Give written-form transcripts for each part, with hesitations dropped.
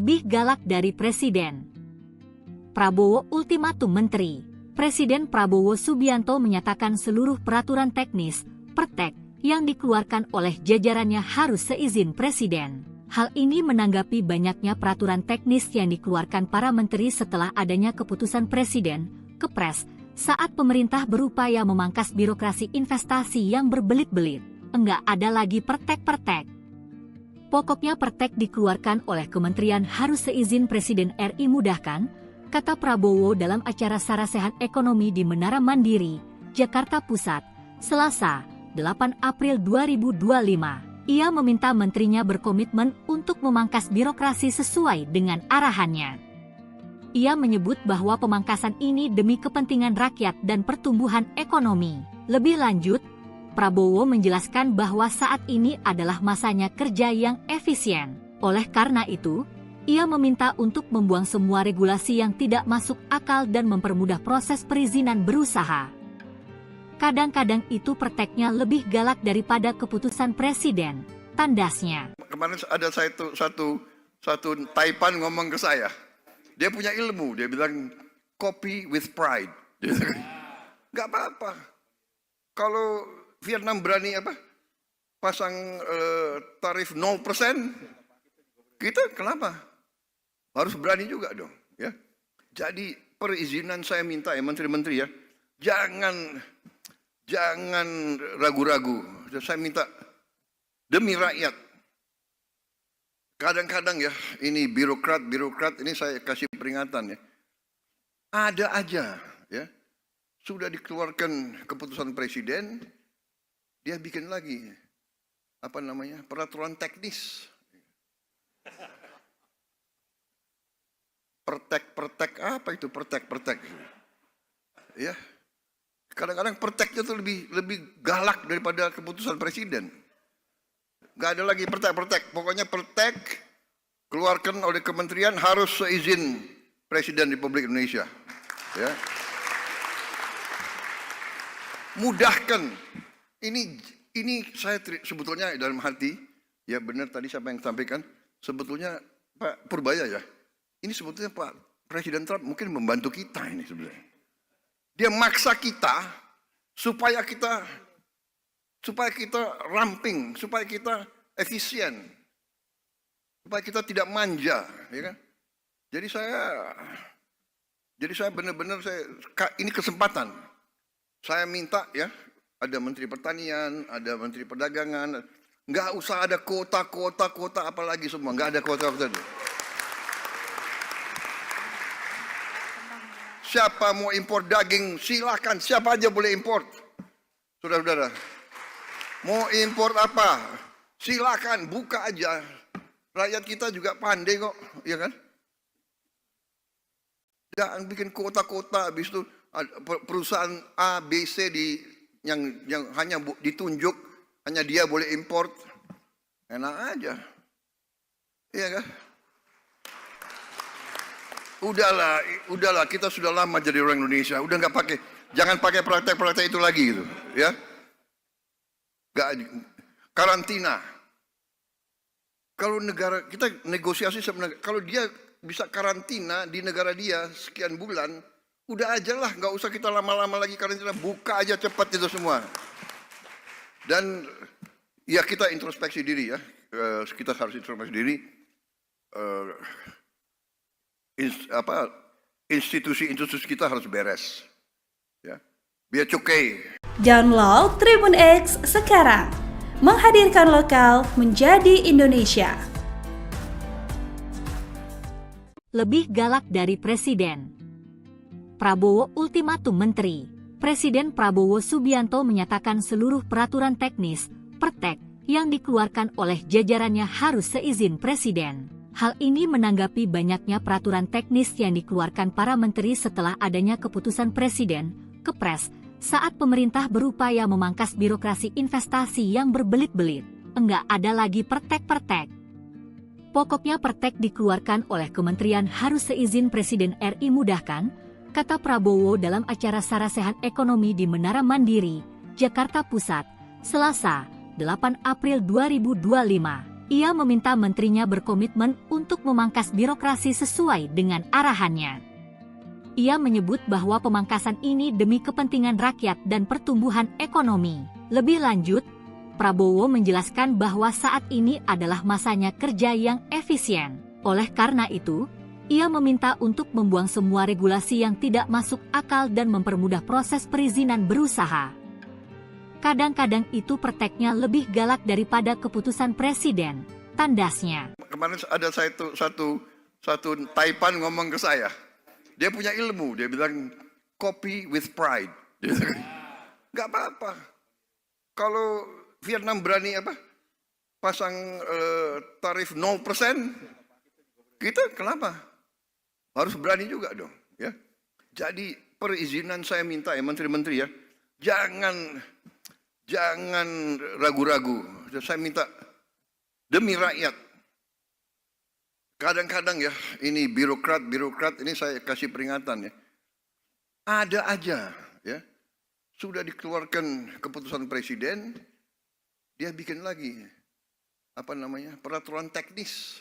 Lebih galak dari Presiden. Prabowo ultimatum Menteri. Presiden Prabowo Subianto menyatakan seluruh peraturan teknis, pertek, yang dikeluarkan oleh jajarannya harus seizin Presiden. Hal ini menanggapi banyaknya peraturan teknis yang dikeluarkan para menteri setelah adanya keputusan Presiden, Kepres, saat pemerintah berupaya memangkas birokrasi investasi yang berbelit-belit. Enggak ada lagi pertek-pertek. Pokoknya pertek dikeluarkan oleh kementerian harus seizin Presiden RI mudahkan, kata Prabowo dalam acara Sarasehan Ekonomi di Menara Mandiri, Jakarta Pusat, Selasa, 8 April 2025. Ia meminta menterinya berkomitmen untuk memangkas birokrasi sesuai dengan arahannya. Ia menyebut bahwa pemangkasan ini demi kepentingan rakyat dan pertumbuhan ekonomi. Lebih lanjut, Prabowo menjelaskan bahwa saat ini adalah masanya kerja yang efisien. Oleh karena itu, ia meminta untuk membuang semua regulasi yang tidak masuk akal dan mempermudah proses perizinan berusaha. Kadang-kadang itu perteknya lebih galak daripada keputusan Presiden, tandasnya. Kemarin ada satu Taipan ngomong ke saya. Dia punya ilmu, dia bilang copy with pride. Gak apa-apa. Kalau Vietnam berani pasang tarif 0%, kita kenapa? Harus berani juga dong, ya. Jadi perizinan saya minta ya menteri-menteri ya, jangan ragu-ragu. Saya minta demi rakyat. Kadang-kadang ya, ini birokrat ini saya kasih peringatan ya. Ada aja ya, sudah dikeluarkan keputusan Presiden, dia bikin lagi peraturan teknis. Pertek apa itu pertek? Ya. Kadang-kadang perteknya tuh lebih galak daripada keputusan Presiden. Gak ada lagi pertek. Pokoknya pertek keluarkan oleh kementerian harus seizin Presiden Republik Indonesia. Ya. Mudahkan. Ini saya sebetulnya dalam hati, ya benar tadi siapa yang sampaikan, sebetulnya Pak Purbaya ya, ini sebetulnya Pak Presiden Trump mungkin membantu kita ini sebenarnya. Dia maksa kita supaya kita ramping, supaya kita efisien, supaya kita tidak manja, ya kan? Jadi saya benar-benar ini kesempatan. Saya minta ya, ada Menteri Pertanian, ada Menteri Perdagangan, nggak usah ada kuota apalagi semua, nggak ada kuota. Siapa mau impor daging, silakan, siapa aja boleh impor. Saudara-saudara, mau impor apa, silakan, buka aja. Rakyat kita juga pandai kok, ya kan? Jangan bikin kuota, habis itu perusahaan A, B, C yang hanya ditunjuk, hanya dia boleh import. Enak aja. Iya kan? Udahlah, kita sudah lama jadi orang Indonesia, udah nggak pakai, jangan pakai praktek-praktek itu lagi gitu, ya. Karantina. Kalau negara kita negosiasi sebenarnya, kalau dia bisa karantina di negara dia sekian bulan, udah aja lah, nggak usah kita lama-lama lagi karantina, buka aja cepat itu semua. Dan ya kita introspeksi diri ya, kita harus introspeksi diri. Institusi kita harus beres, ya. Biar cukai. Download Tribun X sekarang, menghadirkan lokal menjadi Indonesia. Lebih galak dari Presiden. Prabowo ultimatum Menteri. Presiden Prabowo Subianto menyatakan seluruh peraturan teknis, pertek, yang dikeluarkan oleh jajarannya harus seizin Presiden. Hal ini menanggapi banyaknya peraturan teknis yang dikeluarkan para menteri setelah adanya keputusan Presiden, Kepres, saat pemerintah berupaya memangkas birokrasi investasi yang berbelit-belit. Enggak ada lagi pertek-pertek. Pokoknya pertek dikeluarkan oleh kementerian harus seizin Presiden RI mudahkan, kata Prabowo dalam acara Sarasehan Ekonomi di Menara Mandiri, Jakarta Pusat, Selasa, 8 April 2025. Ia meminta menterinya berkomitmen untuk memangkas birokrasi sesuai dengan arahannya. Ia menyebut bahwa pemangkasan ini demi kepentingan rakyat dan pertumbuhan ekonomi. Lebih lanjut, Prabowo menjelaskan bahwa saat ini adalah masanya kerja yang efisien. Oleh karena itu, ia meminta untuk membuang semua regulasi yang tidak masuk akal dan mempermudah proses perizinan berusaha. Kadang-kadang itu prakteknya lebih galak daripada keputusan presiden, tandasnya. Kemarin ada satu Taipan ngomong ke saya. Dia punya ilmu, dia bilang copy with pride. Nggak apa-apa. Kalau Vietnam berani pasang tarif 0%, kita kenapa? Harus berani juga dong. Ya. Jadi perizinan saya minta ya menteri-menteri ya, jangan ragu-ragu. Saya minta demi rakyat. Kadang-kadang ya, ini birokrat ini saya kasih peringatan ya. Ada aja ya, sudah dikeluarkan keputusan presiden, dia bikin lagi peraturan teknis.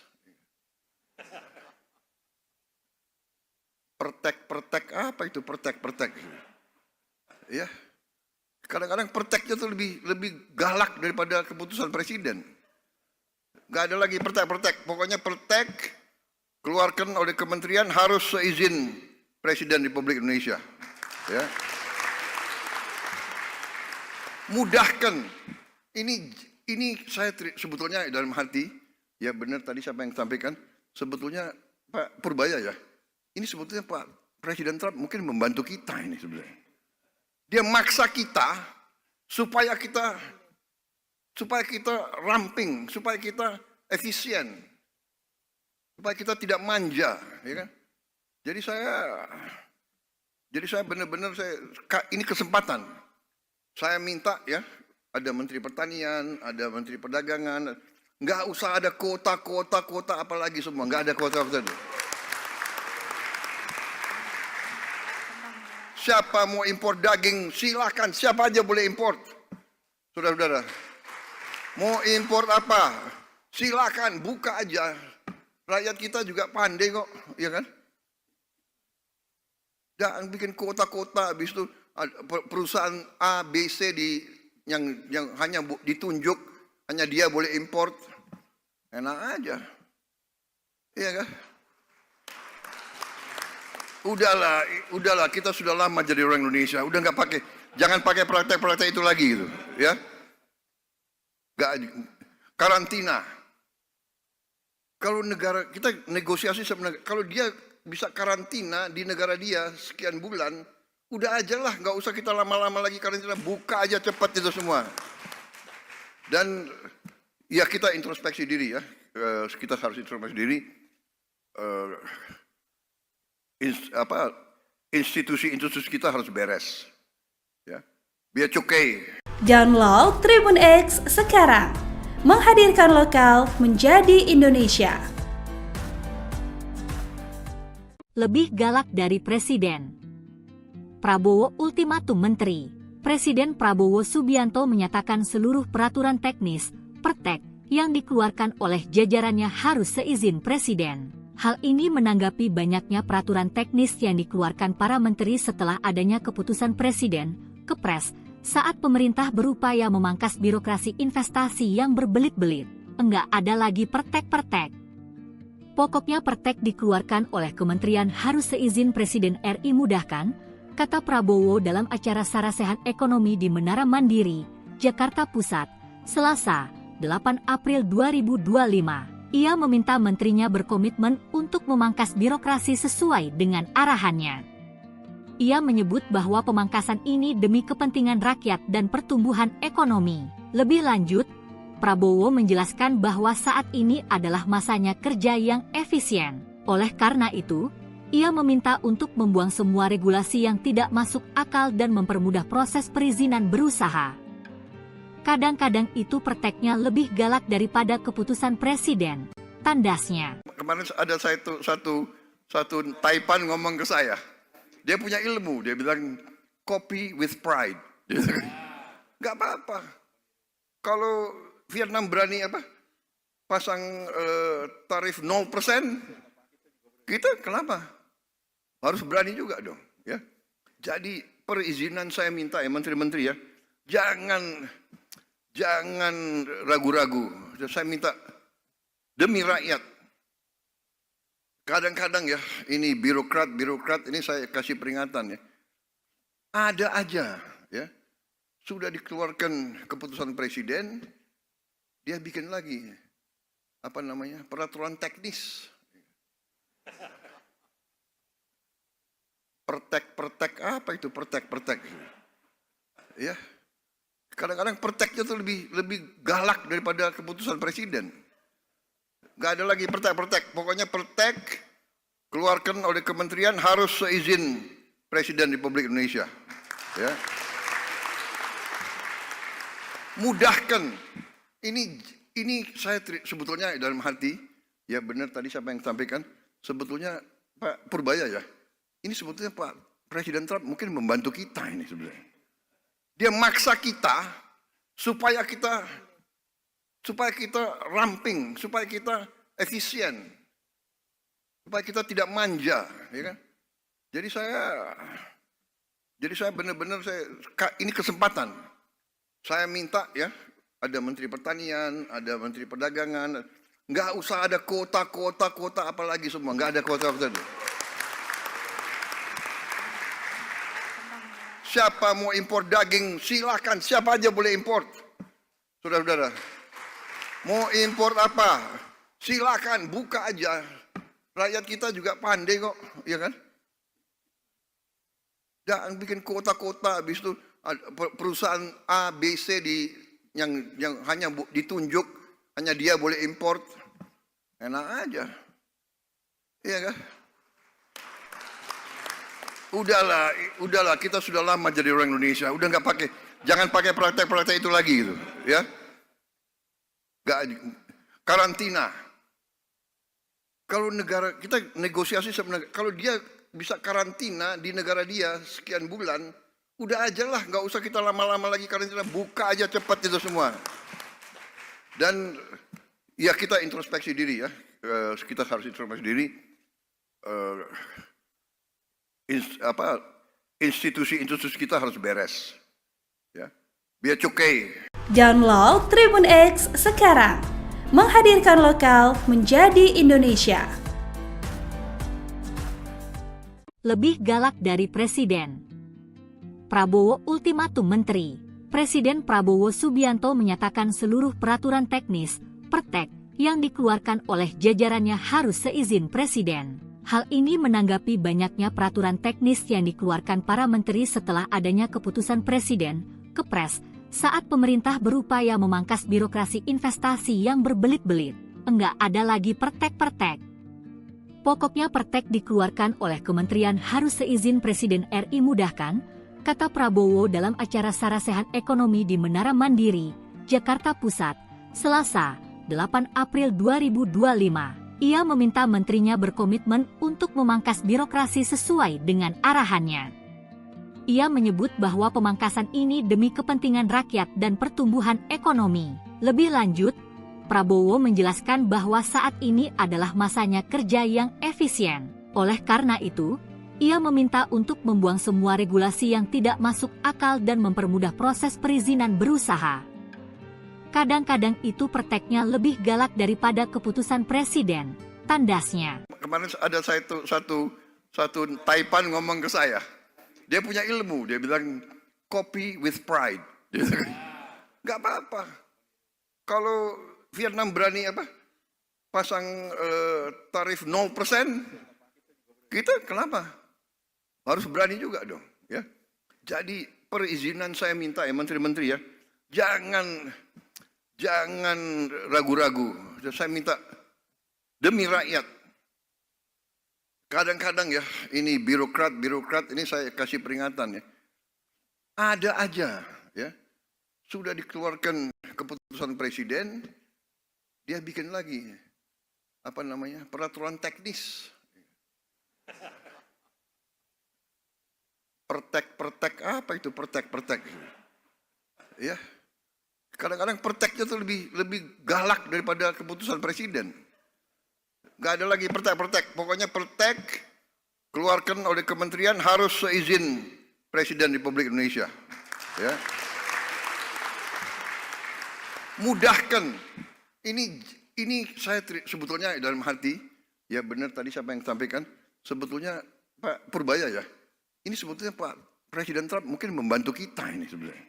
Pertek apa itu pertek? Ya. Kadang-kadang perteknya tuh lebih galak daripada keputusan presiden. Gak ada lagi pertek. Pokoknya pertek keluarkan oleh kementerian harus seizin Presiden Republik Indonesia. Ya. Mudahkan. Ini saya sebetulnya dalam hati, ya benar tadi siapa yang sampaikan, sebetulnya Pak Purbaya ya. Ini sebetulnya Pak Presiden Trump mungkin membantu kita ini sebenarnya. Dia maksa kita supaya kita ramping, supaya kita efisien, supaya kita tidak manja, ya kan? Jadi saya benar-benar ini kesempatan. Saya minta ya, ada Menteri Pertanian, ada Menteri Perdagangan, nggak usah ada kota apalagi semua, nggak ada kota. Siapa mau impor daging, silakan. Siapa aja boleh impor. Saudara-saudara. Mau impor apa? Silakan, buka aja. Rakyat kita juga pandai kok, ya kan? Jangan bikin kota-kota, habis itu perusahaan A, B, C yang hanya ditunjuk, hanya dia boleh impor. Enak aja. Iya kan? Udahlah, kita sudah lama jadi orang Indonesia, udah jangan pakai praktek-praktek itu lagi gitu, ya. Karantina. Kalau negara kita negosiasi sama negara, kalau dia bisa karantina di negara dia sekian bulan, udah aja lah, nggak usah kita lama-lama lagi karantina, buka aja cepat itu semua. Dan ya kita introspeksi diri ya, kita harus introspeksi diri. Institusi kita harus beres, ya, biar cukai. Download Tribun X sekarang, menghadirkan lokal menjadi Indonesia. Lebih galak dari presiden. Prabowo ultimatum menteri. Presiden Prabowo Subianto menyatakan seluruh peraturan teknis, pertek, yang dikeluarkan oleh jajarannya harus seizin presiden. Hal ini menanggapi banyaknya peraturan teknis yang dikeluarkan para menteri setelah adanya keputusan presiden, Kepres, saat pemerintah berupaya memangkas birokrasi investasi yang berbelit-belit. Enggak ada lagi pertek-pertek. Pokoknya pertek dikeluarkan oleh kementerian harus seizin Presiden RI mudahkan, kata Prabowo dalam acara Sarasehan Ekonomi di Menara Mandiri, Jakarta Pusat, Selasa, 8 April 2025. Ia meminta menterinya berkomitmen untuk memangkas birokrasi sesuai dengan arahannya. Ia menyebut bahwa pemangkasan ini demi kepentingan rakyat dan pertumbuhan ekonomi. Lebih lanjut, Prabowo menjelaskan bahwa saat ini adalah masanya kerja yang efisien. Oleh karena itu, ia meminta untuk membuang semua regulasi yang tidak masuk akal dan mempermudah proses perizinan berusaha. Kadang-kadang itu prakteknya lebih galak daripada keputusan presiden, tandasnya. Kemarin ada satu Taipan ngomong ke saya. Dia punya ilmu, dia bilang copy with pride. Nggak apa-apa. Kalau Vietnam berani pasang tarif 0%, kita kenapa? Harus berani juga dong, ya. Jadi perizinan saya minta ya menteri-menteri ya, jangan ragu-ragu. Saya minta demi rakyat. Kadang-kadang ya, ini birokrat ini saya kasih peringatan ya. Ada aja ya, sudah dikeluarkan keputusan presiden, dia bikin lagi peraturan teknis. Pertek apa itu pertek? Ya. Kadang-kadang perteknya itu lebih galak daripada keputusan presiden. Gak ada lagi pertek. Pokoknya pertek keluarkan oleh kementerian harus seizin Presiden Republik Indonesia. Ya. Mudahkan. Ini saya sebetulnya dalam hati, ya benar tadi siapa yang sampaikan, sebetulnya Pak Purbaya ya. Ini sebetulnya Pak Presiden Trump mungkin membantu kita ini sebenarnya. Dia maksa kita supaya kita ramping, supaya kita efisien, supaya kita tidak manja, ya kan? Jadi saya benar-benar ini kesempatan. Saya minta ya, ada Menteri Pertanian, ada Menteri Perdagangan, nggak usah ada kuota apalagi semua, nggak ada kuota. Siapa mau impor daging, silakan. Siapa aja boleh impor. Saudara-saudara. Mau impor apa? Silakan, buka aja. Rakyat kita juga pandai kok, ya kan? Jangan bikin kota-kota, habis itu perusahaan A, B, C yang hanya ditunjuk, hanya dia boleh impor. Enak aja. Iya kan? Udahlah, kita sudah lama jadi orang Indonesia, udah jangan pakai praktek-praktek itu lagi gitu, ya. Karantina. Kalau negara kita negosiasi sebenarnya, kalau dia bisa karantina di negara dia sekian bulan, udah aja lah, nggak usah kita lama-lama lagi karantina, buka aja cepat itu semua. Dan ya kita introspeksi diri ya, kita harus introspeksi diri. Institusi kita harus beres, ya. Biar cukai. Download Tribun X sekarang, menghadirkan lokal menjadi Indonesia. Lebih galak dari Presiden. Prabowo ultimatum menteri. Presiden Prabowo Subianto menyatakan seluruh peraturan teknis, pertek, yang dikeluarkan oleh jajarannya harus seizin Presiden. Hal ini menanggapi banyaknya peraturan teknis yang dikeluarkan para menteri setelah adanya keputusan Presiden, Kepres, saat pemerintah berupaya memangkas birokrasi investasi yang berbelit-belit. Enggak ada lagi pertek-pertek. Pokoknya pertek dikeluarkan oleh kementerian harus seizin Presiden RI mudahkan, kata Prabowo dalam acara Sarasehan Ekonomi di Menara Mandiri, Jakarta Pusat, Selasa, 8 April 2025. Ia meminta menterinya berkomitmen untuk memangkas birokrasi sesuai dengan arahannya. Ia menyebut bahwa pemangkasan ini demi kepentingan rakyat dan pertumbuhan ekonomi. Lebih lanjut, Prabowo menjelaskan bahwa saat ini adalah masanya kerja yang efisien. Oleh karena itu, ia meminta untuk membuang semua regulasi yang tidak masuk akal dan mempermudah proses perizinan berusaha. Kadang-kadang itu perteknya lebih galak daripada keputusan presiden, tandasnya. Kemarin ada satu Taipan ngomong ke saya. Dia punya ilmu, dia bilang copy with pride. Gak apa-apa. Kalau Vietnam berani pasang tarif 0%, kita kenapa? Harus berani juga dong, ya. Jadi perizinan saya minta ya menteri-menteri ya, jangan ragu-ragu. Saya minta demi rakyat. Kadang-kadang ya, ini birokrat ini saya kasih peringatan ya. Ada aja ya, sudah dikeluarkan keputusan presiden, dia bikin lagi peraturan teknis. Pertek apa itu pertek? Ya. Kadang-kadang perteknya tuh lebih galak daripada keputusan presiden. Gak ada lagi pertek-pertek. Pokoknya pertek keluarkan oleh kementerian harus seizin Presiden Republik Indonesia. Ya. Mudahkan. Ini saya sebetulnya dalam hati, ya benar tadi siapa yang sampaikan, sebetulnya Pak Purbaya ya. Ini sebetulnya Pak Presiden Trump mungkin membantu kita ini sebenarnya.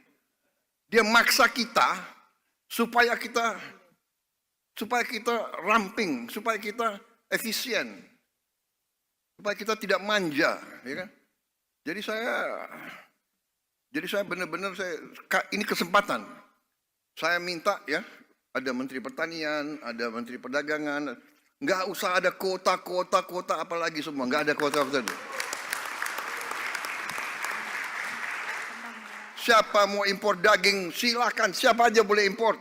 Dia maksa kita supaya kita ramping, supaya kita efisien, supaya kita tidak manja, ya kan? Jadi saya benar-benar ini kesempatan. Saya minta ya, ada Menteri Pertanian, ada Menteri Perdagangan, nggak usah ada kota apalagi semua, nggak ada kota. Siapa mau impor daging, silakan. Siapa aja boleh impor.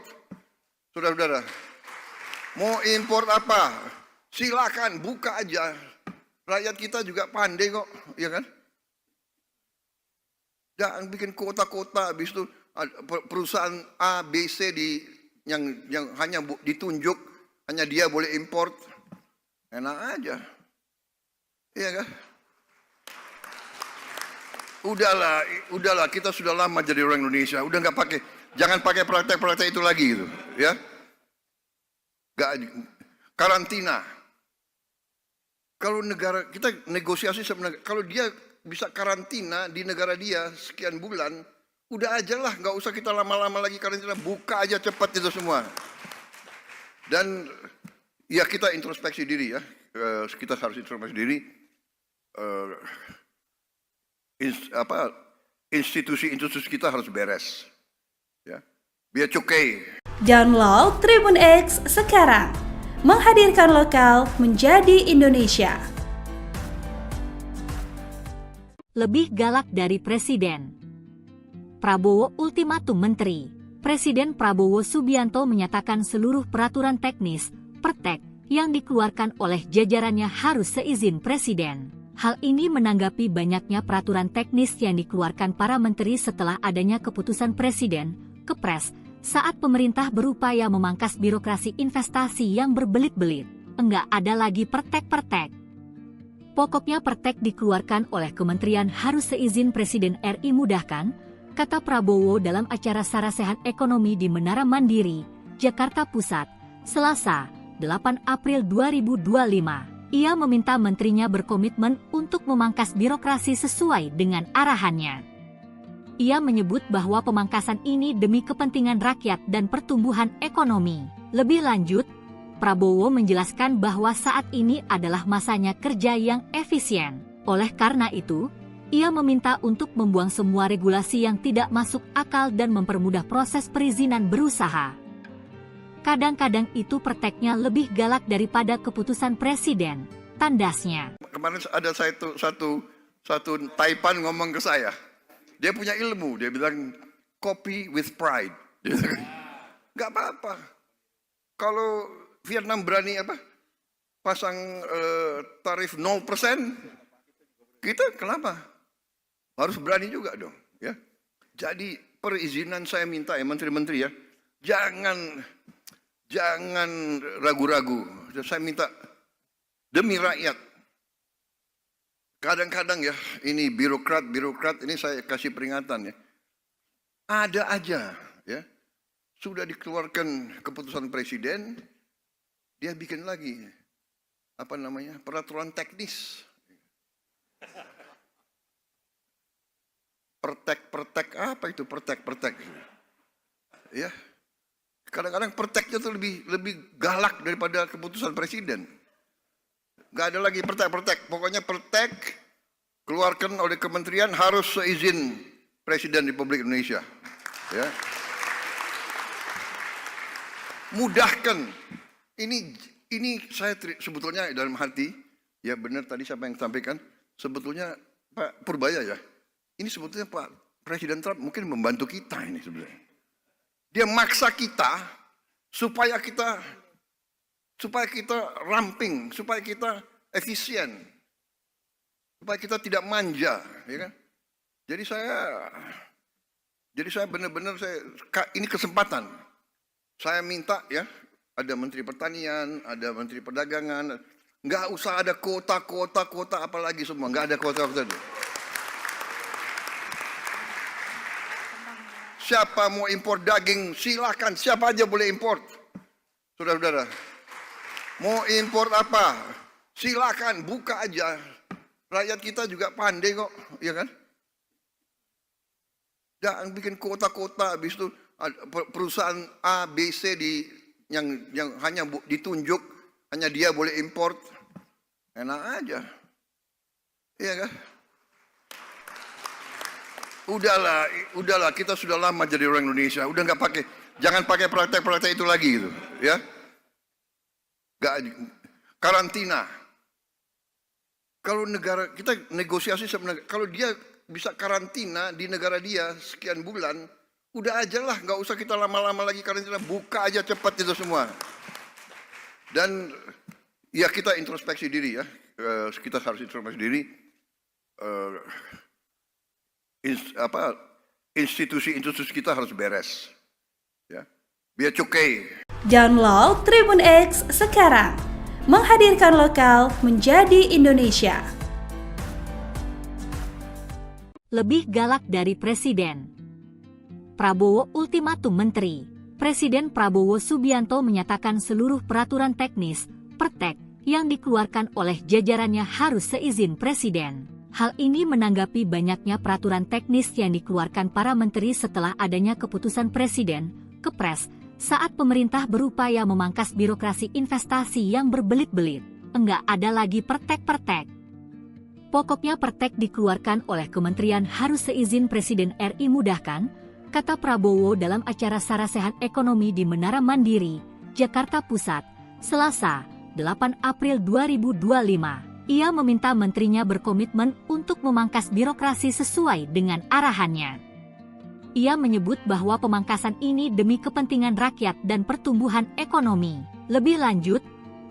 Saudara-saudara. Mau impor apa? Silakan, buka aja. Rakyat kita juga pandai kok, ya kan? Jangan bikin kota-kota, habis itu perusahaan A, B, C yang hanya ditunjuk, hanya dia boleh impor. Enak aja. Iya kan? Udahlah, kita sudah lama jadi orang Indonesia. Udah nggak pakai, jangan pakai praktek-praktek itu lagi gitu, ya. Karantina. Kalau negara kita negosiasi sama negara, kalau dia bisa karantina di negara dia sekian bulan, udah aja lah, nggak usah kita lama-lama lagi karantina, buka aja cepat itu semua. Dan ya kita introspeksi diri ya, kita harus introspeksi diri. Institusi kita harus beres, ya. Biar cukai. Download Tribun X sekarang, menghadirkan lokal menjadi Indonesia. Lebih galak dari Presiden. Prabowo ultimatum Menteri. Presiden Prabowo Subianto menyatakan seluruh peraturan teknis, pertek, yang dikeluarkan oleh jajarannya harus seizin Presiden. Hal ini menanggapi banyaknya peraturan teknis yang dikeluarkan para menteri setelah adanya keputusan Presiden, Kepres, saat pemerintah berupaya memangkas birokrasi investasi yang berbelit-belit. Enggak ada lagi pertek-pertek. Pokoknya pertek dikeluarkan oleh kementerian harus seizin Presiden RI mudahkan, kata Prabowo dalam acara Sarasehan Ekonomi di Menara Mandiri, Jakarta Pusat, Selasa, 8 April 2025. Ia meminta menterinya berkomitmen untuk memangkas birokrasi sesuai dengan arahannya. Ia menyebut bahwa pemangkasan ini demi kepentingan rakyat dan pertumbuhan ekonomi. Lebih lanjut, Prabowo menjelaskan bahwa saat ini adalah masanya kerja yang efisien. Oleh karena itu, ia meminta untuk membuang semua regulasi yang tidak masuk akal dan mempermudah proses perizinan berusaha. Kadang-kadang itu perteknya lebih galak daripada keputusan presiden, tandasnya. Kemarin ada satu Taipan ngomong ke saya. Dia punya ilmu, dia bilang copy with pride. Gak apa-apa. Kalau Vietnam berani pasang tarif 0%, kita kenapa? Harus berani juga dong, ya. Jadi perizinan saya minta ya menteri-menteri ya, jangan ragu-ragu. Saya minta demi rakyat. Kadang-kadang ya, ini birokrat ini saya kasih peringatan ya. Ada aja ya. Sudah dikeluarkan keputusan presiden, dia bikin lagi peraturan teknis. Pertek apa itu pertek? Ya. Kadang-kadang perteknya tuh lebih galak daripada keputusan presiden. Gak ada lagi pertek-pertek. Pokoknya pertek keluarkan oleh kementerian harus seizin Presiden Republik Indonesia. Ya. Mudahkan. Ini saya sebetulnya dalam hati, ya benar tadi siapa yang sampaikan, sebetulnya Pak Purbaya ya. Ini sebetulnya Pak Presiden Trump mungkin membantu kita ini sebenarnya. Dia maksa kita supaya kita ramping, supaya kita efisien, supaya kita tidak manja, ya kan? Jadi Jadi saya benar-benar ini kesempatan. Saya minta ya, ada Menteri Pertanian, ada Menteri Perdagangan, nggak usah ada kota apalagi semua, nggak ada kota. Siapa mau impor daging, silakan, siapa aja boleh impor. Saudara-saudara, mau impor apa, silakan, buka aja. Rakyat kita juga pandai kok, ya kan? Jangan bikin kota-kota, habis itu perusahaan A, B, C yang hanya ditunjuk, hanya dia boleh impor. Enak aja. Iya kan? Udahlah, kita sudah lama jadi orang Indonesia. Udah nggak pakai, jangan pakai praktek-praktek itu lagi gitu, ya. Karantina. Kalau negara kita negosiasi sama negara, kalau dia bisa karantina di negara dia sekian bulan, udah aja lah, nggak usah kita lama-lama lagi karantina, buka aja cepat itu semua. Dan ya kita introspeksi diri ya, kita harus introspeksi diri. Institusi kita harus beres, ya. Biar cukai. Download Tribun X sekarang, menghadirkan lokal menjadi Indonesia. Lebih galak dari Presiden. Prabowo ultimatum Menteri. Presiden Prabowo Subianto menyatakan seluruh peraturan teknis, pertek, yang dikeluarkan oleh jajarannya harus seizin Presiden. Hal ini menanggapi banyaknya peraturan teknis yang dikeluarkan para menteri setelah adanya keputusan Presiden, Kepres, saat pemerintah berupaya memangkas birokrasi investasi yang berbelit-belit. Enggak ada lagi pertek-pertek. Pokoknya pertek dikeluarkan oleh kementerian harus seizin Presiden RI mudahkan, kata Prabowo dalam acara Sarasehan Ekonomi di Menara Mandiri, Jakarta Pusat, Selasa, 8 April 2025. Ia meminta menterinya berkomitmen untuk memangkas birokrasi sesuai dengan arahannya. Ia menyebut bahwa pemangkasan ini demi kepentingan rakyat dan pertumbuhan ekonomi. Lebih lanjut,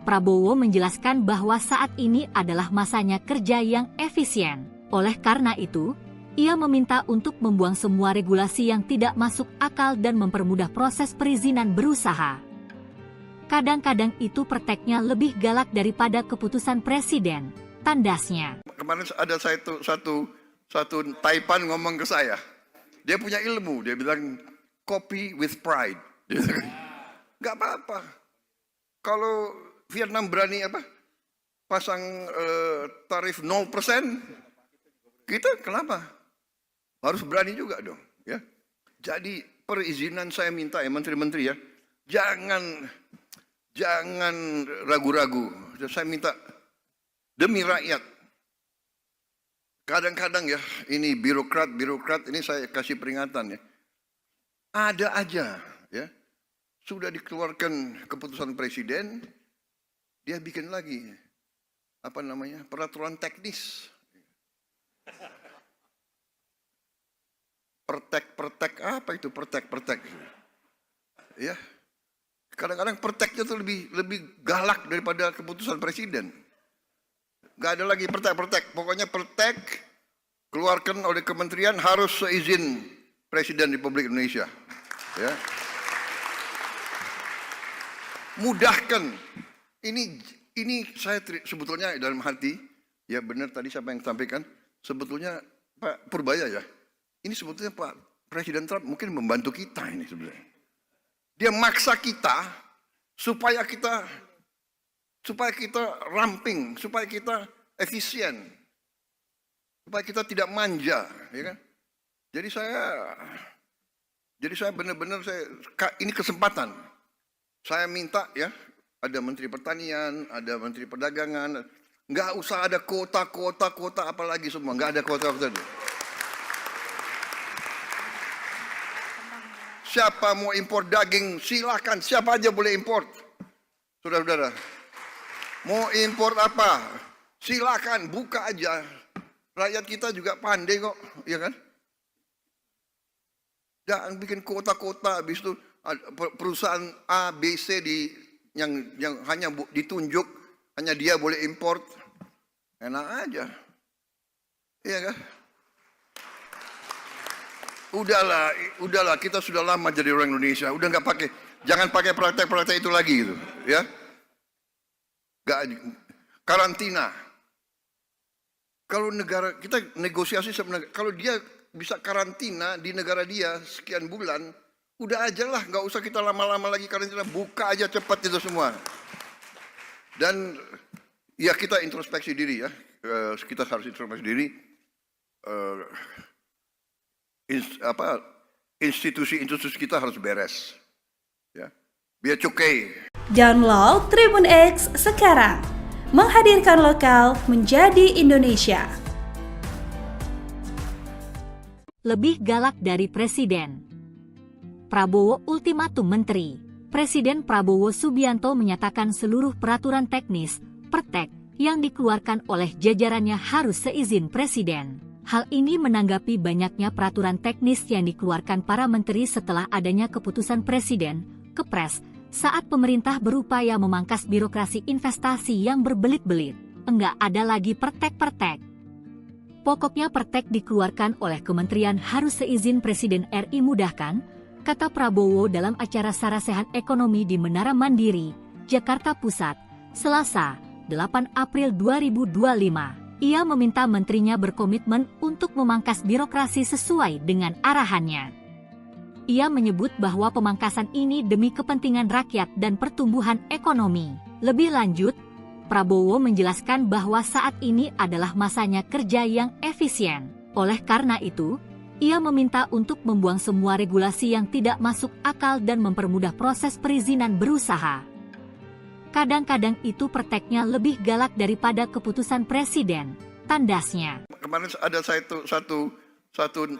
Prabowo menjelaskan bahwa saat ini adalah masanya kerja yang efisien. Oleh karena itu, ia meminta untuk membuang semua regulasi yang tidak masuk akal dan mempermudah proses perizinan berusaha. Kadang-kadang itu perteknya lebih galak daripada keputusan Presiden, tandasnya. Kemarin ada satu Taipan ngomong ke saya. Dia punya ilmu, dia bilang copy with pride. Nggak apa-apa. Kalau Vietnam berani pasang tarif 0%, kita kenapa? Harus berani juga dong, ya. Jadi perizinan saya minta ya menteri-menteri ya, jangan ragu-ragu. Saya minta demi rakyat. Kadang-kadang ya, ini birokrat ini saya kasih peringatan ya. Ada aja ya. Sudah dikeluarkan keputusan presiden, dia bikin lagi peraturan teknis. Pertek apa itu pertek? Ya. Kadang-kadang perteknya itu lebih galak daripada keputusan presiden. Gak ada lagi pertek. Pokoknya pertek keluarkan oleh kementerian harus seizin Presiden Republik Indonesia. Ya. Mudahkan. Ini saya sebetulnya dalam hati, ya benar tadi siapa yang sampaikan, sebetulnya Pak Purbaya ya. Ini sebetulnya Pak Presiden Trump mungkin membantu kita ini sebenarnya. Dia maksa kita supaya kita ramping, supaya kita efisien, supaya kita tidak manja, ya kan? Jadi saya benar-benar ini kesempatan. Saya minta ya, ada Menteri Pertanian, ada Menteri Perdagangan, nggak usah ada kota apalagi semua, nggak ada kota. Siapa mau impor daging, silakan, siapa aja boleh impor. Saudara-saudara, mau impor apa, silakan, buka aja. Rakyat kita juga pandai kok, ya kan? Jangan bikin kota-kota, habis itu perusahaan A, B, C yang hanya ditunjuk, hanya dia boleh impor. Enak aja, iya kan? udahlah, kita sudah lama jadi orang Indonesia, udah nggak pakai, jangan pakai praktek-praktek itu lagi gitu, ya. Nggak, karantina. Kalau negara kita negosiasi sama negara, kalau dia bisa karantina di negara dia sekian bulan, udah aja lah, nggak usah kita lama-lama lagi karantina, buka aja cepat itu semua. Dan ya kita introspeksi diri ya, kita harus introspeksi diri. Institusi kita harus beres, ya. Biar cukai. Download Tribun X sekarang, menghadirkan lokal menjadi Indonesia. Lebih galak dari Presiden. Prabowo ultimatum Menteri. Presiden Prabowo Subianto menyatakan seluruh peraturan teknis, pertek, yang dikeluarkan oleh jajarannya harus seizin Presiden. Hal ini menanggapi banyaknya peraturan teknis yang dikeluarkan para menteri setelah adanya keputusan Presiden, Kepres, saat pemerintah berupaya memangkas birokrasi investasi yang berbelit-belit. Enggak ada lagi pertek-pertek. Pokoknya pertek dikeluarkan oleh kementerian harus seizin Presiden RI mudahkan, kata Prabowo dalam acara Sarasehan Ekonomi di Menara Mandiri, Jakarta Pusat, Selasa, 8 April 2025. Ia meminta menterinya berkomitmen untuk memangkas birokrasi sesuai dengan arahannya. Ia menyebut bahwa pemangkasan ini demi kepentingan rakyat dan pertumbuhan ekonomi. Lebih lanjut, Prabowo menjelaskan bahwa saat ini adalah masanya kerja yang efisien. Oleh karena itu, ia meminta untuk membuang semua regulasi yang tidak masuk akal dan mempermudah proses perizinan berusaha. Kadang-kadang itu perteknya lebih galak daripada keputusan Presiden, tandasnya. Kemarin ada satu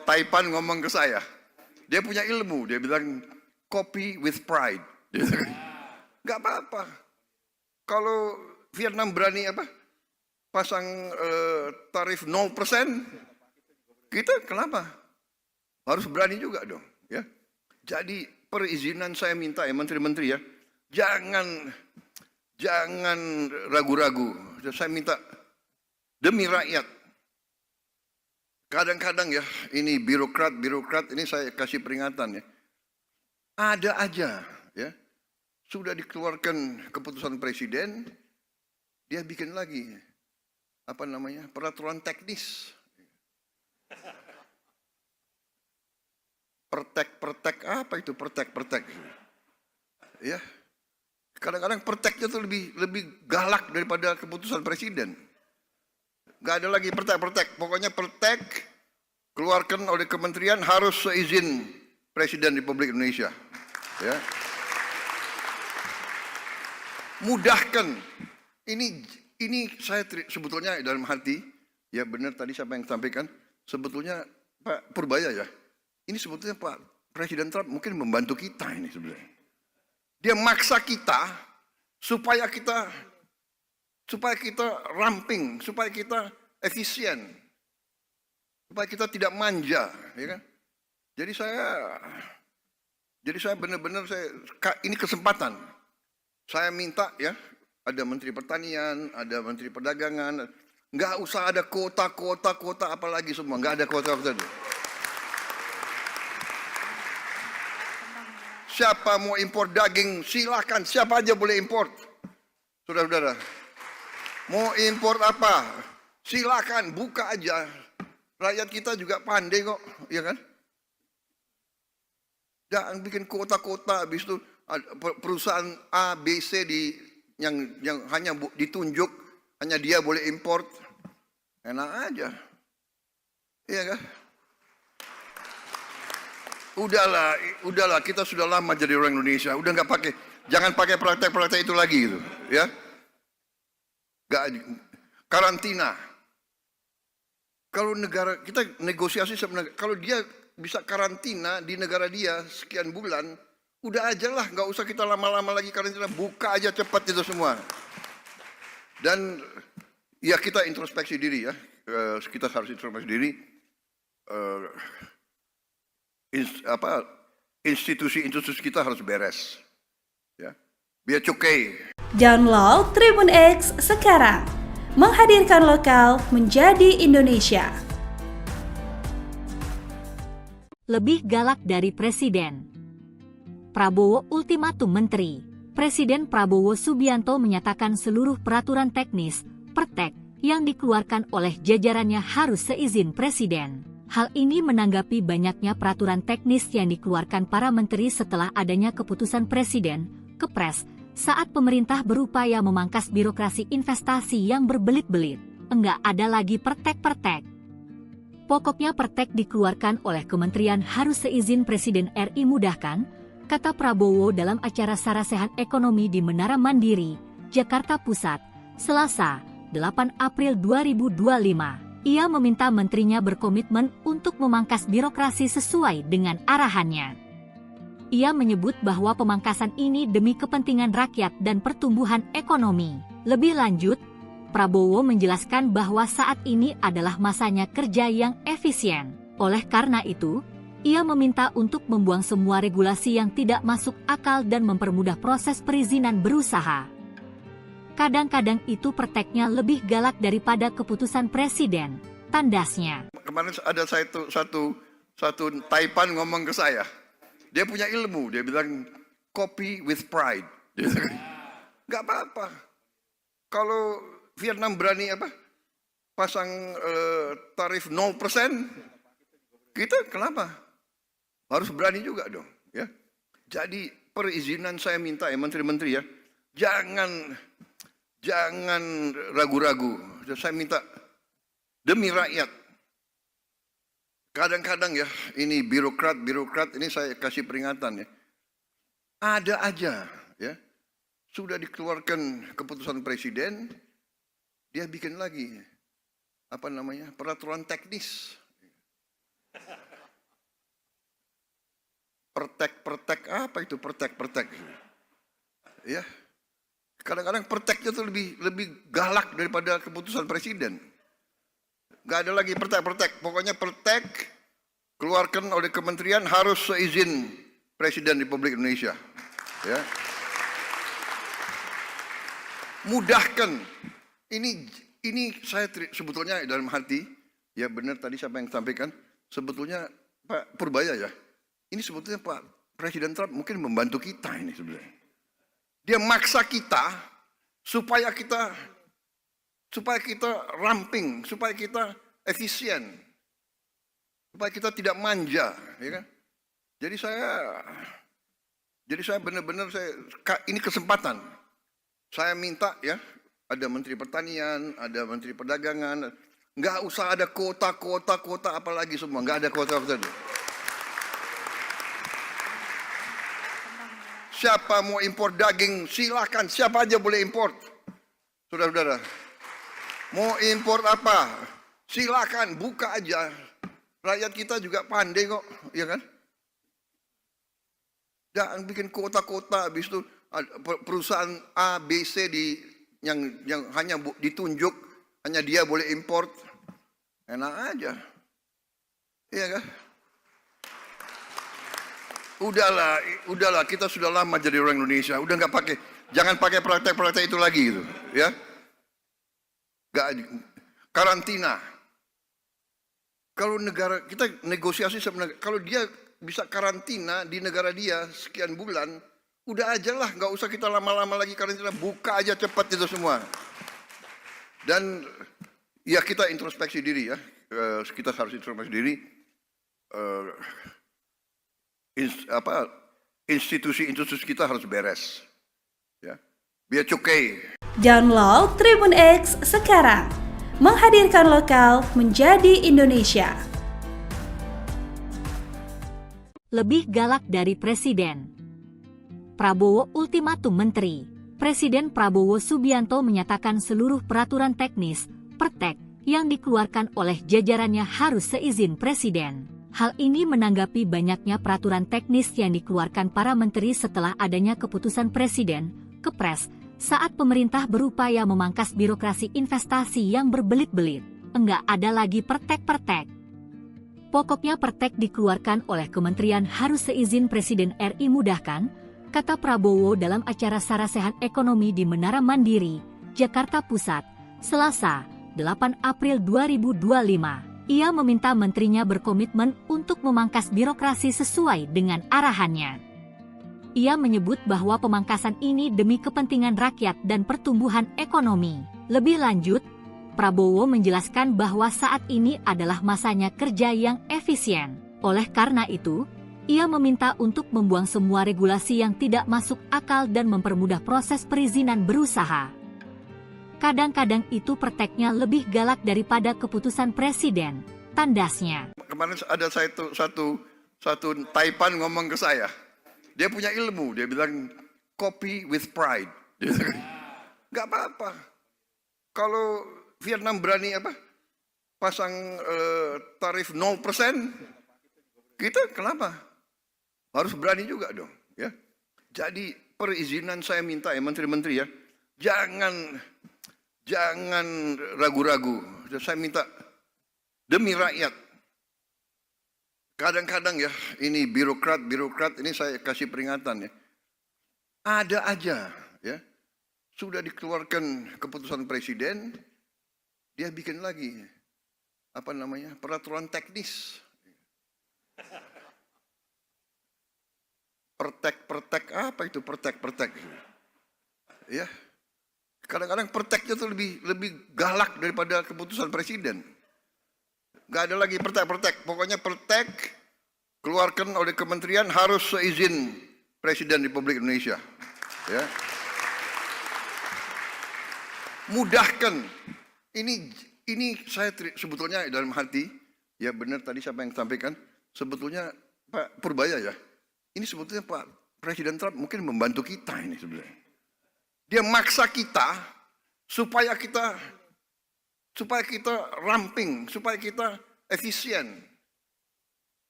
Taipan ngomong ke saya. Dia punya ilmu, dia bilang copy with pride. Nggak apa-apa. Kalau Vietnam berani pasang tarif 0%, kita kenapa? Harus berani juga dong, ya. Jadi perizinan saya minta ya menteri-menteri ya, jangan ragu-ragu. Saya minta demi rakyat. Kadang-kadang ya, ini birokrat ini saya kasih peringatan ya. Ada aja ya. Sudah dikeluarkan keputusan presiden, dia bikin lagi peraturan teknis. Pertek apa itu pertek? Ya. Kadang-kadang perteknya tuh lebih galak daripada keputusan presiden. Gak ada lagi pertek. Pokoknya pertek keluarkan oleh kementerian harus seizin Presiden Republik Indonesia. Ya. Mudahkan. Ini saya sebetulnya dalam hati, ya benar tadi siapa yang sampaikan, sebetulnya Pak Purbaya ya. Ini sebetulnya Pak Presiden Trump mungkin membantu kita ini sebenarnya. Dia maksa kita supaya kita ramping, supaya kita efisien, supaya kita tidak manja, ya kan? Jadi saya benar-benar ini kesempatan. Saya minta ya, ada Menteri Pertanian, ada Menteri Perdagangan, nggak usah ada kota apalagi semua, nggak ada kota. Siapa mau impor daging, silakan. Siapa aja boleh impor. Saudara-saudara. Mau impor apa? Silakan, buka aja. Rakyat kita juga pandai kok, ya kan? Jangan bikin kota-kota, habis itu perusahaan A, B, C yang hanya ditunjuk, hanya dia boleh impor. Enak aja. Iya kan? Udahlah, kita sudah lama jadi orang Indonesia, udah nggak pakai, jangan pakai praktek-praktek itu lagi gitu, ya. Karantina. Kalau negara kita negosiasi sama negara, kalau dia bisa karantina di negara dia sekian bulan, udah aja lah, nggak usah kita lama-lama lagi karantina, buka aja cepat itu semua. Dan ya kita introspeksi diri ya, kita harus introspeksi diri. Institusi kita harus beres, ya. Biar cukai. Download Tribun X sekarang, menghadirkan lokal menjadi Indonesia. Lebih galak dari Presiden. Prabowo ultimatum menteri. Presiden Prabowo Subianto menyatakan seluruh peraturan teknis, pertek, yang dikeluarkan oleh jajarannya harus seizin Presiden. Hal ini menanggapi banyaknya peraturan teknis yang dikeluarkan para menteri setelah adanya keputusan Presiden, Kepres, saat pemerintah berupaya memangkas birokrasi investasi yang berbelit-belit. Enggak ada lagi pertek-pertek. Pokoknya pertek dikeluarkan oleh kementerian harus seizin Presiden RI mudahkan, kata Prabowo dalam acara Sarasehan Ekonomi di Menara Mandiri, Jakarta Pusat, Selasa, 8 April 2025. Ia meminta menterinya berkomitmen untuk memangkas birokrasi sesuai dengan arahannya. Ia menyebut bahwa pemangkasan ini demi kepentingan rakyat dan pertumbuhan ekonomi. Lebih lanjut, Prabowo menjelaskan bahwa saat ini adalah masanya kerja yang efisien. Oleh karena itu, ia meminta untuk membuang semua regulasi yang tidak masuk akal dan mempermudah proses perizinan berusaha. Kadang-kadang itu perteknya lebih galak daripada keputusan Presiden, tandasnya. Kemarin ada satu Taipan ngomong ke saya. Dia punya ilmu, dia bilang copy with pride. Nggak apa-apa. Kalau Vietnam berani pasang tarif 0%, kita kenapa? Harus berani juga dong, ya. Jadi perizinan saya minta ya menteri-menteri ya, jangan ragu-ragu. Saya minta demi rakyat. Kadang-kadang ya, ini birokrat ini saya kasih peringatan ya. Ada aja ya, sudah dikeluarkan keputusan Presiden, dia bikin lagi peraturan teknis. Pertek apa itu pertek? Ya. Kadang-kadang perteknya itu lebih galak daripada keputusan Presiden. Gak ada lagi pertek. Pokoknya pertek keluarkan oleh kementerian harus seizin Presiden Republik Indonesia. Ya. Mudahkan. Ini saya sebetulnya dalam hati, ya benar tadi siapa yang sampaikan, sebetulnya Pak Purbaya ya, ini sebetulnya Pak Presiden Trump mungkin membantu kita ini sebenarnya. Dia maksa kita supaya kita ramping, supaya kita efisien, supaya kita tidak manja, ya kan? Jadi saya benar-benar ini kesempatan. Saya minta ya, ada Menteri Pertanian, ada Menteri Perdagangan, nggak usah ada kuota apalagi semua, nggak ada kuota. Siapa mau impor daging, silakan, siapa aja boleh impor. Saudara-saudara, mau impor apa, silakan, buka aja. Rakyat kita juga pandai kok, ya kan? Jangan bikin kuota-kuota, habis itu perusahaan A, B, C yang hanya ditunjuk, hanya dia boleh import. Enak aja. Iya kan? Udahlah, kita sudah lama jadi orang Indonesia, udah nggak pakai, jangan pakai praktek-praktek itu lagi gitu, ya. Karantina. Kalau negara kita negosiasi sebenarnya, kalau dia bisa karantina di negara dia sekian bulan, udah aja lah, nggak usah kita lama-lama lagi karantina, buka aja cepat itu semua. Dan ya kita introspeksi diri ya, kita harus introspeksi diri. Institusi kita harus beres, ya. Biar cukai. Download Tribun X sekarang, menghadirkan lokal menjadi Indonesia. Lebih galak dari Presiden. Prabowo ultimatum menteri. Presiden Prabowo Subianto menyatakan seluruh peraturan teknis, pertek, yang dikeluarkan oleh jajarannya harus seizin Presiden. Hal ini menanggapi banyaknya peraturan teknis yang dikeluarkan para menteri setelah adanya keputusan Presiden, Kepres, saat pemerintah berupaya memangkas birokrasi investasi yang berbelit-belit. Enggak ada lagi pertek-pertek. Pokoknya pertek dikeluarkan oleh kementerian harus seizin Presiden RI mudahkan, kata Prabowo dalam acara Sarasehan Ekonomi di Menara Mandiri, Jakarta Pusat, Selasa, 8 April 2025. Ia meminta menterinya berkomitmen untuk memangkas birokrasi sesuai dengan arahannya. Ia menyebut bahwa pemangkasan ini demi kepentingan rakyat dan pertumbuhan ekonomi. Lebih lanjut, Prabowo menjelaskan bahwa saat ini adalah masanya kerja yang efisien. Oleh karena itu, ia meminta untuk membuang semua regulasi yang tidak masuk akal dan mempermudah proses perizinan berusaha. Kadang-kadang itu prakteknya lebih galak daripada keputusan presiden, tandasnya. Kemarin ada satu Taipan ngomong ke saya. Dia punya ilmu, dia bilang copy with pride. Nggak apa-apa. Kalau Vietnam berani pasang tarif 0%, kita kenapa? Harus berani juga dong. Ya. Jadi perizinan saya minta ya menteri-menteri ya, jangan ragu-ragu. Saya minta demi rakyat. Kadang-kadang ya, ini birokrat ini saya kasih peringatan ya. Ada aja ya, sudah dikeluarkan keputusan presiden, dia bikin lagi peraturan teknis. Pertek apa itu pertek? Ya. Kadang-kadang perteknya itu lebih galak daripada keputusan presiden. Gak ada lagi pertek. Pokoknya pertek keluarkan oleh kementerian harus seizin Presiden Republik Indonesia. Ya. Mudahkan. Ini saya sebetulnya dalam hati, ya benar tadi siapa yang sampaikan, sebetulnya Pak Purbaya ya. Ini sebetulnya Pak Presiden Trump mungkin membantu kita ini sebenarnya. Dia maksa kita supaya kita ramping, supaya kita efisien,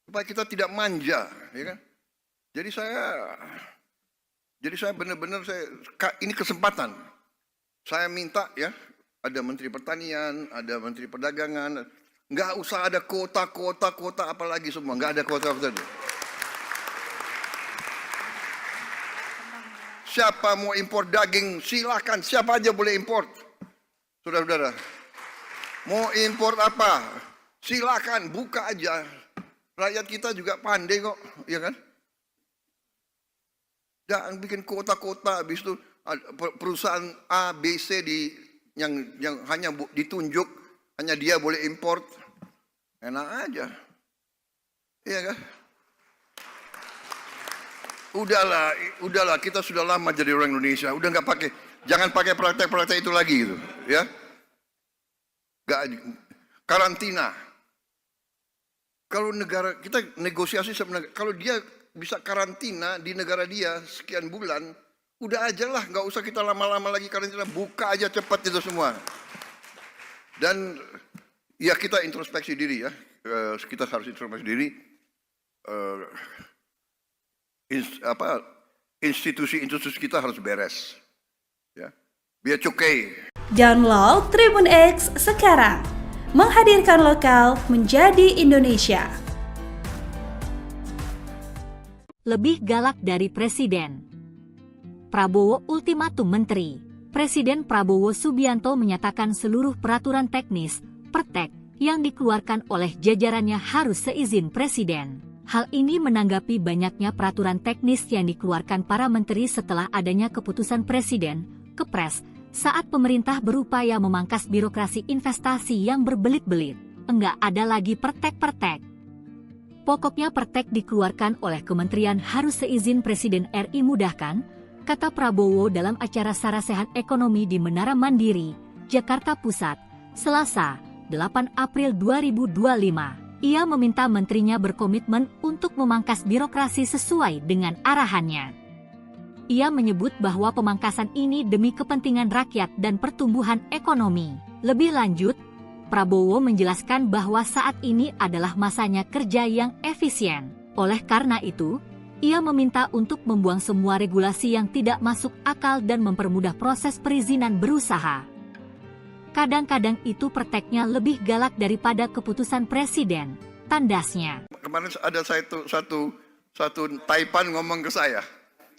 supaya kita tidak manja, ya kan? Jadi saya benar-benar ini kesempatan. Saya minta ya, ada Menteri Pertanian, ada Menteri Perdagangan, nggak usah ada kota apalagi semua, nggak ada kota. Siapa mau impor daging, silakan, siapa aja boleh impor. Saudara-saudara, mau impor apa? Silakan, buka aja. Rakyat kita juga pandai kok, ya kan? Jangan bikin kota-kota, habis itu perusahaan A, B, C yang hanya ditunjuk, hanya dia boleh impor. Enak aja. Iya kan? Udahlah, kita sudah lama jadi orang Indonesia. Udah jangan pakai praktek-praktek itu lagi gitu, ya. Karantina. Kalau negara kita negosiasi sama negara, kalau dia bisa karantina di negara dia sekian bulan, udah aja lah, nggak usah kita lama-lama lagi karantina, buka aja cepat itu semua. Dan ya kita introspeksi diri ya, kita harus introspeksi diri. Institusi kita harus beres, ya. Biar cukai. Download Tribun X sekarang, menghadirkan lokal menjadi Indonesia. Lebih galak dari presiden. Prabowo ultimatum menteri. Presiden Prabowo Subianto menyatakan seluruh peraturan teknis, pertek, yang dikeluarkan oleh jajarannya harus seizin presiden. Hal ini menanggapi banyaknya peraturan teknis yang dikeluarkan para menteri setelah adanya keputusan presiden, Kepres, saat pemerintah berupaya memangkas birokrasi investasi yang berbelit-belit. Enggak ada lagi pertek-pertek. Pokoknya pertek dikeluarkan oleh kementerian harus seizin Presiden RI mudahkan, kata Prabowo dalam acara Sarasehan Ekonomi di Menara Mandiri, Jakarta Pusat, Selasa, 8 April 2025. Ia meminta menterinya berkomitmen untuk memangkas birokrasi sesuai dengan arahannya. Ia menyebut bahwa pemangkasan ini demi kepentingan rakyat dan pertumbuhan ekonomi. Lebih lanjut, Prabowo menjelaskan bahwa saat ini adalah masanya kerja yang efisien. Oleh karena itu, ia meminta untuk membuang semua regulasi yang tidak masuk akal dan mempermudah proses perizinan berusaha. Kadang-kadang itu prakteknya lebih galak daripada keputusan presiden, tandasnya. Kemarin ada satu Taipan ngomong ke saya.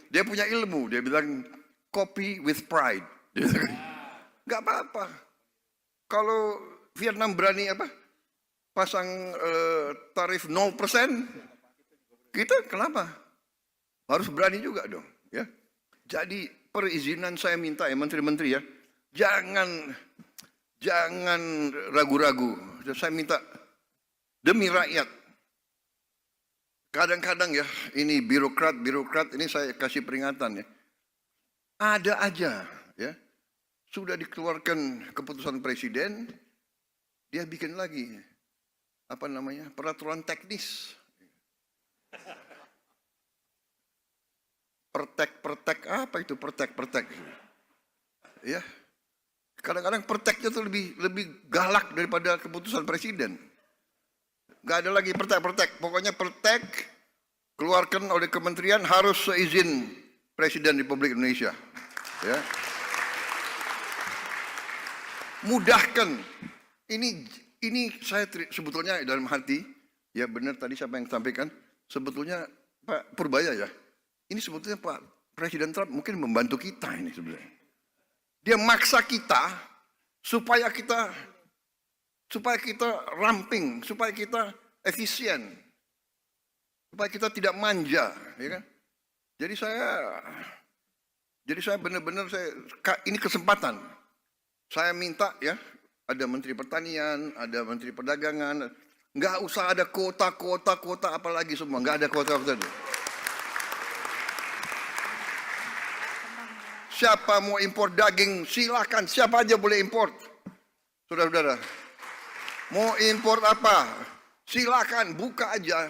Dia punya ilmu, dia bilang copy with pride. Nggak apa-apa. Kalau Vietnam berani pasang tarif 0%, kita kenapa? Harus berani juga dong, ya. Jadi perizinan saya minta ya menteri-menteri ya, jangan ragu-ragu. Saya minta demi rakyat. Kadang-kadang ya, ini birokrat ini saya kasih peringatan ya. Ada aja ya, sudah dikeluarkan keputusan presiden, dia bikin lagi peraturan teknis. Pertek apa itu pertek? Ya. Kadang-kadang perteknya tuh lebih galak daripada keputusan presiden. Gak ada lagi pertek. Pokoknya pertek keluarkan oleh kementerian harus seizin Presiden Republik Indonesia. Ya. Mudahkan. Ini saya sebetulnya dalam hati, ya benar tadi siapa yang sampaikan, sebetulnya Pak Purbaya ya. Ini sebetulnya Pak Presiden Trump mungkin membantu kita ini sebenarnya. Dia maksa kita supaya kita ramping, supaya kita efisien, supaya kita tidak manja, ya kan? Jadi saya benar-benar ini kesempatan. Saya minta ya, ada Menteri Pertanian, ada Menteri Perdagangan, nggak usah ada kuota apalagi semua, nggak ada kuota. Siapa mau impor daging, silakan, siapa aja boleh impor. Saudara-saudara, mau impor apa, silakan, buka aja.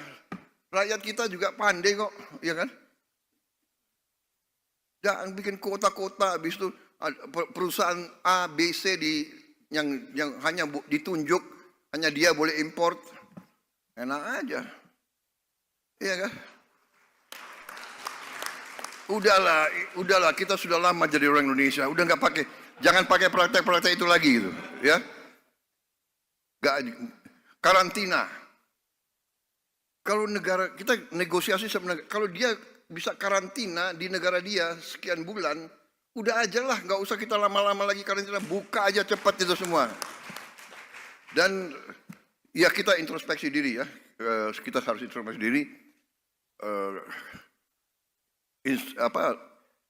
Rakyat kita juga pandai kok, ya kan? Jangan bikin kota-kota, habis itu perusahaan A, B, C yang hanya ditunjuk, hanya dia boleh impor. Enak aja. Iya kan? Udahlah, kita sudah lama jadi orang Indonesia, udah jangan pakai praktek-praktek itu lagi gitu, ya. Karantina. Kalau negara kita negosiasi sama negara, kalau dia bisa karantina di negara dia sekian bulan, udah aja lah, nggak usah kita lama-lama lagi karantina, buka aja cepat itu semua. Dan ya kita introspeksi diri ya, kita harus introspeksi diri.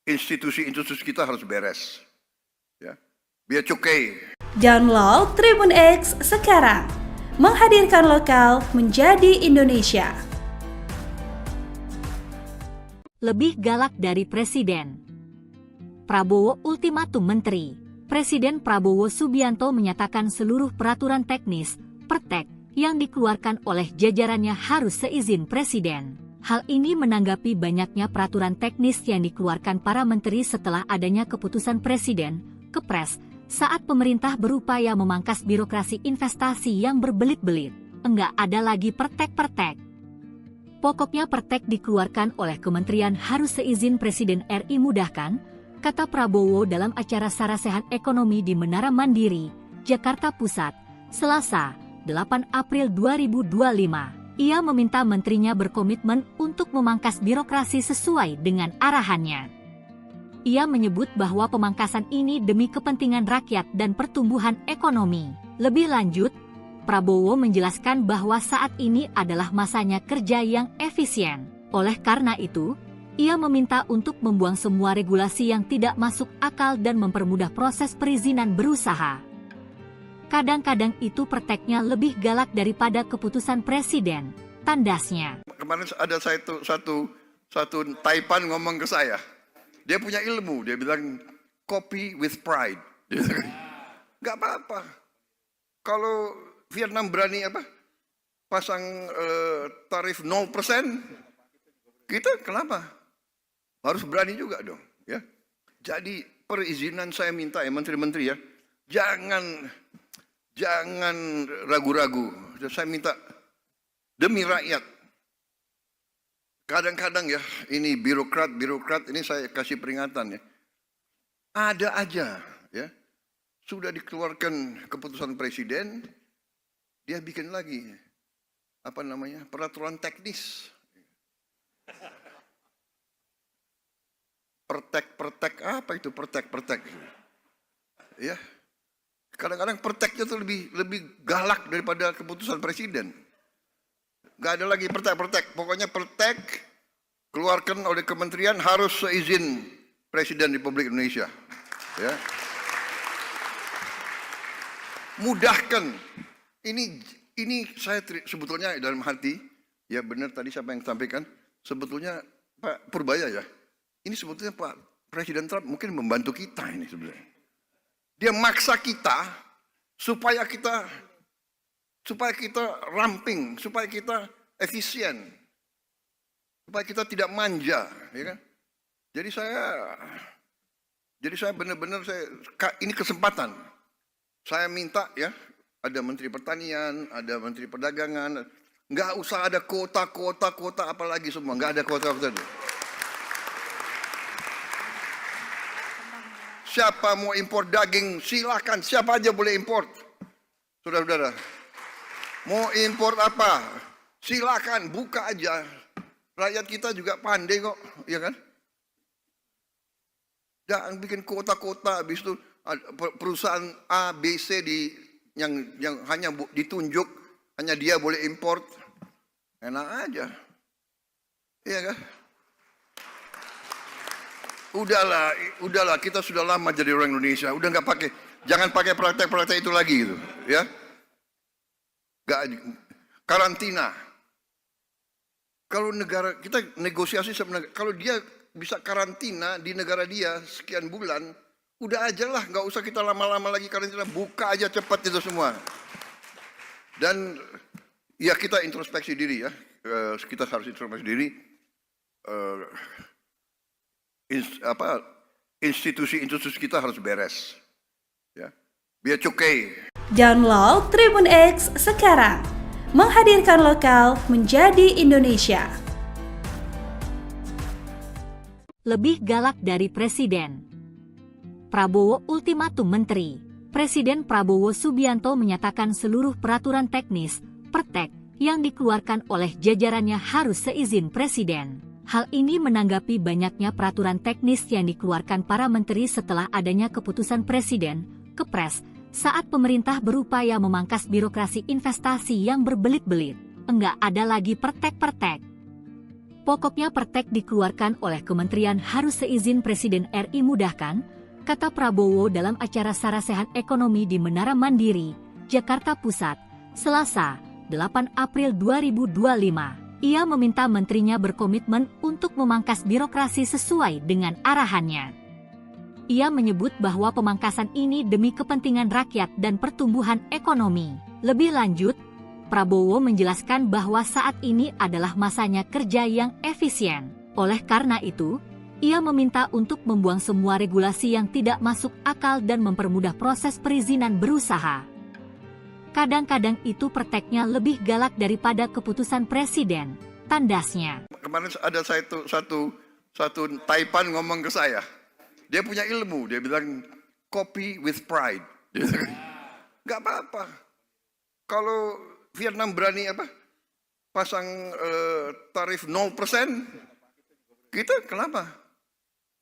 Institusi kita harus beres, ya. Biar cukai. Download Tribun X sekarang, menghadirkan lokal menjadi Indonesia. Lebih galak dari Presiden. Prabowo ultimatum menteri. Presiden Prabowo Subianto menyatakan seluruh peraturan teknis, pertek, yang dikeluarkan oleh jajarannya harus seizin Presiden. Hal ini menanggapi banyaknya peraturan teknis yang dikeluarkan para menteri setelah adanya keputusan Presiden, Kepres, saat pemerintah berupaya memangkas birokrasi investasi yang berbelit-belit. Enggak ada lagi pertek-pertek. Pokoknya pertek dikeluarkan oleh kementerian harus seizin Presiden RI mudahkan, kata Prabowo dalam acara Sarasehan Ekonomi di Menara Mandiri, Jakarta Pusat, Selasa, 8 April 2025. Ia meminta menterinya berkomitmen untuk memangkas birokrasi sesuai dengan arahannya. Ia menyebut bahwa pemangkasan ini demi kepentingan rakyat dan pertumbuhan ekonomi. Lebih lanjut, Prabowo menjelaskan bahwa saat ini adalah masanya kerja yang efisien. Oleh karena itu, ia meminta untuk membuang semua regulasi yang tidak masuk akal dan mempermudah proses perizinan berusaha. Kadang-kadang itu perteknya lebih galak daripada keputusan presiden, tandasnya. Kemarin ada satu Taipan ngomong ke saya. Dia punya ilmu, dia bilang copy with pride. Gak apa-apa. Kalau Vietnam berani pasang tarif 0%, kita kenapa? Harus berani juga dong, ya. Jadi perizinan saya minta ya menteri-menteri ya, jangan ragu-ragu. Saya minta demi rakyat. Kadang-kadang ya, ini birokrat ini saya kasih peringatan ya. Ada aja ya, sudah dikeluarkan keputusan presiden, dia bikin lagi peraturan teknis. Pertek apa itu pertek? Ya. Kadang-kadang perteknya tuh lebih galak daripada keputusan presiden. Gak ada lagi pertek-pertek. Pokoknya pertek keluarkan oleh kementerian harus seizin Presiden Republik Indonesia. Ya. Mudahkan. Ini saya sebetulnya dalam hati, ya benar tadi siapa yang sampaikan, sebetulnya Pak Purbaya ya. Ini sebetulnya Pak Presiden Trump mungkin membantu kita ini sebenarnya. Dia maksa kita supaya kita ramping, supaya kita efisien, supaya kita tidak manja, ya kan? Jadi saya benar-benar ini kesempatan. Saya minta ya, ada Menteri Pertanian, ada Menteri Perdagangan, nggak usah ada kuota apalagi semua, nggak ada kuota. Siapa mau impor daging, silakan. Siapa aja boleh impor. Saudara-saudara. Mau impor apa? Silakan, buka aja. Rakyat kita juga pandai kok, ya kan? Jangan bikin kota-kota, habis itu perusahaan A, B, C yang hanya ditunjuk, hanya dia boleh impor. Enak aja. Iya kan? Udahlah, kita sudah lama jadi orang Indonesia. Udah nggak pakai, jangan pakai praktek-praktek itu lagi gitu, ya. Karantina. Kalau negara kita negosiasi sama negara, kalau dia bisa karantina di negara dia sekian bulan, udah aja lah, nggak usah kita lama-lama lagi karantina, buka aja cepat itu semua. Dan ya kita introspeksi diri ya, kita harus introspeksi diri. Institusi kita harus beres, ya, biar cukai. Download Tribun X sekarang, menghadirkan lokal menjadi Indonesia. Lebih galak dari Presiden. Prabowo ultimatum Menteri. Presiden Prabowo Subianto menyatakan seluruh peraturan teknis, pertek, yang dikeluarkan oleh jajarannya harus seizin Presiden. Hal ini menanggapi banyaknya peraturan teknis yang dikeluarkan para menteri setelah adanya keputusan Presiden, Kepres, saat pemerintah berupaya memangkas birokrasi investasi yang berbelit-belit. Enggak ada lagi pertek-pertek. Pokoknya pertek dikeluarkan oleh kementerian harus seizin Presiden RI mudahkan, kata Prabowo dalam acara Sarasehan Ekonomi di Menara Mandiri, Jakarta Pusat, Selasa, 8 April 2025. Ia meminta menterinya berkomitmen untuk memangkas birokrasi sesuai dengan arahannya. Ia menyebut bahwa pemangkasan ini demi kepentingan rakyat dan pertumbuhan ekonomi. Lebih lanjut, Prabowo menjelaskan bahwa saat ini adalah masanya kerja yang efisien. Oleh karena itu, ia meminta untuk membuang semua regulasi yang tidak masuk akal dan mempermudah proses perizinan berusaha. Kadang-kadang itu perteknya lebih galak daripada keputusan presiden, tandasnya. Kemarin ada satu Taipan ngomong ke saya. Dia punya ilmu, dia bilang copy with pride. Gak apa-apa. Kalau Vietnam berani pasang tarif 0%, kita kenapa?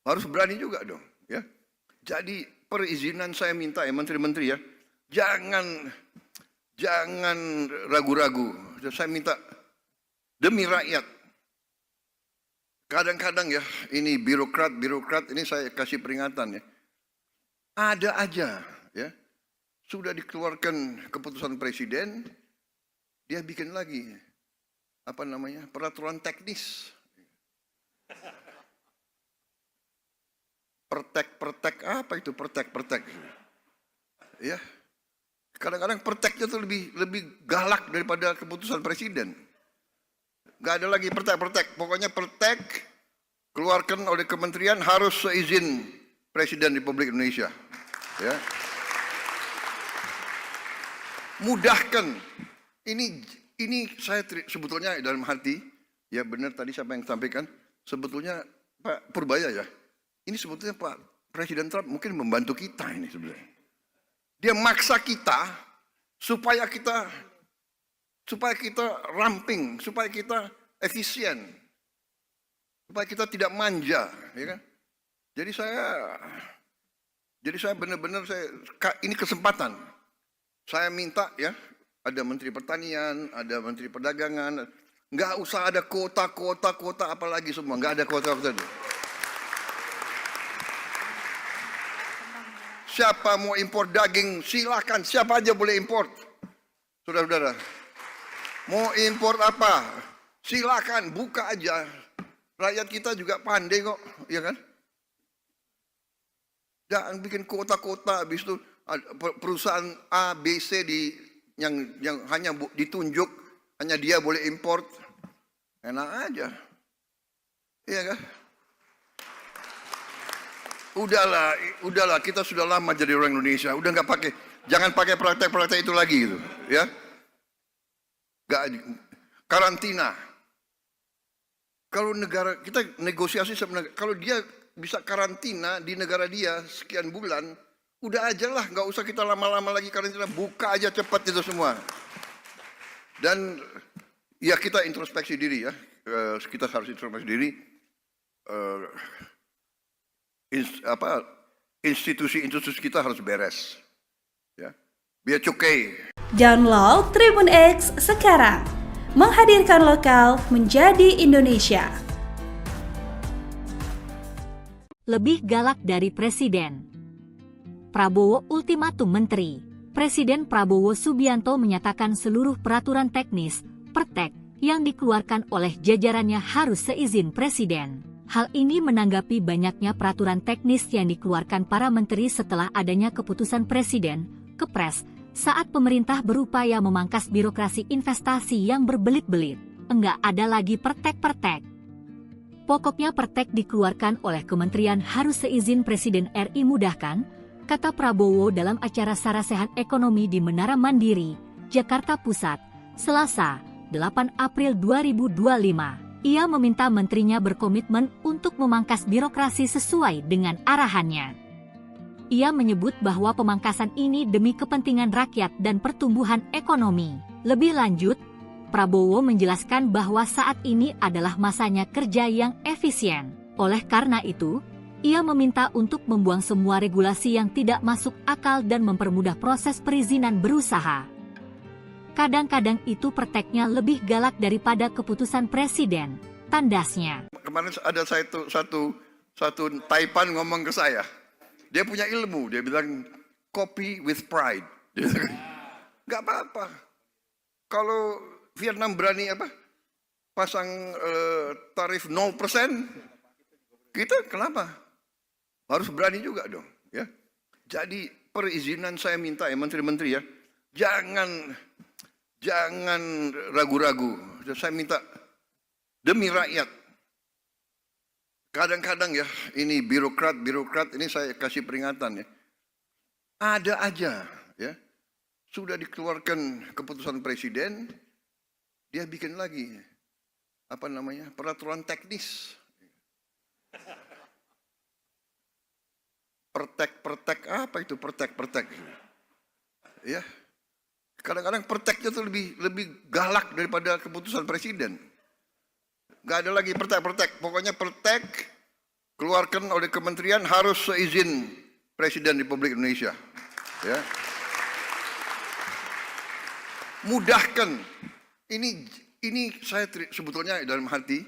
Harus berani juga dong. Ya. Jadi perizinan saya minta ya menteri-menteri ya, jangan ragu-ragu. Saya minta demi rakyat. Kadang-kadang ya, ini birokrat ini saya kasih peringatan ya. Ada aja ya. Sudah dikeluarkan keputusan presiden, dia bikin lagi peraturan teknis. Pertek apa itu pertek? Ya. Kadang-kadang perteknya tuh lebih galak daripada keputusan presiden. Gak ada lagi pertek-pertek. Pokoknya pertek keluarkan oleh kementerian harus seizin Presiden Republik Indonesia. Ya. Mudahkan. Ini saya sebetulnya dalam hati, ya benar tadi siapa yang sampaikan, sebetulnya Pak Purbaya ya. Ini sebetulnya Pak Presiden Trump mungkin membantu kita ini sebenarnya. Dia maksa kita supaya kita ramping, supaya kita efisien, supaya kita tidak manja, ya kan? Jadi Jadi saya benar-benar ini kesempatan. Saya minta ya, ada Menteri Pertanian, ada Menteri Perdagangan, nggak usah ada kota apalagi semua, nggak ada kota. Siapa mau impor daging, silakan, siapa aja boleh impor. Saudara-saudara, mau impor apa, silakan, buka aja. Rakyat kita juga pandai kok, ya kan? Jangan bikin kota-kota, habis itu perusahaan A, B, C yang hanya ditunjuk, hanya dia boleh impor. Enak aja. Iya kan? Udahlah, kita sudah lama jadi orang Indonesia. Udah nggak pakai, jangan pakai praktek-praktek itu lagi gitu, ya. Karantina. Kalau negara kita negosiasi sama negara, kalau dia bisa karantina di negara dia sekian bulan, udah aja lah, nggak usah kita lama-lama lagi karantina, buka aja cepat itu semua. Dan ya kita introspeksi diri ya, kita harus introspeksi diri. Institusi kita harus beres, ya. Biar cukai. Download Tribun X sekarang, menghadirkan lokal menjadi Indonesia. Lebih galak dari Presiden. Prabowo ultimatum menteri. Presiden Prabowo Subianto menyatakan seluruh peraturan teknis, pertek, yang dikeluarkan oleh jajarannya harus seizin Presiden. Hal ini menanggapi banyaknya peraturan teknis yang dikeluarkan para menteri setelah adanya keputusan Presiden, Kepres, saat pemerintah berupaya memangkas birokrasi investasi yang berbelit-belit. Enggak ada lagi pertek-pertek. Pokoknya pertek dikeluarkan oleh kementerian harus seizin Presiden RI mudahkan, kata Prabowo dalam acara Sarasehan Ekonomi di Menara Mandiri, Jakarta Pusat, Selasa, 8 April 2025. Ia meminta menterinya berkomitmen untuk memangkas birokrasi sesuai dengan arahannya. Ia menyebut bahwa pemangkasan ini demi kepentingan rakyat dan pertumbuhan ekonomi. Lebih lanjut, Prabowo menjelaskan bahwa saat ini adalah masanya kerja yang efisien. Oleh karena itu, ia meminta untuk membuang semua regulasi yang tidak masuk akal dan mempermudah proses perizinan berusaha. Kadang-kadang itu perteknya lebih galak daripada keputusan Presiden, tandasnya. Kemarin ada satu Taipan ngomong ke saya. Dia punya ilmu, dia bilang copy with pride. Gak apa-apa. Kalau Vietnam berani pasang tarif 0%, kita kenapa? Harus berani juga dong, ya. Jadi perizinan saya minta ya menteri-menteri ya, jangan ragu-ragu. Saya minta demi rakyat. Kadang-kadang ya, ini birokrat ini saya kasih peringatan ya. Ada aja ya. Sudah dikeluarkan keputusan presiden, dia bikin lagi peraturan teknis. Pertek apa itu pertek? Ya. Kadang-kadang perteknya itu lebih galak daripada keputusan presiden. Gak ada lagi pertek. Pokoknya pertek keluarkan oleh kementerian harus seizin Presiden Republik Indonesia. Ya. Mudahkan. Ini saya sebetulnya dalam hati,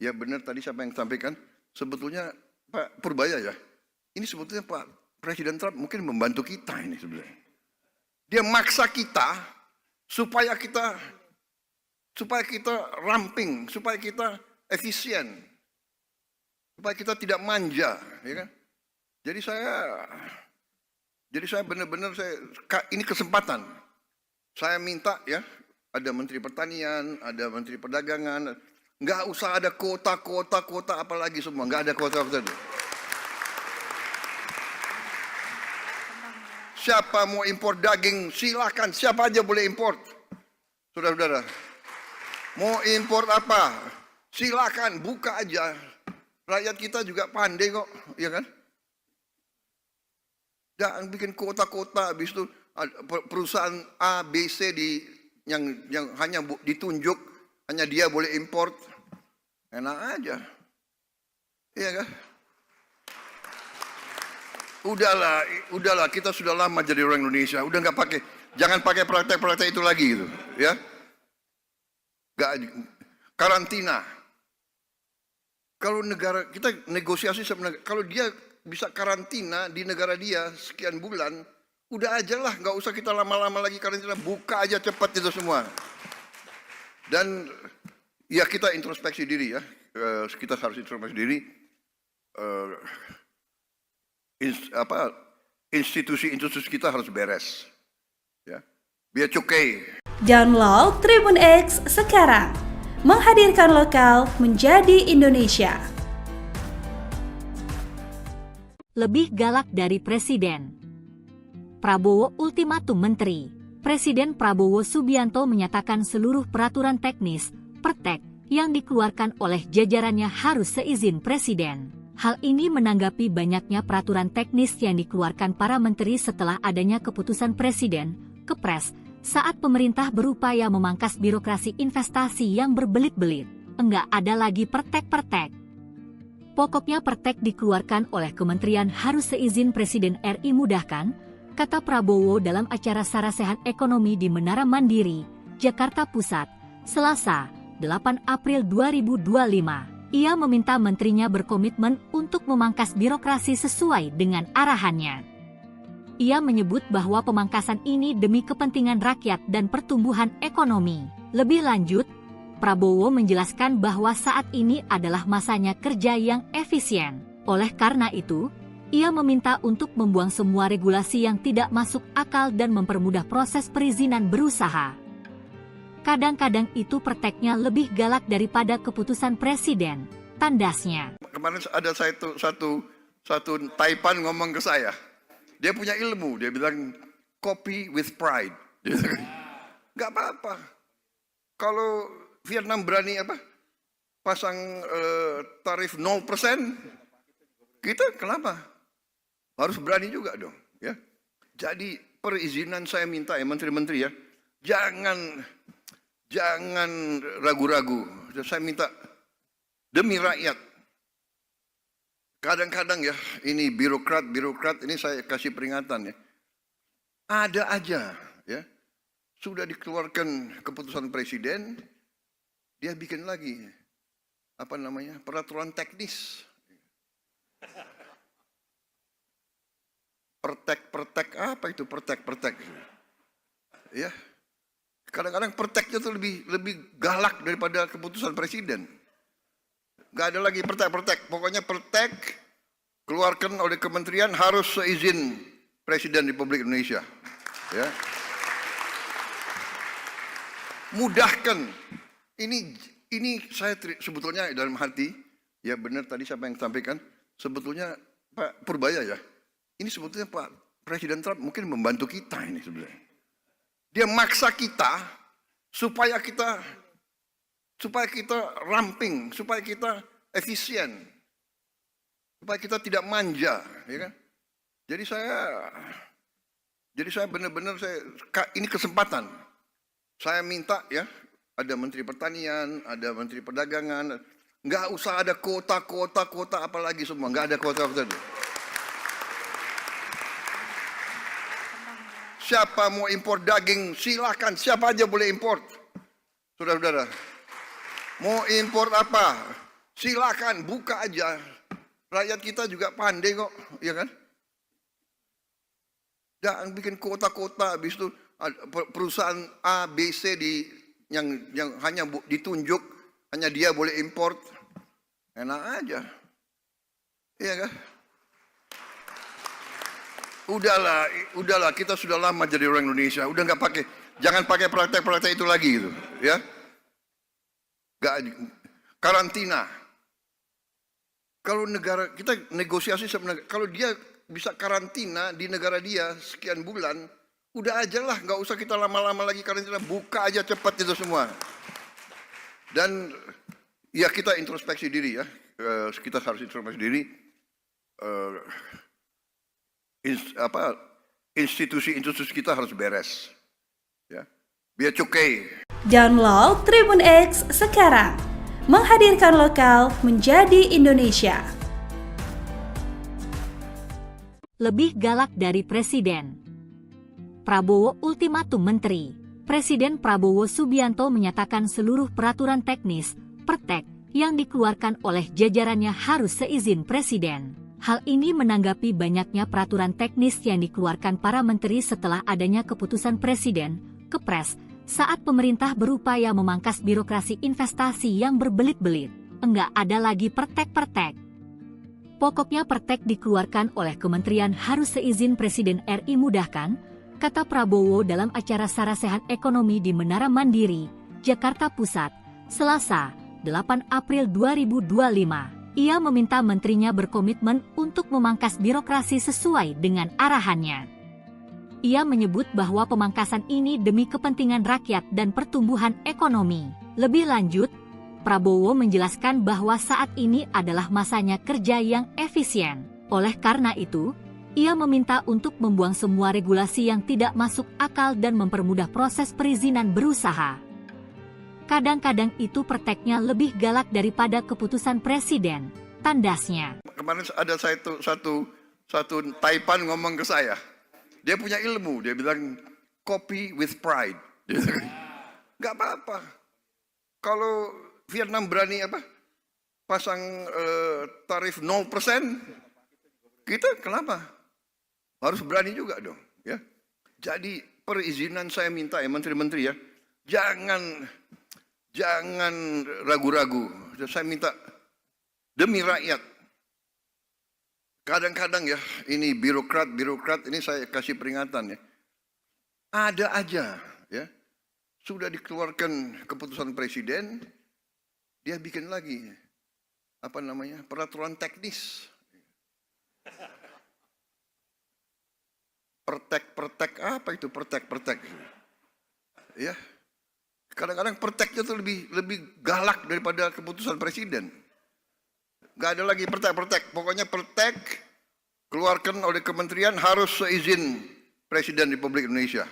ya benar tadi siapa yang sampaikan, sebetulnya Pak Purbaya ya. Ini sebetulnya Pak Presiden Trump mungkin membantu kita ini sebenarnya. Dia maksa kita supaya kita ramping, supaya kita efisien, supaya kita tidak manja, ya kan? Jadi saya benar-benar ini kesempatan. Saya minta ya, ada Menteri Pertanian, ada Menteri Perdagangan, nggak usah ada kota apalagi semua, nggak ada kota. Siapa mau impor daging, silakan, siapa aja boleh impor. Saudara-saudara, mau impor apa, silakan, buka aja. Rakyat kita juga pandai kok, ya kan? Jangan bikin kota-kota, habis itu perusahaan A, B, C yang hanya ditunjuk, hanya dia boleh impor. Enak aja, iya kan? udahlah, kita sudah lama jadi orang Indonesia, udah nggak pakai, jangan pakai praktek-praktek itu lagi gitu, ya. Nggak, karantina. Kalau negara kita negosiasi sebenarnya, kalau dia bisa karantina di negara dia sekian bulan, udah aja lah, nggak usah kita lama-lama lagi karantina, buka aja cepat itu semua. Dan ya kita introspeksi diri ya, kita harus introspeksi diri. Institusi kita harus beres, ya. Biar cukai. Download Tribun X sekarang, menghadirkan lokal menjadi Indonesia. Lebih galak dari Presiden. Prabowo ultimatum Menteri. Presiden Prabowo Subianto menyatakan seluruh peraturan teknis, pertek, yang dikeluarkan oleh jajarannya harus seizin Presiden. Hal ini menanggapi banyaknya peraturan teknis yang dikeluarkan para menteri setelah adanya keputusan Presiden, Kepres, saat pemerintah berupaya memangkas birokrasi investasi yang berbelit-belit. Enggak ada lagi pertek-pertek. Pokoknya pertek dikeluarkan oleh kementerian harus seizin Presiden RI mudahkan, kata Prabowo dalam acara Sarasehan Ekonomi di Menara Mandiri, Jakarta Pusat, Selasa, 8 April 2025. Ia meminta menterinya berkomitmen untuk memangkas birokrasi sesuai dengan arahannya. Ia menyebut bahwa pemangkasan ini demi kepentingan rakyat dan pertumbuhan ekonomi. Lebih lanjut, Prabowo menjelaskan bahwa saat ini adalah masanya kerja yang efisien. Oleh karena itu, ia meminta untuk membuang semua regulasi yang tidak masuk akal dan mempermudah proses perizinan berusaha. Kadang-kadang itu perteknya lebih galak daripada keputusan Presiden, tandasnya. Kemarin ada satu Taipan ngomong ke saya, dia punya ilmu, dia bilang copy with pride. Nggak apa-apa. Kalau Vietnam berani pasang tarif 0%, kita kenapa? Harus berani juga dong, ya. Jadi perizinan saya minta ya menteri-menteri ya, jangan ragu-ragu. Saya minta demi rakyat. Kadang-kadang ya, ini birokrat ini saya kasih peringatan ya. Ada aja ya. Sudah dikeluarkan keputusan presiden, dia bikin lagi peraturan teknis. Pertek apa itu pertek? Ya. Kadang-kadang perteknya itu lebih galak daripada keputusan presiden. Gak ada lagi pertek. Pokoknya pertek keluarkan oleh kementerian harus seizin Presiden Republik Indonesia. Ya. Mudahkan. Ini saya sebetulnya dalam hati, ya benar tadi siapa yang sampaikan, sebetulnya Pak Purbaya ya. Ini sebetulnya Pak Presiden Trump mungkin membantu kita ini sebenarnya. Dia maksa kita supaya kita ramping, supaya kita efisien, supaya kita tidak manja, ya kan? Jadi saya benar-benar ini kesempatan. Saya minta ya, ada Menteri Pertanian, ada Menteri Perdagangan, nggak usah ada kota apalagi semua, nggak ada kota. Siapa mau impor daging, silakan. Siapa aja boleh impor. Saudara-saudara. Mau impor apa? Silakan, buka aja. Rakyat kita juga pandai kok, ya kan? Jangan bikin kota-kota, habis itu perusahaan A, B, C yang hanya ditunjuk, hanya dia boleh impor. Enak aja. Iya kan? Udahlah, kita sudah lama jadi orang Indonesia, udah nggak pakai, jangan pakai praktek-praktek itu lagi gitu, ya. Karantina. Kalau negara kita negosiasi sebenarnya, kalau dia bisa karantina di negara dia sekian bulan, udah aja lah, nggak usah kita lama-lama lagi karantina, buka aja cepat itu semua. Dan ya kita introspeksi diri ya, kita harus introspeksi diri. Institusi kita harus beres, ya. Biar cukai. Download Tribun X sekarang, menghadirkan lokal menjadi Indonesia. Lebih galak dari Presiden. Prabowo ultimatum menteri. Presiden Prabowo Subianto menyatakan seluruh peraturan teknis, pertek, yang dikeluarkan oleh jajarannya harus seizin Presiden. Hal ini menanggapi banyaknya peraturan teknis yang dikeluarkan para menteri setelah adanya keputusan Presiden, Kepres, saat pemerintah berupaya memangkas birokrasi investasi yang berbelit-belit. Enggak ada lagi pertek-pertek. Pokoknya pertek dikeluarkan oleh kementerian harus seizin Presiden RI mudahkan, kata Prabowo dalam acara Sarasehan Ekonomi di Menara Mandiri, Jakarta Pusat, Selasa, 8 April 2025. Ia meminta menterinya berkomitmen untuk memangkas birokrasi sesuai dengan arahannya. Ia menyebut bahwa pemangkasan ini demi kepentingan rakyat dan pertumbuhan ekonomi. Lebih lanjut, Prabowo menjelaskan bahwa saat ini adalah masanya kerja yang efisien. Oleh karena itu, ia meminta untuk membuang semua regulasi yang tidak masuk akal dan mempermudah proses perizinan berusaha. Kadang-kadang itu perteknya lebih galak daripada keputusan Presiden, tandasnya. Kemarin ada satu Taipan ngomong ke saya. Dia punya ilmu, dia bilang copy with pride. Nggak apa-apa. Kalau Vietnam berani pasang tarif 0%, kita kenapa? Harus berani juga dong, ya. Jadi perizinan saya minta ya menteri-menteri ya, jangan ragu-ragu. Saya minta demi rakyat. Kadang-kadang ya, ini birokrat ini saya kasih peringatan ya. Ada aja ya. Sudah dikeluarkan keputusan Presiden, dia bikin lagi peraturan teknis. Pertek apa itu pertek? Ya. Kadang-kadang perteknya tuh lebih galak daripada keputusan Presiden. Gak ada lagi pertek. Pokoknya pertek keluarkan oleh kementerian harus seizin Presiden Republik Indonesia.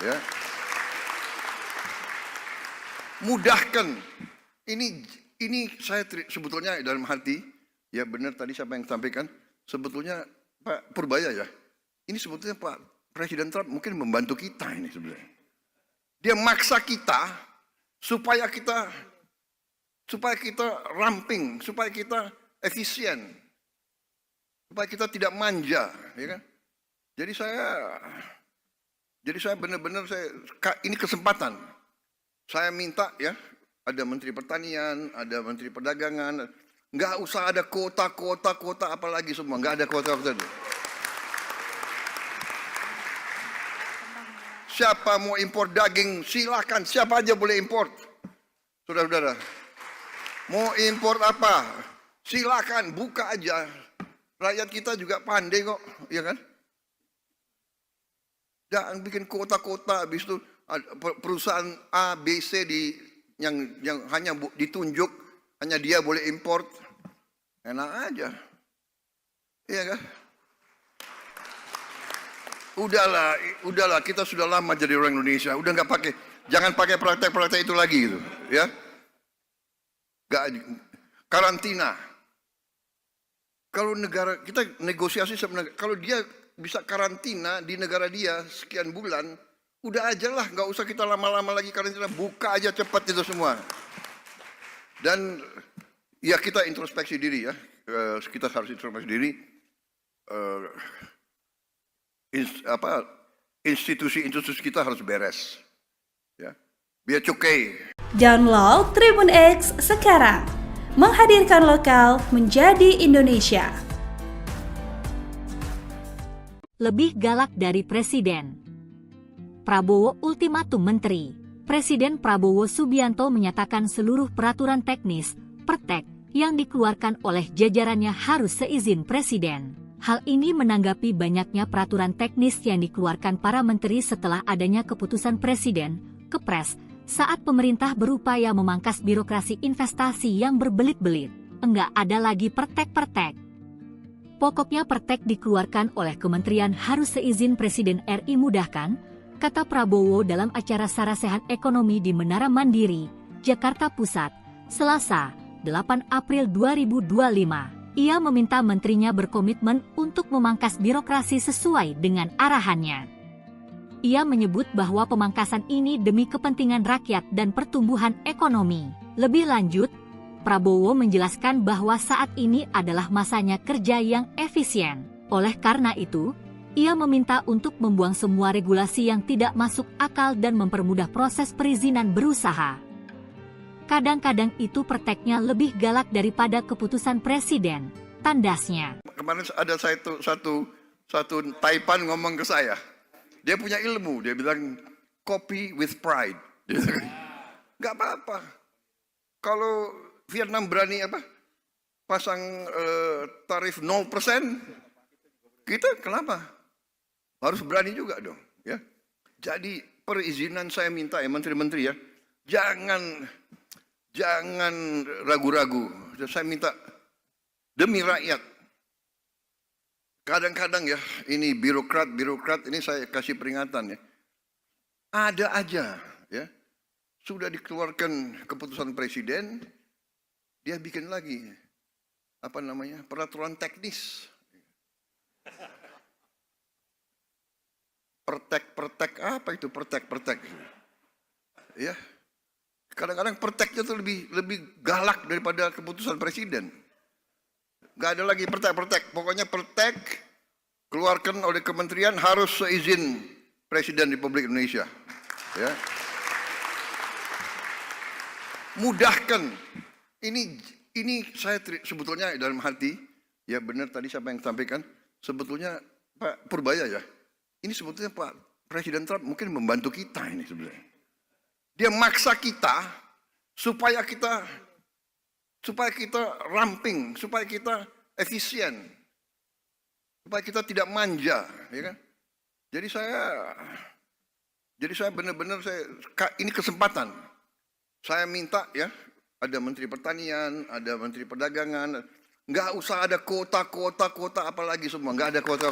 Ya. Mudahkan. Ini saya sebetulnya dalam hati, ya benar tadi siapa yang sampaikan, sebetulnya Pak Purbaya ya, ini sebetulnya Pak Presiden Trump mungkin membantu kita ini sebenarnya. Dia maksa kita supaya kita ramping, supaya kita efisien, supaya kita tidak manja, ya kan? Jadi saya benar-benar ini kesempatan. Saya minta ya, ada Menteri Pertanian, ada Menteri Perdagangan, nggak usah ada kuota apalagi semua, nggak ada kuota. Siapa mau impor daging, silakan, siapa aja boleh impor. Saudara-saudara, mau impor apa, silakan, buka aja. Rakyat kita juga pandai kok, ya kan? Jangan bikin kota-kota, habis itu perusahaan A, B, C yang hanya ditunjuk, hanya dia boleh import. Enak aja. Iya kan? Udahlah, kita sudah lama jadi orang Indonesia. Udah jangan pakai praktek-praktek itu lagi gitu, ya. Karantina. Kalau negara kita negosiasi sama negara, kalau dia bisa karantina di negara dia sekian bulan, udah aja lah, nggak usah kita lama-lama lagi karantina, buka aja cepat itu semua. Dan ya kita introspeksi diri ya, kita harus introspeksi diri. Institusi kita harus beres, ya. Biar cukai. Download Tribun X sekarang, menghadirkan lokal menjadi Indonesia. Lebih galak dari Presiden. Prabowo ultimatum menteri. Presiden Prabowo Subianto menyatakan seluruh peraturan teknis, pertek, yang dikeluarkan oleh jajarannya harus seizin Presiden. Hal ini menanggapi banyaknya peraturan teknis yang dikeluarkan para menteri setelah adanya keputusan Presiden, Kepres, saat pemerintah berupaya memangkas birokrasi investasi yang berbelit-belit. Enggak ada lagi pertek-pertek. Pokoknya pertek dikeluarkan oleh kementerian harus seizin Presiden RI mudahkan, kata Prabowo dalam acara Sarasehan Ekonomi di Menara Mandiri, Jakarta Pusat, Selasa, 8 April 2025. Ia meminta menterinya berkomitmen untuk memangkas birokrasi sesuai dengan arahannya. Ia menyebut bahwa pemangkasan ini demi kepentingan rakyat dan pertumbuhan ekonomi. Lebih lanjut, Prabowo menjelaskan bahwa saat ini adalah masanya kerja yang efisien. Oleh karena itu, ia meminta untuk membuang semua regulasi yang tidak masuk akal dan mempermudah proses perizinan berusaha. Kadang-kadang itu prakteknya lebih galak daripada keputusan presiden, tandasnya. Kemarin ada satu Taipan ngomong ke saya. Dia punya ilmu, dia bilang copy with pride. Nggak apa-apa. Kalau Vietnam berani pasang tarif 0%, kita kenapa? Harus berani juga dong. Ya. Jadi perizinan saya minta ya menteri-menteri ya, jangan ragu-ragu. Saya minta demi rakyat. Kadang-kadang ya, ini birokrat ini saya kasih peringatan ya. Ada aja ya, sudah dikeluarkan keputusan presiden, dia bikin lagi peraturan teknis. Pertek apa itu pertek? Ya. Kadang-kadang perteknya tuh lebih galak daripada keputusan presiden. Gak ada lagi pertek. Pokoknya pertek keluarkan oleh kementerian harus seizin Presiden Republik Indonesia. Ya. Mudahkan. Ini saya sebetulnya dalam hati, ya benar tadi siapa yang sampaikan, sebetulnya Pak Purbaya ya. Ini sebetulnya Pak Presiden Trump mungkin membantu kita ini sebenarnya. Dia maksa kita supaya kita ramping, supaya kita efisien, supaya kita tidak manja, ya kan? Jadi saya benar-benar ini kesempatan. Saya minta ya, ada Menteri Pertanian, ada Menteri Perdagangan, nggak usah ada kota apalagi semua, nggak ada kota.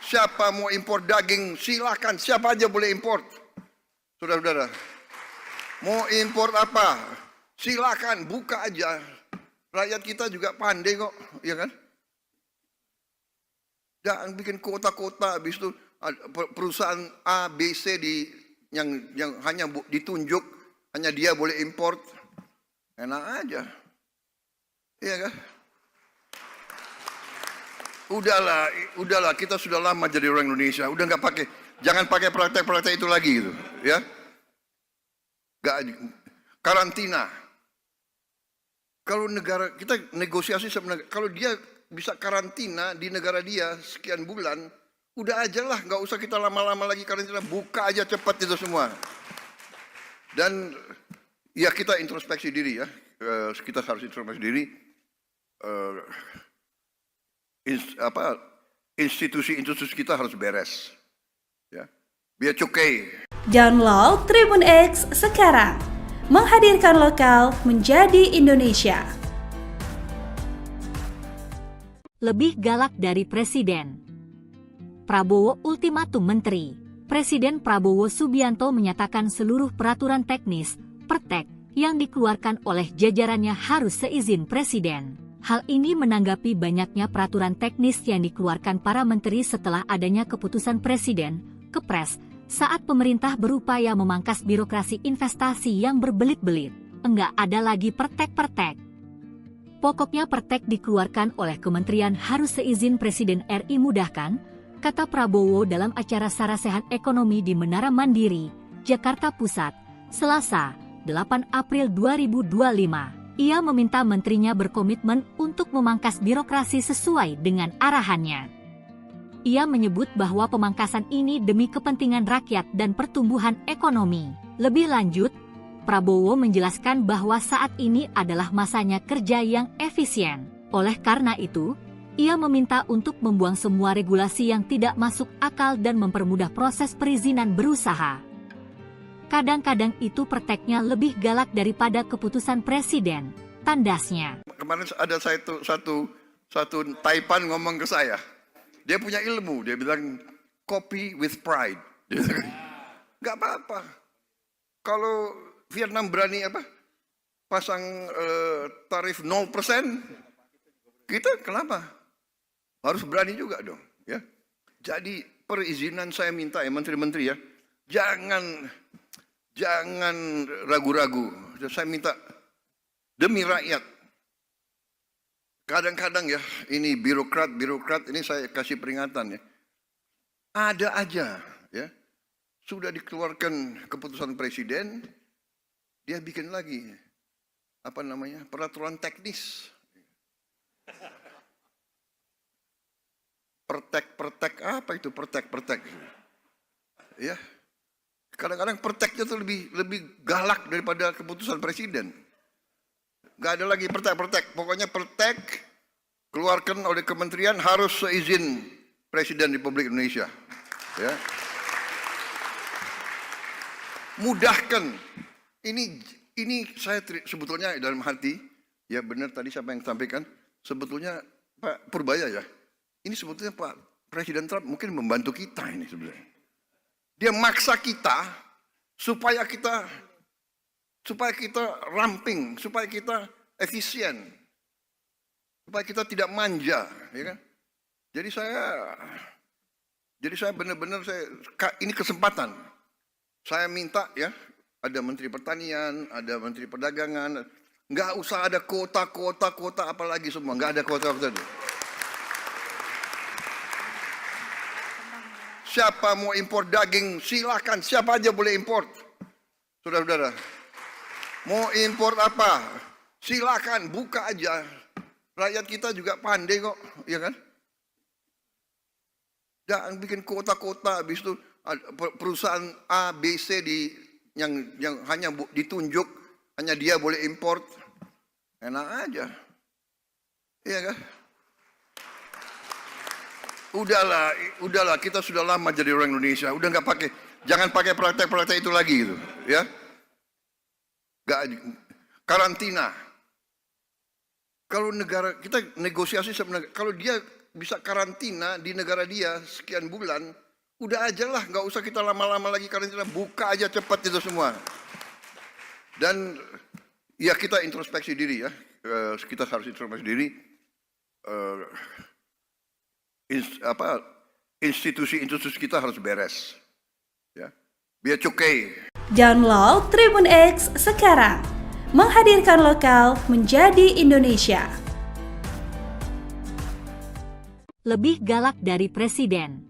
Siapa mau impor daging, silakan, siapa aja boleh impor. Saudara-saudara, mau impor apa? Silakan, buka aja. Rakyat kita juga pandai kok, ya kan? Jangan bikin kota-kota, habis itu perusahaan A, B, C yang hanya ditunjuk, hanya dia boleh impor. Enak aja. Iya kan? Udahlah, kita sudah lama jadi orang Indonesia, udah nggak pakai, jangan pakai praktek-praktek itu lagi gitu, ya. Karantina. Kalau negara kita negosiasi sama negara, kalau dia bisa karantina di negara dia sekian bulan, udah aja lah, nggak usah kita lama-lama lagi karantina, buka aja cepat itu semua. Dan ya kita introspeksi diri ya, kita harus introspeksi diri. Institusi kita harus beres, ya. Biar cukai. Download Tribun X sekarang, menghadirkan lokal menjadi Indonesia. Lebih galak dari presiden. Prabowo ultimatum menteri. Presiden Prabowo Subianto menyatakan seluruh peraturan teknis, pertek, yang dikeluarkan oleh jajarannya harus seizin presiden. Hal ini menanggapi banyaknya peraturan teknis yang dikeluarkan para menteri setelah adanya keputusan presiden, Kepres, saat pemerintah berupaya memangkas birokrasi investasi yang berbelit-belit. Enggak ada lagi pertek-pertek. Pokoknya pertek dikeluarkan oleh kementerian harus seizin Presiden RI mudahkan, kata Prabowo dalam acara Sarasehan Ekonomi di Menara Mandiri, Jakarta Pusat, Selasa, 8 April 2025. Ia meminta menterinya berkomitmen untuk memangkas birokrasi sesuai dengan arahannya. Ia menyebut bahwa pemangkasan ini demi kepentingan rakyat dan pertumbuhan ekonomi. Lebih lanjut, Prabowo menjelaskan bahwa saat ini adalah masanya kerja yang efisien. Oleh karena itu, ia meminta untuk membuang semua regulasi yang tidak masuk akal dan mempermudah proses perizinan berusaha. Kadang-kadang itu prakteknya lebih galak daripada keputusan presiden, tandasnya. Kemarin ada satu Taipan ngomong ke saya. Dia punya ilmu, dia bilang copy with pride. Nggak apa-apa. Kalau Vietnam berani pasang tarif 0%, kita kenapa? Harus berani juga dong, ya. Jadi perizinan saya minta ya menteri-menteri ya, jangan ragu-ragu. Saya minta demi rakyat. Kadang-kadang ya, ini birokrat ini saya kasih peringatan ya. Ada aja ya, sudah dikeluarkan keputusan presiden, dia bikin lagi peraturan teknis. Pertek apa itu pertek? Ya. Kadang-kadang perteknya tuh lebih galak daripada keputusan presiden. Gak ada lagi pertek. Pokoknya pertek keluarkan oleh kementerian harus seizin Presiden Republik Indonesia. Ya. Mudahkan. Ini saya sebetulnya dalam hati, ya benar tadi siapa yang sampaikan, sebetulnya Pak Purbaya ya. Ini sebetulnya Pak Presiden Trump mungkin membantu kita ini sebenarnya. Dia maksa kita supaya kita ramping, supaya kita efisien, supaya kita tidak manja, ya kan? Jadi saya benar-benar ini kesempatan. Saya minta ya, ada Menteri Pertanian, ada Menteri Perdagangan, nggak usah ada kota apalagi semua, nggak ada kota. Siapa mau impor daging, silakan. Siapa aja boleh impor. Saudara-saudara. Mau impor apa? Silakan, buka aja. Rakyat kita juga pandai kok, ya kan? Jangan bikin kota-kota, habis itu perusahaan A, B, C yang hanya ditunjuk, hanya dia boleh impor. Enak aja. Iya kan? Udahlah, kita sudah lama jadi orang Indonesia. Udah jangan pakai praktek-praktek itu lagi gitu, ya. Karantina. Kalau negara kita negosiasi sama negara, kalau dia bisa karantina di negara dia sekian bulan, udah aja lah, nggak usah kita lama-lama lagi karantina, buka aja cepat itu semua. Dan ya kita introspeksi diri ya, kita harus introspeksi diri. Institusi kita harus beres, ya. Biar cukai. Download Tribun X sekarang, menghadirkan lokal menjadi Indonesia. Lebih galak dari Presiden.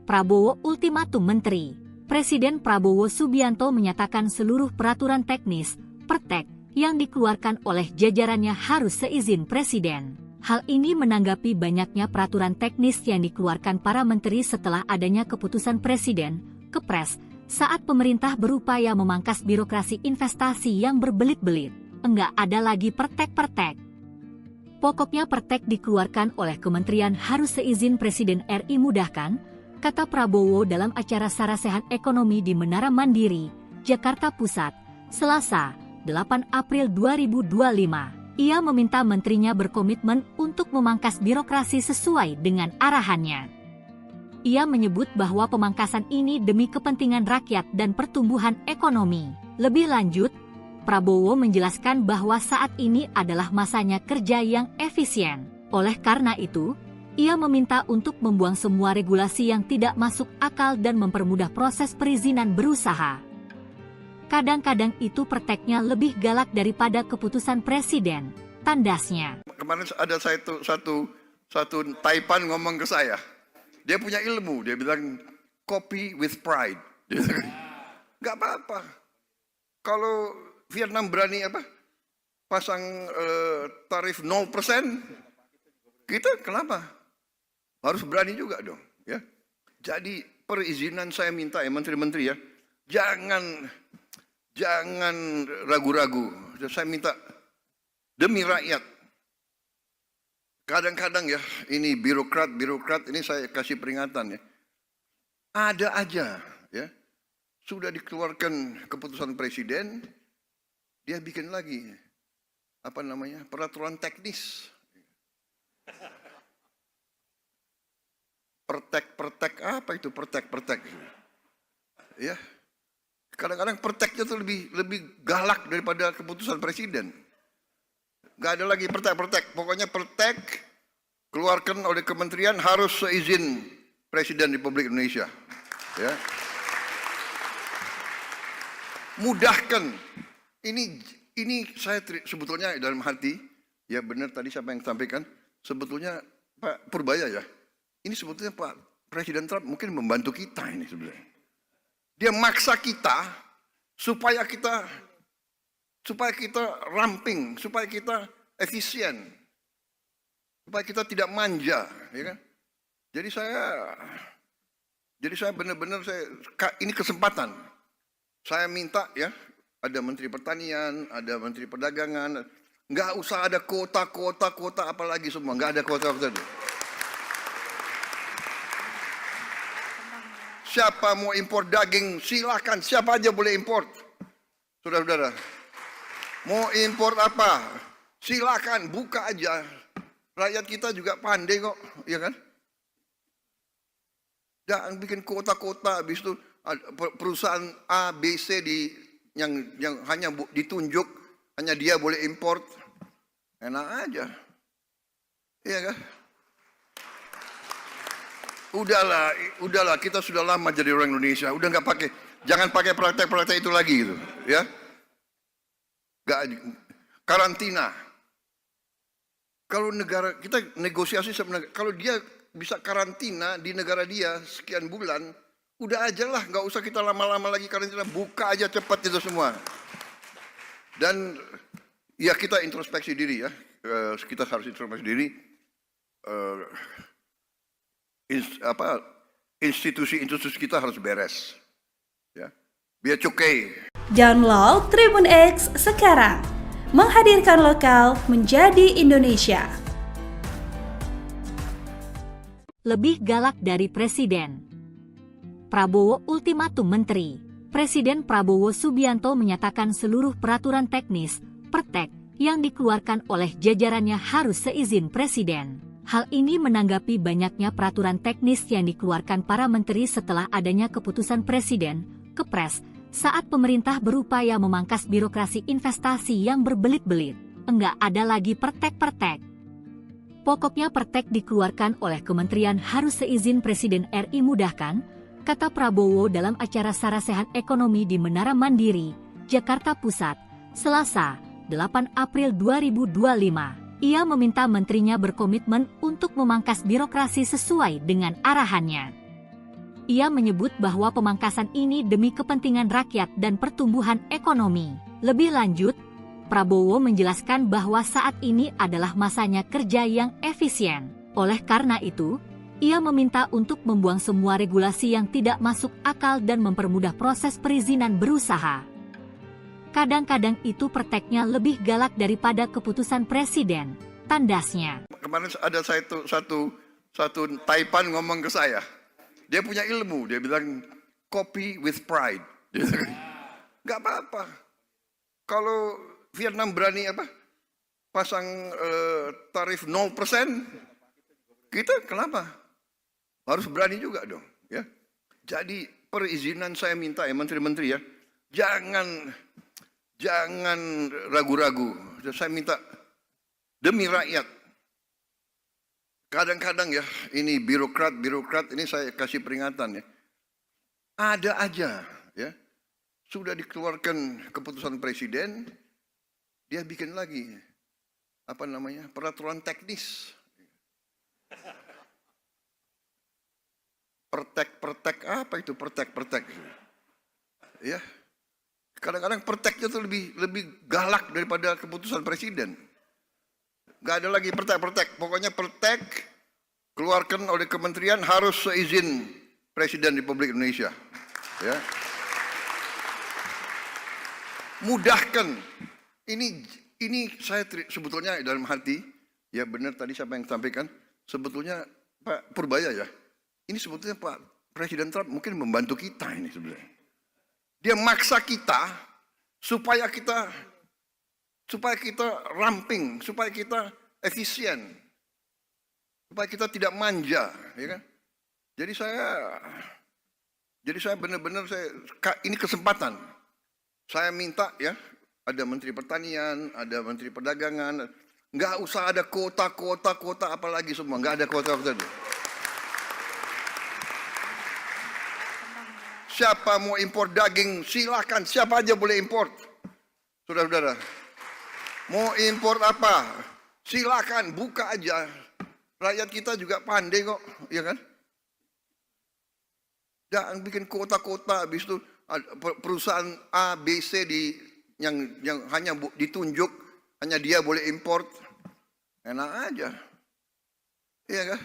Prabowo ultimatum menteri. Presiden Prabowo Subianto menyatakan seluruh peraturan teknis, pertek, yang dikeluarkan oleh jajarannya harus seizin Presiden. Hal ini menanggapi banyaknya peraturan teknis yang dikeluarkan para menteri setelah adanya keputusan Presiden, Kepres, saat pemerintah berupaya memangkas birokrasi investasi yang berbelit-belit. Enggak ada lagi pertek-pertek. Pokoknya pertek dikeluarkan oleh kementerian harus seizin Presiden RI mudahkan, kata Prabowo dalam acara Sarasehan Ekonomi di Menara Mandiri, Jakarta Pusat, Selasa, 8 April 2025. Ia meminta menterinya berkomitmen untuk memangkas birokrasi sesuai dengan arahannya. Ia menyebut bahwa pemangkasan ini demi kepentingan rakyat dan pertumbuhan ekonomi. Lebih lanjut, Prabowo menjelaskan bahwa saat ini adalah masanya kerja yang efisien. Oleh karena itu, ia meminta untuk membuang semua regulasi yang tidak masuk akal dan mempermudah proses perizinan berusaha. Kadang-kadang itu perteknya lebih galak daripada keputusan presiden, tandasnya. Kemarin ada satu Taipan ngomong ke saya. Dia punya ilmu, dia bilang copy with pride. Gak apa-apa. Kalau Vietnam berani pasang tarif 0%, kita kenapa? Harus berani juga dong, ya. Jadi perizinan saya minta ya menteri-menteri ya, jangan ragu-ragu. Saya minta demi rakyat. Kadang-kadang ya, ini birokrat ini saya kasih peringatan ya. Ada aja ya, sudah dikeluarkan keputusan presiden, dia bikin lagi peraturan teknis. Pertek apa itu pertek? Ya. kadang-kadang perteknya tuh lebih galak daripada keputusan presiden. Nggak ada lagi pertek. Pokoknya pertek keluarkan oleh kementerian harus seizin Presiden Republik Indonesia. Ya. Mudahkan. Ini saya sebetulnya dalam hati, ya benar tadi siapa yang sampaikan, sebetulnya Pak Purbaya ya, ini sebetulnya Pak Presiden Trump mungkin membantu kita ini sebenarnya. Dia maksa kita supaya kita ramping, supaya kita efisien, supaya kita tidak manja, ya kan? Jadi saya benar-benar ini kesempatan. Saya minta ya, ada Menteri Pertanian, ada Menteri Perdagangan, nggak usah ada kota apalagi semua, nggak ada kota. Siapa mau impor daging, silakan, siapa aja boleh impor. Saudara-saudara, mau impor apa, silakan, buka aja. Rakyat kita juga pandai kok, ya kan? Jangan bikin kota-kota, habis itu perusahaan A, B, C yang hanya ditunjuk, hanya dia boleh impor. Enak aja. Iya kan? Udahlah, kita sudah lama jadi orang Indonesia, udah nggak pakai, jangan pakai praktek-praktek itu lagi gitu, ya. Karantina. Kalau negara kita negosiasi sebenarnya, kalau dia bisa karantina di negara dia sekian bulan, udah aja lah, nggak usah kita lama-lama lagi karantina, buka aja cepat itu semua. Dan ya kita introspeksi diri ya, kita harus introspeksi diri. Institusi kita harus beres, ya. Biar cukai. Download Tribun X sekarang, menghadirkan lokal menjadi Indonesia. Lebih galak dari Presiden. Prabowo ultimatum Menteri. Presiden Prabowo Subianto menyatakan seluruh peraturan teknis, pertek, yang dikeluarkan oleh jajarannya harus seizin Presiden. Hal ini menanggapi banyaknya peraturan teknis yang dikeluarkan para menteri setelah adanya keputusan Presiden, Kepres, saat pemerintah berupaya memangkas birokrasi investasi yang berbelit-belit. Enggak ada lagi pertek-pertek. Pokoknya pertek dikeluarkan oleh kementerian harus seizin Presiden RI mudahkan, kata Prabowo dalam acara Sarasehan Ekonomi di Menara Mandiri, Jakarta Pusat, Selasa, 8 April 2025. Ia meminta menterinya berkomitmen untuk memangkas birokrasi sesuai dengan arahannya. Ia menyebut bahwa pemangkasan ini demi kepentingan rakyat dan pertumbuhan ekonomi. Lebih lanjut, Prabowo menjelaskan bahwa saat ini adalah masanya kerja yang efisien. Oleh karena itu, ia meminta untuk membuang semua regulasi yang tidak masuk akal dan mempermudah proses perizinan berusaha. Kadang-kadang itu perteknya lebih galak daripada keputusan presiden, tandasnya. Kemarin ada satu Taipan ngomong ke saya, dia punya ilmu, dia bilang copy with pride. Nggak apa-apa. Kalau Vietnam berani pasang tarif 0%, kita kenapa? Harus berani juga dong, ya. Jadi perizinan saya minta ya menteri-menteri ya, jangan ragu-ragu. Saya minta demi rakyat. Kadang-kadang ya, ini birokrat ini saya kasih peringatan ya. Ada aja ya. Sudah dikeluarkan keputusan presiden, dia bikin lagi peraturan teknis. Pertek apa itu pertek? Ya. Kadang-kadang perteknya tuh lebih galak daripada keputusan presiden. Nggak ada lagi pertek. Pokoknya pertek keluarkan oleh kementerian harus seizin Presiden Republik Indonesia. Ya. Mudahkan. Ini saya sebetulnya dalam hati, ya benar tadi siapa yang sampaikan, sebetulnya Pak Purbaya ya. Ini sebetulnya Pak Presiden Trump mungkin membantu kita ini sebenarnya. Dia maksa kita supaya kita ramping, supaya kita efisien, supaya kita tidak manja, ya kan? Jadi Jadi saya benar-benar ini kesempatan. Saya minta ya, ada Menteri Pertanian, ada Menteri Perdagangan, nggak usah ada kota apalagi semua, nggak ada kota. Siapa mau impor daging, silakan, siapa aja boleh impor. Saudara-saudara, mau impor apa, silakan, buka aja. Rakyat kita juga pandai kok, ya kan? Jangan bikin kota-kota, habis itu perusahaan A, B, C yang hanya ditunjuk, hanya dia boleh import. Enak aja. Iya kan?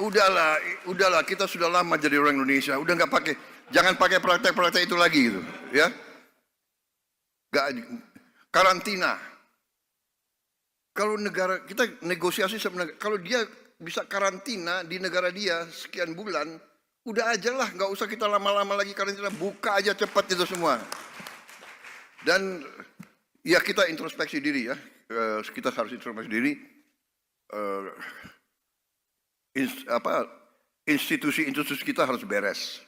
Udahlah, kita sudah lama jadi orang Indonesia. Udah nggak pakai, jangan pakai praktek-praktek itu lagi gitu, ya. Karantina. Kalau negara kita negosiasi sebenarnya, kalau dia bisa karantina di negara dia sekian bulan, udah aja lah, nggak usah kita lama-lama lagi karantina, buka aja cepat itu semua. Dan ya kita introspeksi diri ya, kita harus introspeksi diri. Institusi kita harus beres,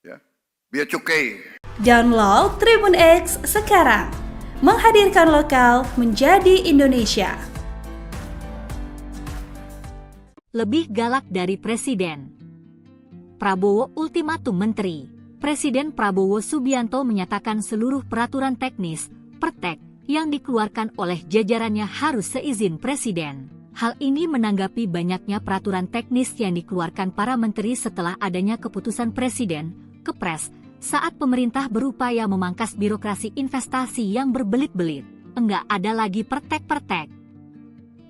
ya. Biar cukai. Download Tribun X sekarang, menghadirkan lokal menjadi Indonesia. Lebih galak dari Presiden. Prabowo ultimatum Menteri. Presiden Prabowo Subianto menyatakan seluruh peraturan teknis, pertek, yang dikeluarkan oleh jajarannya harus seizin Presiden. Hal ini menanggapi banyaknya peraturan teknis yang dikeluarkan para menteri setelah adanya keputusan Presiden, Kepres, saat pemerintah berupaya memangkas birokrasi investasi yang berbelit-belit. Enggak ada lagi pertek-pertek.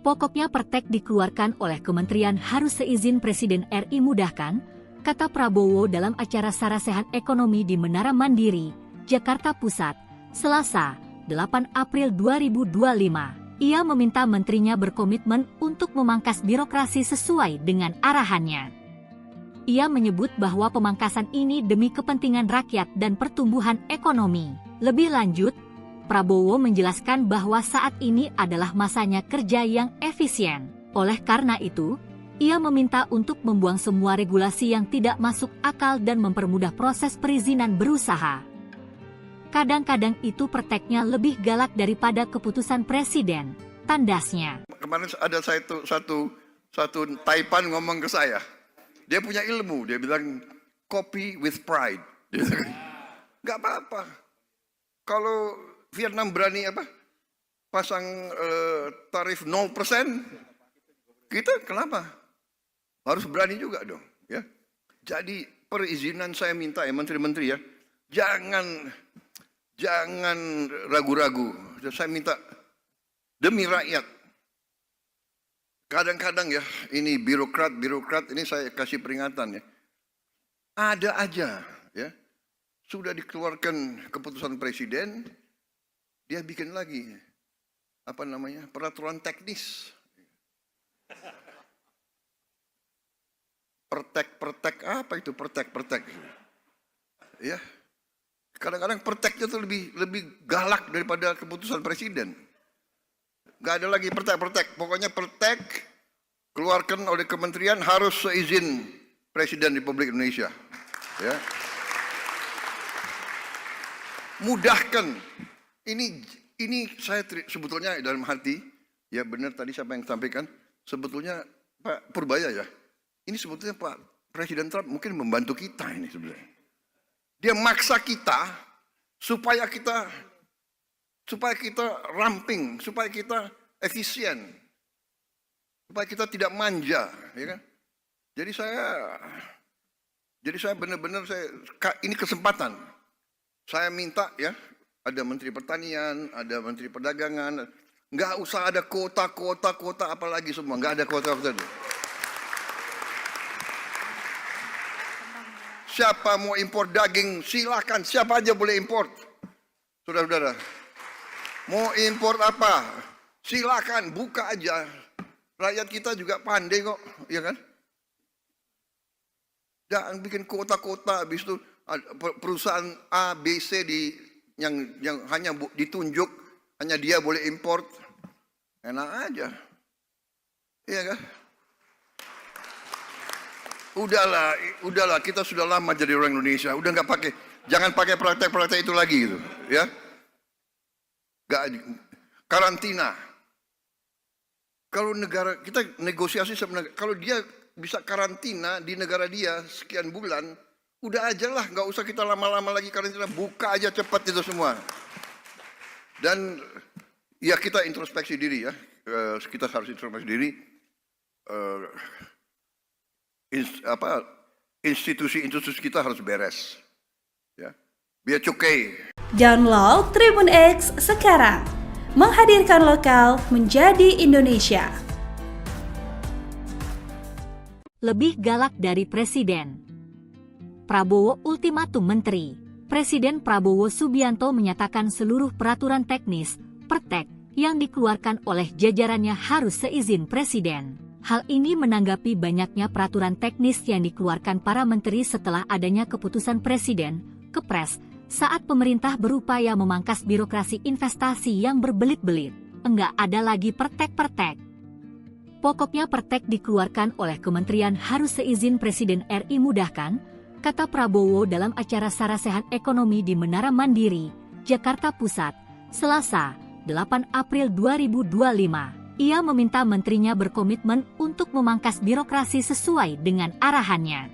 Pokoknya pertek dikeluarkan oleh kementerian harus seizin Presiden RI mudahkan, kata Prabowo dalam acara Sarasehan Ekonomi di Menara Mandiri, Jakarta Pusat, Selasa, 8 April 2025. Ia meminta menterinya berkomitmen untuk memangkas birokrasi sesuai dengan arahannya. Ia menyebut bahwa pemangkasan ini demi kepentingan rakyat dan pertumbuhan ekonomi. Lebih lanjut, Prabowo menjelaskan bahwa saat ini adalah masanya kerja yang efisien. Oleh karena itu, ia meminta untuk membuang semua regulasi yang tidak masuk akal dan mempermudah proses perizinan berusaha. Kadang-kadang itu perteknya lebih galak daripada keputusan Presiden, tandasnya. Kemarin ada satu Taipan ngomong ke saya. Dia punya ilmu, dia bilang copy with pride. Nggak apa-apa. Kalau Vietnam berani pasang tarif 0%, kita kenapa? Harus berani juga dong, ya. Jadi perizinan saya minta ya menteri-menteri ya, jangan ragu-ragu. Saya minta demi rakyat. Kadang-kadang ya, ini birokrat ini saya kasih peringatan ya. Ada aja ya. Sudah dikeluarkan keputusan presiden, dia bikin lagi peraturan teknis. Pertek apa itu pertek? Ya. Kadang-kadang perteknya tuh lebih galak daripada keputusan presiden. Gak ada lagi pertek. Pokoknya pertek keluarkan oleh kementerian harus seizin Presiden Republik Indonesia. Ya. Mudahkan. Ini saya sebetulnya dalam hati, ya benar tadi siapa yang sampaikan, sebetulnya Pak Purbaya ya. Ini sebetulnya Pak Presiden Trump mungkin membantu kita ini sebenarnya. Dia maksa kita supaya kita ramping, supaya kita efisien, supaya kita tidak manja, ya kan? Jadi saya benar-benar ini kesempatan. Saya minta ya, ada Menteri Pertanian, ada Menteri Perdagangan, nggak usah ada kota apalagi semua, nggak ada kota. Siapa mau impor daging, silakan, siapa aja boleh impor. Saudara-saudara, mau impor apa, silakan, buka aja. Rakyat kita juga pandai kok, ya kan? Jangan bikin kota-kota, habis itu perusahaan A, B, C yang hanya ditunjuk, hanya dia boleh import. Enak aja, iya kan? udahlah, kita sudah lama jadi orang Indonesia, udah nggak pakai, jangan pakai praktek-praktek itu lagi gitu, ya. Nggak, karantina. Kalau negara kita negosiasi sebenarnya, kalau dia bisa karantina di negara dia sekian bulan, udah aja lah, nggak usah kita lama-lama lagi karantina, buka aja cepat itu semua. Dan ya kita introspeksi diri ya, kita harus introspeksi diri. Institusi kita harus beres, ya. Biar cukai. Download Tribun X sekarang, menghadirkan lokal menjadi Indonesia. Lebih galak dari Presiden. Prabowo ultimatum Menteri. Presiden Prabowo Subianto menyatakan seluruh peraturan teknis, pertek, yang dikeluarkan oleh jajarannya harus seizin Presiden. Hal ini menanggapi banyaknya peraturan teknis yang dikeluarkan para menteri setelah adanya keputusan Presiden, Kepres, saat pemerintah berupaya memangkas birokrasi investasi yang berbelit-belit. Enggak ada lagi pertek-pertek. Pokoknya pertek dikeluarkan oleh kementerian harus seizin Presiden RI mudahkan, kata Prabowo dalam acara Sarasehan Ekonomi di Menara Mandiri, Jakarta Pusat, Selasa, 8 April 2025. Ia meminta menterinya berkomitmen untuk memangkas birokrasi sesuai dengan arahannya.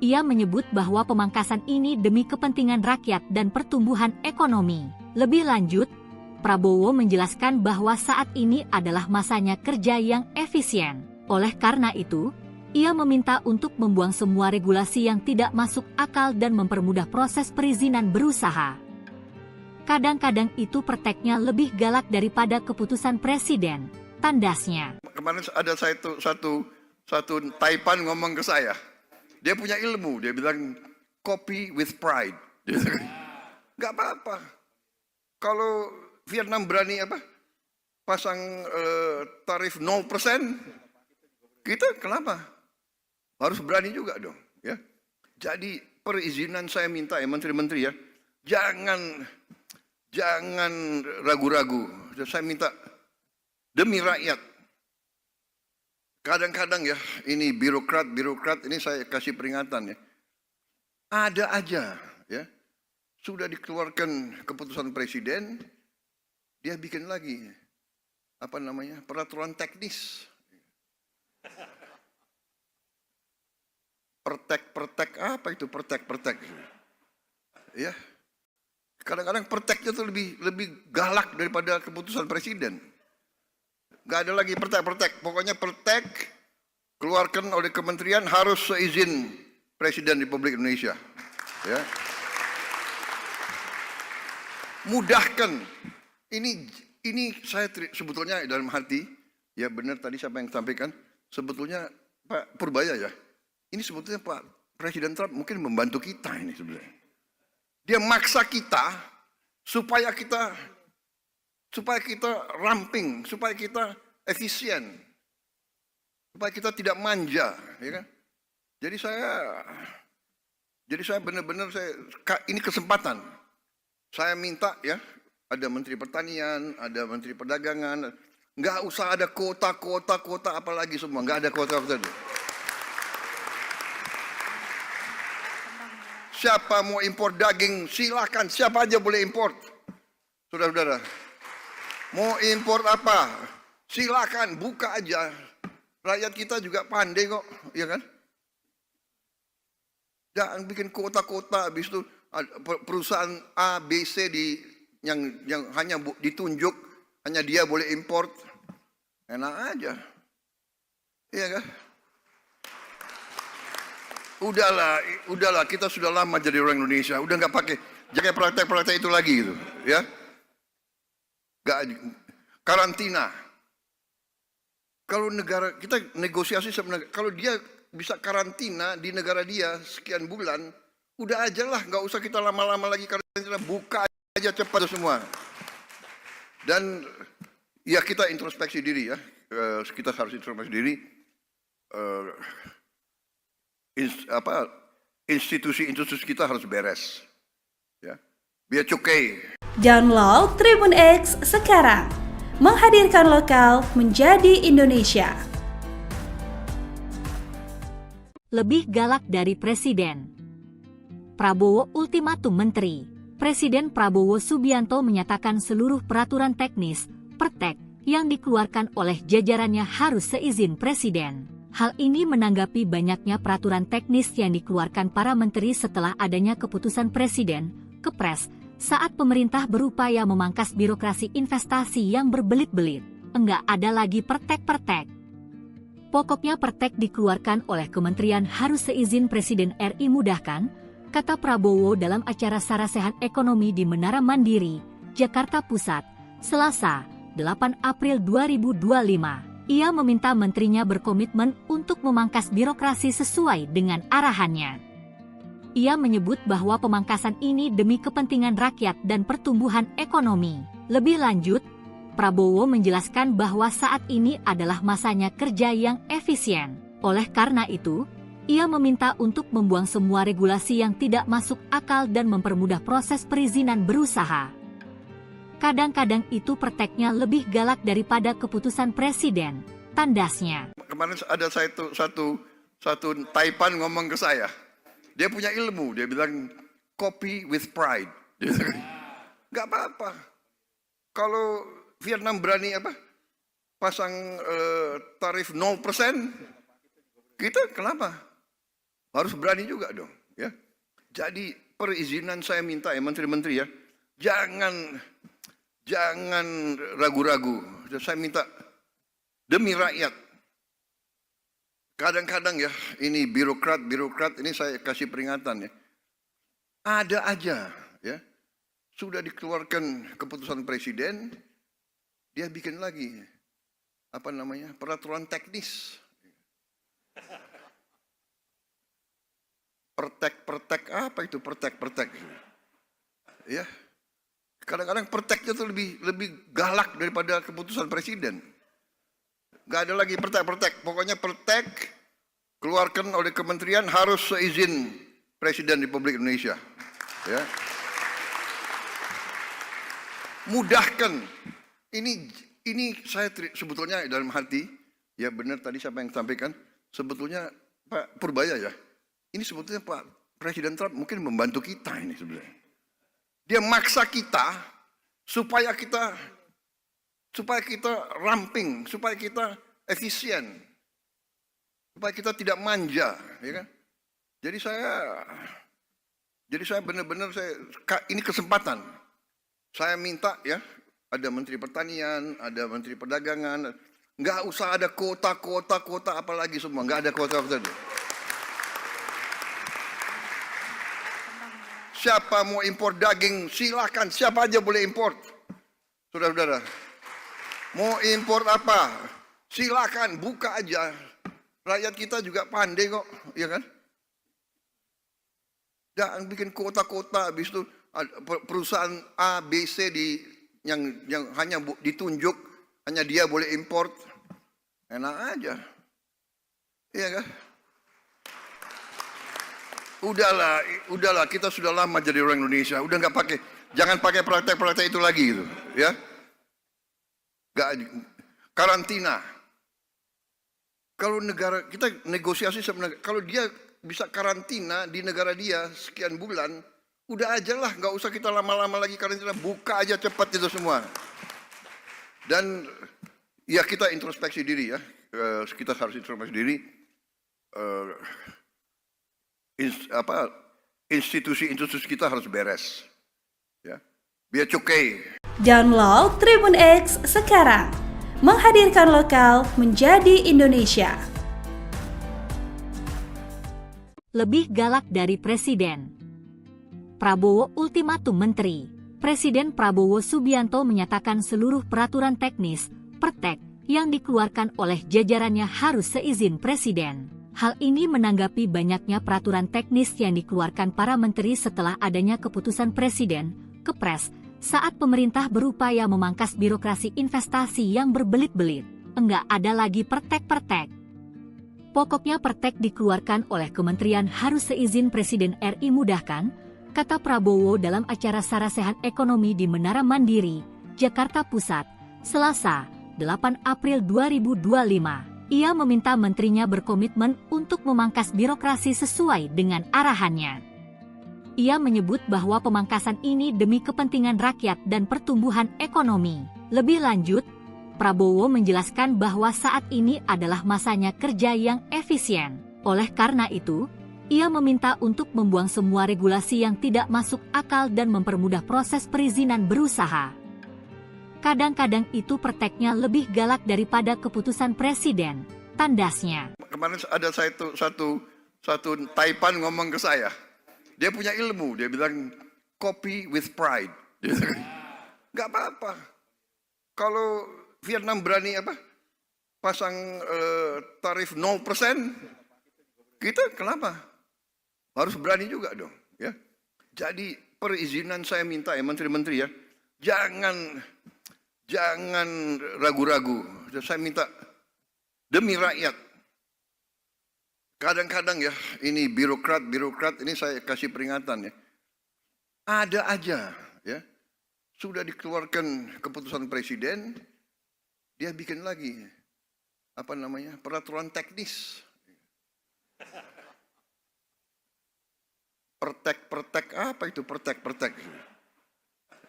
Ia menyebut bahwa pemangkasan ini demi kepentingan rakyat dan pertumbuhan ekonomi. Lebih lanjut, Prabowo menjelaskan bahwa saat ini adalah masanya kerja yang efisien. Oleh karena itu, ia meminta untuk membuang semua regulasi yang tidak masuk akal dan mempermudah proses perizinan berusaha. Kadang-kadang itu perteknya lebih galak daripada keputusan Presiden, tandasnya. Kemarin ada satu Taipan ngomong ke saya. Dia punya ilmu, dia bilang copy with pride. Nggak apa-apa. Kalau Vietnam berani pasang tarif 0%, kita kenapa? Harus berani juga dong, ya. Jadi perizinan saya minta ya menteri-menteri ya, jangan ragu-ragu. Saya minta demi rakyat. Kadang-kadang ya, ini birokrat ini saya kasih peringatan ya. Ada aja ya. Sudah dikeluarkan keputusan presiden, dia bikin lagi peraturan teknis. Pertek apa itu pertek? Ya. Kadang-kadang perteknya tuh lebih galak daripada keputusan presiden. Gak ada lagi pertek. Pokoknya pertek keluarkan oleh kementerian harus seizin Presiden Republik Indonesia. Ya. Mudahkan. Ini saya sebetulnya dalam hati, ya benar tadi siapa yang sampaikan, sebetulnya Pak Purbaya ya. Ini sebetulnya Pak Presiden Trump mungkin membantu kita ini sebenarnya. Dia maksa kita supaya kita ramping, supaya kita efisien, supaya kita tidak manja, ya kan? Jadi saya benar-benar ini kesempatan. Saya minta ya, ada Menteri Pertanian, ada Menteri Perdagangan, nggak usah ada kota apalagi semua, nggak ada kota. Siapa mau impor daging, silakan. Siapa aja boleh impor. Saudara-saudara. Mau impor apa? Silakan, buka aja. Rakyat kita juga pandai kok, ya kan? Jangan bikin kota-kota, habis itu perusahaan A, B, C yang hanya ditunjuk, hanya dia boleh impor. Enak aja. Iya kan? Udahlah, kita sudah lama jadi orang Indonesia, udah nggak pakai jaga praktek-praktek itu lagi gitu, ya. Nggak, karantina. Kalau negara kita negosiasi sebenarnya, kalau dia bisa karantina di negara dia sekian bulan, udah aja lah, nggak usah kita lama-lama lagi karantina, buka aja cepat semua. Dan ya kita introspeksi diri ya, kita harus introspeksi diri. Institusi kita harus beres, ya. Biar cukai. Download Tribun X sekarang, menghadirkan lokal menjadi Indonesia. Lebih galak dari Presiden. Prabowo ultimatum menteri. Presiden Prabowo Subianto menyatakan seluruh peraturan teknis, pertek, yang dikeluarkan oleh jajarannya harus seizin Presiden. Hal ini menanggapi banyaknya peraturan teknis yang dikeluarkan para menteri setelah adanya keputusan Presiden, Kepres, saat pemerintah berupaya memangkas birokrasi investasi yang berbelit-belit. Enggak ada lagi pertek-pertek. Pokoknya pertek dikeluarkan oleh kementerian harus seizin Presiden RI mudahkan, kata Prabowo dalam acara Sarasehan Ekonomi di Menara Mandiri, Jakarta Pusat, Selasa, 8 April 2025. Ia meminta menterinya berkomitmen untuk memangkas birokrasi sesuai dengan arahannya. Ia menyebut bahwa pemangkasan ini demi kepentingan rakyat dan pertumbuhan ekonomi. Lebih lanjut, Prabowo menjelaskan bahwa saat ini adalah masanya kerja yang efisien. Oleh karena itu, ia meminta untuk membuang semua regulasi yang tidak masuk akal dan mempermudah proses perizinan berusaha. Kadang-kadang itu perteknya lebih galak daripada keputusan Presiden, tandasnya. Kemarin ada satu Taipan ngomong ke saya. Dia punya ilmu, dia bilang copy with pride. Nggak apa-apa. Kalau Vietnam berani pasang tarif 0%, kita kenapa? Harus berani juga dong, ya. Jadi perizinan saya minta ya menteri-menteri ya, jangan ragu-ragu. Saya minta demi rakyat. Kadang-kadang ya, ini birokrat ini saya kasih peringatan ya. Ada aja ya, sudah dikeluarkan keputusan Presiden, dia bikin lagi peraturan teknis. Pertek apa itu pertek? Ya. Kadang-kadang perteknya tuh lebih galak daripada keputusan Presiden. Gak ada lagi pertek. Pokoknya pertek keluarkan oleh kementerian harus seizin Presiden Republik Indonesia. Ya. Mudahkan. Ini saya sebetulnya dalam hati, ya benar tadi siapa yang sampaikan, sebetulnya Pak Purbaya ya, ini sebetulnya Pak Presiden Trump mungkin membantu kita ini sebenarnya. Dia maksa kita supaya kita ramping, supaya kita efisien, supaya kita tidak manja, ya kan? Jadi saya benar-benar ini kesempatan. Saya minta ya, ada Menteri Pertanian, ada Menteri Perdagangan, nggak usah ada kuota apalagi semua, nggak ada kuota. Siapa mau impor daging, silakan, siapa aja boleh impor. Saudara-saudara, mau impor apa, silakan, buka aja. Rakyat kita juga pandai kok, ya kan? Jangan bikin kota-kota, habis itu perusahaan A, B, C yang hanya ditunjuk, hanya dia boleh import. Enak aja. Iya kan? Udahlah, kita sudah lama jadi orang Indonesia, udah jangan pakai praktek-praktek itu lagi gitu, ya. Karantina. Kalau negara kita negosiasi sama negara, kalau dia bisa karantina di negara dia sekian bulan, udah aja lah, nggak usah kita lama-lama lagi karantina, buka aja cepat itu semua. Dan ya kita introspeksi diri ya, kita harus introspeksi diri. Institusi kita harus beres, ya. Biar cukai. Download Tribun X sekarang, menghadirkan lokal menjadi Indonesia. Lebih galak dari Presiden. Prabowo ultimatum menteri. Presiden Prabowo Subianto menyatakan seluruh peraturan teknis, pertek, yang dikeluarkan oleh jajarannya harus seizin Presiden. Hal ini menanggapi banyaknya peraturan teknis yang dikeluarkan para menteri setelah adanya keputusan Presiden, Kepres, saat pemerintah berupaya memangkas birokrasi investasi yang berbelit-belit. Enggak ada lagi pertek-pertek. Pokoknya pertek dikeluarkan oleh kementerian harus seizin Presiden RI mudahkan, kata Prabowo dalam acara Sarasehan Ekonomi di Menara Mandiri, Jakarta Pusat, Selasa, 8 April 2025. Ia meminta menterinya berkomitmen untuk memangkas birokrasi sesuai dengan arahannya. Ia menyebut bahwa pemangkasan ini demi kepentingan rakyat dan pertumbuhan ekonomi. Lebih lanjut, Prabowo menjelaskan bahwa saat ini adalah masanya kerja yang efisien. Oleh karena itu, ia meminta untuk membuang semua regulasi yang tidak masuk akal dan mempermudah proses perizinan berusaha. Kadang-kadang itu prakteknya lebih galak daripada keputusan presiden, tandasnya. Kemarin ada satu Taipan ngomong ke saya. Dia punya ilmu, dia bilang copy with pride. Nggak apa-apa. Kalau Vietnam berani pasang tarif 0%, kita kenapa? Harus berani juga dong. Ya. Jadi perizinan saya minta ya menteri-menteri ya, jangan ragu-ragu. Saya minta demi rakyat. Kadang-kadang ya, ini birokrat ini saya kasih peringatan ya. Ada aja ya, sudah dikeluarkan keputusan presiden, dia bikin lagi peraturan teknis. Pertek apa itu pertek?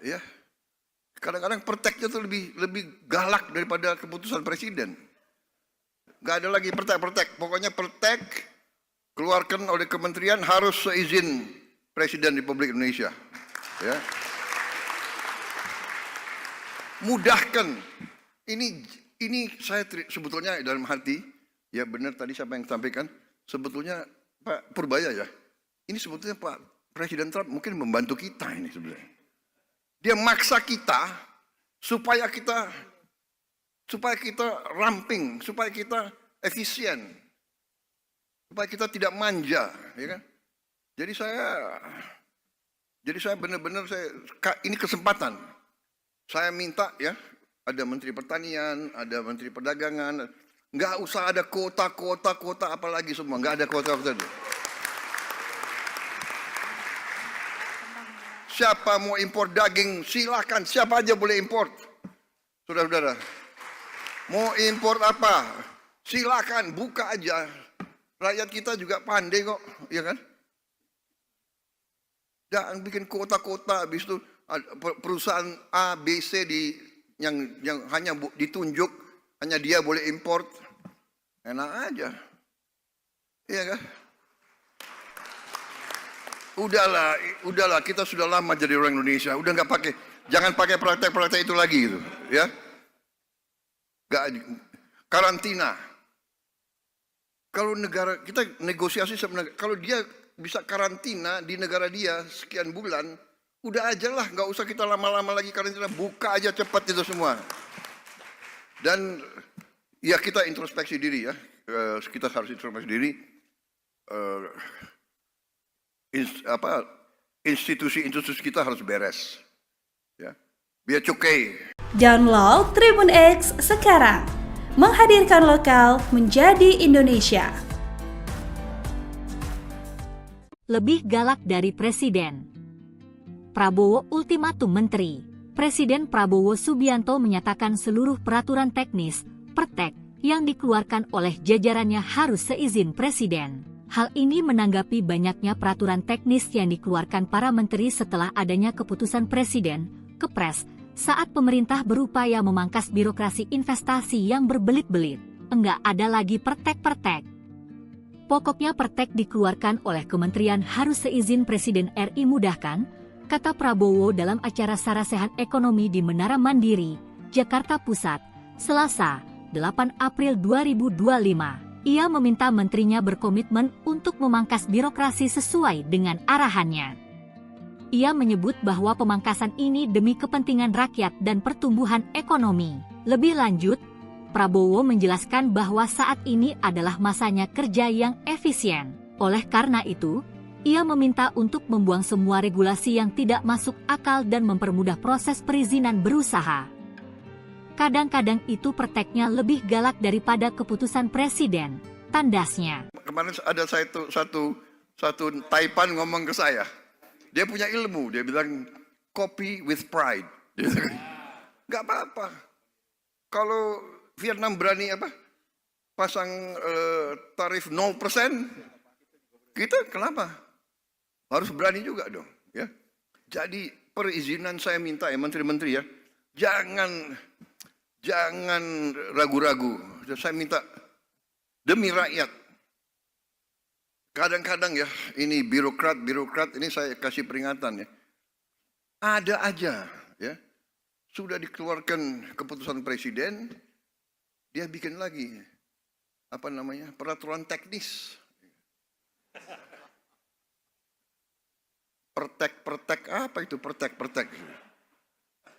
Ya. Kadang-kadang perteknya tuh lebih galak daripada keputusan presiden. Gak ada lagi pertek. Pokoknya pertek keluarkan oleh kementerian harus seizin Presiden Republik Indonesia. Ya. Mudahkan. Ini saya sebetulnya dalam hati, ya benar tadi siapa yang sampaikan, sebetulnya Pak Purbaya ya. Ini sebetulnya Pak Presiden Trump mungkin membantu kita ini sebenarnya. Dia maksa kita supaya kita ramping, supaya kita efisien, supaya kita tidak manja, ya kan? Jadi saya benar-benar ini kesempatan. Saya minta ya, ada Menteri Pertanian, ada Menteri Perdagangan, nggak usah ada kota apalagi semua, nggak ada kota. Siapa mau impor daging silakan, siapa aja boleh impor, saudara-saudara. Mau impor apa? Silakan, buka aja. Rakyat kita juga pandai kok, ya kan? Jangan bikin kota-kota, habis itu perusahaan A, B, C yang hanya ditunjuk, hanya dia boleh impor. Enak aja. Iya kan? Udahlah, kita sudah lama jadi orang Indonesia. Udah jangan pakai praktek-praktek itu lagi gitu, ya. Karantina. Kalau negara kita negosiasi sebenarnya, kalau dia bisa karantina di negara dia sekian bulan, udah aja lah, nggak usah kita lama-lama lagi karantina, buka aja cepat itu semua. Dan ya kita introspeksi diri ya, kita harus introspeksi diri. Institusi kita harus beres, ya. Biar cukai. Download Tribun X sekarang, menghadirkan lokal menjadi Indonesia. Lebih galak dari presiden. Prabowo ultimatum menteri. Presiden Prabowo Subianto menyatakan seluruh peraturan teknis, pertek, yang dikeluarkan oleh jajarannya harus seizin presiden. Hal ini menanggapi banyaknya peraturan teknis yang dikeluarkan para menteri setelah adanya keputusan presiden, Kepres, saat pemerintah berupaya memangkas birokrasi investasi yang berbelit-belit. Enggak ada lagi pertek-pertek. Pokoknya pertek dikeluarkan oleh kementerian harus seizin Presiden RI mudahkan, kata Prabowo dalam acara Sarasehan Ekonomi di Menara Mandiri, Jakarta Pusat, Selasa, 8 April 2025. Ia meminta menterinya berkomitmen untuk memangkas birokrasi sesuai dengan arahannya. Ia menyebut bahwa pemangkasan ini demi kepentingan rakyat dan pertumbuhan ekonomi. Lebih lanjut, Prabowo menjelaskan bahwa saat ini adalah masanya kerja yang efisien. Oleh karena itu, ia meminta untuk membuang semua regulasi yang tidak masuk akal dan mempermudah proses perizinan berusaha. Kadang-kadang itu prakteknya lebih galak daripada keputusan presiden, tandasnya. Kemarin ada satu Taipan ngomong ke saya. Dia punya ilmu, dia bilang copy with pride. Nggak apa-apa. Kalau Vietnam berani pasang tarif 0%, kita kenapa? Harus berani juga dong, ya. Jadi perizinan saya minta ya menteri-menteri ya, jangan ragu-ragu. Saya minta demi rakyat. Kadang-kadang ya, ini birokrat ini saya kasih peringatan ya. Ada aja ya, sudah dikeluarkan keputusan presiden, dia bikin lagi peraturan teknis. Pertek apa itu pertek?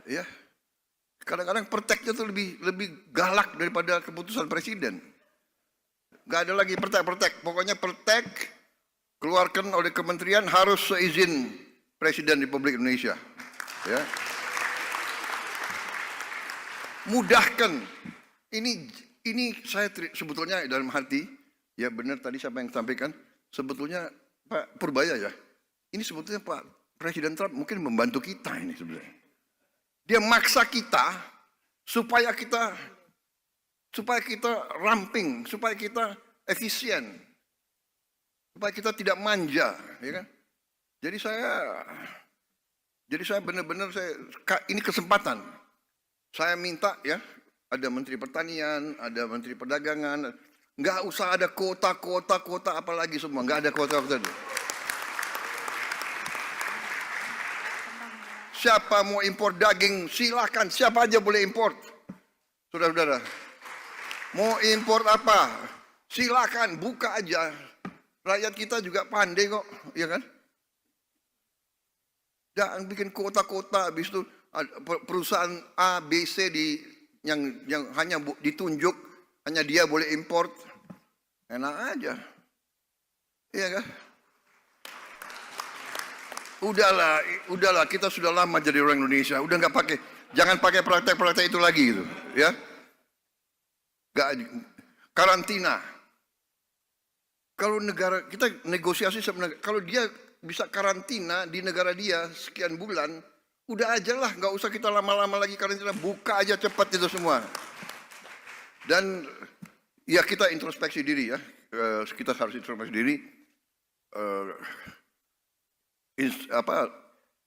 Ya. Kadang-kadang perteknya tuh lebih galak daripada keputusan presiden. Gak ada lagi pertek. Pokoknya pertek keluarkan oleh kementerian harus seizin Presiden Republik Indonesia. Ya. Mudahkan. Ini saya sebetulnya dalam hati, ya benar tadi siapa yang sampaikan, sebetulnya Pak Purbaya ya. Ini sebetulnya Pak Presiden Trump mungkin membantu kita ini sebenarnya. Dia maksa kita supaya kita ramping, supaya kita efisien, supaya kita tidak manja, ya kan? Jadi saya benar-benar ini kesempatan. Saya minta ya, ada Menteri Pertanian, ada Menteri Perdagangan, nggak usah ada kota apalagi semua, nggak ada kota. Siapa mau impor daging, silakan. Siapa aja boleh impor. Saudara-saudara. Mau impor apa? Silakan, buka aja. Rakyat kita juga pandai kok, ya kan? Jangan bikin kota-kota, habis itu perusahaan A, B, C yang hanya ditunjuk, hanya dia boleh impor. Enak aja. Iya kan? Udahlah, kita sudah lama jadi orang Indonesia. Udah jangan pakai praktek-praktek itu lagi gitu, ya. Karantina. Kalau negara kita negosiasi sama negara, kalau dia bisa karantina di negara dia sekian bulan, udah aja lah, nggak usah kita lama-lama lagi karantina, buka aja cepat itu semua. Dan ya kita introspeksi diri ya, kita harus introspeksi diri.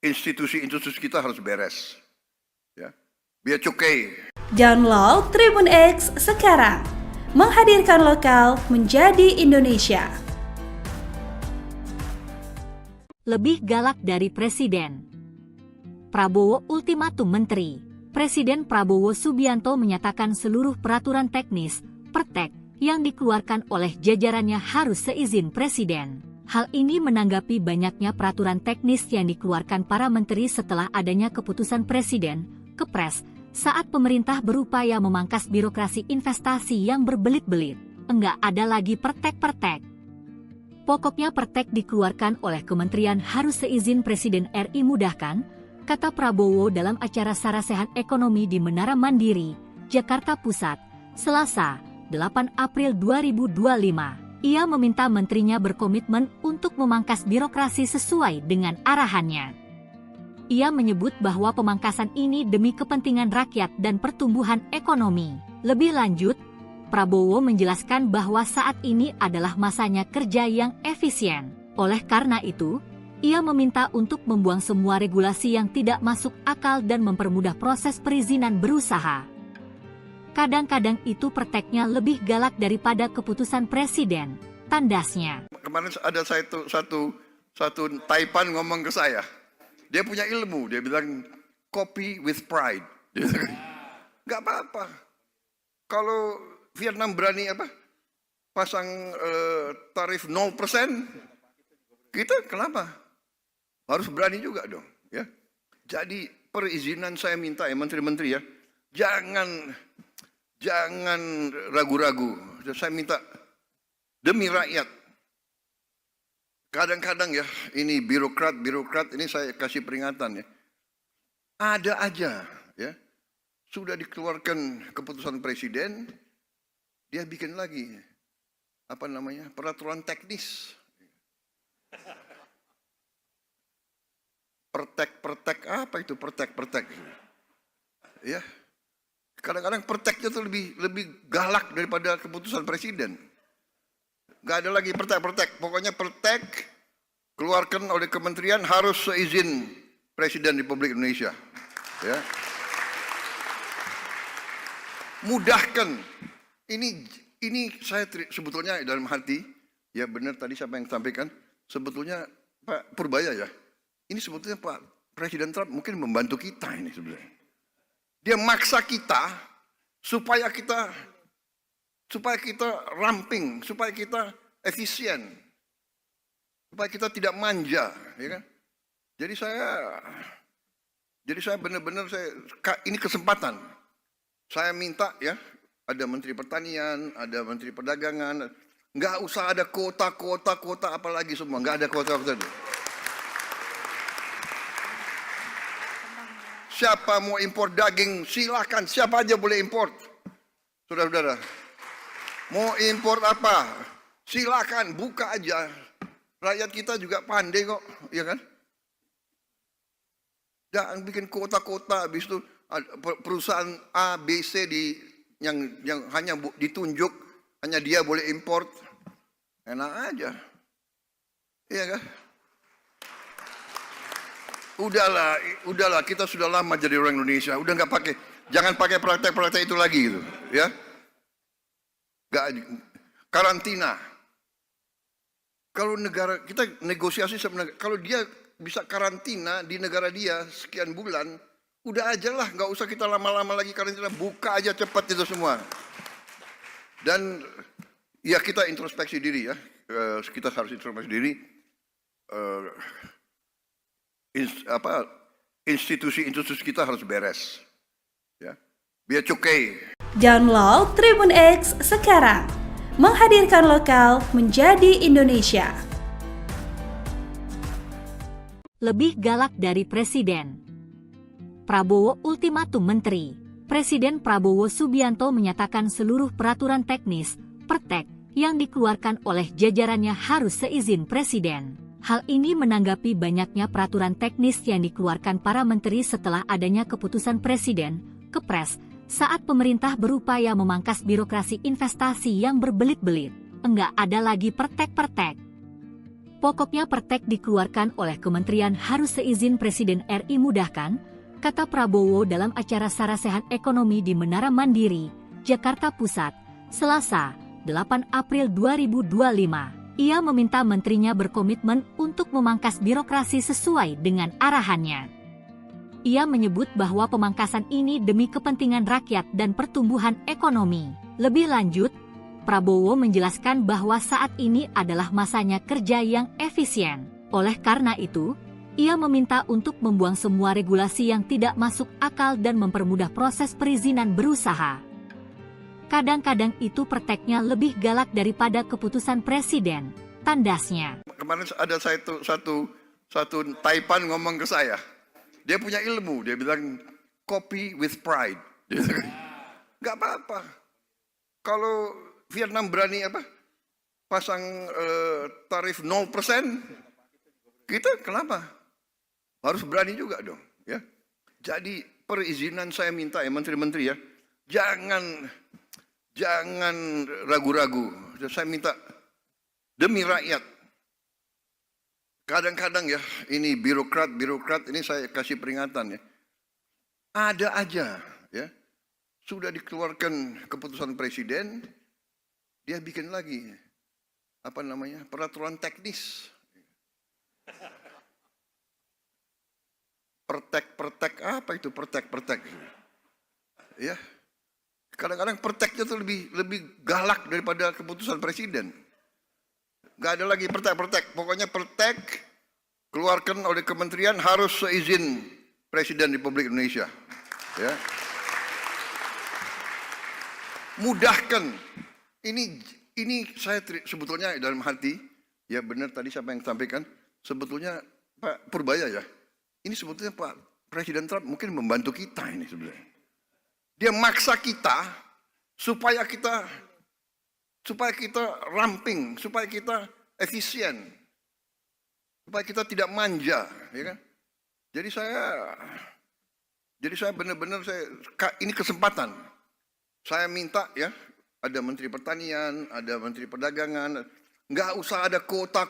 Institusi kita harus beres, ya. Biar cukai. Download Tribun X sekarang, menghadirkan lokal menjadi Indonesia. Lebih galak dari Presiden. Prabowo ultimatum menteri. Presiden Prabowo Subianto menyatakan seluruh peraturan teknis, pertek, yang dikeluarkan oleh jajarannya harus seizin Presiden. Hal ini menanggapi banyaknya peraturan teknis yang dikeluarkan para menteri setelah adanya keputusan Presiden, Kepres, saat pemerintah berupaya memangkas birokrasi investasi yang berbelit-belit. Enggak ada lagi pertek-pertek. Pokoknya pertek dikeluarkan oleh kementerian harus seizin Presiden RI mudahkan, kata Prabowo dalam acara Sarasehan Ekonomi di Menara Mandiri, Jakarta Pusat, Selasa, 8 April 2025. Ia meminta menterinya berkomitmen untuk memangkas birokrasi sesuai dengan arahannya. Ia menyebut bahwa pemangkasan ini demi kepentingan rakyat dan pertumbuhan ekonomi. Lebih lanjut, Prabowo menjelaskan bahwa saat ini adalah masanya kerja yang efisien. Oleh karena itu, ia meminta untuk membuang semua regulasi yang tidak masuk akal dan mempermudah proses perizinan berusaha. Kadang-kadang itu perteknya lebih galak daripada keputusan presiden, tandasnya. Kemarin ada satu Taipan ngomong ke saya. Dia punya ilmu, dia bilang copy with pride. Gak apa-apa. Kalau Vietnam berani pasang tarif 0%, kita kenapa? Harus berani juga dong, ya. Jadi perizinan saya minta ya menteri-menteri ya, jangan ragu-ragu. Saya minta demi rakyat. Kadang-kadang ya, ini birokrat ini saya kasih peringatan ya. Ada aja ya, sudah dikeluarkan keputusan presiden, dia bikin lagi peraturan teknis. Pertek apa itu pertek? Ya. kadang-kadang perteknya tuh lebih galak daripada keputusan presiden. Gak ada lagi pertek. Pokoknya pertek keluarkan oleh kementerian harus seizin Presiden Republik Indonesia. Ya. Mudahkan. Ini saya sebetulnya dalam hati, ya benar tadi siapa yang sampaikan, sebetulnya Pak Purbaya ya, ini sebetulnya Pak Presiden Trump mungkin membantu kita ini sebenarnya. Dia maksa kita supaya kita ramping, supaya kita efisien, supaya kita tidak manja, ya kan? Jadi saya benar-benar ini kesempatan. Saya minta ya, ada Menteri Pertanian, ada Menteri Perdagangan, nggak usah ada kota apalagi semua, nggak ada kota. Siapa mau impor daging, silakan, siapa aja boleh impor. Saudara-saudara, mau impor apa, silakan, buka aja. Rakyat kita juga pandai kok, ya kan? Jangan bikin kota-kota, habis itu perusahaan A, B, C yang hanya ditunjuk, hanya dia boleh impor. Enak aja. Iya kan? Udahlah, kita sudah lama jadi orang Indonesia, udah nggak pakai, jangan pakai praktek-praktek itu lagi gitu, ya. Karantina. Kalau negara kita negosiasi sebenarnya, kalau dia bisa karantina di negara dia sekian bulan, udah aja lah, nggak usah kita lama-lama lagi karantina, buka aja cepat itu semua. Dan ya kita introspeksi diri ya, kita harus introspeksi diri. Institusi kita harus beres, ya. Biar cukai. Download Tribun X sekarang, menghadirkan lokal menjadi Indonesia. Lebih galak dari Presiden. Prabowo ultimatum menteri. Presiden Prabowo Subianto menyatakan seluruh peraturan teknis, pertek, yang dikeluarkan oleh jajarannya harus seizin Presiden. Hal ini menanggapi banyaknya peraturan teknis yang dikeluarkan para menteri setelah adanya keputusan Presiden, Kepres, saat pemerintah berupaya memangkas birokrasi investasi yang berbelit-belit. Enggak ada lagi pertek-pertek. Pokoknya pertek dikeluarkan oleh kementerian harus seizin Presiden RI mudahkan, kata Prabowo dalam acara Sarasehan Ekonomi di Menara Mandiri, Jakarta Pusat, Selasa, 8 April 2025. Ia meminta menterinya berkomitmen untuk memangkas birokrasi sesuai dengan arahannya. Ia menyebut bahwa pemangkasan ini demi kepentingan rakyat dan pertumbuhan ekonomi. Lebih lanjut, Prabowo menjelaskan bahwa saat ini adalah masanya kerja yang efisien. Oleh karena itu, ia meminta untuk membuang semua regulasi yang tidak masuk akal dan mempermudah proses perizinan berusaha. Kadang-kadang itu perteknya lebih galak daripada keputusan presiden, tandasnya. Kemarin ada satu Taipan ngomong ke saya, dia punya ilmu, dia bilang copy with pride. Gak apa-apa. Kalau Vietnam berani pasang tarif 0%, kita kenapa? Harus berani juga dong, ya. Jadi perizinan saya minta ya menteri-menteri ya, jangan ragu-ragu. Saya minta demi rakyat. Kadang-kadang ya, ini birokrat ini saya kasih peringatan ya. Ada aja ya. Sudah dikeluarkan keputusan presiden, dia bikin lagi peraturan teknis. Pertek apa itu pertek? Ya. Kadang-kadang perteknya tuh lebih galak daripada keputusan presiden. Gak ada lagi pertek. Pokoknya pertek keluarkan oleh kementerian harus seizin Presiden Republik Indonesia. Ya. Mudahkan. Ini saya sebetulnya dalam hati, ya benar tadi siapa yang sampaikan, sebetulnya Pak Purbaya ya. Ini sebetulnya Pak Presiden Trump mungkin membantu kita ini sebenarnya. Dia maksa kita supaya kita ramping, supaya kita efisien, supaya kita tidak manja, ya kan? Jadi saya benar-benar ini kesempatan. Saya minta ya, ada Menteri Pertanian, ada Menteri Perdagangan, nggak usah ada kota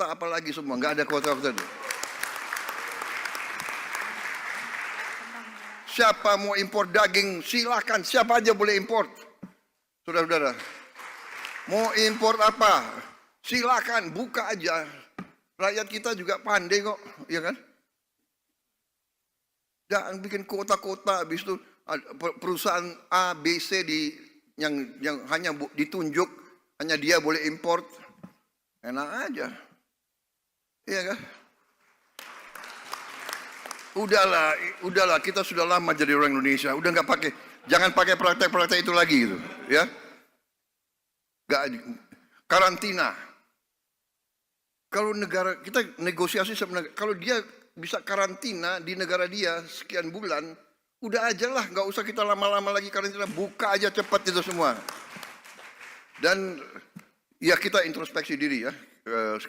apalagi semua, nggak ada kota. Siapa mau impor daging, silakan, siapa aja boleh impor. Saudara-saudara, mau impor apa, silakan, buka aja. Rakyat kita juga pandai kok, ya kan? Jangan bikin kota-kota, habis itu perusahaan A, B, C yang hanya ditunjuk, hanya dia boleh import. Enak aja. Iya kan? Udahlah, kita sudah lama jadi orang Indonesia. Udah nggak pakai, jangan pakai praktek-praktek itu lagi gitu, ya. Karantina. Kalau negara kita negosiasi sama negara, kalau dia bisa karantina di negara dia sekian bulan, udah aja lah, nggak usah kita lama-lama lagi karantina, buka aja cepat itu semua. Dan ya kita introspeksi diri ya,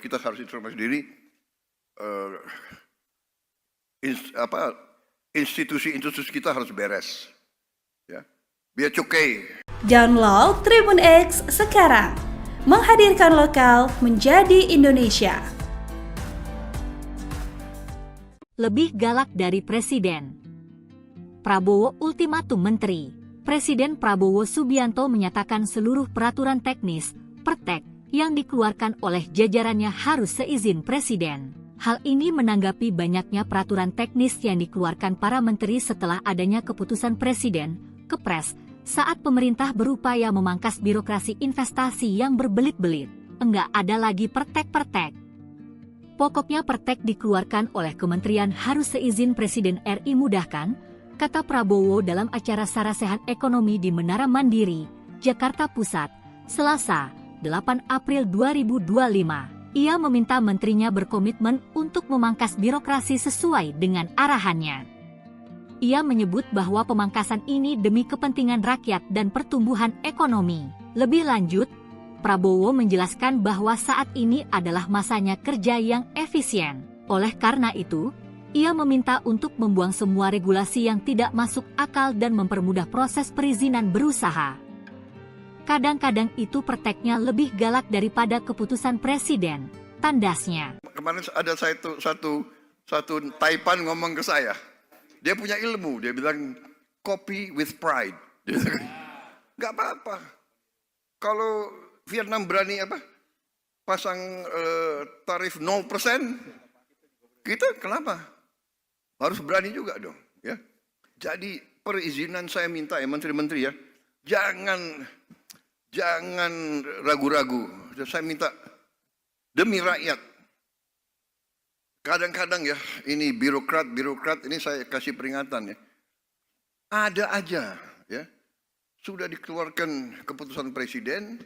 kita harus introspeksi diri. Institusi kita harus beres, ya. Biar cukai. Download Tribun X sekarang, menghadirkan lokal menjadi Indonesia. Lebih galak dari Presiden. Prabowo ultimatum Menteri. Presiden Prabowo Subianto menyatakan seluruh peraturan teknis, pertek, yang dikeluarkan oleh jajarannya harus seizin Presiden. Hal ini menanggapi banyaknya peraturan teknis yang dikeluarkan para menteri setelah adanya keputusan Presiden, Kepres, saat pemerintah berupaya memangkas birokrasi investasi yang berbelit-belit. Enggak ada lagi pertek-pertek. Pokoknya pertek dikeluarkan oleh kementerian harus seizin Presiden RI mudahkan, kata Prabowo dalam acara Sarasehan Ekonomi di Menara Mandiri, Jakarta Pusat, Selasa, 8 April 2025. Ia meminta menterinya berkomitmen untuk memangkas birokrasi sesuai dengan arahannya. Ia menyebut bahwa pemangkasan ini demi kepentingan rakyat dan pertumbuhan ekonomi. Lebih lanjut, Prabowo menjelaskan bahwa saat ini adalah masanya kerja yang efisien. Oleh karena itu, ia meminta untuk membuang semua regulasi yang tidak masuk akal dan mempermudah proses perizinan berusaha. Kadang-kadang itu perteknya lebih galak daripada keputusan Presiden, tandasnya. Kemarin ada satu Taipan ngomong ke saya. Dia punya ilmu, dia bilang copy with pride. Gak apa-apa. Kalau Vietnam berani pasang tarif 0%, kita kenapa? Harus berani juga dong, ya. Jadi perizinan saya minta ya menteri-menteri ya, jangan ragu-ragu. Saya minta demi rakyat. Kadang-kadang ya, ini birokrat ini saya kasih peringatan ya. Ada aja ya. Sudah dikeluarkan keputusan presiden,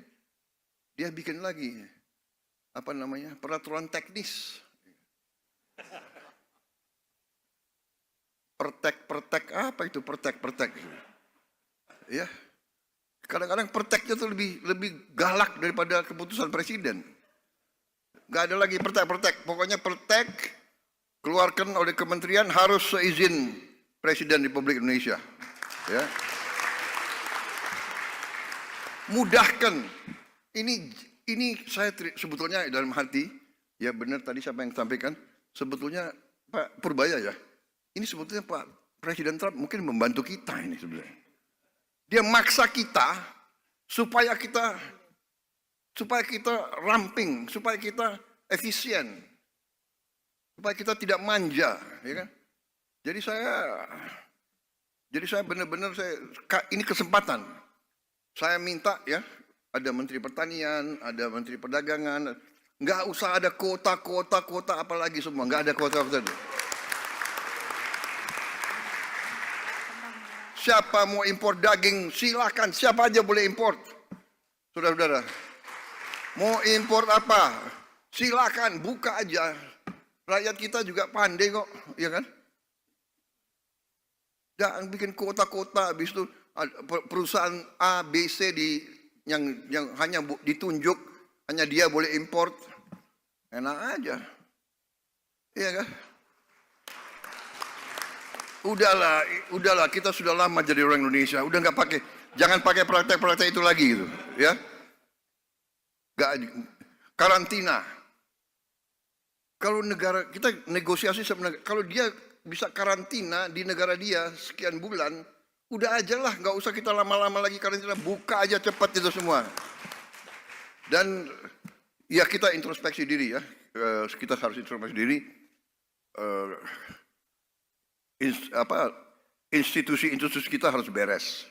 dia bikin lagi peraturan teknis. Pertek apa itu pertek? Ya. Kadang-kadang perteknya tuh lebih galak daripada keputusan presiden. Gak ada lagi pertek. Pokoknya pertek keluarkan oleh kementerian harus seizin Presiden Republik Indonesia. Ya. Mudahkan. Ini saya sebetulnya dalam hati, ya benar tadi siapa yang sampaikan, sebetulnya Pak Purbaya ya. Ini sebetulnya Pak Presiden Trump mungkin membantu kita ini sebenarnya. Dia maksa kita supaya kita ramping, supaya kita efisien, supaya kita tidak manja, ya kan? Jadi saya benar-benar ini kesempatan. Saya minta ya, ada Menteri Pertanian, ada Menteri Perdagangan, nggak usah ada kota apalagi semua, nggak ada kota. Siapa mau impor daging, silakan, siapa aja boleh impor. Saudara-saudara, mau impor apa, silakan, buka aja. Rakyat kita juga pandai kok, ya kan? Jangan bikin kota-kota, habis itu perusahaan A, B, C yang hanya ditunjuk, hanya dia boleh import. Enak aja. Iya kan? Udahlah, kita sudah lama jadi orang Indonesia. Udah nggak pakai, Jangan pakai praktek-praktek itu lagi gitu, ya. Gak, karantina. Kalau negara kita negosiasi sebenarnya, kalau dia bisa karantina di negara dia sekian bulan, udah aja lah, nggak usah kita lama-lama lagi karantina, buka aja cepat itu semua. Dan ya kita introspeksi diri ya, kita harus introspeksi diri. Institusi kita harus beres,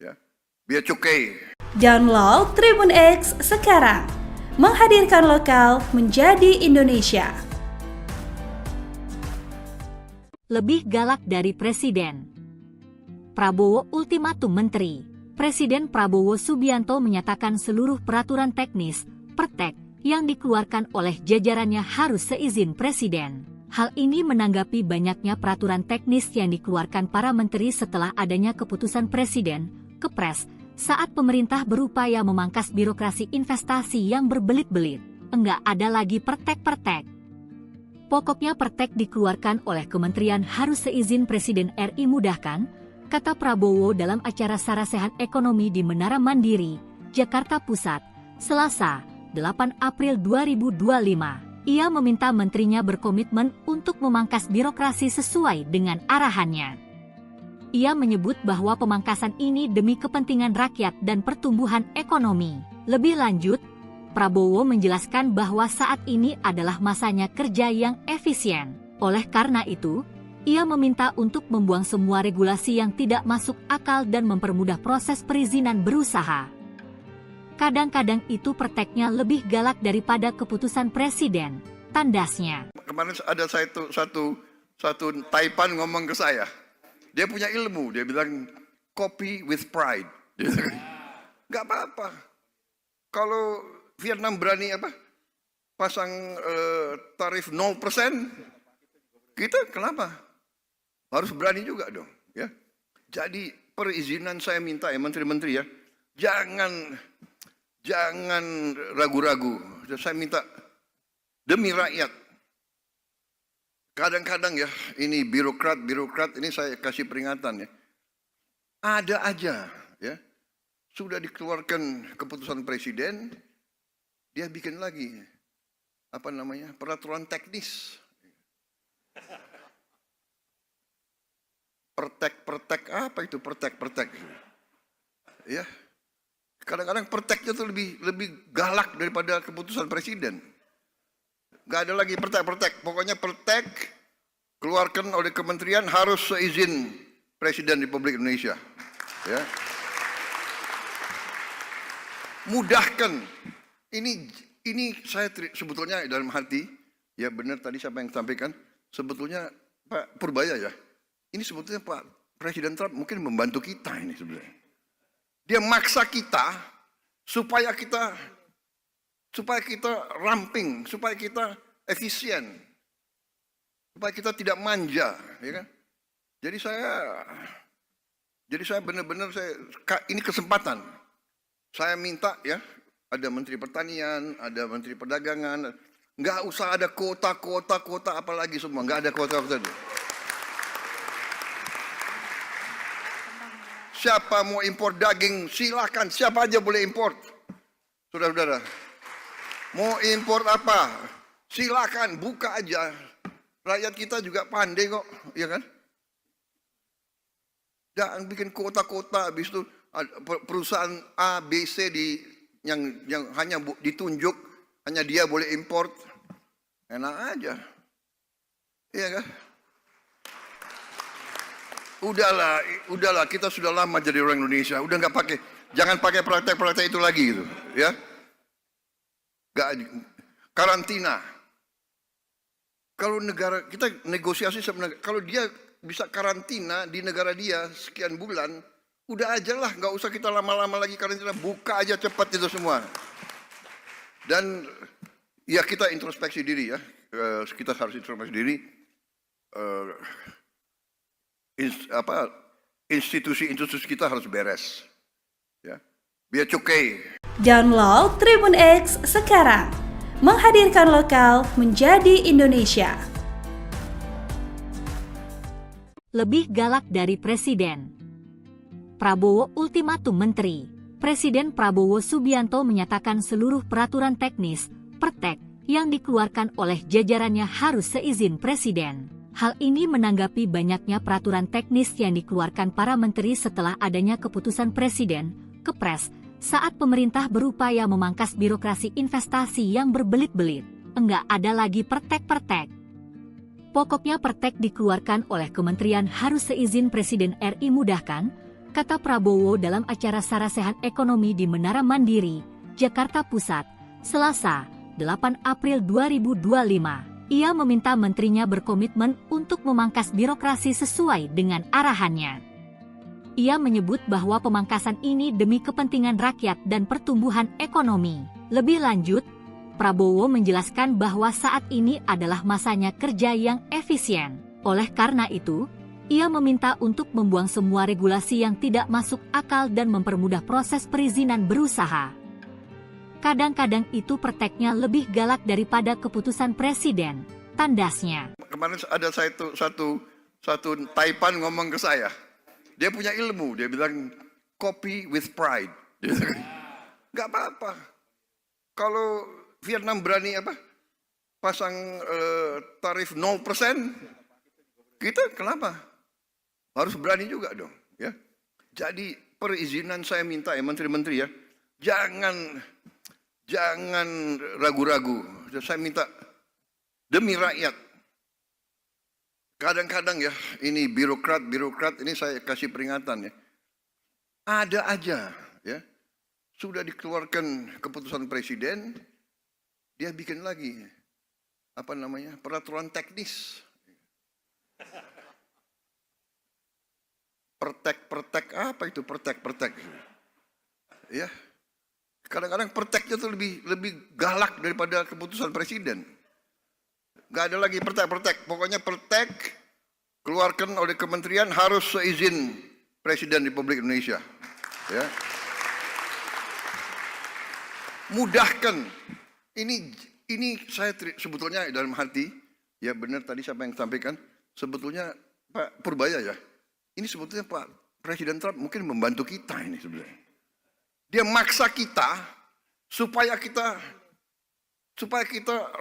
ya. Biar cukai. Download Tribun X sekarang, menghadirkan lokal menjadi Indonesia. Lebih galak dari Presiden. Prabowo ultimatum menteri. Presiden Prabowo Subianto menyatakan seluruh peraturan teknis, pertek, yang dikeluarkan oleh jajarannya harus seizin Presiden. Hal ini menanggapi banyaknya peraturan teknis yang dikeluarkan para menteri setelah adanya keputusan Presiden, Kepres, saat pemerintah berupaya memangkas birokrasi investasi yang berbelit-belit. Enggak ada lagi pertek-pertek. Pokoknya pertek dikeluarkan oleh kementerian harus seizin Presiden RI mudahkan, kata Prabowo dalam acara Sarasehan Ekonomi di Menara Mandiri, Jakarta Pusat, Selasa, 8 April 2025. Ia meminta menterinya berkomitmen untuk memangkas birokrasi sesuai dengan arahannya. Ia menyebut bahwa pemangkasan ini demi kepentingan rakyat dan pertumbuhan ekonomi. Lebih lanjut, Prabowo menjelaskan bahwa saat ini adalah masanya kerja yang efisien. Oleh karena itu, ia meminta untuk membuang semua regulasi yang tidak masuk akal dan mempermudah proses perizinan berusaha. Kadang-kadang itu perteknya lebih galak daripada keputusan Presiden, tandasnya. Kemarin ada satu Taipan ngomong ke saya. Dia punya ilmu, dia bilang copy with pride. Gak apa-apa. Kalau Vietnam berani pasang tarif 0%, kita kenapa? Harus berani juga dong, ya. Jadi perizinan saya minta ya menteri-menteri ya, jangan ragu-ragu. Saya minta demi rakyat. Kadang-kadang ya, ini birokrat ini saya kasih peringatan ya. Ada aja ya, sudah dikeluarkan keputusan presiden, dia bikin lagi peraturan teknis. Pertek apa itu pertek? Ya. Kadang-kadang perteknya tuh lebih galak daripada keputusan presiden. Gak ada lagi pertek. Pokoknya pertek keluarkan oleh kementerian harus seizin Presiden Republik Indonesia. Ya. Mudahkan. Ini saya sebetulnya dalam hati, ya benar tadi siapa yang sampaikan, sebetulnya Pak Purbaya ya. Ini sebetulnya Pak Presiden Trump mungkin membantu kita ini sebenarnya. Dia maksa kita supaya kita ramping, supaya kita efisien, supaya kita tidak manja, ya kan? Jadi saya benar-benar ini kesempatan. Saya minta ya, ada Menteri Pertanian, ada Menteri Perdagangan, nggak usah ada kuota apalagi semua, nggak ada kuota. Siapa mau impor daging, silakan. Siapa aja boleh impor. Saudara-saudara. Mau impor apa? Silakan, buka aja. Rakyat kita juga pandai kok, ya kan? Jangan bikin kota-kota, habis itu perusahaan A, B, C yang hanya ditunjuk, hanya dia boleh impor. Enak aja. Iya kan? Udahlah, kita sudah lama jadi orang Indonesia, udah jangan pakai praktek-praktek itu lagi gitu, ya. Karantina. Kalau negara kita negosiasi sebenarnya, kalau dia bisa karantina di negara dia sekian bulan, udah aja lah, nggak usah kita lama-lama lagi karantina, buka aja cepat itu semua. Dan ya kita introspeksi diri ya, kita harus introspeksi diri. Institusi kita harus beres, ya. Biar cukai. Download Tribun X sekarang, menghadirkan lokal menjadi Indonesia. Lebih galak dari Presiden. Prabowo ultimatum menteri. Presiden Prabowo Subianto menyatakan seluruh peraturan teknis, pertek, yang dikeluarkan oleh jajarannya harus seizin presiden. Hal ini menanggapi banyaknya peraturan teknis yang dikeluarkan para menteri setelah adanya keputusan presiden, Kepres, saat pemerintah berupaya memangkas birokrasi investasi yang berbelit-belit. Enggak ada lagi pertek-pertek. Pokoknya pertek dikeluarkan oleh kementerian harus seizin Presiden RI mudahkan, kata Prabowo dalam acara Sarasehan Ekonomi di Menara Mandiri, Jakarta Pusat, Selasa, 8 April 2025. Ia meminta menterinya berkomitmen untuk memangkas birokrasi sesuai dengan arahannya. Ia menyebut bahwa pemangkasan ini demi kepentingan rakyat dan pertumbuhan ekonomi. Lebih lanjut, Prabowo menjelaskan bahwa saat ini adalah masanya kerja yang efisien. Oleh karena itu, ia meminta untuk membuang semua regulasi yang tidak masuk akal dan mempermudah proses perizinan berusaha. Kadang-kadang itu perteknya lebih galak daripada keputusan presiden, tandasnya. Kemarin ada satu Taipan ngomong ke saya. Dia punya ilmu, dia bilang copy with pride. Gak apa-apa. Kalau Vietnam berani pasang tarif 0%, kita kenapa? Harus berani juga dong. Ya. Jadi perizinan saya minta ya menteri-menteri ya, jangan ragu-ragu. Saya minta demi rakyat. Kadang-kadang ya, ini birokrat ini saya kasih peringatan ya. Ada aja ya. Sudah dikeluarkan keputusan presiden, dia bikin lagi peraturan teknis. Pertek apa itu pertek? Ya. Kadang-kadang perteknya tuh lebih galak daripada keputusan presiden. Gak ada lagi pertek. Pokoknya pertek keluarkan oleh kementerian harus seizin Presiden Republik Indonesia. Ya. Mudahkan. Ini saya sebetulnya dalam hati, ya benar tadi siapa yang sampaikan, sebetulnya Pak Purbaya ya. Ini sebetulnya Pak Presiden Trump mungkin membantu kita ini sebenarnya. Dia maksa kita supaya kita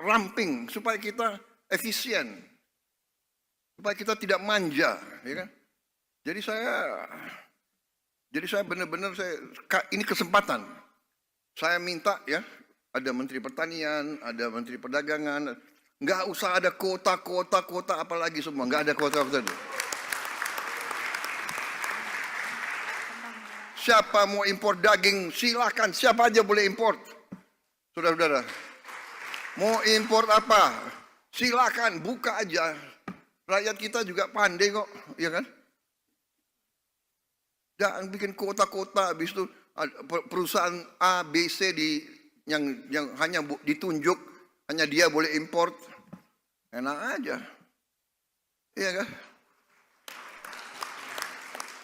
ramping, supaya kita efisien, supaya kita tidak manja, ya kan? Jadi saya benar-benar ini kesempatan. Saya minta ya, ada Menteri Pertanian, ada Menteri Perdagangan, nggak usah ada kota apalagi semua, nggak ada kota. Siapa mau impor daging, silakan. Siapa aja boleh impor. Saudara-saudara. Mau impor apa? Silakan, buka aja. Rakyat kita juga pandai kok, ya kan? Jangan bikin kota-kota, habis itu perusahaan A, B, C yang hanya ditunjuk, hanya dia boleh impor. Enak aja. Iya kan?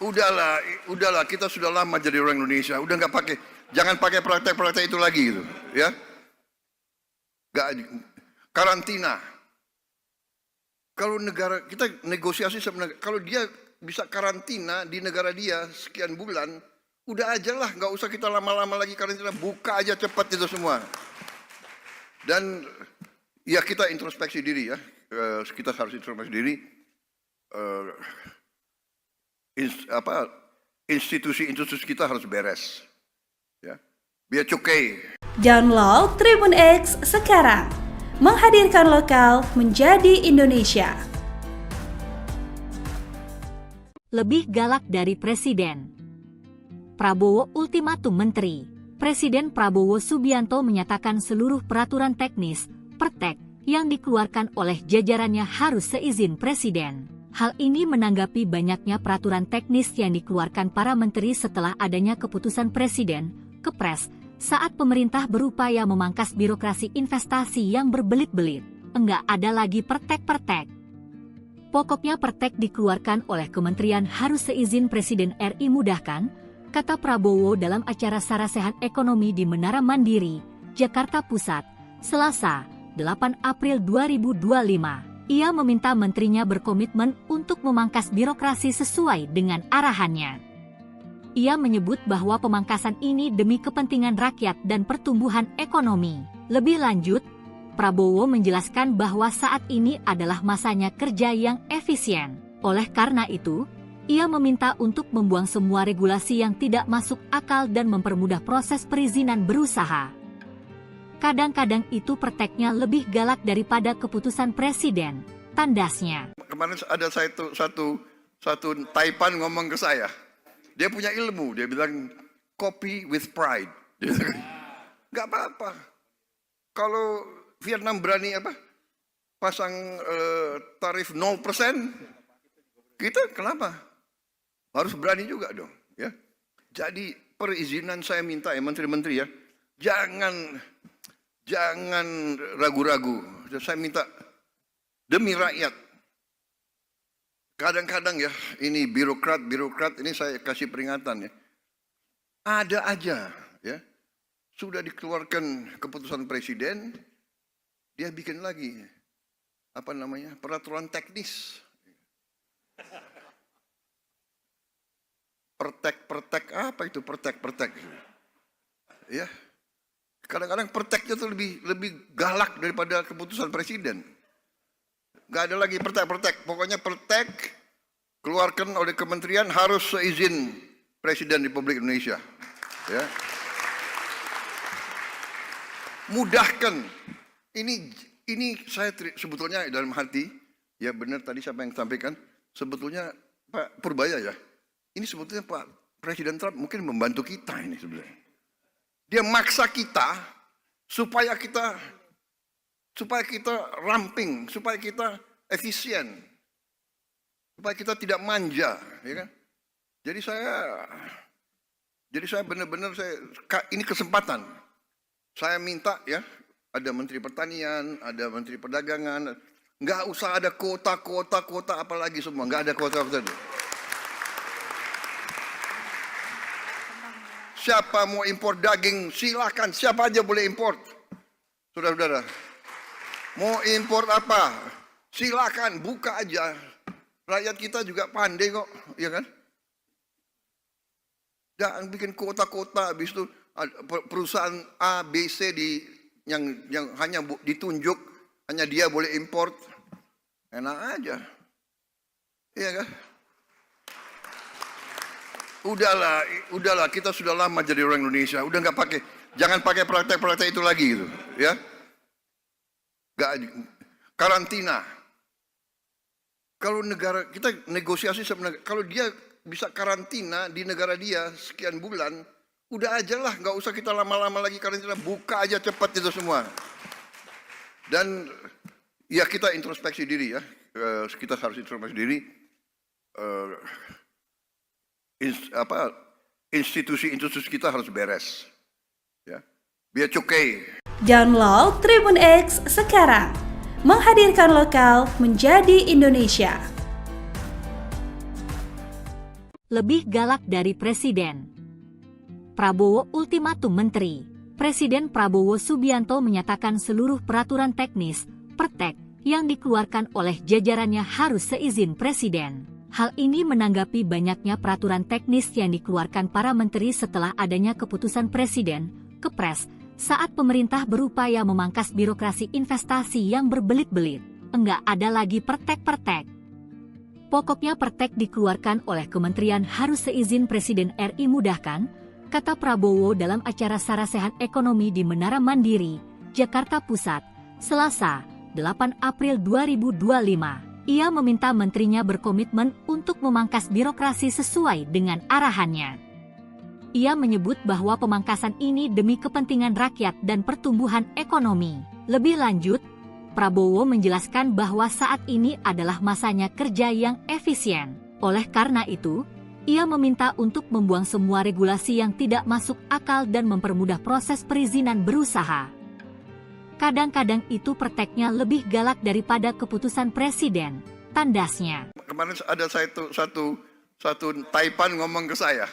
Udahlah, kita sudah lama jadi orang Indonesia. Udah jangan pakai praktek-praktek itu lagi gitu, ya. Karantina. Kalau negara kita negosiasi sama negara, kalau dia bisa karantina di negara dia sekian bulan, udah aja lah, nggak usah kita lama-lama lagi karantina, buka aja cepat itu semua. Dan ya kita introspeksi diri ya, kita harus introspeksi diri. Institusi kita harus beres, ya. Biar cukai. Download Tribun X sekarang, menghadirkan lokal menjadi Indonesia. Lebih galak dari presiden. Prabowo ultimatum menteri. Presiden Prabowo Subianto menyatakan seluruh peraturan teknis, pertek, yang dikeluarkan oleh jajarannya harus seizin presiden. Hal ini menanggapi banyaknya peraturan teknis yang dikeluarkan para menteri setelah adanya keputusan presiden, Kepres, saat pemerintah berupaya memangkas birokrasi investasi yang berbelit-belit. Enggak ada lagi pertek-pertek. Pokoknya pertek dikeluarkan oleh kementerian harus seizin Presiden RI mudahkan, kata Prabowo dalam acara Sarasehan Ekonomi di Menara Mandiri, Jakarta Pusat, Selasa, 8 April 2025. Ia meminta menterinya berkomitmen untuk memangkas birokrasi sesuai dengan arahannya. Ia menyebut bahwa pemangkasan ini demi kepentingan rakyat dan pertumbuhan ekonomi. Lebih lanjut, Prabowo menjelaskan bahwa saat ini adalah masanya kerja yang efisien. Oleh karena itu, ia meminta untuk membuang semua regulasi yang tidak masuk akal dan mempermudah proses perizinan berusaha. Kadang-kadang itu prakteknya lebih galak daripada keputusan presiden, tandasnya. Kemarin ada satu Taipan ngomong ke saya. Dia punya ilmu, dia bilang copy with pride. Nggak apa-apa. Kalau Vietnam berani pasang tarif 0%, kita kenapa? Harus berani juga dong. Ya. Jadi perizinan saya minta ya menteri-menteri ya, jangan ragu-ragu. Saya minta demi rakyat. Kadang-kadang ya, ini birokrat ini saya kasih peringatan ya. Ada aja ya, sudah dikeluarkan keputusan presiden, dia bikin lagi peraturan teknis. Pertek apa itu pertek? Ya. Kadang-kadang perteknya tuh lebih galak daripada keputusan presiden. Gak ada lagi pertek. Pokoknya pertek keluarkan oleh kementerian harus seizin Presiden Republik Indonesia. Ya. Mudahkan. Ini saya sebetulnya dalam hati, ya benar tadi siapa yang sampaikan, sebetulnya Pak Purbaya ya, ini sebetulnya Pak Presiden Trump mungkin membantu kita ini sebenarnya. Dia maksa kita supaya kita ramping, supaya kita efisien, supaya kita tidak manja, ya kan? Jadi saya benar-benar ini kesempatan. Saya minta ya, ada Menteri Pertanian, ada Menteri Perdagangan, nggak usah ada kuota apalagi semua, nggak ada kuota. Siapa mau impor daging, silakan, siapa aja boleh impor. Saudara-saudara, mau impor apa? Silakan, buka aja. Rakyat kita juga pandai kok, ya kan? Jangan bikin kota-kota, habis itu perusahaan A, B, C yang hanya ditunjuk, hanya dia boleh impor. Enak aja. Iya kan? Udahlah, kita sudah lama jadi orang Indonesia, udah nggak pakai. Jangan pakai praktek-praktek itu lagi gitu, ya. Karantina. Kalau negara kita negosiasi sebenarnya, kalau dia bisa karantina di negara dia sekian bulan, udah aja lah, nggak usah kita lama-lama lagi karantina, buka aja cepat itu semua. Dan ya kita introspeksi diri ya, kita harus introspeksi diri. Institusi kita harus beres. Ya. Biar cukai. Download Tribun X sekarang. Menghadirkan lokal menjadi Indonesia. Lebih galak dari presiden. Prabowo ultimatum menteri. Presiden Prabowo Subianto menyatakan seluruh peraturan teknis, pertek, yang dikeluarkan oleh jajarannya harus seizin presiden. Hal ini menanggapi banyaknya peraturan teknis yang dikeluarkan para menteri setelah adanya keputusan presiden, Kepres, saat pemerintah berupaya memangkas birokrasi investasi yang berbelit-belit. Enggak ada lagi pertek-pertek. Pokoknya pertek dikeluarkan oleh kementerian harus seizin Presiden RI mudahkan, kata Prabowo dalam acara Sarasehan Ekonomi di Menara Mandiri, Jakarta Pusat, Selasa, 8 April 2025. Ia meminta menterinya berkomitmen untuk memangkas birokrasi sesuai dengan arahannya. Ia menyebut bahwa pemangkasan ini demi kepentingan rakyat dan pertumbuhan ekonomi. Lebih lanjut, Prabowo menjelaskan bahwa saat ini adalah masanya kerja yang efisien. Oleh karena itu, ia meminta untuk membuang semua regulasi yang tidak masuk akal dan mempermudah proses perizinan berusaha. Kadang-kadang itu prakteknya lebih galak daripada keputusan presiden, tandasnya. Kemarin ada satu Taipan ngomong ke saya.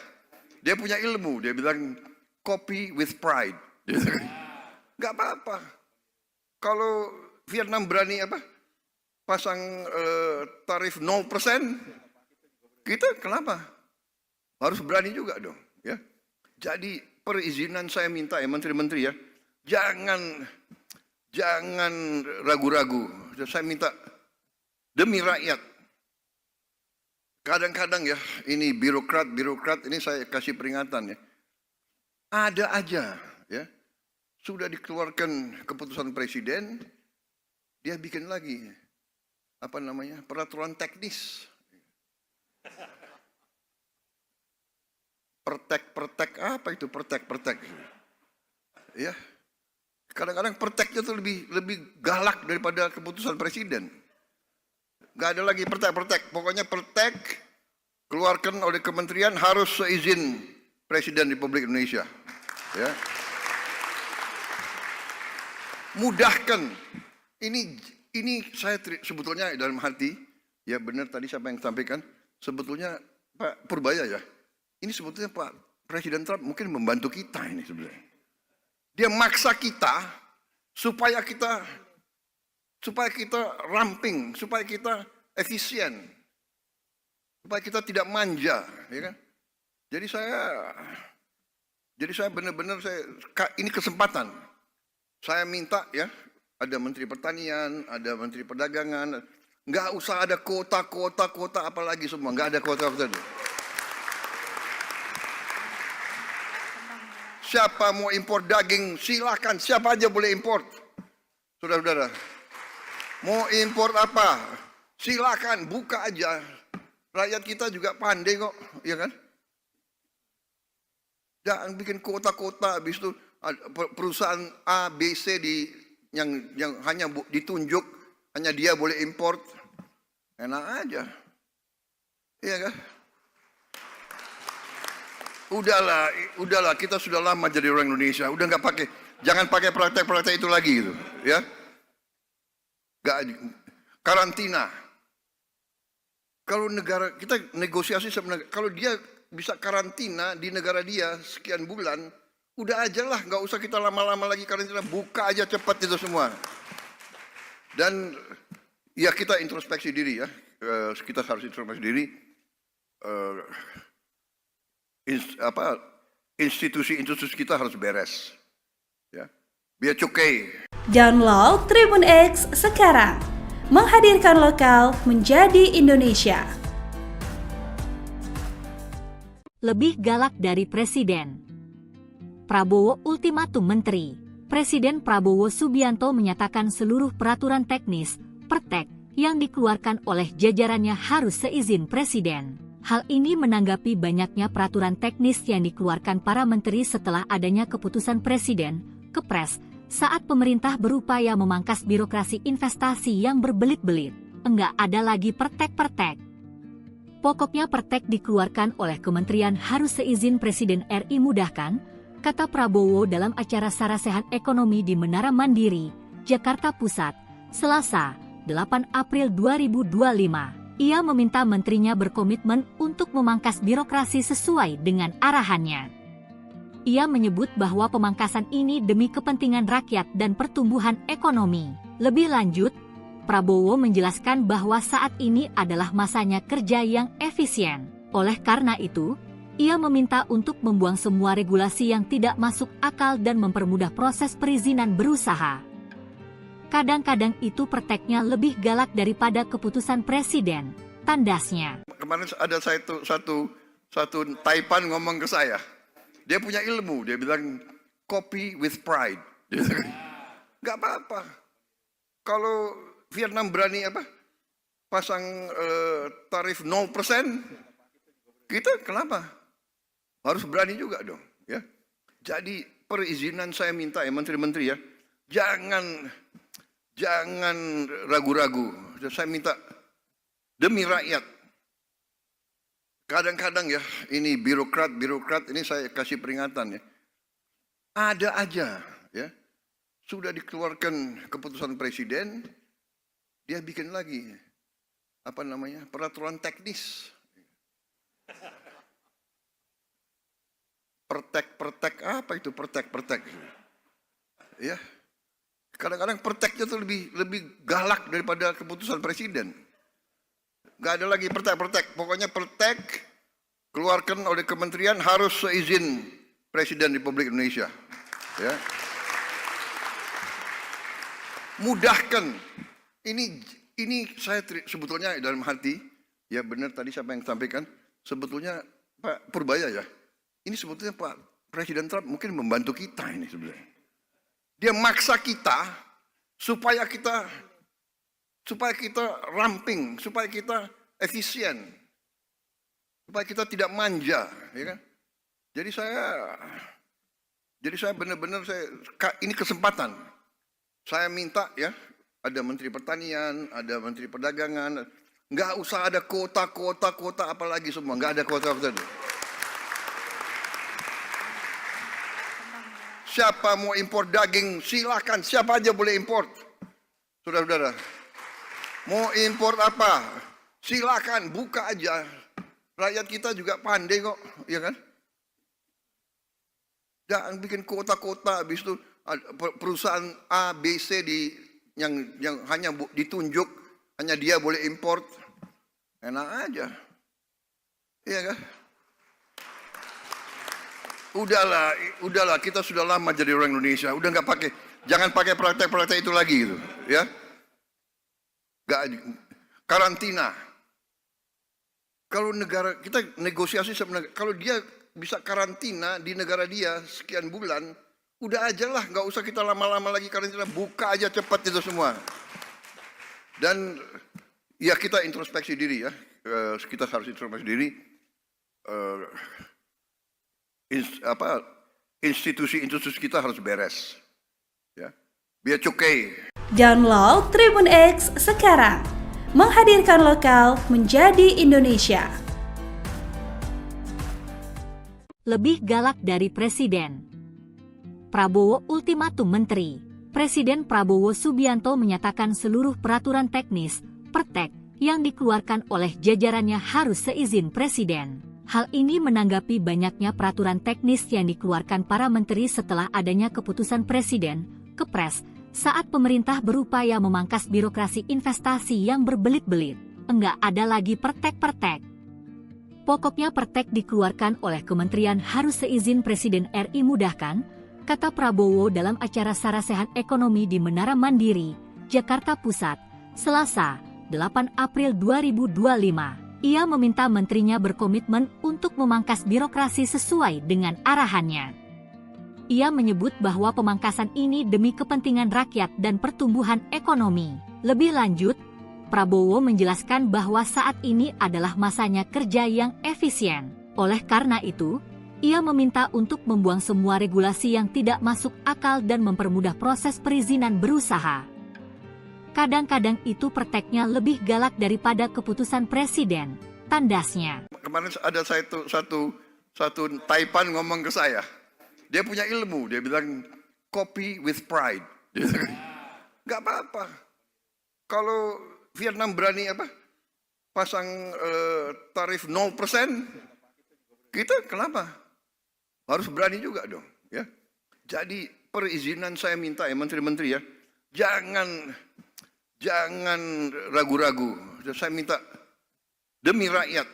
Dia punya ilmu, dia bilang copy with pride. Nggak apa-apa. Kalau Vietnam berani pasang tarif 0%, kita kenapa? harus berani juga dong, ya. Jadi perizinan saya minta ya menteri-menteri ya, jangan ragu-ragu. Saya minta demi rakyat. Kadang-kadang ya, ini birokrat ini saya kasih peringatan ya. Ada aja ya, sudah dikeluarkan keputusan presiden, dia bikin lagi peraturan teknis. Pertek apa itu pertek? Ya. Kadang-kadang perteknya tuh lebih galak daripada keputusan presiden. Gak ada lagi pertek. Pokoknya pertek keluarkan oleh kementerian harus seizin Presiden Republik Indonesia. Ya. Mudahkan. Ini saya sebetulnya dalam hati, ya benar tadi siapa yang sampaikan, sebetulnya Pak Purbaya ya. Ini sebetulnya Pak Presiden Trump mungkin membantu kita ini sebenarnya. Dia maksa kita supaya kita ramping, supaya kita efisien, supaya kita tidak manja, ya kan? Jadi saya benar-benar ini kesempatan. Saya minta ya, ada Menteri Pertanian, ada Menteri Perdagangan, nggak usah ada kuota apalagi semua, nggak ada kuota. Siapa mau impor daging, silakan. Siapa aja boleh impor. Saudara-saudara. Mau impor apa? Silakan, buka aja. Rakyat kita juga pandai kok, ya kan? Jangan bikin kota-kota, habis itu perusahaan A, B, C yang hanya ditunjuk, hanya dia boleh impor. Enak aja. Iya kan? Udahlah, kita sudah lama jadi orang Indonesia. Udah jangan pakai praktek-praktek itu lagi gitu, ya. Karantina. Kalau negara kita negosiasi sebenarnya, kalau dia bisa karantina di negara dia sekian bulan, udah aja lah, nggak usah kita lama-lama lagi karantina, buka aja cepat itu semua. Dan ya kita introspeksi diri ya, kita harus introspeksi diri. Institusi kita harus beres, ya. Biar cukai. Download Tribun X sekarang, menghadirkan lokal menjadi Indonesia. Lebih galak dari Presiden. Prabowo ultimatum menteri. Presiden Prabowo Subianto menyatakan seluruh peraturan teknis, pertek, yang dikeluarkan oleh jajarannya harus seizin Presiden. Hal ini menanggapi banyaknya peraturan teknis yang dikeluarkan para menteri setelah adanya keputusan Presiden, Kepres, saat pemerintah berupaya memangkas birokrasi investasi yang berbelit-belit. Enggak ada lagi pertek-pertek. Pokoknya pertek dikeluarkan oleh kementerian harus seizin Presiden RI mudahkan, kata Prabowo dalam acara Sarasehan Ekonomi di Menara Mandiri, Jakarta Pusat, Selasa, 8 April 2025. Ia meminta menterinya berkomitmen untuk memangkas birokrasi sesuai dengan arahannya. Ia menyebut bahwa pemangkasan ini demi kepentingan rakyat dan pertumbuhan ekonomi. Lebih lanjut, Prabowo menjelaskan bahwa saat ini adalah masanya kerja yang efisien. Oleh karena itu, ia meminta untuk membuang semua regulasi yang tidak masuk akal dan mempermudah proses perizinan berusaha. Kadang-kadang itu perteknya lebih galak daripada keputusan presiden, tandasnya. Kemarin ada satu Taipan ngomong ke saya. Dia punya ilmu, dia bilang copy with pride. Gak apa-apa. Kalau Vietnam berani pasang tarif 0%, kita kenapa? Harus berani juga dong, ya. Jadi perizinan saya minta ya menteri-menteri ya, jangan ragu-ragu. Saya minta demi rakyat. Kadang-kadang ya, ini birokrat ini saya kasih peringatan ya. Ada aja ya, sudah dikeluarkan keputusan presiden, dia bikin lagi peraturan teknis. Pertek apa itu pertek? Ya. Kadang-kadang perteknya tuh lebih galak daripada keputusan presiden. Gak ada lagi pertek. Pokoknya pertek keluarkan oleh kementerian harus seizin Presiden Republik Indonesia. Ya. Mudahkan. Ini saya sebetulnya dalam hati, ya benar tadi siapa yang sampaikan, sebetulnya Pak Purbaya ya, ini sebetulnya Pak Presiden Trump mungkin membantu kita ini sebenarnya. Dia maksa kita supaya kita ramping, supaya kita efisien, supaya kita tidak manja, ya kan? Jadi saya benar-benar ini kesempatan. Saya minta ya, ada Menteri Pertanian, ada Menteri Perdagangan, nggak usah ada kota apalagi semua, nggak ada kota. Siapa mau impor daging, silakan, siapa aja boleh impor. Saudara-saudara, mau impor apa, silakan, buka aja. Rakyat kita juga pandai kok, ya kan? Jangan bikin kota-kota, habis itu perusahaan A, B, C yang hanya ditunjuk, hanya dia boleh impor. Enak aja. Iya kan? Udahlah, kita sudah lama jadi orang Indonesia, udah nggak pakai, jangan pakai praktek-praktek itu lagi gitu, ya. Karantina. Kalau negara kita negosiasi sama negara, kalau dia bisa karantina di negara dia sekian bulan, udah aja lah, nggak usah kita lama-lama lagi karantina, buka aja cepat itu semua. Dan ya kita introspeksi diri ya, kita harus introspeksi diri. Institusi kita harus beres, ya, biar cukai. Download Tribun X sekarang, menghadirkan lokal menjadi Indonesia. Lebih galak dari Presiden. Prabowo ultimatum Menteri. Presiden Prabowo Subianto menyatakan seluruh peraturan teknis, pertek, yang dikeluarkan oleh jajarannya harus seizin Presiden. Hal ini menanggapi banyaknya peraturan teknis yang dikeluarkan para menteri setelah adanya keputusan Presiden, Kepres, saat pemerintah berupaya memangkas birokrasi investasi yang berbelit-belit. Enggak ada lagi pertek-pertek. Pokoknya pertek dikeluarkan oleh kementerian harus seizin Presiden RI mudahkan, kata Prabowo dalam acara Sarasehan Ekonomi di Menara Mandiri, Jakarta Pusat, Selasa, 8 April 2025. Ia meminta menterinya berkomitmen untuk memangkas birokrasi sesuai dengan arahannya. Ia menyebut bahwa pemangkasan ini demi kepentingan rakyat dan pertumbuhan ekonomi. Lebih lanjut, Prabowo menjelaskan bahwa saat ini adalah masanya kerja yang efisien. Oleh karena itu, ia meminta untuk membuang semua regulasi yang tidak masuk akal dan mempermudah proses perizinan berusaha. Kadang-kadang itu perteknya lebih galak daripada keputusan Presiden, tandasnya. Kemarin ada satu Taipan ngomong ke saya, dia punya ilmu, dia bilang copy with pride. Gak apa-apa. Kalau Vietnam berani pasang tarif 0%, kita kenapa? Harus berani juga dong, ya. Jadi perizinan saya minta ya menteri-menteri ya, jangan ragu-ragu. Saya minta demi rakyat.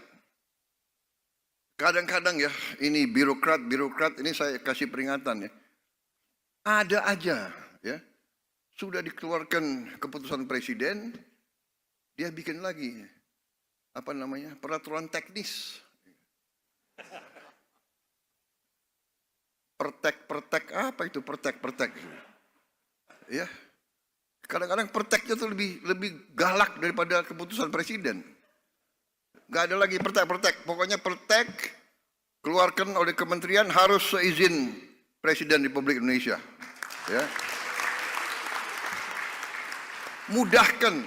Kadang-kadang ya, ini birokrat ini saya kasih peringatan ya. Ada aja ya. Sudah dikeluarkan keputusan presiden, dia bikin lagi peraturan teknis. Pertek apa itu pertek? Ya. Kadang-kadang perteknya itu lebih galak daripada keputusan presiden. Gak ada lagi pertek. Pokoknya pertek keluarkan oleh kementerian harus seizin Presiden Republik Indonesia. Ya. Mudahkan.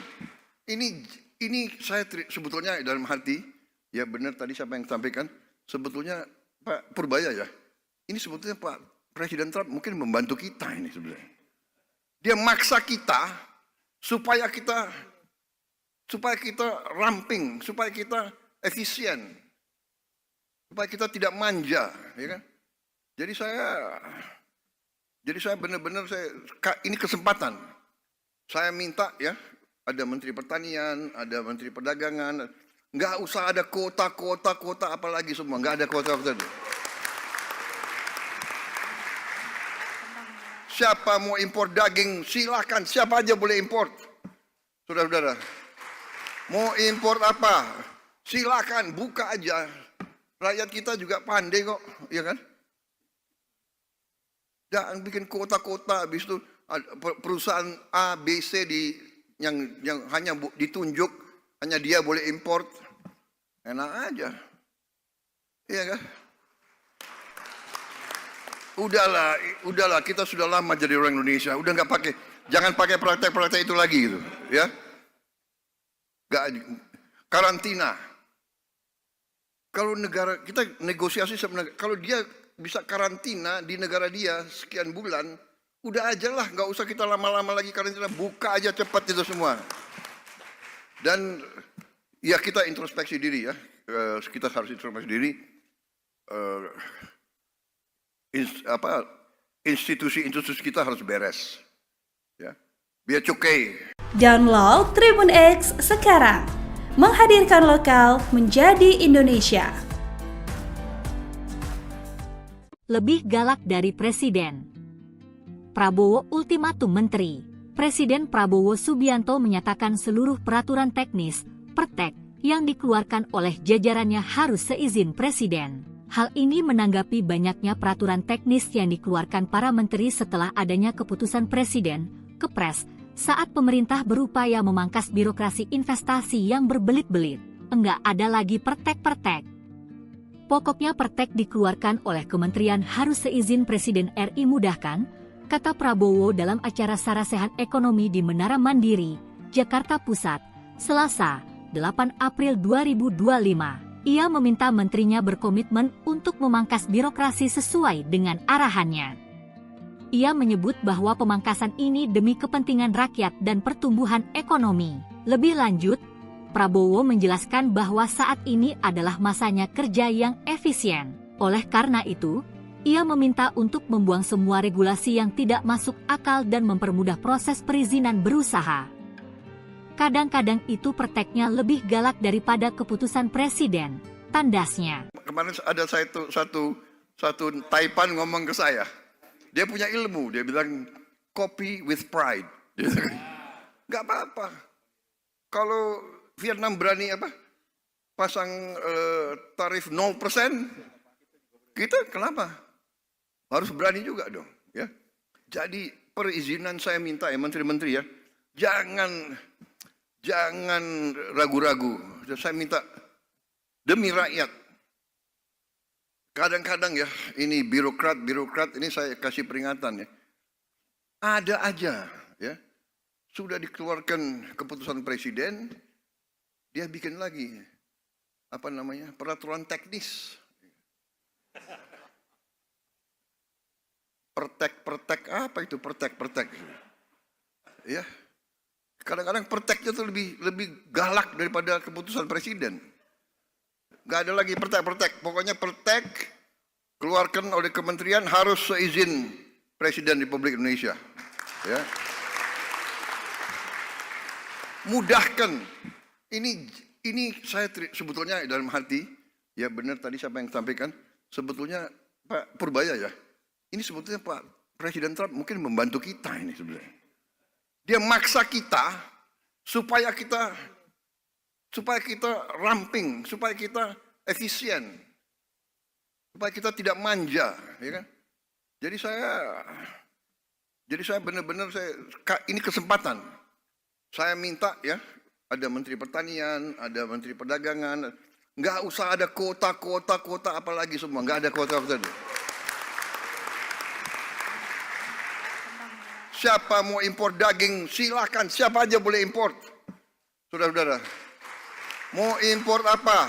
Ini saya sebetulnya dalam hati, ya benar tadi siapa yang sampaikan, sebetulnya Pak Purbaya ya. Ini sebetulnya Pak Presiden Trump mungkin membantu kita ini sebenarnya. Dia maksa kita supaya kita ramping, supaya kita efisien, supaya kita tidak manja, ya kan? Jadi saya benar-benar ini kesempatan. Saya minta ya, ada Menteri Pertanian, ada Menteri Perdagangan, Nggak usah ada kota apalagi semua, nggak ada kota. Siapa mau impor daging, silakan, siapa aja boleh import. Saudara-saudara, mau impor apa, silakan, buka aja. Rakyat kita juga pandai kok, ya kan? Jangan bikin kota-kota, habis itu perusahaan A, B, C yang hanya ditunjuk, hanya dia boleh import. Enak aja. Iya kan? Udahlah, kita sudah lama jadi orang Indonesia. Udah nggak pakai, jangan pakai praktek-praktek itu lagi gitu, ya. Nggak, karantina. Kalau negara kita negosiasi sama negara, kalau dia bisa karantina di negara dia sekian bulan, udah aja lah, nggak usah kita lama-lama lagi karantina, buka aja cepat itu semua. Dan ya kita introspeksi diri ya, kita harus introspeksi diri. Institusi kita harus beres, ya. Biar cukai. Download Tribun X sekarang, menghadirkan lokal menjadi Indonesia. Lebih galak dari Presiden. Prabowo ultimatum Menteri. Presiden Prabowo Subianto menyatakan seluruh peraturan teknis, pertek, yang dikeluarkan oleh jajarannya harus seizin Presiden. Hal ini menanggapi banyaknya peraturan teknis yang dikeluarkan para menteri setelah adanya keputusan Presiden, Kepres, saat pemerintah berupaya memangkas birokrasi investasi yang berbelit-belit. Enggak ada lagi pertek-pertek. Pokoknya pertek dikeluarkan oleh kementerian harus seizin Presiden RI mudahkan, kata Prabowo dalam acara Sarasehan Ekonomi di Menara Mandiri, Jakarta Pusat, Selasa, 8 April 2025. Ia meminta menterinya berkomitmen untuk memangkas birokrasi sesuai dengan arahannya. Ia menyebut bahwa pemangkasan ini demi kepentingan rakyat dan pertumbuhan ekonomi. Lebih lanjut, Prabowo menjelaskan bahwa saat ini adalah masanya kerja yang efisien. Oleh karena itu, ia meminta untuk membuang semua regulasi yang tidak masuk akal dan mempermudah proses perizinan berusaha. Kadang-kadang itu perteknya lebih galak daripada keputusan Presiden, tandasnya. Kemarin ada satu Taipan ngomong ke saya. Dia punya ilmu, dia bilang copy with pride. Nggak apa-apa. Kalau Vietnam berani pasang tarif 0%, kita kenapa? Harus berani juga dong, ya. Jadi perizinan saya minta ya menteri-menteri ya, jangan ragu-ragu. Saya minta demi rakyat. Kadang-kadang ya, ini birokrat ini saya kasih peringatan ya. Ada aja ya. Sudah dikeluarkan keputusan presiden, dia bikin lagi peraturan teknis. Pertek apa itu pertek? Ya. Kadang-kadang perteknya tuh lebih galak daripada keputusan presiden. Gak ada lagi pertek. Pokoknya pertek keluarkan oleh kementerian harus seizin Presiden Republik Indonesia. Ya. Mudahkan. Ini saya sebetulnya dalam hati, ya benar tadi siapa yang sampaikan, sebetulnya Pak Purbaya ya. Ini sebetulnya Pak Presiden Trump mungkin membantu kita ini sebenarnya. Dia maksa kita supaya kita ramping, supaya kita efisien, supaya kita tidak manja, ya kan? Jadi saya benar-benar ini kesempatan. Saya minta ya, ada Menteri Pertanian, ada Menteri Perdagangan, nggak usah ada kota apalagi semua, nggak ada kota. Siapa mau impor daging, silakan, siapa aja boleh import. Saudara-saudara, mau impor apa,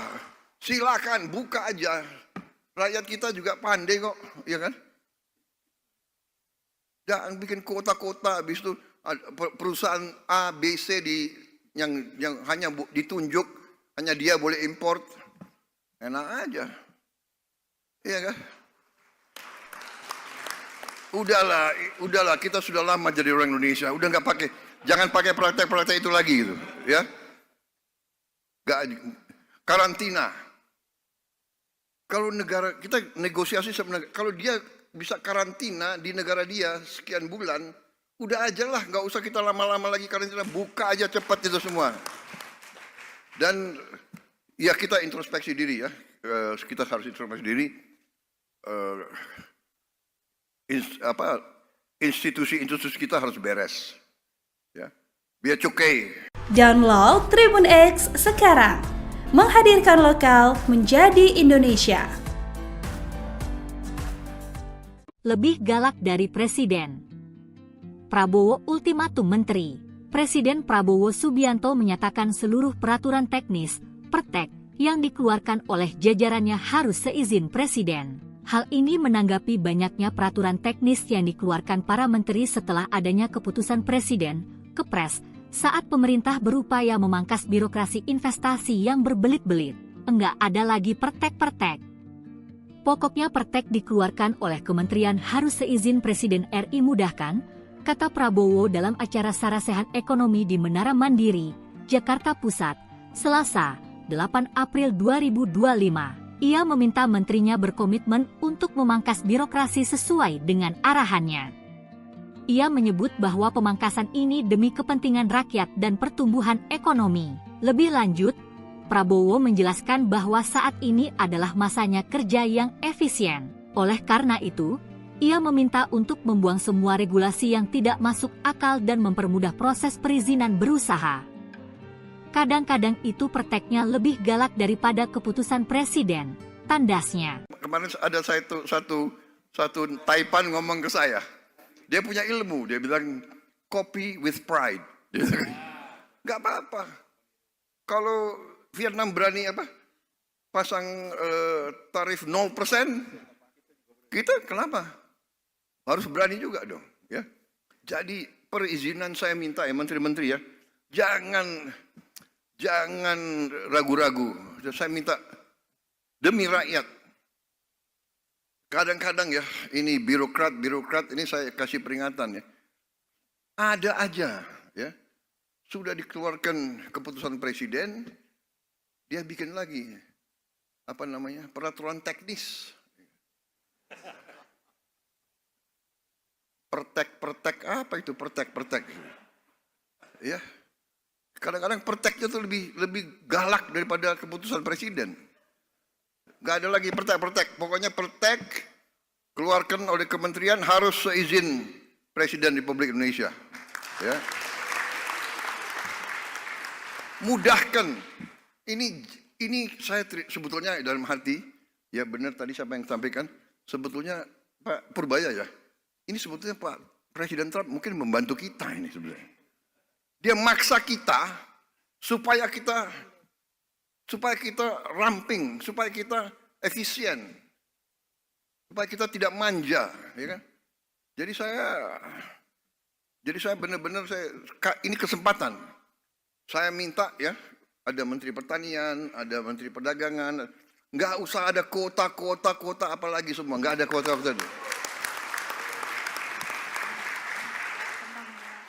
silakan, buka aja. Rakyat kita juga pandai kok, ya kan? Jangan bikin kota-kota, habis itu perusahaan A, B, C yang hanya ditunjuk, hanya dia boleh import. Enak aja. Iya kan? Udahlah, kita sudah lama jadi orang Indonesia. Udah nggak pakai, jangan pakai praktek-praktek itu lagi gitu, ya. Karantina. Kalau negara kita negosiasi sama negara, kalau dia bisa karantina di negara dia sekian bulan, udah aja lah, nggak usah kita lama-lama lagi karantina, buka aja cepat itu semua. Dan ya kita introspeksi diri ya, kita harus introspeksi diri. Institusi kita harus beres. Ya, biar cukai. Download Tribun X sekarang, menghadirkan lokal menjadi Indonesia. Lebih galak dari Presiden. Prabowo ultimatum menteri. Presiden Prabowo Subianto menyatakan seluruh peraturan teknis, pertek, yang dikeluarkan oleh jajarannya harus seizin Presiden. Hal ini menanggapi banyaknya peraturan teknis yang dikeluarkan para menteri setelah adanya keputusan Presiden, Kepres, saat pemerintah berupaya memangkas birokrasi investasi yang berbelit-belit. Enggak ada lagi pertek-pertek. Pokoknya pertek dikeluarkan oleh kementerian harus seizin Presiden RI mudahkan, kata Prabowo dalam acara Sarasehan Ekonomi di Menara Mandiri, Jakarta Pusat, Selasa, 8 April 2025. Ia meminta menterinya berkomitmen untuk memangkas birokrasi sesuai dengan arahannya. Ia menyebut bahwa pemangkasan ini demi kepentingan rakyat dan pertumbuhan ekonomi. Lebih lanjut, Prabowo menjelaskan bahwa saat ini adalah masanya kerja yang efisien. Oleh karena itu, ia meminta untuk membuang semua regulasi yang tidak masuk akal dan mempermudah proses perizinan berusaha. Kadang-kadang itu perteknya lebih galak daripada keputusan Presiden, tandasnya. Kemarin ada satu Taipan ngomong ke saya. Dia punya ilmu, dia bilang copy with pride. Gak apa-apa. Kalau Vietnam berani pasang tarif 0%, kita kenapa? Harus berani juga dong. Ya. Jadi perizinan saya minta ya menteri-menteri ya, jangan ragu-ragu. Saya minta demi rakyat. Kadang-kadang ya, ini birokrat ini saya kasih peringatan ya. Ada aja ya, sudah dikeluarkan keputusan presiden, dia bikin lagi peraturan teknis. Pertek apa itu pertek? Ya. Kadang-kadang perteknya tuh lebih galak daripada keputusan presiden. Gak ada lagi pertek. Pokoknya pertek keluarkan oleh kementerian harus seizin Presiden Republik Indonesia. Ya. Mudahkan. Ini saya sebetulnya dalam hati, ya benar tadi siapa yang sampaikan, sebetulnya Pak Purbaya ya. Ini sebetulnya Pak Presiden Trump mungkin membantu kita ini sebenarnya. Dia maksa kita supaya kita ramping, supaya kita efisien, supaya kita tidak manja, ya kan? Jadi saya benar-benar ini kesempatan. Saya minta ya, ada Menteri Pertanian, ada Menteri Perdagangan, nggak usah ada kota apalagi semua, nggak ada kota.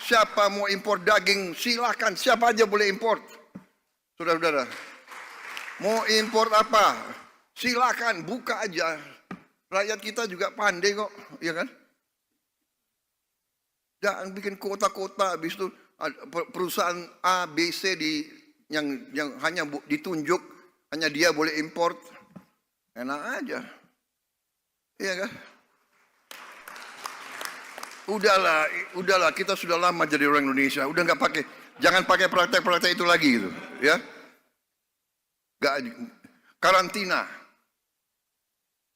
Siapa mau impor daging, silakan, siapa aja boleh impor. Saudara-saudara, mau impor apa? Silakan, buka aja. Rakyat kita juga pandai kok, ya kan? Jangan bikin kota-kota, habis itu perusahaan A, B, C yang hanya ditunjuk, hanya dia boleh impor. Enak aja. Iya kan? Udahlah, kita sudah lama jadi orang Indonesia, udah nggak pakai, jangan pakai praktek-praktek itu lagi gitu, ya. Karantina.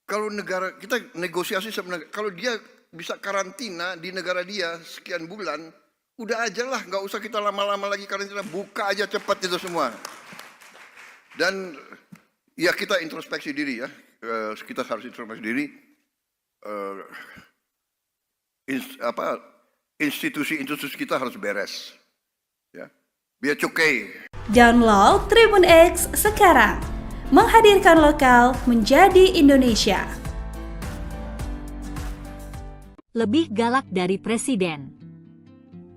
Kalau negara kita negosiasi sama negara, kalau dia bisa karantina di negara dia sekian bulan, udah aja lah, nggak usah kita lama-lama lagi karantina, buka aja cepat itu semua. Dan ya kita introspeksi diri ya, kita harus introspeksi diri. Institusi kita harus beres, ya, biar cukai. Download Tribun X sekarang, menghadirkan lokal menjadi Indonesia. Lebih galak dari Presiden.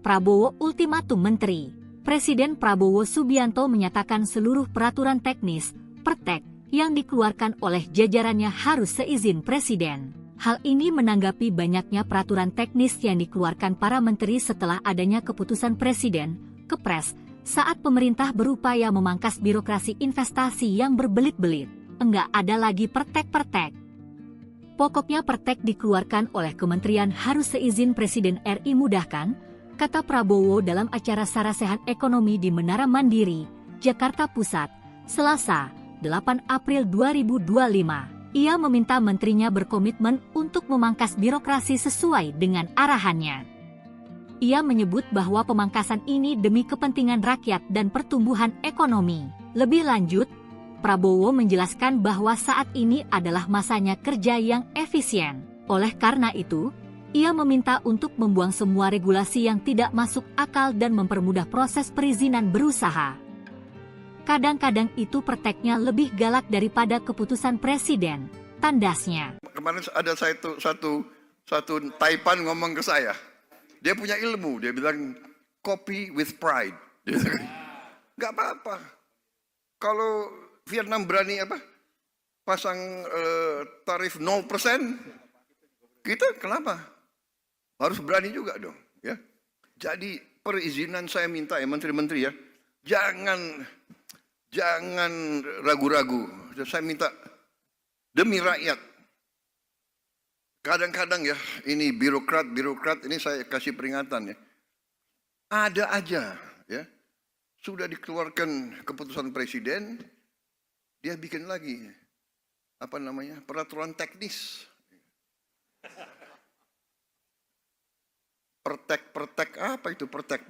Prabowo ultimatum menteri. Presiden Prabowo Subianto menyatakan seluruh peraturan teknis, pertek yang dikeluarkan oleh jajarannya harus seizin presiden. Hal ini menanggapi banyaknya peraturan teknis yang dikeluarkan para menteri setelah adanya keputusan presiden, Kepres, saat pemerintah berupaya memangkas birokrasi investasi yang berbelit-belit. Enggak ada lagi pertek-pertek. Pokoknya pertek dikeluarkan oleh kementerian harus seizin Presiden RI mudahkan, kata Prabowo dalam acara Sarasehan Ekonomi di Menara Mandiri, Jakarta Pusat, Selasa, 8 April 2025. Ia meminta menterinya berkomitmen untuk memangkas birokrasi sesuai dengan arahannya. Ia menyebut bahwa pemangkasan ini demi kepentingan rakyat dan pertumbuhan ekonomi. Lebih lanjut, Prabowo menjelaskan bahwa saat ini adalah masanya kerja yang efisien. Oleh karena itu, ia meminta untuk membuang semua regulasi yang tidak masuk akal dan mempermudah proses perizinan berusaha. Kadang-kadang itu perteknya lebih galak daripada keputusan presiden, tandasnya. Kemarin ada satu Taipan ngomong ke saya. Dia punya ilmu, dia bilang copy with pride. Nggak apa-apa. Kalau Vietnam berani pasang tarif 0%, kita kenapa? Harus berani juga dong, ya. Jadi perizinan saya minta ya menteri-menteri ya, jangan ragu-ragu. Saya minta demi rakyat. Kadang-kadang ya, ini birokrat ini saya kasih peringatan ya. Ada aja ya. Sudah dikeluarkan keputusan presiden, dia bikin lagi peraturan teknis. Pertek apa itu pertek?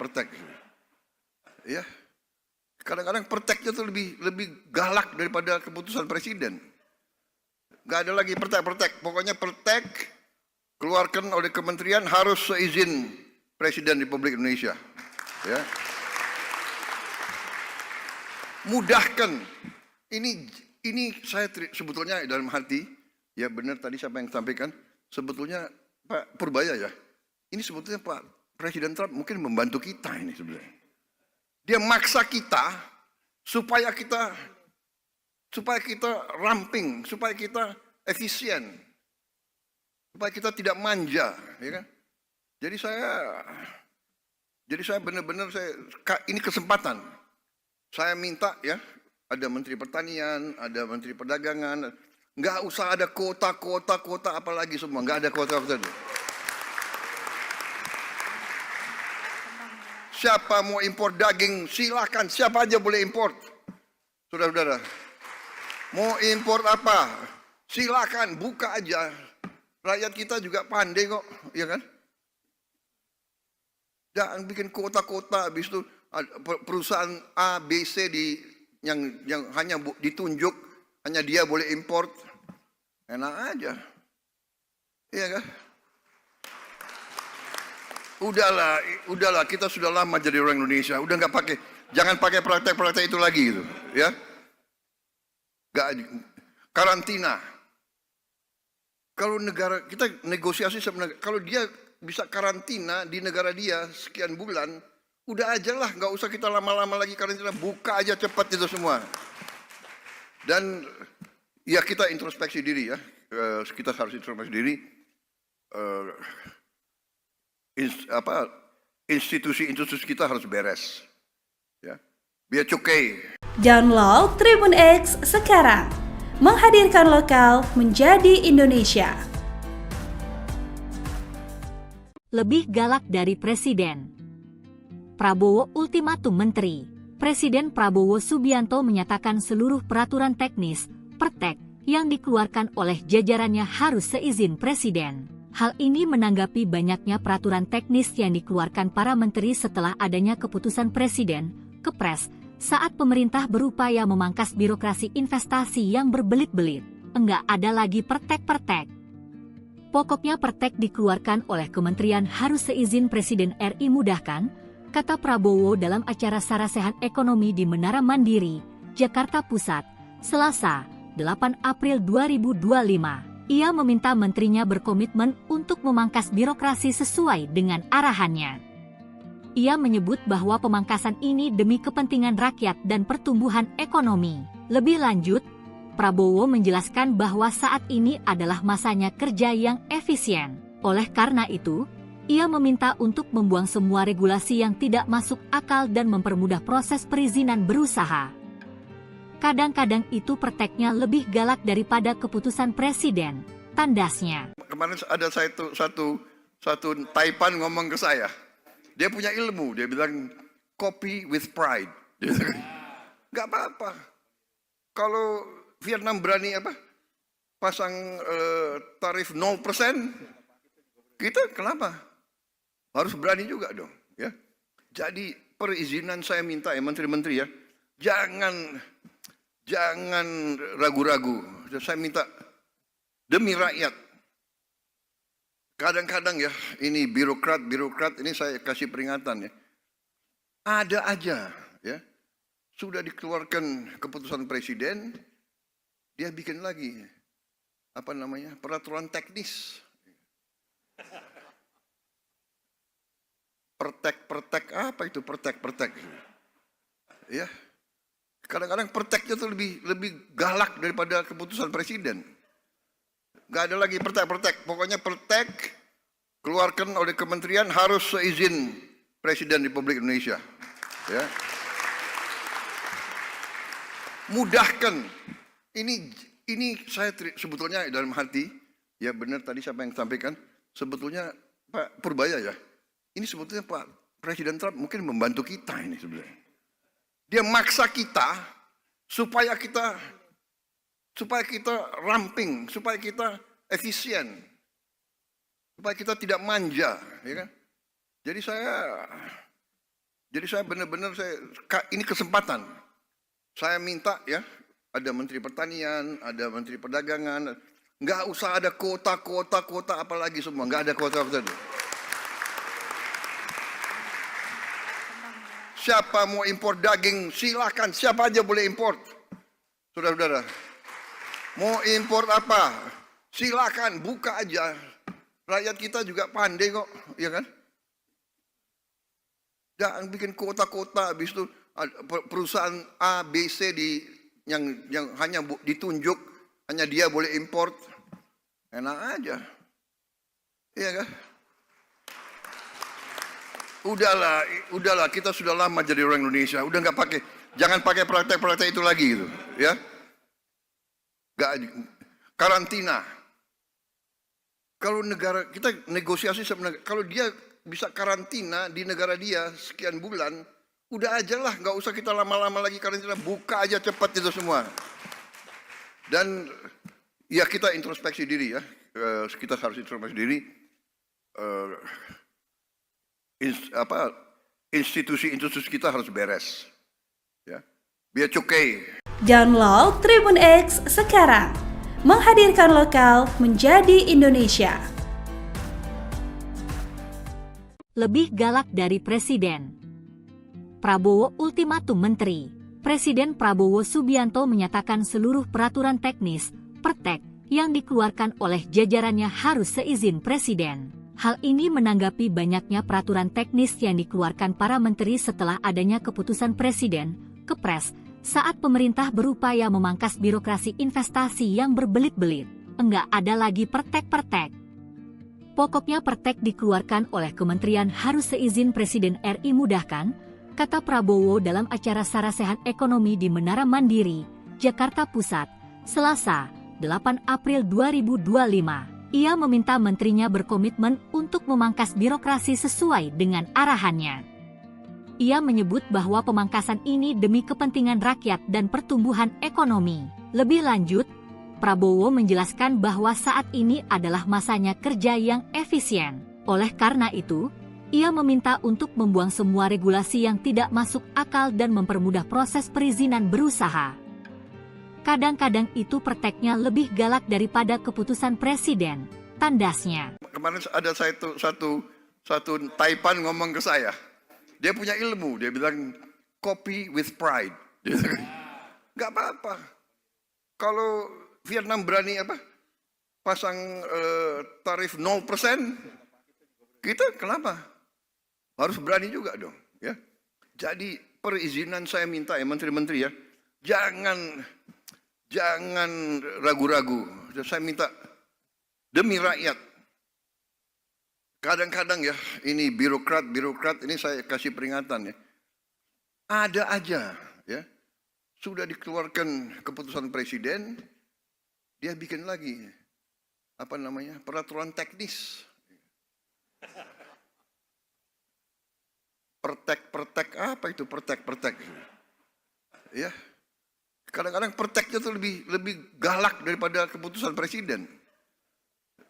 Ya. Kadang-kadang perteknya tuh lebih galak daripada keputusan presiden. Gak ada lagi pertek. Pokoknya pertek keluarkan oleh kementerian harus seizin Presiden Republik Indonesia. Ya. Mudahkan. Ini saya sebetulnya dalam hati, ya benar tadi siapa yang sampaikan, sebetulnya Pak Purbaya ya, ini sebetulnya Pak Presiden Trump mungkin membantu kita ini sebenarnya. Dia maksa kita supaya kita ramping, supaya kita efisien, supaya kita tidak manja, ya kan? Jadi saya benar-benar ini kesempatan. Saya minta ya, ada Menteri Pertanian, ada Menteri Perdagangan, nggak usah ada kuota apalagi semua, nggak ada kuota. Siapa mau impor daging, silakan, siapa aja boleh impor. Saudara-saudara, mau impor apa, silakan, buka aja. Rakyat kita juga pandai kok, ya kan? Jangan bikin kota-kota, habis itu perusahaan A, B, C yang hanya ditunjuk, hanya dia boleh import. Enak aja. Iya kan? Udahlah, kita sudah lama jadi orang Indonesia. Udah jangan pakai praktek-praktek itu lagi gitu, ya. Karantina. Kalau negara kita negosiasi sama negara, kalau dia bisa karantina di negara dia sekian bulan, udah aja lah, nggak usah kita lama-lama lagi karantina, buka aja cepat itu semua. Dan ya kita introspeksi diri ya, kita harus introspeksi diri. Institusi kita harus beres, ya. Biar cukai. Download Tribun X sekarang, menghadirkan lokal menjadi Indonesia. Lebih galak dari presiden. Prabowo ultimatum menteri. Presiden Prabowo Subianto menyatakan seluruh peraturan teknis, pertek, yang dikeluarkan oleh jajarannya harus seizin presiden. Hal ini menanggapi banyaknya peraturan teknis yang dikeluarkan para menteri setelah adanya keputusan presiden, Kepres, saat pemerintah berupaya memangkas birokrasi investasi yang berbelit-belit. Enggak ada lagi pertek-pertek. Pokoknya pertek dikeluarkan oleh kementerian harus seizin Presiden RI mudahkan, kata Prabowo dalam acara Sarasehan Ekonomi di Menara Mandiri, Jakarta Pusat, Selasa, 8 April 2025. Ia meminta menterinya berkomitmen untuk memangkas birokrasi sesuai dengan arahannya. Ia menyebut bahwa pemangkasan ini demi kepentingan rakyat dan pertumbuhan ekonomi. Lebih lanjut, Prabowo menjelaskan bahwa saat ini adalah masanya kerja yang efisien. Oleh karena itu, ia meminta untuk membuang semua regulasi yang tidak masuk akal dan mempermudah proses perizinan berusaha. Kadang-kadang itu prakteknya lebih galak daripada keputusan presiden, tandasnya. Kemarin ada satu Taipan ngomong ke saya. Dia punya ilmu, dia bilang copy with pride. Nggak apa-apa. Kalau Vietnam berani pasang tarif 0%, kita kenapa? Harus berani juga dong. Ya. Jadi perizinan saya minta ya menteri-menteri ya, jangan ragu-ragu. Saya minta demi rakyat. Kadang-kadang ya, ini birokrat ini saya kasih peringatan ya. Ada aja ya, sudah dikeluarkan keputusan presiden, dia bikin lagi peraturan teknis. Pertek apa itu pertek? Ya. Kadang-kadang perteknya itu lebih galak daripada keputusan presiden. Gak ada lagi pertek. Pokoknya pertek keluarkan oleh kementerian harus seizin Presiden Republik Indonesia. Ya. Mudahkan. Ini saya sebetulnya dalam hati, ya benar tadi siapa yang sampaikan, sebetulnya Pak Purbaya ya. Ini sebetulnya Pak Presiden Trump mungkin membantu kita ini sebenarnya. Dia maksa kita supaya kita ramping, supaya kita efisien, supaya kita tidak manja, ya kan? Jadi saya benar-benar ini kesempatan. Saya minta ya, ada Menteri Pertanian, ada Menteri Perdagangan, nggak usah ada kuota apalagi semua, nggak ada kuota. Siapa mau impor daging, silakan. Siapa aja boleh impor. Saudara-saudara. Mau impor apa? Silakan, buka aja. Rakyat kita juga pandai kok, ya kan? Jangan bikin kota-kota, habis itu perusahaan A, B, C yang hanya ditunjuk, hanya dia boleh impor. Enak aja. Iya kan? Udahlah, kita sudah lama jadi orang Indonesia, udah jangan pakai praktek-praktek itu lagi gitu, ya. Karantina. Kalau negara kita negosiasi sebenarnya, kalau dia bisa karantina di negara dia sekian bulan, udah aja lah, nggak usah kita lama-lama lagi karantina, buka aja cepat itu semua. Dan ya kita introspeksi diri ya, kita harus introspeksi diri. Institusi kita harus beres, ya, biar cukai. Download Tribun X sekarang, menghadirkan lokal menjadi Indonesia. Lebih galak dari presiden. Prabowo ultimatum menteri. Presiden Prabowo Subianto menyatakan seluruh peraturan teknis, pertek, yang dikeluarkan oleh jajarannya harus seizin presiden. Hal ini menanggapi banyaknya peraturan teknis yang dikeluarkan para menteri setelah adanya keputusan presiden, Kepres, saat pemerintah berupaya memangkas birokrasi investasi yang berbelit-belit. Enggak ada lagi pertek-pertek. Pokoknya pertek dikeluarkan oleh kementerian harus seizin Presiden RI mudahkan, kata Prabowo dalam acara Sarasehan Ekonomi di Menara Mandiri, Jakarta Pusat, Selasa, 8 April 2025. Ia meminta menterinya berkomitmen untuk memangkas birokrasi sesuai dengan arahannya. Ia menyebut bahwa pemangkasan ini demi kepentingan rakyat dan pertumbuhan ekonomi. Lebih lanjut, Prabowo menjelaskan bahwa saat ini adalah masanya kerja yang efisien. Oleh karena itu, ia meminta untuk membuang semua regulasi yang tidak masuk akal dan mempermudah proses perizinan berusaha. Kadang-kadang itu prakteknya lebih galak daripada keputusan presiden, tandasnya. Kemarin ada satu Taipan ngomong ke saya. Dia punya ilmu, dia bilang copy with pride. Nggak apa-apa. Kalau Vietnam berani pasang tarif 0%, kita kenapa? Harus berani juga dong. Ya. Jadi perizinan saya minta ya menteri-menteri ya, jangan ragu-ragu. Saya minta demi rakyat. Kadang-kadang ya, ini birokrat ini saya kasih peringatan ya. Ada aja ya. Sudah dikeluarkan keputusan presiden, dia bikin lagi peraturan teknis. Pertek apa itu pertek? Ya. Kadang-kadang perteknya itu lebih galak daripada keputusan presiden.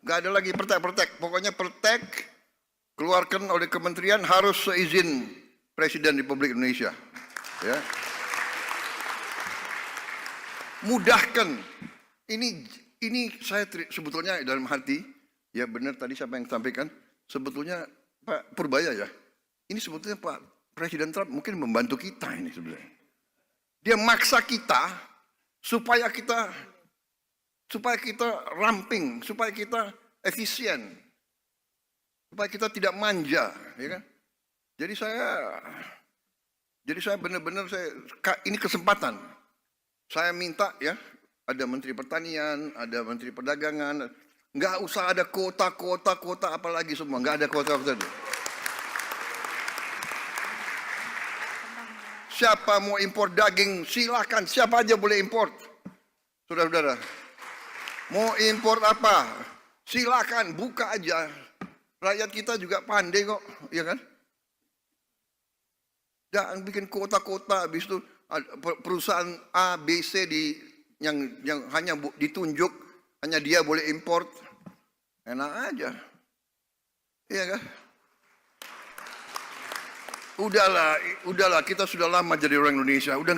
Gak ada lagi pertek. Pokoknya pertek keluarkan oleh kementerian harus seizin Presiden Republik Indonesia. Ya. Mudahkan. Ini saya sebetulnya dalam hati, ya benar tadi siapa yang sampaikan, sebetulnya Pak Purbaya ya. Ini sebetulnya Pak Presiden Trump mungkin membantu kita ini sebenarnya. Dia maksa kita supaya kita ramping, supaya kita efisien, supaya kita tidak manja, ya kan? Jadi saya benar-benar ini kesempatan. Saya minta ya, ada Menteri Pertanian, ada Menteri Perdagangan, nggak usah ada kota apalagi semua, nggak ada kota. Siapa mau impor daging, silakan, siapa aja boleh impor. Saudara-saudara, mau impor apa? Silakan, buka aja. Rakyat kita juga pandai kok, ya kan? Jangan bikin kota-kota, habis itu perusahaan A, B, C yang hanya ditunjuk, hanya dia boleh impor. Enak aja. Iya kan? Udahlah, kita sudah lama jadi orang Indonesia. Udah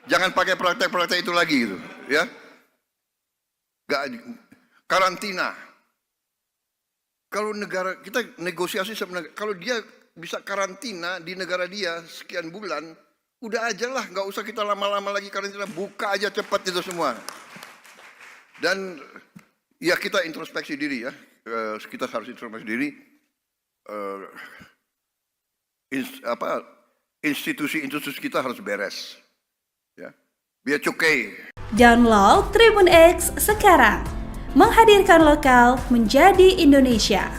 jangan pakai praktek-praktek itu lagi gitu, ya. Karantina. Kalau negara kita negosiasi sama negara, kalau dia bisa karantina di negara dia sekian bulan, udah aja lah, nggak usah kita lama-lama lagi karantina, buka aja cepat itu semua. Dan ya kita introspeksi diri ya, kita harus introspeksi diri. Institusi kita harus beres, ya. Biar cukai. Download Tribun X sekarang, menghadirkan lokal menjadi Indonesia.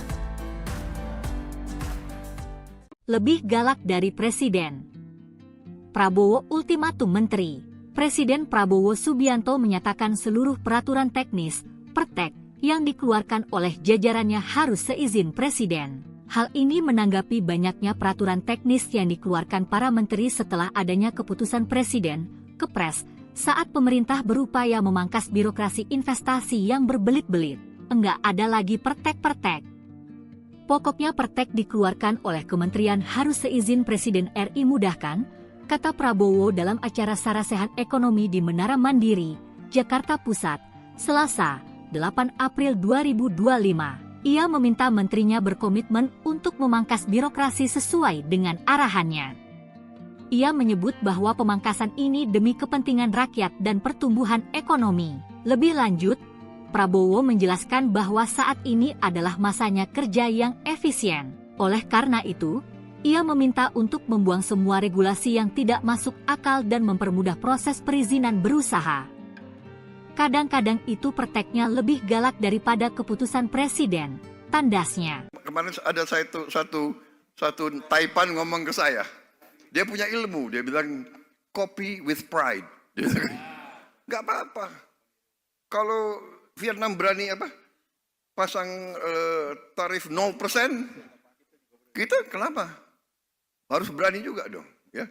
Lebih galak dari Presiden. Prabowo ultimatum menteri. Presiden Prabowo Subianto menyatakan seluruh peraturan teknis, pertek, yang dikeluarkan oleh jajarannya harus seizin Presiden. Hal ini menanggapi banyaknya peraturan teknis yang dikeluarkan para menteri setelah adanya keputusan Presiden, Kepres, saat pemerintah berupaya memangkas birokrasi investasi yang berbelit-belit. Enggak ada lagi pertek-pertek. Pokoknya pertek dikeluarkan oleh kementerian harus seizin Presiden RI mudahkan, kata Prabowo dalam acara Sarasehan Ekonomi di Menara Mandiri, Jakarta Pusat, Selasa, 8 April 2025. Ia meminta menterinya berkomitmen untuk memangkas birokrasi sesuai dengan arahannya. Ia menyebut bahwa pemangkasan ini demi kepentingan rakyat dan pertumbuhan ekonomi. Lebih lanjut, Prabowo menjelaskan bahwa saat ini adalah masanya kerja yang efisien. Oleh karena itu, ia meminta untuk membuang semua regulasi yang tidak masuk akal dan mempermudah proses perizinan berusaha. Kadang-kadang itu perteknya lebih galak daripada keputusan presiden, tandasnya. Kemarin ada satu Taipan ngomong ke saya. Dia punya ilmu, dia bilang copy with pride. Gak apa-apa. Kalau Vietnam berani pasang tarif 0%, kita kenapa? Harus berani juga dong, ya.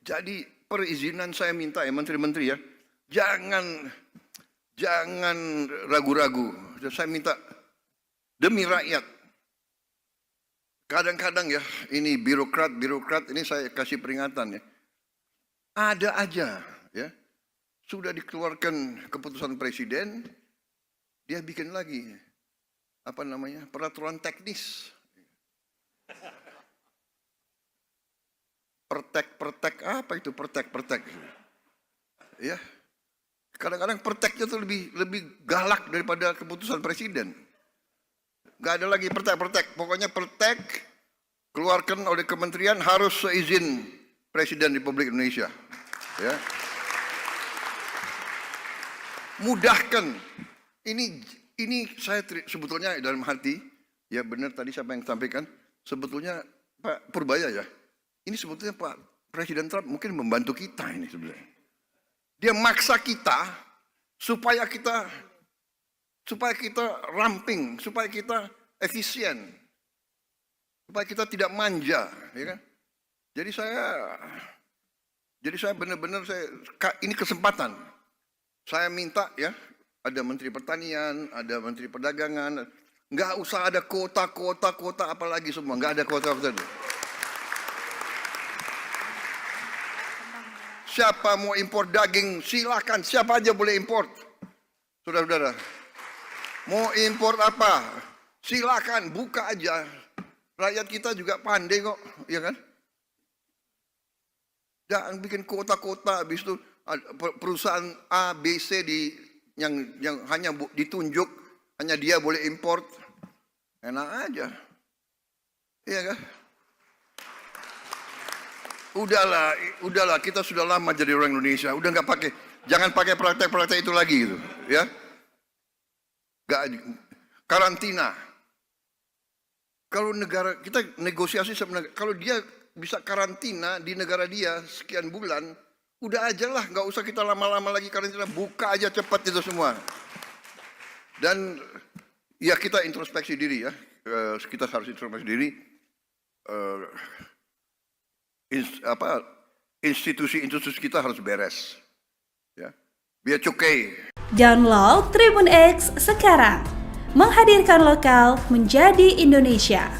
Jadi perizinan saya minta ya menteri-menteri ya, jangan ragu-ragu. Saya minta demi rakyat. Kadang-kadang ya, ini birokrat ini saya kasih peringatan ya. Ada aja ya. Sudah dikeluarkan keputusan presiden, dia bikin lagi peraturan teknis. Pertek apa itu pertek? Ya. Kadang-kadang perteknya itu lebih galak daripada keputusan presiden. Gak ada lagi pertek. Pokoknya pertek keluarkan oleh kementerian harus seizin Presiden Republik Indonesia. Ya. mudahkan. Ini saya sebetulnya dalam hati, ya benar tadi siapa yang sampaikan, sebetulnya Pak Purbaya ya, ini sebetulnya Pak Presiden Trump mungkin membantu kita ini sebenarnya. Dia maksa kita supaya kita ramping, supaya kita efisien, supaya kita tidak manja, ya kan? Jadi saya benar-benar ini kesempatan. Saya minta ya, ada Menteri Pertanian, ada Menteri Perdagangan, nggak usah ada kota apalagi semua, nggak ada kota. Siapa mau impor daging, silakan, siapa aja boleh impor. Saudara-saudara, mau impor apa, silakan, buka aja. Rakyat kita juga pandai kok, ya kan? Jangan bikin kota-kota, habis itu perusahaan A, B, C yang hanya ditunjuk, hanya dia boleh import. Enak aja. Iya kan? Udahlah, kita sudah lama jadi orang Indonesia, udah nggak pakai, jangan pakai praktek-praktek itu lagi gitu, ya. Karantina. Kalau negara kita negosiasi sama negara, kalau dia bisa karantina di negara dia sekian bulan, udah aja lah, nggak usah kita lama-lama lagi karantina, buka aja cepat itu semua. Dan ya kita introspeksi diri ya, kita harus introspeksi diri. Institusi kita harus beres, ya. Biar cukai. Download Tribun X sekarang, menghadirkan lokal menjadi Indonesia.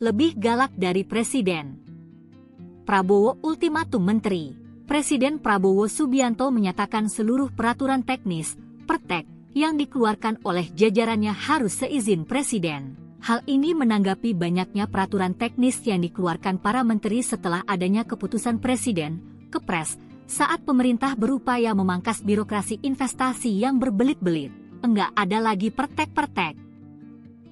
Lebih galak dari Presiden. Prabowo ultimatum menteri. Presiden Prabowo Subianto menyatakan seluruh peraturan teknis, pertek, yang dikeluarkan oleh jajarannya harus seizin Presiden. Hal ini menanggapi banyaknya peraturan teknis yang dikeluarkan para menteri setelah adanya keputusan Presiden, Kepres, saat pemerintah berupaya memangkas birokrasi investasi yang berbelit-belit. Enggak ada lagi pertek-pertek.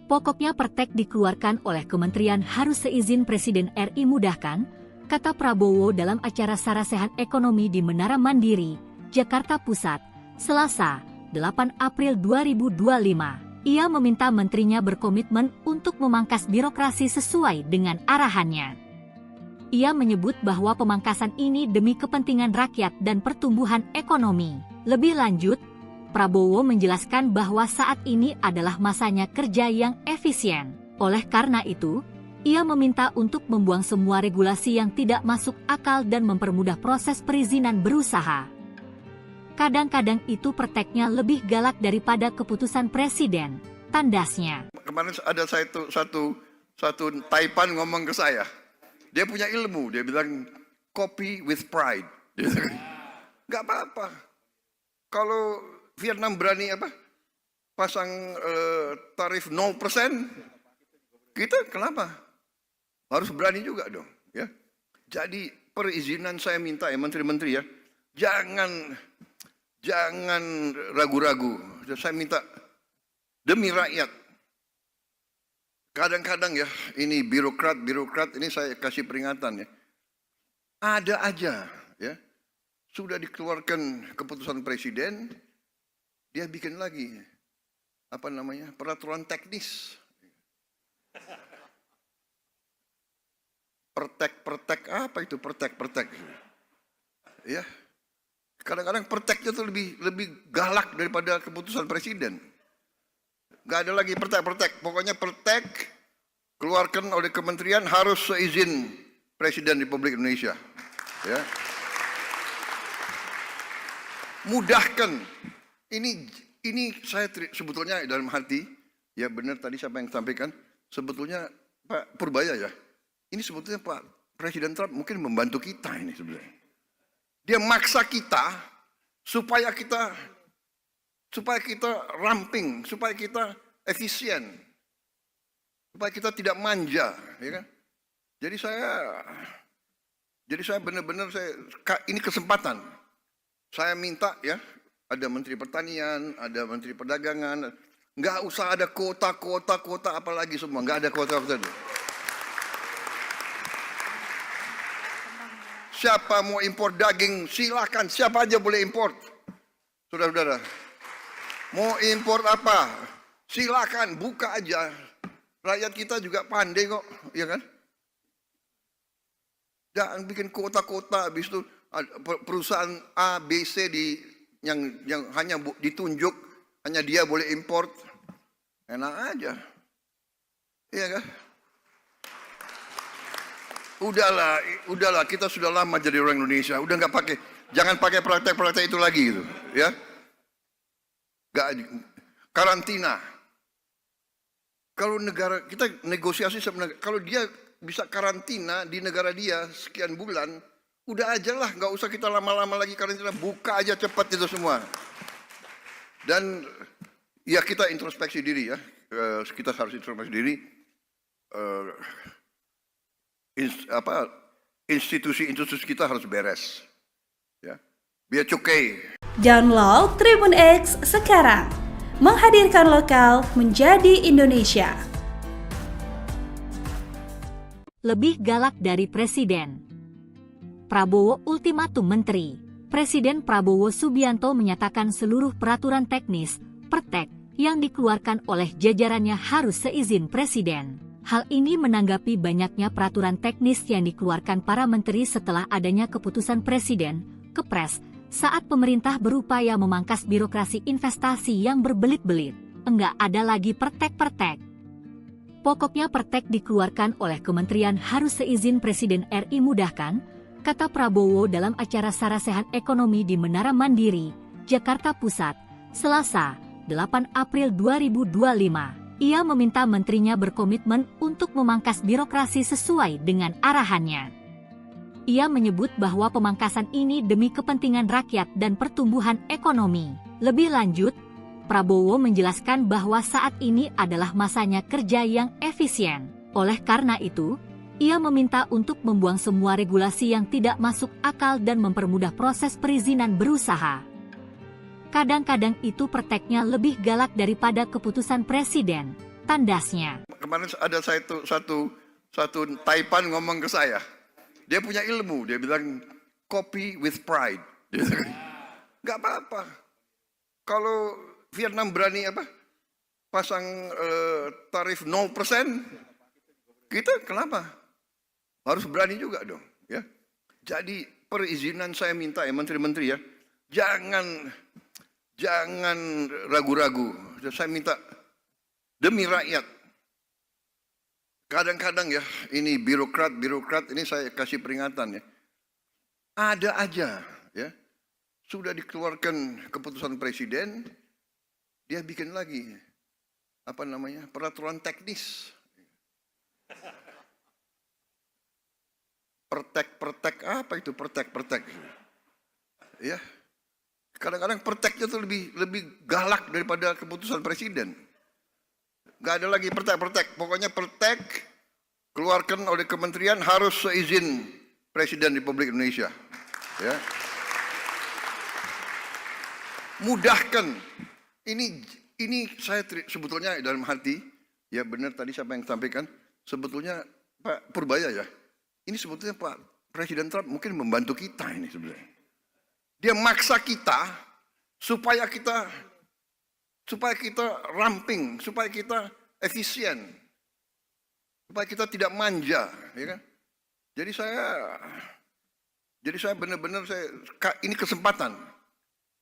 Pokoknya pertek dikeluarkan oleh kementerian harus seizin Presiden RI mudahkan, kata Prabowo dalam acara Sarasehan Ekonomi di Menara Mandiri, Jakarta Pusat, Selasa, 8 April 2025. Ia meminta menterinya berkomitmen untuk memangkas birokrasi sesuai dengan arahannya. Ia menyebut bahwa pemangkasan ini demi kepentingan rakyat dan pertumbuhan ekonomi. Lebih lanjut, Prabowo menjelaskan bahwa saat ini adalah masanya kerja yang efisien. Oleh karena itu, ia meminta untuk membuang semua regulasi yang tidak masuk akal dan mempermudah proses perizinan berusaha. Kadang-kadang itu perteknya lebih galak daripada keputusan Presiden, tandasnya. Kemarin ada satu Taipan ngomong ke saya. Dia punya ilmu, dia bilang copy with pride. Gak apa-apa. Kalau Vietnam berani pasang tarif 0%, kita kenapa? Harus berani juga dong, ya. Jadi perizinan saya minta ya menteri-menteri ya, jangan ragu-ragu. Saya minta demi rakyat. Kadang-kadang ya, ini birokrat ini saya kasih peringatan ya. Ada aja ya. Sudah dikeluarkan keputusan presiden, dia bikin lagi peraturan teknis. Pertek apa itu pertek? Ya. Kadang-kadang perteknya tuh lebih galak daripada keputusan presiden. Gak ada lagi pertek. Pokoknya pertek keluarkan oleh kementerian harus seizin Presiden Republik Indonesia. Ya. Mudahkan. Ini saya sebetulnya dalam hati, ya benar tadi siapa yang sampaikan, sebetulnya Pak Purbaya ya. Ini sebetulnya Pak Presiden Trump mungkin membantu kita ini sebenarnya. Dia maksa kita supaya kita ramping, supaya kita efisien, supaya kita tidak manja, ya kan? Jadi saya benar-benar ini kesempatan. Saya minta ya, ada Menteri Pertanian, ada Menteri Perdagangan, nggak usah ada kota apalagi semua, nggak ada kota. Siapa mau impor daging, silakan. Siapa aja boleh impor. Saudara-saudara, mau impor apa? Silakan, buka aja. Rakyat kita juga pandai kok, ya kan? Jangan bikin kota-kota, habis itu perusahaan A, B, C yang hanya ditunjuk, hanya dia boleh impor. Enak aja. Iya kan? Udahlah, kita sudah lama jadi orang Indonesia. Udah nggak pakai, jangan pakai praktek-praktek itu lagi gitu, ya. Nggak, karantina. Kalau negara kita negosiasi sama negara, kalau dia bisa karantina di negara dia sekian bulan, udah aja lah, nggak usah kita lama-lama lagi karantina, buka aja cepat itu semua. Dan ya kita introspeksi diri ya, kita harus introspeksi diri. Institusi kita harus beres, ya. Biar cukai. Download Tribun X sekarang, menghadirkan lokal menjadi Indonesia. Lebih galak dari Presiden. Prabowo ultimatum Menteri. Presiden Prabowo Subianto menyatakan seluruh peraturan teknis, pertek, yang dikeluarkan oleh jajarannya harus seizin Presiden. Hal ini menanggapi banyaknya peraturan teknis yang dikeluarkan para menteri setelah adanya keputusan Presiden, Kepres, saat pemerintah berupaya memangkas birokrasi investasi yang berbelit-belit. Enggak ada lagi pertek-pertek. Pokoknya pertek dikeluarkan oleh kementerian harus seizin Presiden RI mudahkan, kata Prabowo dalam acara Sarasehan Ekonomi di Menara Mandiri, Jakarta Pusat, Selasa, 8 April 2025. Ia meminta menterinya berkomitmen untuk memangkas birokrasi sesuai dengan arahannya. Ia menyebut bahwa pemangkasan ini demi kepentingan rakyat dan pertumbuhan ekonomi. Lebih lanjut, Prabowo menjelaskan bahwa saat ini adalah masanya kerja yang efisien. Oleh karena itu, ia meminta untuk membuang semua regulasi yang tidak masuk akal dan mempermudah proses perizinan berusaha. Kadang-kadang itu perteknya lebih galak daripada keputusan Presiden, tandasnya. Kemarin ada satu Taipan ngomong ke saya. Dia punya ilmu, dia bilang copy with pride. Nggak apa-apa. Kalau Vietnam berani pasang tarif 0%, kita kenapa? Harus berani juga dong, ya. Jadi perizinan saya minta ya menteri-menteri ya, jangan ragu-ragu. Saya minta demi rakyat. Kadang-kadang ya, ini birokrat ini saya kasih peringatan ya. Ada aja ya. Sudah dikeluarkan keputusan presiden, dia bikin lagi peraturan teknis. Pertek apa itu pertek? Ya. Kadang-kadang perteknya tuh lebih galak daripada keputusan presiden. Gak ada lagi pertek. Pokoknya pertek keluarkan oleh kementerian harus seizin Presiden Republik Indonesia. Ya. Mudahkan. Ini saya sebetulnya dalam hati, ya benar tadi siapa yang sampaikan, sebetulnya Pak Purbaya ya. Ini sebetulnya Pak Presiden Trump mungkin membantu kita ini sebenarnya. Dia maksa kita supaya kita ramping, supaya kita efisien, supaya kita tidak manja, ya kan? Jadi saya benar-benar ini kesempatan.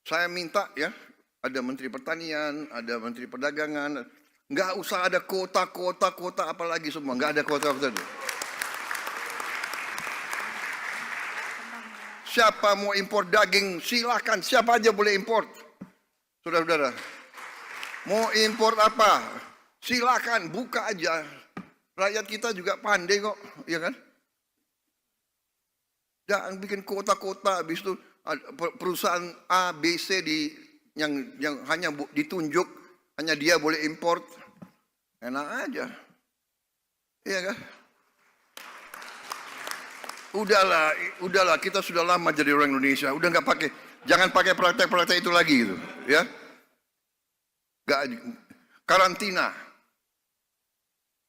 Saya minta ya, ada Menteri Pertanian, ada Menteri Perdagangan, nggak usah ada kota apalagi semua, nggak ada kota. Siapa mau impor daging, silakan. Siapa aja boleh impor. Saudara-saudara, mau impor apa? Silakan, buka aja. Rakyat kita juga pandai kok, ya kan? Jangan bikin kota-kota, habis itu perusahaan A, B, C yang hanya ditunjuk, hanya dia boleh impor. Enak aja. Iya kan? Udahlah, kita sudah lama jadi orang Indonesia. Udah nggak pakai, jangan pakai praktek-praktek itu lagi gitu, ya. Karantina.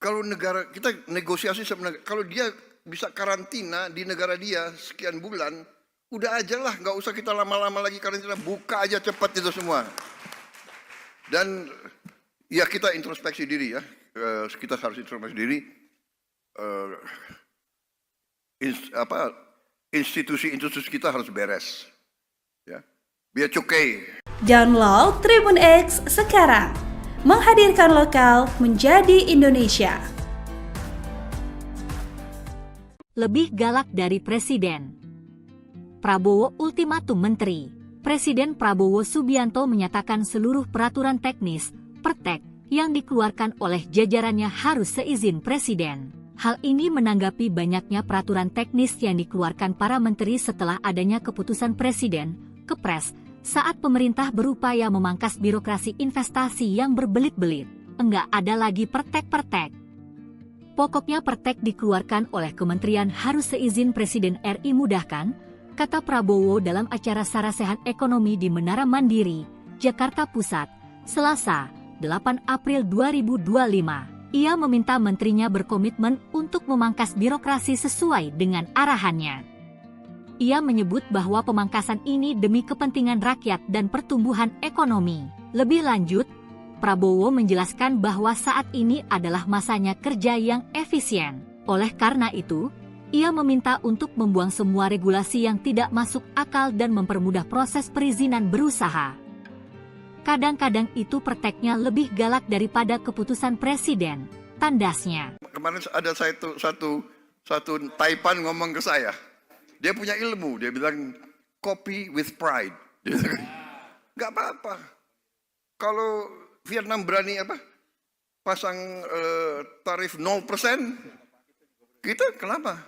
Kalau negara kita negosiasi sama negara, kalau dia bisa karantina di negara dia sekian bulan, udah aja lah, nggak usah kita lama-lama lagi karantina, buka aja cepat itu semua. Dan ya kita introspeksi diri ya, kita harus introspeksi diri. Institusi kita harus beres, ya. Biar cukai. Download Tribun X sekarang, menghadirkan lokal menjadi Indonesia. Lebih galak dari Presiden. Prabowo ultimatum menteri. Presiden Prabowo Subianto menyatakan seluruh peraturan teknis, pertek, yang dikeluarkan oleh jajarannya harus seizin Presiden. Hal ini menanggapi banyaknya peraturan teknis yang dikeluarkan para menteri setelah adanya keputusan Presiden, Kepres, saat pemerintah berupaya memangkas birokrasi investasi yang berbelit-belit. Enggak ada lagi pertek-pertek. Pokoknya pertek dikeluarkan oleh kementerian harus seizin Presiden RI mudahkan, kata Prabowo dalam acara Sarasehan Ekonomi di Menara Mandiri, Jakarta Pusat, Selasa, 8 April 2025. Ia meminta menterinya berkomitmen untuk memangkas birokrasi sesuai dengan arahannya. Ia menyebut bahwa pemangkasan ini demi kepentingan rakyat dan pertumbuhan ekonomi. Lebih lanjut, Prabowo menjelaskan bahwa saat ini adalah masanya kerja yang efisien. Oleh karena itu, ia meminta untuk membuang semua regulasi yang tidak masuk akal dan mempermudah proses perizinan berusaha. Kadang-kadang itu perteknya lebih galak daripada keputusan Presiden, tandasnya. Kemarin ada satu Taipan ngomong ke saya. Dia punya ilmu, dia bilang copy with pride. Gak apa-apa. Kalau Vietnam berani pasang tarif 0%, kita kenapa?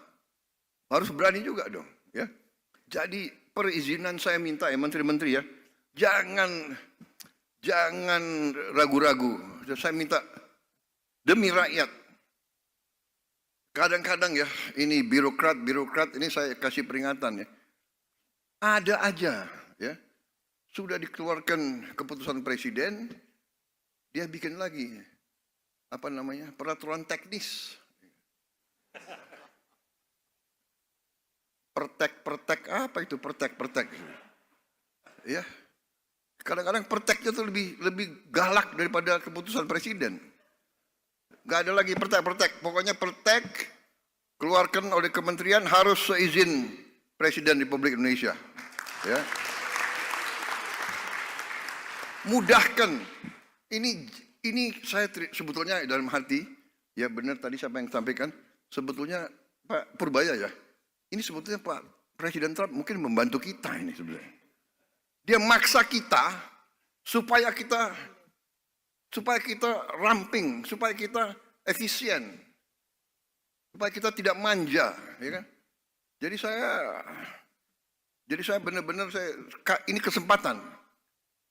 Harus berani juga dong. Ya. Jadi perizinan saya minta ya menteri-menteri ya, jangan ragu-ragu. Saya minta demi rakyat. Kadang-kadang ya, ini birokrat ini saya kasih peringatan ya. Ada aja ya. Sudah dikeluarkan keputusan presiden, dia bikin lagi peraturan teknis. Pertek apa itu pertek? Ya. Kadang-kadang perteknya itu lebih galak daripada keputusan presiden. Gak ada lagi pertek. Pokoknya pertek keluarkan oleh kementerian harus seizin Presiden Republik Indonesia. Ya. Mudahkan. Ini saya sebetulnya dalam hati, ya benar tadi siapa yang sampaikan, sebetulnya Pak Purbaya ya. Ini sebetulnya Pak Presiden Trump mungkin membantu kita ini sebenarnya. Dia maksa kita supaya kita ramping, supaya kita efisien, supaya kita tidak manja, ya kan? Jadi saya benar-benar ini kesempatan.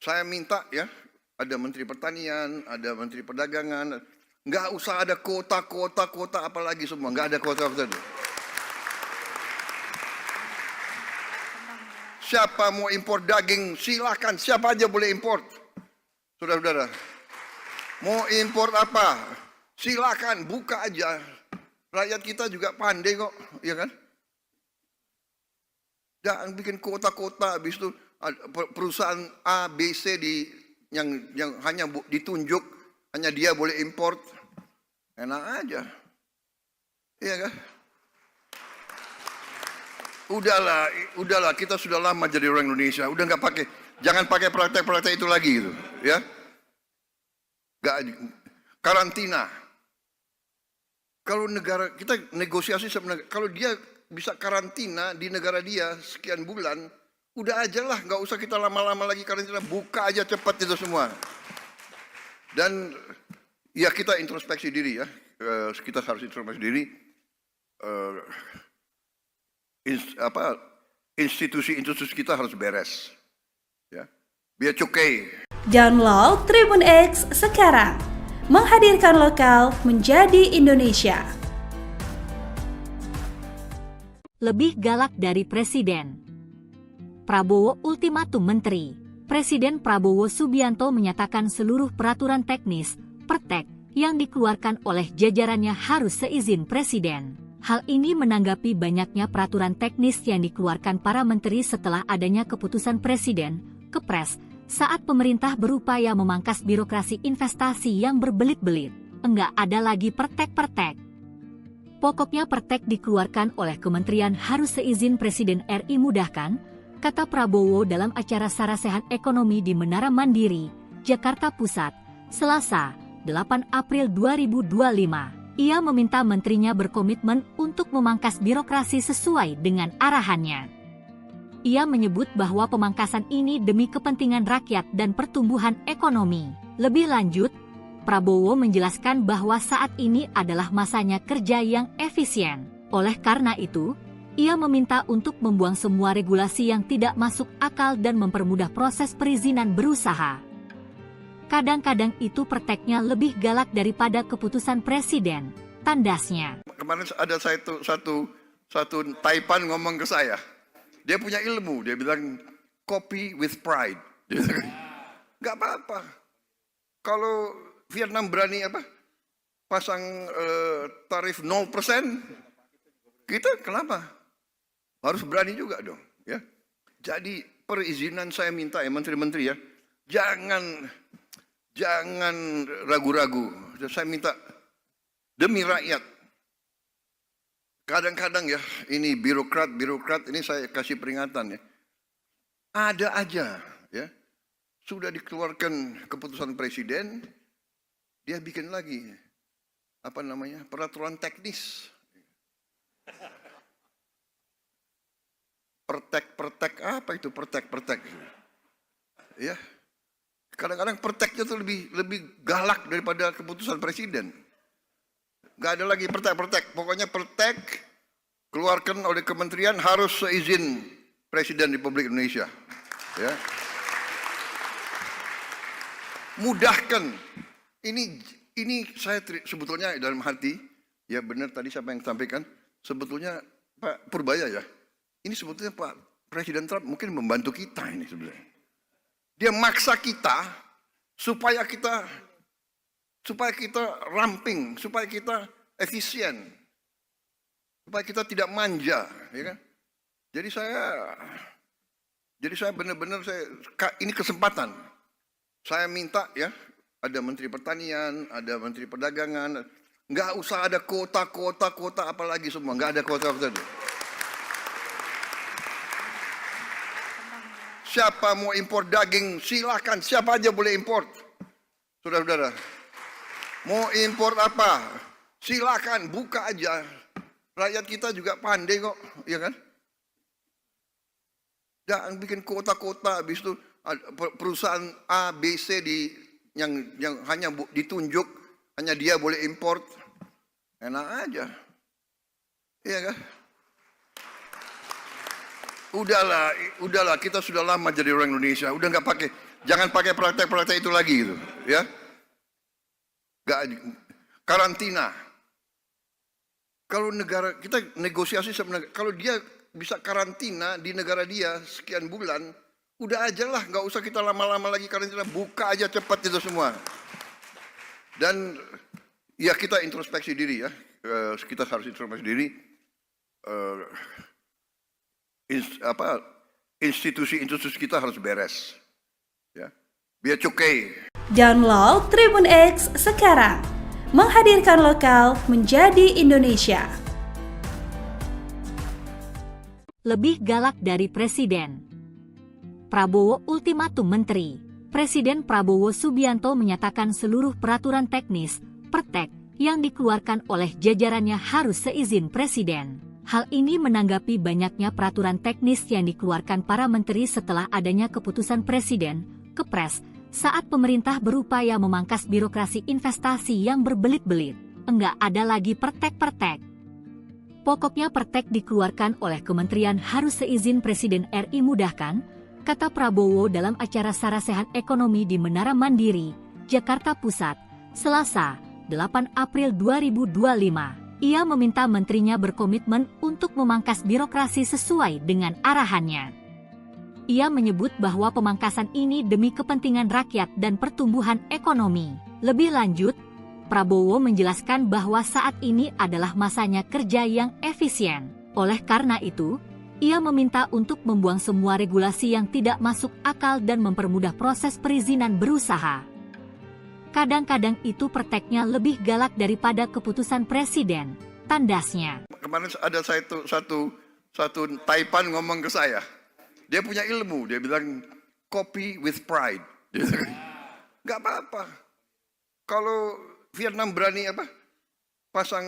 Saya minta ya, ada Menteri Pertanian, ada Menteri Perdagangan, nggak usah ada kuota apalagi semua, nggak ada kuota. Siapa mau impor daging, silakan. Siapa aja boleh impor. Saudara-saudara. Mau impor apa? Silakan, buka aja. Rakyat kita juga pandai kok, ya kan? Jangan bikin kota-kota, habis itu perusahaan A, B, C yang hanya ditunjuk, hanya dia boleh impor. Enak aja. Iya kan? Udahlah, kita sudah lama jadi orang Indonesia, udah jangan pakai praktek-praktek itu lagi gitu, ya. Karantina. Kalau negara kita negosiasi sebenarnya, kalau dia bisa karantina di negara dia sekian bulan, udah aja lah, nggak usah kita lama-lama lagi karantina, buka aja cepat itu semua. Dan ya kita introspeksi diri ya, kita harus introspeksi diri. Institusi kita harus beres, ya, biar cukai. Download Tribun X sekarang, menghadirkan lokal menjadi Indonesia. Lebih galak dari Presiden. Prabowo ultimatum menteri. Presiden Prabowo Subianto menyatakan seluruh peraturan teknis, pertek, yang dikeluarkan oleh jajarannya harus seizin Presiden. Hal ini menanggapi banyaknya peraturan teknis yang dikeluarkan para menteri setelah adanya keputusan Presiden, Kepres, saat pemerintah berupaya memangkas birokrasi investasi yang berbelit-belit. Enggak ada lagi pertek-pertek. Pokoknya pertek dikeluarkan oleh kementerian harus seizin Presiden RI mudahkan, kata Prabowo dalam acara Sarasehan Ekonomi di Menara Mandiri, Jakarta Pusat, Selasa, 8 April 2025. Ia meminta menterinya berkomitmen untuk memangkas birokrasi sesuai dengan arahannya. Ia menyebut bahwa pemangkasan ini demi kepentingan rakyat dan pertumbuhan ekonomi. Lebih lanjut, Prabowo menjelaskan bahwa saat ini adalah masanya kerja yang efisien. Oleh karena itu, ia meminta untuk membuang semua regulasi yang tidak masuk akal dan mempermudah proses perizinan berusaha. Kadang-kadang itu perteknya lebih galak daripada keputusan Presiden, tandasnya. Kemarin ada satu Taipan ngomong ke saya. Dia punya ilmu, dia bilang copy with pride. Gak apa-apa. Kalau Vietnam berani pasang tarif 0%, kita kenapa? Harus berani juga dong. Ya. Jadi perizinan saya minta ya menteri-menteri ya, jangan ragu-ragu. Saya minta demi rakyat. Kadang-kadang ya, ini birokrat ini saya kasih peringatan ya. Ada aja ya. Sudah dikeluarkan keputusan Presiden, dia bikin lagi peraturan teknis. Pertek apa itu pertek? Ya. Kadang-kadang perteknya itu lebih galak daripada keputusan Presiden. Gak ada lagi pertek. Pokoknya pertek keluarkan oleh kementerian harus seizin Presiden Republik Indonesia. Ya. Mudahkan. Ini saya sebetulnya dalam hati, ya benar tadi siapa yang sampaikan, sebetulnya Pak Purbaya ya. Ini sebetulnya Pak Presiden Trump mungkin membantu kita ini sebenarnya. Dia maksa kita supaya kita ramping, supaya kita efisien, supaya kita tidak manja, ya kan? Jadi saya benar-benar ini kesempatan. Saya minta ya, ada Menteri Pertanian, ada Menteri Perdagangan, nggak usah ada kota apalagi semua, nggak ada kota. Siapa mau impor daging, silakan. Siapa aja boleh impor. Saudara-saudara. Mau impor apa? Silakan, buka aja. Rakyat kita juga pandai kok, ya kan? Jangan bikin kota-kota, habis itu perusahaan A, B, C yang hanya ditunjuk, hanya dia boleh impor. Enak aja. Iya kan? Udahlah, kita sudah lama jadi orang Indonesia. Udah jangan pakai praktek-praktek itu lagi gitu, ya. Karantina. Kalau negara kita negosiasi sama negara, kalau dia bisa karantina di negara dia sekian bulan, udah aja lah, nggak usah kita lama-lama lagi karantina, buka aja cepat itu semua. Dan ya kita introspeksi diri ya, kita harus introspeksi diri. Institusi kita harus beres, ya. Biar cukai. Download Tribun X sekarang, menghadirkan lokal menjadi Indonesia. Lebih galak dari Presiden. Prabowo ultimatum menteri. Presiden Prabowo Subianto menyatakan seluruh peraturan teknis, pertek, yang dikeluarkan oleh jajarannya harus seizin Presiden. Hal ini menanggapi banyaknya peraturan teknis yang dikeluarkan para menteri setelah adanya keputusan Presiden, Kepres, saat pemerintah berupaya memangkas birokrasi investasi yang berbelit-belit. Enggak ada lagi pertek-pertek. Pokoknya pertek dikeluarkan oleh kementerian harus seizin Presiden RI mudahkan, kata Prabowo dalam acara Sarasehan Ekonomi di Menara Mandiri, Jakarta Pusat, Selasa, 8 April 2025. Ia meminta menterinya berkomitmen untuk memangkas birokrasi sesuai dengan arahannya. Ia menyebut bahwa pemangkasan ini demi kepentingan rakyat dan pertumbuhan ekonomi. Lebih lanjut, Prabowo menjelaskan bahwa saat ini adalah masanya kerja yang efisien. Oleh karena itu, ia meminta untuk membuang semua regulasi yang tidak masuk akal dan mempermudah proses perizinan berusaha. Kadang-kadang itu prakteknya lebih galak daripada keputusan presiden, tandasnya. Kemarin ada satu Taipan ngomong ke saya. Dia punya ilmu, dia bilang copy with pride. Nggak apa-apa. Kalau Vietnam berani pasang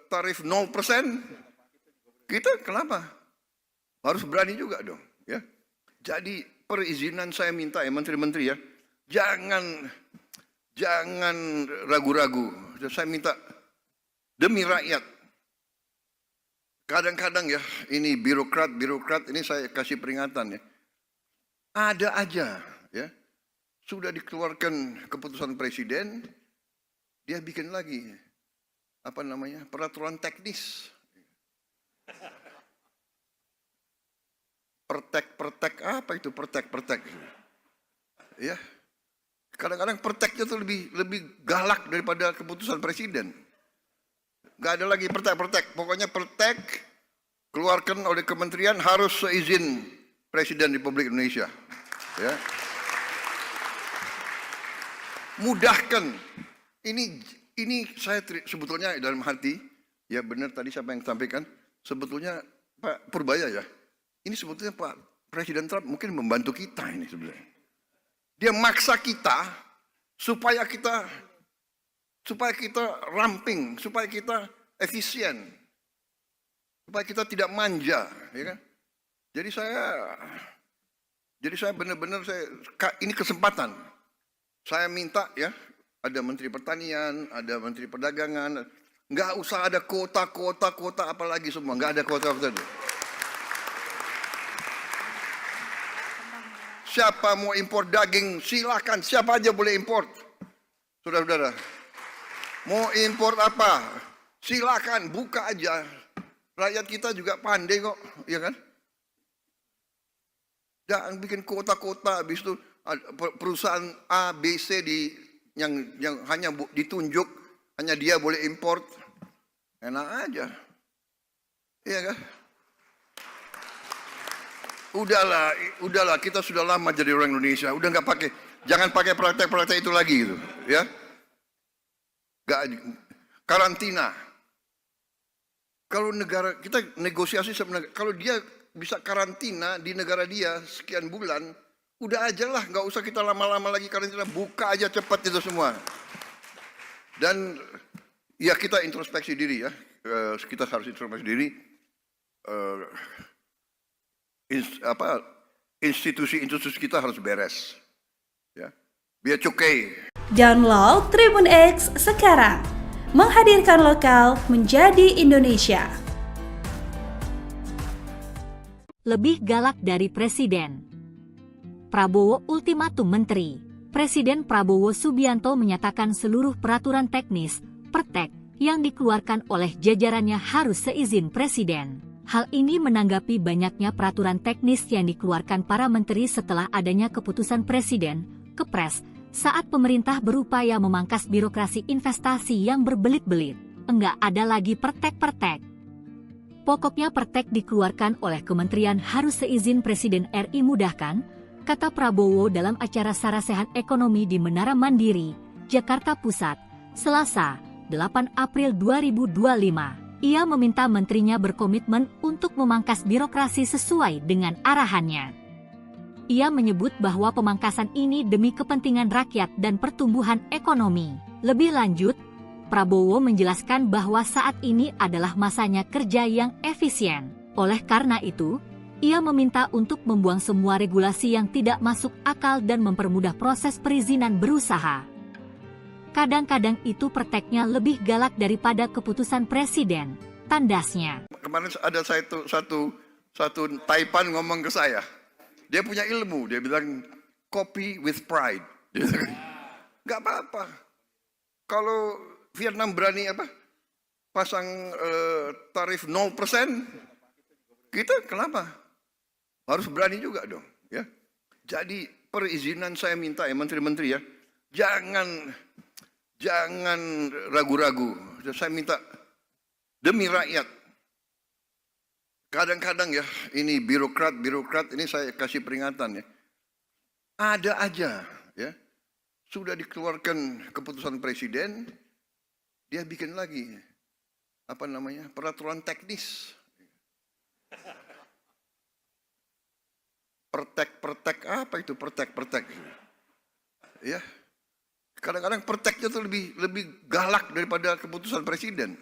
tarif 0%, kita kenapa? Harus berani juga dong, ya. Jadi perizinan saya minta ya menteri-menteri ya, jangan ragu-ragu. Saya minta demi rakyat. Kadang-kadang ya, ini birokrat ini saya kasih peringatan ya. Ada aja ya, sudah dikeluarkan keputusan presiden, dia bikin lagi peraturan teknis. Pertek apa itu pertek? Ya. Kadang-kadang perteknya tuh lebih galak daripada keputusan presiden. Gak ada lagi pertek. Pokoknya pertek keluarkan oleh kementerian harus seizin Presiden Republik Indonesia. Ya. Mudahkan. Ini saya sebetulnya dalam hati, ya benar tadi siapa yang sampaikan, sebetulnya Pak Purbaya ya, ini sebetulnya Pak Presiden Trump mungkin membantu kita ini sebenarnya. Dia maksa kita supaya kita ramping, supaya kita efisien, supaya kita tidak manja, ya kan? Jadi saya benar-benar ini kesempatan. Saya minta ya, ada Menteri Pertanian, ada Menteri Perdagangan, nggak usah ada kuota apalagi semua, nggak ada kuota. Siapa mau impor daging, silakan, siapa aja boleh impor. Saudara-saudara, mau impor apa, silakan, buka aja. Rakyat kita juga pandai kok, ya kan? Jangan bikin kota-kota, habis itu perusahaan A, B, C yang hanya ditunjuk, hanya dia boleh import. Enak aja. Iya kan? Udahlah, kita sudah lama jadi orang Indonesia, udah nggak pakai, jangan pakai praktek-praktek itu lagi gitu, ya. Karantina. Kalau negara kita negosiasi sebenarnya, kalau dia bisa karantina di negara dia sekian bulan, udah aja lah, nggak usah kita lama-lama lagi karantina, buka aja cepat itu semua. Dan ya kita introspeksi diri ya, kita harus introspeksi diri. Institusi kita harus beres, ya. Biar cukai. Download Tribun X sekarang, menghadirkan lokal menjadi Indonesia. Lebih galak dari presiden. Prabowo ultimatum menteri. Presiden Prabowo Subianto menyatakan seluruh peraturan teknis, pertek, yang dikeluarkan oleh jajarannya harus seizin presiden. Hal ini menanggapi banyaknya peraturan teknis yang dikeluarkan para menteri setelah adanya keputusan presiden, Kepres, saat pemerintah berupaya memangkas birokrasi investasi yang berbelit-belit. Enggak ada lagi pertek-pertek. Pokoknya pertek dikeluarkan oleh kementerian harus seizin Presiden RI mudahkan, kata Prabowo dalam acara Sarasehan Ekonomi di Menara Mandiri, Jakarta Pusat, Selasa, 8 April 2025. Ia meminta menterinya berkomitmen untuk memangkas birokrasi sesuai dengan arahannya. Ia menyebut bahwa pemangkasan ini demi kepentingan rakyat dan pertumbuhan ekonomi. Lebih lanjut, Prabowo menjelaskan bahwa saat ini adalah masanya kerja yang efisien. Oleh karena itu, ia meminta untuk membuang semua regulasi yang tidak masuk akal dan mempermudah proses perizinan berusaha. Kadang-kadang itu prakteknya lebih galak daripada keputusan presiden, tandasnya. Kemarin ada satu Taipan ngomong ke saya. Dia punya ilmu, dia bilang copy with pride. Nggak apa-apa. Kalau Vietnam berani pasang tarif 0%, kita kenapa? Harus berani juga dong, ya. Jadi perizinan saya minta ya menteri-menteri ya, Jangan ragu-ragu. Saya minta demi rakyat. Kadang-kadang ya, ini birokrat ini saya kasih peringatan ya. Ada aja ya. Sudah dikeluarkan keputusan presiden, dia bikin lagi peraturan teknis. Pertek apa itu pertek? Ya. Kadang-kadang perteknya tuh lebih galak daripada keputusan presiden.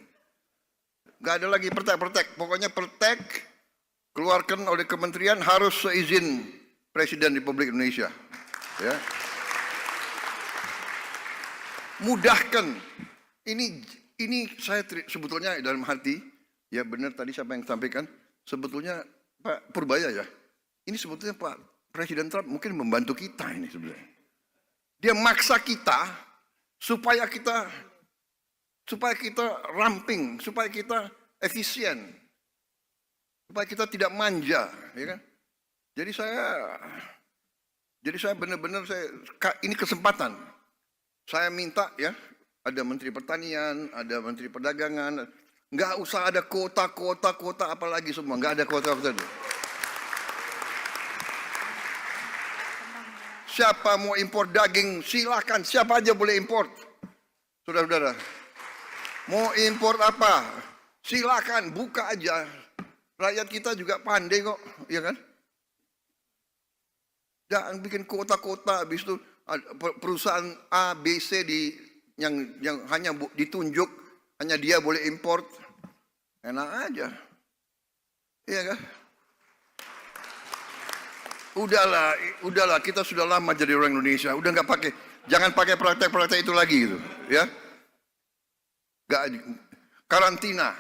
Gak ada lagi pertek. Pokoknya pertek keluarkan oleh kementerian harus seizin Presiden Republik Indonesia. Ya. Mudahkan. Ini saya sebetulnya dalam hati, ya benar tadi siapa yang sampaikan, sebetulnya Pak Purbaya ya. Ini sebetulnya Pak Presiden Trump mungkin membantu kita ini sebenarnya. Dia maksa kita supaya kita ramping, supaya kita efisien, supaya kita tidak manja, ya kan? Jadi saya benar-benar ini kesempatan. Saya minta ya, ada Menteri Pertanian, ada Menteri Perdagangan, nggak usah ada kota apalagi semua, nggak ada kota. Siapa mau impor daging, silakan, siapa aja boleh impor. Saudara-saudara, mau impor apa? Silakan, buka aja. Rakyat kita juga pandai kok, ya kan? Jangan bikin kota-kota, habis itu perusahaan A, B, C yang hanya ditunjuk, hanya dia boleh impor. Enak aja. Iya kan? Udahlah, kita sudah lama jadi orang Indonesia, udah nggak pakai, jangan pakai praktek-praktek itu lagi gitu, ya. Karantina.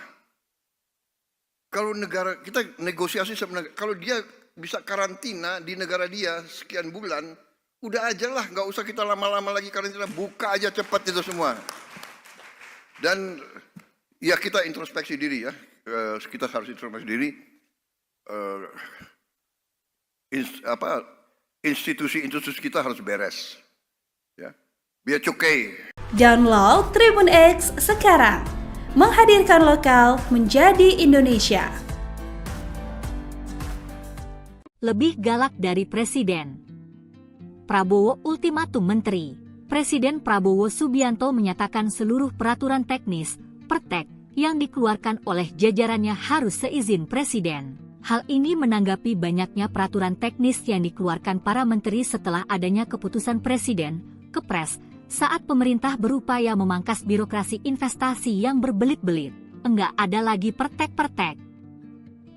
Kalau negara kita negosiasi sama negara, kalau dia bisa karantina di negara dia sekian bulan, udah aja lah, nggak usah kita lama-lama lagi karantina, buka aja cepat itu semua. Dan ya kita introspeksi diri ya, kita harus introspeksi diri. Institusi kita harus beres, ya. Biar cukai. Download Tribun X sekarang, menghadirkan lokal menjadi Indonesia. Lebih galak dari Presiden. Prabowo ultimatum menteri. Presiden Prabowo Subianto menyatakan seluruh peraturan teknis, pertek, yang dikeluarkan oleh jajarannya harus seizin Presiden. Hal ini menanggapi banyaknya peraturan teknis yang dikeluarkan para menteri setelah adanya keputusan Presiden, Kepres, saat pemerintah berupaya memangkas birokrasi investasi yang berbelit-belit. Enggak ada lagi pertek-pertek.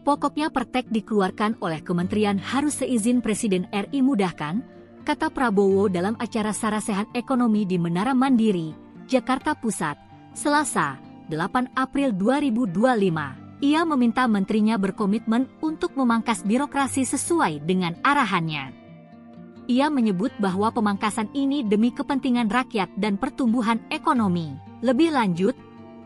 Pokoknya pertek dikeluarkan oleh kementerian harus seizin Presiden RI mudahkan, kata Prabowo dalam acara Sarasehan Ekonomi di Menara Mandiri, Jakarta Pusat, Selasa, 8 April 2025. Ia meminta menterinya berkomitmen untuk memangkas birokrasi sesuai dengan arahannya. Ia menyebut bahwa pemangkasan ini demi kepentingan rakyat dan pertumbuhan ekonomi. Lebih lanjut,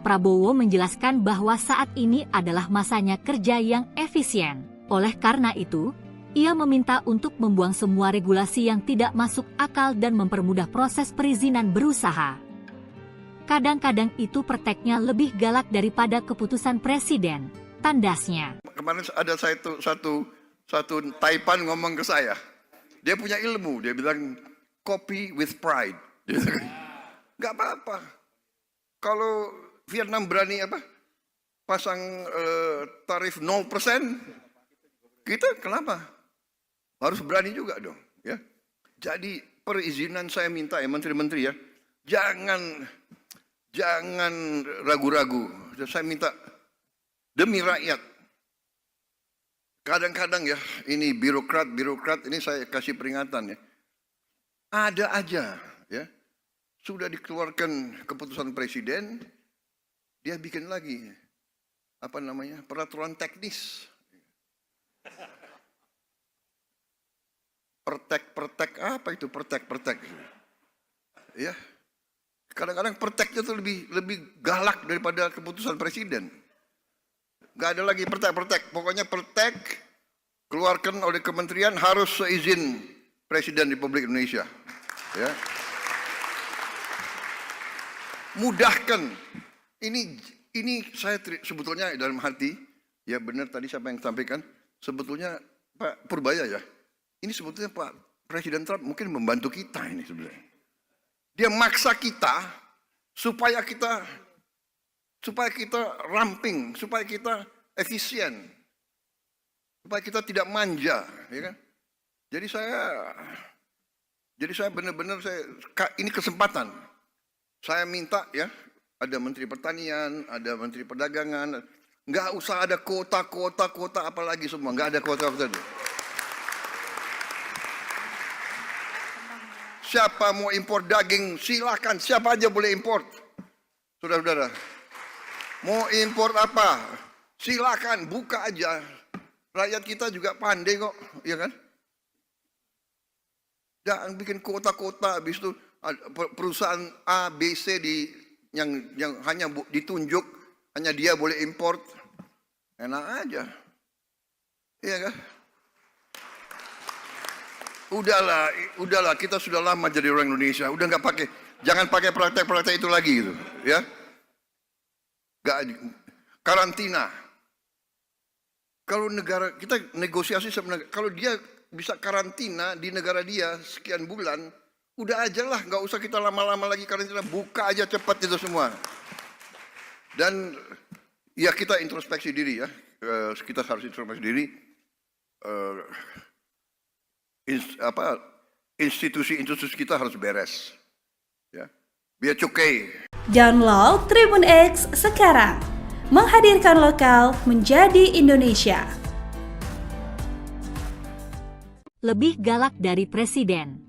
Prabowo menjelaskan bahwa saat ini adalah masanya kerja yang efisien. Oleh karena itu, ia meminta untuk membuang semua regulasi yang tidak masuk akal dan mempermudah proses perizinan berusaha. Kadang-kadang itu perteknya lebih galak daripada keputusan presiden, tandasnya. Kemarin ada satu Taipan ngomong ke saya. Dia punya ilmu, dia bilang copy with pride. Gak apa-apa. Kalau Vietnam berani pasang tarif 0%, kita kenapa? Harus berani juga dong. Ya. Jadi perizinan saya minta ya menteri-menteri ya, jangan ragu-ragu. Saya minta demi rakyat. Kadang-kadang ya, ini birokrat ini saya kasih peringatan ya. Ada aja ya. Sudah dikeluarkan keputusan presiden, dia bikin lagi peraturan teknis. Pertek apa itu pertek? Ya. Kadang-kadang perteknya tuh lebih galak daripada keputusan presiden. Gak ada lagi pertek. Pokoknya pertek keluarkan oleh kementerian harus seizin Presiden Republik Indonesia. Ya. mudahkan. Ini saya sebetulnya dalam hati, ya benar tadi siapa yang sampaikan, sebetulnya Pak Purbaya ya, ini sebetulnya Pak Presiden Trump mungkin membantu kita ini sebenarnya. Dia maksa kita supaya kita ramping, supaya kita efisien, supaya kita tidak manja, ya kan? Jadi saya benar-benar ini kesempatan. Saya minta ya, ada Menteri Pertanian, ada Menteri Perdagangan, nggak usah ada kuota apalagi semua, nggak ada kuota. Siapa mau impor daging, silakan, siapa aja boleh impor. Saudara-saudara, mau impor apa, silakan, buka aja. Rakyat kita juga pandai kok, ya kan? Jangan bikin kuota, habis itu perusahaan A, B, C yang hanya ditunjuk, hanya dia boleh import. Enak aja. Iya kan? Udahlah, kita sudah lama jadi orang Indonesia, udah nggak pakai, jangan pakai praktek-praktek itu lagi gitu, ya. Karantina. Kalau negara kita negosiasi sebenarnya, kalau dia bisa karantina di negara dia sekian bulan, udah aja lah, nggak usah kita lama-lama lagi karantina, buka aja cepat itu semua. Dan ya kita introspeksi diri ya, kita harus introspeksi diri. Institusi kita harus beres, ya. Biar cukai. Download Tribun X sekarang, menghadirkan lokal menjadi Indonesia. Lebih galak dari Presiden.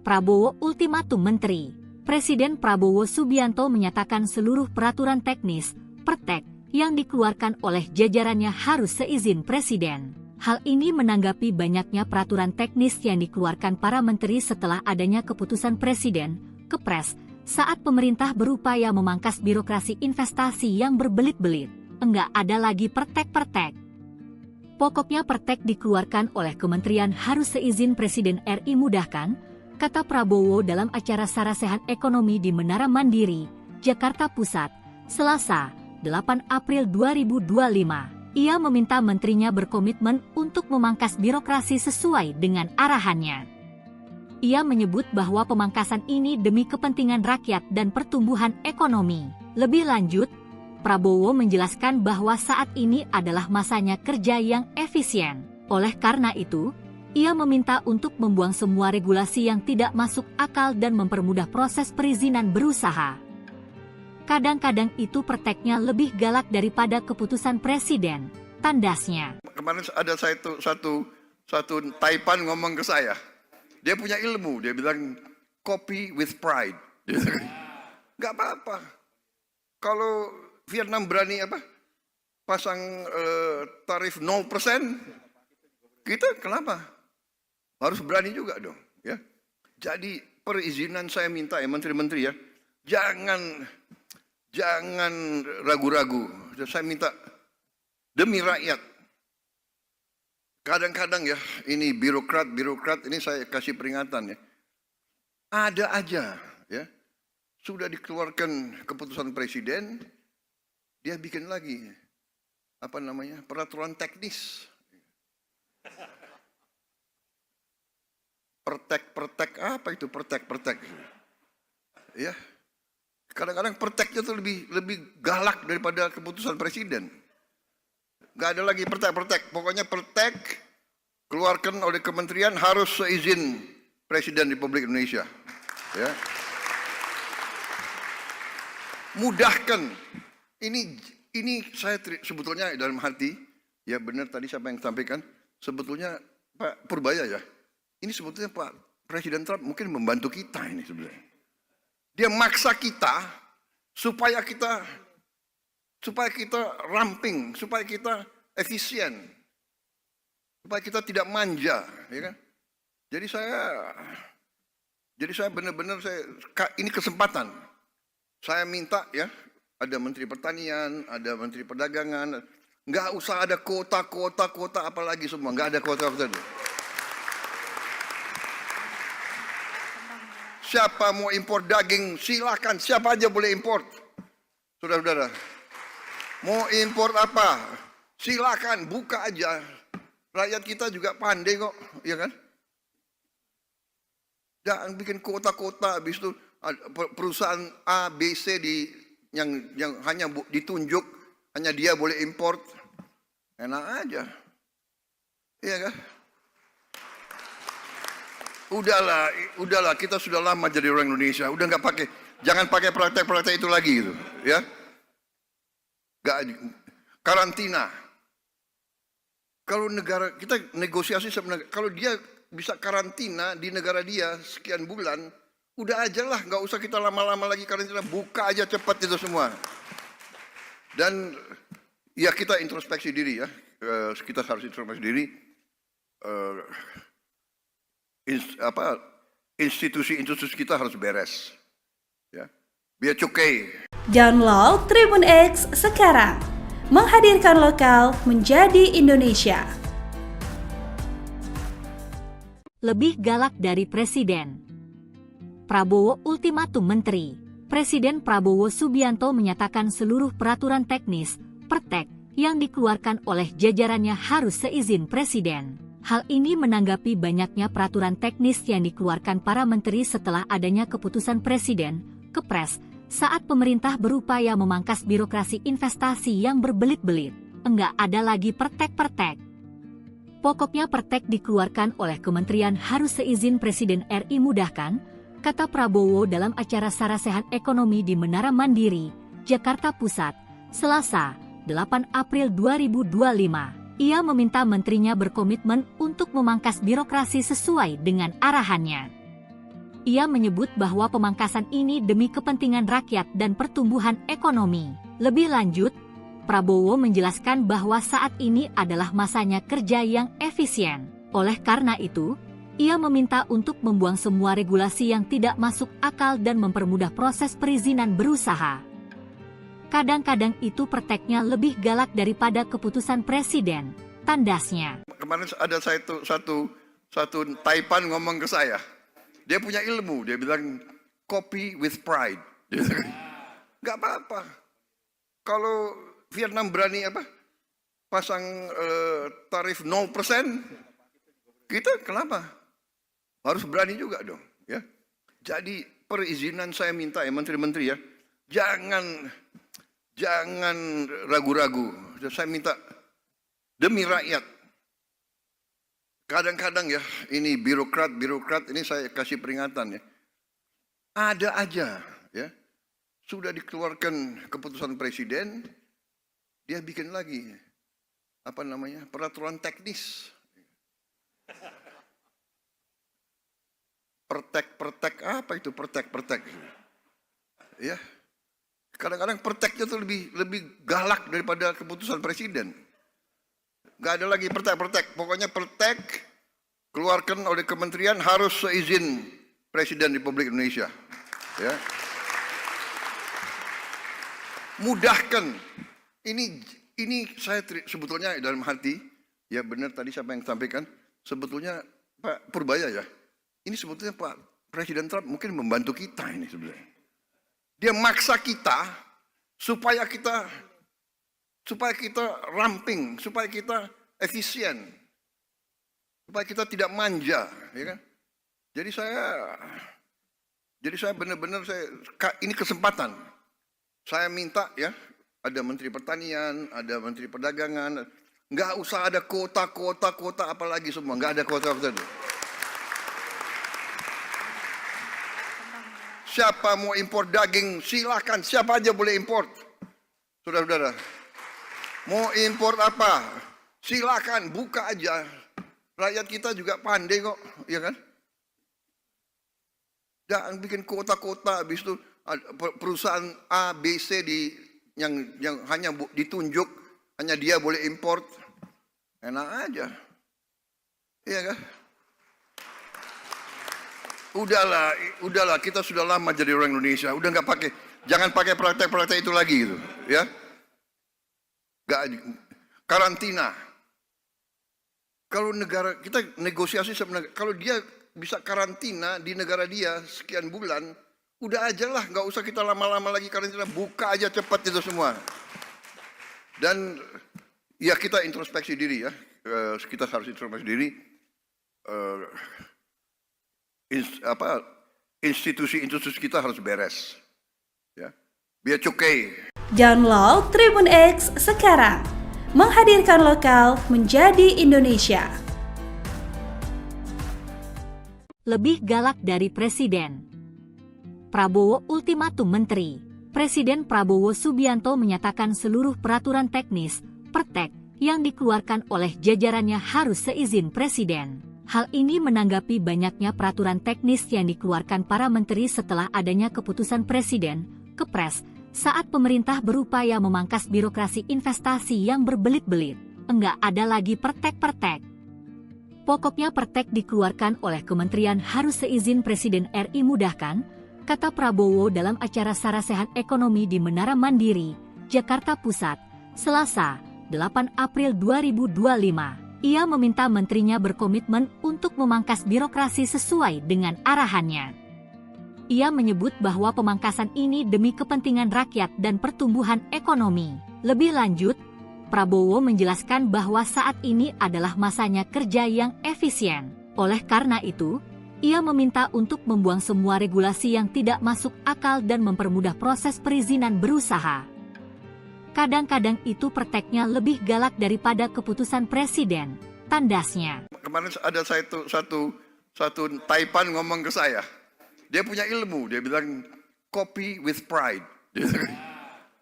Prabowo ultimatum Menteri. Presiden Prabowo Subianto menyatakan seluruh peraturan teknis, pertek, yang dikeluarkan oleh jajarannya harus seizin Presiden. Hal ini menanggapi banyaknya peraturan teknis yang dikeluarkan para menteri setelah adanya keputusan Presiden, Kepres, saat pemerintah berupaya memangkas birokrasi investasi yang berbelit-belit. Enggak ada lagi pertek-pertek. Pokoknya pertek dikeluarkan oleh kementerian harus seizin Presiden RI mudahkan, kata Prabowo dalam acara Sarasehan Ekonomi di Menara Mandiri, Jakarta Pusat, Selasa, 8 April 2025. Ia meminta menterinya berkomitmen untuk memangkas birokrasi sesuai dengan arahannya. Ia menyebut bahwa pemangkasan ini demi kepentingan rakyat dan pertumbuhan ekonomi. Lebih lanjut, Prabowo menjelaskan bahwa saat ini adalah masanya kerja yang efisien. Oleh karena itu, ia meminta untuk membuang semua regulasi yang tidak masuk akal dan mempermudah proses perizinan berusaha. Kadang-kadang itu perteknya lebih galak daripada keputusan Presiden, tandasnya. Kemarin ada satu Taipan ngomong ke saya. Dia punya ilmu, dia bilang copy with pride. Nggak apa-apa. Kalau Vietnam berani pasang tarif 0%, kita kenapa? Harus berani juga dong, ya. Jadi perizinan saya minta ya menteri-menteri ya, jangan ragu-ragu. Saya minta demi rakyat. Kadang-kadang ya, ini birokrat ini saya kasih peringatan ya. Ada aja ya. Sudah dikeluarkan keputusan presiden, dia bikin lagi peraturan teknis. Pertek apa itu pertek? Ya. Kadang-kadang perteknya itu lebih galak daripada keputusan presiden. Gak ada lagi pertek. Pokoknya pertek keluarkan oleh kementerian harus seizin Presiden Republik Indonesia. Ya. Mudahkan. Ini saya sebetulnya dalam hati, ya benar tadi siapa yang sampaikan, sebetulnya Pak Purbaya ya. Ini sebetulnya Pak Presiden Trump mungkin membantu kita ini sebenarnya. Dia maksa kita supaya kita ramping, supaya kita efisien, supaya kita tidak manja, ya kan? Jadi saya benar-benar ini kesempatan. Saya minta ya, ada Menteri Pertanian, ada Menteri Perdagangan, nggak usah ada kuota apalagi semua, nggak ada kuota. Siapa mau impor daging, silakan. Siapa aja boleh import. Saudara-saudara, mau impor apa? Silakan, buka aja. Rakyat kita juga pandai kok, ya kan? Jangan bikin kota-kota, habis itu perusahaan A, B, C yang hanya ditunjuk, hanya dia boleh import. Enak aja. Iya kan? Udahlah, kita sudah lama jadi orang Indonesia. Udah nggak pakai, jangan pakai praktek-praktek itu lagi gitu, ya. Nggak, karantina. Kalau negara kita negosiasi sama negara, kalau dia bisa karantina di negara dia sekian bulan, udah aja lah, nggak usah kita lama-lama lagi karantina, buka aja cepat itu semua. Dan ya kita introspeksi diri ya, kita harus introspeksi diri. Institusi kita harus beres, ya. Biar cukai. Download Tribun X sekarang, menghadirkan lokal menjadi Indonesia. Lebih galak dari Presiden. Prabowo ultimatum Menteri. Presiden Prabowo Subianto menyatakan seluruh peraturan teknis, pertek, yang dikeluarkan oleh jajarannya harus seizin Presiden. Hal ini menanggapi banyaknya peraturan teknis yang dikeluarkan para menteri setelah adanya keputusan Presiden, Kepres, saat pemerintah berupaya memangkas birokrasi investasi yang berbelit-belit. Enggak ada lagi pertek-pertek. Pokoknya pertek dikeluarkan oleh kementerian harus seizin Presiden RI mudahkan, kata Prabowo dalam acara Sarasehan Ekonomi di Menara Mandiri, Jakarta Pusat, Selasa, 8 April 2025. Ia meminta menterinya berkomitmen untuk memangkas birokrasi sesuai dengan arahannya. Ia menyebut bahwa pemangkasan ini demi kepentingan rakyat dan pertumbuhan ekonomi. Lebih lanjut, Prabowo menjelaskan bahwa saat ini adalah masanya kerja yang efisien. Oleh karena itu, ia meminta untuk membuang semua regulasi yang tidak masuk akal dan mempermudah proses perizinan berusaha. Kadang-kadang itu perteknya lebih galak daripada keputusan Presiden, tandasnya. Kemarin ada satu Taipan ngomong ke saya. Dia punya ilmu, dia bilang copy with pride. Gak apa-apa. Kalau Vietnam berani pasang tarif 0%, kita kenapa? Harus berani juga dong, ya. Jadi perizinan saya minta ya menteri-menteri ya, jangan ragu-ragu. Saya minta demi rakyat. Kadang-kadang ya, ini birokrat ini saya kasih peringatan ya. Ada aja ya. Sudah dikeluarkan keputusan presiden, dia bikin lagi peraturan teknis. Pertek apa itu pertek? Ya. Kadang-kadang perteknya tuh lebih galak daripada keputusan presiden. Gak ada lagi pertek. Pokoknya pertek keluarkan oleh kementerian harus seizin Presiden Republik Indonesia. Ya. Mudahkan. Ini saya sebetulnya dalam hati, ya benar tadi siapa yang sampaikan, sebetulnya Pak Purbaya ya. Ini sebetulnya Pak Presiden Trump mungkin membantu kita ini sebenarnya. Dia maksa kita supaya kita ramping, supaya kita efisien, supaya kita tidak manja, ya kan? Jadi saya benar-benar ini kesempatan. Saya minta ya, ada Menteri Pertanian, ada Menteri Perdagangan, nggak usah ada kota apalagi semua, nggak ada kota. Siapa mau impor daging, silakan. Siapa aja boleh import. Saudara-saudara, mau impor apa? Silakan, buka aja. Rakyat kita juga pandai kok, ya kan? Jangan bikin kota-kota, habis itu perusahaan A, B, C yang hanya ditunjuk, hanya dia boleh import. Enak aja. Iya kan? Udahlah, kita sudah lama jadi orang Indonesia. Udah nggak pakai, jangan pakai praktek-praktek itu lagi gitu, ya. Karantina. Kalau negara kita negosiasi sama negara, kalau dia bisa karantina di negara dia sekian bulan, udah aja lah, nggak usah kita lama-lama lagi karantina, buka aja cepat itu semua. Dan ya kita introspeksi diri ya, kita harus introspeksi diri. Institusi kita harus beres, ya. Biar cukai. Download Tribun X sekarang, menghadirkan lokal menjadi Indonesia. Lebih galak dari Presiden. Prabowo ultimatum menteri. Presiden Prabowo Subianto menyatakan seluruh peraturan teknis, pertek, yang dikeluarkan oleh jajarannya harus seizin Presiden. Hal ini menanggapi banyaknya peraturan teknis yang dikeluarkan para menteri setelah adanya keputusan Presiden, Kepres, saat pemerintah berupaya memangkas birokrasi investasi yang berbelit-belit. Enggak ada lagi pertek-pertek. Pokoknya pertek dikeluarkan oleh kementerian harus seizin Presiden RI mudahkan, kata Prabowo dalam acara Sarasehan Ekonomi di Menara Mandiri, Jakarta Pusat, Selasa, 8 April 2025. Ia meminta menterinya berkomitmen untuk memangkas birokrasi sesuai dengan arahannya. Ia menyebut bahwa pemangkasan ini demi kepentingan rakyat dan pertumbuhan ekonomi. Lebih lanjut, Prabowo menjelaskan bahwa saat ini adalah masanya kerja yang efisien. Oleh karena itu, ia meminta untuk membuang semua regulasi yang tidak masuk akal dan mempermudah proses perizinan berusaha. Kadang-kadang itu perteknya lebih galak daripada keputusan Presiden, tandasnya. Kemarin ada satu Taipan ngomong ke saya. Dia punya ilmu, dia bilang copy with pride.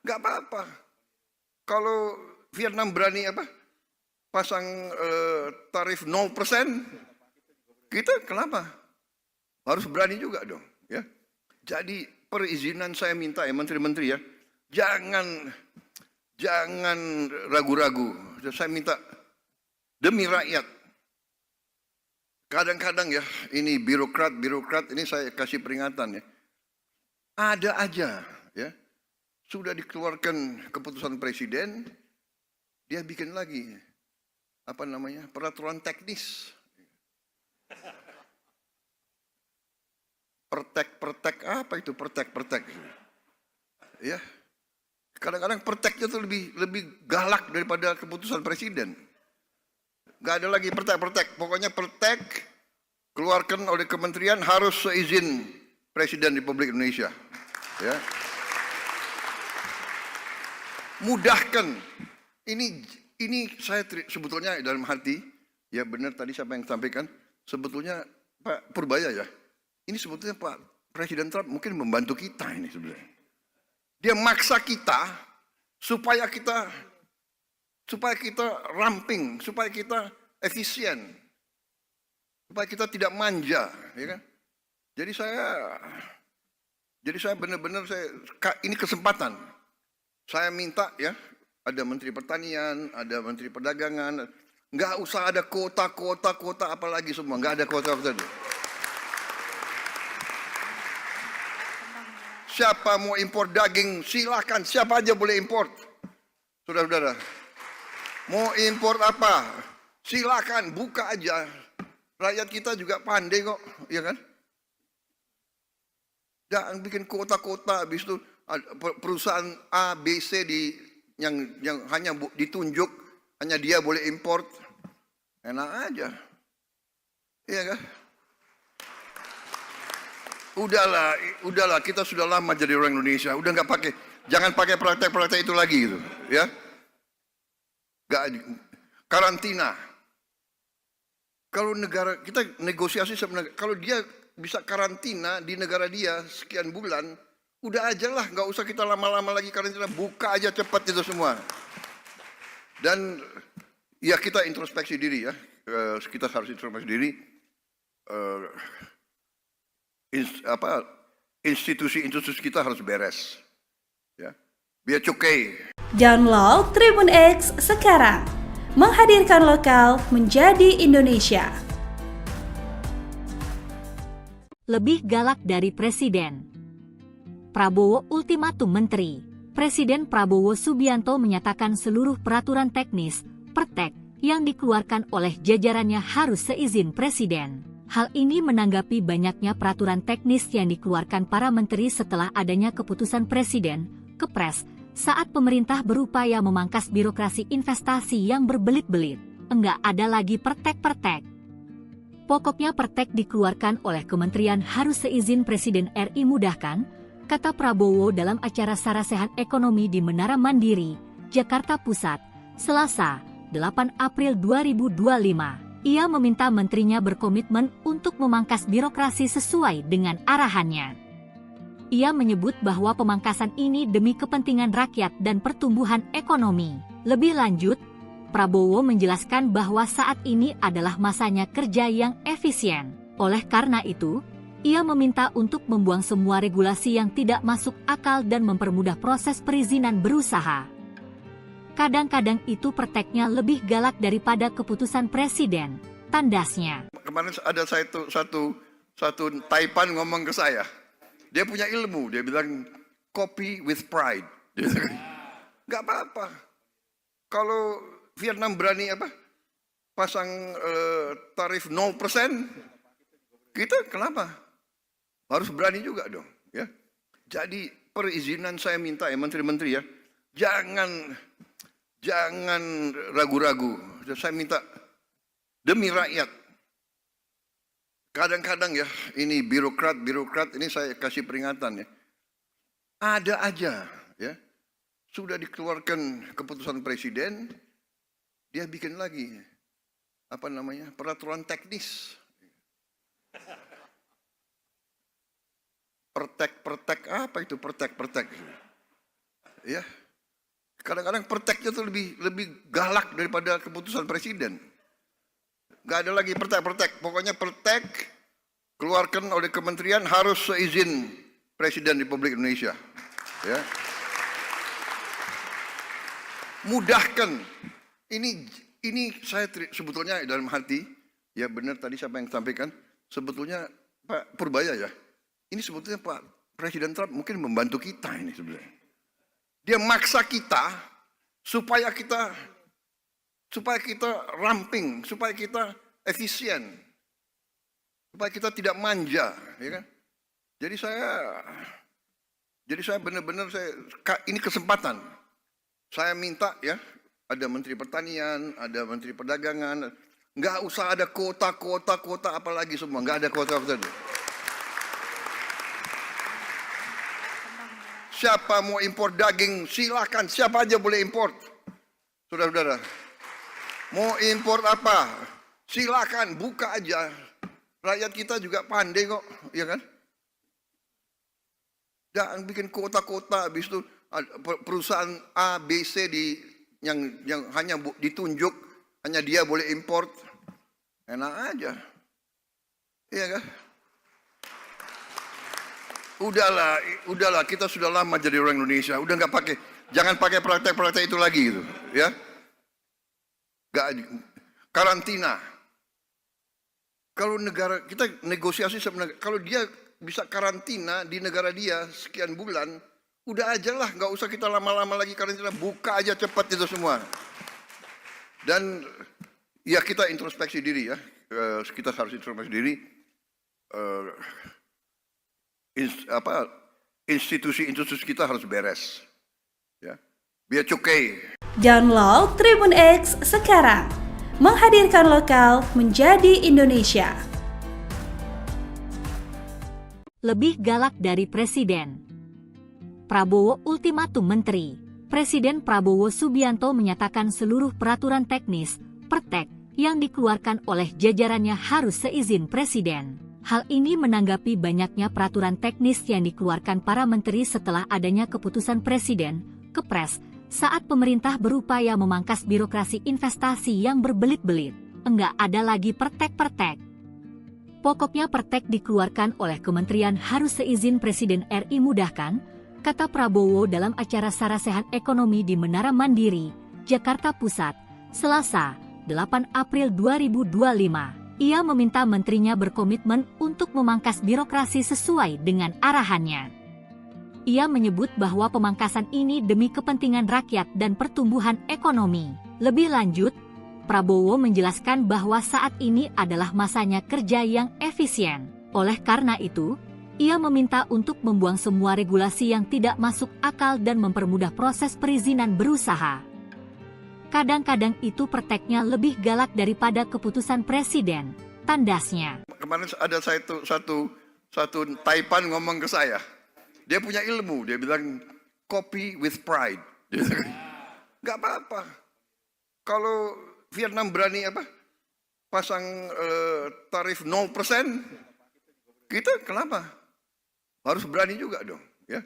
Nggak apa-apa. Kalau Vietnam berani pasang tarif 0%, kita kenapa? Harus berani juga dong, ya. Jadi perizinan saya minta ya menteri-menteri ya, jangan ragu-ragu. Saya minta demi rakyat. Kadang-kadang ya, ini birokrat ini saya kasih peringatan ya. Ada aja ya, sudah dikeluarkan keputusan Presiden, dia bikin lagi peraturan teknis. Pertek apa itu pertek? Ya. Kadang-kadang perteknya itu lebih galak daripada keputusan Presiden. Gak ada lagi pertek. Pokoknya pertek keluarkan oleh kementerian harus seizin Presiden Republik Indonesia. Ya. Mudahkan. Ini saya sebetulnya dalam hati, ya benar tadi siapa yang sampaikan, sebetulnya Pak Purbaya ya, ini sebetulnya Pak Presiden Trump mungkin membantu kita ini sebenarnya. Dia maksa kita supaya kita ramping, supaya kita efisien, supaya kita tidak manja, ya kan? Jadi saya benar-benar ini kesempatan. Saya minta ya, ada Menteri Pertanian, ada Menteri Perdagangan, nggak usah ada kuota apalagi semua, nggak ada kuota. Siapa mau impor daging, silakan, siapa aja boleh impor. Saudara-saudara, mau impor apa, silakan, buka aja. Rakyat kita juga pandai kok, ya kan? Jangan bikin kuota-kuota, habis itu perusahaan A, B, C yang hanya ditunjuk, hanya dia boleh import. Enak aja. Iya kan? Udahlah, kita sudah lama jadi orang Indonesia, udah nggak pakai, jangan pakai praktek-praktek itu lagi gitu, ya. Karantina. Kalau negara kita negosiasi sebenarnya, kalau dia bisa karantina di negara dia sekian bulan, udah aja lah, nggak usah kita lama-lama lagi karantina, buka aja cepat itu semua. Dan ya kita introspeksi diri ya, kita harus introspeksi diri. Institusi kita harus beres, ya. Biar cukai. Download Tribun X sekarang, menghadirkan lokal menjadi Indonesia. Lebih galak dari Presiden. Prabowo ultimatum menteri. Presiden Prabowo Subianto menyatakan seluruh peraturan teknis, pertek, yang dikeluarkan oleh jajarannya harus seizin Presiden. Hal ini menanggapi banyaknya peraturan teknis yang dikeluarkan para menteri setelah adanya keputusan Presiden, Kepres, saat pemerintah berupaya memangkas birokrasi investasi yang berbelit-belit. Enggak ada lagi pertek-pertek. Pokoknya pertek dikeluarkan oleh kementerian harus seizin Presiden RI mudahkan, kata Prabowo dalam acara Sarasehan Ekonomi di Menara Mandiri, Jakarta Pusat, Selasa, 8 April 2025. Ia meminta menterinya berkomitmen untuk memangkas birokrasi sesuai dengan arahannya. Ia menyebut bahwa pemangkasan ini demi kepentingan rakyat dan pertumbuhan ekonomi. Lebih lanjut, Prabowo menjelaskan bahwa saat ini adalah masanya kerja yang efisien. Oleh karena itu, ia meminta untuk membuang semua regulasi yang tidak masuk akal dan mempermudah proses perizinan berusaha. Kadang-kadang itu perteknya lebih galak daripada keputusan Presiden, tandasnya. Kemarin ada satu Taipan ngomong ke saya. Dia punya ilmu, dia bilang copy with pride. Nggak apa-apa. Kalau Vietnam berani pasang tarif 0%, kita kenapa? Harus berani juga dong. Ya. Jadi perizinan saya minta ya menteri-menteri ya, jangan ragu-ragu. Saya minta demi rakyat. Kadang-kadang ya, ini birokrat ini saya kasih peringatan ya. Ada aja ya. Sudah dikeluarkan keputusan Presiden, dia bikin lagi peraturan teknis. Pertek apa itu pertek? Ya. Kadang-kadang perteknya tuh lebih galak daripada keputusan Presiden. Gak ada lagi pertek. Pokoknya pertek keluarkan oleh kementerian harus seizin Presiden Republik Indonesia. Ya. Mudahkan. Ini saya sebetulnya dalam hati, ya benar tadi siapa yang sampaikan, sebetulnya Pak Purbaya ya. Ini sebetulnya Pak Presiden Trump mungkin membantu kita ini sebenarnya. Dia maksa kita supaya kita ramping, supaya kita efisien, supaya kita tidak manja, ya kan? Jadi saya benar-benar ini kesempatan. Saya minta ya, ada Menteri Pertanian, ada Menteri Perdagangan, nggak usah ada kota apalagi semua, nggak ada kota. Siapa mau impor daging, silakan. Siapa aja boleh impor. Saudara-saudara. Mau impor apa? Silakan, buka aja. Rakyat kita juga pandai kok, ya kan? Jangan bikin kota-kota, habis itu perusahaan A, B, C yang hanya ditunjuk, hanya dia boleh impor. Enak aja. Iya kan? Udahlah, kita sudah lama jadi orang Indonesia. Udah jangan pakai praktek-praktek itu lagi gitu, ya. Karantina. Kalau negara kita negosiasi sama negara, kalau dia bisa karantina di negara dia sekian bulan, udah aja lah, nggak usah kita lama-lama lagi karantina, buka aja cepat itu semua. Dan ya kita introspeksi diri ya, kita harus introspeksi diri. Institusi kita harus beres, ya. Biar cukai. Download Tribun X sekarang, menghadirkan lokal menjadi Indonesia. Lebih galak dari Presiden. Prabowo ultimatum menteri. Presiden Prabowo Subianto menyatakan seluruh peraturan teknis, pertek, yang dikeluarkan oleh jajarannya harus seizin Presiden. Hal ini menanggapi banyaknya peraturan teknis yang dikeluarkan para menteri setelah adanya keputusan Presiden, Kepres, saat pemerintah berupaya memangkas birokrasi investasi yang berbelit-belit. Enggak ada lagi pertek-pertek. Pokoknya pertek dikeluarkan oleh kementerian harus seizin Presiden RI mudahkan, kata Prabowo dalam acara Sarasehan Ekonomi di Menara Mandiri, Jakarta Pusat, Selasa, 8 April 2025. Ia meminta menterinya berkomitmen untuk memangkas birokrasi sesuai dengan arahannya. Ia menyebut bahwa pemangkasan ini demi kepentingan rakyat dan pertumbuhan ekonomi. Lebih lanjut, Prabowo menjelaskan bahwa saat ini adalah masanya kerja yang efisien. Oleh karena itu, ia meminta untuk membuang semua regulasi yang tidak masuk akal dan mempermudah proses perizinan berusaha. Kadang-kadang itu prakteknya lebih galak daripada keputusan presiden, tandasnya. Kemarin ada satu Taipan ngomong ke saya. Dia punya ilmu, dia bilang copy with pride. Nggak apa-apa. Kalau Vietnam berani pasang tarif 0%, kita kenapa? Harus berani juga dong, ya.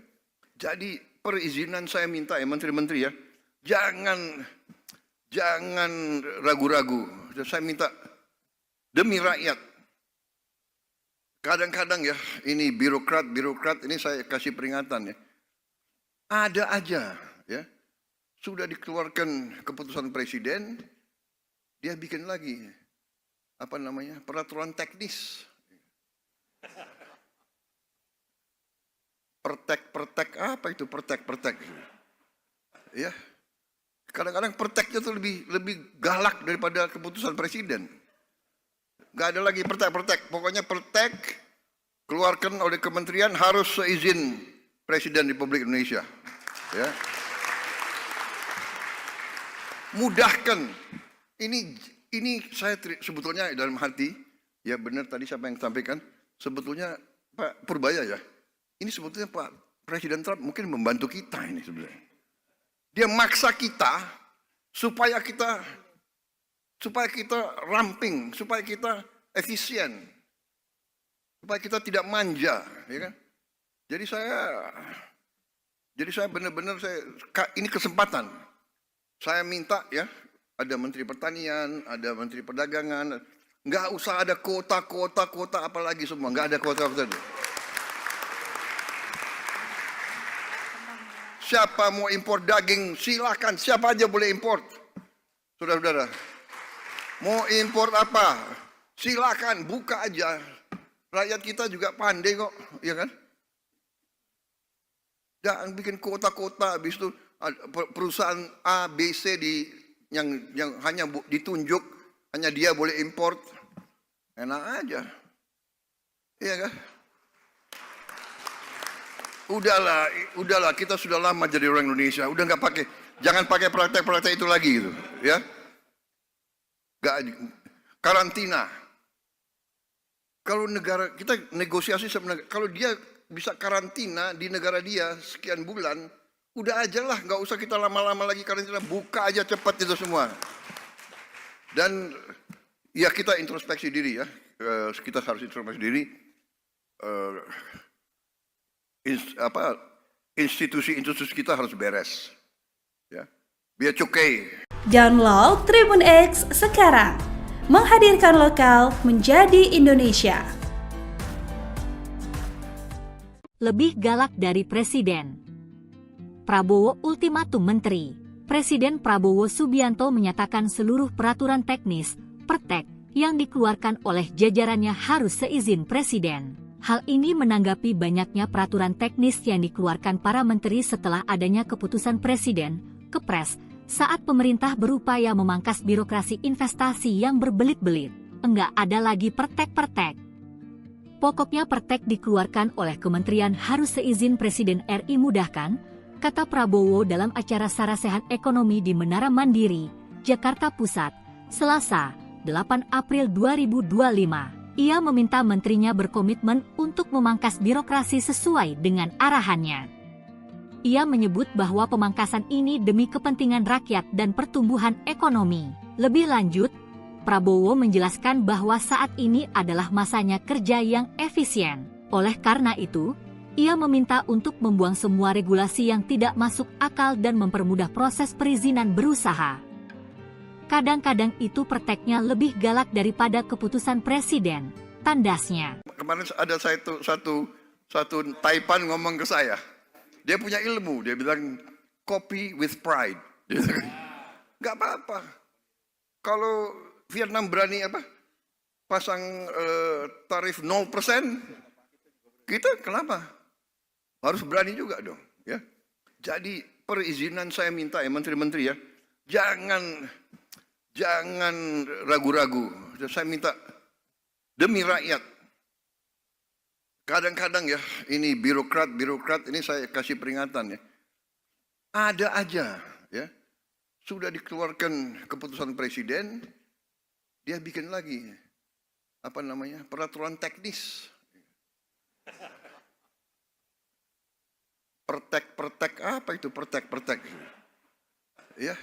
Jadi perizinan saya minta ya menteri-menteri ya, jangan ragu-ragu. Saya minta demi rakyat. Kadang-kadang ya, ini birokrat ini saya kasih peringatan ya. Ada aja ya, sudah dikeluarkan keputusan presiden, dia bikin lagi peraturan teknis. Pertek apa itu pertek? Ya. Kadang-kadang perteknya tuh lebih galak daripada keputusan presiden. Gak ada lagi pertek. Pokoknya pertek keluarkan oleh kementerian harus seizin Presiden Republik Indonesia. Ya. Mudahkan. Ini saya sebetulnya dalam hati, ya benar tadi siapa yang sampaikan, sebetulnya Pak Purbaya ya. Ini sebetulnya Pak Presiden Trump mungkin membantu kita ini sebenarnya. Dia maksa kita supaya kita ramping, supaya kita efisien, supaya kita tidak manja, ya kan? Jadi saya benar-benar ini kesempatan. Saya minta ya, ada Menteri Pertanian, ada Menteri Perdagangan, nggak usah ada kuota apalagi semua, nggak ada kuota. Siapa mau impor daging, silakan. Siapa aja boleh impor. Saudara-saudara. Mau impor apa? Silakan, buka aja. Rakyat kita juga pandai kok, ya kan? Jangan bikin kota-kota, habis itu perusahaan A, B, C yang hanya ditunjuk, hanya dia boleh impor. Enak aja. Iya kan? Udahlah, kita sudah lama jadi orang Indonesia, udah jangan pakai praktek-praktek itu lagi gitu, ya. Karantina. Kalau negara kita negosiasi sebenarnya, kalau dia bisa karantina di negara dia sekian bulan, udah aja lah, nggak usah kita lama-lama lagi karantina, buka aja cepat itu semua. Dan ya kita introspeksi diri ya, kita harus introspeksi diri. Institusi kita harus beres, ya, biar cukai. Download Tribun X sekarang, menghadirkan lokal menjadi Indonesia. Lebih galak dari presiden. Prabowo ultimatum menteri. Presiden Prabowo Subianto menyatakan seluruh peraturan teknis, pertek, yang dikeluarkan oleh jajarannya harus seizin presiden. Hal ini menanggapi banyaknya peraturan teknis yang dikeluarkan para menteri setelah adanya keputusan presiden, Kepres, saat pemerintah berupaya memangkas birokrasi investasi yang berbelit-belit. Enggak ada lagi pertek-pertek. Pokoknya pertek dikeluarkan oleh kementerian harus seizin Presiden RI mudahkan, kata Prabowo dalam acara Sarasehan Ekonomi di Menara Mandiri, Jakarta Pusat, Selasa, 8 April 2025. Ia meminta menterinya berkomitmen untuk memangkas birokrasi sesuai dengan arahannya. Ia menyebut bahwa pemangkasan ini demi kepentingan rakyat dan pertumbuhan ekonomi. Lebih lanjut, Prabowo menjelaskan bahwa saat ini adalah masanya kerja yang efisien. Oleh karena itu, ia meminta untuk membuang semua regulasi yang tidak masuk akal dan mempermudah proses perizinan berusaha. Kadang-kadang itu prakteknya lebih galak daripada keputusan presiden, tandasnya. Kemarin ada satu Taipan ngomong ke saya. Dia punya ilmu, dia bilang copy with pride. Nggak apa-apa. Kalau Vietnam berani pasang tarif 0%, kita kenapa? Harus berani juga dong, ya. Jadi perizinan saya minta ya menteri-menteri ya, Jangan ragu-ragu. Saya minta demi rakyat. Kadang-kadang ya, ini birokrat ini saya kasih peringatan ya. Ada aja ya. Sudah dikeluarkan keputusan presiden, dia bikin lagi peraturan teknis. Pertek apa itu pertek? Ya.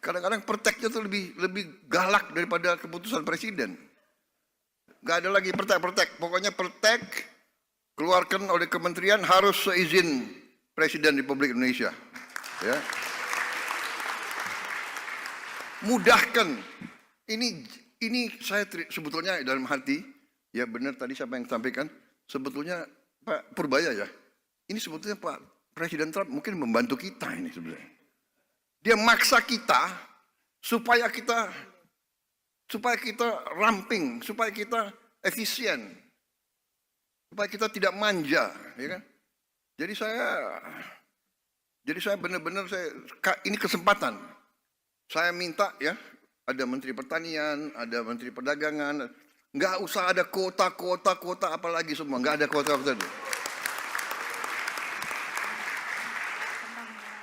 Kadang-kadang perteknya itu lebih galak daripada keputusan presiden. Gak ada lagi pertek. Pokoknya pertek keluarkan oleh kementerian harus seizin Presiden Republik Indonesia. Ya. Mudahkan. Ini saya sebetulnya dalam hati, ya benar tadi siapa yang sampaikan, sebetulnya Pak Purbaya ya. Ini sebetulnya Pak Presiden Trump mungkin membantu kita ini sebenarnya. Dia maksa kita supaya kita ramping, supaya kita efisien, supaya kita tidak manja, ya kan? Jadi saya benar-benar ini kesempatan. Saya minta ya, ada Menteri Pertanian, ada Menteri Perdagangan, nggak usah ada kota apalagi semua, nggak ada kota.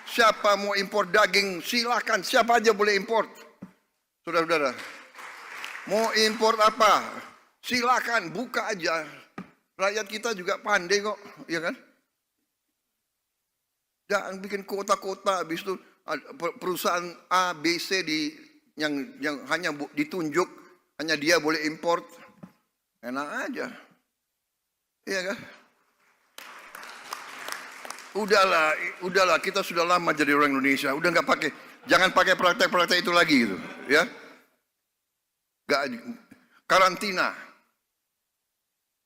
Siapa mau impor daging, silakan, siapa aja boleh impor. Saudara-saudara, mau impor apa? Silakan, buka aja. Rakyat kita juga pandai kok, ya kan? Jangan bikin kota-kota, habis itu perusahaan A, B, C yang hanya ditunjuk, hanya dia boleh impor. Enak aja. Iya kan? Udahlah, kita sudah lama jadi orang Indonesia. Udah jangan pakai praktek-praktek itu lagi gitu, ya. Karantina.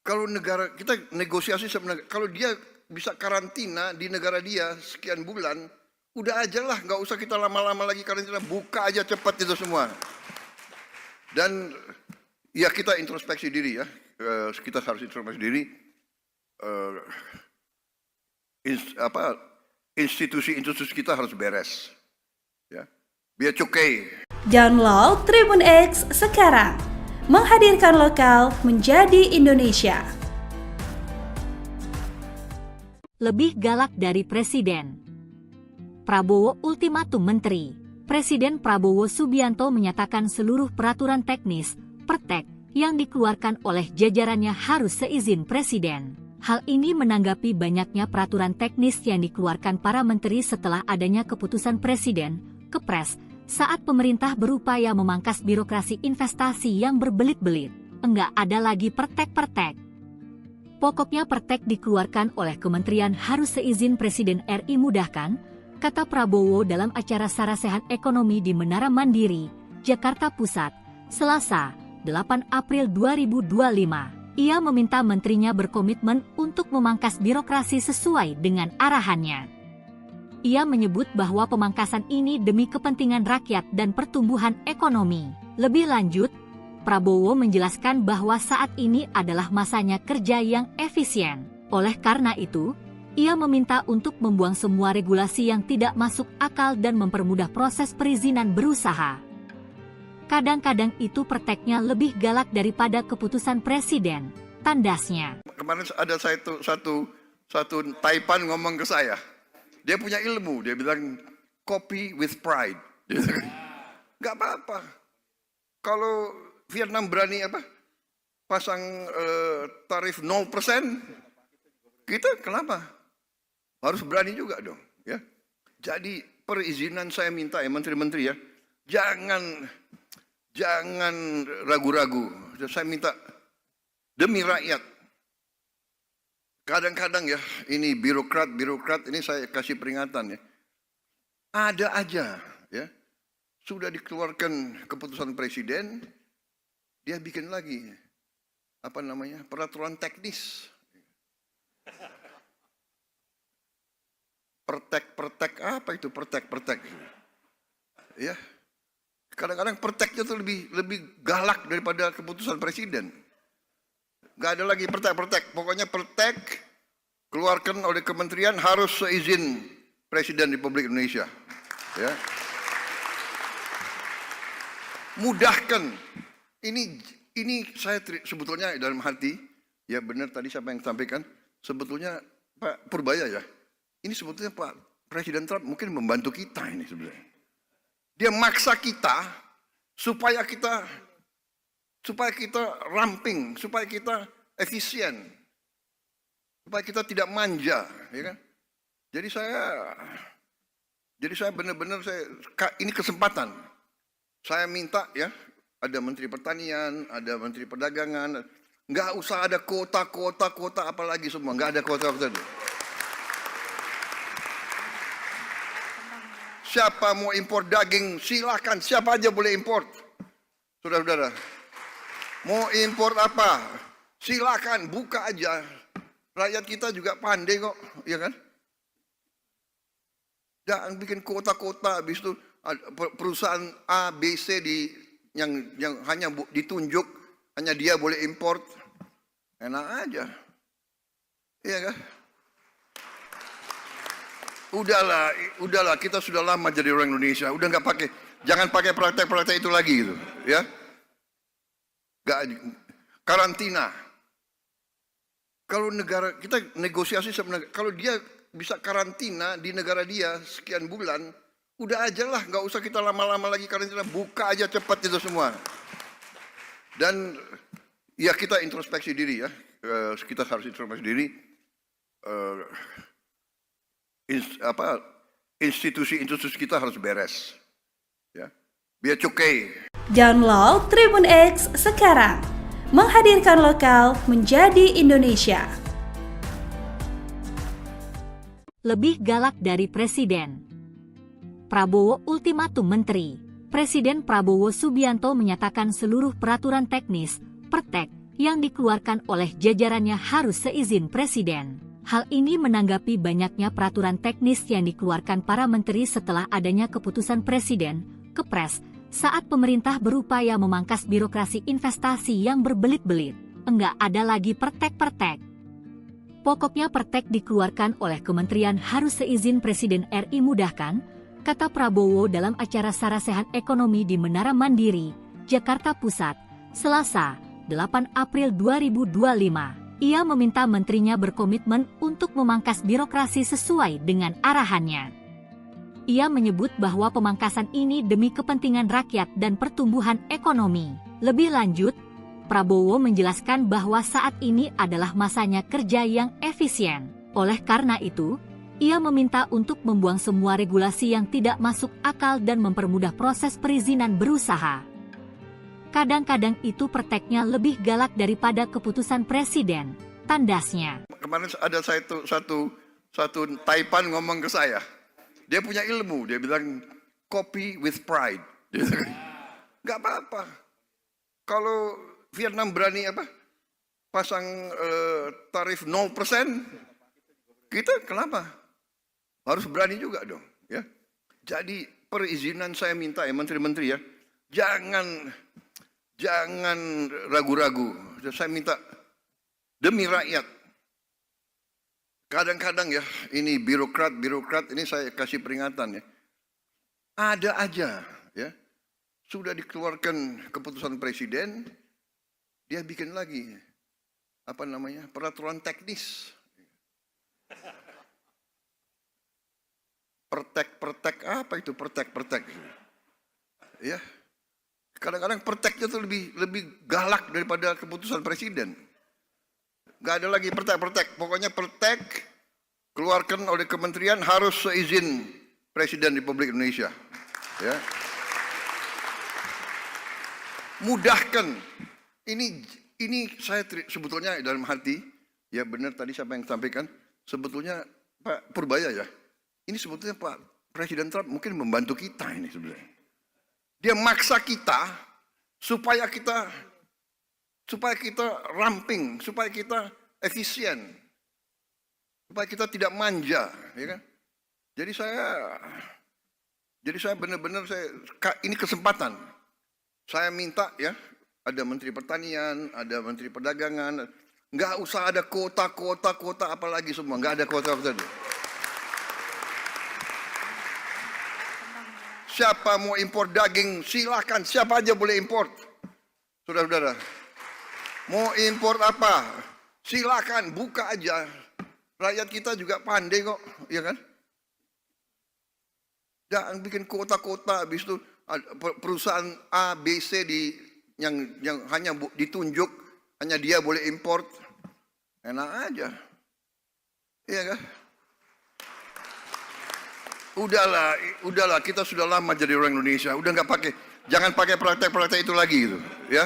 Kalau negara kita negosiasi sama negara, kalau dia bisa karantina di negara dia sekian bulan, udah aja lah, nggak usah kita lama-lama lagi karantina, buka aja cepat itu semua. Dan ya kita introspeksi diri ya, kita harus introspeksi diri. Institusi kita harus beres, ya. Biar cukai. Download Tribun X sekarang, menghadirkan lokal menjadi Indonesia. Lebih galak dari Presiden. Prabowo ultimatum menteri. Presiden Prabowo Subianto menyatakan seluruh peraturan teknis, pertek, yang dikeluarkan oleh jajarannya harus seizin Presiden. Hal ini menanggapi banyaknya peraturan teknis yang dikeluarkan para menteri setelah adanya keputusan Presiden, Kepres, saat pemerintah berupaya memangkas birokrasi investasi yang berbelit-belit. Enggak ada lagi pertek-pertek. Pokoknya pertek dikeluarkan oleh kementerian harus seizin Presiden RI mudahkan, kata Prabowo dalam acara Sarasehan Ekonomi di Menara Mandiri, Jakarta Pusat, Selasa, 8 April 2025. Ia meminta menterinya berkomitmen untuk memangkas birokrasi sesuai dengan arahannya. Ia menyebut bahwa pemangkasan ini demi kepentingan rakyat dan pertumbuhan ekonomi. Lebih lanjut, Prabowo menjelaskan bahwa saat ini adalah masanya kerja yang efisien. Oleh karena itu, ia meminta untuk membuang semua regulasi yang tidak masuk akal dan mempermudah proses perizinan berusaha. Kadang-kadang itu perteknya lebih galak daripada keputusan presiden, tandasnya. Kemarin ada satu Taipan ngomong ke saya. Dia punya ilmu, dia bilang copy with pride. Gak apa-apa. Kalau Vietnam berani pasang tarif 0%, kita kenapa? Harus berani juga dong, ya. Jadi perizinan saya minta ya menteri-menteri ya, jangan ragu-ragu. Saya minta demi rakyat. Kadang-kadang ya, ini birokrat ini saya kasih peringatan ya. Ada aja ya. Sudah dikeluarkan keputusan presiden, dia bikin lagi peraturan teknis. Pertek apa itu pertek? Ya. Kadang-kadang perteknya itu lebih galak daripada keputusan presiden. Gak ada lagi pertek. Pokoknya pertek keluarkan oleh kementerian harus seizin Presiden Republik Indonesia. Ya. mudahkan. Ini saya sebetulnya dalam hati, ya benar tadi siapa yang sampaikan, sebetulnya Pak Purbaya ya, ini sebetulnya Pak Presiden Trump mungkin membantu kita ini sebenarnya. Dia maksa kita supaya kita ramping, supaya kita efisien, supaya kita tidak manja, ya kan? Jadi saya benar-benar ini kesempatan. Saya minta ya, ada Menteri Pertanian, ada Menteri Perdagangan, nggak usah ada kota apalagi semua, nggak ada kota. Siapa mau impor daging, silakan, siapa aja boleh impor. Saudara-saudara, mau impor apa, silakan, buka aja. Rakyat kita juga pandai kok, ya kan? Jangan bikin kota-kota, habis itu perusahaan A, B, C yang hanya ditunjuk, hanya dia boleh import. Enak aja. Iya kan? Udahlah, kita sudah lama jadi orang Indonesia, udah nggak pakai, jangan pakai praktek-praktek itu lagi gitu, ya. Karantina. Kalau negara kita negosiasi sama negara, kalau dia bisa karantina di negara dia sekian bulan, udah aja lah, nggak usah kita lama-lama lagi karantina, buka aja cepat itu semua. Dan ya kita introspeksi diri ya, kita harus introspeksi diri. Institusi kita harus beres, ya. Biar cukai. Download Tribun X sekarang, menghadirkan lokal menjadi Indonesia. Lebih galak dari Presiden. Prabowo ultimatum menteri. Presiden Prabowo Subianto menyatakan seluruh peraturan teknis, pertek, yang dikeluarkan oleh jajarannya harus seizin Presiden. Hal ini menanggapi banyaknya peraturan teknis yang dikeluarkan para menteri setelah adanya keputusan Presiden, Kepres, saat pemerintah berupaya memangkas birokrasi investasi yang berbelit-belit. Enggak ada lagi pertek-pertek. Pokoknya pertek dikeluarkan oleh kementerian harus seizin Presiden RI mudahkan, kata Prabowo dalam acara Sarasehan Ekonomi di Menara Mandiri, Jakarta Pusat, Selasa, 8 April 2025. Ia meminta menterinya berkomitmen untuk memangkas birokrasi sesuai dengan arahannya. Ia menyebut bahwa pemangkasan ini demi kepentingan rakyat dan pertumbuhan ekonomi. Lebih lanjut, Prabowo menjelaskan bahwa saat ini adalah masanya kerja yang efisien. Oleh karena itu, ia meminta untuk membuang semua regulasi yang tidak masuk akal dan mempermudah proses perizinan berusaha. Kadang-kadang itu perteknya lebih galak daripada keputusan Presiden, tandasnya. Kemarin ada satu Taipan ngomong ke saya. Dia punya ilmu, dia bilang copy with pride. Gak apa-apa. Kalau Vietnam berani pasang tarif 0%, kita kenapa? Harus berani juga dong. Ya. Jadi perizinan saya minta ya menteri-menteri ya, jangan ragu-ragu. Saya minta demi rakyat. Kadang-kadang ya, ini birokrat ini saya kasih peringatan ya. Ada aja ya. Sudah dikeluarkan keputusan presiden, dia bikin lagi peraturan teknis. Pertek apa itu pertek? Ya. Kadang-kadang perteknya tuh lebih galak daripada keputusan presiden. Gak ada lagi pertek. Pokoknya pertek keluarkan oleh kementerian harus seizin Presiden Republik Indonesia. Ya. Mudahkan. Ini saya sebetulnya dalam hati, ya benar tadi siapa yang sampaikan, sebetulnya Pak Purbaya ya. Ini sebetulnya Pak Presiden Trump mungkin membantu kita ini sebenarnya. Dia maksa kita supaya kita ramping, supaya kita efisien, supaya kita tidak manja, ya kan? Jadi saya benar-benar ini kesempatan. Saya minta ya, ada Menteri Pertanian, ada Menteri Perdagangan, nggak usah ada kota apalagi semua, nggak ada kota. Siapa mau impor daging, silakan. Siapa aja boleh impor. Saudara-saudara, mau impor apa? Silakan, buka aja. Rakyat kita juga pandai kok, ya kan? Jangan bikin kota-kota, habis itu perusahaan A, B, C yang hanya ditunjuk, hanya dia boleh import. Enak aja. Iya kan? Udahlah, kita sudah lama jadi orang Indonesia. Udah nggak pakai, jangan pakai praktek-praktek itu lagi gitu, ya.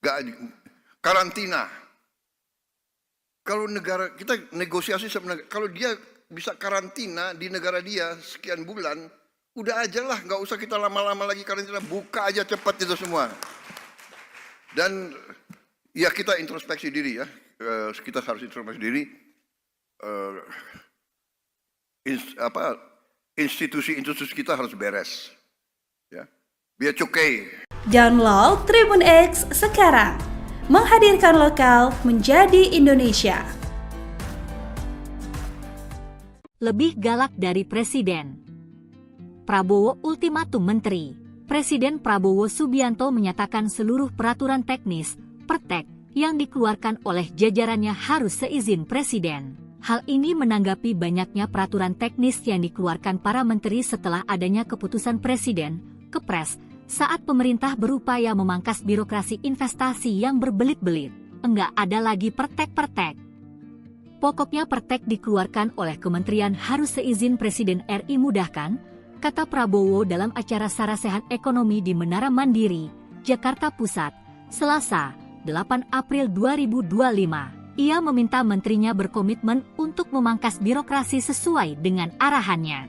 Nggak, karantina. Kalau negara kita negosiasi sebenarnya, kalau dia bisa karantina di negara dia sekian bulan, udah aja lah, nggak usah kita lama-lama lagi karantina, buka aja cepat itu semua. Dan ya kita introspeksi diri ya, kita harus introspeksi diri. Institusi kita harus beres, ya, biar cukai. Download Tribun X sekarang, menghadirkan lokal menjadi Indonesia. Lebih galak dari Presiden. Prabowo ultimatum Menteri. Presiden Prabowo Subianto menyatakan seluruh peraturan teknis, pertek, yang dikeluarkan oleh jajarannya harus seizin Presiden. Hal ini menanggapi banyaknya peraturan teknis yang dikeluarkan para menteri setelah adanya keputusan Presiden, Kepres, saat pemerintah berupaya memangkas birokrasi investasi yang berbelit-belit. Enggak ada lagi pertek-pertek. Pokoknya pertek dikeluarkan oleh kementerian harus seizin Presiden RI mudahkan, kata Prabowo dalam acara Sarasehan Ekonomi di Menara Mandiri, Jakarta Pusat, Selasa, 8 April 2025. Ia meminta menterinya berkomitmen untuk memangkas birokrasi sesuai dengan arahannya.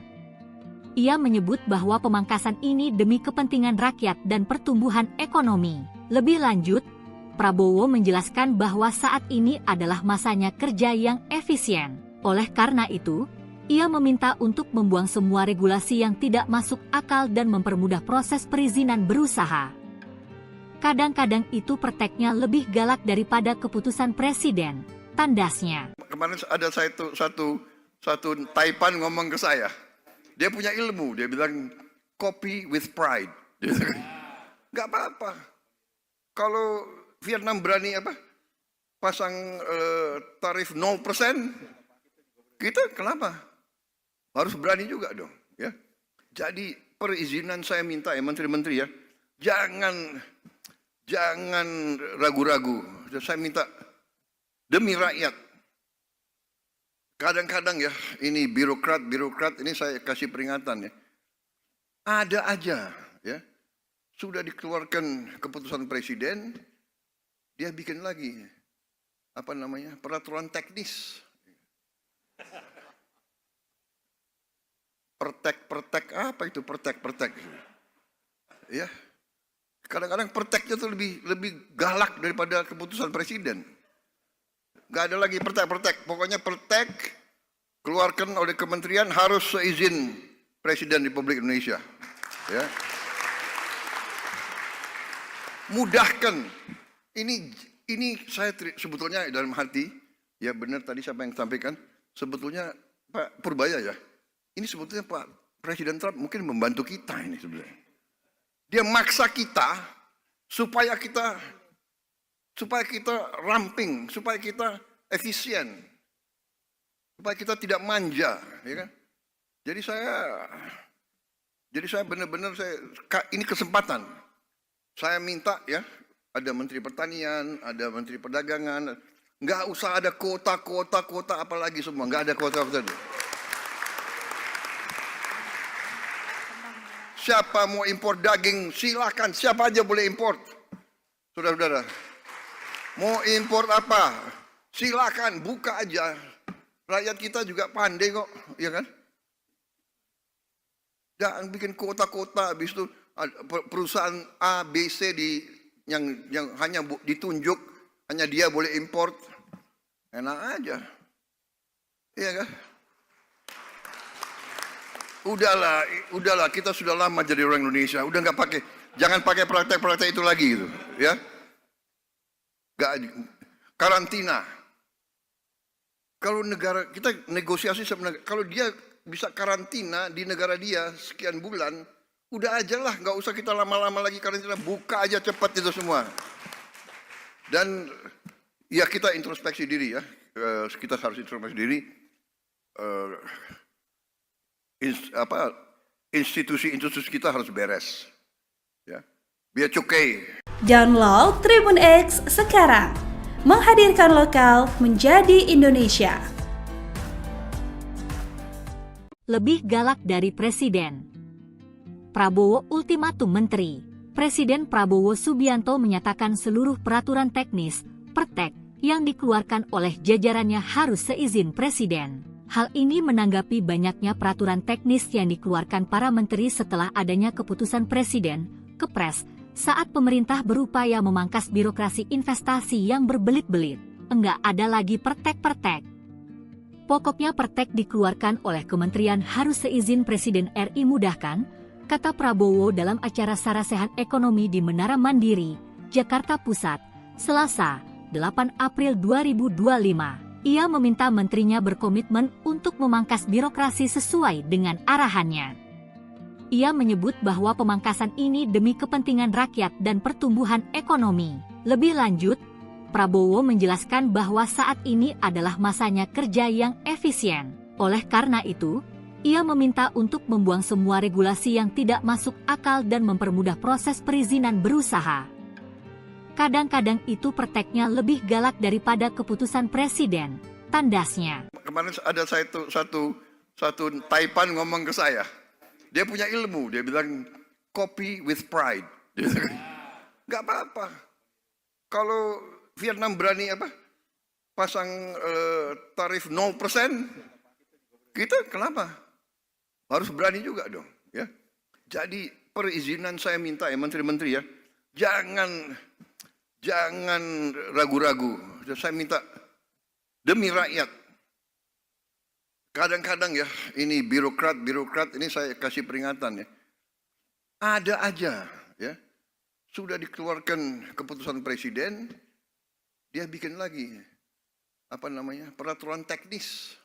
Ia menyebut bahwa pemangkasan ini demi kepentingan rakyat dan pertumbuhan ekonomi. Lebih lanjut, Prabowo menjelaskan bahwa saat ini adalah masanya kerja yang efisien. Oleh karena itu, ia meminta untuk membuang semua regulasi yang tidak masuk akal dan mempermudah proses perizinan berusaha. Kadang-kadang itu perteknya lebih galak daripada keputusan Presiden, tandasnya. Kemarin ada satu Taipan ngomong ke saya. Dia punya ilmu, dia bilang copy with pride. Nggak apa-apa. Kalau Vietnam berani pasang tarif 0%, kita kenapa? Harus berani juga dong, ya. Jadi perizinan saya minta ya menteri-menteri ya, jangan ragu-ragu. Saya minta demi rakyat. Kadang-kadang ya, ini birokrat ini saya kasih peringatan ya. Ada aja ya. Sudah dikeluarkan keputusan presiden, dia bikin lagi peraturan teknis. Pertek apa itu pertek? Ya. Kadang-kadang perteknya tuh lebih galak daripada keputusan presiden. Gak ada lagi pertek. Pokoknya pertek keluarkan oleh kementerian harus seizin Presiden Republik Indonesia. Ya. Mudahkan. Ini saya sebetulnya dalam hati, ya benar tadi siapa yang sampaikan, sebetulnya Pak Purbaya ya. Ini sebetulnya Pak Presiden Trump mungkin membantu kita ini sebenarnya. Dia maksa kita supaya kita ramping, supaya kita efisien, supaya kita tidak manja, ya kan? Jadi saya benar-benar ini kesempatan. Saya minta ya, ada Menteri Pertanian, ada Menteri Perdagangan, nggak usah ada kota apalagi semua, nggak ada kota. Siapa mau impor daging, silakan. Siapa aja boleh impor. Saudara-saudara, mau impor apa? Silakan, buka aja. Rakyat kita juga pandai kok, ya kan? Jangan bikin kota-kota, habis itu perusahaan A, B, C yang hanya ditunjuk, hanya dia boleh impor. Enak aja. Iya kan? Udahlah, kita sudah lama jadi orang Indonesia. Udah nggak pakai, jangan pakai praktek-praktek itu lagi gitu, ya. Karantina. Kalau negara kita negosiasi sebenarnya, kalau dia bisa karantina di negara dia sekian bulan, udah aja lah, nggak usah kita lama-lama lagi karantina, buka aja cepat itu semua. Dan ya kita introspeksi diri ya, kita harus introspeksi diri. Institusi kita harus beres, ya. Biar cukai. Download Tribun X sekarang, menghadirkan lokal menjadi Indonesia. Lebih galak dari Presiden. Prabowo ultimatum menteri. Presiden Prabowo Subianto menyatakan seluruh peraturan teknis, pertek, yang dikeluarkan oleh jajarannya harus seizin Presiden. Hal ini menanggapi banyaknya peraturan teknis yang dikeluarkan para menteri setelah adanya keputusan Presiden, Kepres, saat pemerintah berupaya memangkas birokrasi investasi yang berbelit-belit. Enggak ada lagi pertek-pertek. Pokoknya pertek dikeluarkan oleh kementerian harus seizin Presiden RI mudahkan, kata Prabowo dalam acara Sarasehan Ekonomi di Menara Mandiri, Jakarta Pusat, Selasa, 8 April 2025. Ia meminta menterinya berkomitmen untuk memangkas birokrasi sesuai dengan arahannya. Ia menyebut bahwa pemangkasan ini demi kepentingan rakyat dan pertumbuhan ekonomi. Lebih lanjut, Prabowo menjelaskan bahwa saat ini adalah masanya kerja yang efisien. Oleh karena itu, ia meminta untuk membuang semua regulasi yang tidak masuk akal dan mempermudah proses perizinan berusaha. Kadang-kadang itu perteknya lebih galak daripada keputusan Presiden, tandasnya. Kemarin ada satu Taipan ngomong ke saya. Dia punya ilmu, dia bilang copy with pride. Gak apa-apa. Kalau Vietnam berani pasang tarif 0%, kita kenapa? Harus berani juga dong, ya. Jadi perizinan saya minta ya menteri-menteri ya, jangan ragu-ragu. Saya minta demi rakyat. Kadang-kadang ya, ini birokrat ini saya kasih peringatan ya. Ada aja ya, sudah dikeluarkan keputusan presiden, dia bikin lagi peraturan teknis.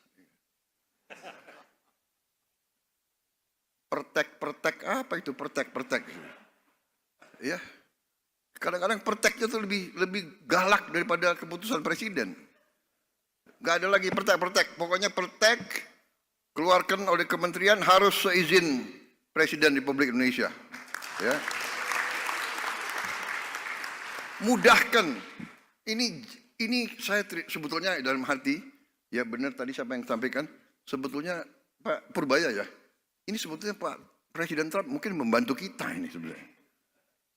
Pertek apa itu pertek? Ya. Kadang-kadang perteknya itu lebih galak daripada keputusan presiden. Gak ada lagi pertek. Pokoknya pertek keluarkan oleh kementerian harus seizin Presiden Republik Indonesia. Ya. Mudahkan. Ini saya sebetulnya dalam hati, ya benar tadi siapa yang sampaikan, sebetulnya Pak Purbaya ya. Ini sebetulnya Pak Presiden Trump mungkin membantu kita ini sebenarnya.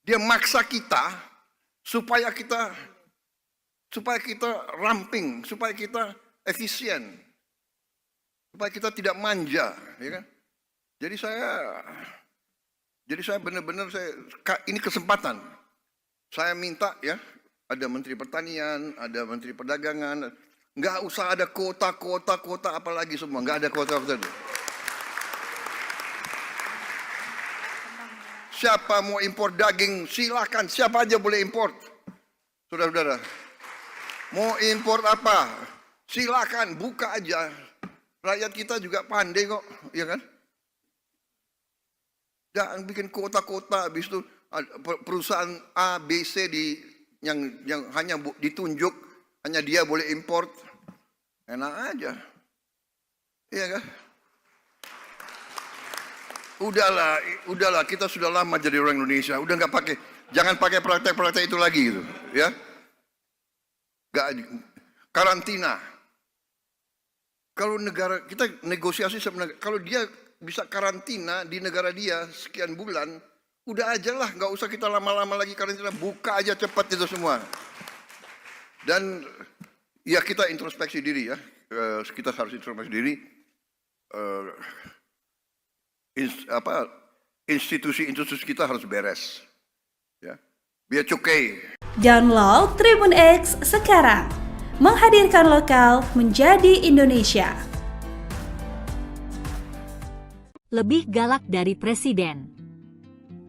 Dia maksa kita supaya kita ramping, supaya kita efisien, supaya kita tidak manja, ya kan? Jadi saya benar-benar ini kesempatan. Saya minta ya, ada Menteri Pertanian, ada Menteri Perdagangan, nggak usah ada kuota apalagi semua, nggak ada kuota. Siapa mau impor daging, silakan. Siapa aja boleh impor. Saudara-saudara. Mau impor apa? Silakan, buka aja. Rakyat kita juga pandai kok, ya kan? Jangan bikin kota-kota, habis itu perusahaan A, B, C yang hanya ditunjuk, hanya dia boleh impor. Enak aja. Iya kan? Udahlah, kita sudah lama jadi orang Indonesia, udah jangan pakai praktek-praktek itu lagi gitu, ya. Karantina. Kalau negara kita negosiasi sebenarnya, kalau dia bisa karantina di negara dia sekian bulan, udah aja lah, nggak usah kita lama-lama lagi karantina, buka aja cepat itu semua. Dan ya kita introspeksi diri ya, kita harus introspeksi diri. Institusi kita harus beres, ya. Biar cukai. Download Tribun X sekarang, menghadirkan lokal menjadi Indonesia. Lebih galak dari Presiden.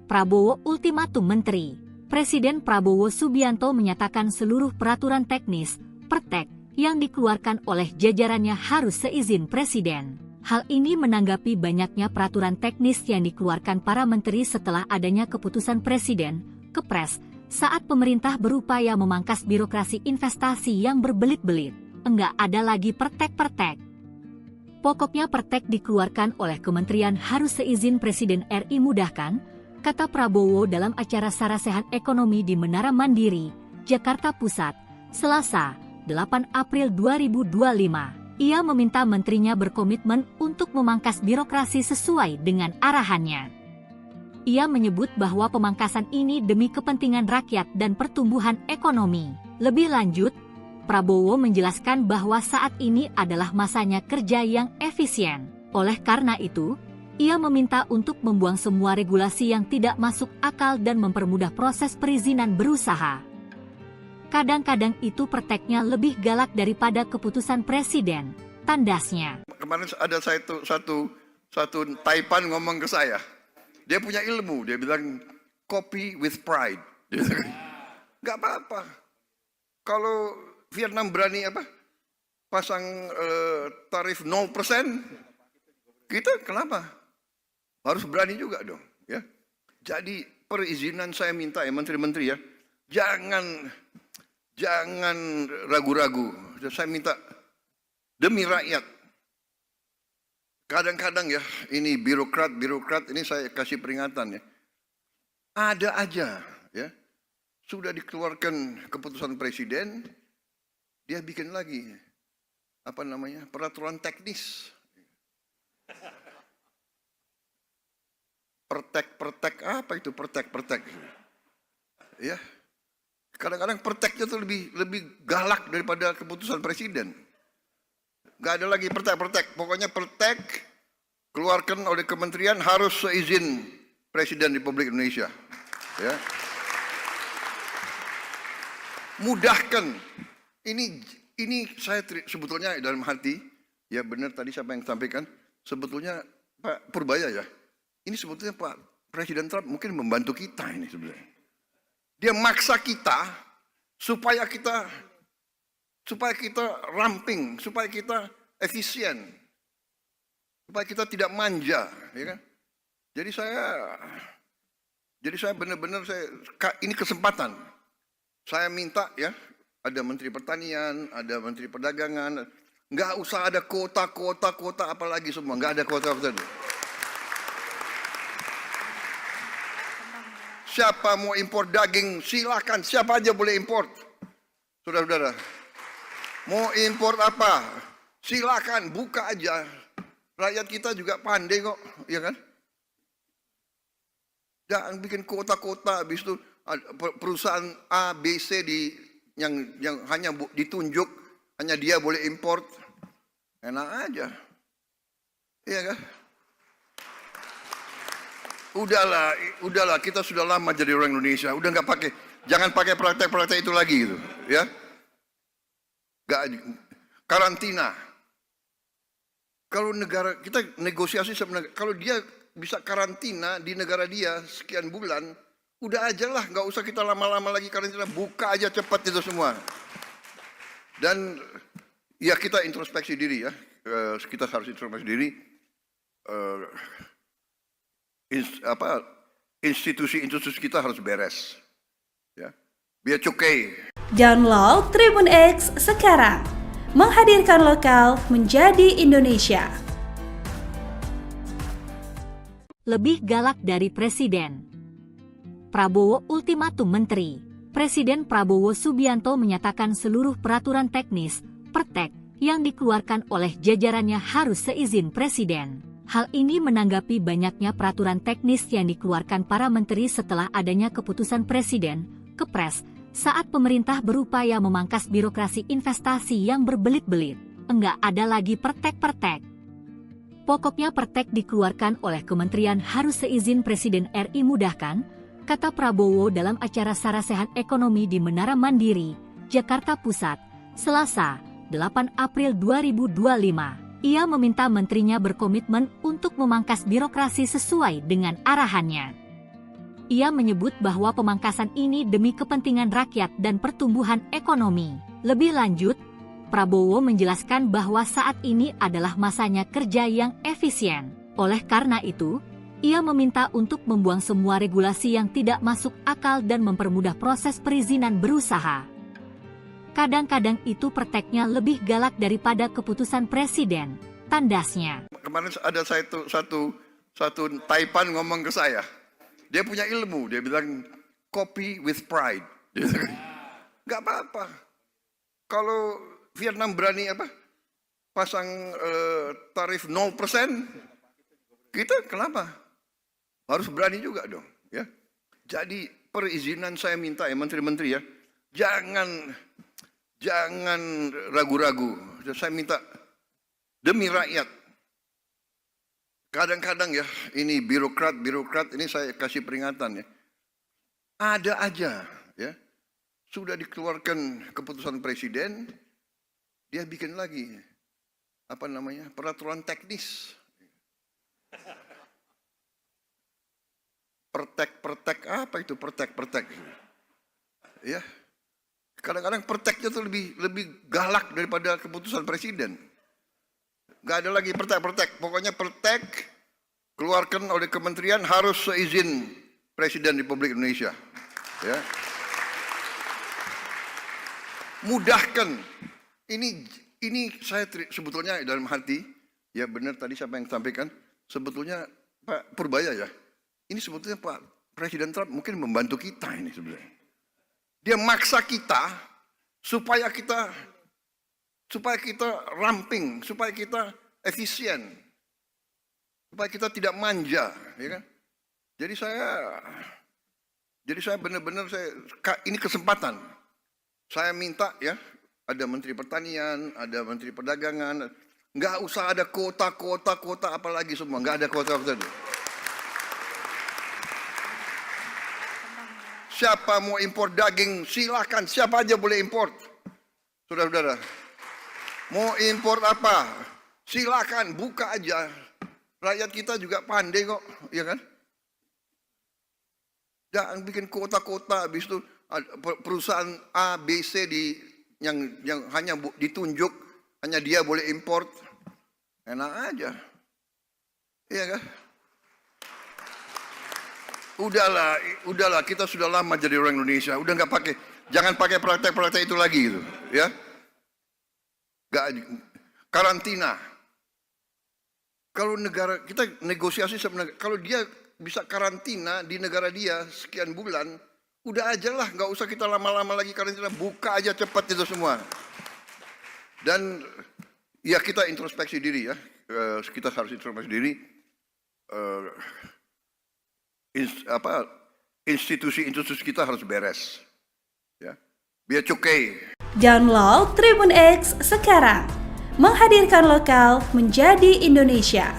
Prabowo ultimatum menteri. Presiden Prabowo Subianto menyatakan seluruh peraturan teknis, pertek, yang dikeluarkan oleh jajarannya harus seizin Presiden. Hal ini menanggapi banyaknya peraturan teknis yang dikeluarkan para menteri setelah adanya keputusan Presiden, Kepres, saat pemerintah berupaya memangkas birokrasi investasi yang berbelit-belit. Enggak ada lagi pertek-pertek. Pokoknya pertek dikeluarkan oleh kementerian harus seizin Presiden RI mudahkan, kata Prabowo dalam acara Sarasehan Ekonomi di Menara Mandiri, Jakarta Pusat, Selasa, 8 April 2025. Ia meminta menterinya berkomitmen untuk memangkas birokrasi sesuai dengan arahannya. Ia menyebut bahwa pemangkasan ini demi kepentingan rakyat dan pertumbuhan ekonomi. Lebih lanjut, Prabowo menjelaskan bahwa saat ini adalah masanya kerja yang efisien. Oleh karena itu, ia meminta untuk membuang semua regulasi yang tidak masuk akal dan mempermudah proses perizinan berusaha. Kadang-kadang itu perteknya lebih galak daripada keputusan Presiden, tandasnya. Kemarin ada satu Taipan ngomong ke saya. Dia punya ilmu, dia bilang copy with pride. Gak apa-apa. Kalau Vietnam berani pasang tarif 0%, kita kenapa? Harus berani juga dong. Ya. Jadi perizinan saya minta ya menteri-menteri ya, jangan ragu-ragu. Saya minta demi rakyat. Kadang-kadang ya, ini birokrat ini saya kasih peringatan ya. Ada aja ya. Sudah dikeluarkan keputusan Presiden, dia bikin lagi peraturan teknis. Pertek apa itu pertek? Ya. Kadang-kadang perteknya itu lebih galak daripada keputusan Presiden. Gak ada lagi pertek. Pokoknya pertek keluarkan oleh kementerian harus seizin Presiden Republik Indonesia. Ya. Mudahkan. Ini saya sebetulnya dalam hati, ya benar tadi siapa yang sampaikan, sebetulnya Pak Purbaya ya. Ini sebetulnya Pak Presiden Trump mungkin membantu kita ini sebenarnya. Dia maksa kita supaya kita ramping, supaya kita efisien, supaya kita tidak manja, ya kan? Jadi saya benar-benar ini kesempatan. Saya minta ya, ada Menteri Pertanian, ada Menteri Perdagangan, nggak usah ada kota apalagi semua, nggak ada kota. Siapa mau impor daging, silakan. Siapa aja boleh impor. Saudara-saudara. Mau impor apa? Silakan, buka aja. Rakyat kita juga pandai kok, ya kan? Jangan bikin kota-kota, habis itu perusahaan A, B, C yang hanya ditunjuk, hanya dia boleh impor. Enak aja. Iya kan? Udahlah, kita sudah lama jadi orang Indonesia. Udah jangan pakai praktek-praktek itu lagi gitu, ya. Karantina. Kalau negara kita negosiasi sama negara, kalau dia bisa karantina di negara dia sekian bulan, udah aja lah, nggak usah kita lama-lama lagi karantina, buka aja cepat itu semua. Dan ya kita introspeksi diri ya, kita harus introspeksi diri. Institusi kita harus beres, ya, biar cukai. Download Tribun X sekarang, menghadirkan lokal menjadi Indonesia. Lebih galak dari Presiden. Prabowo ultimatum menteri. Presiden Prabowo Subianto menyatakan seluruh peraturan teknis, pertek, yang dikeluarkan oleh jajarannya harus seizin Presiden. Hal ini menanggapi banyaknya peraturan teknis yang dikeluarkan para menteri setelah adanya keputusan Presiden, Kepres, saat pemerintah berupaya memangkas birokrasi investasi yang berbelit-belit. Enggak ada lagi pertek-pertek. Pokoknya pertek dikeluarkan oleh kementerian harus seizin Presiden RI mudahkan, kata Prabowo dalam acara Sarasehan Ekonomi di Menara Mandiri, Jakarta Pusat, Selasa, 8 April 2025. Ia meminta menterinya berkomitmen untuk memangkas birokrasi sesuai dengan arahannya. Ia menyebut bahwa pemangkasan ini demi kepentingan rakyat dan pertumbuhan ekonomi. Lebih lanjut, Prabowo menjelaskan bahwa saat ini adalah masanya kerja yang efisien. Oleh karena itu, ia meminta untuk membuang semua regulasi yang tidak masuk akal dan mempermudah proses perizinan berusaha. Kadang-kadang itu prakteknya lebih galak daripada keputusan presiden, tandasnya. Kemarin ada satu Taipan ngomong ke saya. Dia punya ilmu, dia bilang copy with pride. Nggak apa-apa. Kalau Vietnam berani pasang tarif 0%, kita kenapa? Harus berani juga dong. Ya. Jadi perizinan saya minta ya menteri-menteri ya, jangan ragu-ragu. Saya minta demi rakyat. Kadang-kadang ya, ini birokrat ini saya kasih peringatan ya. Ada aja ya. Sudah dikeluarkan keputusan presiden, dia bikin lagi peraturan teknis. Pertek apa itu pertek? Ya. Kadang-kadang perteknya tuh lebih galak daripada keputusan presiden. Gak ada lagi pertek. Pokoknya pertek keluarkan oleh kementerian harus seizin Presiden Republik Indonesia. Ya. Mudahkan. Ini saya sebetulnya dalam hati, ya benar tadi siapa yang sampaikan, sebetulnya Pak Purbaya ya. Ini sebetulnya Pak Presiden Trump mungkin membantu kita ini sebenarnya. Dia maksa kita supaya kita ramping, supaya kita efisien, supaya kita tidak manja, ya kan? Jadi saya benar-benar ini kesempatan. Saya minta ya, ada Menteri Pertanian, ada Menteri Perdagangan, nggak usah ada kuota apalagi semua, nggak ada kuota. Siapa mau impor daging, silakan. Siapa aja boleh impor. Saudara-saudara. Mau impor apa? Silakan, buka aja. Rakyat kita juga pandai kok, ya kan? Jangan bikin kota-kota, habis itu perusahaan A, B, C yang hanya ditunjuk, hanya dia boleh impor. Enak aja. Iya kan? Udahlah, kita sudah lama jadi orang Indonesia. Udah jangan pakai praktek-praktek itu lagi gitu, ya. Karantina. Kalau negara kita negosiasi sebenarnya, kalau dia bisa karantina di negara dia sekian bulan, udah aja lah, nggak usah kita lama-lama lagi karantina, buka aja cepat itu semua. Dan ya kita introspeksi diri ya, kita harus introspeksi diri. Institusi kita harus beres. Ya. Biar cukai. Download Tribun X sekarang. Menghadirkan lokal menjadi Indonesia.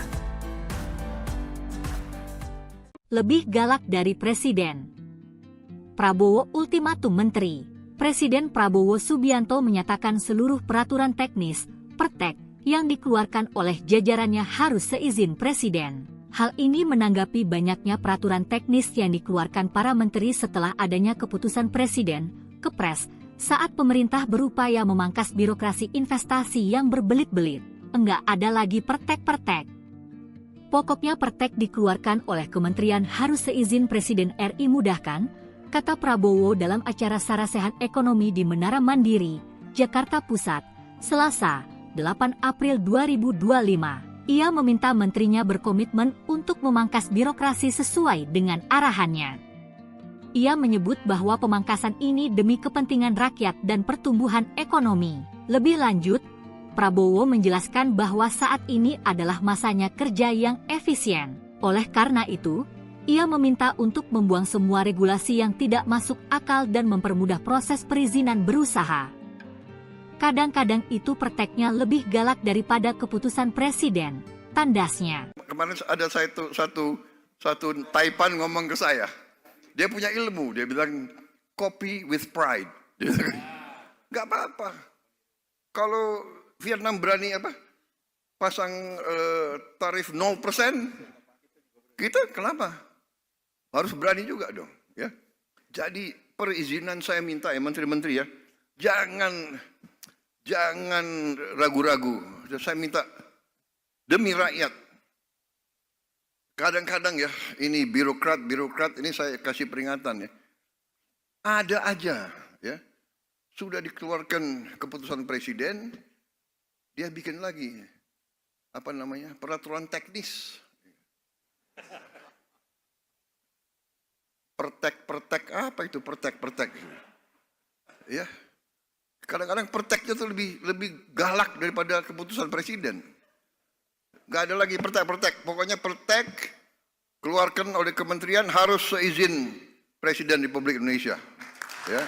Lebih galak dari presiden. Prabowo ultimatum menteri. Presiden Prabowo Subianto menyatakan seluruh peraturan teknis, pertek, yang dikeluarkan oleh jajarannya harus seizin presiden. Hal ini menanggapi banyaknya peraturan teknis yang dikeluarkan para menteri setelah adanya keputusan presiden, Kepres, saat pemerintah berupaya memangkas birokrasi investasi yang berbelit-belit. Enggak ada lagi pertek-pertek. Pokoknya pertek dikeluarkan oleh kementerian harus seizin Presiden RI mudahkan, kata Prabowo dalam acara Sarasehan Ekonomi di Menara Mandiri, Jakarta Pusat, Selasa, 8 April 2025. Ia meminta menterinya berkomitmen untuk memangkas birokrasi sesuai dengan arahannya. Ia menyebut bahwa pemangkasan ini demi kepentingan rakyat dan pertumbuhan ekonomi. Lebih lanjut, Prabowo menjelaskan bahwa saat ini adalah masanya kerja yang efisien. Oleh karena itu, ia meminta untuk membuang semua regulasi yang tidak masuk akal dan mempermudah proses perizinan berusaha. Kadang-kadang itu prakteknya lebih galak daripada keputusan presiden, tandasnya. Kemarin ada satu Taipan ngomong ke saya. Dia punya ilmu, dia bilang copy with pride. Gak apa-apa. Kalau Vietnam berani pasang tarif 0%, kita kenapa? Harus berani juga dong. Ya. Jadi perizinan saya minta ya menteri-menteri ya, Jangan ragu-ragu. Saya minta demi rakyat. Kadang-kadang ya, ini birokrat ini saya kasih peringatan ya. Ada aja ya. Sudah dikeluarkan keputusan presiden, dia bikin lagi peraturan teknis. Pertek apa itu pertek? Ya. Kadang-kadang perteknya tuh lebih galak daripada keputusan presiden. Gak ada lagi pertek. Pokoknya pertek keluarkan oleh kementerian harus seizin Presiden Republik Indonesia. Ya.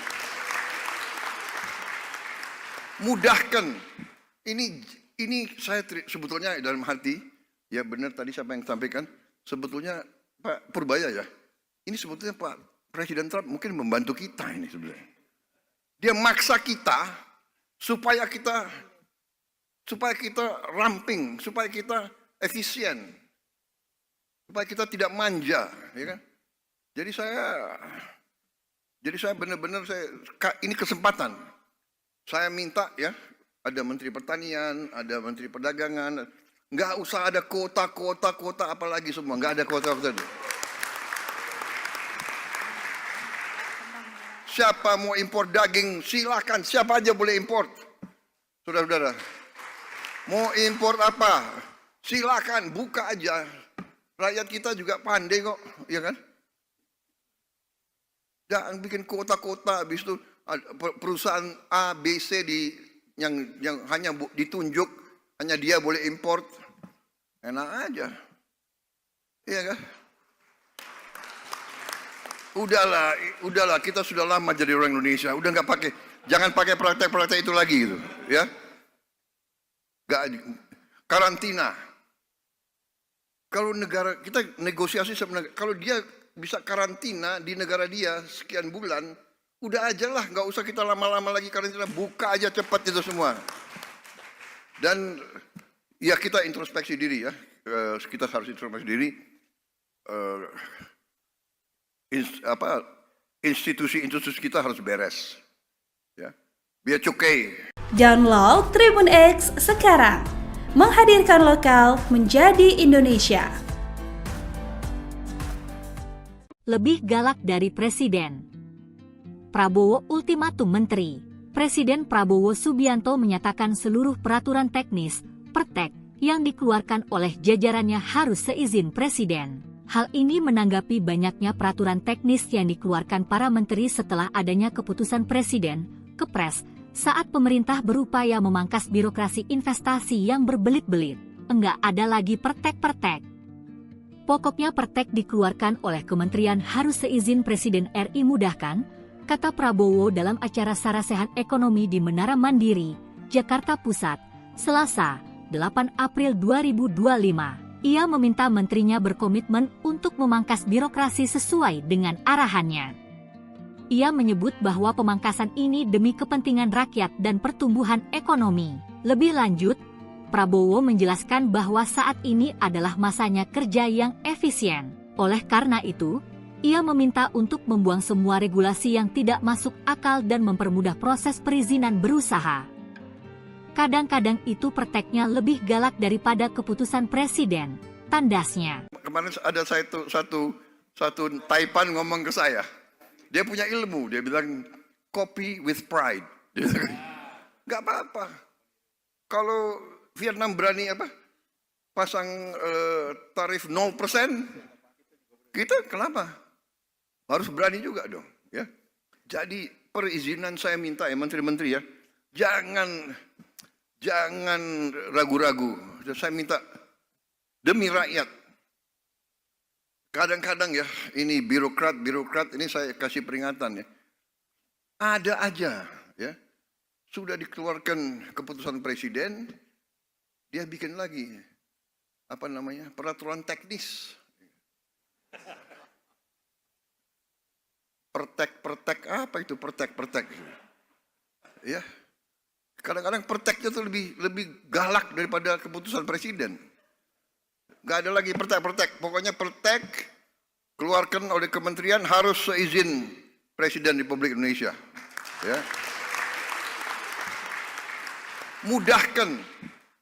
Mudahkan. Ini saya sebetulnya dalam hati, ya benar tadi siapa yang sampaikan, sebetulnya Pak Purbaya ya. Ini sebetulnya Pak Presiden Trump mungkin membantu kita ini sebenarnya. Dia maksa kita supaya kita ramping, supaya kita efisien, supaya kita tidak manja, ya kan? Jadi saya benar-benar ini kesempatan. Saya minta ya, ada Menteri Pertanian, ada Menteri Perdagangan, nggak usah ada kota apalagi semua, nggak ada kota. Siapa mau impor daging silakan, siapa aja boleh impor, saudara-saudara. Mau impor apa? Silakan, buka aja. Rakyat kita juga pandai kok, ya kan? Jangan bikin kota-kota, habis itu perusahaan A, B, C yang hanya ditunjuk, hanya dia boleh impor. Enak aja. Iya kan? Udahlah, kita sudah lama jadi orang Indonesia. Udah jangan pakai praktek-praktek itu lagi gitu, ya. Karantina. Kalau negara kita negosiasi sebenarnya, kalau dia bisa karantina di negara dia sekian bulan, udah aja lah, nggak usah kita lama-lama lagi karantina, buka aja cepat itu semua. Dan ya kita introspeksi diri ya, kita harus introspeksi diri. Institusi kita harus beres, ya. Biar cukai. Download Tribun X sekarang, menghadirkan lokal menjadi Indonesia. Lebih galak dari Presiden. Prabowo ultimatum Menteri. Presiden Prabowo Subianto menyatakan seluruh peraturan teknis, pertek, yang dikeluarkan oleh jajarannya harus seizin Presiden. Hal ini menanggapi banyaknya peraturan teknis yang dikeluarkan para menteri setelah adanya keputusan Presiden, Kepres, saat pemerintah berupaya memangkas birokrasi investasi yang berbelit-belit. Enggak ada lagi pertek-pertek. Pokoknya pertek dikeluarkan oleh kementerian harus seizin Presiden RI mudahkan, kata Prabowo dalam acara Sarasehan Ekonomi di Menara Mandiri, Jakarta Pusat, Selasa, 8 April 2025. Ia meminta menterinya berkomitmen untuk memangkas birokrasi sesuai dengan arahannya. Ia menyebut bahwa pemangkasan ini demi kepentingan rakyat dan pertumbuhan ekonomi. Lebih lanjut, Prabowo menjelaskan bahwa saat ini adalah masanya kerja yang efisien. Oleh karena itu, ia meminta untuk membuang semua regulasi yang tidak masuk akal dan mempermudah proses perizinan berusaha. Kadang-kadang itu perteknya lebih galak daripada keputusan presiden, tandasnya. Kemarin ada satu Taipan ngomong ke saya. Dia punya ilmu, dia bilang copy with pride. Gak apa-apa. Kalau Vietnam berani pasang tarif 0%, kita kenapa? Harus berani juga dong, ya. Jadi perizinan saya minta ya menteri-menteri ya, jangan ragu-ragu. Saya minta demi rakyat. Kadang-kadang ya, ini birokrat ini saya kasih peringatan ya. Ada aja ya. Sudah dikeluarkan keputusan presiden, dia bikin lagi peraturan teknis. Pertek apa itu pertek? Ya. Kadang-kadang perteknya tuh lebih galak daripada keputusan presiden. Gak ada lagi pertek. Pokoknya pertek keluarkan oleh kementerian harus seizin Presiden Republik Indonesia. Ya. mudahkan.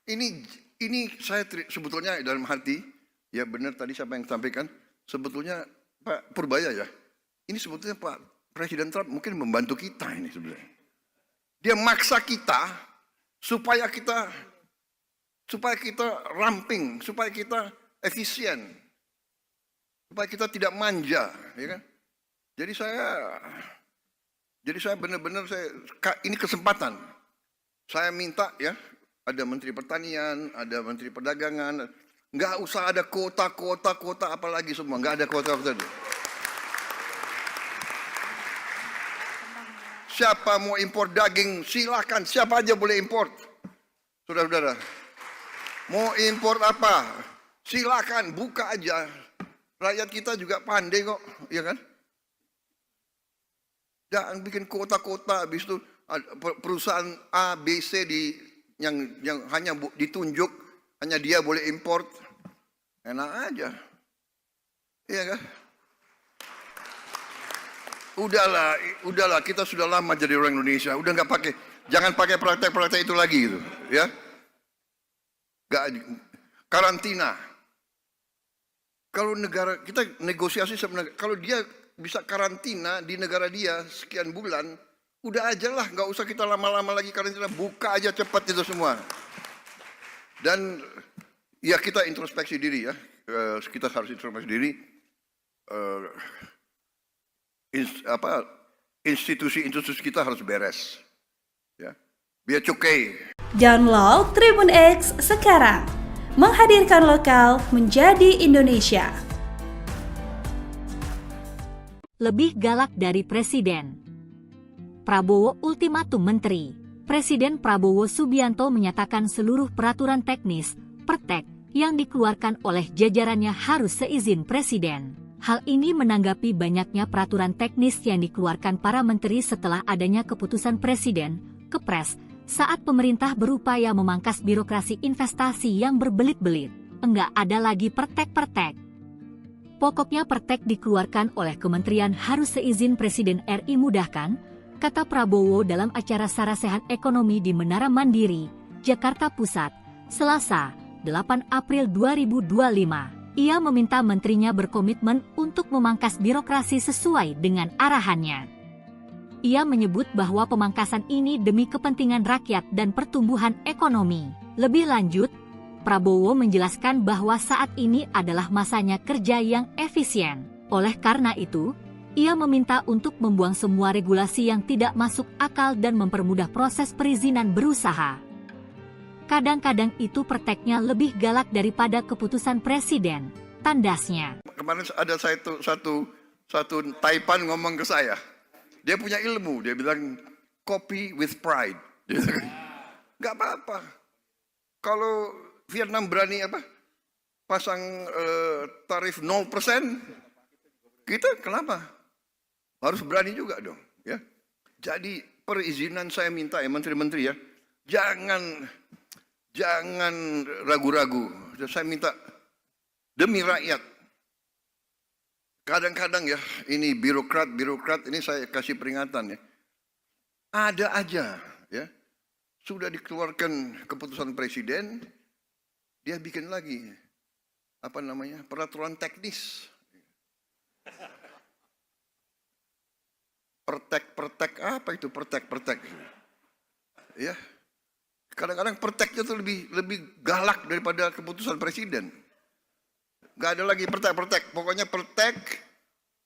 Ini saya sebetulnya dalam hati, ya benar tadi siapa yang sampaikan, sebetulnya Pak Purbaya ya, ini sebetulnya Pak Presiden Trump mungkin membantu kita ini sebenarnya. Dia maksa kita supaya kita ramping, supaya kita efisien, supaya kita tidak manja, ya kan? Jadi saya benar-benar ini kesempatan. Saya minta ya, ada Menteri Pertanian, ada Menteri Perdagangan, nggak usah ada kota apalagi semua, nggak ada kota. Siapa mau impor daging, silakan, siapa aja boleh impor. Saudara-saudara, mau impor apa, silakan, buka aja. Rakyat kita juga pandai kok, ya kan? Jangan bikin kota-kota, habis itu perusahaan A, B, C yang hanya ditunjuk, hanya dia boleh import. Enak aja. Iya kan? Udahlah, kita sudah lama jadi orang Indonesia. Udah jangan pakai praktek-praktek itu lagi gitu, ya. Karantina. Kalau negara kita negosiasi sama negara, kalau dia bisa karantina di negara dia sekian bulan, udah aja lah, nggak usah kita lama-lama lagi karantina, buka aja cepat itu semua. Dan ya kita introspeksi diri ya, kita harus introspeksi diri. Institusi kita harus beres, ya. Biar cukai. Download Tribun X sekarang, menghadirkan lokal menjadi Indonesia. Lebih galak dari Presiden. Prabowo ultimatum menteri. Presiden Prabowo Subianto menyatakan seluruh peraturan teknis, pertek, yang dikeluarkan oleh jajarannya harus seizin Presiden. Hal ini menanggapi banyaknya peraturan teknis yang dikeluarkan para menteri setelah adanya keputusan Presiden, Kepres, saat pemerintah berupaya memangkas birokrasi investasi yang berbelit-belit. Enggak ada lagi pertek-pertek. Pokoknya pertek dikeluarkan oleh kementerian harus seizin Presiden RI mudahkan, kata Prabowo dalam acara Sarasehan Ekonomi di Menara Mandiri, Jakarta Pusat, Selasa, 8 April 2025. Ia meminta menterinya berkomitmen untuk memangkas birokrasi sesuai dengan arahannya. Ia menyebut bahwa pemangkasan ini demi kepentingan rakyat dan pertumbuhan ekonomi. Lebih lanjut, Prabowo menjelaskan bahwa saat ini adalah masanya kerja yang efisien. Oleh karena itu, ia meminta untuk membuang semua regulasi yang tidak masuk akal dan mempermudah proses perizinan berusaha. Kadang-kadang itu perteknya lebih galak daripada keputusan Presiden, tandasnya. Kemarin ada satu Taipan ngomong ke saya. Dia punya ilmu, dia bilang copy with pride. Nggak apa-apa. Kalau Vietnam berani pasang tarif 0%, kita kenapa? Harus berani juga dong, ya. Jadi perizinan saya minta ya menteri-menteri ya, jangan ragu-ragu. Saya minta demi rakyat. Kadang-kadang ya, ini birokrat ini saya kasih peringatan ya. Ada aja ya, sudah dikeluarkan keputusan Presiden, dia bikin lagi peraturan teknis. Pertek apa itu pertek? Ya. Kadang-kadang perteknya itu lebih galak daripada keputusan Presiden. Gak ada lagi pertek. Pokoknya pertek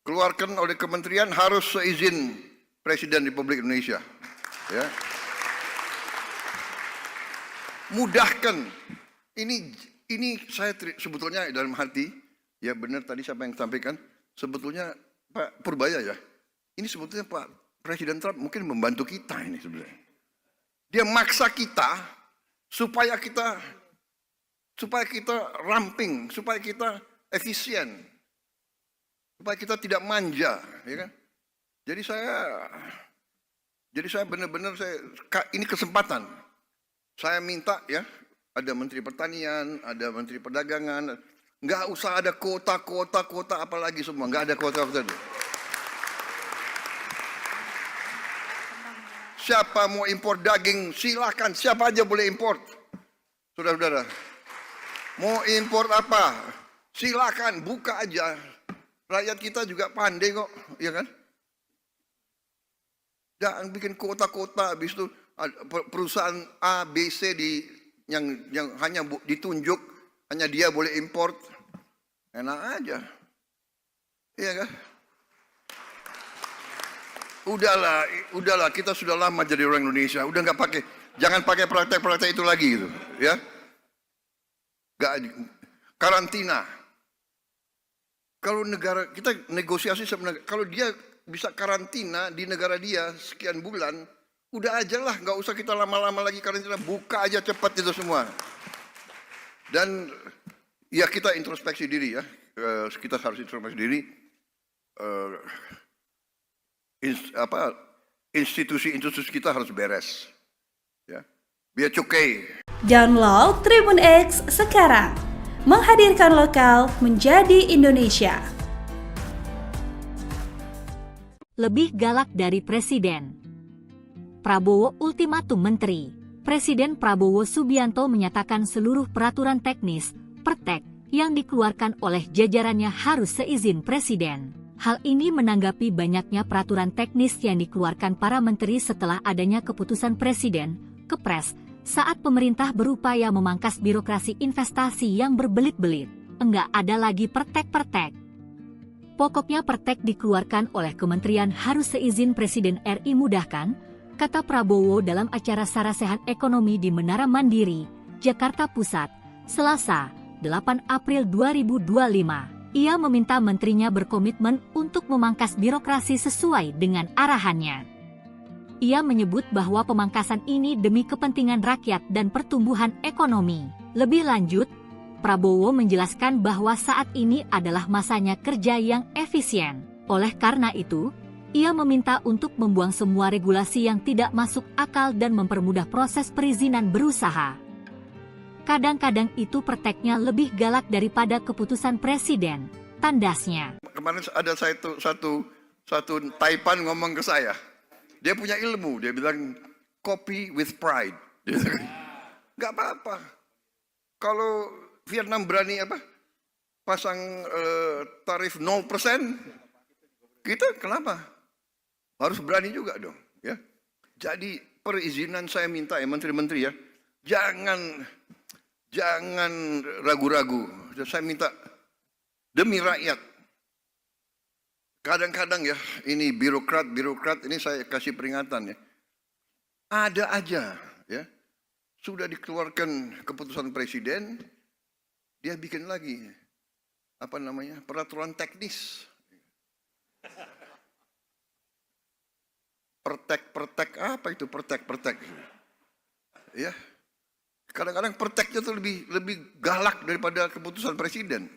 keluarkan oleh kementerian harus seizin Presiden Republik Indonesia. Ya. Mudahkan. Ini saya sebetulnya dalam hati, ya benar tadi siapa yang sampaikan, sebetulnya Pak Purbaya ya, ini sebetulnya Pak Presiden Trump mungkin membantu kita ini sebenarnya. Dia maksa kita supaya kita ramping, supaya kita efisien, supaya kita tidak manja, ya kan? Jadi saya benar-benar ini kesempatan. Saya minta ya, ada Menteri Pertanian, ada Menteri Perdagangan, nggak usah ada kota apalagi semua, nggak ada kota. Siapa mau impor daging, silakan. Siapa aja boleh impor. Saudara-saudara, mau impor apa? Silakan, buka aja. Rakyat kita juga pandai kok, ya kan? Jangan bikin kota-kota, habis itu perusahaan A, B, C yang hanya ditunjuk, hanya dia boleh impor. Enak aja. Iya kan? Udahlah, kita sudah lama jadi orang Indonesia. Udah nggak pakai, jangan pakai praktek-praktek itu lagi gitu, ya. Karantina. Kalau negara kita negosiasi sebenarnya, kalau dia bisa karantina di negara dia sekian bulan, udah aja lah, nggak usah kita lama-lama lagi karantina, buka aja cepat itu semua. Dan ya kita introspeksi diri ya, kita harus introspeksi diri. Institusi kita harus beres, ya. Biar cukai. Download Tribun X sekarang, menghadirkan lokal menjadi Indonesia. Lebih galak dari Presiden. Prabowo ultimatum Menteri. Presiden Prabowo Subianto menyatakan seluruh peraturan teknis, pertek, yang dikeluarkan oleh jajarannya harus seizin Presiden. Hal ini menanggapi banyaknya peraturan teknis yang dikeluarkan para menteri setelah adanya keputusan Presiden, Kepres, saat pemerintah berupaya memangkas birokrasi investasi yang berbelit-belit. Enggak ada lagi pertek-pertek. Pokoknya pertek dikeluarkan oleh kementerian harus seizin Presiden RI mudahkan, kata Prabowo dalam acara Sarasehan Ekonomi di Menara Mandiri, Jakarta Pusat, Selasa, 8 April 2025. Ia meminta menterinya berkomitmen untuk memangkas birokrasi sesuai dengan arahannya. Ia menyebut bahwa pemangkasan ini demi kepentingan rakyat dan pertumbuhan ekonomi. Lebih lanjut, Prabowo menjelaskan bahwa saat ini adalah masanya kerja yang efisien. Oleh karena itu, ia meminta untuk membuang semua regulasi yang tidak masuk akal dan mempermudah proses perizinan berusaha. Kadang-kadang itu perteknya lebih galak daripada keputusan Presiden, tandasnya. Kemarin ada satu Taipan ngomong ke saya. Dia punya ilmu, dia bilang copy with pride. Gak apa-apa. Kalau Vietnam berani pasang tarif 0%, kita kenapa? Harus berani juga dong, ya. Jadi perizinan saya minta ya menteri-menteri ya, jangan ragu-ragu. Saya minta demi rakyat. Kadang-kadang ya, ini birokrat ini saya kasih peringatan ya. Ada aja ya. Sudah dikeluarkan keputusan presiden, dia bikin lagi peraturan teknis. Pertek apa itu pertek? Ya. Kadang-kadang perteknya itu lebih galak daripada keputusan presiden.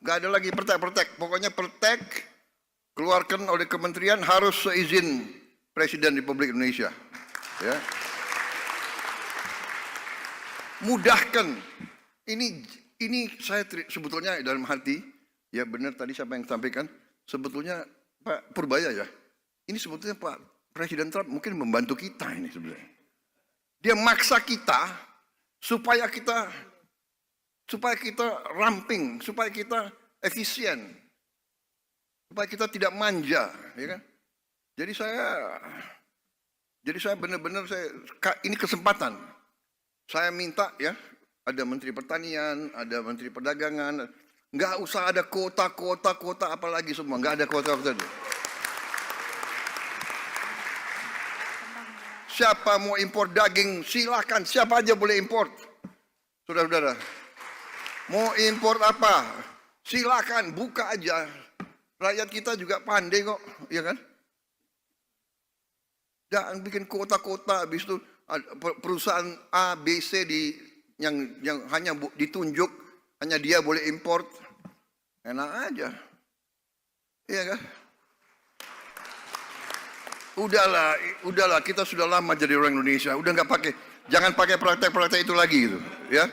Gak ada lagi pertek. Pokoknya pertek keluarkan oleh kementerian harus seizin Presiden Republik Indonesia. Ya. Mudahkan. Ini saya sebetulnya dalam hati, ya benar tadi siapa yang sampaikan, sebetulnya Pak Purbaya ya. Ini sebetulnya Pak Presiden Trump mungkin membantu kita ini sebenarnya. Dia maksa kita supaya kita ramping, supaya kita efisien, supaya kita tidak manja, ya kan? Jadi saya benar-benar ini kesempatan. Saya minta ya, ada Menteri Pertanian, ada Menteri Perdagangan, nggak usah ada kota apalagi semua, nggak ada kota. Siapa mau impor daging, silakan. Siapa aja boleh impor. Saudara-saudara, mau impor apa? Silakan, buka aja. Rakyat kita juga pandai kok, ya kan? Jangan bikin kota-kota, habis itu perusahaan A, B, C yang hanya ditunjuk, hanya dia boleh impor. Enak aja. Iya kan? Udahlah, kita sudah lama jadi orang Indonesia. Udah nggak pakai, jangan pakai praktek-praktek itu lagi gitu, ya.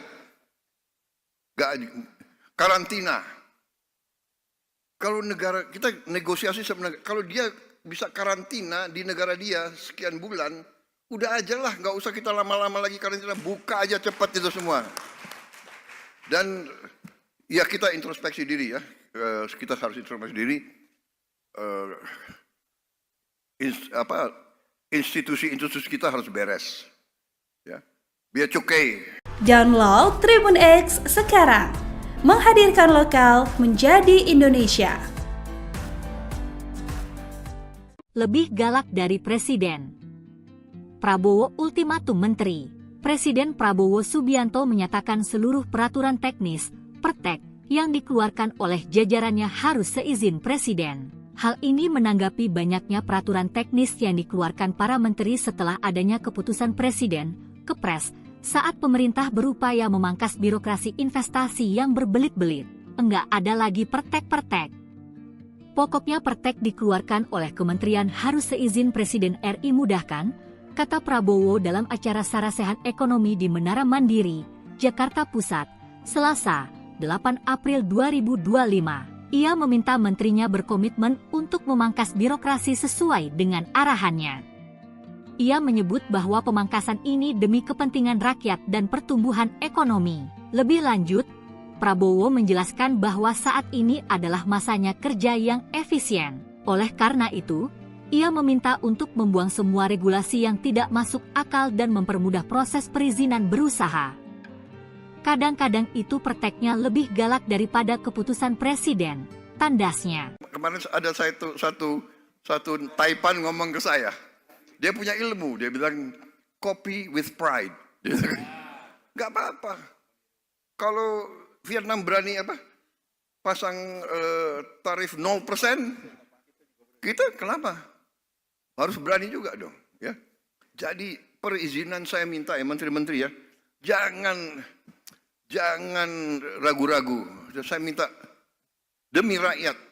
Karantina. Kalau negara kita negosiasi sebenarnya, kalau dia bisa karantina di negara dia sekian bulan, udah aja lah, nggak usah kita lama-lama lagi karantina, buka aja cepat itu semua. Dan ya kita introspeksi diri ya, kita harus introspeksi diri. Institusi-institusi kita harus beres, ya. Biar cukai. Download Tribun X sekarang, menghadirkan lokal menjadi Indonesia. Lebih galak dari Presiden. Prabowo ultimatum Menteri. Presiden Prabowo Subianto menyatakan seluruh peraturan teknis, pertek, yang dikeluarkan oleh jajarannya harus seizin Presiden. Hal ini menanggapi banyaknya peraturan teknis yang dikeluarkan para menteri setelah adanya keputusan Presiden, Kepres, saat pemerintah berupaya memangkas birokrasi investasi yang berbelit-belit. Enggak ada lagi pertek-pertek. Pokoknya pertek dikeluarkan oleh kementerian harus seizin Presiden RI mudahkan, kata Prabowo dalam acara Sarasehan Ekonomi di Menara Mandiri, Jakarta Pusat, Selasa, 8 April 2025. Ia meminta menterinya berkomitmen untuk memangkas birokrasi sesuai dengan arahannya. Ia menyebut bahwa pemangkasan ini demi kepentingan rakyat dan pertumbuhan ekonomi. Lebih lanjut, Prabowo menjelaskan bahwa saat ini adalah masanya kerja yang efisien. Oleh karena itu, ia meminta untuk membuang semua regulasi yang tidak masuk akal dan mempermudah proses perizinan berusaha. Kadang-kadang itu perteknya lebih galak daripada keputusan Presiden, tandasnya. Kemarin ada satu Taipan ngomong ke saya. Dia punya ilmu, dia bilang copy with pride. Gak apa-apa. Kalau Vietnam berani pasang tarif 0%, kita kenapa? Harus berani juga dong, ya. Jadi perizinan saya minta ya menteri-menteri ya, jangan ragu-ragu. Saya minta demi rakyat.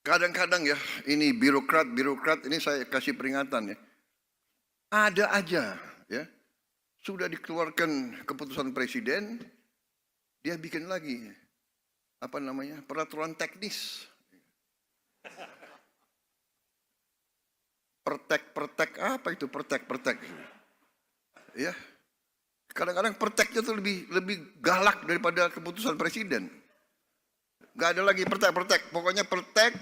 Kadang-kadang ya, ini birokrat ini saya kasih peringatan ya. Ada aja ya, sudah dikeluarkan keputusan Presiden, dia bikin lagi peraturan teknis. Pertek apa itu pertek? Ya. Kadang-kadang perteknya tuh lebih galak daripada keputusan Presiden. Gak ada lagi pertek. Pokoknya pertek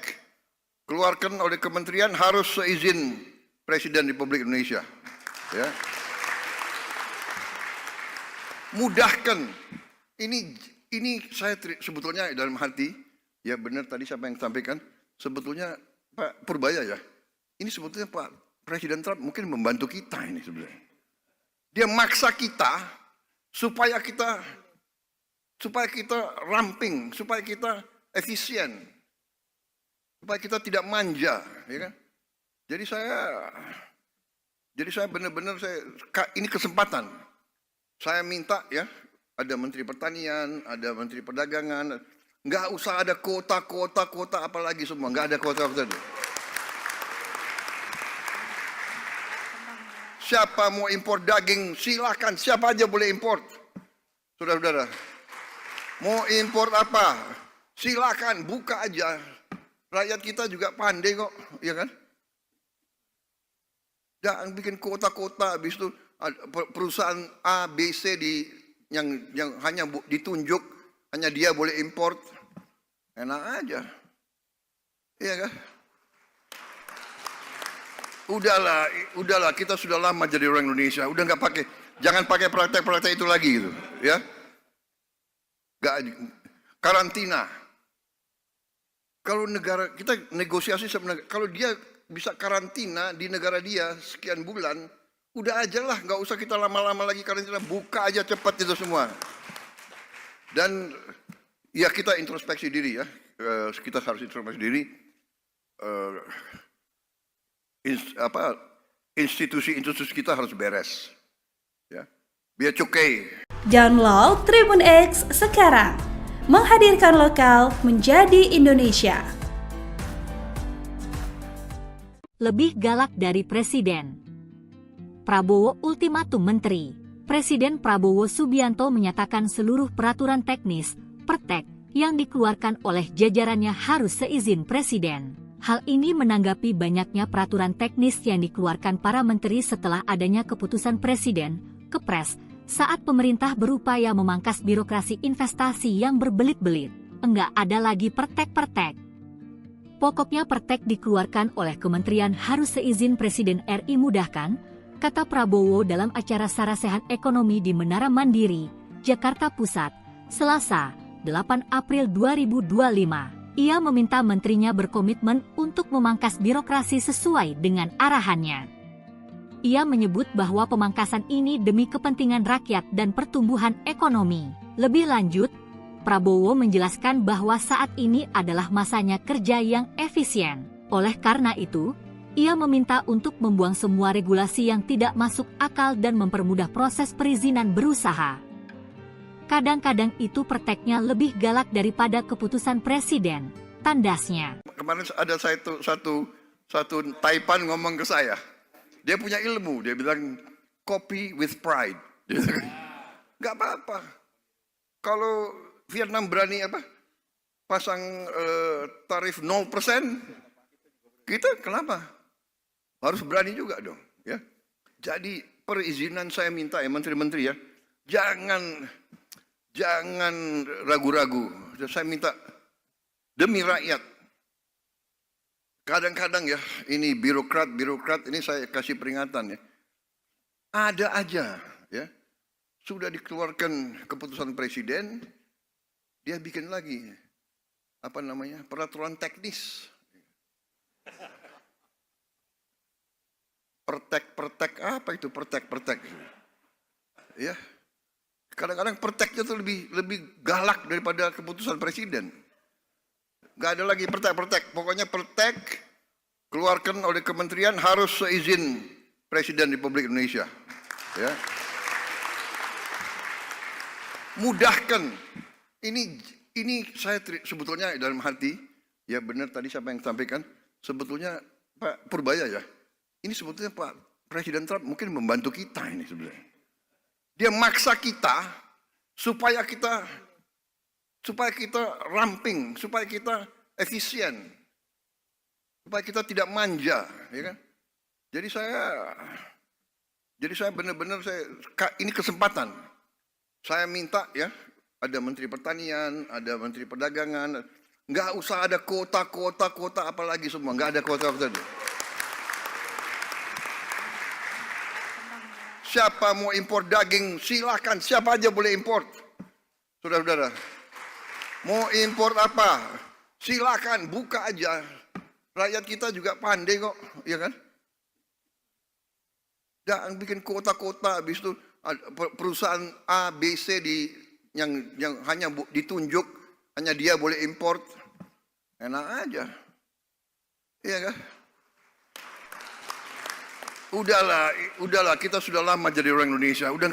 keluarkan oleh kementerian harus seizin Presiden Republik Indonesia. Ya. Mudahkan. Ini saya sebetulnya dalam hati, ya benar tadi siapa yang sampaikan, sebetulnya Pak Purbaya ya, ini sebetulnya Pak Presiden Trump mungkin membantu kita ini sebenarnya. Dia maksa kita supaya kita ramping, supaya kita efisien, supaya kita tidak manja, ya kan? Jadi saya benar-benar ini kesempatan. Saya minta ya, ada Menteri Pertanian, ada Menteri Perdagangan, nggak usah ada kuota apalagi semua, nggak ada kuota. Siapa mau impor daging, silakan, siapa aja boleh impor. Saudara-saudara, mau impor apa, silakan, buka aja. Rakyat kita juga pandai kok, ya kan? Jangan bikin kota-kota, habis itu perusahaan A, B, C yang hanya ditunjuk, hanya dia boleh import. Enak aja. Iya kan? Udahlah, kita sudah lama jadi orang Indonesia, udah jangan pakai praktek-praktek itu lagi gitu, ya. Karantina. Kalau negara kita negosiasi sebenarnya, kalau dia bisa karantina di negara dia sekian bulan, udah aja lah, nggak usah kita lama-lama lagi karantina, buka aja cepat itu semua. Dan ya kita introspeksi diri ya, kita harus introspeksi diri. Institusi-institusi kita harus beres, ya. Biar cukai. Download Tribun X sekarang, menghadirkan lokal menjadi Indonesia. Lebih galak dari Presiden. Prabowo ultimatum Menteri. Presiden Prabowo Subianto menyatakan seluruh peraturan teknis, pertek, yang dikeluarkan oleh jajarannya harus seizin Presiden. Hal ini menanggapi banyaknya peraturan teknis yang dikeluarkan para menteri setelah adanya keputusan Presiden, Kepres, saat pemerintah berupaya memangkas birokrasi investasi yang berbelit-belit. Enggak ada lagi pertek-pertek. Pokoknya pertek dikeluarkan oleh kementerian harus seizin Presiden RI mudahkan, kata Prabowo dalam acara Sarasehan Ekonomi di Menara Mandiri, Jakarta Pusat, Selasa, 8 April 2025. Ia meminta menterinya berkomitmen untuk memangkas birokrasi sesuai dengan arahannya. Ia menyebut bahwa pemangkasan ini demi kepentingan rakyat dan pertumbuhan ekonomi. Lebih lanjut, Prabowo menjelaskan bahwa saat ini adalah masanya kerja yang efisien. Oleh karena itu, ia meminta untuk membuang semua regulasi yang tidak masuk akal dan mempermudah proses perizinan berusaha. Kadang-kadang itu perteknya lebih galak daripada keputusan Presiden, tandasnya. Kemarin ada satu Taipan ngomong ke saya. Dia punya ilmu, dia bilang copy with pride. Gak apa-apa. Kalau Vietnam berani pasang tarif 0%, kita kenapa? Harus berani juga dong. Ya. Jadi perizinan saya minta ya menteri-menteri ya, jangan ragu-ragu. Saya minta demi rakyat. Kadang-kadang ya, ini birokrat ini saya kasih peringatan ya. Ada aja ya. Sudah dikeluarkan keputusan presiden, dia bikin lagi peraturan teknis. Pertek apa itu pertek? Ya. Kadang-kadang perteknya itu lebih galak daripada keputusan presiden. Gak ada lagi pertek. Pokoknya pertek keluarkan oleh kementerian harus seizin Presiden Republik Indonesia. Ya. Mudahkan. Ini saya sebetulnya dalam hati, ya benar tadi siapa yang sampaikan, sebetulnya Pak Purbaya ya. Ini sebetulnya Pak Presiden Trump mungkin membantu kita ini sebenarnya. Dia maksa kita supaya kita ramping, supaya kita efisien, supaya kita tidak manja, ya kan? Jadi saya benar-benar ini kesempatan. Saya minta ya, ada Menteri Pertanian, ada Menteri Perdagangan, nggak usah ada kuota apalagi semua, nggak ada kuota. Siapa mau impor daging, silakan. Siapa aja boleh impor. Saudara-saudara. Mau impor apa? Silakan, buka aja. Rakyat kita juga pandai kok, ya kan? Jangan bikin kota-kota, habis itu perusahaan A, B, C yang hanya ditunjuk, hanya dia boleh impor. Enak aja. Iya kan? Udahlah, kita sudah lama jadi orang Indonesia. Udah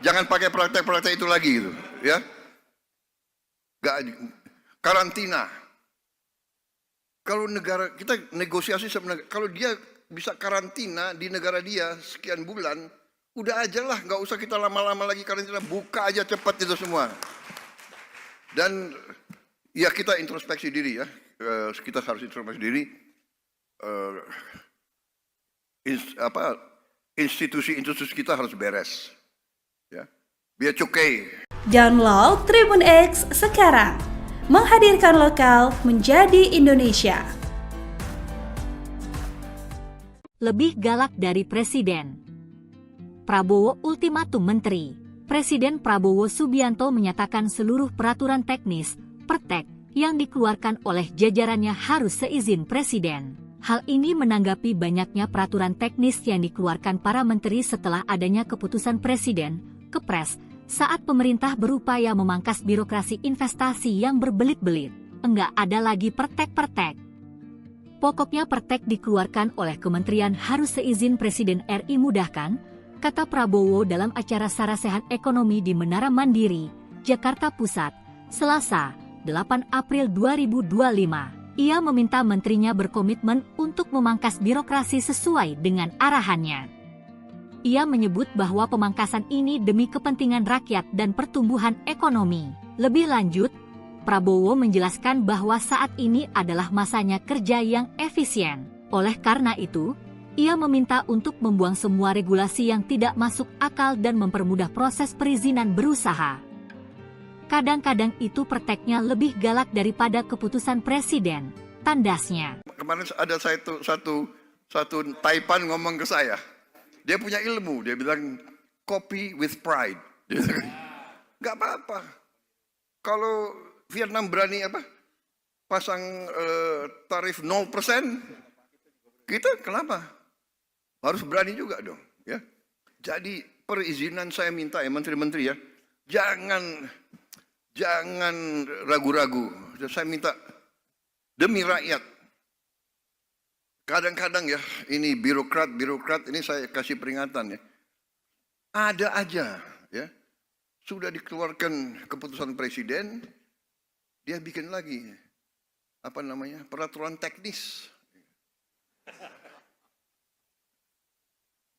jangan pakai praktek-praktek itu lagi gitu, ya. Karantina. Kalau negara kita negosiasi sama negara, kalau dia bisa karantina di negara dia sekian bulan, udah aja lah, nggak usah kita lama-lama lagi karantina, buka aja cepat itu semua. Dan ya kita introspeksi diri ya, kita harus introspeksi diri. Institusi kita harus beres, ya, biar cukai. Download Tribun X sekarang, menghadirkan lokal menjadi Indonesia. Lebih galak dari Presiden. Prabowo ultimatum menteri. Presiden Prabowo Subianto menyatakan seluruh peraturan teknis, pertek, yang dikeluarkan oleh jajarannya harus seizin Presiden. Hal ini menanggapi banyaknya peraturan teknis yang dikeluarkan para menteri setelah adanya keputusan Presiden, Kepres, saat pemerintah berupaya memangkas birokrasi investasi yang berbelit-belit. Enggak ada lagi pertek-pertek. Pokoknya pertek dikeluarkan oleh kementerian harus seizin Presiden RI mudahkan, kata Prabowo dalam acara Sarasehan Ekonomi di Menara Mandiri, Jakarta Pusat, Selasa, 8 April 2025. Ia meminta menterinya berkomitmen untuk memangkas birokrasi sesuai dengan arahannya. Ia menyebut bahwa pemangkasan ini demi kepentingan rakyat dan pertumbuhan ekonomi. Lebih lanjut, Prabowo menjelaskan bahwa saat ini adalah masanya kerja yang efisien. Oleh karena itu, ia meminta untuk membuang semua regulasi yang tidak masuk akal dan mempermudah proses perizinan berusaha. Kadang-kadang itu prakteknya lebih galak daripada keputusan presiden, tandasnya. Kemarin ada satu Taipan ngomong ke saya. Dia punya ilmu, dia bilang copy with pride. Nggak apa-apa. Kalau Vietnam berani pasang tarif 0%, kita kenapa? Harus berani juga dong, ya. Jadi perizinan saya minta ya menteri-menteri ya, jangan ragu-ragu. Saya minta demi rakyat. Kadang-kadang ya, ini birokrat ini saya kasih peringatan ya. Ada aja ya, sudah dikeluarkan keputusan presiden, dia bikin lagi peraturan teknis.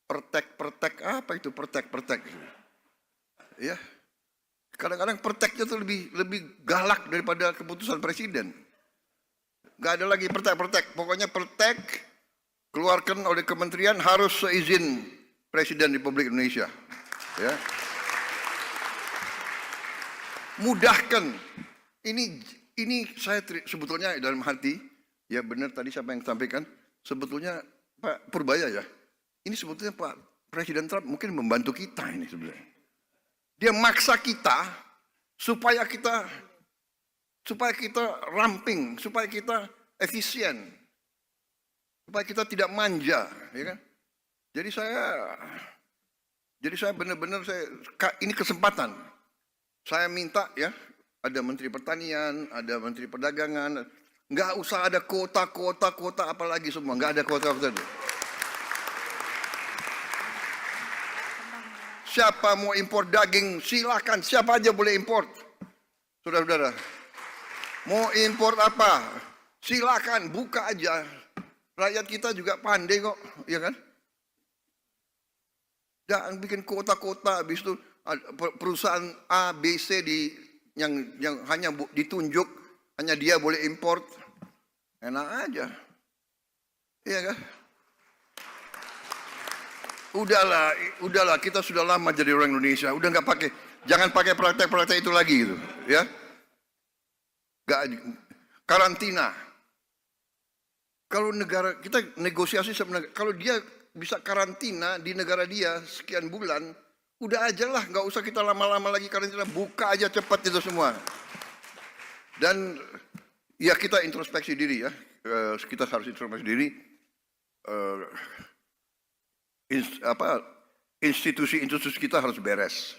Pertek apa itu pertek? Ya. Kadang-kadang perteknya tuh lebih galak daripada keputusan presiden. Gak ada lagi pertek. Pokoknya pertek keluarkan oleh kementerian harus seizin Presiden Republik Indonesia. Ya. Mudahkan. Ini saya sebetulnya dalam hati, ya benar tadi siapa yang sampaikan, sebetulnya Pak Purbaya ya. Ini sebetulnya Pak Presiden Trump mungkin membantu kita ini sebenarnya. Dia maksa kita supaya kita ramping, supaya kita efisien, supaya kita tidak manja, ya kan? Jadi saya benar-benar ini kesempatan. Saya minta ya, ada Menteri Pertanian, ada Menteri Perdagangan, nggak usah ada kota apalagi semua, nggak ada kota. Siapa mau impor daging, silakan, siapa aja boleh impor. Saudara-saudara, mau impor apa, silakan, buka aja. Rakyat kita juga pandai kok, ya kan? Jangan bikin kota-kota, habis itu perusahaan A, B, C yang hanya ditunjuk, hanya dia boleh impor. Enak aja. Iya kan? Udahlah, kita sudah lama jadi orang Indonesia. Udah jangan pakai praktek-praktek itu lagi gitu, ya. Karantina. Kalau negara kita negosiasi sama negara, kalau dia bisa karantina di negara dia sekian bulan, udah aja lah, nggak usah kita lama-lama lagi karantina, buka aja cepat itu semua. Dan ya kita introspeksi diri ya, kita harus introspeksi diri. Institusi kita harus beres,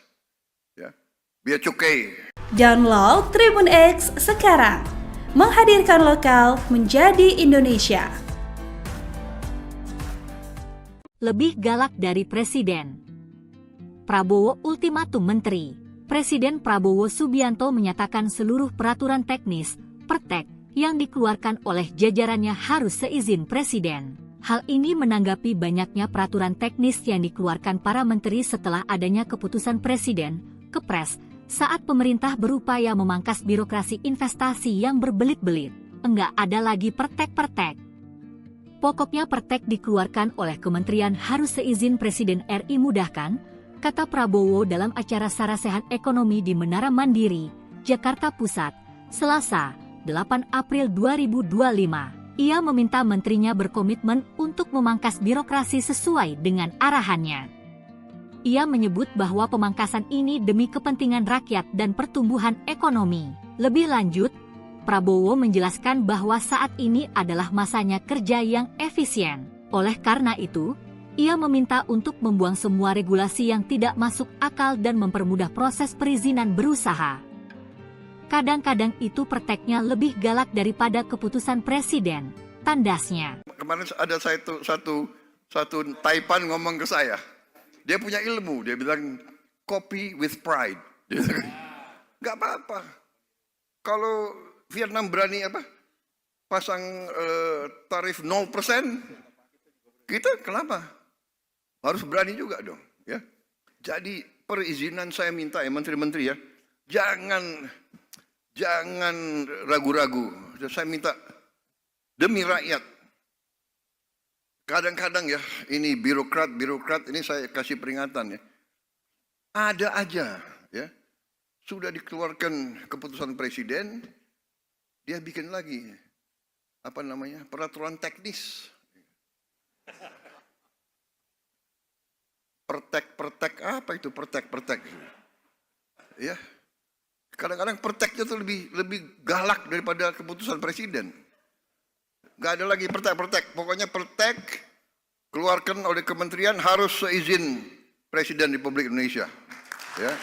ya. Biar cukai. Download Tribun X sekarang, menghadirkan lokal menjadi Indonesia. Lebih galak dari presiden. Prabowo ultimatum menteri. Presiden Prabowo Subianto menyatakan seluruh peraturan teknis, pertek, yang dikeluarkan oleh jajarannya harus seizin presiden. Hal ini menanggapi banyaknya peraturan teknis yang dikeluarkan para menteri setelah adanya keputusan presiden, Kepres, saat pemerintah berupaya memangkas birokrasi investasi yang berbelit-belit. Enggak ada lagi pertek-pertek. Pokoknya pertek dikeluarkan oleh kementerian harus seizin Presiden RI mudahkan, kata Prabowo dalam acara Sarasehan Ekonomi di Menara Mandiri, Jakarta Pusat, Selasa, 8 April 2025. Ia meminta menterinya berkomitmen untuk memangkas birokrasi sesuai dengan arahannya. Ia menyebut bahwa pemangkasan ini demi kepentingan rakyat dan pertumbuhan ekonomi. Lebih lanjut, Prabowo menjelaskan bahwa saat ini adalah masanya kerja yang efisien. Oleh karena itu, ia meminta untuk membuang semua regulasi yang tidak masuk akal dan mempermudah proses perizinan berusaha. Kadang-kadang itu prakteknya lebih galak daripada keputusan presiden, tandasnya. Kemarin ada satu Taipan ngomong ke saya. Dia punya ilmu, dia bilang copy with pride. Nggak apa-apa. Kalau Vietnam berani pasang tarif 0%, kita kenapa? Harus berani juga dong, ya. Jadi perizinan saya minta ya menteri-menteri ya, Jangan ragu-ragu. Saya minta demi rakyat. Kadang-kadang ya, ini birokrat ini saya kasih peringatan ya. Ada aja ya. Sudah dikeluarkan keputusan presiden, dia bikin lagi peraturan teknis. Pertek apa itu pertek? Ya. Kadang-kadang perteknya itu lebih galak daripada keputusan presiden. Gak ada lagi pertek. Pokoknya pertek keluarkan oleh kementerian harus seizin Presiden Republik Indonesia. Ya.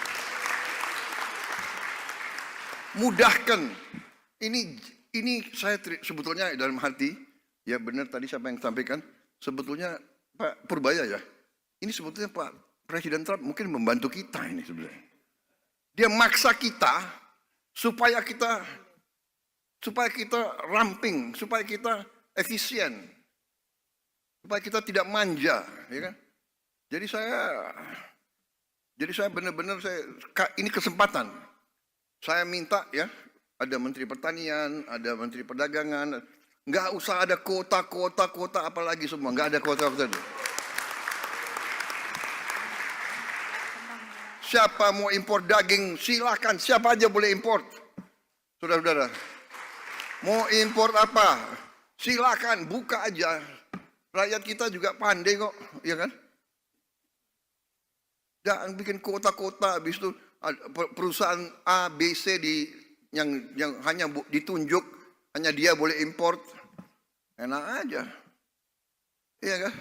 Mudahkan. Ini saya sebetulnya dalam hati, ya benar tadi siapa yang sampaikan, sebetulnya Pak Purbaya ya. Ini sebetulnya Pak Presiden Trump mungkin membantu kita ini sebenarnya. Dia maksa kita supaya kita ramping, supaya kita efisien, supaya kita tidak manja, ya kan? Jadi saya benar-benar ini kesempatan. Saya minta ya, ada Menteri Pertanian, ada Menteri Perdagangan, nggak usah ada kuota apalagi semua, nggak ada kuota. Siapa mau impor daging, silakan. Siapa aja boleh impor. Saudara-saudara. Mau impor apa? Silakan, buka aja. Rakyat kita juga pandai kok, ya kan? Jangan bikin kota-kota, habis itu perusahaan A, B, C yang hanya ditunjuk, hanya dia boleh impor. Enak aja. Iya kan?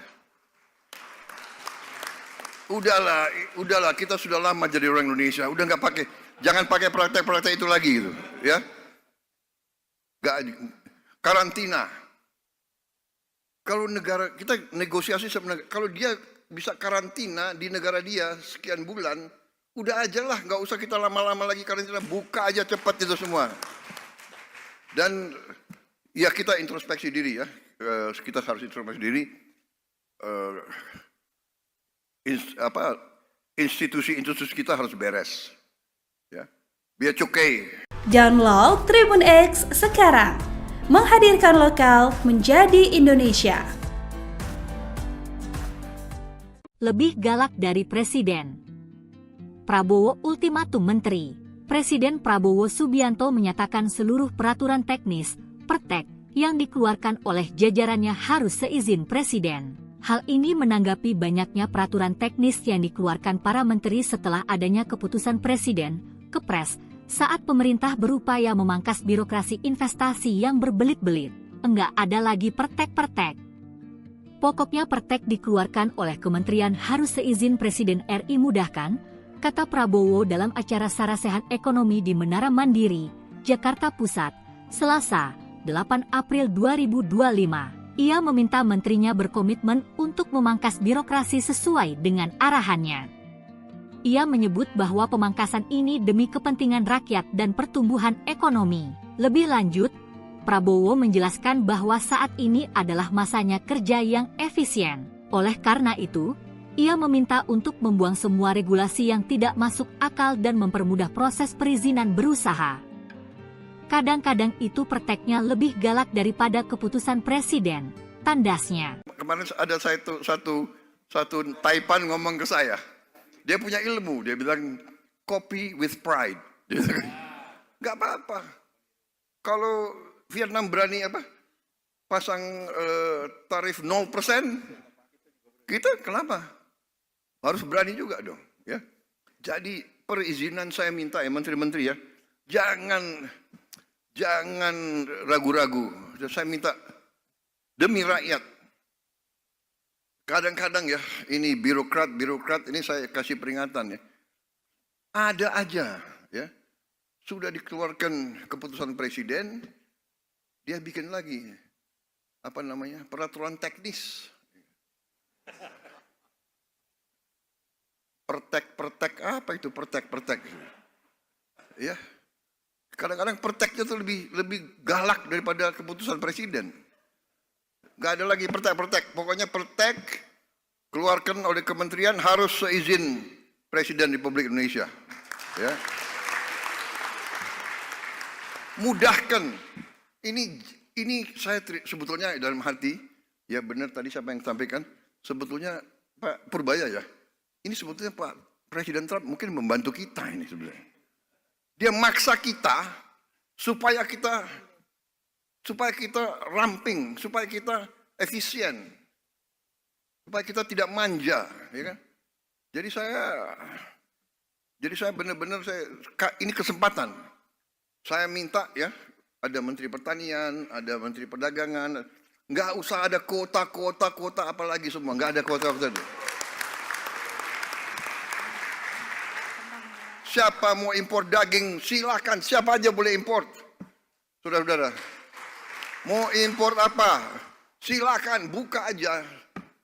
Udahlah, kita sudah lama jadi orang Indonesia. Udah jangan pakai praktek-praktek itu lagi gitu, ya. Karantina. Kalau negara kita negosiasi sama negara, kalau dia bisa karantina di negara dia sekian bulan, udah aja lah, nggak usah kita lama-lama lagi karantina, buka aja cepat itu semua. Dan ya kita introspeksi diri ya, kita harus introspeksi diri. Institusi kita harus beres, ya. Biar cukai. Download Tribun X sekarang, menghadirkan lokal menjadi Indonesia. Lebih galak dari Presiden. Prabowo ultimatum Menteri. Presiden Prabowo Subianto menyatakan seluruh peraturan teknis, pertek, yang dikeluarkan oleh jajarannya harus seizin Presiden. Hal ini menanggapi banyaknya peraturan teknis yang dikeluarkan para menteri setelah adanya keputusan Presiden, Kepres, saat pemerintah berupaya memangkas birokrasi investasi yang berbelit-belit. Enggak ada lagi pertek-pertek. Pokoknya pertek dikeluarkan oleh kementerian harus seizin Presiden RI mudahkan, kata Prabowo dalam acara Sarasehan Ekonomi di Menara Mandiri, Jakarta Pusat, Selasa, 8 April 2025. Ia meminta menterinya berkomitmen untuk memangkas birokrasi sesuai dengan arahannya. Ia menyebut bahwa pemangkasan ini demi kepentingan rakyat dan pertumbuhan ekonomi. Lebih lanjut, Prabowo menjelaskan bahwa saat ini adalah masanya kerja yang efisien. Oleh karena itu, ia meminta untuk membuang semua regulasi yang tidak masuk akal dan mempermudah proses perizinan berusaha. Kadang-kadang itu perteknya lebih galak daripada keputusan presiden, tandasnya. Kemarin ada satu Taipan ngomong ke saya. Dia punya ilmu, dia bilang copy with pride. Gak apa-apa. Kalau Vietnam berani pasang tarif 0%, kita kenapa? Harus berani juga dong, ya. Jadi perizinan saya minta ya menteri-menteri ya, jangan ragu-ragu. Saya minta demi rakyat. Kadang-kadang ya, ini birokrat ini saya kasih peringatan ya. Ada aja ya. Sudah dikeluarkan keputusan presiden, dia bikin lagi peraturan teknis. Pertek apa itu pertek? Ya. Kadang-kadang perteknya itu lebih galak daripada keputusan presiden. Gak ada lagi pertek. Pokoknya pertek keluarkan oleh kementerian harus seizin Presiden Republik Indonesia. Ya. mudahkan. Ini saya sebetulnya dalam hati, ya benar tadi siapa yang sampaikan, sebetulnya Pak Purbaya ya, ini sebetulnya Pak Presiden Trump mungkin membantu kita ini sebenarnya. Dia maksa kita supaya kita ramping, supaya kita efisien, supaya kita tidak manja, ya kan? Jadi saya benar-benar ini kesempatan. Saya minta ya, ada Menteri Pertanian, ada Menteri Perdagangan, nggak usah ada kota apalagi semua, nggak ada kota. Siapa mau impor daging, silakan, siapa aja boleh impor. Saudara-saudara, mau impor apa, silakan, buka aja.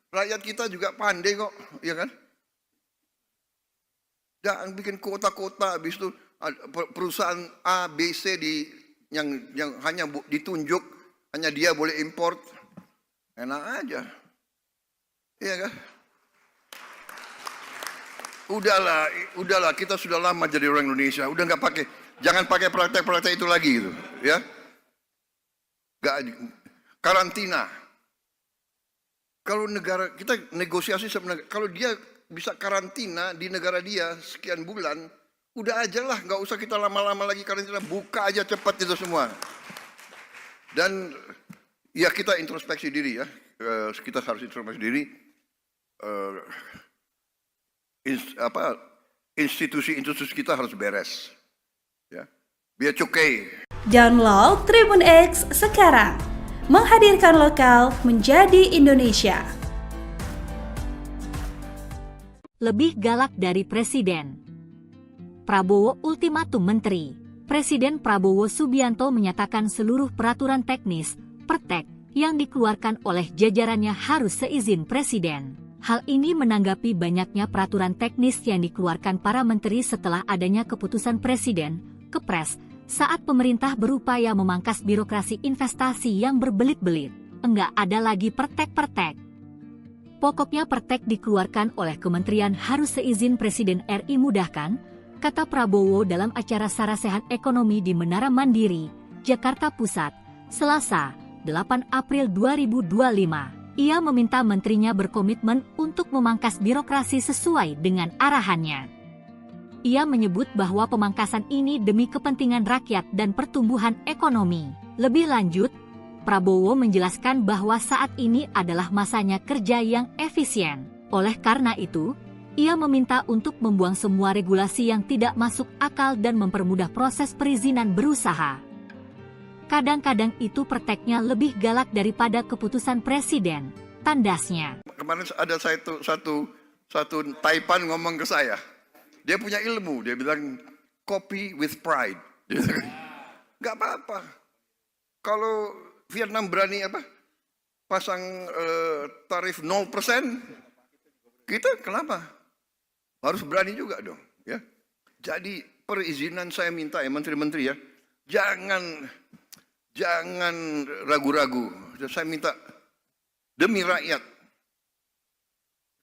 Rakyat kita juga pandai kok, ya kan? Jangan bikin kota-kota, habis itu perusahaan A, B, C yang hanya ditunjuk, hanya dia boleh import. Enak aja. Iya kan? Udahlah, kita sudah lama jadi orang Indonesia, udah nggak pakai, jangan pakai praktek-praktek itu lagi gitu, ya. Karantina. Kalau negara kita negosiasi sama negara, kalau dia bisa karantina di negara dia sekian bulan, udah aja lah, nggak usah kita lama-lama lagi karantina, buka aja cepat itu semua. Dan ya kita introspeksi diri ya, kita harus introspeksi diri. Institusi kita harus beres, ya. Biar cukai. Download Tribun X sekarang, menghadirkan lokal menjadi Indonesia. Lebih galak dari Presiden. Prabowo ultimatum menteri. Presiden Prabowo Subianto menyatakan seluruh peraturan teknis, pertek, yang dikeluarkan oleh jajarannya harus seizin Presiden. Hal ini menanggapi banyaknya peraturan teknis yang dikeluarkan para menteri setelah adanya keputusan Presiden, Kepres, saat pemerintah berupaya memangkas birokrasi investasi yang berbelit-belit. Enggak ada lagi pertek-pertek. Pokoknya pertek dikeluarkan oleh kementerian harus seizin Presiden RI mudahkan, kata Prabowo dalam acara Sarasehan Ekonomi di Menara Mandiri, Jakarta Pusat, Selasa, 8 April 2025. Ia meminta menterinya berkomitmen untuk memangkas birokrasi sesuai dengan arahannya. Ia menyebut bahwa pemangkasan ini demi kepentingan rakyat dan pertumbuhan ekonomi. Lebih lanjut, Prabowo menjelaskan bahwa saat ini adalah masanya kerja yang efisien. Oleh karena itu, ia meminta untuk membuang semua regulasi yang tidak masuk akal dan mempermudah proses perizinan berusaha. Kadang-kadang itu perteknya lebih galak daripada keputusan Presiden, tandasnya. Kemarin ada satu Taipan ngomong ke saya. Dia punya ilmu, dia bilang copy with pride. Gak apa-apa. Kalau Vietnam berani pasang tarif 0%, kita kenapa? Harus berani juga dong, ya. Jadi perizinan saya minta ya menteri-menteri ya, jangan ragu-ragu. Saya minta demi rakyat.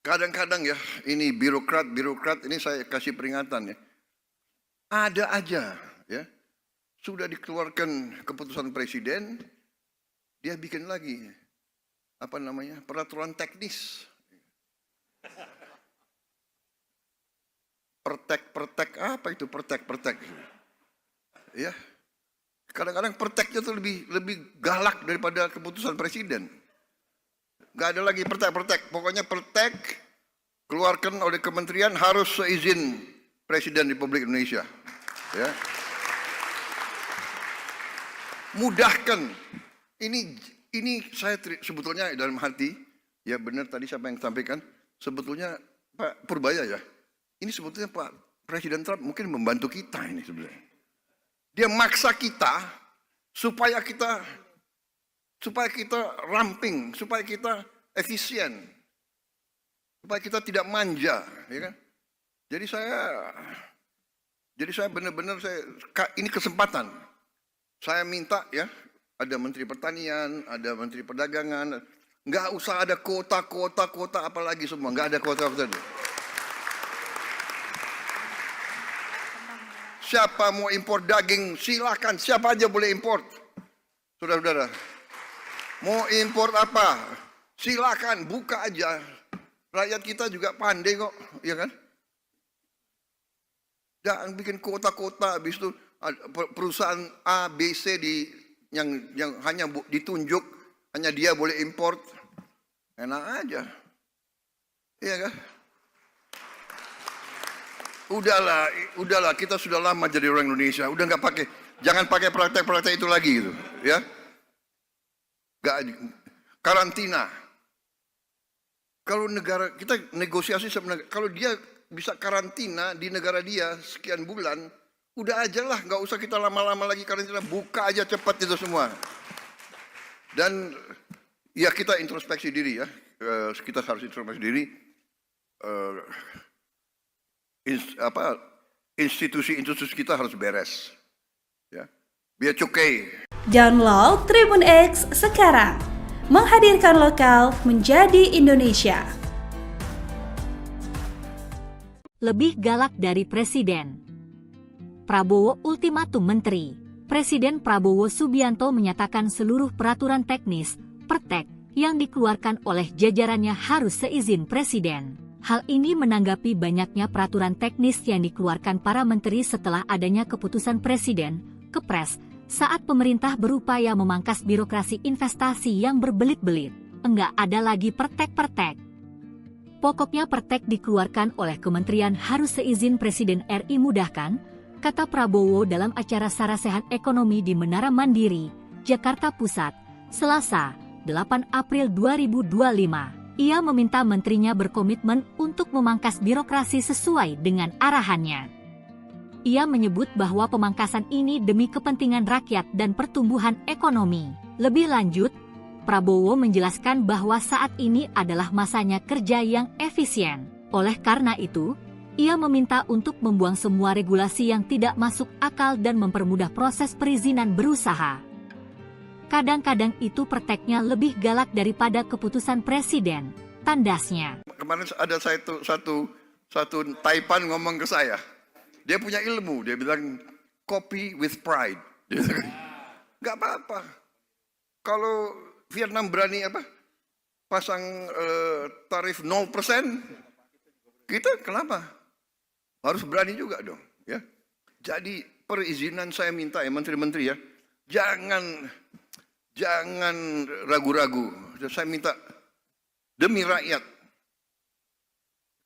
Kadang-kadang ya, ini birokrat ini saya kasih peringatan ya. Ada aja ya. Sudah dikeluarkan keputusan presiden, dia bikin lagi peraturan teknis. Pertek apa itu pertek? Ya. Kadang-kadang perteknya tuh lebih galak daripada keputusan presiden. Gak ada lagi pertek. Pokoknya pertek keluarkan oleh kementerian harus seizin Presiden Republik Indonesia. Ya. Mudahkan. Ini saya sebetulnya dalam hati, ya benar tadi siapa yang sampaikan, sebetulnya Pak Purbaya ya. Ini sebetulnya Pak Presiden Trump mungkin membantu kita ini sebenarnya. Dia maksa kita supaya kita ramping, supaya kita efisien, supaya kita tidak manja, ya kan? Jadi saya benar-benar ini kesempatan. Saya minta ya, ada Menteri Pertanian, ada Menteri Perdagangan, nggak usah ada kota apalagi semua, nggak ada kota. Siapa mau impor daging, silakan. Siapa aja boleh impor. Saudara-saudara, mau impor apa? Silakan, buka aja. Rakyat kita juga pandai kok, ya kan? Jangan bikin kota-kota, habis itu perusahaan A, B, C yang hanya ditunjuk, hanya dia boleh import. Enak aja. Iya kan? Udahlah, kita sudah lama jadi orang Indonesia. Udah nggak pakai, jangan pakai praktek-praktek itu lagi gitu, ya. Nggak, karantina. Kalau negara kita negosiasi sebenarnya, kalau dia bisa karantina di negara dia sekian bulan, udah aja lah, nggak usah kita lama-lama lagi karantina, buka aja cepat itu semua. Dan ya kita introspeksi diri ya, kita harus introspeksi diri. Institusi kita harus beres, ya. Biar cukai. Download Tribun X sekarang, menghadirkan lokal menjadi Indonesia. Lebih galak dari Presiden. Prabowo ultimatum Menteri. Presiden Prabowo Subianto menyatakan seluruh peraturan teknis, pertek, yang dikeluarkan oleh jajarannya harus seizin Presiden. Hal ini menanggapi banyaknya peraturan teknis yang dikeluarkan para menteri setelah adanya keputusan Presiden, Kepres, saat pemerintah berupaya memangkas birokrasi investasi yang berbelit-belit. Enggak ada lagi pertek-pertek. Pokoknya pertek dikeluarkan oleh kementerian harus seizin Presiden RI mudahkan, kata Prabowo dalam acara Sarasehan Ekonomi di Menara Mandiri, Jakarta Pusat, Selasa, 8 April 2025. Ia meminta menterinya berkomitmen untuk memangkas birokrasi sesuai dengan arahannya. Ia menyebut bahwa pemangkasan ini demi kepentingan rakyat dan pertumbuhan ekonomi. Lebih lanjut, Prabowo menjelaskan bahwa saat ini adalah masanya kerja yang efisien. Oleh karena itu, ia meminta untuk membuang semua regulasi yang tidak masuk akal dan mempermudah proses perizinan berusaha. Kadang-kadang itu perteknya lebih galak daripada keputusan Presiden, tandasnya. Kemarin ada satu Taipan ngomong ke saya. Dia punya ilmu, dia bilang copy with pride. Gak apa-apa. Kalau Vietnam berani pasang tarif 0%, kita kenapa? Harus berani juga dong, ya. Jadi perizinan saya minta ya menteri-menteri ya, jangan ragu-ragu. Saya minta demi rakyat.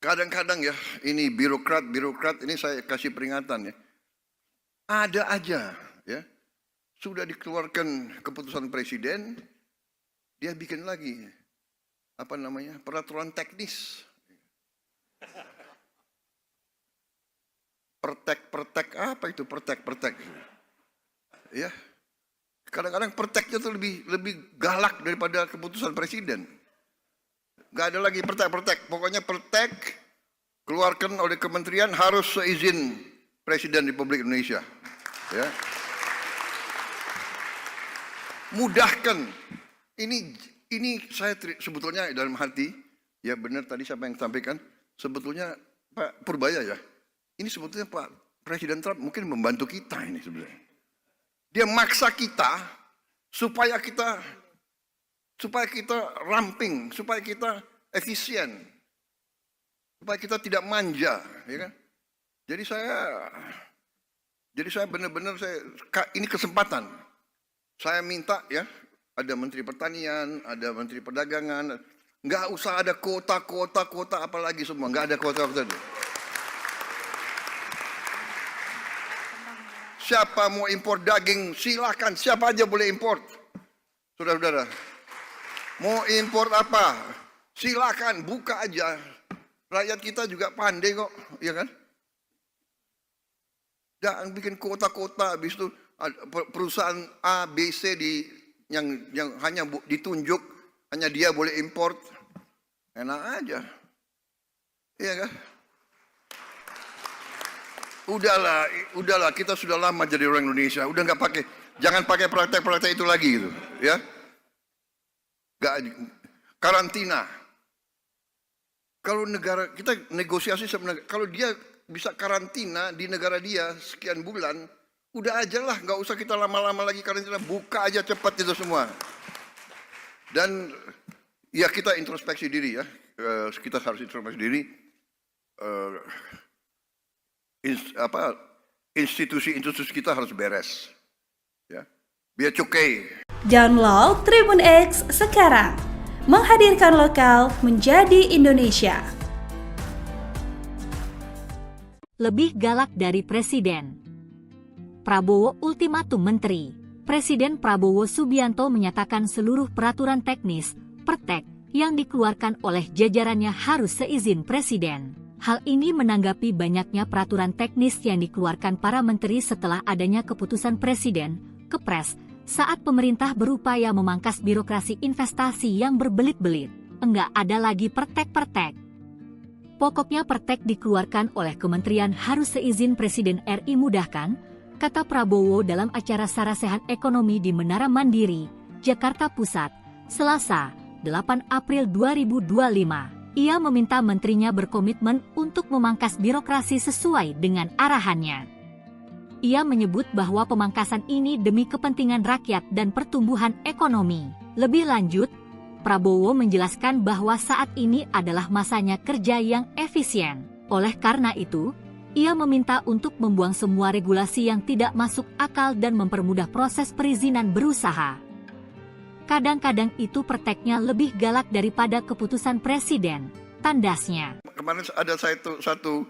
Kadang-kadang ya, ini birokrat ini saya kasih peringatan ya. Ada aja ya. Sudah dikeluarkan keputusan presiden, dia bikin lagi peraturan teknis. Pertek apa itu pertek? Ya. Kadang-kadang perteknya tuh lebih galak daripada keputusan presiden. Gak ada lagi pertek. Pokoknya pertek keluarkan oleh kementerian harus seizin Presiden Republik Indonesia. Ya. Mudahkan. Ini saya sebetulnya dalam hati, ya benar tadi siapa yang sampaikan, sebetulnya Pak Purbaya ya. Ini sebetulnya Pak Presiden Trump mungkin membantu kita ini sebenarnya. Dia maksa kita supaya kita ramping, supaya kita efisien, supaya kita tidak manja, ya kan? Jadi saya benar-benar ini kesempatan. Saya minta ya, ada Menteri Pertanian, ada Menteri Perdagangan, nggak usah ada kota apalagi semua, nggak ada kota. Siapa mau impor daging, silakan. Siapa aja boleh impor. Saudara-saudara, mau impor apa? Silakan, buka aja. Rakyat kita juga pandai kok, ya kan? Jangan bikin kota-kota, habis itu perusahaan A, B, C yang hanya ditunjuk, hanya dia boleh impor. Enak aja. Iya kan? Udahlah, kita sudah lama jadi orang Indonesia. Udah nggak pakai, jangan pakai praktek-praktek itu lagi gitu, ya. Karantina. Kalau negara kita negosiasi sebenarnya, kalau dia bisa karantina di negara dia sekian bulan, udah aja lah, nggak usah kita lama-lama lagi karantina, buka aja cepat itu semua. Dan ya kita introspeksi diri ya, kita harus introspeksi diri. Institusi kita harus beres, ya. Biar cukai. Download Tribun X sekarang, menghadirkan lokal menjadi Indonesia. Lebih galak dari Presiden. Prabowo ultimatum Menteri. Presiden Prabowo Subianto menyatakan seluruh peraturan teknis, pertek, yang dikeluarkan oleh jajarannya harus seizin Presiden. Hal ini menanggapi banyaknya peraturan teknis yang dikeluarkan para menteri setelah adanya keputusan Presiden, Kepres, saat pemerintah berupaya memangkas birokrasi investasi yang berbelit-belit. Enggak ada lagi pertek-pertek. Pokoknya pertek dikeluarkan oleh kementerian harus seizin Presiden RI mudahkan, kata Prabowo dalam acara Sarasehan Ekonomi di Menara Mandiri, Jakarta Pusat, Selasa, 8 April 2025. Ia meminta menterinya berkomitmen untuk memangkas birokrasi sesuai dengan arahannya. Ia menyebut bahwa pemangkasan ini demi kepentingan rakyat dan pertumbuhan ekonomi. Lebih lanjut, Prabowo menjelaskan bahwa saat ini adalah masanya kerja yang efisien. Oleh karena itu, ia meminta untuk membuang semua regulasi yang tidak masuk akal dan mempermudah proses perizinan berusaha. Kadang-kadang itu perteknya lebih galak daripada keputusan Presiden, tandasnya. Kemarin ada satu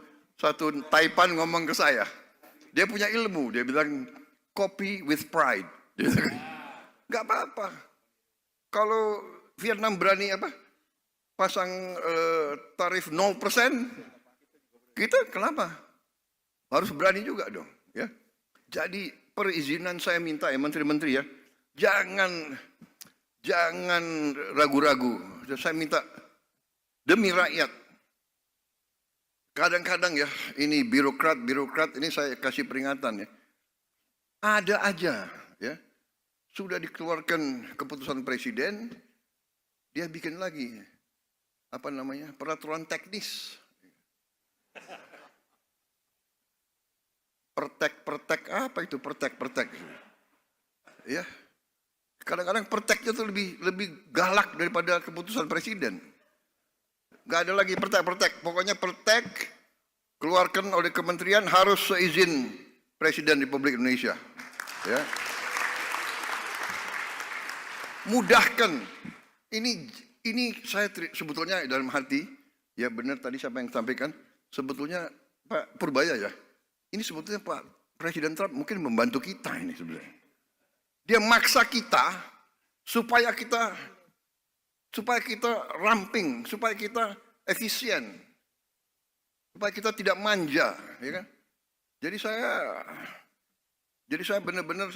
Taipan ngomong ke saya. Dia punya ilmu, dia bilang copy with pride. Nggak apa-apa. Kalau Vietnam berani pasang tarif 0%, kita kenapa? Harus berani juga dong, ya. Jadi perizinan saya minta ya menteri-menteri ya, jangan ragu-ragu. Saya minta demi rakyat. Kadang-kadang ya, ini birokrat ini saya kasih peringatan ya. Ada aja ya, sudah dikeluarkan keputusan Presiden, dia bikin lagi peraturan teknis. Pertek apa itu pertek? Ya. Kadang-kadang perteknya tuh lebih galak daripada keputusan Presiden. Gak ada lagi pertek. Pokoknya pertek keluarkan oleh kementerian harus seizin Presiden Republik Indonesia. Ya. Mudahkan. Ini saya sebetulnya dalam hati, ya benar tadi siapa yang sampaikan, sebetulnya Pak Purbaya ya, ini sebetulnya Pak Presiden Trump mungkin membantu kita ini sebenarnya. Dia maksa kita supaya kita ramping, supaya kita efisien, supaya kita tidak manja, ya kan? Jadi saya benar-benar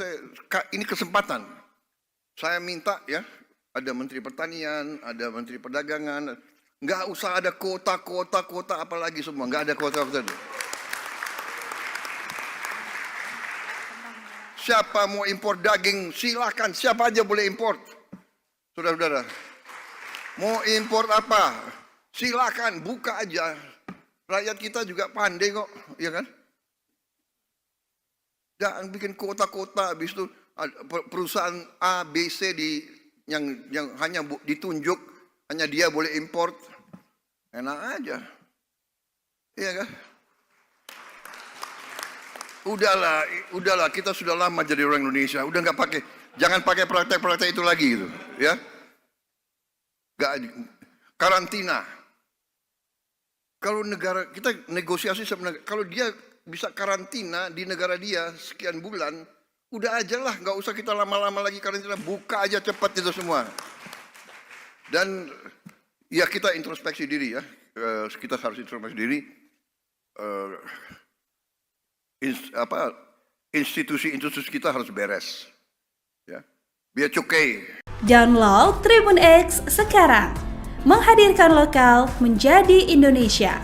ini kesempatan. Saya minta ya, ada Menteri Pertanian, ada Menteri Perdagangan, nggak usah ada kuota apalagi semua, nggak ada kuota. Siapa mau impor daging, silakan, siapa aja boleh impor. Saudara-saudara, mau impor apa, silakan, buka aja. Rakyat kita juga pandai kok, ya kan? Jangan bikin kuota, habis itu perusahaan A, B, C yang hanya ditunjuk, hanya dia boleh import. Enak aja. Iya kan? Udahlah, kita sudah lama jadi orang Indonesia, udah nggak pakai, jangan pakai praktek-praktek itu lagi gitu, ya. Karantina. Kalau negara kita negosiasi sebenarnya, kalau dia bisa karantina di negara dia sekian bulan, udah aja lah, nggak usah kita lama-lama lagi karantina, buka aja cepat itu semua. Dan ya kita introspeksi diri ya, kita harus introspeksi diri. Institusi kita harus beres, ya. Biar cukai. Download Tribun X sekarang, menghadirkan lokal menjadi Indonesia.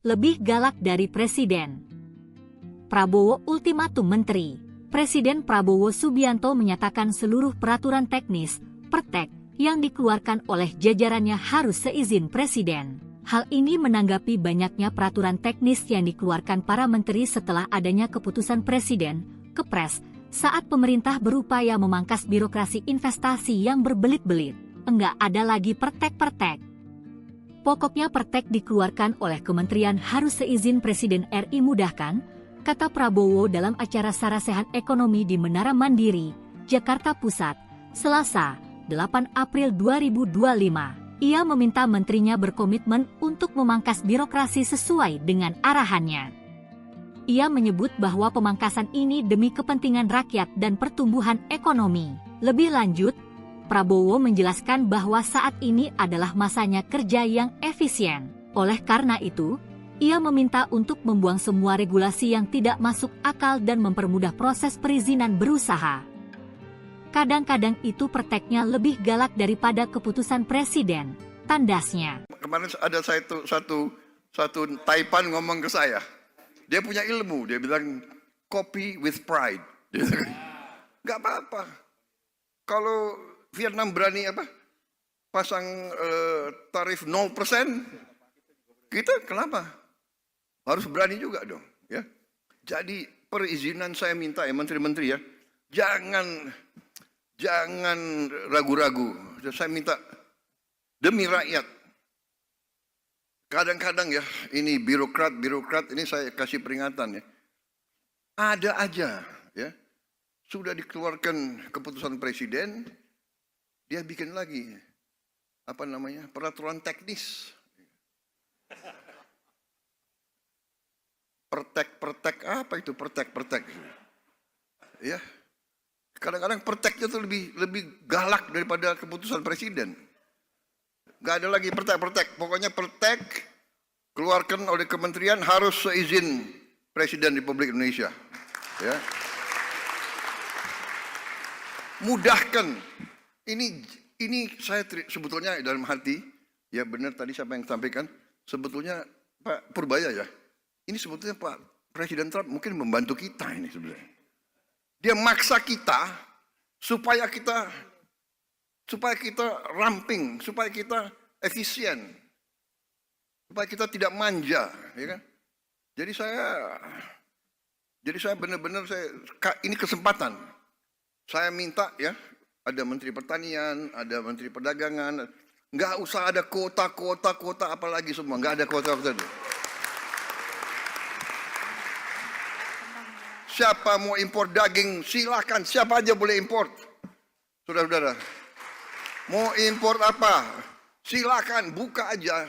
Lebih galak dari Presiden. Prabowo ultimatum Menteri. Presiden Prabowo Subianto menyatakan seluruh peraturan teknis, pertek, yang dikeluarkan oleh jajarannya harus seizin Presiden. Hal ini menanggapi banyaknya peraturan teknis yang dikeluarkan para menteri setelah adanya keputusan Presiden, Kepres, saat pemerintah berupaya memangkas birokrasi investasi yang berbelit-belit. Enggak ada lagi pertek-pertek. Pokoknya pertek dikeluarkan oleh kementerian harus seizin Presiden RI mudahkan, kata Prabowo dalam acara Sarasehan Ekonomi di Menara Mandiri, Jakarta Pusat, Selasa, 8 April 2025. Ia meminta menterinya berkomitmen untuk memangkas birokrasi sesuai dengan arahannya. Ia menyebut bahwa pemangkasan ini demi kepentingan rakyat dan pertumbuhan ekonomi. Lebih lanjut, Prabowo menjelaskan bahwa saat ini adalah masanya kerja yang efisien. Oleh karena itu, ia meminta untuk membuang semua regulasi yang tidak masuk akal dan mempermudah proses perizinan berusaha. Kadang-kadang itu perteknya lebih galak daripada keputusan Presiden, tandasnya. Kemarin ada satu Taipan ngomong ke saya. Dia punya ilmu, dia bilang copy with pride. Nggak apa-apa. Kalau Vietnam berani pasang tarif 0%, kita kenapa? Harus berani juga dong. Ya. Jadi perizinan saya minta ya menteri-menteri ya, jangan ragu-ragu. Saya minta demi rakyat. Kadang-kadang ya, ini birokrat ini saya kasih peringatan ya. Ada aja ya. Sudah dikeluarkan keputusan Presiden, dia bikin lagi peraturan teknis. Pertek apa itu pertek? Ya. Kadang-kadang perteknya itu lebih galak daripada keputusan Presiden. Gak ada lagi pertek. Pokoknya pertek keluarkan oleh kementerian harus seizin Presiden Republik Indonesia. Ya. Mudahkan. Ini saya sebetulnya dalam hati, ya benar tadi siapa yang sampaikan, sebetulnya Pak Purbaya ya. Ini sebetulnya Pak Presiden Trump mungkin membantu kita ini sebenarnya. Dia maksa kita supaya kita ramping, supaya kita efisien, supaya kita tidak manja, ya kan? Jadi saya benar-benar ini kesempatan. Saya minta ya, ada Menteri Pertanian, ada Menteri Perdagangan, nggak usah ada kota apalagi semua, nggak ada kota. Siapa mau impor daging, silakan, siapa aja boleh impor. Saudara-saudara, mau impor apa? Silakan, buka aja.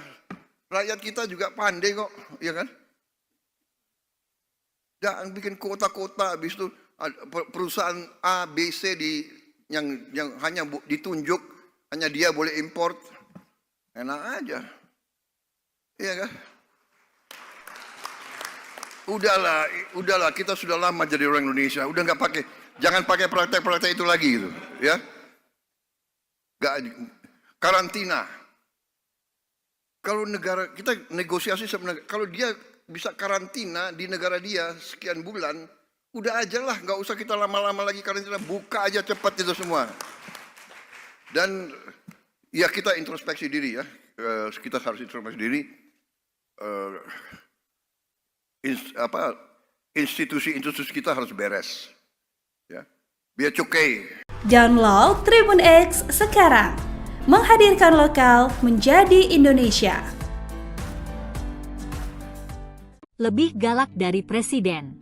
Rakyat kita juga pandai kok, ya kan? Jangan bikin kota-kota, habis itu perusahaan A, B, C yang hanya ditunjuk, hanya dia boleh impor. Enak aja. Iya kan? Udahlah, kita sudah lama jadi orang Indonesia, udah jangan pakai praktek-praktek itu lagi gitu, ya. Karantina. Kalau negara kita negosiasi sama negara, kalau dia bisa karantina di negara dia sekian bulan, udah aja lah, nggak usah kita lama-lama lagi karantina, buka aja cepat itu semua. Dan ya kita introspeksi diri ya, kita harus introspeksi diri. Institusi kita harus beres, ya. Biar cukai. Download Tribun X sekarang, menghadirkan lokal menjadi Indonesia. Lebih galak dari Presiden.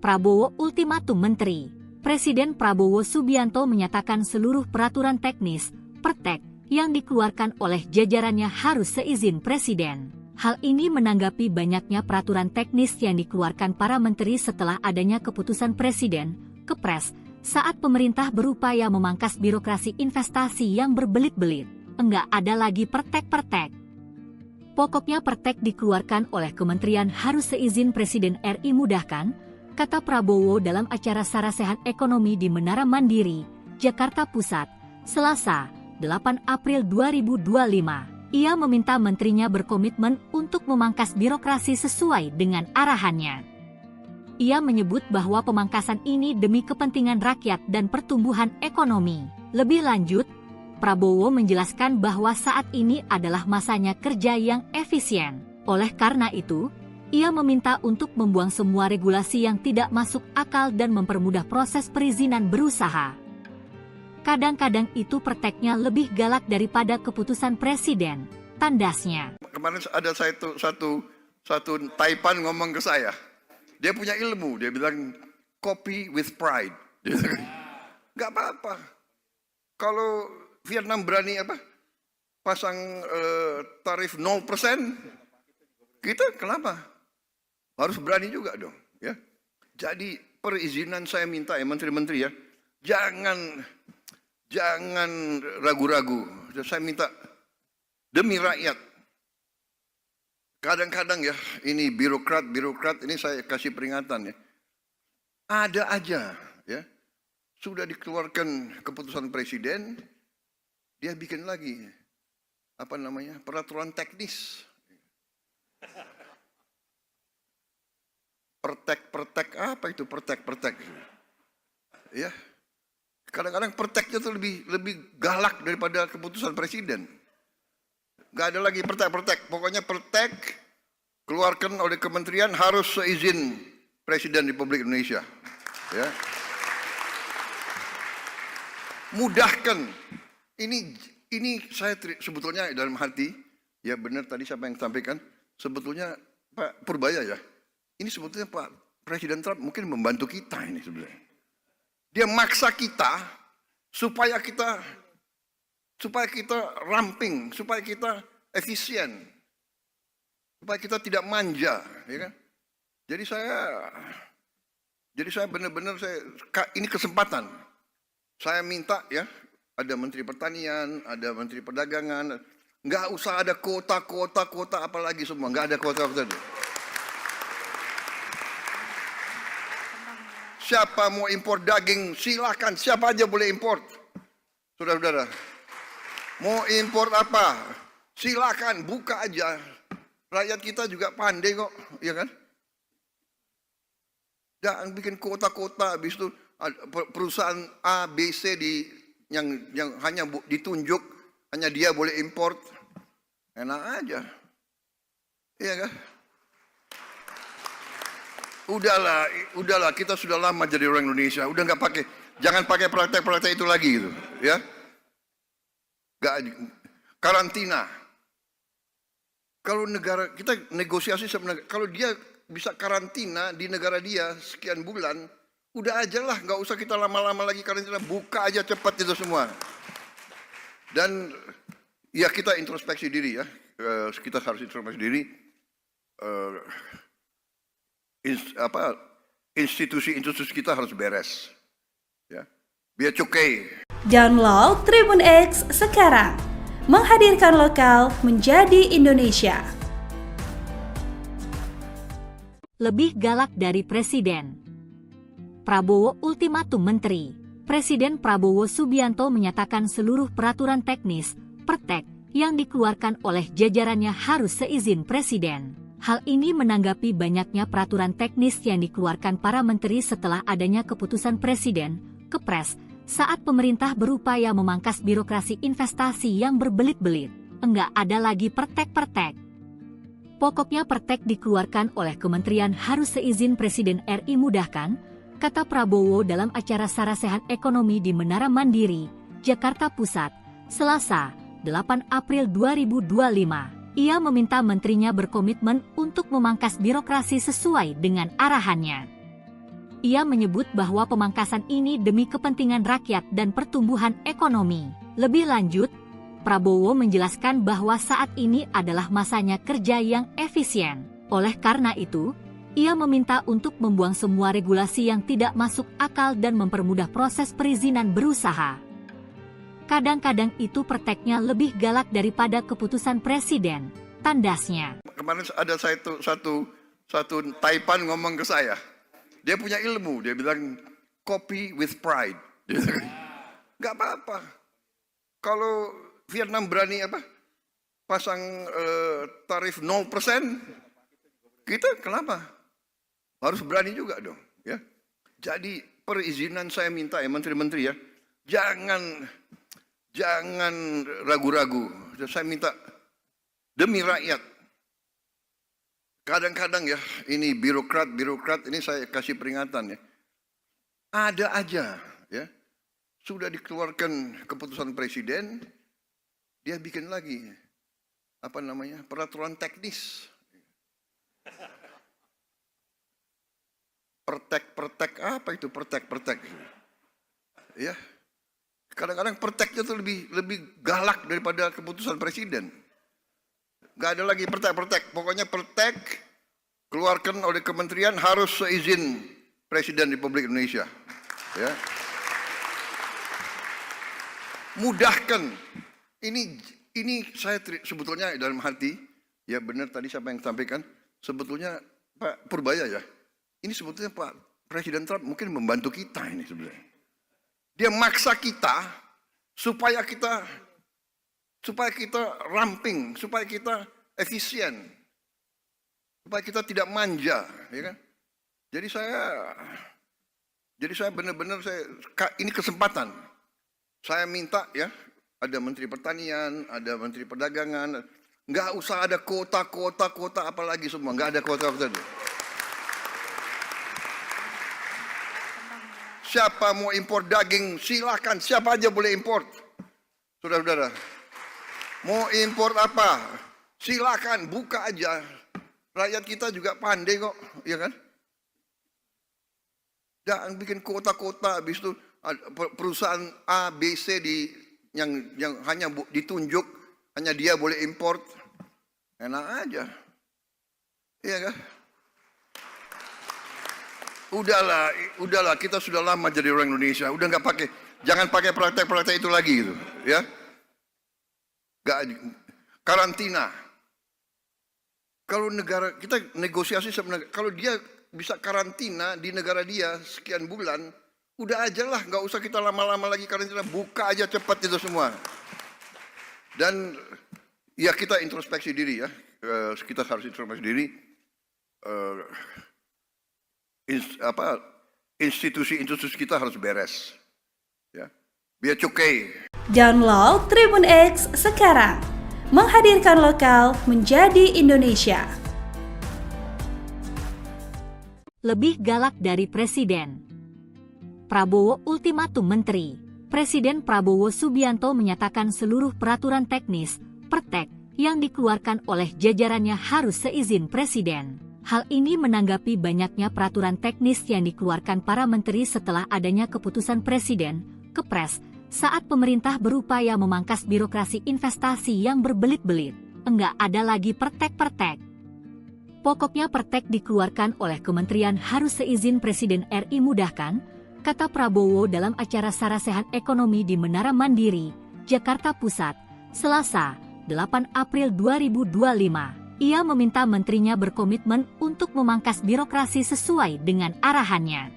Prabowo ultimatum menteri. Presiden Prabowo Subianto menyatakan seluruh peraturan teknis, pertek, yang dikeluarkan oleh jajarannya harus seizin Presiden. Hal ini menanggapi banyaknya peraturan teknis yang dikeluarkan para menteri setelah adanya keputusan Presiden, Kepres, saat pemerintah berupaya memangkas birokrasi investasi yang berbelit-belit. Enggak ada lagi pertek-pertek. Pokoknya pertek dikeluarkan oleh kementerian harus seizin Presiden RI mudahkan, kata Prabowo dalam acara Sarasehan Ekonomi di Menara Mandiri, Jakarta Pusat, Selasa, 8 April 2025. Ia meminta menterinya berkomitmen untuk memangkas birokrasi sesuai dengan arahannya. Ia menyebut bahwa pemangkasan ini demi kepentingan rakyat dan pertumbuhan ekonomi. Lebih lanjut, Prabowo menjelaskan bahwa saat ini adalah masanya kerja yang efisien. Oleh karena itu, ia meminta untuk membuang semua regulasi yang tidak masuk akal dan mempermudah proses perizinan berusaha. Kadang-kadang itu prakteknya lebih galak daripada keputusan presiden, tandasnya. Kemarin ada satu Taipan ngomong ke saya. Dia punya ilmu, dia bilang copy with pride. Nggak apa-apa. Kalau Vietnam berani pasang tarif 0%, kita kenapa? Harus berani juga dong. Ya. Jadi perizinan saya minta ya menteri-menteri ya, jangan ragu-ragu. Saya minta demi rakyat. Kadang-kadang ya, ini birokrat ini saya kasih peringatan ya. Ada aja ya. Sudah dikeluarkan keputusan presiden, dia bikin lagi peraturan teknis. Pertek apa itu pertek? Ya. Kadang-kadang perteknya tuh lebih galak daripada keputusan presiden. Gak ada lagi pertek. Pokoknya pertek keluarkan oleh kementerian harus seizin Presiden Republik Indonesia. Ya. Mudahkan. Ini saya sebetulnya dalam hati, ya benar tadi siapa yang sampaikan, sebetulnya Pak Purbaya ya. Ini sebetulnya Pak Presiden Trump mungkin membantu kita ini sebenarnya. Dia maksa kita supaya kita ramping, supaya kita efisien, supaya kita tidak manja, ya kan? Jadi saya benar-benar ini kesempatan. Saya minta ya, ada Menteri Pertanian, ada Menteri Perdagangan, nggak usah ada kuota apalagi semua, nggak ada kuota. Siapa mau impor daging, silakan, siapa aja boleh impor. Saudara-saudara, mau impor apa? Silakan, buka aja. Rakyat kita juga pandai kok, ya kan? Jangan bikin kota-kota, habis itu perusahaan A, B, C yang hanya ditunjuk, hanya dia boleh import. Enak aja. Iya kan? Udahlah, kita sudah lama jadi orang Indonesia, udah jangan pakai praktek-praktek itu lagi gitu, ya. Karantina. Kalau negara kita negosiasi sama negara, kalau dia bisa karantina di negara dia sekian bulan, udah aja lah, nggak usah kita lama-lama lagi karantina, buka aja cepat itu semua. Dan ya kita introspeksi diri ya, kita harus introspeksi diri. Institusi kita harus beres, ya. Biar cukai. Download Tribun X sekarang, menghadirkan lokal menjadi Indonesia. Lebih galak dari presiden. Prabowo ultimatum menteri. Presiden Prabowo Subianto menyatakan seluruh peraturan teknis, pertek, yang dikeluarkan oleh jajarannya harus seizin presiden. Hal ini menanggapi banyaknya peraturan teknis yang dikeluarkan para menteri setelah adanya keputusan presiden, Kepres, saat pemerintah berupaya memangkas birokrasi investasi yang berbelit-belit. Enggak ada lagi pertek-pertek. Pokoknya pertek dikeluarkan oleh kementerian harus seizin Presiden RI mudahkan, kata Prabowo dalam acara Sarasehan Ekonomi di Menara Mandiri, Jakarta Pusat, Selasa, 8 April 2025. Ia meminta menterinya berkomitmen untuk memangkas birokrasi sesuai dengan arahannya. Ia menyebut bahwa pemangkasan ini demi kepentingan rakyat dan pertumbuhan ekonomi. Lebih lanjut, Prabowo menjelaskan bahwa saat ini adalah masanya kerja yang efisien. Oleh karena itu, ia meminta untuk membuang semua regulasi yang tidak masuk akal dan mempermudah proses perizinan berusaha. Kadang-kadang itu prakteknya lebih galak daripada keputusan presiden, tandasnya. Kemarin ada satu Taipan ngomong ke saya. Dia punya ilmu, dia bilang copy with pride. Gak apa-apa. Kalau Vietnam berani pasang tarif 0%, kita kenapa? Harus berani juga dong, ya. Jadi perizinan saya minta ya menteri-menteri ya, Jangan ragu-ragu. Saya minta demi rakyat. Kadang-kadang ya, ini birokrat ini saya kasih peringatan ya. Ada aja ya. Sudah dikeluarkan keputusan presiden, dia bikin lagi peraturan teknis. Pertek apa itu pertek? Ya. Kadang-kadang perteknya tuh lebih galak daripada keputusan presiden. Gak ada lagi pertek. Pokoknya pertek keluarkan oleh kementerian harus seizin Presiden Republik Indonesia. Ya. Mudahkan. Ini saya sebetulnya dalam hati, ya benar tadi siapa yang sampaikan, sebetulnya Pak Purbaya ya. Ini sebetulnya Pak Presiden Trump mungkin membantu kita ini sebenarnya. Dia maksa kita supaya kita ramping, supaya kita efisien, supaya kita tidak manja, ya kan? Jadi saya benar-benar ini kesempatan. Saya minta ya, ada Menteri Pertanian, ada Menteri Perdagangan, nggak usah ada kota apalagi semua, nggak ada kota. Siapa mau impor daging, silakan. Siapa aja boleh impor. Saudara-saudara. Mau impor apa? Silakan, buka aja. Rakyat kita juga pandai kok, ya kan? Jangan bikin kota-kota, habis itu perusahaan A, B, C yang hanya ditunjuk, hanya dia boleh impor. Enak aja. Iya kan? Udahlah, kita sudah lama jadi orang Indonesia. Udah jangan pakai praktek-praktek itu lagi gitu, ya. Karantina. Kalau negara kita negosiasi sebenarnya, kalau dia bisa karantina di negara dia sekian bulan, udah aja lah, nggak usah kita lama-lama lagi karantina, buka aja cepat itu semua. Dan ya kita introspeksi diri ya, kita harus introspeksi diri. Institusi kita harus beres, ya. Biar cukai. Download Tribun X sekarang, menghadirkan lokal menjadi Indonesia. Lebih galak dari Presiden. Prabowo ultimatum Menteri. Presiden Prabowo Subianto menyatakan seluruh peraturan teknis, pertek, yang dikeluarkan oleh jajarannya harus seizin Presiden. Hal ini menanggapi banyaknya peraturan teknis yang dikeluarkan para menteri setelah adanya keputusan Presiden, Kepres, saat pemerintah berupaya memangkas birokrasi investasi yang berbelit-belit. Enggak ada lagi pertek-pertek. Pokoknya pertek dikeluarkan oleh kementerian harus seizin Presiden RI mudahkan, kata Prabowo dalam acara Sarasehan Ekonomi di Menara Mandiri, Jakarta Pusat, Selasa, 8 April 2025. Ia meminta menterinya berkomitmen untuk memangkas birokrasi sesuai dengan arahannya.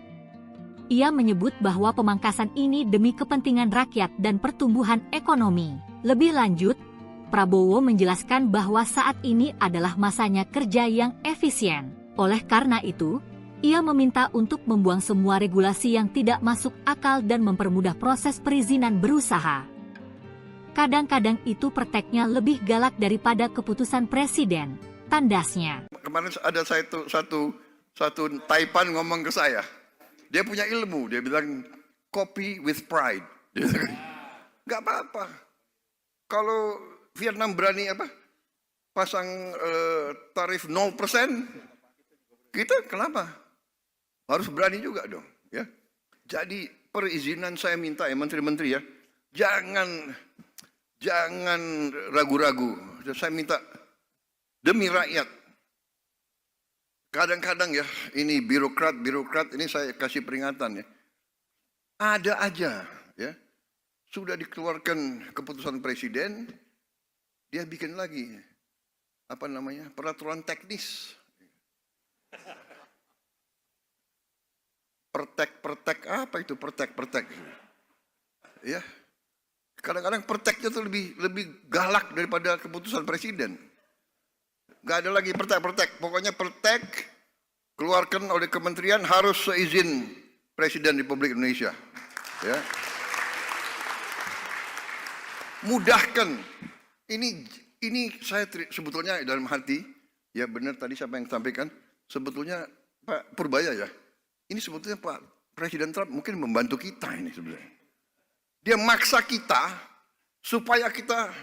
Ia menyebut bahwa pemangkasan ini demi kepentingan rakyat dan pertumbuhan ekonomi. Lebih lanjut, Prabowo menjelaskan bahwa saat ini adalah masanya kerja yang efisien. Oleh karena itu, ia meminta untuk membuang semua regulasi yang tidak masuk akal dan mempermudah proses perizinan berusaha. Kadang-kadang itu perteknya lebih galak daripada keputusan presiden, tandasnya. Kemarin ada satu Taipan ngomong ke saya. Dia punya ilmu, dia bilang copy with pride. Gak apa-apa. Kalau Vietnam berani pasang tarif 0%, kita kenapa? Harus berani juga dong, ya. Jadi perizinan saya minta ya menteri-menteri ya, jangan ragu-ragu. Saya minta demi rakyat. Kadang-kadang ya, ini birokrat ini saya kasih peringatan ya. Ada aja ya. Sudah dikeluarkan keputusan presiden, dia bikin lagi peraturan teknis. Pertek apa itu pertek? Ya. Kadang-kadang perteknya tuh lebih galak daripada keputusan presiden. Gak ada lagi pertek. Pokoknya pertek keluarkan oleh kementerian harus seizin Presiden Republik Indonesia. Ya. mudahkan. Ini saya sebetulnya dalam hati, ya benar tadi siapa yang sampaikan, sebetulnya Pak Purbaya ya, ini sebetulnya Pak Presiden Trump mungkin membantu kita ini sebenarnya. Dia maksa kita supaya kita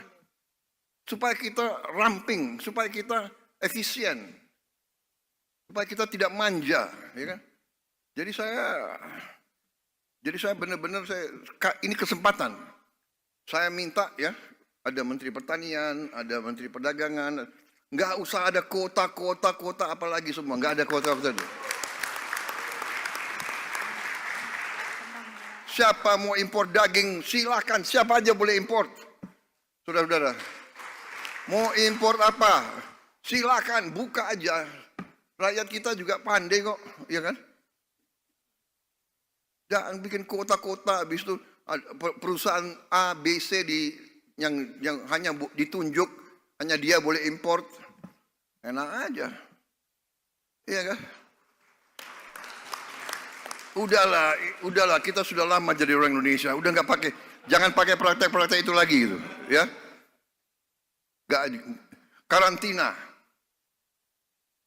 ramping, supaya kita efisien, supaya kita tidak manja, ya kan? Jadi saya benar-benar ini kesempatan. Saya minta ya, ada Menteri Pertanian, ada Menteri Perdagangan, nggak usah ada kota apalagi semua, nggak ada kota. Siapa mau impor daging, silakan, siapa aja boleh impor. Saudara-saudara, mau impor apa, silakan, buka aja. Rakyat kita juga pandai kok, ya kan? Jangan bikin kota-kota, habis itu perusahaan A, B, C yang hanya ditunjuk, hanya dia boleh import. Enak aja. Iya kan? Udahlah, kita sudah lama jadi orang Indonesia. Udah nggak pakai, jangan pakai praktek-praktek itu lagi gitu, ya. Karantina.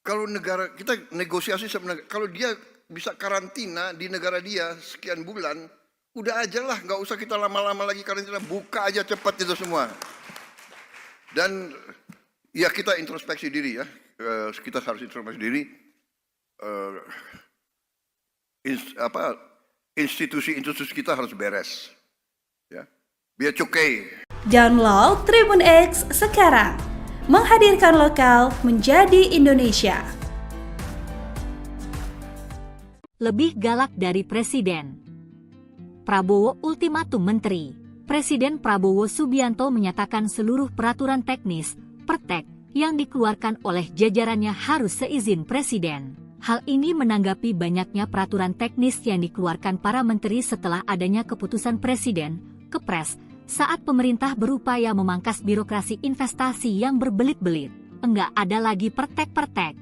Kalau negara kita negosiasi sama negara, kalau dia bisa karantina di negara dia sekian bulan, udah aja lah, nggak usah kita lama-lama lagi karantina, buka aja cepat itu semua. Dan ya kita introspeksi diri ya, kita harus introspeksi diri. Institusi kita harus beres, ya. Biar cukai. Download Tribun X sekarang, menghadirkan lokal menjadi Indonesia. Lebih galak dari Presiden. Prabowo ultimatum menteri. Presiden Prabowo Subianto menyatakan seluruh peraturan teknis, pertek, yang dikeluarkan oleh jajarannya harus seizin Presiden. Hal ini menanggapi banyaknya peraturan teknis yang dikeluarkan para menteri setelah adanya keputusan Presiden, Kepres, saat pemerintah berupaya memangkas birokrasi investasi yang berbelit-belit. Enggak ada lagi pertek-pertek.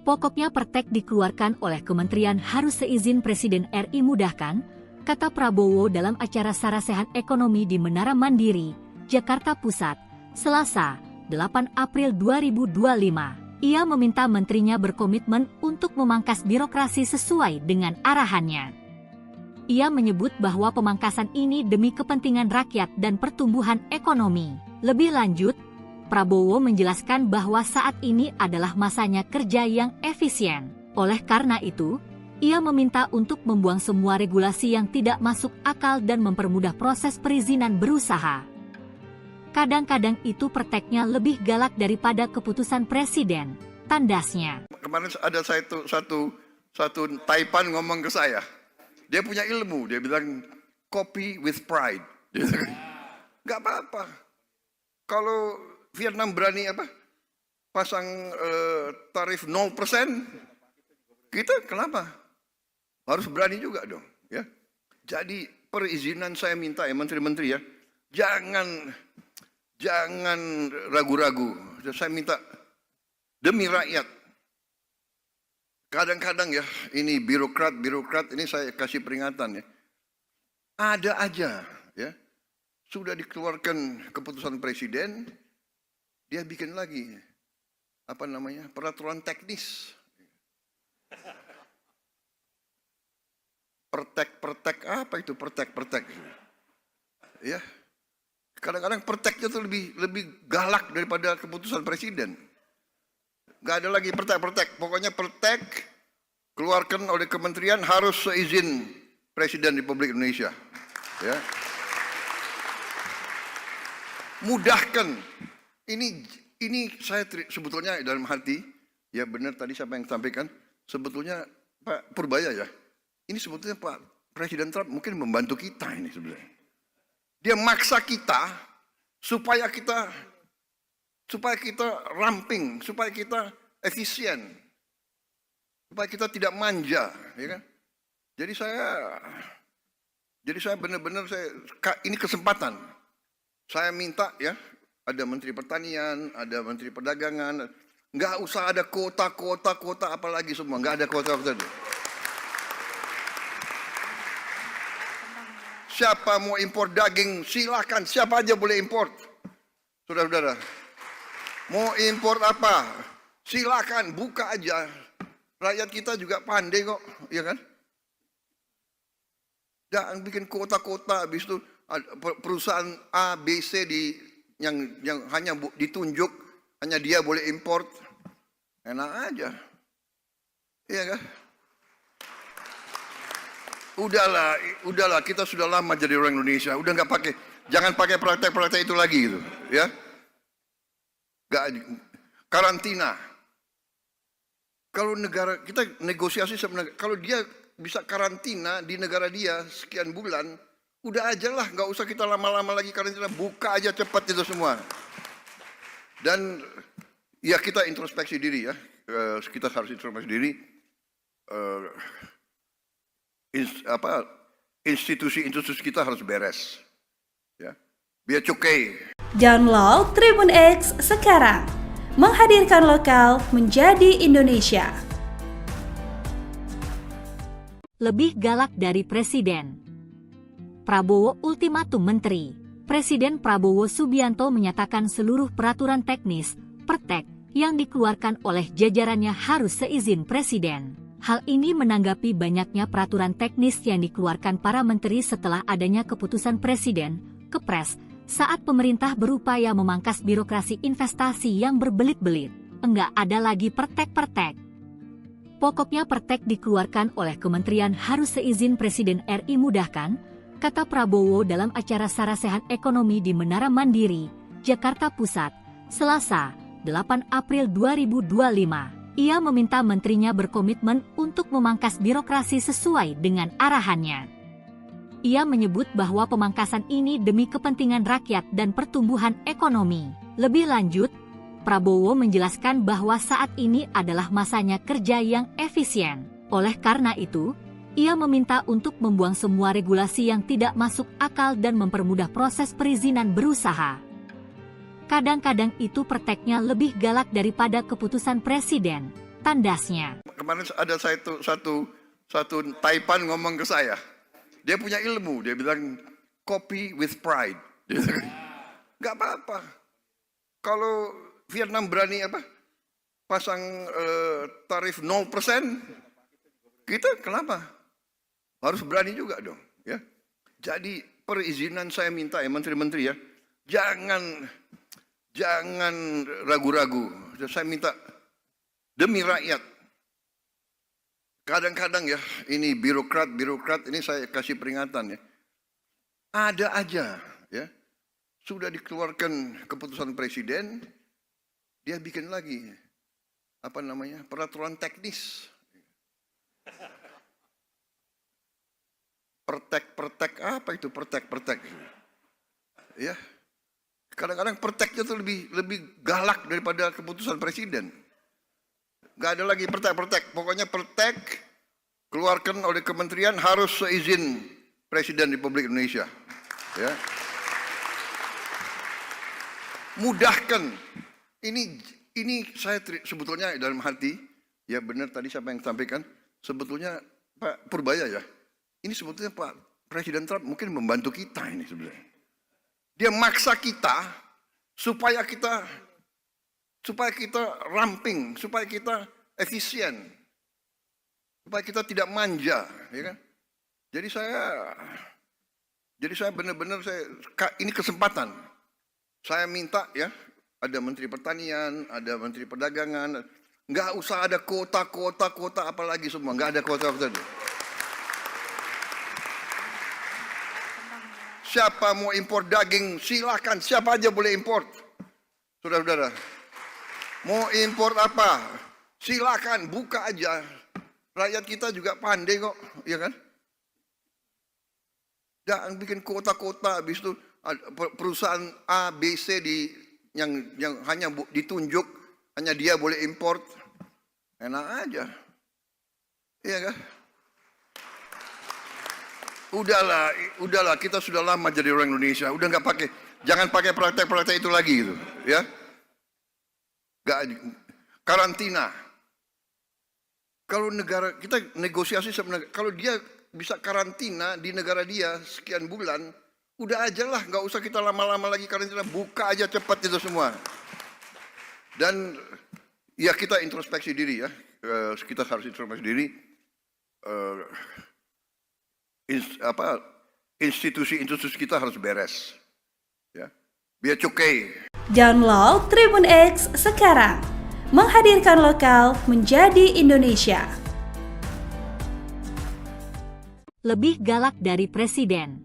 Pokoknya pertek dikeluarkan oleh kementerian harus seizin Presiden RI mudahkan, kata Prabowo dalam acara Sarasehan Ekonomi di Menara Mandiri, Jakarta Pusat, Selasa, 8 April 2025. Ia meminta menterinya berkomitmen untuk memangkas birokrasi sesuai dengan arahannya. Ia menyebut bahwa pemangkasan ini demi kepentingan rakyat dan pertumbuhan ekonomi. Lebih lanjut, Prabowo menjelaskan bahwa saat ini adalah masanya kerja yang efisien. Oleh karena itu, ia meminta untuk membuang semua regulasi yang tidak masuk akal dan mempermudah proses perizinan berusaha. Kadang-kadang itu perteknya lebih galak daripada keputusan Presiden, tandasnya. Kemarin ada satu Taipan ngomong ke saya. Dia punya ilmu, dia bilang copy with pride. Nggak apa-apa. Kalau Vietnam berani pasang tarif 0%, kita kenapa? Harus berani juga dong, ya. Jadi perizinan saya minta ya menteri-menteri ya, jangan ragu-ragu. Saya minta demi rakyat. Kadang-kadang ya, ini birokrat ini saya kasih peringatan ya. Ada aja ya. Sudah dikeluarkan keputusan presiden, dia bikin lagi peraturan teknis. Pertek apa itu pertek? Ya. Kadang-kadang perteknya tuh lebih galak daripada keputusan presiden. Gak ada lagi pertek. Pokoknya pertek keluarkan oleh kementerian harus seizin Presiden Republik Indonesia. Ya. Mudahkan. Ini saya sebetulnya dalam hati, ya benar tadi siapa yang sampaikan, sebetulnya Pak Purbaya ya. Ini sebetulnya Pak Presiden Trump mungkin membantu kita ini sebenarnya. Dia maksa kita supaya kita ramping, supaya kita efisien, supaya kita tidak manja, ya kan? Jadi saya benar-benar ini kesempatan. Saya minta ya, ada Menteri Pertanian, ada Menteri Perdagangan, nggak usah ada kota apalagi semua, nggak ada kota. Siapa mau impor daging, silakan. Siapa aja boleh import. Saudara-saudara, mau impor apa? Silakan, buka aja. Rakyat kita juga pandai kok, ya kan? Jangan bikin kota-kota, habis itu perusahaan A, B, C yang hanya ditunjuk, hanya dia boleh import. Enak aja. Iya kan? Udahlah, kita sudah lama jadi orang Indonesia. Udah nggak pakai, jangan pakai praktek-praktek itu lagi gitu, ya. Karantina. Kalau negara kita negosiasi sama negara, kalau dia bisa karantina di negara dia sekian bulan, udah aja lah, nggak usah kita lama-lama lagi karantina, buka aja cepat itu semua. Dan ya kita introspeksi diri ya, kita harus introspeksi diri. Institusi kita harus beres, ya. Biar cukai. Download Tribun X sekarang, menghadirkan lokal menjadi Indonesia. Lebih galak dari Presiden. Prabowo ultimatum Menteri. Presiden Prabowo Subianto menyatakan seluruh peraturan teknis, pertek, yang dikeluarkan oleh jajarannya harus seizin Presiden. Hal ini menanggapi banyaknya peraturan teknis yang dikeluarkan para menteri setelah adanya keputusan Presiden, Kepres, saat pemerintah berupaya memangkas birokrasi investasi yang berbelit-belit. Enggak ada lagi pertek-pertek. Pokoknya pertek dikeluarkan oleh kementerian harus seizin Presiden RI mudahkan, kata Prabowo dalam acara Sarasehan Ekonomi di Menara Mandiri, Jakarta Pusat, Selasa, 8 April 2025. Ia meminta menterinya berkomitmen untuk memangkas birokrasi sesuai dengan arahannya. Ia menyebut bahwa pemangkasan ini demi kepentingan rakyat dan pertumbuhan ekonomi. Lebih lanjut, Prabowo menjelaskan bahwa saat ini adalah masanya kerja yang efisien. Oleh karena itu, ia meminta untuk membuang semua regulasi yang tidak masuk akal dan mempermudah proses perizinan berusaha. Kadang-kadang itu perteknya lebih galak daripada keputusan Presiden, tandasnya. Kemarin ada satu Taipan ngomong ke saya. Dia punya ilmu, dia bilang copy with pride. Gak apa-apa. Kalau Vietnam berani pasang tarif 0%, kita kenapa? Harus berani juga dong, ya. Jadi perizinan saya minta ya menteri-menteri ya, jangan ragu-ragu. Saya minta demi rakyat. Kadang-kadang ya, ini birokrat ini saya kasih peringatan ya. Ada aja ya. Sudah dikeluarkan keputusan presiden, dia bikin lagi peraturan teknis. Pertek apa itu pertek? Ya. Kadang-kadang perteknya itu lebih galak daripada keputusan presiden. Gak ada lagi pertek. Pokoknya pertek keluarkan oleh kementerian harus seizin Presiden Republik Indonesia. Ya. Mudahkan. Ini saya sebetulnya dalam hati, ya benar tadi siapa yang sampaikan, sebetulnya Pak Purbaya ya. Ini sebetulnya Pak Presiden Trump mungkin membantu kita ini sebenarnya. Dia maksa kita supaya kita ramping, supaya kita efisien, supaya kita tidak manja, ya kan? Jadi saya benar-benar ini kesempatan. Saya minta ya, ada Menteri Pertanian, ada Menteri Perdagangan, nggak usah ada kota apalagi semua, nggak ada kota. Siapa mau impor daging, silakan. Siapa aja boleh import. Saudara-saudara, mau impor apa? Silakan, buka aja. Rakyat kita juga pandai kok, ya kan? Jangan bikin kota-kota, habis itu perusahaan A, B, C yang hanya ditunjuk, hanya dia boleh import. Enak aja. Iya kan? Udahlah, kita sudah lama jadi orang Indonesia. Udah nggak pakai, jangan pakai praktek-praktek itu lagi gitu, ya. Karantina. Kalau negara kita negosiasi sama negara, kalau dia bisa karantina di negara dia sekian bulan, udah aja lah, nggak usah kita lama-lama lagi karantina, buka aja cepat itu semua. Dan ya kita introspeksi diri ya, kita harus introspeksi diri. Institusi-institusi kita harus beres, ya, biar cukai. Download Tribun X sekarang, menghadirkan lokal menjadi Indonesia. Lebih galak dari Presiden.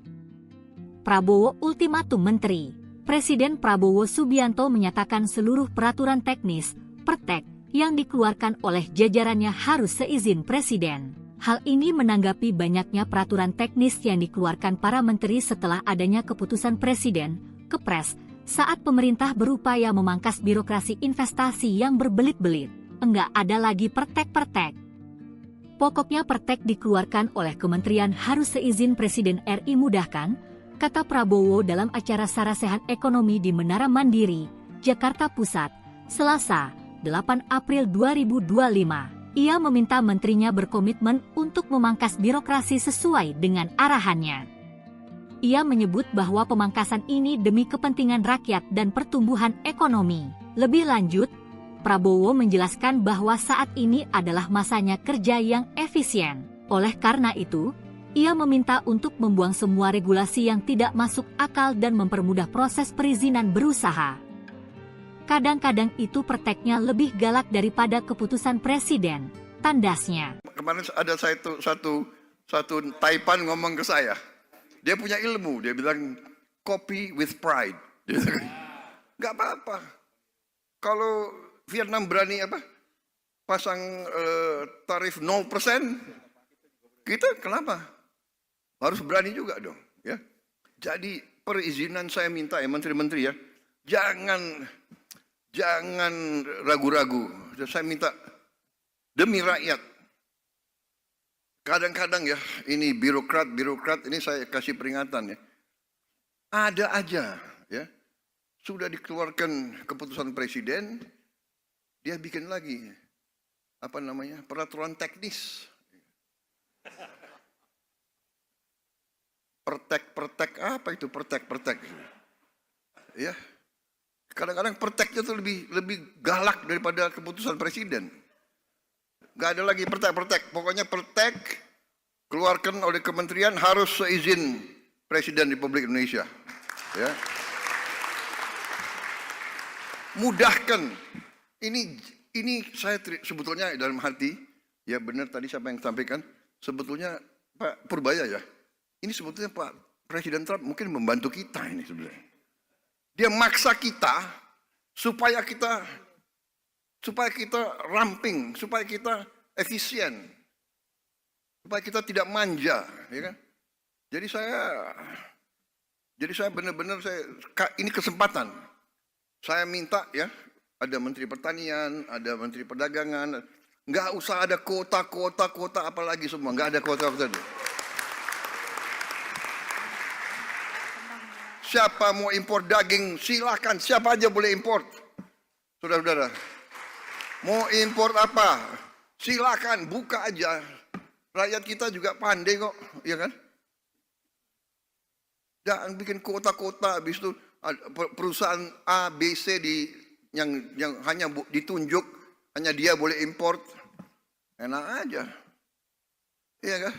Prabowo ultimatum Menteri. Presiden Prabowo Subianto menyatakan seluruh peraturan teknis, pertek, yang dikeluarkan oleh jajarannya harus seizin Presiden. Hal ini menanggapi banyaknya peraturan teknis yang dikeluarkan para menteri setelah adanya keputusan Presiden, Kepres, saat pemerintah berupaya memangkas birokrasi investasi yang berbelit-belit. Enggak ada lagi pertek-pertek. Pokoknya pertek dikeluarkan oleh kementerian harus seizin Presiden RI mudahkan, kata Prabowo dalam acara Sarasehan Ekonomi di Menara Mandiri, Jakarta Pusat, Selasa, 8 April 2025. Ia meminta menterinya berkomitmen untuk memangkas birokrasi sesuai dengan arahannya. Ia menyebut bahwa pemangkasan ini demi kepentingan rakyat dan pertumbuhan ekonomi. Lebih lanjut, Prabowo menjelaskan bahwa saat ini adalah masanya kerja yang efisien. Oleh karena itu, ia meminta untuk membuang semua regulasi yang tidak masuk akal dan mempermudah proses perizinan berusaha. Kadang-kadang itu perteknya lebih galak daripada keputusan Presiden, tandasnya. Kemarin ada satu Taipan ngomong ke saya. Dia punya ilmu, dia bilang copy with pride. Nggak apa-apa. Kalau Vietnam berani pasang tarif 0%, kita kenapa? Harus berani juga dong, ya. Jadi perizinan saya minta ya menteri-menteri ya, jangan ragu-ragu. Saya minta demi rakyat. Kadang-kadang ya, ini birokrat ini saya kasih peringatan ya. Ada aja ya. Sudah dikeluarkan keputusan presiden, dia bikin lagi peraturan teknis. Pertek apa itu pertek? Ya. Kadang-kadang perteknya tuh lebih galak daripada keputusan presiden. Gak ada lagi pertek. Pokoknya pertek keluarkan oleh kementerian harus seizin Presiden Republik Indonesia. Ya. Mudahkan. Ini saya sebetulnya dalam hati, ya benar tadi siapa yang sampaikan, sebetulnya Pak Purbaya ya, ini sebetulnya Pak Presiden Trump mungkin membantu kita ini sebenarnya. Dia maksa kita supaya kita ramping, supaya kita efisien, supaya kita tidak manja, ya kan? Jadi saya benar-benar ini kesempatan. Saya minta ya, ada Menteri Pertanian, ada Menteri Perdagangan, nggak usah ada kuota apalagi semua, nggak ada kuota. Siapa mau impor daging, silakan, siapa aja boleh impor. Saudara-saudara, mau impor apa, silakan, buka aja. Rakyat kita juga pandai kok, ya kan? Jangan bikin kota-kota, habis itu perusahaan A, B, C yang hanya ditunjuk, hanya dia boleh import. Enak aja. Iya kan?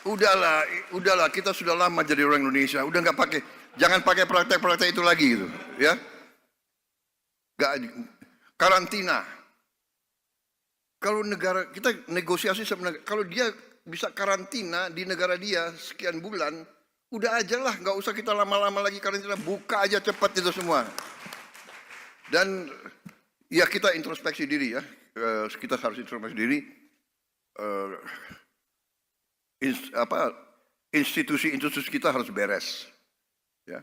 Udahlah, kita sudah lama jadi orang Indonesia. Udah jangan pakai praktek-praktek itu lagi gitu, ya. Karantina. Kalau negara kita negosiasi sebenarnya, kalau dia bisa karantina di negara dia sekian bulan, udah aja lah, nggak usah kita lama-lama lagi karantina, buka aja cepat itu semua. Dan ya kita introspeksi diri ya, kita harus introspeksi diri. Institusi-institusi kita harus beres, ya,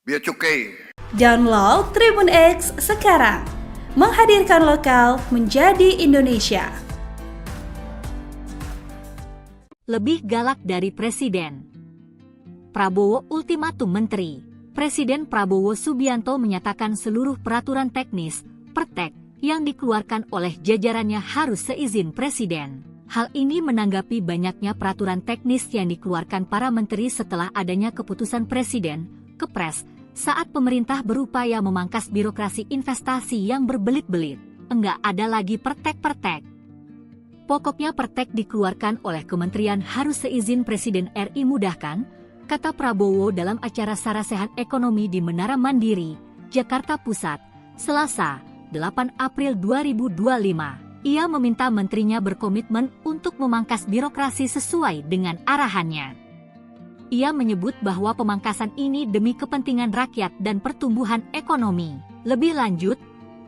biar cukai. Download Tribun X sekarang, menghadirkan lokal menjadi Indonesia. Lebih galak dari Presiden. Prabowo ultimatum Menteri. Presiden Prabowo Subianto menyatakan seluruh peraturan teknis, pertek, yang dikeluarkan oleh jajarannya harus seizin Presiden. Hal ini menanggapi banyaknya peraturan teknis yang dikeluarkan para menteri setelah adanya keputusan Presiden, Kepres, saat pemerintah berupaya memangkas birokrasi investasi yang berbelit-belit. Enggak ada lagi pertek-pertek. Pokoknya pertek dikeluarkan oleh kementerian harus seizin Presiden RI mudahkan, kata Prabowo dalam acara Sarasehan Ekonomi di Menara Mandiri, Jakarta Pusat, Selasa, 8 April 2025. Ia meminta menterinya berkomitmen untuk memangkas birokrasi sesuai dengan arahannya. Ia menyebut bahwa pemangkasan ini demi kepentingan rakyat dan pertumbuhan ekonomi. Lebih lanjut,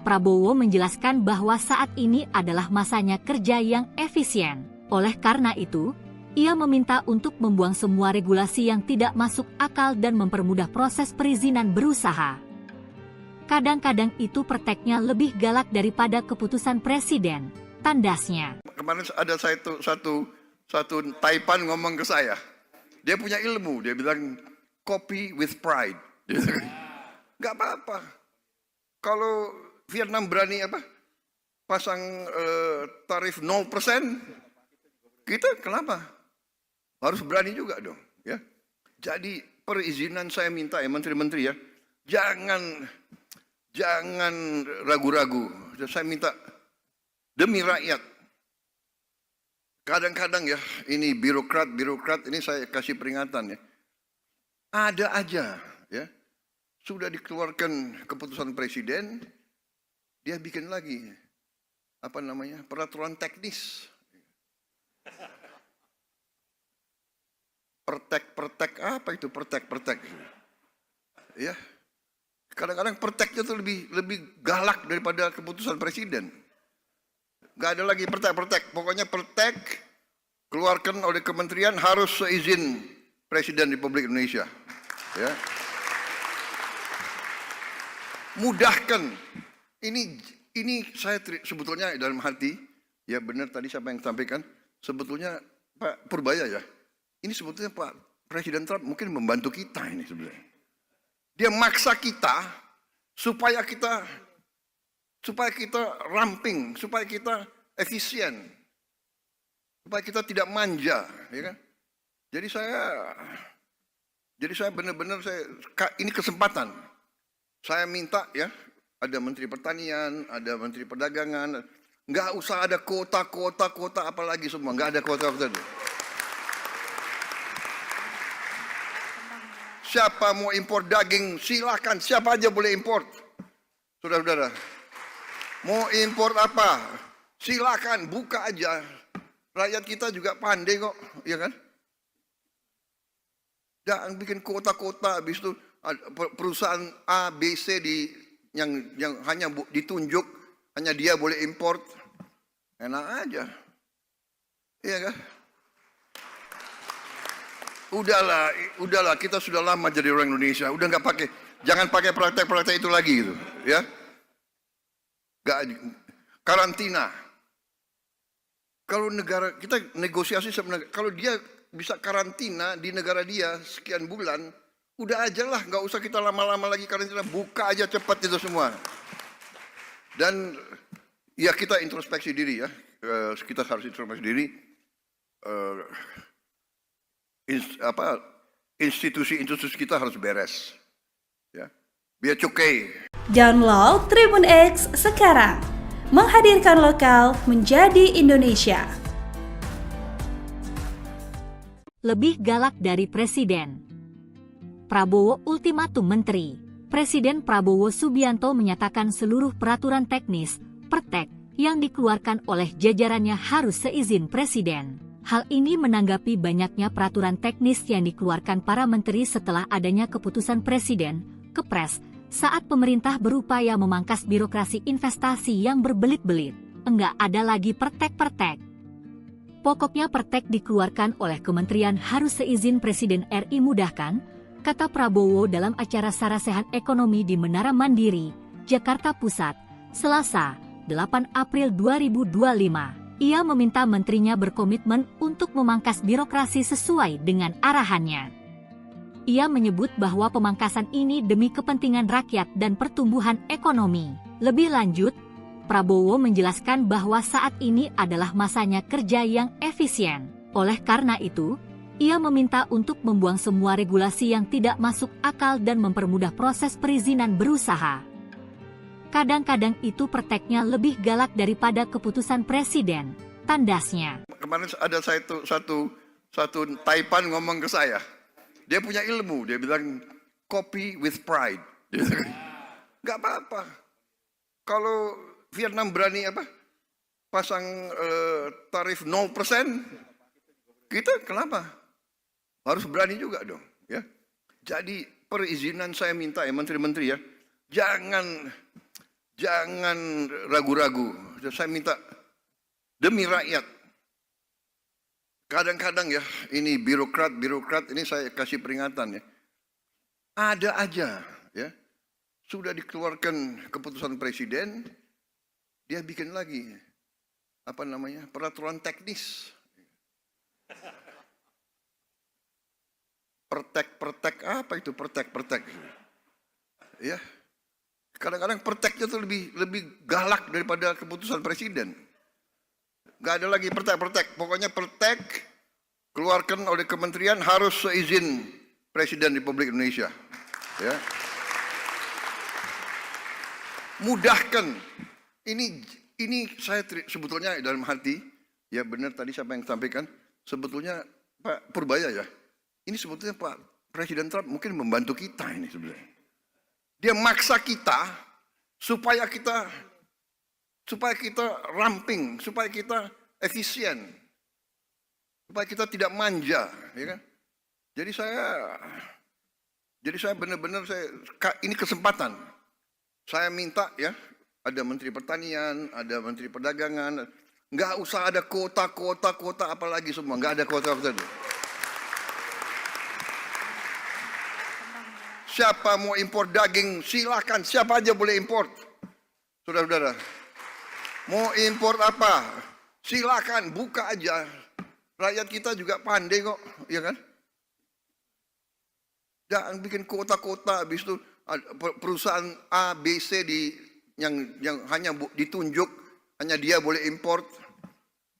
Prabowo menjelaskan bahwa saat ini adalah masanya kerja yang efisien. Oleh karena itu, ia meminta untuk membuang semua regulasi yang tidak masuk akal dan mempermudah proses perizinan berusaha. Kadang-kadang itu perteknya lebih galak daripada keputusan Presiden, tandasnya. Kemarin ada satu Taipan ngomong ke saya. Dia punya ilmu, dia bilang copy with pride. Gak apa-apa. Kalau Vietnam berani pasang tarif 0%, kita kenapa? Harus berani juga dong. Ya. Jadi perizinan saya minta ya menteri-menteri ya, jangan ragu-ragu. Saya minta demi rakyat. Kadang-kadang ya, ini birokrat ini saya kasih peringatan ya. Ada aja ya. Sudah dikeluarkan keputusan presiden, dia bikin lagi peraturan teknis. Pertek apa itu pertek? Ya. Kadang-kadang perteknya itu lebih galak daripada keputusan presiden. Gak ada lagi pertek. Pokoknya pertek keluarkan oleh kementerian harus seizin Presiden Republik Indonesia. Ya. Mudahkan. Ini saya sebetulnya dalam hati, ya benar tadi siapa yang sampaikan, sebetulnya Pak Purbaya ya. Ini sebetulnya Pak Presiden Trump mungkin membantu kita ini sebenarnya. Dia maksa kita supaya kita ramping, supaya kita efisien, supaya kita tidak manja, ya kan? Jadi saya benar-benar ini kesempatan. Saya minta ya, ada Menteri Pertanian, ada Menteri Perdagangan, nggak usah ada kota apalagi semua, nggak ada kota. Siapa mau impor daging, silakan. Siapa aja boleh impor. Saudara-saudara. Mau impor apa? Silakan, buka aja. Rakyat kita juga pandai kok, ya kan? Jangan bikin kota-kota, habis itu perusahaan A, B, C yang hanya ditunjuk, hanya dia boleh impor. Enak aja. Iya kan? Udahlah, kita sudah lama jadi orang Indonesia. Udah jangan pakai praktek-praktek itu lagi gitu, ya. Karantina. Kalau negara kita negosiasi sebenarnya, kalau dia bisa karantina di negara dia sekian bulan, udah aja lah, nggak usah kita lama-lama lagi karantina, buka aja cepat itu semua. Dan ya kita introspeksi diri ya, kita harus introspeksi diri. Institusi kita harus beres, ya, biar cukai. Download Tribun X sekarang, menghadirkan lokal menjadi Indonesia. Lebih galak dari Presiden. Prabowo ultimatum menteri. Presiden Prabowo Subianto menyatakan seluruh peraturan teknis, pertek, yang dikeluarkan oleh jajarannya harus seizin Presiden. Hal ini menanggapi banyaknya peraturan teknis yang dikeluarkan para menteri setelah adanya keputusan Presiden, Kepres, saat pemerintah berupaya memangkas birokrasi investasi yang berbelit-belit. Enggak ada lagi pertek-pertek. Pokoknya pertek dikeluarkan oleh kementerian harus seizin Presiden RI mudahkan, kata Prabowo dalam acara Sarasehan Ekonomi di Menara Mandiri, Jakarta Pusat, Selasa, 8 April 2025. Ia meminta menterinya berkomitmen untuk memangkas birokrasi sesuai dengan arahannya. Ia menyebut bahwa pemangkasan ini demi kepentingan rakyat dan pertumbuhan ekonomi. Lebih lanjut, Prabowo menjelaskan bahwa saat ini adalah masanya kerja yang efisien. Oleh karena itu, ia meminta untuk membuang semua regulasi yang tidak masuk akal dan mempermudah proses perizinan berusaha. Kadang-kadang itu prakteknya lebih galak daripada keputusan presiden, tandasnya. Kemarin ada satu Taipan ngomong ke saya. Dia punya ilmu, dia bilang copy with pride. Nggak apa-apa. Kalau Vietnam berani pasang tarif 0%, kita kenapa? Harus berani juga dong, ya. Jadi perizinan saya minta ya menteri-menteri ya, jangan ragu-ragu. Saya minta demi rakyat. Kadang-kadang ya, ini birokrat ini saya kasih peringatan ya. Ada aja ya. Sudah dikeluarkan keputusan presiden, dia bikin lagi peraturan teknis. Pertek apa itu pertek? Ya. Kadang-kadang perteknya tuh lebih galak daripada keputusan presiden. Gak ada lagi pertek. Pokoknya pertek keluarkan oleh kementerian harus seizin Presiden Republik Indonesia. Ya. Mudahkan. Ini saya sebetulnya dalam hati, ya benar tadi siapa yang sampaikan, sebetulnya Pak Purbaya ya, ini sebetulnya Pak Presiden Trump mungkin membantu kita ini sebenarnya. Dia maksa kita supaya kita ramping, supaya kita efisien, supaya kita tidak manja, ya kan? Jadi saya benar-benar ini kesempatan. Saya minta ya, ada Menteri Pertanian, ada Menteri Perdagangan, nggak usah ada kuota apalagi semua, nggak ada kuota. Siapa mau impor daging, silakan, siapa aja boleh impor. Saudara-saudara, mau impor apa, silakan, buka aja. Rakyat kita juga pandai kok, ya kan? Jangan bikin kota-kota, habis itu perusahaan A, B, C yang hanya ditunjuk, hanya dia boleh import.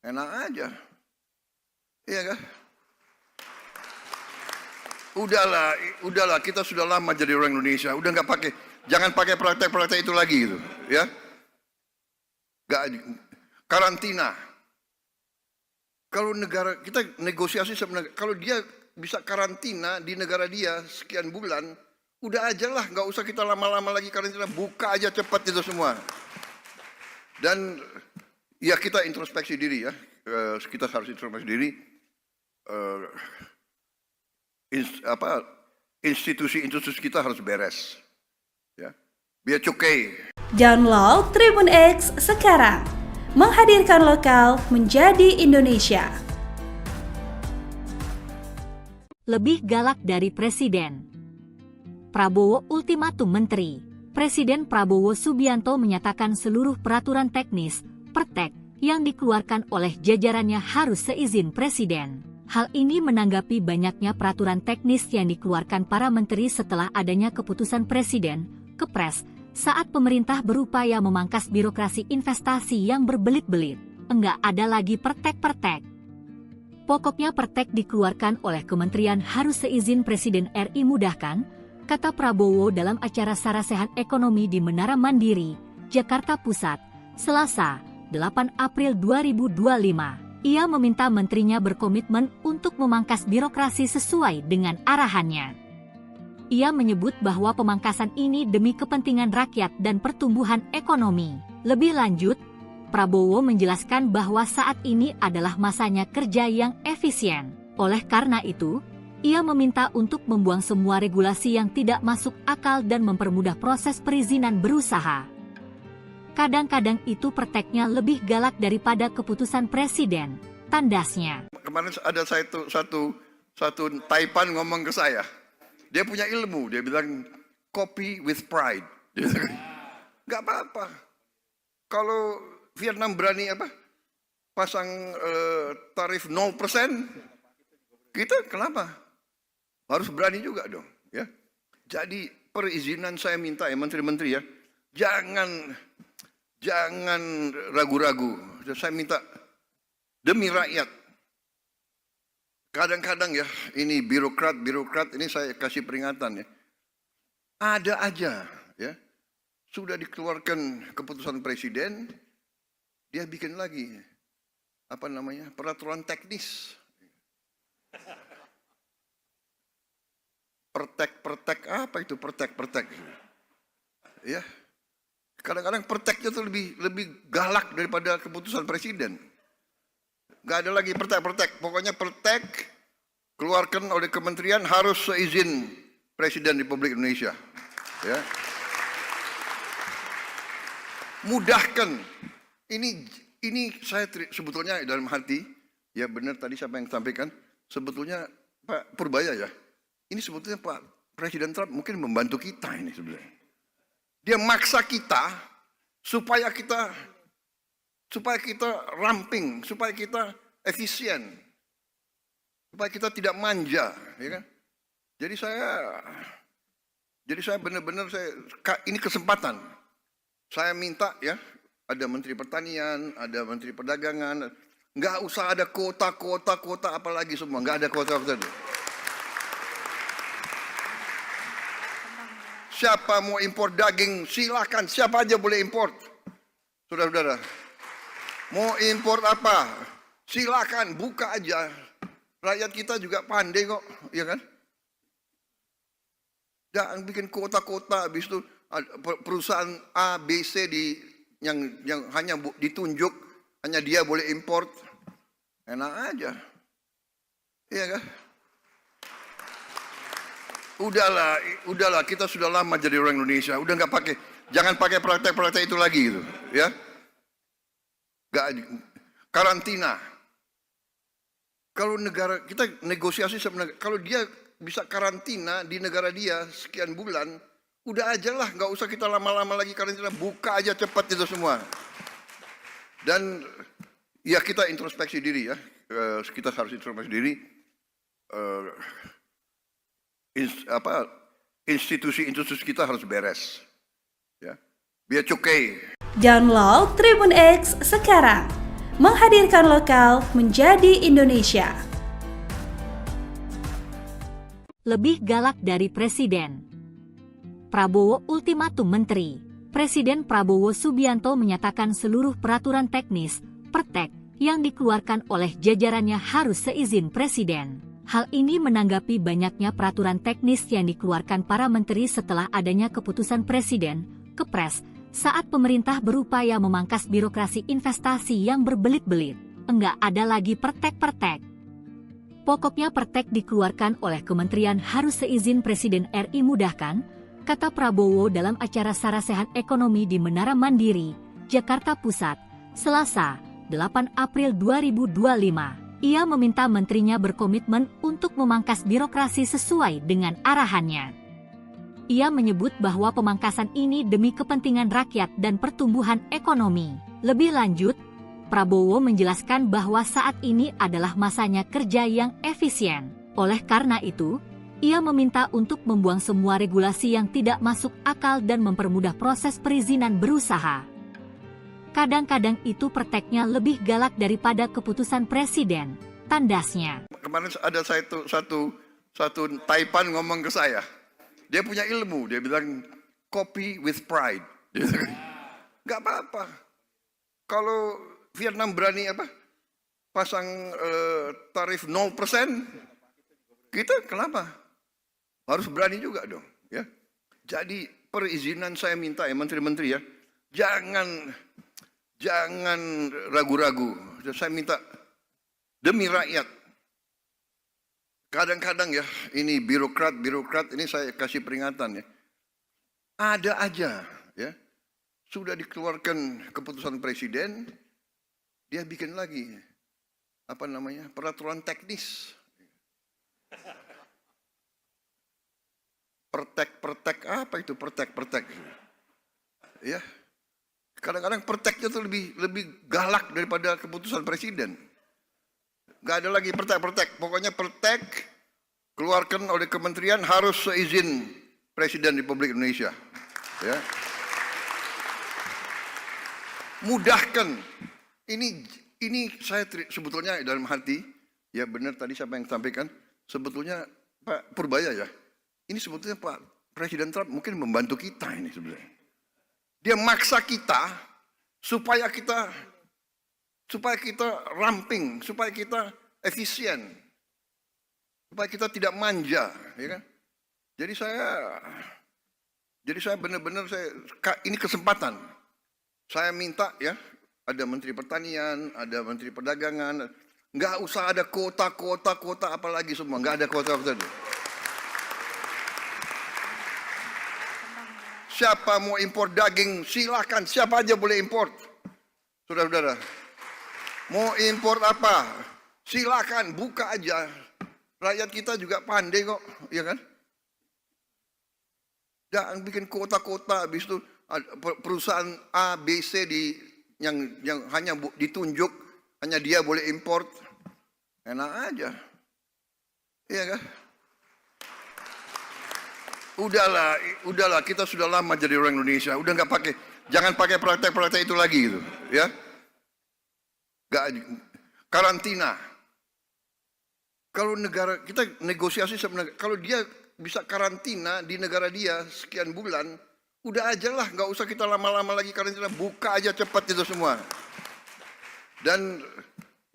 Enak aja. Iya kan? Udahlah, kita sudah lama jadi orang Indonesia. Udah jangan pakai praktek-praktek itu lagi gitu, ya. Karantina. Kalau negara kita negosiasi sama negara, kalau dia bisa karantina di negara dia sekian bulan, udah aja lah, nggak usah kita lama-lama lagi karantina, buka aja cepat itu semua. Dan ya kita introspeksi diri ya, kita harus introspeksi diri. Institusi kita harus beres, ya. Biar cukai. Download Tribun X sekarang, menghadirkan lokal menjadi Indonesia. Lebih galak dari presiden. Prabowo ultimatum menteri. Presiden Prabowo Subianto menyatakan seluruh peraturan teknis, pertek, yang dikeluarkan oleh jajarannya harus seizin presiden. Hal ini menanggapi banyaknya peraturan teknis yang dikeluarkan para menteri setelah adanya keputusan presiden, Kepres, saat pemerintah berupaya memangkas birokrasi investasi yang berbelit-belit. Enggak ada lagi pertek-pertek. Pokoknya pertek dikeluarkan oleh kementerian harus seizin Presiden RI mudahkan, kata Prabowo dalam acara Sarasehan Ekonomi di Menara Mandiri, Jakarta Pusat, Selasa, 8 April 2025. Ia meminta menterinya berkomitmen untuk memangkas birokrasi sesuai dengan arahannya. Ia menyebut bahwa pemangkasan ini demi kepentingan rakyat dan pertumbuhan ekonomi. Lebih lanjut, Prabowo menjelaskan bahwa saat ini adalah masanya kerja yang efisien. Oleh karena itu, ia meminta untuk membuang semua regulasi yang tidak masuk akal dan mempermudah proses perizinan berusaha. Kadang-kadang itu prakteknya lebih galak daripada keputusan presiden, tandasnya. Kemarin ada satu Taipan ngomong ke saya. Dia punya ilmu, dia bilang copy with pride. Nggak apa-apa. Kalau Vietnam berani pasang tarif 0%, kita kenapa? Harus berani juga dong, ya. Jadi perizinan saya minta ya menteri-menteri ya, Jangan ragu-ragu. Saya minta demi rakyat. Kadang-kadang ya, ini birokrat ini saya kasih peringatan ya. Ada aja ya. Sudah dikeluarkan keputusan presiden, dia bikin lagi peraturan teknis. Pertek apa itu pertek? Ya. Kadang-kadang perteknya tuh lebih galak daripada keputusan presiden. Gak ada lagi pertek. Pokoknya pertek keluarkan oleh kementerian harus seizin Presiden Republik Indonesia. Ya. Mudahkan. Ini saya sebetulnya dalam hati, ya benar tadi siapa yang sampaikan, sebetulnya Pak Purbaya ya. Ini sebetulnya Pak Presiden Trump mungkin membantu kita ini sebenarnya. Dia maksa kita supaya kita ramping, supaya kita efisien, supaya kita tidak manja, ya kan? Jadi saya benar-benar ini kesempatan. Saya minta ya, ada Menteri Pertanian, ada Menteri Perdagangan, nggak usah ada kuota apalagi semua, nggak ada kuota. Siapa mau impor daging, silakan. Siapa aja boleh impor. Saudara-saudara. Mau impor apa? Silakan, buka aja. Rakyat kita juga pandai kok, ya kan? Jangan bikin kota-kota, habis itu perusahaan A, B, C yang hanya ditunjuk, hanya dia boleh impor. Enak aja. Iya kan? Udahlah, kita sudah lama jadi orang Indonesia, udah nggak pakai, jangan pakai praktek-praktek itu lagi gitu, ya. Karantina. Kalau negara kita negosiasi sebenarnya, kalau dia bisa karantina di negara dia sekian bulan, udah aja lah, nggak usah kita lama-lama lagi karantina, buka aja cepat itu semua. Dan ya kita introspeksi diri ya, kita harus introspeksi diri. Institusi kita harus beres, ya. Biar cukai. Download Tribun X sekarang, menghadirkan lokal menjadi Indonesia. Lebih galak dari Presiden. Prabowo ultimatum Menteri. Presiden Prabowo Subianto menyatakan seluruh peraturan teknis, pertek, yang dikeluarkan oleh jajarannya harus seizin Presiden. Hal ini menanggapi banyaknya peraturan teknis yang dikeluarkan para menteri setelah adanya keputusan Presiden, Kepres, saat pemerintah berupaya memangkas birokrasi investasi yang berbelit-belit. Enggak ada lagi pertek-pertek. Pokoknya pertek dikeluarkan oleh kementerian harus seizin Presiden RI mudahkan, kata Prabowo dalam acara Sarasehan Ekonomi di Menara Mandiri, Jakarta Pusat, Selasa, 8 April 2025. Ia meminta menterinya berkomitmen untuk memangkas birokrasi sesuai dengan arahannya. Ia menyebut bahwa pemangkasan ini demi kepentingan rakyat dan pertumbuhan ekonomi. Lebih lanjut, Prabowo menjelaskan bahwa saat ini adalah masanya kerja yang efisien. Oleh karena itu, ia meminta untuk membuang semua regulasi yang tidak masuk akal dan mempermudah proses perizinan berusaha. Kadang-kadang itu perteknya lebih galak daripada keputusan presiden, tandasnya. Kemarin ada satu Taipan ngomong ke saya. Dia punya ilmu, dia bilang copy with pride. Gak apa-apa. Kalau Vietnam berani pasang tarif 0%, kita kenapa? Harus berani juga dong. Ya. Jadi perizinan saya minta ya menteri-menteri ya, jangan ragu-ragu. Saya minta demi rakyat. Kadang-kadang ya, ini birokrat ini saya kasih peringatan ya. Ada aja ya. Sudah dikeluarkan keputusan presiden, dia bikin lagi peraturan teknis. Pertek apa itu pertek? Ya. Kadang-kadang perteknya tuh lebih galak daripada keputusan presiden. Gak ada lagi pertek. Pokoknya pertek keluarkan oleh kementerian harus seizin Presiden Republik Indonesia. Ya. Mudahkan. Ini saya sebetulnya dalam hati, ya benar tadi siapa yang sampaikan, sebetulnya Pak Purbaya ya, ini sebetulnya Pak Presiden Trump mungkin membantu kita ini sebenarnya. Dia maksa kita supaya kita ramping, supaya kita efisien, supaya kita tidak manja, ya kan? Jadi saya benar-benar ini kesempatan. Saya minta ya, ada Menteri Pertanian, ada Menteri Perdagangan, nggak usah ada kuota apalagi semua, nggak ada kuota. Siapa mau impor daging, silakan, siapa aja boleh impor. Saudara-saudara, mau impor apa, silakan, buka aja. Rakyat kita juga pandai kok, ya kan? Jangan bikin kota-kota, habis itu perusahaan A, B, C yang hanya ditunjuk, hanya dia boleh import. Enak aja. Iya kan? Udahlah, kita sudah lama jadi orang Indonesia. Udah nggak pakai, jangan pakai praktek-praktek itu lagi gitu, ya. Nggak, karantina. Kalau negara kita negosiasi sebenarnya, kalau dia bisa karantina di negara dia sekian bulan, udah aja lah, nggak usah kita lama-lama lagi karantina, buka aja cepat itu semua. Dan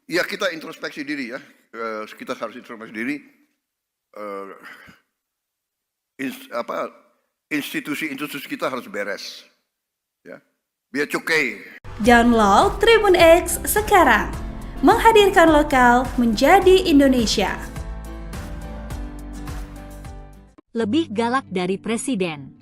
ya kita introspeksi diri ya, kita harus introspeksi diri. Institusi kita harus beres, ya. Biar cukai. Download Tribun X sekarang, menghadirkan lokal menjadi Indonesia. Lebih galak dari Presiden.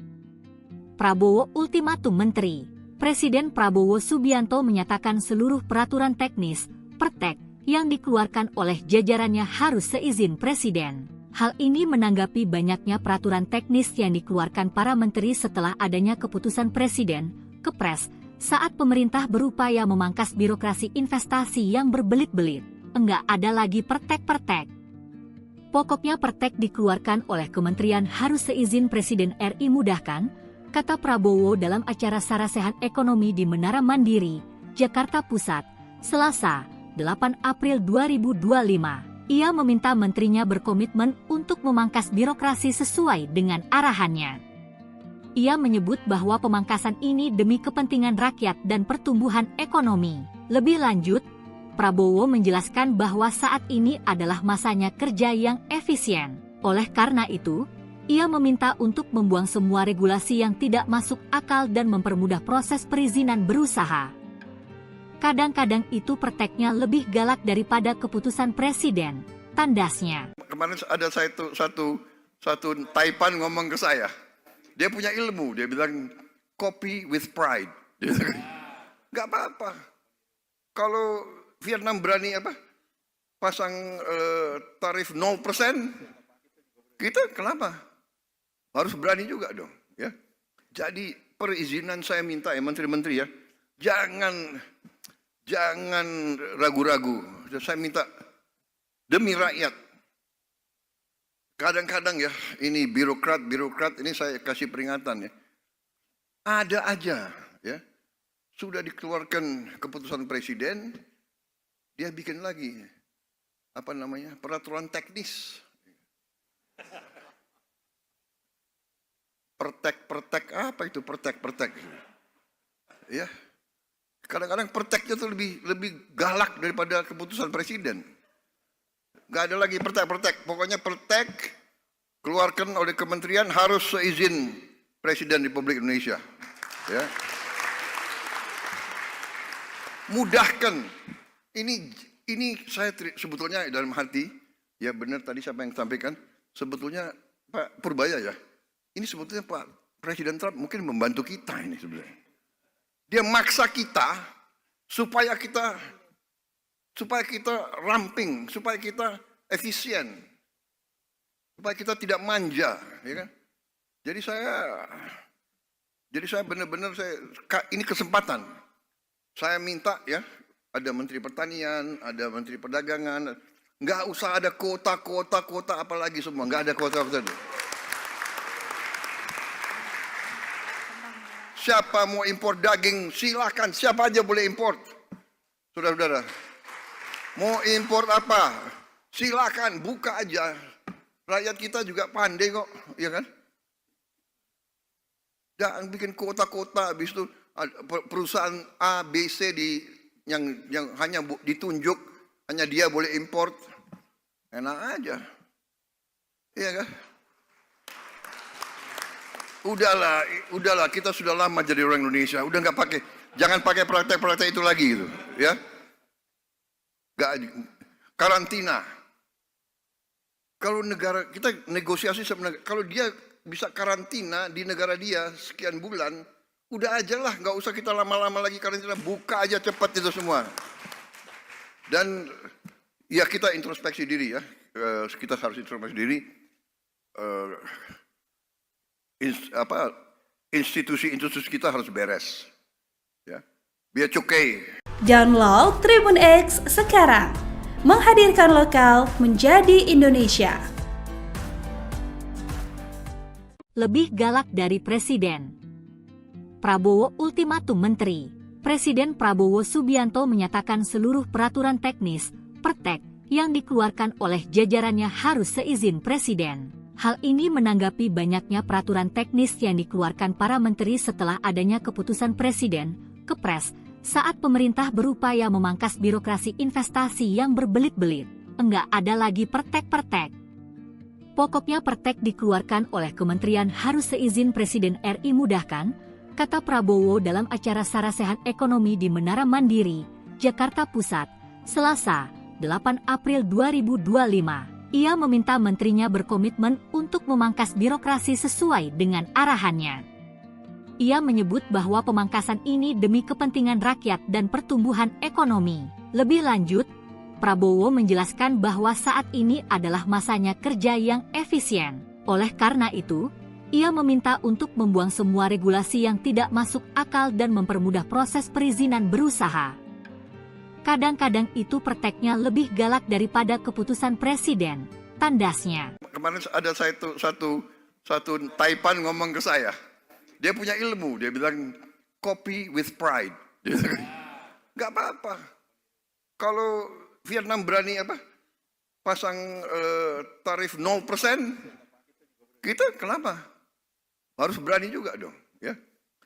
Prabowo ultimatum menteri. Presiden Prabowo Subianto menyatakan seluruh peraturan teknis, pertek, yang dikeluarkan oleh jajarannya harus seizin Presiden. Hal ini menanggapi banyaknya peraturan teknis yang dikeluarkan para menteri setelah adanya keputusan Presiden, Kepres, saat pemerintah berupaya memangkas birokrasi investasi yang berbelit-belit. Enggak ada lagi pertek-pertek. Pokoknya pertek dikeluarkan oleh kementerian harus seizin Presiden RI mudahkan, kata Prabowo dalam acara Sarasehan Ekonomi di Menara Mandiri, Jakarta Pusat, Selasa, 8 April 2025. Ia meminta menterinya berkomitmen untuk memangkas birokrasi sesuai dengan arahannya. Ia menyebut bahwa pemangkasan ini demi kepentingan rakyat dan pertumbuhan ekonomi. Lebih lanjut, Prabowo menjelaskan bahwa saat ini adalah masanya kerja yang efisien. Oleh karena itu, ia meminta untuk membuang semua regulasi yang tidak masuk akal dan mempermudah proses perizinan berusaha. Kadang-kadang itu perteknya lebih galak daripada keputusan Presiden, tandasnya. Kemarin ada satu Taipan ngomong ke saya. Dia punya ilmu, dia bilang copy with pride. Nggak apa-apa. Kalau Vietnam berani pasang tarif 0%, kita kenapa? Harus berani juga dong, ya. Jadi perizinan saya minta ya menteri-menteri ya, jangan ragu-ragu. Saya minta demi rakyat. Kadang-kadang ya, ini birokrat ini saya kasih peringatan ya. Ada aja ya, sudah dikeluarkan keputusan Presiden, dia bikin lagi peraturan teknis. Pertek apa itu pertek? Ya. Kadang-kadang perteknya itu lebih galak daripada keputusan Presiden. Gak ada lagi pertek. Pokoknya pertek keluarkan oleh kementerian harus seizin Presiden Republik Indonesia. Ya. Mudahkan. Ini saya sebetulnya dalam hati, ya benar tadi siapa yang sampaikan, sebetulnya Pak Purbaya ya, ini sebetulnya Pak Presiden Trump mungkin membantu kita ini sebenarnya. Dia maksa kita supaya kita ramping, supaya kita efisien, supaya kita tidak manja, ya kan? Jadi saya benar-benar ini kesempatan. Saya minta ya, ada Menteri Pertanian, ada Menteri Perdagangan, nggak usah ada kuota apalagi semua, nggak ada kuota. Siapa mau impor daging, silakan. Siapa aja boleh impor. Saudara-saudara, mau impor apa? Silakan, buka aja. Rakyat kita juga pandai kok, ya kan? Jangan bikin kota-kota, habis itu perusahaan A, B, C yang hanya ditunjuk, hanya dia boleh impor. Enak aja. Iya kan? Udahlah, kita sudah lama jadi orang Indonesia. Udah nggak pakai, jangan pakai praktek-praktek itu lagi gitu, ya. Nggak, karantina. Kalau negara kita negosiasi sebenarnya, kalau dia bisa karantina di negara dia sekian bulan, udah aja lah, nggak usah kita lama-lama lagi karantina, buka aja cepat itu semua. Dan ya kita introspeksi diri ya, kita harus introspeksi diri. Institusi kita harus beres, ya, biar cukai. Download Tribun X sekarang, menghadirkan lokal menjadi Indonesia. Lebih galak dari Presiden. Prabowo ultimatum Menteri. Presiden Prabowo Subianto menyatakan seluruh peraturan teknis, pertek, yang dikeluarkan oleh jajarannya harus seizin Presiden. Hal ini menanggapi banyaknya peraturan teknis yang dikeluarkan para menteri setelah adanya keputusan Presiden, Kepres, saat pemerintah berupaya memangkas birokrasi investasi yang berbelit-belit. Enggak ada lagi pertek-pertek. Pokoknya pertek dikeluarkan oleh kementerian harus seizin Presiden RI mudahkan, kata Prabowo dalam acara Sarasehan Ekonomi di Menara Mandiri, Jakarta Pusat, Selasa, 8 April 2025. Ia meminta menterinya berkomitmen untuk memangkas birokrasi sesuai dengan arahannya. Ia menyebut bahwa pemangkasan ini demi kepentingan rakyat dan pertumbuhan ekonomi. Lebih lanjut, Prabowo menjelaskan bahwa saat ini adalah masanya kerja yang efisien. Oleh karena itu, ia meminta untuk membuang semua regulasi yang tidak masuk akal dan mempermudah proses perizinan berusaha. Kadang-kadang itu perteknya lebih galak daripada keputusan Presiden, tandasnya. Kemarin ada satu Taipan ngomong ke saya. Dia punya ilmu, dia bilang copy with pride. Gak apa-apa. Kalau Vietnam berani pasang tarif 0%, kita kenapa? Harus berani juga dong, ya.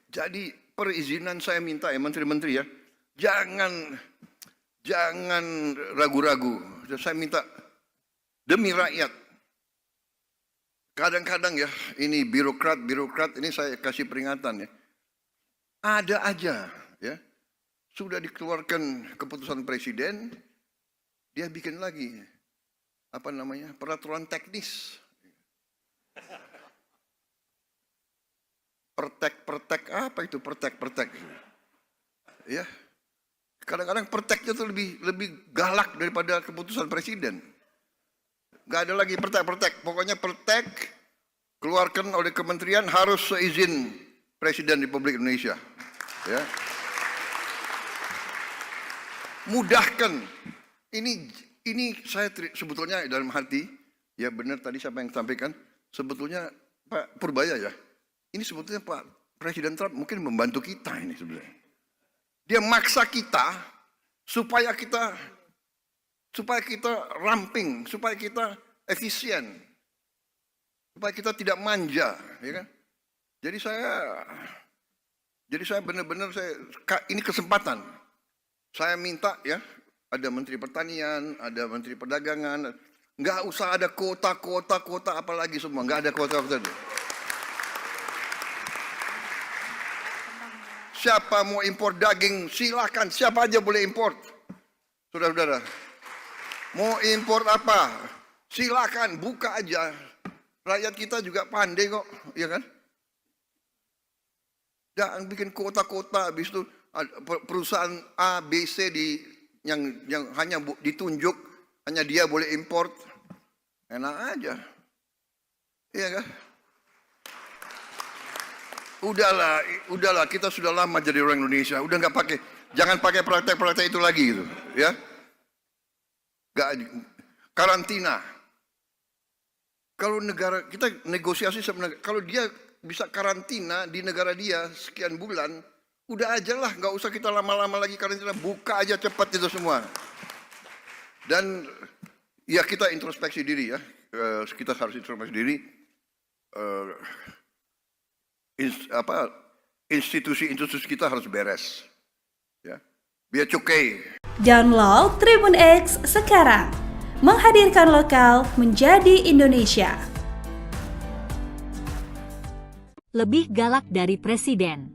Jadi perizinan saya minta ya menteri-menteri ya, jangan ragu-ragu. Saya minta demi rakyat. Kadang-kadang ya, ini birokrat ini saya kasih peringatan ya. Ada aja ya. Sudah dikeluarkan keputusan presiden, dia bikin lagi peraturan teknis. Pertek apa itu pertek? Ya. Kadang-kadang perteknya itu lebih galak daripada keputusan presiden. Gak ada lagi pertek. Pokoknya pertek keluarkan oleh kementerian harus seizin Presiden Republik Indonesia. Ya. Mudahkan. Ini saya sebetulnya dalam hati, ya benar tadi siapa yang sampaikan, sebetulnya Pak Purbaya ya. Ini sebetulnya Pak Presiden Trump mungkin membantu kita ini sebenarnya. Dia maksa kita supaya kita ramping, supaya kita efisien, supaya kita tidak manja, ya kan? Jadi saya benar-benar ini kesempatan. Saya minta ya, ada Menteri Pertanian, ada Menteri Perdagangan, nggak usah ada kota apalagi semua, nggak ada kota. Siapa mau impor daging, silakan. Siapa aja boleh impor. Saudara-saudara, mau impor apa? Silakan, buka aja. Rakyat kita juga pandai kok, ya kan? Jangan bikin kota-kota, habis itu perusahaan A, B, C yang hanya ditunjuk, hanya dia boleh impor. Enak aja. Iya kan? Udahlah, kita sudah lama jadi orang Indonesia. Udah nggak pakai, jangan pakai praktek-praktek itu lagi gitu, ya. Karantina. Kalau negara kita negosiasi sebenarnya, kalau dia bisa karantina di negara dia sekian bulan, udah aja lah, nggak usah kita lama-lama lagi karantina, buka aja cepat itu semua. Dan ya kita introspeksi diri ya, kita harus introspeksi diri. Institusi-institusi kita harus beres, ya, biar cukai. Download Tribun X sekarang, menghadirkan lokal menjadi Indonesia. Lebih galak dari Presiden.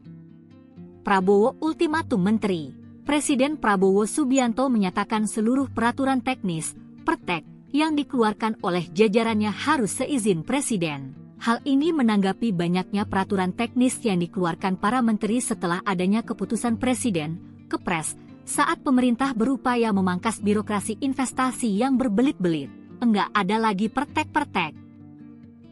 Prabowo ultimatum Menteri. Presiden Prabowo Subianto menyatakan seluruh peraturan teknis, pertek, yang dikeluarkan oleh jajarannya harus seizin Presiden. Hal ini menanggapi banyaknya peraturan teknis yang dikeluarkan para menteri setelah adanya keputusan Presiden, Kepres, saat pemerintah berupaya memangkas birokrasi investasi yang berbelit-belit. Enggak ada lagi pertek-pertek.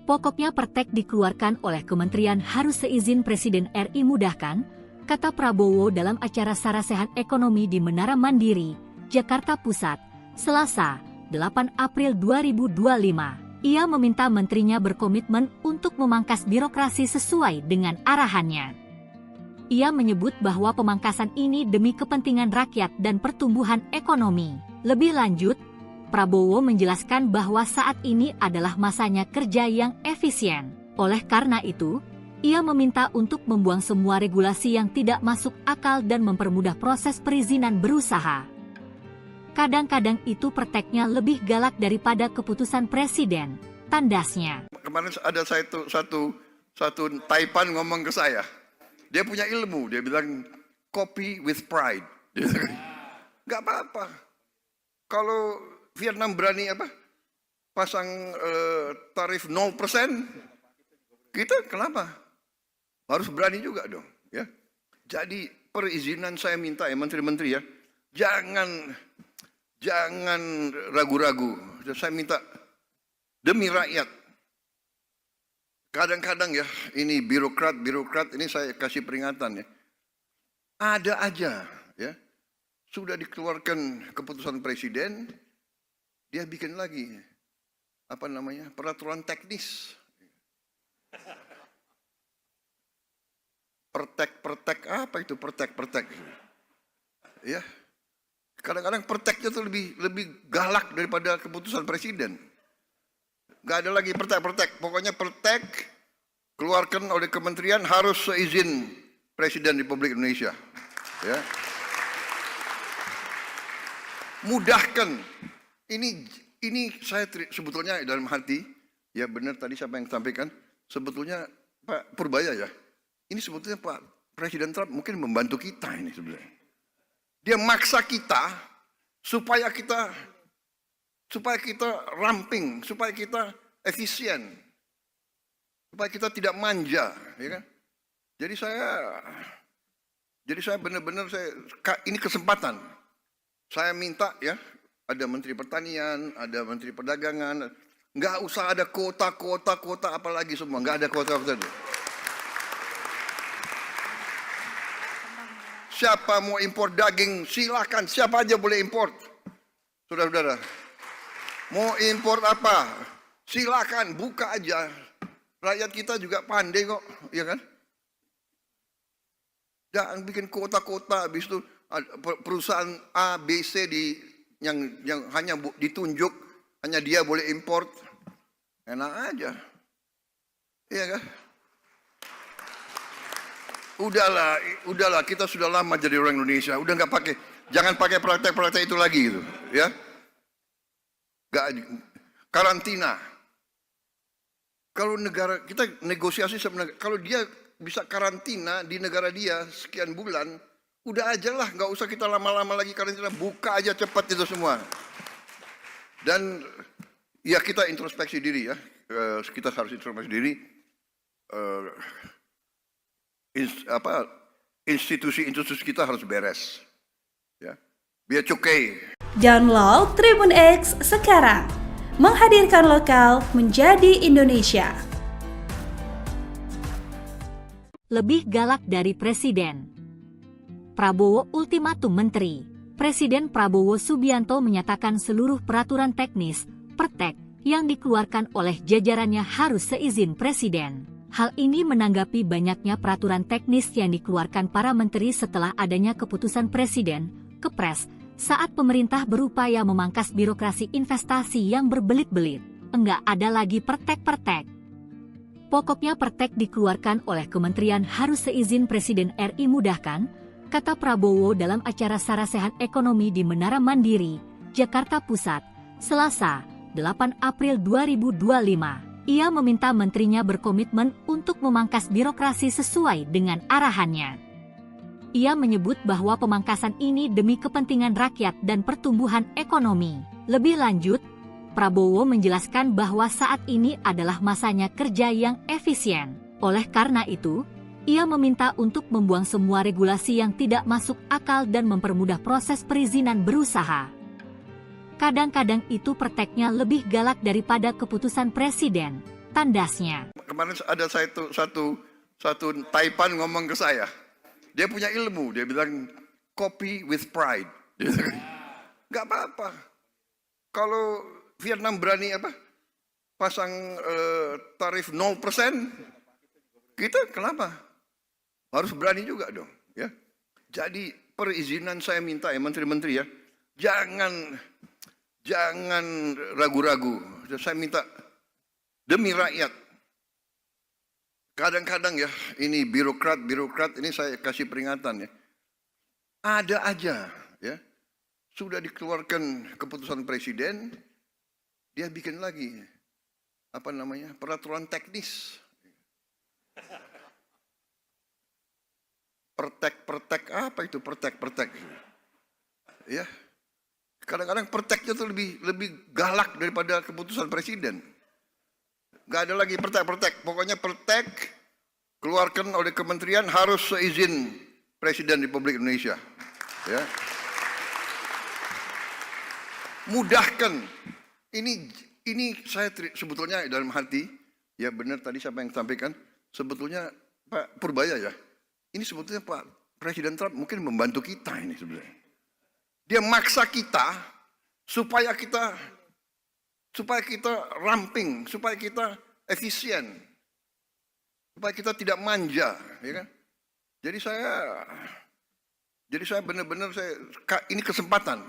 Pokoknya pertek dikeluarkan oleh kementerian harus seizin Presiden RI mudahkan, kata Prabowo dalam acara Sarasehan Ekonomi di Menara Mandiri, Jakarta Pusat, Selasa, 8 April 2025. Ia meminta menterinya berkomitmen untuk memangkas birokrasi sesuai dengan arahannya. Ia menyebut bahwa pemangkasan ini demi kepentingan rakyat dan pertumbuhan ekonomi. Lebih lanjut, Prabowo menjelaskan bahwa saat ini adalah masanya kerja yang efisien. Oleh karena itu, ia meminta untuk membuang semua regulasi yang tidak masuk akal dan mempermudah proses perizinan berusaha. Kadang-kadang itu perteknya lebih galak daripada keputusan Presiden, tandasnya. Kemarin ada satu Taipan ngomong ke saya. Dia punya ilmu, dia bilang copy with pride. Nggak apa-apa. Kalau Vietnam berani pasang tarif 0%, kita kenapa? Harus berani juga dong, ya. Jadi perizinan saya minta ya menteri-menteri ya, jangan ragu-ragu. Saya minta demi rakyat. Kadang-kadang ya, ini birokrat ini saya kasih peringatan ya. Ada aja ya, sudah dikeluarkan keputusan Presiden, dia bikin lagi peraturan teknis. Pertek apa itu pertek? Ya. Kadang-kadang perteknya tuh lebih galak daripada keputusan Presiden. Gak ada lagi pertek. Pokoknya pertek keluarkan oleh kementerian harus seizin Presiden Republik Indonesia. Ya. Mudahkan. Ini saya sebetulnya dalam hati, ya benar tadi siapa yang sampaikan, sebetulnya Pak Purbaya ya, ini sebetulnya Pak Presiden Trump mungkin membantu kita ini sebenarnya. Dia maksa kita supaya kita ramping, supaya kita efisien, supaya kita tidak manja, ya kan? Jadi saya benar-benar ini kesempatan. Saya minta ya, ada Menteri Pertanian, ada Menteri Perdagangan, nggak usah ada kuota apalagi semua, nggak ada kuota. Siapa mau impor daging, silakan, siapa aja boleh impor. Saudara-saudara, mau impor apa, silakan, buka aja. Rakyat kita juga pandai kok, ya kan? Jangan bikin kota-kota, habis itu perusahaan A, B, C yang hanya ditunjuk, hanya dia boleh import. Enak aja. Iya kan? Udahlah, kita sudah lama jadi orang Indonesia, udah jangan pakai praktek-praktek itu lagi gitu, ya. Karantina. Kalau negara kita negosiasi sebenarnya, kalau dia bisa karantina di negara dia sekian bulan, udah aja lah, nggak usah kita lama-lama lagi karantina, buka aja cepat itu semua. Dan ya kita introspeksi diri ya, kita harus introspeksi diri. Institusi-institusi kita harus beres, ya, biar cukai. Download Tribun X sekarang, menghadirkan lokal menjadi Indonesia. Lebih galak dari Presiden. Prabowo ultimatum Menteri. Presiden Prabowo Subianto menyatakan seluruh peraturan teknis, pertek, yang dikeluarkan oleh jajarannya harus seizin Presiden. Hal ini menanggapi banyaknya peraturan teknis yang dikeluarkan para menteri setelah adanya keputusan Presiden, Kepres, saat pemerintah berupaya memangkas birokrasi investasi yang berbelit-belit. Enggak ada lagi pertek-pertek. Pokoknya pertek dikeluarkan oleh kementerian harus seizin Presiden RI mudahkan, kata Prabowo dalam acara Sarasehan Ekonomi di Menara Mandiri, Jakarta Pusat, Selasa, 8 April 2025. Ia meminta menterinya berkomitmen untuk memangkas birokrasi sesuai dengan arahannya. Ia menyebut bahwa pemangkasan ini demi kepentingan rakyat dan pertumbuhan ekonomi. Lebih lanjut, Prabowo menjelaskan bahwa saat ini adalah masanya kerja yang efisien. Oleh karena itu, ia meminta untuk membuang semua regulasi yang tidak masuk akal dan mempermudah proses perizinan berusaha. Kadang-kadang itu perteknya lebih galak daripada keputusan presiden, tandasnya. Kemarin ada satu Taipan ngomong ke saya. Dia punya ilmu, dia bilang copy with pride. Gak apa-apa. Kalau Vietnam berani pasang tarif 0%, kita kenapa? Harus berani juga dong. Ya. Jadi perizinan saya minta ya menteri-menteri ya, jangan ragu-ragu. Saya minta demi rakyat. Kadang-kadang ya, ini birokrat ini saya kasih peringatan ya. Ada aja ya. Sudah dikeluarkan keputusan presiden, dia bikin lagi peraturan teknis. Pertek apa itu pertek? Ya. Kadang-kadang perteknya tuh lebih galak daripada keputusan presiden. Gak ada lagi pertek. Pokoknya pertek keluarkan oleh kementerian harus seizin Presiden Republik Indonesia. Ya. Mudahkan. Ini saya sebetulnya dalam hati, ya benar tadi siapa yang sampaikan, sebetulnya Pak Purbaya ya. Ini sebetulnya Pak Presiden Trump mungkin membantu kita ini sebenarnya. Dia maksa kita supaya kita ramping, supaya kita efisien, supaya kita tidak manja, ya kan? Jadi saya benar-benar ini kesempatan.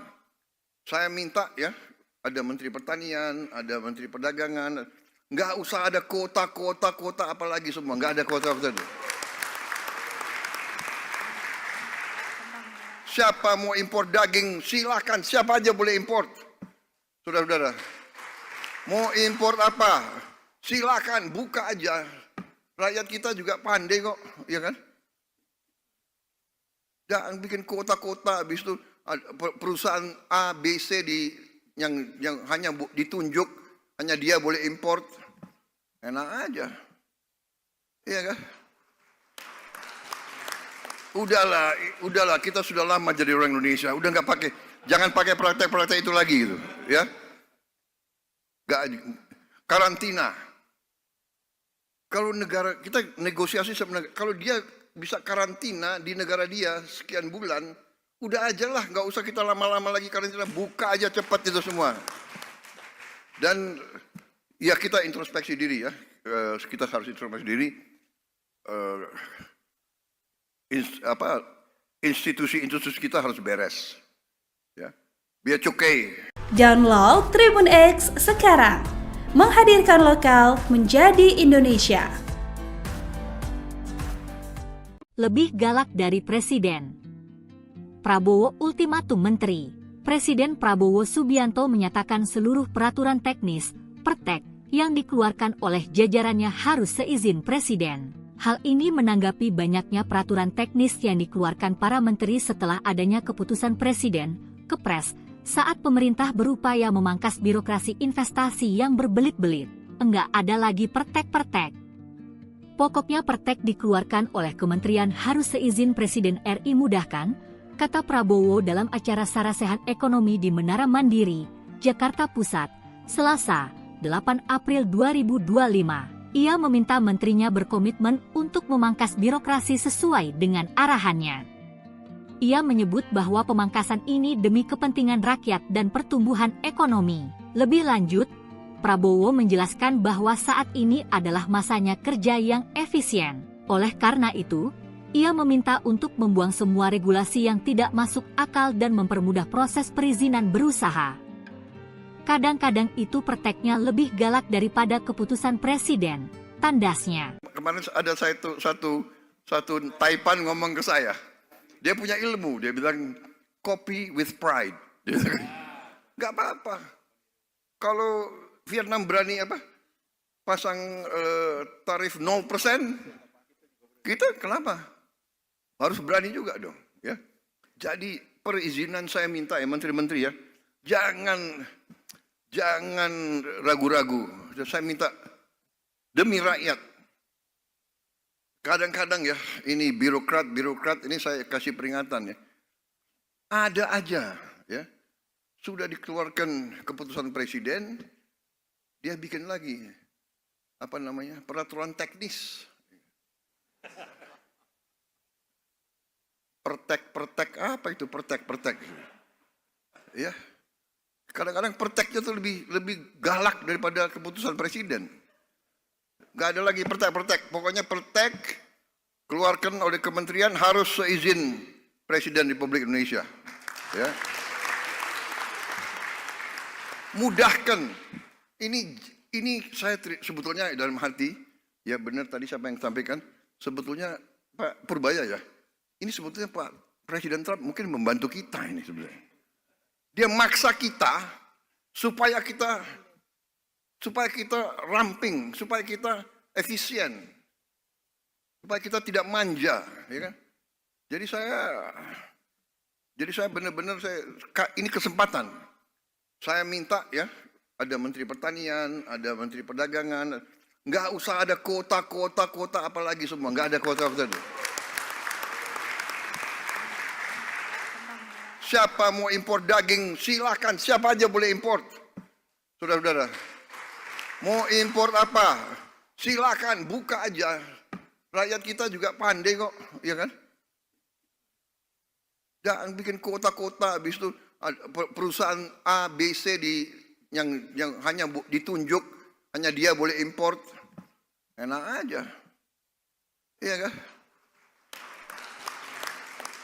Saya minta ya, ada Menteri Pertanian, ada Menteri Perdagangan, nggak usah ada kota apalagi semua, nggak ada kota. Siapa mau impor daging, silakan. Siapa aja boleh impor. Saudara-saudara. Mau impor apa? Silakan, buka aja. Rakyat kita juga pandai kok, ya kan? Jangan bikin kota-kota, habis itu perusahaan A, B, C yang hanya ditunjuk, hanya dia boleh impor. Enak aja. Iya kan? Udahlah, kita sudah lama jadi orang Indonesia. Udah jangan pakai praktek-praktek itu lagi gitu, ya. Karantina. Kalau negara kita negosiasi sama negara, kalau dia bisa karantina di negara dia sekian bulan, udah aja lah, nggak usah kita lama-lama lagi karantina, buka aja cepat itu semua. Dan ya kita introspeksi diri ya, kita harus introspeksi diri. Institusi kita harus beres, ya, biar cukai. Download Tribun X sekarang, menghadirkan lokal menjadi Indonesia. Lebih galak dari presiden. Prabowo ultimatum menteri. Presiden Prabowo Subianto menyatakan seluruh peraturan teknis, pertek, yang dikeluarkan oleh jajarannya harus seizin presiden. Hal ini menanggapi banyaknya peraturan teknis yang dikeluarkan para menteri setelah adanya keputusan Presiden, Kepres, saat pemerintah berupaya memangkas birokrasi investasi yang berbelit-belit. Enggak ada lagi pertek-pertek. Pokoknya pertek dikeluarkan oleh kementerian harus seizin Presiden RI mudahkan, kata Prabowo dalam acara Sarasehan Ekonomi di Menara Mandiri, Jakarta Pusat, Selasa, 8 April 2025. Ia meminta menterinya berkomitmen untuk memangkas birokrasi sesuai dengan arahannya. Ia menyebut bahwa pemangkasan ini demi kepentingan rakyat dan pertumbuhan ekonomi. Lebih lanjut, Prabowo menjelaskan bahwa saat ini adalah masanya kerja yang efisien. Oleh karena itu, ia meminta untuk membuang semua regulasi yang tidak masuk akal dan mempermudah proses perizinan berusaha. Kadang-kadang itu prakteknya lebih galak daripada keputusan presiden, tandasnya. Kemarin ada satu Taipan ngomong ke saya. Dia punya ilmu, dia bilang copy with pride. Nggak apa-apa. Kalau Vietnam berani pasang tarif 0%, kita kenapa? Harus berani juga dong. Ya. Jadi perizinan saya minta ya menteri-menteri ya, jangan ragu-ragu. Saya minta demi rakyat. Kadang-kadang ya, ini birokrat ini saya kasih peringatan ya. Ada aja ya. Sudah dikeluarkan keputusan presiden, dia bikin lagi peraturan teknis. Pertek apa itu pertek? Ya. Kadang-kadang perteknya tuh lebih galak daripada keputusan presiden. Gak ada lagi pertek. Pokoknya pertek keluarkan oleh kementerian harus seizin Presiden Republik Indonesia. Ya. Mudahkan. Ini saya sebetulnya dalam hati, ya benar tadi siapa yang sampaikan, sebetulnya Pak Purbaya ya. Ini sebetulnya Pak Presiden Trump mungkin membantu kita ini sebenarnya. Dia maksa kita supaya kita ramping, supaya kita efisien, supaya kita tidak manja, ya kan? Jadi saya benar-benar ini kesempatan. Saya minta ya, ada Menteri Pertanian, ada Menteri Perdagangan, nggak usah ada kota apalagi semua, nggak ada kota. Siapa mau impor daging, silakan, siapa aja boleh impor. Saudara-saudara, mau impor apa? Silakan, buka aja. Rakyat kita juga pandai kok, ya kan? Jangan bikin kota-kota, habis itu perusahaan A, B, C yang hanya ditunjuk, hanya dia boleh impor. Enak aja. Iya kan?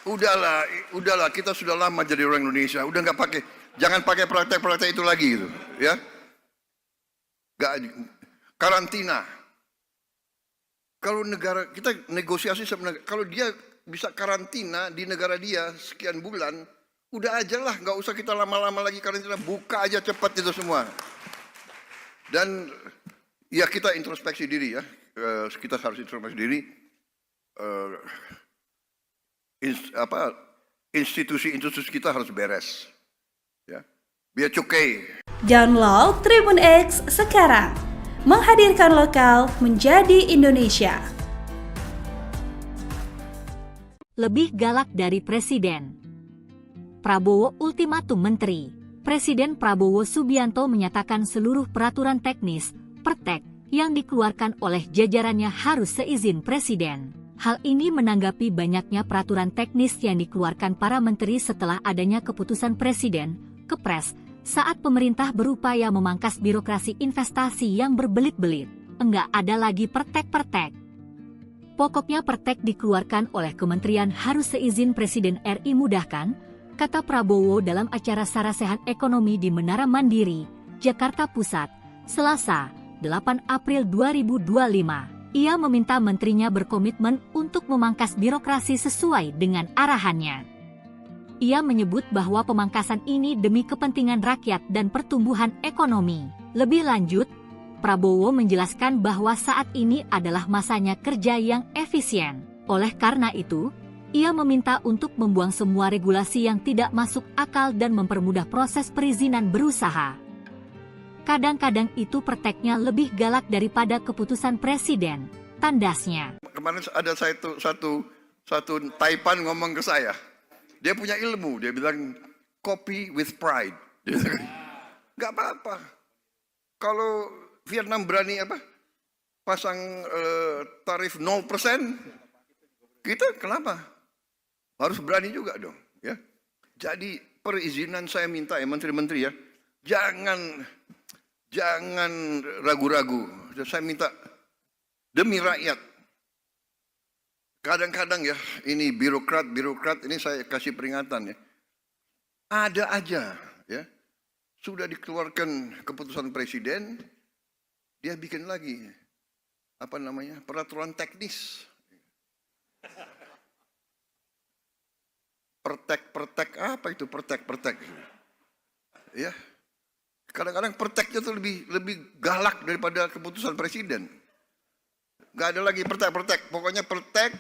Udahlah, kita sudah lama jadi orang Indonesia, udah jangan pakai praktek-praktek itu lagi gitu, ya. Karantina. Kalau negara kita negosiasi sebenarnya, kalau dia bisa karantina di negara dia sekian bulan, udah aja lah, nggak usah kita lama-lama lagi karantina, buka aja cepat itu semua. Dan ya kita introspeksi diri ya, kita harus introspeksi diri. Institusi kita harus beres, ya. Biar cukai. Download Tribun X sekarang, menghadirkan lokal menjadi Indonesia. Lebih galak dari presiden. Prabowo ultimatum menteri. Presiden Prabowo Subianto menyatakan seluruh peraturan teknis, pertek, yang dikeluarkan oleh jajarannya harus seizin presiden. Hal ini menanggapi banyaknya peraturan teknis yang dikeluarkan para menteri setelah adanya keputusan presiden, Kepres, saat pemerintah berupaya memangkas birokrasi investasi yang berbelit-belit. Enggak ada lagi pertek-pertek. Pokoknya pertek dikeluarkan oleh kementerian harus seizin Presiden RI mudahkan, kata Prabowo dalam acara Sarasehan Ekonomi di Menara Mandiri, Jakarta Pusat, Selasa, 8 April 2025. Ia meminta menterinya berkomitmen untuk memangkas birokrasi sesuai dengan arahannya. Ia menyebut bahwa pemangkasan ini demi kepentingan rakyat dan pertumbuhan ekonomi. Lebih lanjut, Prabowo menjelaskan bahwa saat ini adalah masanya kerja yang efisien. Oleh karena itu, ia meminta untuk membuang semua regulasi yang tidak masuk akal dan mempermudah proses perizinan berusaha. Kadang-kadang itu prakteknya lebih galak daripada keputusan presiden, tandasnya. Kemarin ada satu Taipan ngomong ke saya. Dia punya ilmu, dia bilang copy with pride. Gak apa-apa. Kalau Vietnam berani pasang tarif 0%, kita kenapa? Harus berani juga dong, ya. Jadi perizinan saya minta ya menteri-menteri ya, Jangan ragu-ragu. Saya minta demi rakyat. Kadang-kadang ya, ini birokrat ini saya kasih peringatan ya. Ada aja ya. Sudah dikeluarkan keputusan presiden, dia bikin lagi peraturan teknis. Pertek apa itu pertek? Ya. Kadang-kadang perteknya itu lebih galak daripada keputusan presiden. Gak ada lagi pertek. Pokoknya pertek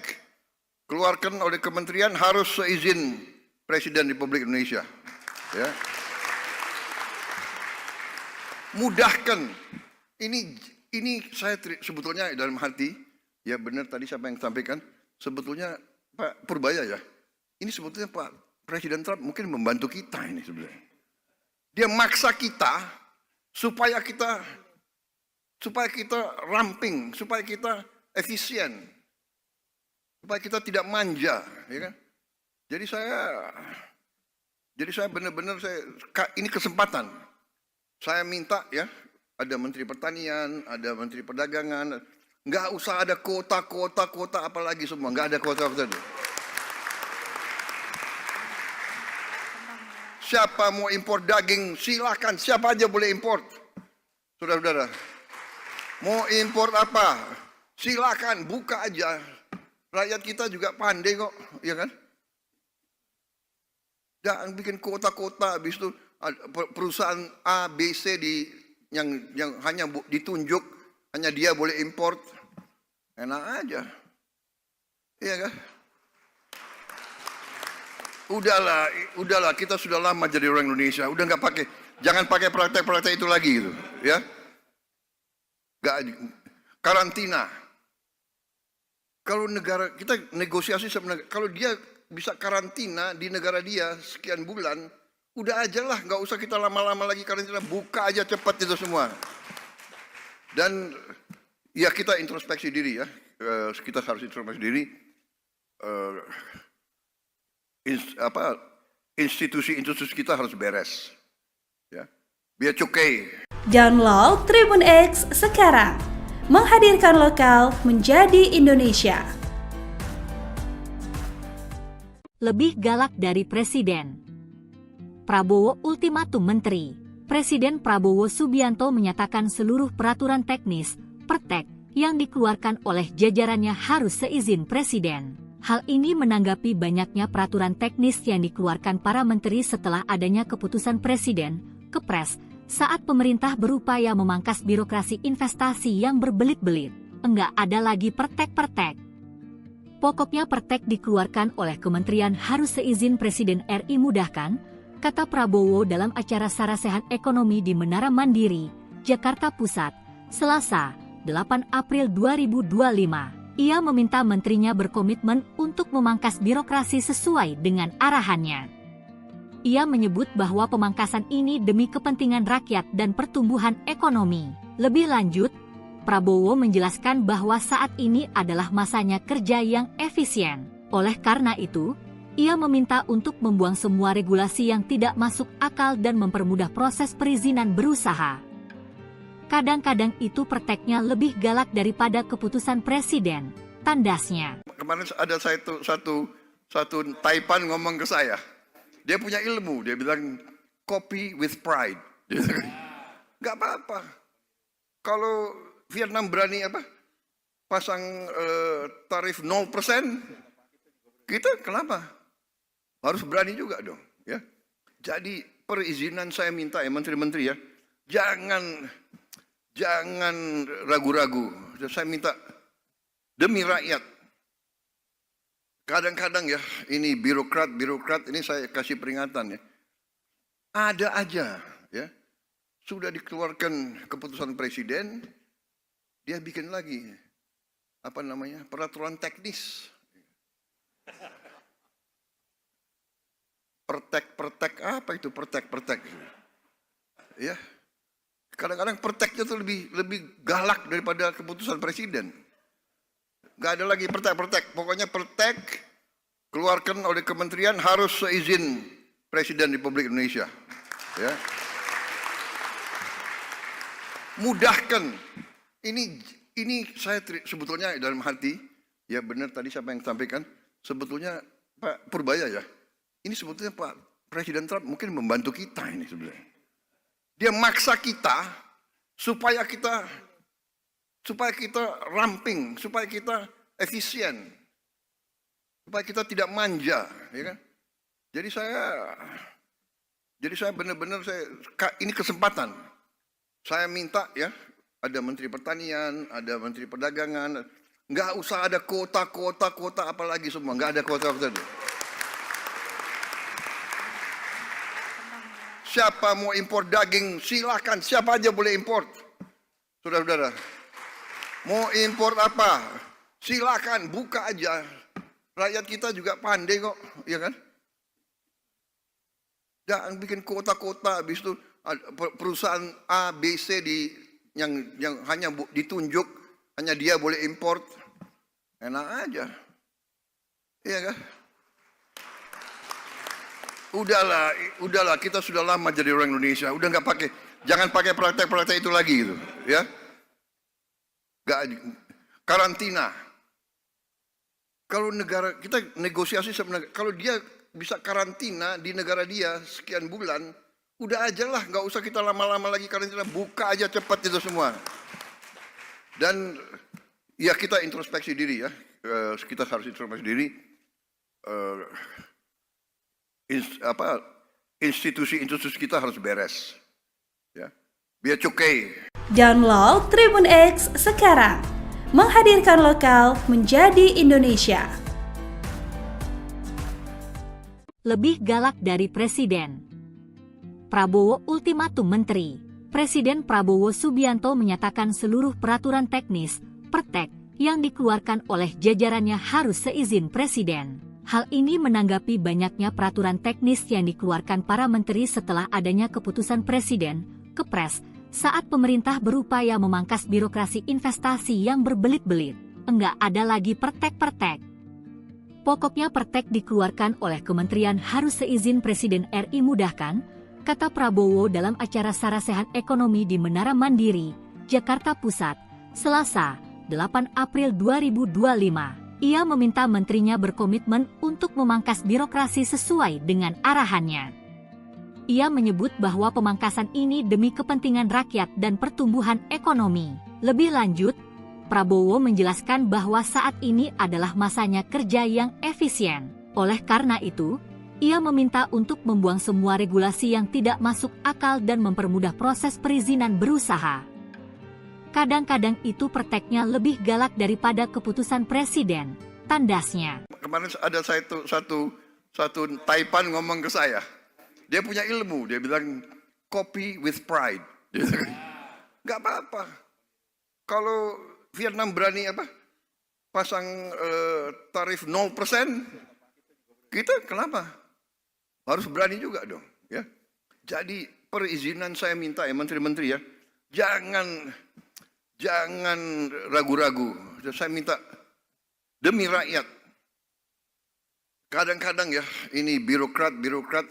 keluarkan oleh kementerian harus seizin Presiden Republik Indonesia. Ya. Mudahkan. Ini saya sebetulnya dalam hati, ya benar tadi siapa yang sampaikan, sebetulnya Pak Purbaya ya. Ini sebetulnya Pak Presiden Trump mungkin membantu kita ini sebenarnya. Dia maksa kita supaya kita ramping, supaya kita efisien, supaya kita tidak manja, ya kan? Jadi saya benar-benar ini kesempatan. Saya minta ya, ada Menteri Pertanian, ada Menteri Perdagangan, nggak usah ada kota apalagi semua, nggak ada kota. Siapa mau impor daging, silakan. Siapa aja boleh impor. Saudara-saudara. Mau impor apa? Silakan, buka aja. Rakyat kita juga pandai kok, ya kan? Jangan bikin kota-kota, habis itu perusahaan A, B, C yang hanya ditunjuk, hanya dia boleh impor. Enak aja. Iya kan? Udahlah, kita sudah lama jadi orang Indonesia, udah jangan pakai praktek-praktek itu lagi gitu, ya. Karantina. Kalau negara kita negosiasi sama negara, kalau dia bisa karantina di negara dia sekian bulan, udah aja lah, nggak usah kita lama-lama lagi karantina, buka aja cepat itu semua. Dan ya kita introspeksi diri ya, kita harus introspeksi diri. Institusi kita harus beres, ya, biar cukai. Download Tribun X sekarang, menghadirkan lokal menjadi Indonesia. Lebih galak dari Presiden. Prabowo ultimatum Menteri. Presiden Prabowo Subianto menyatakan seluruh peraturan teknis, pertek, yang dikeluarkan oleh jajarannya harus seizin Presiden. Hal ini menanggapi banyaknya peraturan teknis yang dikeluarkan para menteri setelah adanya keputusan Presiden, Kepres, saat pemerintah berupaya memangkas birokrasi investasi yang berbelit-belit. Enggak ada lagi pertek-pertek. Pokoknya pertek dikeluarkan oleh kementerian harus seizin Presiden RI mudahkan, kata Prabowo dalam acara Sarasehan Ekonomi di Menara Mandiri, Jakarta Pusat, Selasa, 8 April 2025. Ia meminta menterinya berkomitmen untuk memangkas birokrasi sesuai dengan arahannya. Ia menyebut bahwa pemangkasan ini demi kepentingan rakyat dan pertumbuhan ekonomi. Lebih lanjut, Prabowo menjelaskan bahwa saat ini adalah masanya kerja yang efisien. Oleh karena itu, ia meminta untuk membuang semua regulasi yang tidak masuk akal dan mempermudah proses perizinan berusaha. Kadang-kadang itu perteknya lebih galak daripada keputusan presiden, tandasnya. Kemarin ada satu Taipan ngomong ke saya. Dia punya ilmu, dia bilang copy with pride. Gak apa-apa. Kalau Vietnam berani pasang tarif 0%, kita kenapa? Harus berani juga dong. Ya. Jadi perizinan saya minta ya menteri-menteri ya, Jangan ragu-ragu. Saya minta demi rakyat. Kadang-kadang ya, ini birokrat ini saya kasih peringatan ya. Ada aja ya. Sudah dikeluarkan keputusan presiden, dia bikin lagi peraturan teknis. Pertek apa itu pertek? Ya. Kadang-kadang perteknya itu lebih galak daripada keputusan presiden. Gak ada lagi pertek. Pokoknya pertek keluarkan oleh kementerian harus seizin Presiden Republik Indonesia. Ya. mudahkan. Ini saya sebetulnya dalam hati, ya benar tadi siapa yang sampaikan, sebetulnya Pak Purbaya ya, ini sebetulnya Pak Presiden Trump mungkin membantu kita ini sebenarnya. Dia maksa kita supaya kita ramping, supaya kita efisien, supaya kita tidak manja, ya kan? Jadi saya benar-benar ini kesempatan. Saya minta ya, ada Menteri Pertanian, ada Menteri Perdagangan, nggak usah ada kota apalagi semua, nggak ada kota. Siapa mau impor daging, silakan, siapa aja boleh impor. Saudara-saudara, mau impor apa, silakan, buka aja. Rakyat kita juga pandai kok, ya kan? Jangan bikin kota-kota, habis itu perusahaan A, B, C yang hanya ditunjuk, hanya dia boleh import. Enak aja. Iya kan? Udahlah, kita sudah lama jadi orang Indonesia. Udah nggak pakai, jangan pakai praktek-praktek itu lagi gitu, ya. Karantina. Kalau negara kita negosiasi sama negara, kalau dia bisa karantina di negara dia sekian bulan, udah aja lah, nggak usah kita lama-lama lagi karantina, buka aja cepat itu semua. Dan ya kita introspeksi diri ya, kita harus introspeksi diri. Institusi kita harus beres, ya, biar cukai. Download Tribun X sekarang, menghadirkan lokal menjadi Indonesia. Lebih galak dari Presiden. Prabowo ultimatum menteri. Presiden Prabowo Subianto menyatakan seluruh peraturan teknis, pertek, yang dikeluarkan oleh jajarannya harus seizin Presiden. Hal ini menanggapi banyaknya peraturan teknis yang dikeluarkan para menteri setelah adanya keputusan Presiden, Kepres, saat pemerintah berupaya memangkas birokrasi investasi yang berbelit-belit. Enggak ada lagi pertek-pertek. Pokoknya pertek dikeluarkan oleh kementerian harus seizin Presiden RI mudahkan, kata Prabowo dalam acara Sarasehan Ekonomi di Menara Mandiri, Jakarta Pusat, Selasa, 8 April 2025. Ia meminta menterinya berkomitmen untuk memangkas birokrasi sesuai dengan arahannya. Ia menyebut bahwa pemangkasan ini demi kepentingan rakyat dan pertumbuhan ekonomi. Lebih lanjut, Prabowo menjelaskan bahwa saat ini adalah masanya kerja yang efisien. Oleh karena itu, ia meminta untuk membuang semua regulasi yang tidak masuk akal dan mempermudah proses perizinan berusaha. Kadang-kadang itu perteknya lebih galak daripada keputusan Presiden, tandasnya. Kemarin ada satu Taipan ngomong ke saya. Dia punya ilmu, dia bilang copy with pride. Nggak apa-apa. Kalau Vietnam berani pasang tarif 0%, kita kenapa? Harus berani juga dong, ya. Jadi perizinan saya minta ya menteri-menteri ya, jangan ragu-ragu. Saya minta demi rakyat. Kadang-kadang ya, ini birokrat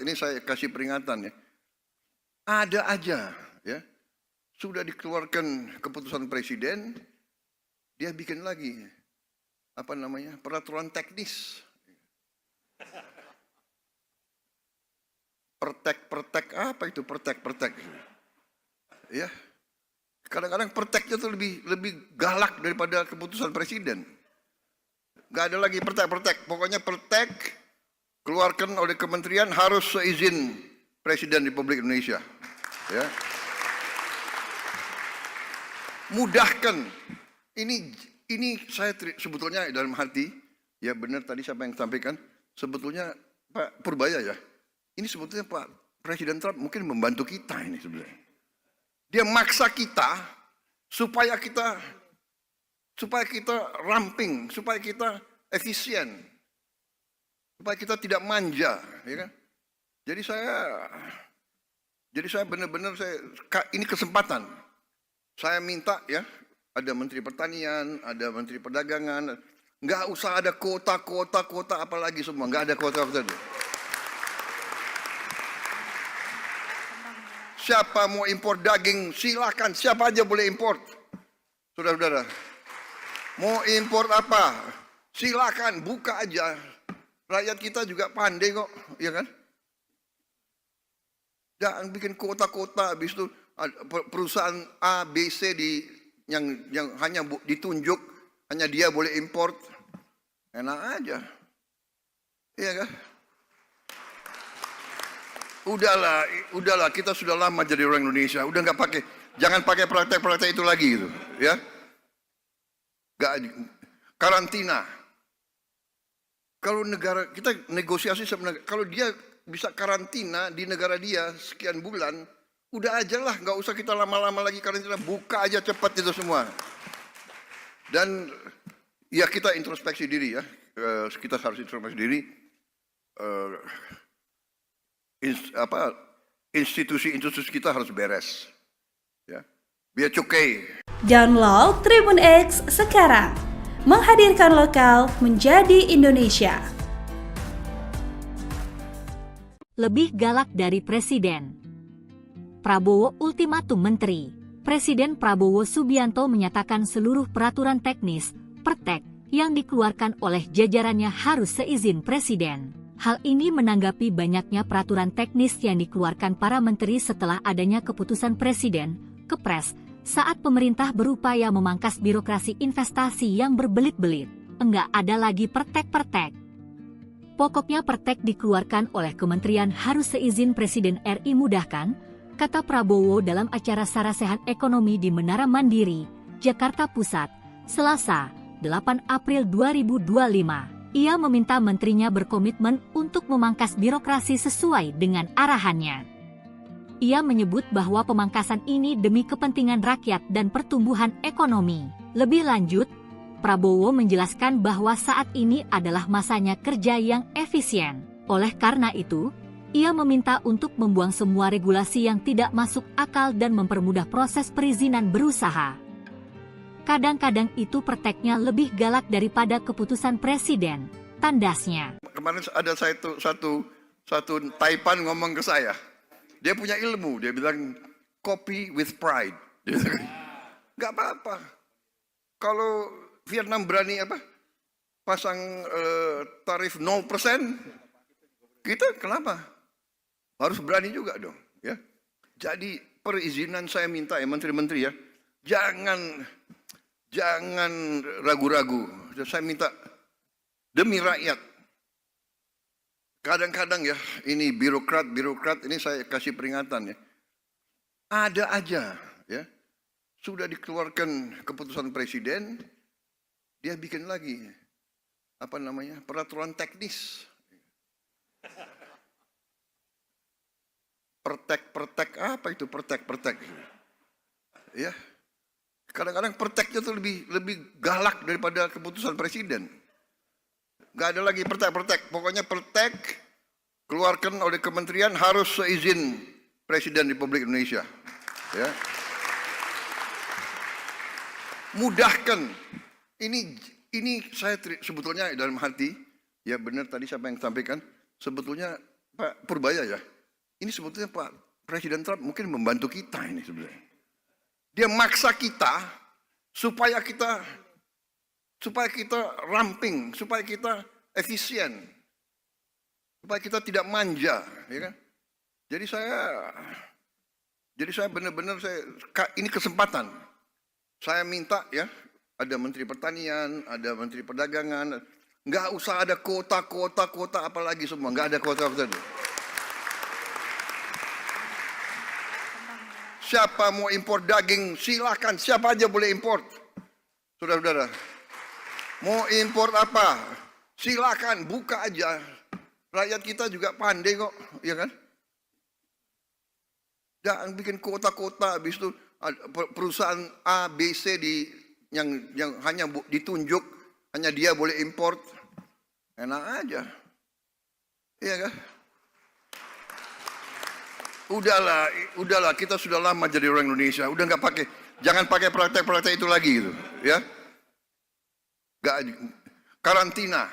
ini saya kasih peringatan ya. Ada aja ya, sudah dikeluarkan keputusan presiden, dia bikin lagi peraturan teknis. Pertek apa itu pertek? Ya. Kadang-kadang perteknya tuh lebih galak daripada keputusan presiden. Gak ada lagi pertek. Pokoknya pertek keluarkan oleh kementerian harus seizin Presiden Republik Indonesia. Ya. Mudahkan. Ini saya sebetulnya dalam hati, ya benar tadi siapa yang sampaikan, sebetulnya Pak Purbaya ya, ini sebetulnya Pak Presiden Trump mungkin membantu kita ini sebenarnya. Dia maksa kita supaya kita ramping, supaya kita efisien, supaya kita tidak manja, ya kan? Jadi saya benar-benar ini kesempatan. Saya minta ya, ada Menteri Pertanian, ada Menteri Perdagangan, nggak usah ada kota apalagi semua, nggak ada kota. Siapa mau impor daging, silakan. Siapa aja boleh import. Saudara-saudara, mau impor apa? Silakan, buka aja. Rakyat kita juga pandai kok, ya kan? Jangan bikin kota-kota, habis itu perusahaan A, B, C yang hanya ditunjuk, hanya dia boleh import. Enak aja. Iya kan? Udahlah, kita sudah lama jadi orang Indonesia. Udah nggak pakai, jangan pakai praktek-praktek itu lagi gitu, ya. Nggak, karantina. Kalau negara kita negosiasi sama negara, kalau dia bisa karantina di negara dia sekian bulan, udah aja lah, nggak usah kita lama-lama lagi karantina, buka aja cepat itu semua. Dan ya kita introspeksi diri ya, kita harus introspeksi diri. Institusi kita harus beres, ya. Biar cukai. Download Tribun X sekarang, menghadirkan lokal menjadi Indonesia. Lebih galak dari Presiden. Prabowo ultimatum menteri. Presiden Prabowo Subianto menyatakan seluruh peraturan teknis, pertek, yang dikeluarkan oleh jajarannya harus seizin Presiden. Hal ini menanggapi banyaknya peraturan teknis yang dikeluarkan para menteri setelah adanya keputusan Presiden, Kepres, saat pemerintah berupaya memangkas birokrasi investasi yang berbelit-belit. Enggak ada lagi pertek-pertek. Pokoknya pertek dikeluarkan oleh kementerian harus seizin Presiden RI mudahkan, kata Prabowo dalam acara Sarasehan Ekonomi di Menara Mandiri, Jakarta Pusat, Selasa, 8 April 2025. Ia meminta menterinya berkomitmen untuk memangkas birokrasi sesuai dengan arahannya. Ia menyebut bahwa pemangkasan ini demi kepentingan rakyat dan pertumbuhan ekonomi. Lebih lanjut, Prabowo menjelaskan bahwa saat ini adalah masanya kerja yang efisien. Oleh karena itu, ia meminta untuk membuang semua regulasi yang tidak masuk akal dan mempermudah proses perizinan berusaha. Kadang-kadang itu perteknya lebih galak daripada keputusan Presiden, tandasnya. Kemarin ada satu Taipan ngomong ke saya. Dia punya ilmu, dia bilang copy with pride. Gak apa-apa. Kalau Vietnam berani pasang tarif 0%, kita kenapa? Harus berani juga dong, ya. Jadi perizinan saya minta ya menteri-menteri ya, jangan ragu-ragu. Saya minta demi rakyat. Kadang-kadang ya, ini birokrat ini saya kasih peringatan ya. Ada aja ya. Sudah dikeluarkan keputusan presiden, dia bikin lagi peraturan teknis. Pertek apa itu pertek? Ya. Kadang-kadang perteknya tuh lebih galak daripada keputusan presiden. Gak ada lagi pertek. Pokoknya pertek keluarkan oleh kementerian harus seizin Presiden Republik Indonesia. Ya. Mudahkan. Ini saya sebetulnya dalam hati, ya benar tadi siapa yang sampaikan, sebetulnya Pak Purbaya ya. Ini sebetulnya Pak Presiden Trump mungkin membantu kita ini sebenarnya. Dia maksa kita supaya kita ramping, supaya kita efisien, supaya kita tidak manja, ya kan? Jadi saya benar-benar ini kesempatan. Saya minta ya, ada Menteri Pertanian, ada Menteri Perdagangan, nggak usah ada kota apalagi semua, nggak ada kota. Siapa mau impor daging, silakan, siapa aja boleh import. Saudara-saudara, mau impor apa? Silakan, buka aja. Rakyat kita juga pandai kok, ya kan? Jangan bikin kota-kota, habis itu perusahaan A, B, C yang hanya ditunjuk, hanya dia boleh import. Enak aja. Iya kan? Udahlah, kita sudah lama jadi orang Indonesia. Udah nggak pakai, jangan pakai praktek-praktek itu lagi gitu, ya. Karantina.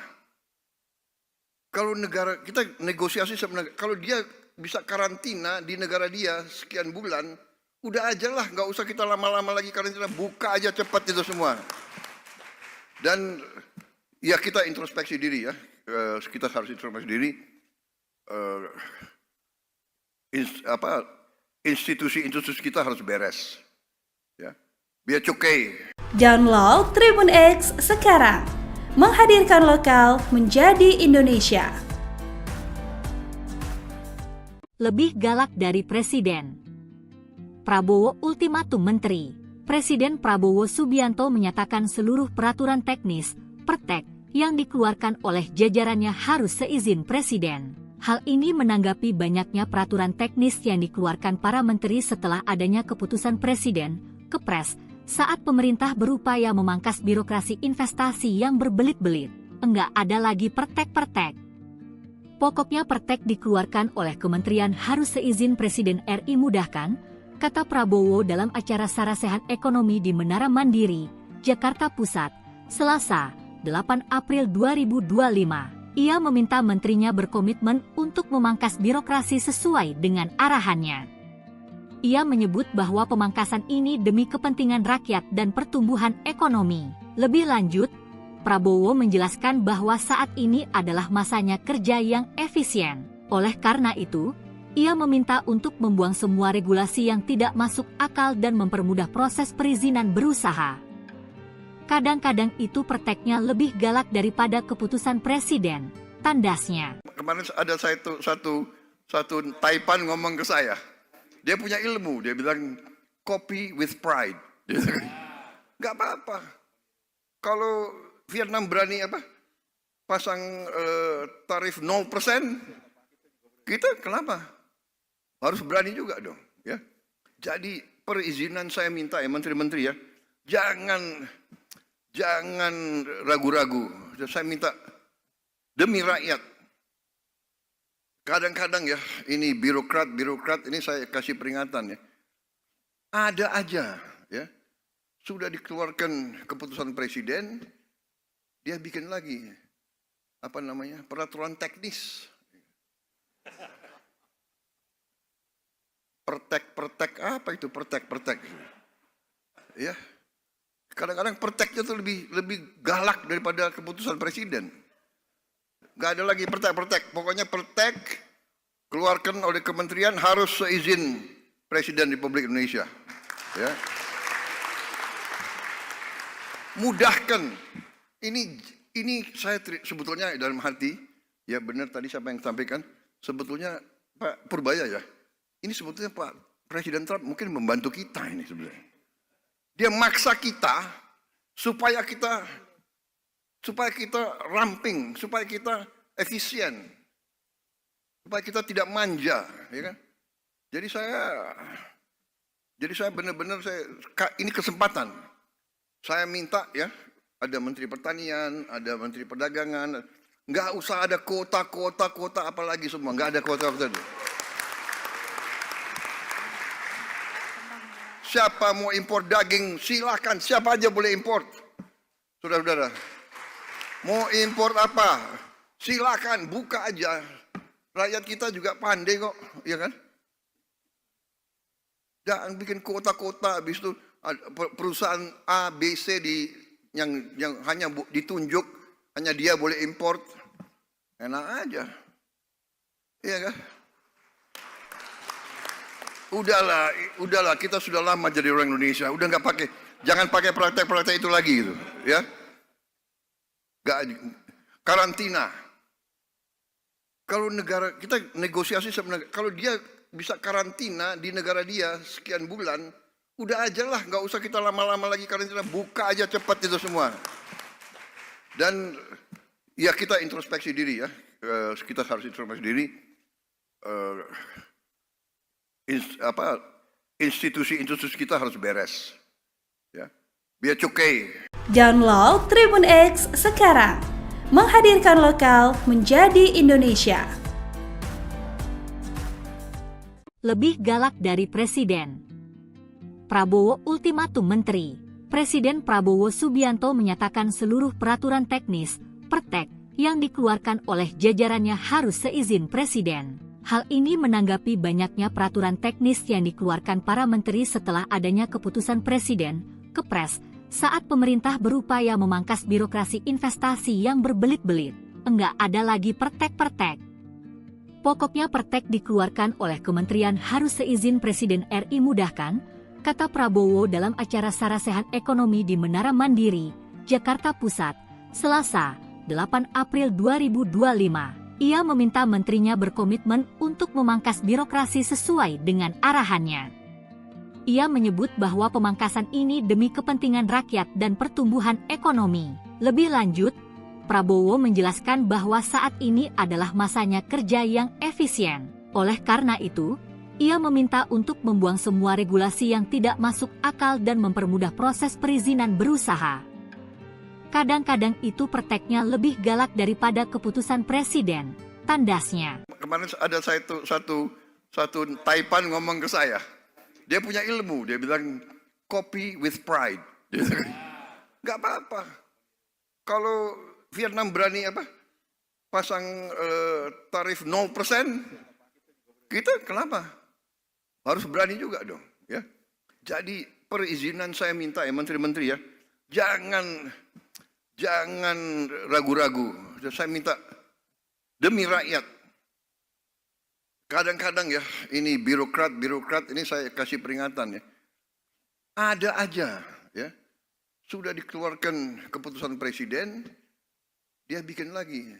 Kalau negara kita negosiasi sama negara, kalau dia bisa karantina di negara dia sekian bulan, udah aja lah, nggak usah kita lama-lama lagi karantina, buka aja cepat itu semua. Dan ya kita introspeksi diri ya, kita harus introspeksi diri. Institusi-institusi kita harus beres, ya, biar cukai. Download Tribun X sekarang, menghadirkan lokal menjadi Indonesia. Lebih galak dari Presiden. Prabowo ultimatum Menteri. Presiden Prabowo Subianto menyatakan seluruh peraturan teknis, pertek, yang dikeluarkan oleh jajarannya harus seizin Presiden. Hal ini menanggapi banyaknya peraturan teknis yang dikeluarkan para menteri setelah adanya keputusan Presiden, Kepres, saat pemerintah berupaya memangkas birokrasi investasi yang berbelit-belit. Enggak ada lagi pertek-pertek. Pokoknya pertek dikeluarkan oleh kementerian harus seizin Presiden RI mudahkan, kata Prabowo dalam acara Sarasehan Ekonomi di Menara Mandiri, Jakarta Pusat, Selasa, 8 April 2025. Ia meminta menterinya berkomitmen untuk memangkas birokrasi sesuai dengan arahannya. Ia menyebut bahwa pemangkasan ini demi kepentingan rakyat dan pertumbuhan ekonomi. Lebih lanjut, Prabowo menjelaskan bahwa saat ini adalah masanya kerja yang efisien. Oleh karena itu, ia meminta untuk membuang semua regulasi yang tidak masuk akal dan mempermudah proses perizinan berusaha. Kadang-kadang itu perteknya lebih galak daripada keputusan Presiden, tandasnya. Kemarin ada satu Taipan ngomong ke saya. Dia punya ilmu, dia bilang copy with pride. Nggak apa-apa. Kalau Vietnam berani pasang tarif 0%, kita kenapa? Harus berani juga dong. Ya. Jadi perizinan saya minta ya menteri-menteri ya, jangan ragu-ragu. Saya minta demi rakyat. Kadang-kadang ya, ini birokrat ini saya kasih peringatan ya. Ada aja ya. Sudah dikeluarkan keputusan presiden, dia bikin lagi peraturan teknis. Pertek apa itu pertek? Ya. Kadang-kadang perteknya tuh lebih galak daripada keputusan presiden. Gak ada lagi pertek. Pokoknya pertek keluarkan oleh kementerian harus seizin Presiden Republik Indonesia. Ya. Mudahkan. Ini saya sebetulnya dalam hati, ya benar tadi siapa yang sampaikan, sebetulnya Pak Purbaya ya. Ini sebetulnya Pak Presiden Trump mungkin membantu kita ini sebenarnya. Dia maksa kita supaya kita ramping, supaya kita efisien, supaya kita tidak manja, ya kan? Jadi saya benar-benar ini kesempatan. Saya minta ya, ada Menteri Pertanian, ada Menteri Perdagangan, nggak usah ada kota apalagi semua, nggak ada kota. Siapa mau impor daging, silakan. Siapa aja boleh impor. Saudara-saudara. Mau impor apa? Silakan, buka aja. Rakyat kita juga pandai kok, ya kan? Jangan bikin kota-kota, habis itu perusahaan A, B, C yang hanya ditunjuk, hanya dia boleh impor. Enak aja. Iya kan? Udahlah, kita sudah lama jadi orang Indonesia. Udah jangan pakai praktek-praktek itu lagi gitu, ya. Karantina. Kalau negara kita negosiasi sebenarnya, kalau dia bisa karantina di negara dia sekian bulan, udah aja lah, nggak usah kita lama-lama lagi karantina, buka aja cepat itu semua. Dan ya kita introspeksi diri ya, kita harus introspeksi diri. Institusi-institusi kita harus beres, ya, biar cukai. Download Tribun X sekarang, menghadirkan lokal menjadi Indonesia. Lebih galak dari Presiden. Prabowo ultimatum Menteri. Presiden Prabowo Subianto menyatakan seluruh peraturan teknis, pertek, yang dikeluarkan oleh jajarannya harus seizin Presiden. Hal ini menanggapi banyaknya peraturan teknis yang dikeluarkan para menteri setelah adanya keputusan Presiden, Kepres, saat pemerintah berupaya memangkas birokrasi investasi yang berbelit-belit. Enggak ada lagi pertek-pertek. Pokoknya pertek dikeluarkan oleh kementerian harus seizin Presiden RI mudahkan, kata Prabowo dalam acara Sarasehan Ekonomi di Menara Mandiri, Jakarta Pusat, Selasa, 8 April 2025. Ia meminta menterinya berkomitmen untuk memangkas birokrasi sesuai dengan arahannya. Ia menyebut bahwa pemangkasan ini demi kepentingan rakyat dan pertumbuhan ekonomi. Lebih lanjut, Prabowo menjelaskan bahwa saat ini adalah masanya kerja yang efisien. Oleh karena itu, ia meminta untuk membuang semua regulasi yang tidak masuk akal dan mempermudah proses perizinan berusaha. Kadang-kadang itu perteknya lebih galak daripada keputusan Presiden, tandasnya. Kemarin ada satu Taipan ngomong ke saya. Dia punya ilmu, dia bilang copy with pride. Nggak apa-apa. Kalau Vietnam berani pasang tarif 0%, kita kenapa? Harus berani juga dong. Ya. Jadi perizinan saya minta ya menteri-menteri ya, jangan ragu-ragu. Saya minta demi rakyat. Kadang-kadang ya, ini birokrat ini saya kasih peringatan ya. Ada aja ya. Sudah dikeluarkan keputusan presiden, dia bikin lagi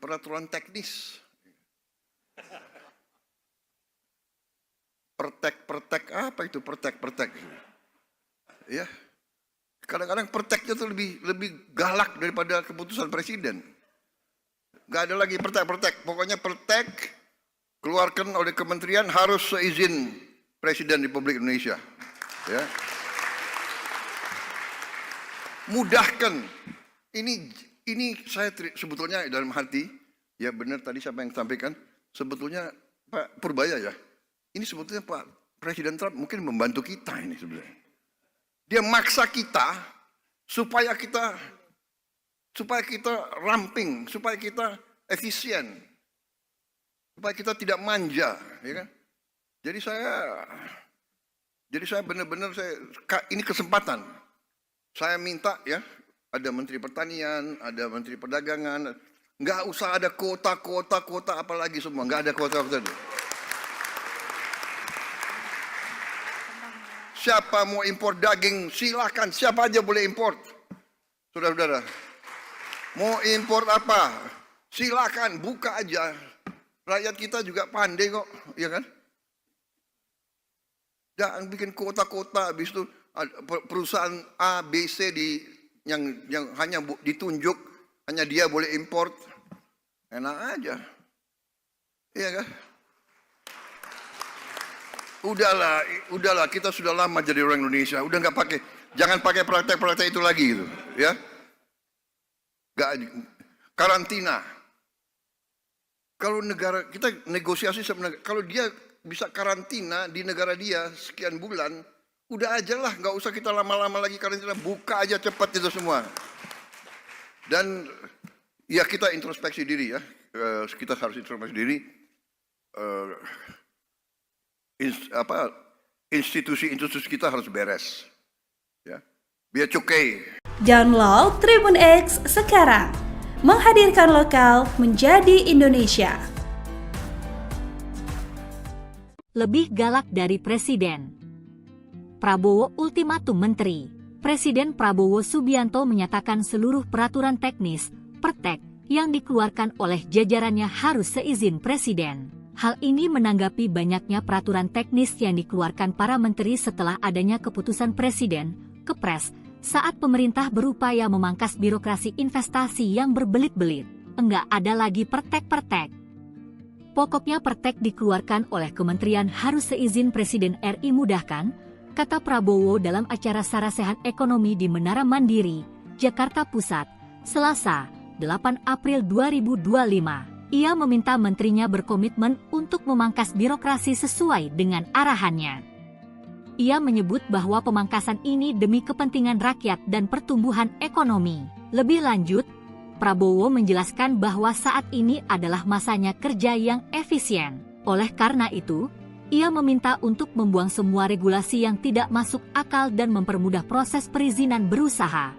peraturan teknis. Pertek apa itu pertek? Ya. Kadang-kadang perteknya itu lebih galak daripada keputusan presiden. Gak ada lagi pertek. Pokoknya pertek keluarkan oleh kementerian harus seizin Presiden Republik Indonesia. Ya. Mudahkan. Ini saya sebetulnya dalam hati, ya benar tadi siapa yang sampaikan, sebetulnya Pak Purbaya ya. Ini sebetulnya Pak Presiden Trump mungkin membantu kita ini sebenarnya. Dia maksa kita supaya kita ramping, supaya kita efisien, supaya kita tidak manja, ya kan? Jadi saya benar-benar ini kesempatan. Saya minta ya, ada Menteri Pertanian, ada Menteri Perdagangan, nggak usah ada kuota apalagi semua, nggak ada kuota. Siapa mau impor daging, silakan. Siapa aja boleh impor. Saudara-saudara. Mau impor apa? Silakan, buka aja. Rakyat kita juga pandai kok, ya kan? Jangan bikin kota-kota, habis itu perusahaan A, B, C yang hanya ditunjuk, hanya dia boleh impor. Enak aja. Iya kan? Udahlah, kita sudah lama jadi orang Indonesia. Udah jangan pakai praktek-praktek itu lagi gitu, ya. Karantina. Kalau negara kita negosiasi sama negara, kalau dia bisa karantina di negara dia sekian bulan, udah aja lah, nggak usah kita lama-lama lagi karantina, buka aja cepat itu semua. Dan ya kita introspeksi diri ya, kita harus introspeksi diri. Institusi kita harus beres, ya, biar cukai. Download Tribun X sekarang, menghadirkan lokal menjadi Indonesia. Lebih galak dari Presiden. Prabowo ultimatum menteri. Presiden Prabowo Subianto menyatakan seluruh peraturan teknis, pertek, yang dikeluarkan oleh jajarannya harus seizin Presiden. Hal ini menanggapi banyaknya peraturan teknis yang dikeluarkan para menteri setelah adanya keputusan Presiden, Kepres, saat pemerintah berupaya memangkas birokrasi investasi yang berbelit-belit. Enggak ada lagi pertek-pertek. Pokoknya pertek dikeluarkan oleh kementerian harus seizin Presiden RI mudahkan, kata Prabowo dalam acara Sarasehan Ekonomi di Menara Mandiri, Jakarta Pusat, Selasa, 8 April 2025. Ia meminta menterinya berkomitmen untuk memangkas birokrasi sesuai dengan arahannya. Ia menyebut bahwa pemangkasan ini demi kepentingan rakyat dan pertumbuhan ekonomi. Lebih lanjut, Prabowo menjelaskan bahwa saat ini adalah masanya kerja yang efisien. Oleh karena itu, ia meminta untuk membuang semua regulasi yang tidak masuk akal dan mempermudah proses perizinan berusaha.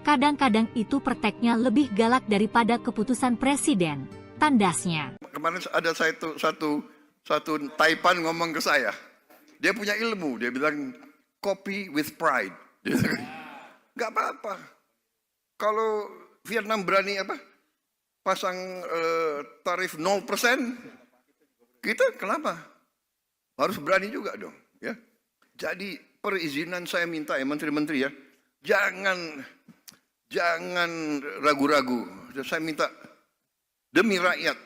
Kadang-kadang itu prakteknya lebih galak daripada keputusan presiden, tandasnya. Kemarin ada satu Taipan ngomong ke saya. Dia punya ilmu, dia bilang copy with pride. Nggak apa-apa. Kalau Vietnam berani pasang tarif 0%, kita kenapa? Harus berani juga dong, ya. Jadi perizinan saya minta ya menteri-menteri ya, jangan ragu-ragu. Saya minta demi rakyat.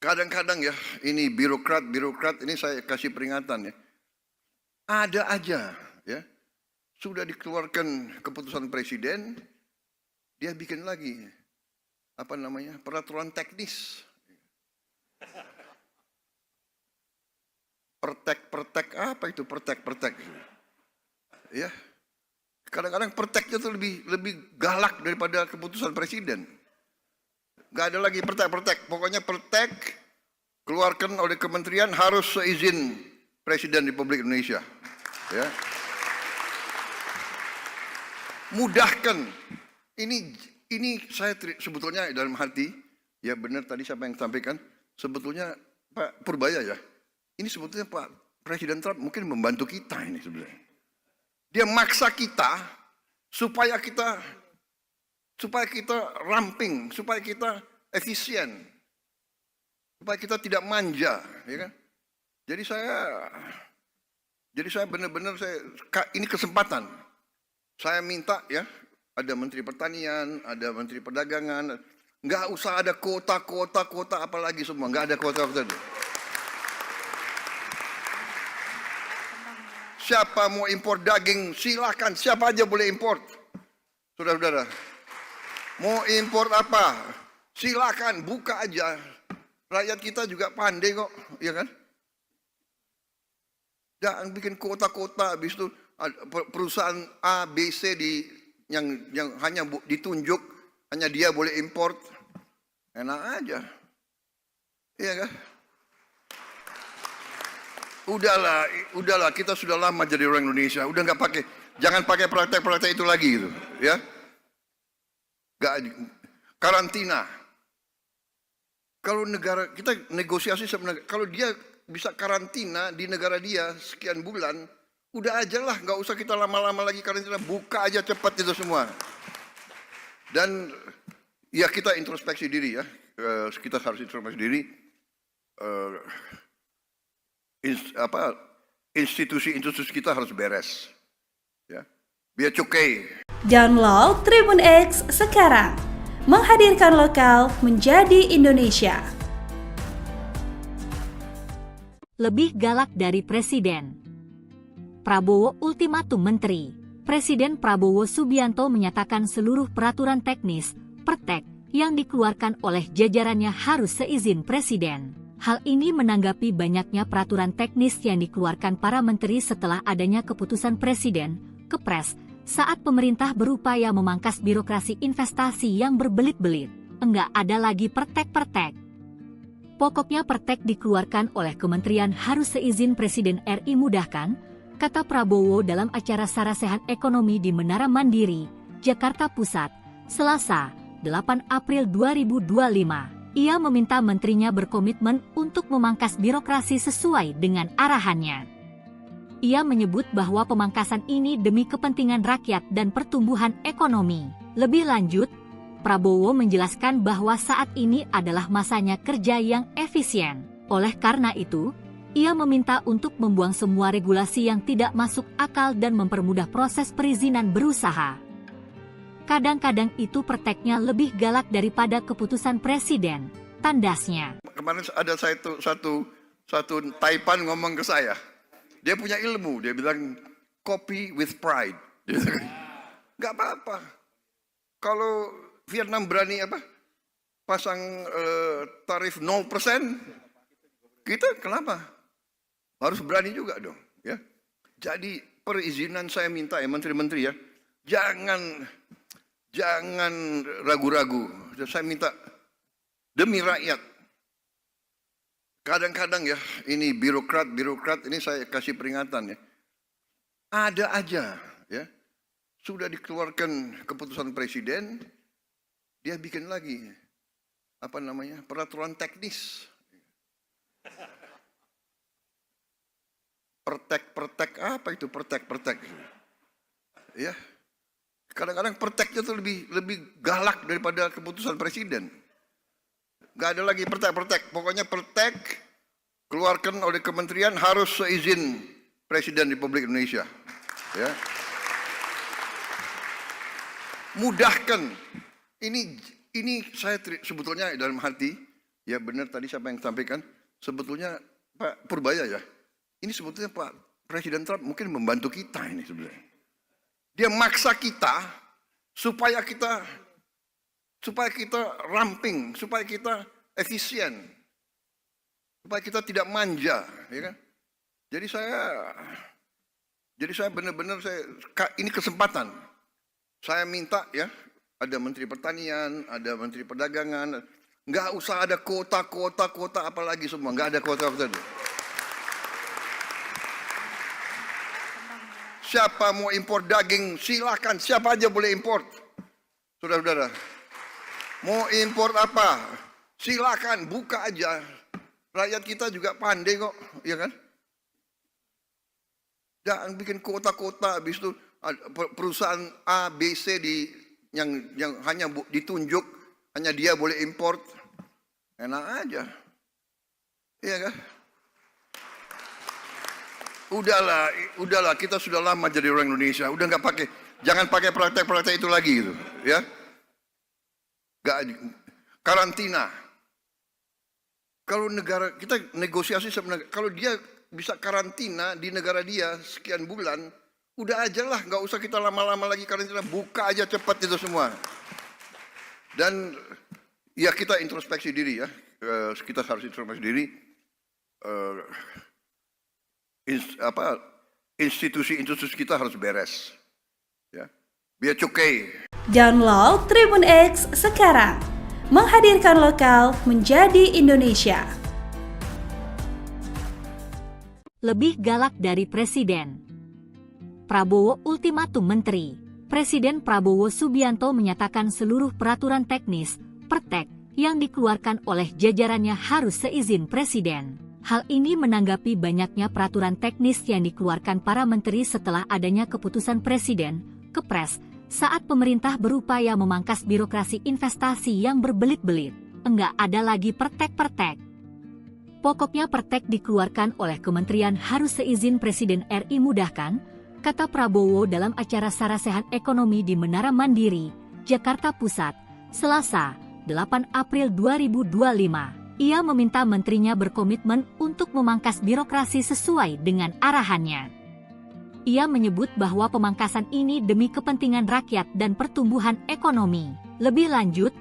Kadang-kadang ya, ini birokrat ini saya kasih peringatan ya. Ada aja ya, sudah dikeluarkan keputusan presiden, dia bikin lagi peraturan teknis. Pertek apa itu pertek? Ya. Kadang-kadang perteknya itu lebih galak daripada keputusan presiden. Gak ada lagi pertek. Pokoknya pertek keluarkan oleh kementerian harus seizin Presiden Republik Indonesia. Ya. Mudahkan. Ini saya sebetulnya dalam hati, ya benar tadi siapa yang sampaikan, sebetulnya Pak Purbaya ya. Ini sebetulnya Pak Presiden Trump mungkin membantu kita ini sebenarnya. Dia maksa kita supaya kita ramping, supaya kita efisien, supaya kita tidak manja, ya kan? Jadi saya benar-benar ini kesempatan. Saya minta ya, ada Menteri Pertanian, ada Menteri Perdagangan, nggak usah ada kuota apalagi semua, nggak ada kuota. Siapa mau impor daging, silakan. Siapa aja boleh impor. Saudara-saudara. Mau impor apa? Silakan, buka aja. Rakyat kita juga pandai kok, ya kan? Jangan bikin kota-kota, habis itu perusahaan A, B, C yang hanya ditunjuk, hanya dia boleh impor. Enak aja. Iya kan? Udahlah, kita sudah lama jadi orang Indonesia. Udah jangan pakai praktek-praktek itu lagi gitu, ya. Karantina. Kalau negara kita negosiasi sama negara, kalau dia bisa karantina di negara dia sekian bulan, udah aja lah, nggak usah kita lama-lama lagi karantina, buka aja cepat itu semua. Dan ya kita introspeksi diri ya, kita harus introspeksi diri. Institusi kita harus beres, ya. Biar cukai. Download Tribun X sekarang, menghadirkan lokal menjadi Indonesia. Lebih galak dari presiden. Prabowo ultimatum menteri. Presiden Prabowo Subianto menyatakan seluruh peraturan teknis, pertek, yang dikeluarkan oleh jajarannya harus seizin presiden. Hal ini menanggapi banyaknya peraturan teknis yang dikeluarkan para menteri setelah adanya keputusan presiden, Kepres, saat pemerintah berupaya memangkas birokrasi investasi yang berbelit-belit. Enggak ada lagi pertek-pertek. Pokoknya pertek dikeluarkan oleh kementerian harus seizin Presiden RI mudahkan, kata Prabowo dalam acara Sarasehan Ekonomi di Menara Mandiri, Jakarta Pusat, Selasa, 8 April 2025. Ia meminta menterinya berkomitmen untuk memangkas birokrasi sesuai dengan arahannya. Ia menyebut bahwa pemangkasan ini demi kepentingan rakyat dan pertumbuhan ekonomi. Lebih lanjut, Prabowo menjelaskan bahwa saat ini adalah masanya kerja yang efisien. Oleh karena itu, ia meminta untuk membuang semua regulasi yang tidak masuk akal dan mempermudah proses perizinan berusaha. Kadang-kadang itu prakteknya lebih galak daripada keputusan presiden, tandasnya. Kemarin ada satu Taipan ngomong ke saya. Dia punya ilmu, dia bilang copy with pride. Nggak apa-apa. Kalau Vietnam berani pasang tarif 0%, kita kenapa? Harus berani juga dong, ya. Jadi perizinan saya minta ya menteri-menteri ya, Jangan ragu-ragu. Saya minta demi rakyat. Kadang-kadang ya, ini birokrat ini saya kasih peringatan ya. Ada aja ya. Sudah dikeluarkan keputusan presiden, dia bikin lagi peraturan teknis. Pertek apa itu pertek? Ya. Kadang-kadang perteknya tuh lebih galak daripada keputusan presiden. Gak ada lagi pertek. Pokoknya pertek keluarkan oleh kementerian harus seizin Presiden Republik Indonesia. Ya. Mudahkan. Ini saya sebetulnya dalam hati, ya benar tadi siapa yang sampaikan, sebetulnya Pak Purbaya ya. Ini sebetulnya Pak Presiden Trump mungkin membantu kita ini sebenarnya. Dia maksa kita supaya kita ramping, supaya kita efisien, supaya kita tidak manja, ya kan? Jadi saya benar-benar ini kesempatan. Saya minta ya, ada Menteri Pertanian, ada Menteri Perdagangan, nggak usah ada kuota apalagi semua, nggak ada kuota. Siapa mau impor daging, silakan. Siapa aja boleh impor. Saudara-saudara. Mau impor apa? Silakan, buka aja. Rakyat kita juga pandai kok, ya kan? Jangan bikin kota-kota, habis itu perusahaan A, B, C yang hanya ditunjuk, hanya dia boleh impor. Enak aja. Iya kan? Udahlah, kita sudah lama jadi orang Indonesia, udah nggak pakai, jangan pakai praktek-praktek itu lagi gitu, ya. Karantina. Kalau negara kita negosiasi sebenarnya, kalau dia bisa karantina di negara dia sekian bulan, udah aja lah, nggak usah kita lama-lama lagi karantina, buka aja cepat itu semua. Dan ya kita introspeksi diri ya, kita harus introspeksi diri. Institusi kita harus beres. Ya. Biar cukai. Download Tribun X sekarang. Menghadirkan lokal menjadi Indonesia. Lebih galak dari Presiden. Prabowo ultimatum menteri. Presiden Prabowo Subianto menyatakan seluruh peraturan teknis, pertek, yang dikeluarkan oleh jajarannya harus seizin Presiden. Hal ini menanggapi banyaknya peraturan teknis yang dikeluarkan para menteri setelah adanya keputusan Presiden, Kepres, saat pemerintah berupaya memangkas birokrasi investasi yang berbelit-belit. Enggak ada lagi pertek-pertek. Pokoknya pertek dikeluarkan oleh kementerian harus seizin Presiden RI mudahkan, kata Prabowo dalam acara Sarasehan Ekonomi di Menara Mandiri, Jakarta Pusat, Selasa, 8 April 2025. Ia meminta menterinya berkomitmen untuk memangkas birokrasi sesuai dengan arahannya. Ia menyebut bahwa pemangkasan ini demi kepentingan rakyat dan pertumbuhan ekonomi. Lebih lanjut,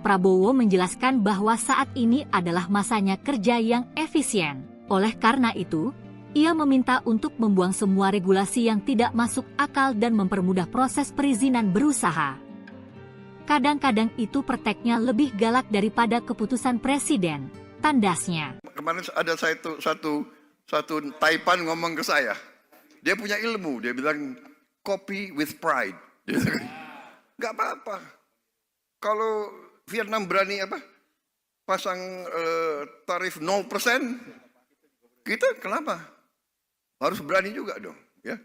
Prabowo menjelaskan bahwa saat ini adalah masanya kerja yang efisien. Oleh karena itu, ia meminta untuk membuang semua regulasi yang tidak masuk akal dan mempermudah proses perizinan berusaha. Kadang-kadang itu perteknya lebih galak daripada keputusan presiden, tandasnya. Kemarin ada satu Taipan ngomong ke saya. Dia punya ilmu, dia bilang copy with pride. Gak apa-apa. Kalau Vietnam berani pasang tarif 0%, kita kenapa? Harus berani juga dong. Ya.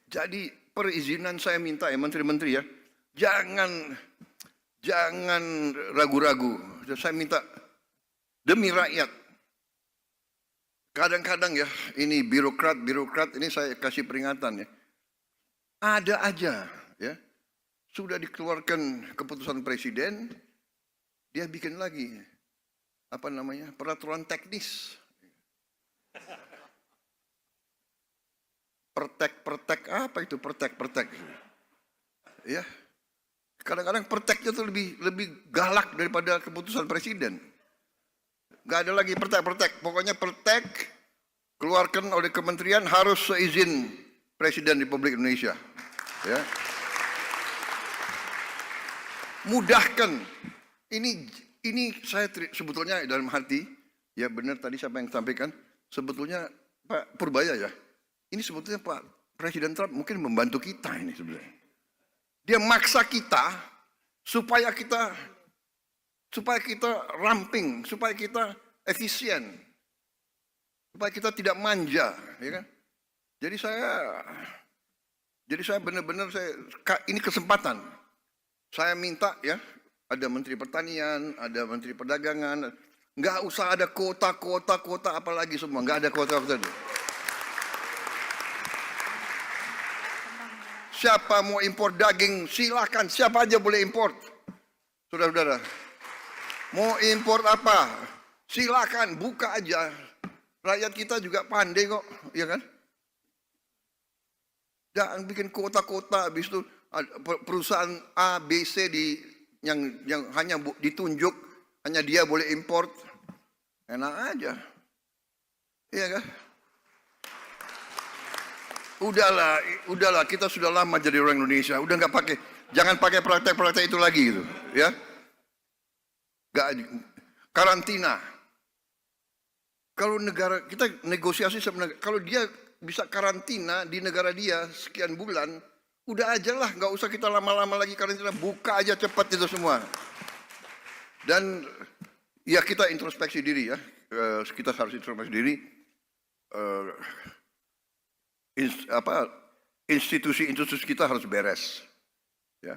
Jadi perizinan saya minta ya menteri-menteri ya, jangan ragu-ragu. Saya minta demi rakyat. Kadang-kadang ya, ini birokrat ini saya kasih peringatan ya. Ada aja ya. Sudah dikeluarkan keputusan presiden, dia bikin lagi peraturan teknis. Pertek apa itu pertek? Ya. Kadang-kadang perteknya tuh lebih galak daripada keputusan presiden. Gak ada lagi pertek. Pokoknya pertek keluarkan oleh kementerian harus seizin Presiden Republik Indonesia. Ya. mudahkan. Ini saya sebetulnya dalam hati, ya benar tadi siapa yang sampaikan, sebetulnya Pak Purbaya ya, ini sebetulnya Pak Presiden Trump mungkin membantu kita ini sebenarnya. Dia maksa kita supaya kita ramping, supaya kita efisien, supaya kita tidak manja, ya kan? Jadi saya benar-benar ini kesempatan. Saya minta ya, ada Menteri Pertanian, ada Menteri Perdagangan, nggak usah ada kota apalagi semua, nggak ada kota. Siapa mau impor daging, silakan, siapa aja boleh impor. Saudara-saudara, mau impor apa, silakan, buka aja. Rakyat kita juga pandai kok, ya kan? Jangan bikin kota-kota, habis itu perusahaan A, B, C yang hanya ditunjuk, hanya dia boleh import. Enak aja. Iya kan? Udahlah, kita sudah lama jadi orang Indonesia. Udah nggak pakai, jangan pakai praktek-praktek itu lagi gitu, ya. Karantina. Kalau negara kita negosiasi sama negara, kalau dia bisa karantina di negara dia sekian bulan, udah aja lah, nggak usah kita lama-lama lagi karantina, buka aja cepat itu semua. Dan ya kita introspeksi diri ya, kita harus introspeksi diri. Institusi kita harus beres, ya.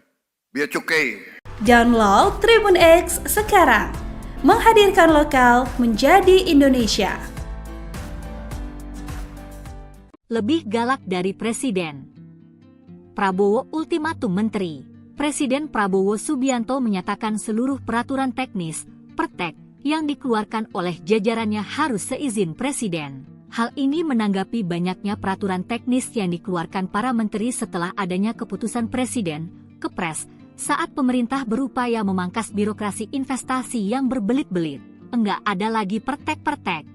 Biar cukai. Download Tribun X sekarang, menghadirkan lokal menjadi Indonesia. Lebih galak dari Presiden. Prabowo ultimatum menteri. Presiden Prabowo Subianto menyatakan seluruh peraturan teknis, pertek, yang dikeluarkan oleh jajarannya harus seizin Presiden. Hal ini menanggapi banyaknya peraturan teknis yang dikeluarkan para menteri setelah adanya keputusan Presiden, Kepres, saat pemerintah berupaya memangkas birokrasi investasi yang berbelit-belit. Enggak ada lagi pertek-pertek.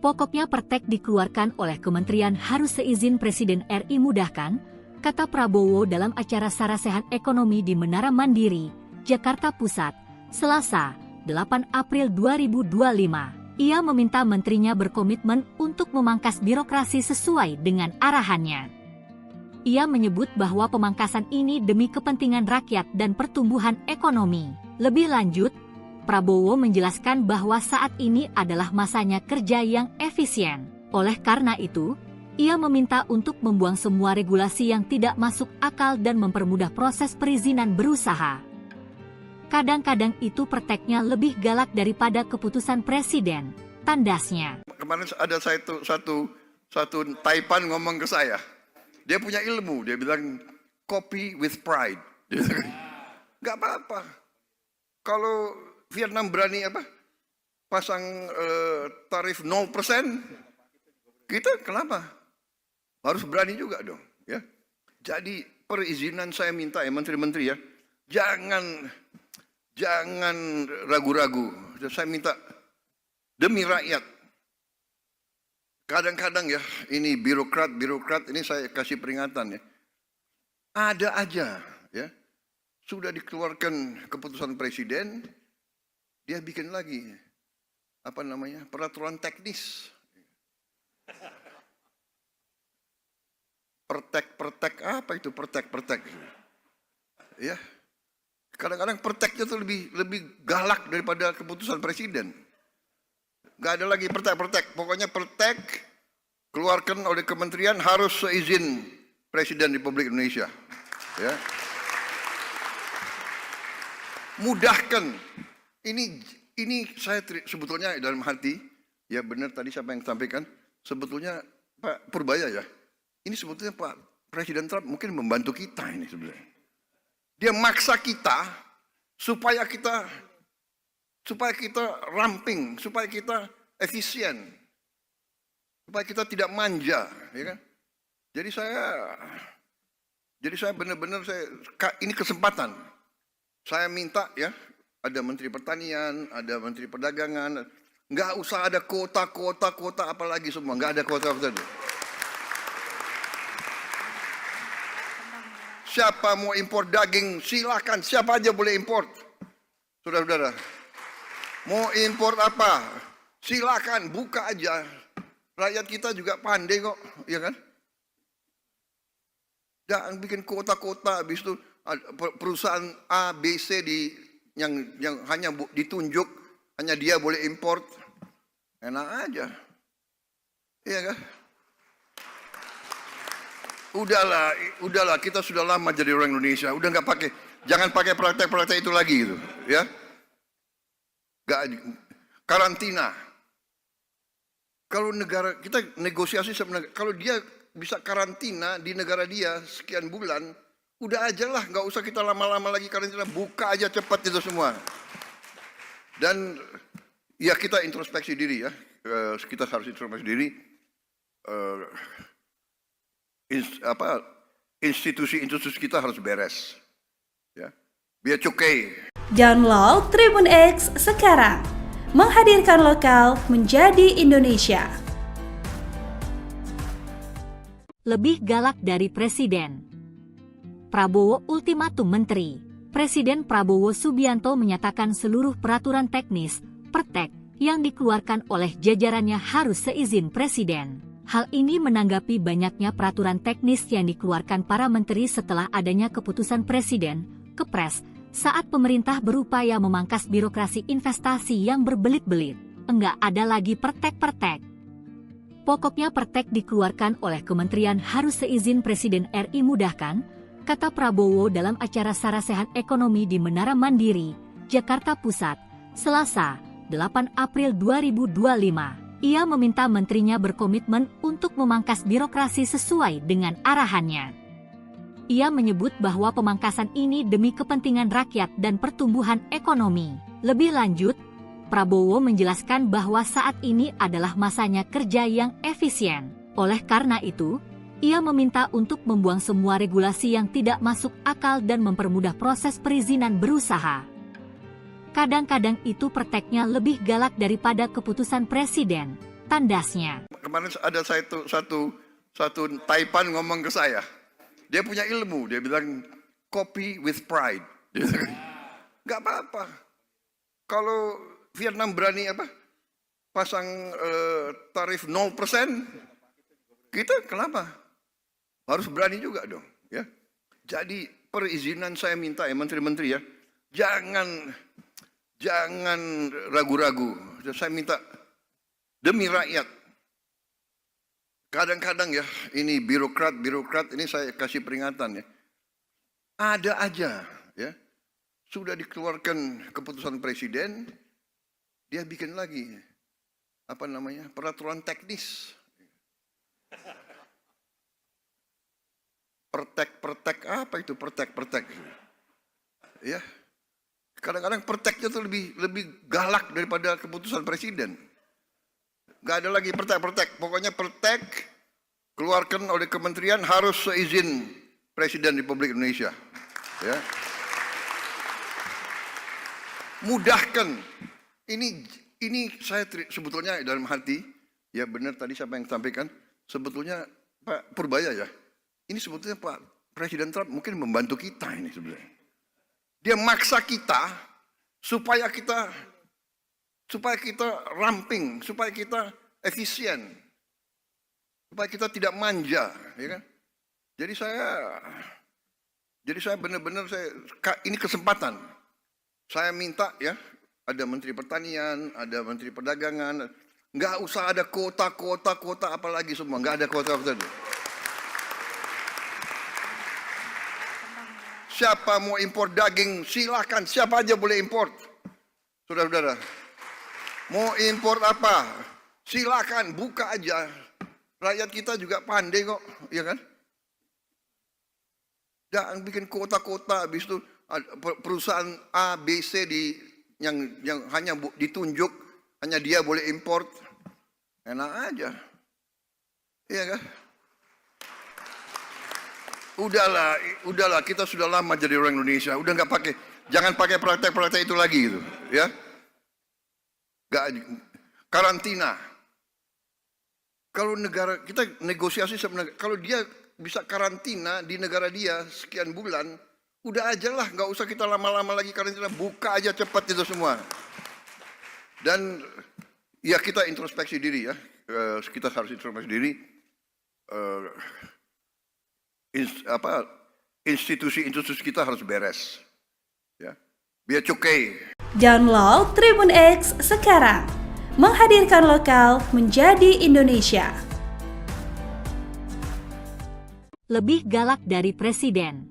Pokoknya pertek dikeluarkan oleh kementerian harus seizin Presiden RI mudahkan, kata Prabowo dalam acara Sarasehan Ekonomi di Menara Mandiri, Jakarta Pusat, Selasa, 8 April 2025. Ia meminta menterinya berkomitmen untuk memangkas birokrasi sesuai dengan arahannya. Ia menyebut bahwa pemangkasan ini demi kepentingan rakyat dan pertumbuhan ekonomi. Lebih lanjut, Prabowo menjelaskan bahwa saat ini adalah masanya kerja yang efisien. Oleh karena itu, ia meminta untuk membuang semua regulasi yang tidak masuk akal dan mempermudah proses perizinan berusaha. Kadang-kadang itu perteknya lebih galak daripada keputusan Presiden, tandasnya. Kemarin ada satu Taipan ngomong ke saya. Dia punya ilmu, dia bilang copy with pride. Gak apa-apa. Kalau Vietnam berani pasang tarif 0%, kita kenapa? Harus berani juga dong. Ya. Jadi perizinan saya minta ya menteri-menteri ya, jangan ragu-ragu. Saya minta demi rakyat. Kadang-kadang ya, ini birokrat ini saya kasih peringatan ya. Ada aja ya. Sudah dikeluarkan keputusan presiden, dia bikin lagi peraturan teknis. Pertek apa itu pertek? Ya. Kadang-kadang perteknya itu lebih galak daripada keputusan presiden. Gak ada lagi pertek. Pokoknya pertek keluarkan oleh kementerian harus seizin Presiden Republik Indonesia. Ya. Mudahkan. Ini saya sebetulnya dalam hati, ya benar tadi siapa yang sampaikan, sebetulnya Pak Purbaya ya. Ini sebetulnya Pak Presiden Trump mungkin membantu kita ini sebenarnya. Dia maksa kita supaya kita ramping, supaya kita efisien, supaya kita tidak manja, ya kan? Jadi saya benar-benar ini kesempatan. Saya minta ya, ada Menteri Pertanian, ada Menteri Perdagangan, nggak usah ada kota apalagi semua, nggak ada kota. Siapa mau impor daging, silakan. Siapa aja boleh impor. Saudara-saudara, mau impor apa? Silakan, buka aja. Rakyat kita juga pandai kok, ya kan? Jangan bikin kota-kota, habis itu perusahaan A, B, C yang hanya ditunjuk, hanya dia boleh impor. Enak aja. Iya kan? Udahlah, kita sudah lama jadi orang Indonesia. Udah nggak pakai, jangan pakai praktek-praktek itu lagi gitu, ya. Karantina. Kalau negara kita negosiasi sebenarnya, kalau dia bisa karantina di negara dia sekian bulan, udah aja lah, nggak usah kita lama-lama lagi karantina, buka aja cepat itu semua. Dan ya kita introspeksi diri ya, kita harus introspeksi diri. Institusi kita harus beres, ya, biar cukai. Download Tribun X sekarang, menghadirkan lokal menjadi Indonesia. Lebih galak dari Presiden. Prabowo ultimatum Menteri. Presiden Prabowo Subianto menyatakan seluruh peraturan teknis, pertek, yang dikeluarkan oleh jajarannya harus seizin Presiden. Hal ini menanggapi banyaknya peraturan teknis yang dikeluarkan para menteri setelah adanya keputusan Presiden, Kepres, saat pemerintah berupaya memangkas birokrasi investasi yang berbelit-belit. Enggak ada lagi pertek-pertek. Pokoknya pertek dikeluarkan oleh kementerian harus seizin Presiden RI mudahkan, kata Prabowo dalam acara Sarasehan Ekonomi di Menara Mandiri, Jakarta Pusat, Selasa, 8 April 2025. Ia meminta menterinya berkomitmen untuk memangkas birokrasi sesuai dengan arahannya. Ia menyebut bahwa pemangkasan ini demi kepentingan rakyat dan pertumbuhan ekonomi. Lebih lanjut, Prabowo menjelaskan bahwa saat ini adalah masanya kerja yang efisien. Oleh karena itu, ia meminta untuk membuang semua regulasi yang tidak masuk akal dan mempermudah proses perizinan berusaha. Kadang-kadang itu perteknya lebih galak daripada keputusan Presiden, tandasnya. Kemarin ada satu Taipan ngomong ke saya. Dia punya ilmu, dia bilang copy with pride. Gak apa-apa. Kalau Vietnam berani pasang tarif 0%, kita kenapa? Harus berani juga dong, ya. Jadi perizinan saya minta ya menteri-menteri ya, jangan ragu-ragu. Saya minta demi rakyat. Kadang-kadang ya, ini birokrat ini saya kasih peringatan ya. Ada aja ya. Sudah dikeluarkan keputusan presiden, dia bikin lagi peraturan teknis. Pertek apa itu pertek? Ya. Kadang-kadang perteknya tuh lebih galak daripada keputusan presiden. Gak ada lagi pertek. Pokoknya pertek keluarkan oleh kementerian harus seizin Presiden Republik Indonesia. Ya. Mudahkan. Ini saya sebetulnya dalam hati, ya benar tadi siapa yang sampaikan, sebetulnya Pak Purbaya ya. Ini sebetulnya Pak Presiden Trump mungkin membantu kita ini sebenarnya. Dia maksa kita supaya kita ramping, supaya kita efisien, supaya kita tidak manja, ya kan? Jadi saya benar-benar ini kesempatan. Saya minta ya, ada Menteri Pertanian, ada Menteri Perdagangan, nggak usah ada kota apalagi semua, nggak ada kota. Siapa mau impor daging, silakan. Siapa aja boleh impor. Saudara-saudara, mau impor apa? Silakan, buka aja. Rakyat kita juga pandai kok, ya kan? Jangan bikin kota-kota, habis itu perusahaan A, B, C yang hanya ditunjuk, hanya dia boleh impor. Enak aja. Iya kan? Udahlah, kita sudah lama jadi orang Indonesia. Udah nggak pakai, jangan pakai praktek-praktek itu lagi gitu, ya. Karantina. Kalau negara kita negosiasi sebenarnya, kalau dia bisa karantina di negara dia sekian bulan, udah aja lah, nggak usah kita lama-lama lagi karantina, buka aja cepat itu semua. Dan ya kita introspeksi diri ya, kita harus introspeksi diri. Institusi-institusi kita harus beres, ya, biar cukai. Download Tribun X sekarang, menghadirkan lokal menjadi Indonesia. Lebih galak dari Presiden.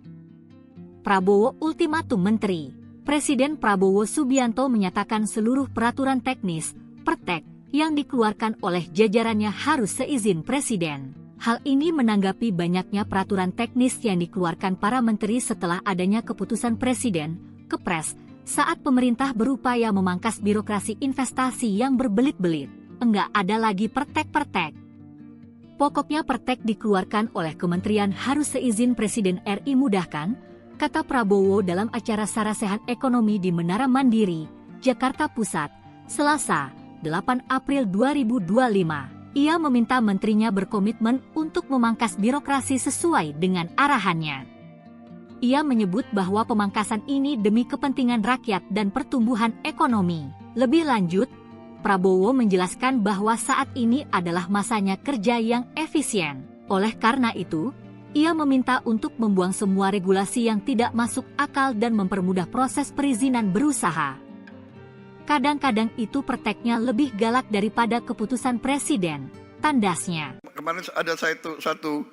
Prabowo ultimatum Menteri. Presiden Prabowo Subianto menyatakan seluruh peraturan teknis, pertek, yang dikeluarkan oleh jajarannya harus seizin Presiden. Hal ini menanggapi banyaknya peraturan teknis yang dikeluarkan para menteri setelah adanya keputusan Presiden, Kepres, saat pemerintah berupaya memangkas birokrasi investasi yang berbelit-belit. Enggak ada lagi pertek-pertek. Pokoknya pertek dikeluarkan oleh kementerian harus seizin Presiden RI mudahkan, kata Prabowo dalam acara Sarasehan Ekonomi di Menara Mandiri, Jakarta Pusat, Selasa, 8 April 2025. Ia meminta menterinya berkomitmen untuk memangkas birokrasi sesuai dengan arahannya. Ia menyebut bahwa pemangkasan ini demi kepentingan rakyat dan pertumbuhan ekonomi. Lebih lanjut, Prabowo menjelaskan bahwa saat ini adalah masanya kerja yang efisien. Oleh karena itu, ia meminta untuk membuang semua regulasi yang tidak masuk akal dan mempermudah proses perizinan berusaha. Kadang-kadang itu perteknya lebih galak daripada keputusan Presiden, tandasnya. Kemarin ada satu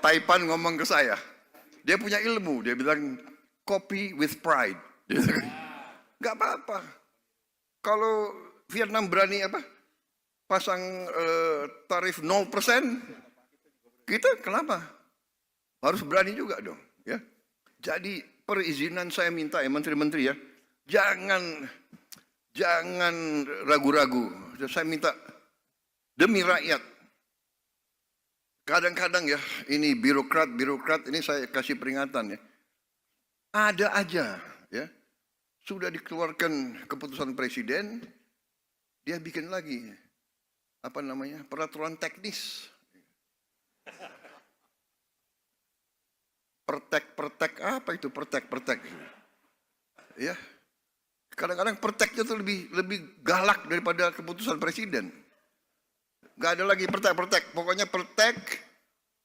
Taipan ngomong ke saya. Dia punya ilmu, dia bilang copy with pride. Nggak apa-apa. Kalau Vietnam berani pasang tarif 0%, kita kenapa? Harus berani juga dong, ya. Jadi perizinan saya minta ya menteri-menteri ya, jangan ragu-ragu. Saya minta demi rakyat. Kadang-kadang ya, ini birokrat ini saya kasih peringatan ya. Ada aja ya. Sudah dikeluarkan keputusan presiden, dia bikin lagi peraturan teknis. Pertek apa itu pertek? Ya. Kadang-kadang perteknya tuh lebih galak daripada keputusan presiden. Gak ada lagi pertek. Pokoknya pertek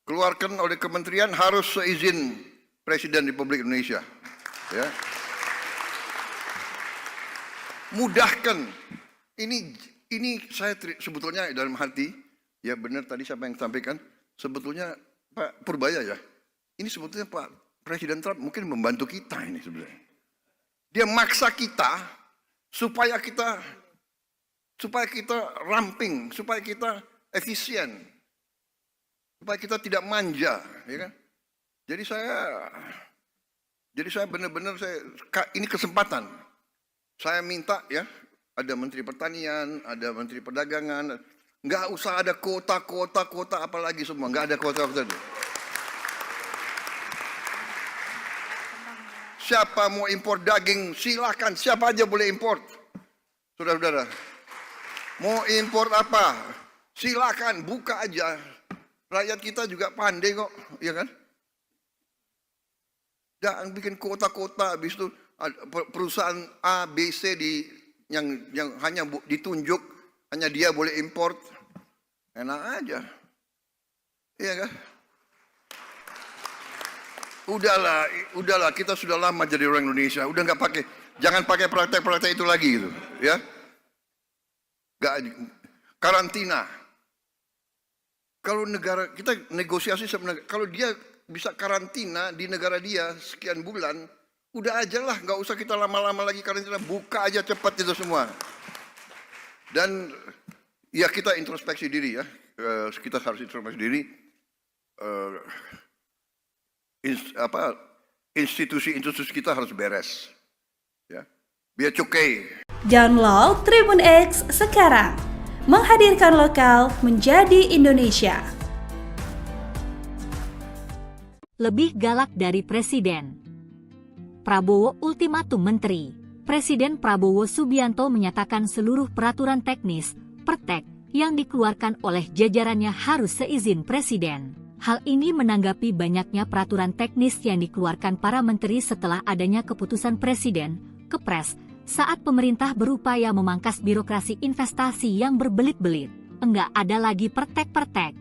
keluarkan oleh kementerian harus seizin Presiden Republik Indonesia. Ya. Mudahkan. Ini saya sebetulnya dalam hati, ya benar tadi siapa yang sampaikan, sebetulnya Pak Purbaya ya, ini sebetulnya Pak Presiden Trump mungkin membantu kita ini sebenarnya. Dia maksa kita supaya kita ramping, supaya kita efisien, supaya kita tidak manja, ya kan? Jadi saya benar-benar ini kesempatan. Saya minta ya, ada Menteri Pertanian, ada Menteri Perdagangan, nggak usah ada kuota apalagi semua, nggak ada kuota. Siapa mau impor daging, silakan, siapa aja boleh impor. Saudara-saudara, mau impor apa, silakan, buka aja. Rakyat kita juga pandai kok, ya kan? Jangan bikin kota-kota, habis itu perusahaan A, B, C yang hanya ditunjuk, hanya dia boleh import. Enak aja. Iya kan? Udahlah, kita sudah lama jadi orang Indonesia, udah jangan pakai praktek-praktek itu lagi gitu, ya. Karantina. Kalau negara kita negosiasi sebenarnya, kalau dia bisa karantina di negara dia sekian bulan, udah aja lah, nggak usah kita lama-lama lagi karantina, buka aja cepat itu semua. Dan ya kita introspeksi diri ya, kita harus introspeksi diri. Institusi-institusi kita harus beres, ya, biar cukai. Download Tribun X sekarang, menghadirkan lokal menjadi Indonesia. Lebih galak dari Presiden. Prabowo ultimatum Menteri. Presiden Prabowo Subianto menyatakan seluruh peraturan teknis, pertek, yang dikeluarkan oleh jajarannya harus seizin Presiden. Hal ini menanggapi banyaknya peraturan teknis yang dikeluarkan para menteri setelah adanya keputusan Presiden, Kepres, saat pemerintah berupaya memangkas birokrasi investasi yang berbelit-belit. Enggak ada lagi pertek-pertek.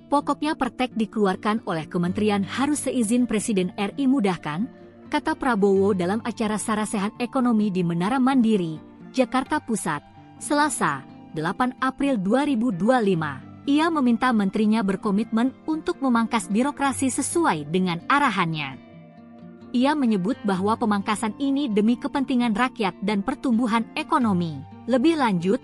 Pokoknya pertek dikeluarkan oleh kementerian harus seizin Presiden RI mudahkan, kata Prabowo dalam acara Sarasehan Ekonomi di Menara Mandiri, Jakarta Pusat, Selasa, 8 April 2025. Ia meminta menterinya berkomitmen untuk memangkas birokrasi sesuai dengan arahannya. Ia menyebut bahwa pemangkasan ini demi kepentingan rakyat dan pertumbuhan ekonomi. Lebih lanjut,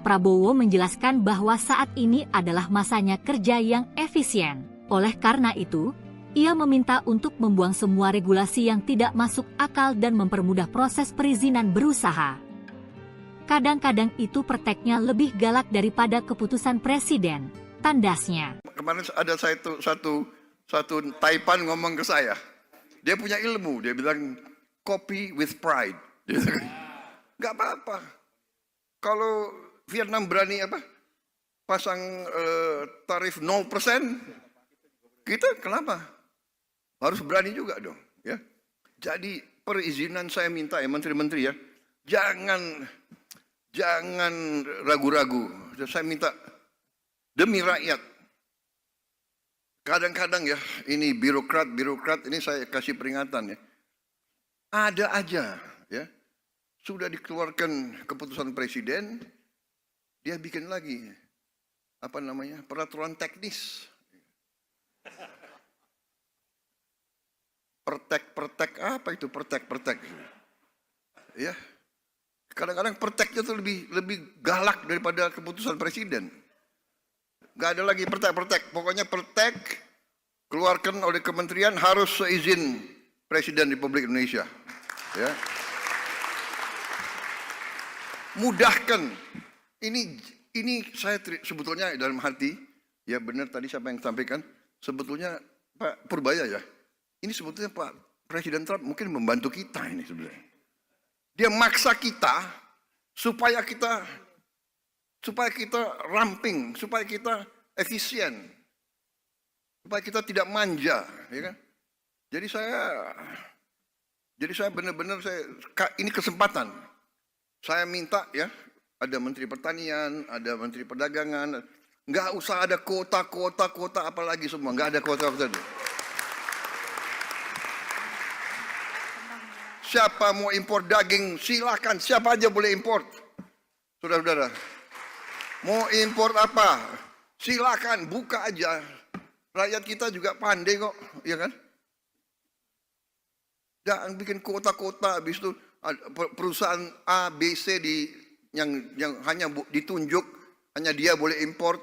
Prabowo menjelaskan bahwa saat ini adalah masanya kerja yang efisien. Oleh karena itu, ia meminta untuk membuang semua regulasi yang tidak masuk akal dan mempermudah proses perizinan berusaha. Kadang-kadang itu perteknya lebih galak daripada keputusan Presiden, tandasnya. Kemarin ada satu Taipan ngomong ke saya. Dia punya ilmu, dia bilang copy with pride. Gak apa-apa. Kalau Vietnam berani pasang tarif 0%, kita kenapa? Harus berani juga dong. Ya. Jadi perizinan saya minta ya menteri-menteri ya, jangan ragu-ragu. Saya minta demi rakyat. Kadang-kadang ya, ini birokrat ini saya kasih peringatan ya. Ada aja ya. Sudah dikeluarkan keputusan presiden, dia bikin lagi peraturan teknis. Pertek apa itu pertek? Ya. Kadang-kadang perteknya tuh lebih galak daripada keputusan presiden. Gak ada lagi pertek. Pokoknya pertek keluarkan oleh kementerian harus seizin Presiden Republik Indonesia. Ya. Mudahkan. Ini saya sebetulnya dalam hati, ya benar tadi siapa yang sampaikan, sebetulnya Pak Purbaya ya. Ini sebetulnya Pak Presiden Trump mungkin membantu kita ini sebenarnya. Dia maksa kita supaya kita ramping, supaya kita efisien, supaya kita tidak manja, ya kan? Jadi saya benar-benar ini kesempatan. Saya minta ya, ada Menteri Pertanian, ada Menteri Perdagangan, nggak usah ada kuota apalagi semua, nggak ada kuota. Siapa mau impor daging, silakan. Siapa aja boleh impor. Saudara-saudara. Mau impor apa? Silakan, buka aja. Rakyat kita juga pandai kok, ya kan? Jangan bikin kota-kota, habis itu perusahaan A, B, C yang hanya ditunjuk, hanya dia boleh impor.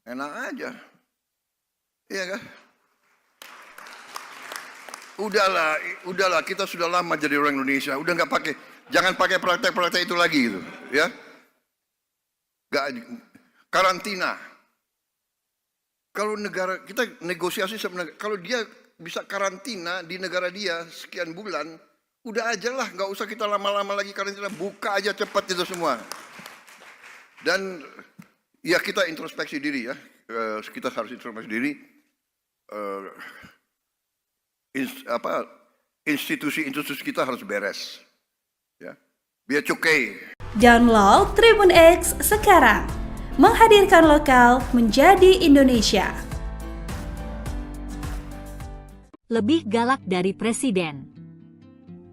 Enak aja. Iya kan? Udahlah, kita sudah lama jadi orang Indonesia, udah jangan pakai praktek-praktek itu lagi gitu, ya. Karantina. Kalau negara kita negosiasi sebenarnya, kalau dia bisa karantina di negara dia sekian bulan, udah aja lah, nggak usah kita lama-lama lagi karantina, buka aja cepat itu semua. Dan ya kita introspeksi diri ya, kita harus introspeksi diri. Institusi kita harus beres, ya, biar cukai. Download Tribun X sekarang, menghadirkan lokal menjadi Indonesia. Lebih galak dari Presiden.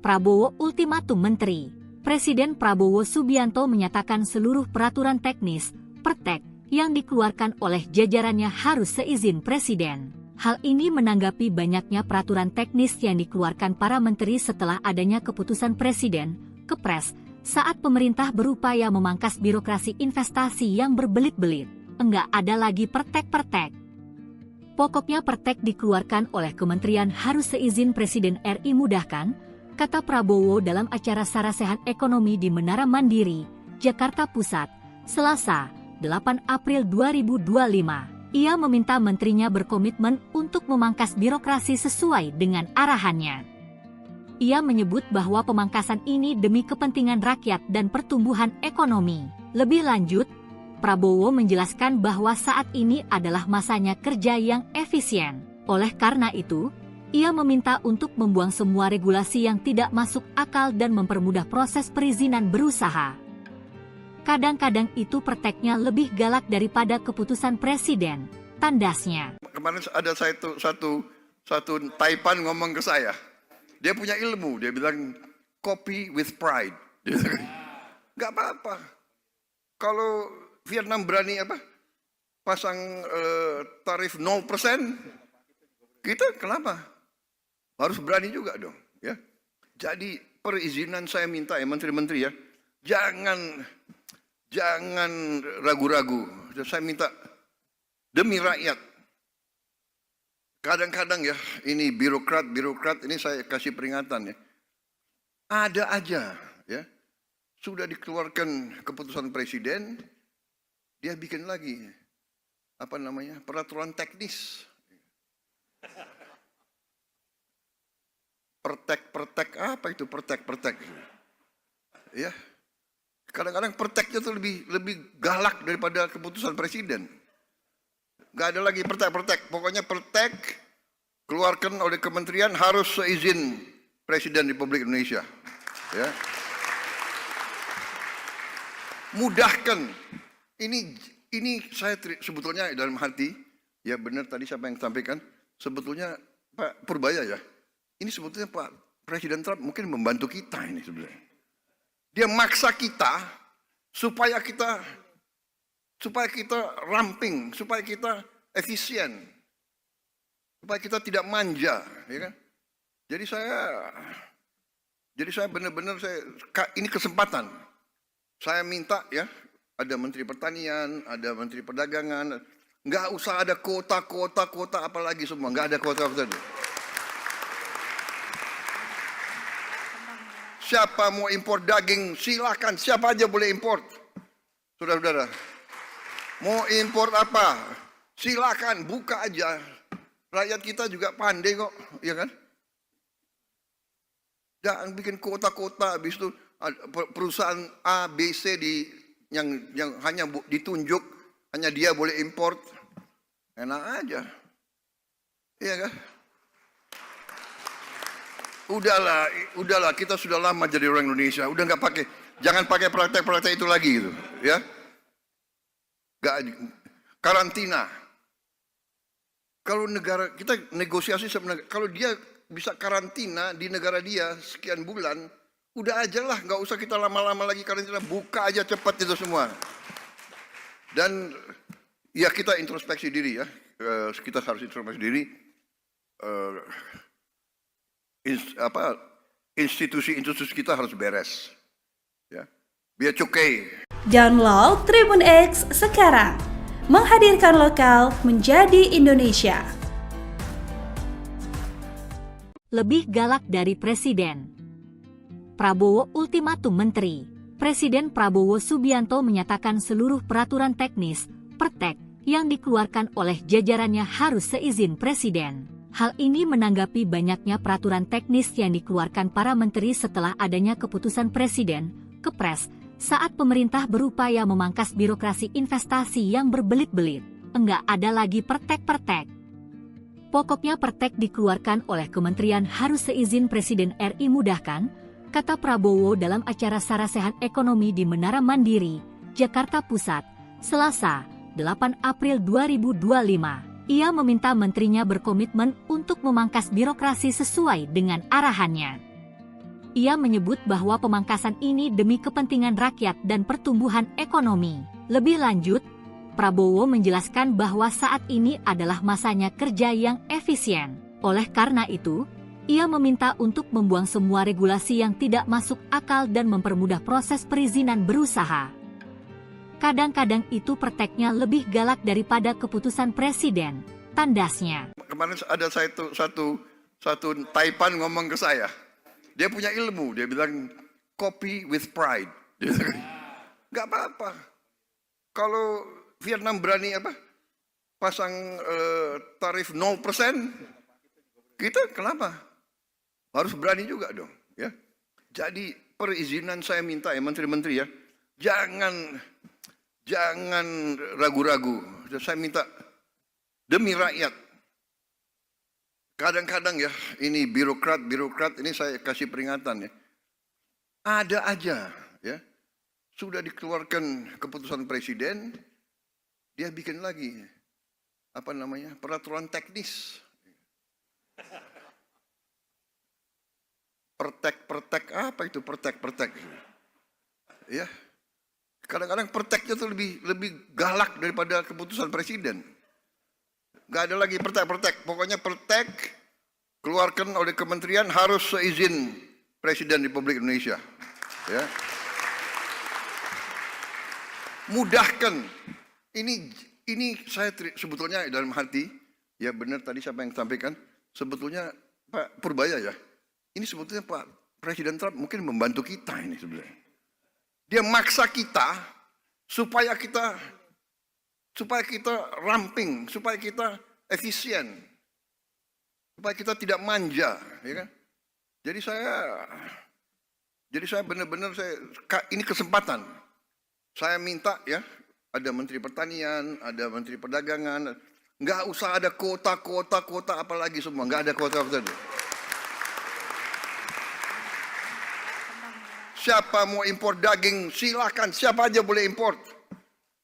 Prabowo ultimatum menteri. Presiden Prabowo Subianto menyatakan seluruh peraturan teknis, pertek, yang dikeluarkan oleh jajarannya harus seizin Presiden. Hal ini menanggapi banyaknya peraturan teknis yang dikeluarkan para menteri setelah adanya keputusan Presiden, Kepres, saat pemerintah berupaya memangkas birokrasi investasi yang berbelit-belit. Enggak ada lagi pertek-pertek. Pokoknya pertek dikeluarkan oleh kementerian harus seizin Presiden RI mudahkan, kata Prabowo dalam acara Sarasehan Ekonomi di Menara Mandiri, Jakarta Pusat, Selasa, 8 April 2025. Ia meminta menterinya berkomitmen untuk memangkas birokrasi sesuai dengan arahannya. Ia menyebut bahwa pemangkasan ini demi kepentingan rakyat dan pertumbuhan ekonomi. Lebih lanjut, Prabowo menjelaskan bahwa saat ini adalah masanya kerja yang efisien. Oleh karena itu, ia meminta untuk membuang semua regulasi yang tidak masuk akal dan mempermudah proses perizinan berusaha. Kadang-kadang itu prakteknya lebih galak daripada keputusan presiden, tandasnya. Kemarin ada satu Taipan ngomong ke saya. Dia punya ilmu, dia bilang copy with pride. Nggak apa-apa. Kalau Vietnam berani pasang tarif 0%, kita kenapa? Harus berani juga dong, ya. Jadi perizinan saya minta ya menteri-menteri ya, jangan ragu-ragu. Saya minta demi rakyat. Kadang-kadang ya, ini birokrat ini saya kasih peringatan ya. Ada aja ya, sudah dikeluarkan keputusan presiden, dia bikin lagi peraturan teknis. Pertek apa itu pertek? Ya. Kadang-kadang perteknya tuh lebih galak daripada keputusan presiden. Gak ada lagi pertek. Pokoknya pertek keluarkan oleh kementerian harus seizin Presiden Republik Indonesia. Ya. Mudahkan. Ini saya sebetulnya dalam hati, ya benar tadi siapa yang sampaikan, sebetulnya Pak Purbaya ya. Ini sebetulnya Pak Presiden Trump mungkin membantu kita ini sebenarnya. Dia maksa kita supaya kita ramping, supaya kita efisien, supaya kita tidak manja, ya kan? Jadi saya benar-benar ini kesempatan. Saya minta ya, ada Menteri Pertanian, ada Menteri Perdagangan, nggak usah ada kota apalagi semua, nggak ada kota. Siapa mau impor daging, silakan, siapa aja boleh impor. Saudara-saudara, mau impor apa, silakan, buka aja. Rakyat kita juga pandai kok, ya kan? Jangan bikin kota-kota, habis itu perusahaan A, B, C yang hanya ditunjuk, hanya dia boleh impor. Enak aja. Iya kan? Udahlah, kita sudah lama jadi orang Indonesia. Udah jangan pakai praktek-praktek itu lagi gitu, ya. Karantina. Kalau negara kita negosiasi sama negara, kalau dia bisa karantina di negara dia sekian bulan, udah aja lah, nggak usah kita lama-lama lagi karantina, buka aja cepat itu semua. Dan ya kita introspeksi diri ya, kita harus introspeksi diri. Institusi kita harus beres, ya. Biar cukai. Download Tribun X sekarang, menghadirkan lokal menjadi Indonesia. Lebih galak dari presiden. Prabowo ultimatum menteri. Presiden Prabowo Subianto menyatakan seluruh peraturan teknis, pertek, yang dikeluarkan oleh jajarannya harus seizin presiden. Hal ini menanggapi banyaknya peraturan teknis yang dikeluarkan para menteri setelah adanya keputusan presiden, Kepres, saat pemerintah berupaya memangkas birokrasi investasi yang berbelit-belit. Enggak ada lagi pertek-pertek. Pokoknya pertek dikeluarkan oleh kementerian harus seizin Presiden RI mudahkan, kata Prabowo dalam acara Sarasehan Ekonomi di Menara Mandiri, Jakarta Pusat, Selasa, 8 April 2025. Ia meminta menterinya berkomitmen untuk memangkas birokrasi sesuai dengan arahannya. Ia menyebut bahwa pemangkasan ini demi kepentingan rakyat dan pertumbuhan ekonomi. Lebih lanjut, Prabowo menjelaskan bahwa saat ini adalah masanya kerja yang efisien. Oleh karena itu, ia meminta untuk membuang semua regulasi yang tidak masuk akal dan mempermudah proses perizinan berusaha. Kadang-kadang itu prakteknya lebih galak daripada keputusan presiden, tandasnya. Kemarin ada satu Taipan ngomong ke saya. Dia punya ilmu, dia bilang copy with pride. Nggak apa-apa. Kalau Vietnam berani pasang tarif 0%, kita kenapa? Harus berani juga dong, ya. Jadi perizinan saya minta ya menteri-menteri ya, Jangan ragu-ragu. Saya minta demi rakyat. Kadang-kadang ya, ini birokrat ini saya kasih peringatan ya. Ada aja ya. Sudah dikeluarkan keputusan presiden, dia bikin lagi peraturan teknis. Pertek apa itu pertek? Ya. Kadang-kadang perteknya tuh lebih galak daripada keputusan presiden. Gak ada lagi pertek. Pokoknya pertek keluarkan oleh kementerian harus seizin Presiden Republik Indonesia. Ya. Mudahkan. Ini saya sebetulnya dalam hati, ya benar tadi siapa yang sampaikan, sebetulnya Pak Purbaya ya. Ini sebetulnya Pak Presiden Trump mungkin membantu kita ini sebenarnya. Dia maksa kita supaya kita ramping, supaya kita efisien, supaya kita tidak manja, ya kan? Jadi saya benar-benar ini kesempatan. Saya minta ya, ada Menteri Pertanian, ada Menteri Perdagangan, nggak usah ada kuota apalagi semua, nggak ada kuota. Siapa mau impor daging, silakan. Siapa aja boleh impor.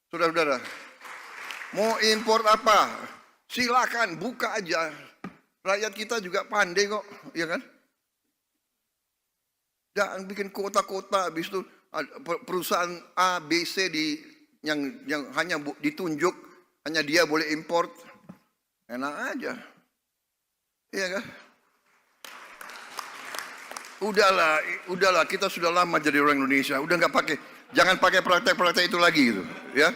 Saudara-saudara. Mau impor apa? Silakan, buka aja. Rakyat kita juga pandai kok, ya kan? Jangan bikin kota-kota, habis itu perusahaan A, B, C yang hanya ditunjuk, hanya dia boleh impor. Enak aja. Iya kan? Udahlah, kita sudah lama jadi orang Indonesia, udah jangan pakai praktek-praktek itu lagi gitu, ya.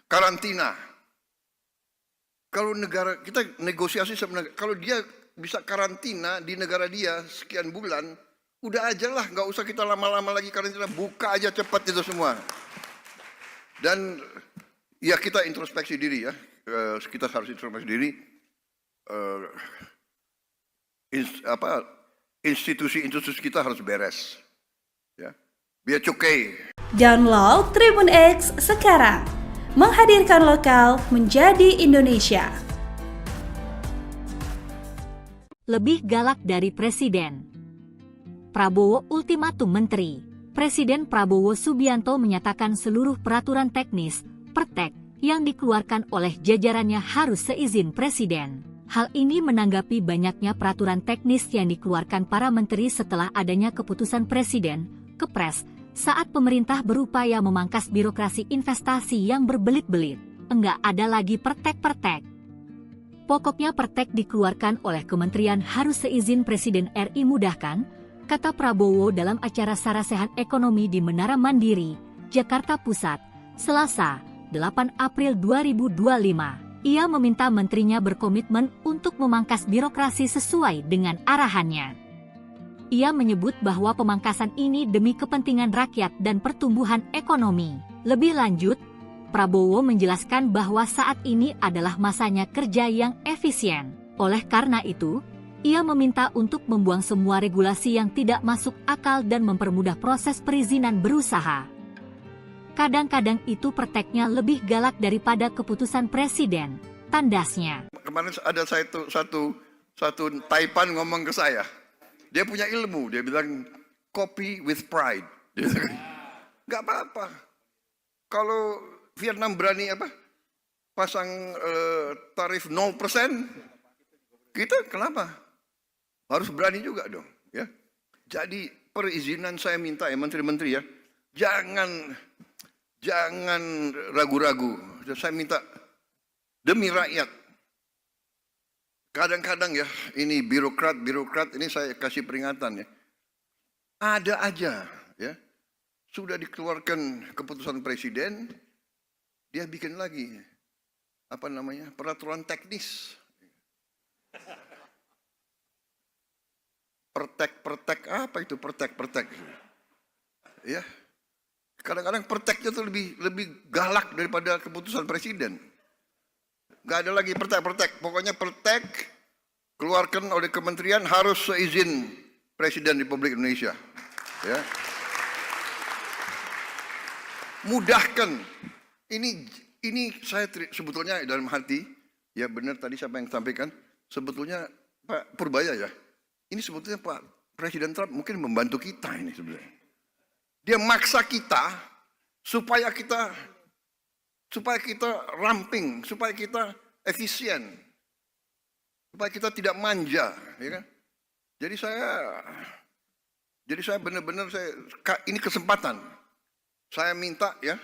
Karantina. Kalau negara kita negosiasi sebenarnya, kalau dia bisa karantina di negara dia sekian bulan, udah aja lah, nggak usah kita lama-lama lagi karantina, buka aja cepat itu semua. Dan ya kita introspeksi diri ya, kita harus introspeksi diri. Institusi kita harus beres, ya, biar cukai. Download Tribun X sekarang, menghadirkan lokal menjadi Indonesia. Lebih galak dari Presiden. Prabowo ultimatum Menteri. Presiden Prabowo Subianto menyatakan seluruh peraturan teknis, pertek, yang dikeluarkan oleh jajarannya harus seizin Presiden. Hal ini menanggapi banyaknya peraturan teknis yang dikeluarkan para menteri setelah adanya keputusan Presiden, Kepres, saat pemerintah berupaya memangkas birokrasi investasi yang berbelit-belit. Enggak ada lagi pertek-pertek. Pokoknya pertek dikeluarkan oleh kementerian harus seizin Presiden RI mudahkan, kata Prabowo dalam acara Sarasehan Ekonomi di Menara Mandiri, Jakarta Pusat, Selasa, 8 April 2025. Ia meminta menterinya berkomitmen untuk memangkas birokrasi sesuai dengan arahannya. Ia menyebut bahwa pemangkasan ini demi kepentingan rakyat dan pertumbuhan ekonomi. Lebih lanjut, Prabowo menjelaskan bahwa saat ini adalah masanya kerja yang efisien. Oleh karena itu, ia meminta untuk membuang semua regulasi yang tidak masuk akal dan mempermudah proses perizinan berusaha. Kadang-kadang itu perteknya lebih galak daripada keputusan presiden, tandasnya. Kemarin ada satu Taipan ngomong ke saya. Dia punya ilmu, dia bilang copy with pride. Gak apa-apa. Kalau Vietnam berani pasang tarif 0%, kita kenapa? Harus berani juga dong. Ya. Jadi perizinan saya minta ya menteri-menteri ya, Jangan ragu-ragu. Saya minta demi rakyat. Kadang-kadang ya, ini birokrat ini saya kasih peringatan ya. Ada aja ya. Sudah dikeluarkan keputusan presiden, dia bikin lagi peraturan teknis. Pertek apa itu pertek? Ya. Kadang-kadang perteknya tuh lebih galak daripada keputusan presiden. Gak ada lagi pertek. Pokoknya pertek keluarkan oleh kementerian harus seizin Presiden Republik Indonesia. Ya. mudahkan. Ini saya sebetulnya dalam hati, ya benar tadi siapa yang sampaikan, sebetulnya Pak Purbaya ya, ini sebetulnya Pak Presiden Trump mungkin membantu kita ini sebenarnya. Dia maksa kita supaya kita ramping, supaya kita efisien, supaya kita tidak manja, ya kan? Jadi saya benar-benar ini kesempatan. Saya minta ya,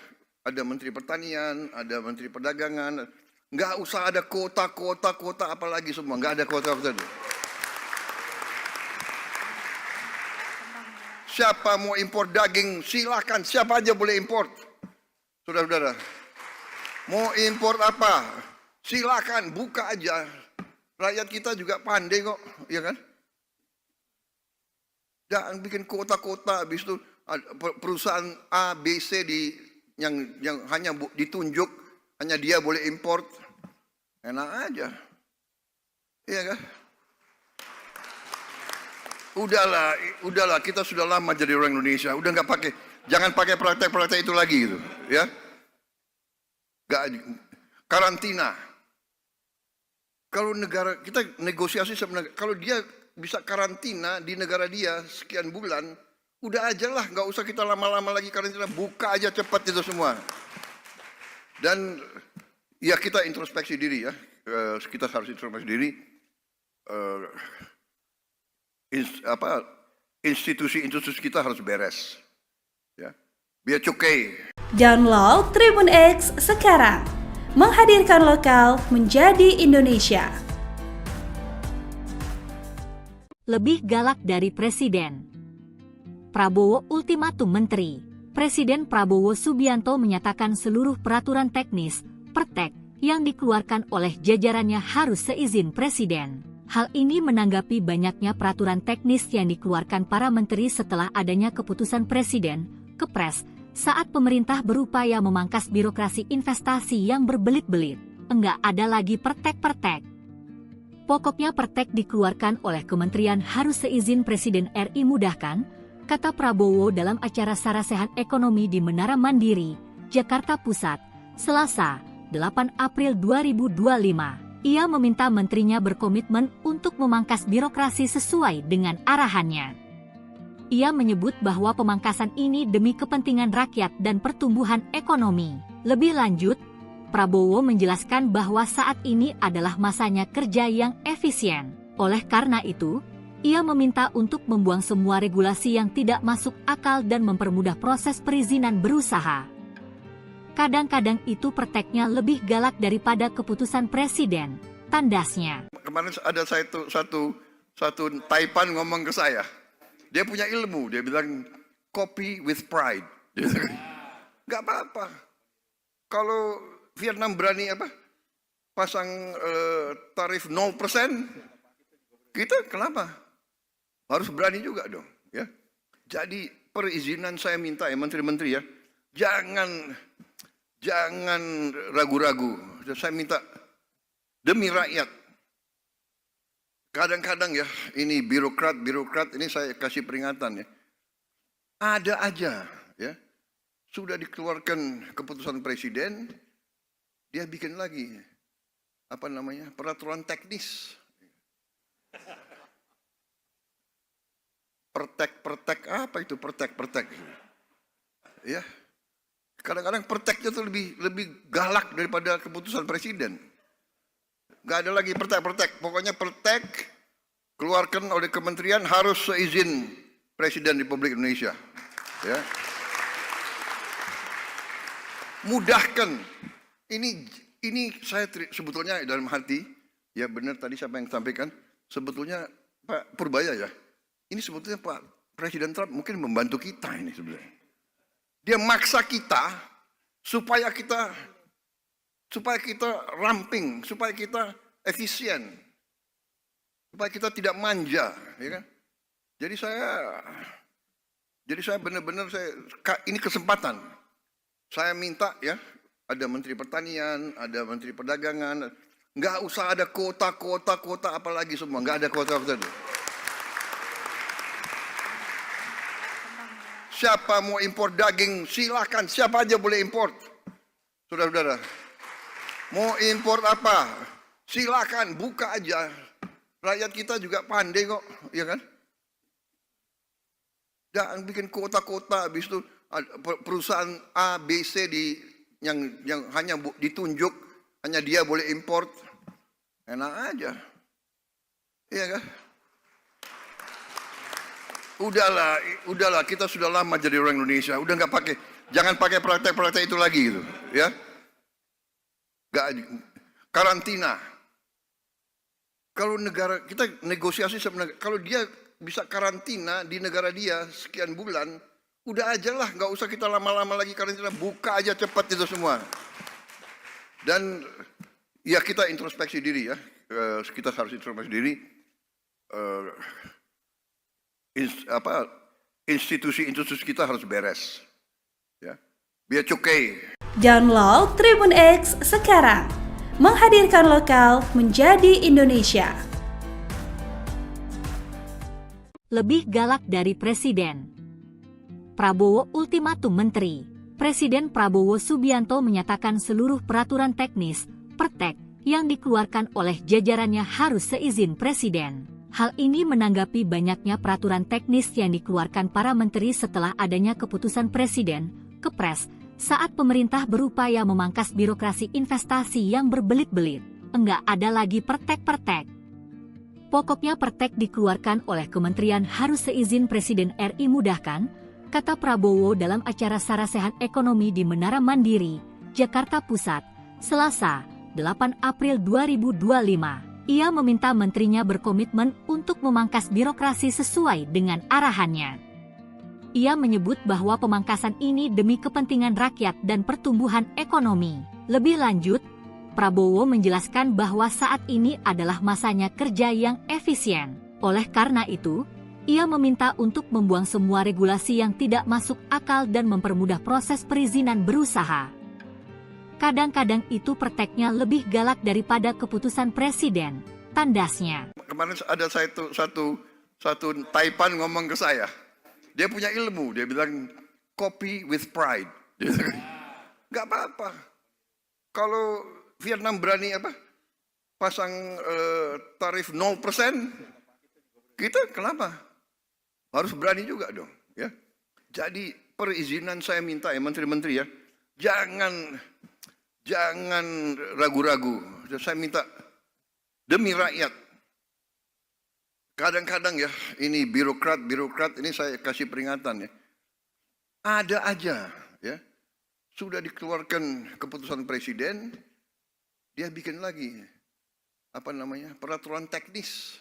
ada Menteri Pertanian, ada Menteri Perdagangan, nggak usah ada kuota apalagi semua, nggak ada kuota. Siapa mau impor daging, silakan, siapa aja boleh impor. Saudara-saudara, mau impor apa, silakan, buka aja. Rakyat kita juga pandai kok, ya kan? Jangan bikin kota-kota, habis itu perusahaan A, B, C yang hanya ditunjuk, hanya dia boleh import. Enak aja. Iya kan? Udahlah, kita sudah lama jadi orang Indonesia. Udah nggak pakai, jangan pakai praktek-praktek itu lagi gitu, ya. Karantina. Kalau negara kita negosiasi sama negara, kalau dia bisa karantina di negara dia sekian bulan, udah aja lah, nggak usah kita lama-lama lagi karantina, buka aja cepat itu semua. Dan ya kita introspeksi diri ya, kita harus introspeksi diri. Institusi kita harus beres, ya. Biar cukai. Download Tribun X sekarang, menghadirkan lokal menjadi Indonesia. Lebih galak dari Presiden. Prabowo ultimatum menteri. Presiden Prabowo Subianto menyatakan seluruh peraturan teknis, pertek, yang dikeluarkan oleh jajarannya harus seizin Presiden. Hal ini menanggapi banyaknya peraturan teknis yang dikeluarkan para menteri setelah adanya keputusan Presiden, Kepres, saat pemerintah berupaya memangkas birokrasi investasi yang berbelit-belit. Enggak ada lagi pertek-pertek. Pokoknya pertek dikeluarkan oleh kementerian harus seizin Presiden RI mudahkan, kata Prabowo dalam acara Sarasehan Ekonomi di Menara Mandiri, Jakarta Pusat, Selasa, 8 April 2025. Ia meminta menterinya berkomitmen untuk memangkas birokrasi sesuai dengan arahannya. Ia menyebut bahwa pemangkasan ini demi kepentingan rakyat dan pertumbuhan ekonomi. Lebih lanjut, Prabowo menjelaskan bahwa saat ini adalah masanya kerja yang efisien. Oleh karena itu, ia meminta untuk membuang semua regulasi yang tidak masuk akal dan mempermudah proses perizinan berusaha. Kadang-kadang itu perteknya lebih galak daripada keputusan Presiden, tandasnya. Kemarin ada satu Taipan ngomong ke saya. Dia punya ilmu, dia bilang copy with pride. Gak apa-apa. Kalau Vietnam berani pasang tarif 0%, kita kenapa? Harus berani juga dong, ya. Jadi perizinan saya minta ya menteri-menteri ya, jangan ragu-ragu. Saya minta demi rakyat. Kadang-kadang ya, ini birokrat ini saya kasih peringatan ya. Ada aja ya. Sudah dikeluarkan keputusan presiden, dia bikin lagi peraturan teknis. Pertek apa itu pertek? Ya. Kadang-kadang perteknya tuh lebih galak daripada keputusan presiden. Gak ada lagi pertek. Pokoknya pertek keluarkan oleh kementerian harus seizin Presiden Republik Indonesia. Ya. Mudahkan. Ini saya sebetulnya dalam hati, ya benar tadi siapa yang sampaikan, sebetulnya Pak Purbaya ya. Ini sebetulnya Pak Presiden Trump mungkin membantu kita ini sebenarnya. Dia maksa kita supaya kita ramping, supaya kita efisien, supaya kita tidak manja, ya kan? Jadi saya benar-benar ini kesempatan. Saya minta ya, ada Menteri Pertanian, ada Menteri Perdagangan, nggak usah ada kuota apalagi semua, nggak ada kuota. Siapa mau impor daging, silakan. Siapa aja boleh impor. Saudara-saudara, mau impor apa? Silakan, buka aja. Rakyat kita juga pandai kok, ya kan? Jangan bikin kota-kota, habis itu perusahaan A, B, C yang hanya ditunjuk, hanya dia boleh import. Enak aja. Iya kan? Udahlah, kita sudah lama jadi orang Indonesia. Udah nggak pakai, jangan pakai praktek-praktek itu lagi gitu, ya. Nggak, karantina. Kalau negara kita negosiasi sama negara, kalau dia bisa karantina di negara dia sekian bulan, udah aja lah, nggak usah kita lama-lama lagi karantina, buka aja cepat itu semua. Dan ya kita introspeksi diri ya, kita harus introspeksi diri. Institusi kita harus beres, ya. Biar cukai. Download Tribun X sekarang, menghadirkan lokal menjadi Indonesia. Lebih galak dari Presiden. Prabowo ultimatum menteri. Presiden Prabowo Subianto menyatakan seluruh peraturan teknis, pertek, yang dikeluarkan oleh jajarannya harus seizin Presiden. Hal ini menanggapi banyaknya peraturan teknis yang dikeluarkan para menteri setelah adanya keputusan Presiden, Kepres, saat pemerintah berupaya memangkas birokrasi investasi yang berbelit-belit. Enggak ada lagi pertek-pertek. Pokoknya pertek dikeluarkan oleh kementerian harus seizin Presiden RI mudahkan, kata Prabowo dalam acara Sarasehan Ekonomi di Menara Mandiri, Jakarta Pusat, Selasa, 8 April 2025. Ia meminta menterinya berkomitmen untuk memangkas birokrasi sesuai dengan arahannya. Ia menyebut bahwa pemangkasan ini demi kepentingan rakyat dan pertumbuhan ekonomi. Lebih lanjut, Prabowo menjelaskan bahwa saat ini adalah masanya kerja yang efisien. Oleh karena itu, ia meminta untuk membuang semua regulasi yang tidak masuk akal dan mempermudah proses perizinan berusaha. Kadang-kadang itu perteknya lebih galak daripada keputusan Presiden, tandasnya. Kemarin ada satu Taipan ngomong ke saya. Dia punya ilmu, dia bilang copy with pride. Gak apa-apa. Kalau Vietnam berani pasang tarif 0%, kita kenapa? Harus berani juga dong, ya. Jadi perizinan saya minta ya menteri-menteri ya, jangan ragu-ragu. Saya minta demi rakyat. Kadang-kadang ya, ini birokrat ini saya kasih peringatan ya. Ada aja ya. Sudah dikeluarkan keputusan presiden, dia bikin lagi peraturan teknis.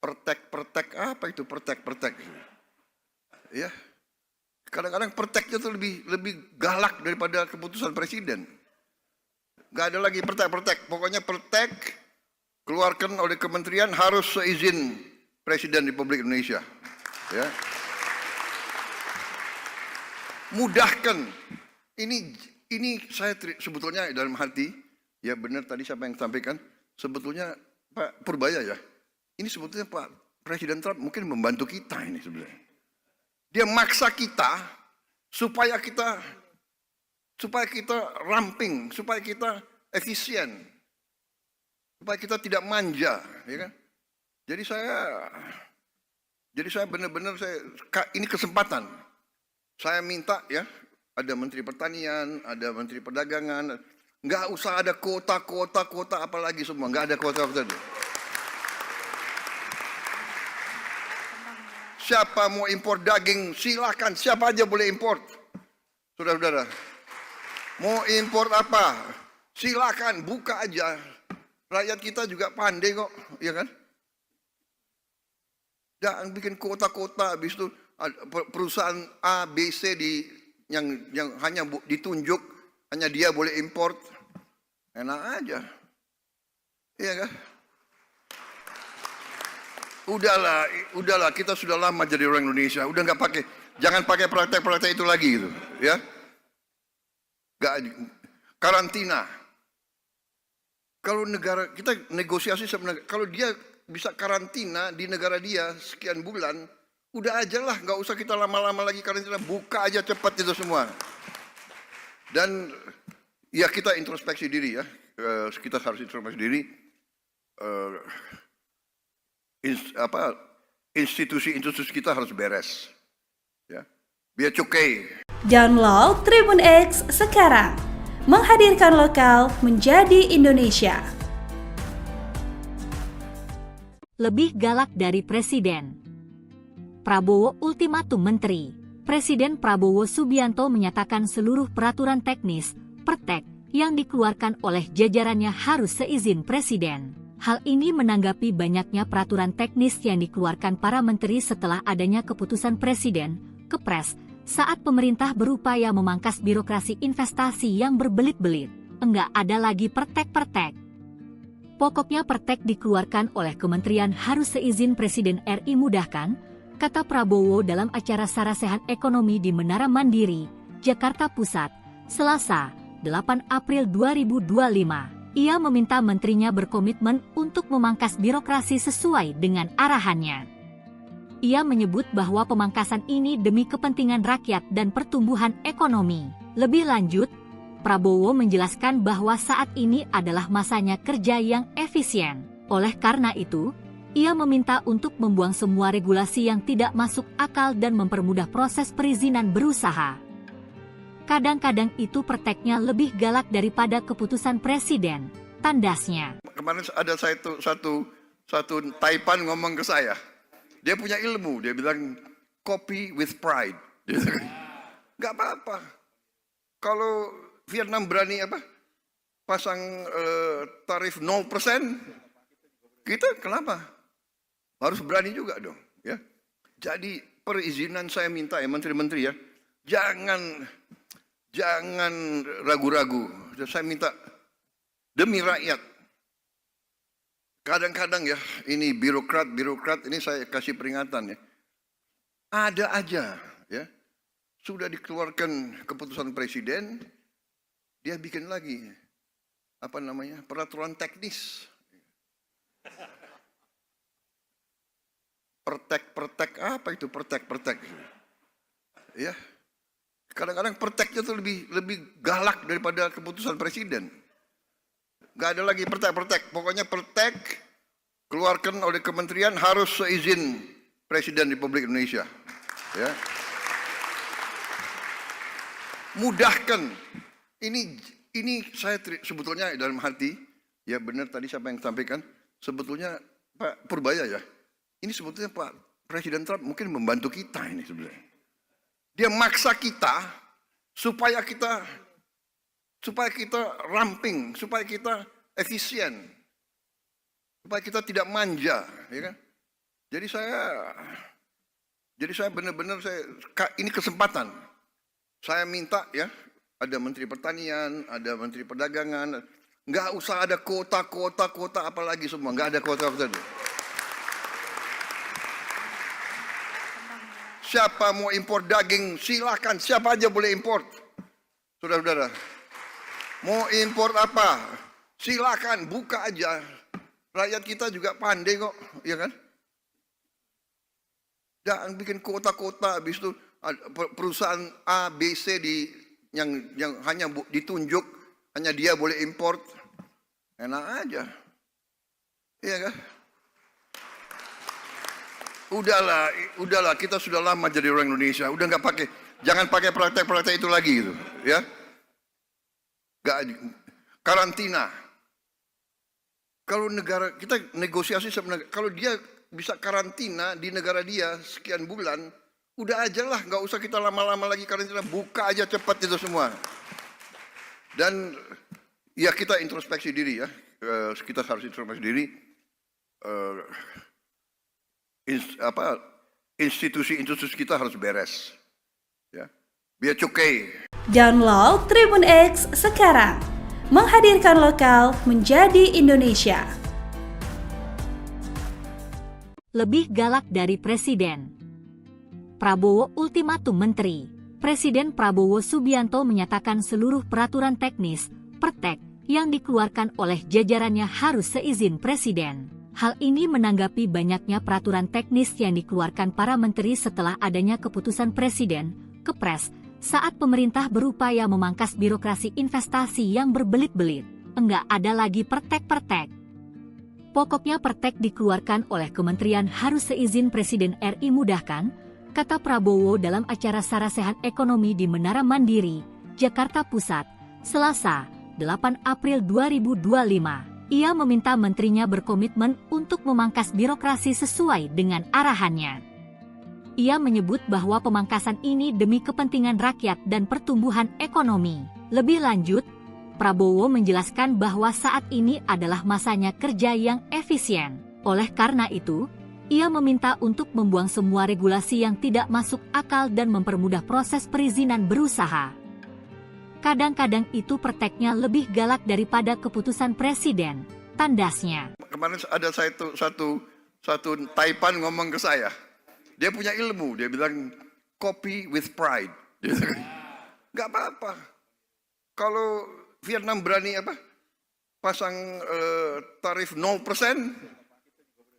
Pertek apa itu pertek? Ya. Kadang-kadang perteknya itu lebih galak daripada keputusan presiden. Gak ada lagi pertek. Pokoknya pertek keluarkan oleh kementerian harus seizin Presiden Republik Indonesia. Ya. Mudahkan. Ini saya sebetulnya dalam hati, ya benar tadi siapa yang sampaikan, sebetulnya Pak Purbaya ya. Ini sebetulnya Pak Presiden Trump mungkin membantu kita ini sebenarnya. Dia maksa kita supaya kita ramping, supaya kita efisien, supaya kita tidak manja, ya kan? Jadi saya benar-benar ini kesempatan. Saya minta ya, ada Menteri Pertanian, ada Menteri Perdagangan, nggak usah ada kota apalagi semua, nggak ada kota. Siapa mau impor daging, silakan. Siapa aja boleh impor. Saudara-saudara, mau impor apa? Silakan, buka aja. Rakyat kita juga pandai kok, ya kan? Jangan bikin kota-kota, habis itu perusahaan A, B, C yang hanya ditunjuk, hanya dia boleh impor. Enak aja. Iya kan? Udahlah, kita sudah lama jadi orang Indonesia. Udah nggak pakai, jangan pakai praktek-praktek itu lagi gitu, ya. Karantina. Kalau negara kita negosiasi sama negara, kalau dia bisa karantina di negara dia sekian bulan, udah aja lah, nggak usah kita lama-lama lagi karantina, buka aja cepat itu semua. Dan ya kita introspeksi diri ya, kita harus introspeksi diri. Institusi-institusi kita harus beres, ya, biar cukai. Download Tribun X sekarang, menghadirkan lokal menjadi Indonesia. Lebih galak dari Presiden. Prabowo ultimatum Menteri. Presiden Prabowo Subianto menyatakan seluruh peraturan teknis, pertek, yang dikeluarkan oleh jajarannya harus seizin Presiden. Hal ini menanggapi banyaknya peraturan teknis yang dikeluarkan para menteri setelah adanya keputusan Presiden, Kepres, saat pemerintah berupaya memangkas birokrasi investasi yang berbelit-belit. Enggak ada lagi pertek-pertek. Pokoknya pertek dikeluarkan oleh kementerian harus seizin Presiden RI mudahkan, kata Prabowo dalam acara Sarasehan Ekonomi di Menara Mandiri, Jakarta Pusat, Selasa, 8 April 2025. Ia meminta menterinya berkomitmen untuk memangkas birokrasi sesuai dengan arahannya. Ia menyebut bahwa pemangkasan ini demi kepentingan rakyat dan pertumbuhan ekonomi. Lebih lanjut, Prabowo menjelaskan bahwa saat ini adalah masanya kerja yang efisien. Oleh karena itu, ia meminta untuk membuang semua regulasi yang tidak masuk akal dan mempermudah proses perizinan berusaha. Kadang-kadang itu perteknya lebih galak daripada keputusan Presiden, tandasnya. Kemarin ada satu Taipan ngomong ke saya. Dia punya ilmu, dia bilang copy with pride. Gak apa-apa. Kalau Vietnam berani pasang tarif 0%, kita kenapa? Harus berani juga dong. Ya. Jadi perizinan saya minta ya menteri-menteri ya, jangan ragu-ragu. Saya minta demi rakyat. Kadang-kadang ya, ini birokrat ini saya kasih peringatan ya. Ada aja ya. Sudah dikeluarkan keputusan presiden, dia bikin lagi peraturan teknis. Pertek apa itu pertek? Ya. Kadang-kadang perteknya tuh lebih galak daripada keputusan presiden. Gak ada lagi pertek. Pokoknya pertek keluarkan oleh kementerian harus seizin Presiden Republik Indonesia. Ya. Mudahkan. Ini saya sebetulnya dalam hati, ya benar tadi siapa yang sampaikan, sebetulnya Pak Purbaya ya. Ini sebetulnya Pak Presiden Trump mungkin membantu kita ini sebenarnya. Dia maksa kita supaya kita ramping, supaya kita efisien, supaya kita tidak manja, ya kan? Jadi saya benar-benar ini kesempatan. Saya minta ya, ada Menteri Pertanian, ada Menteri Perdagangan, nggak usah ada kota apalagi semua, nggak ada kota. Siapa mau impor daging, silakan. Siapa aja boleh impor. Saudara-saudara. Mau impor apa? Silakan, buka aja. Rakyat kita juga pandai kok, ya kan? Jangan bikin kota-kota, habis itu perusahaan A, B, C yang hanya ditunjuk, hanya dia boleh impor. Enak aja. Iya kan? Udahlah, kita sudah lama jadi orang Indonesia. Udah jangan pakai praktek-praktek itu lagi gitu, ya. Karantina. Kalau negara kita negosiasi sama negara, kalau dia bisa karantina di negara dia sekian bulan, udah aja lah, nggak usah kita lama-lama lagi karantina, buka aja cepat itu semua. Dan ya kita introspeksi diri ya, kita harus introspeksi diri. Institusi-institusi kita harus beres, ya, biar cukai. Download Tribun X sekarang, menghadirkan lokal menjadi Indonesia. Lebih galak dari Presiden. Prabowo ultimatum Menteri. Presiden Prabowo Subianto menyatakan seluruh peraturan teknis, pertek, yang dikeluarkan oleh jajarannya harus seizin Presiden. Hal ini menanggapi banyaknya peraturan teknis yang dikeluarkan para menteri setelah adanya keputusan Presiden, Kepres, saat pemerintah berupaya memangkas birokrasi investasi yang berbelit-belit. Enggak ada lagi pertek-pertek. Pokoknya pertek dikeluarkan oleh kementerian harus seizin Presiden RI mudahkan, kata Prabowo dalam acara Sarasehan Ekonomi di Menara Mandiri, Jakarta Pusat, Selasa, 8 April 2025. Ia meminta menterinya berkomitmen untuk memangkas birokrasi sesuai dengan arahannya. Ia menyebut bahwa pemangkasan ini demi kepentingan rakyat dan pertumbuhan ekonomi. Lebih lanjut, Prabowo menjelaskan bahwa saat ini adalah masanya kerja yang efisien. Oleh karena itu, ia meminta untuk membuang semua regulasi yang tidak masuk akal dan mempermudah proses perizinan berusaha. Kadang-kadang itu perteknya lebih galak daripada keputusan Presiden, tandasnya. Kemarin ada satu Taipan ngomong ke saya. Dia punya ilmu, dia bilang copy with pride. Nggak apa-apa. Kalau Vietnam berani pasang tarif 0%,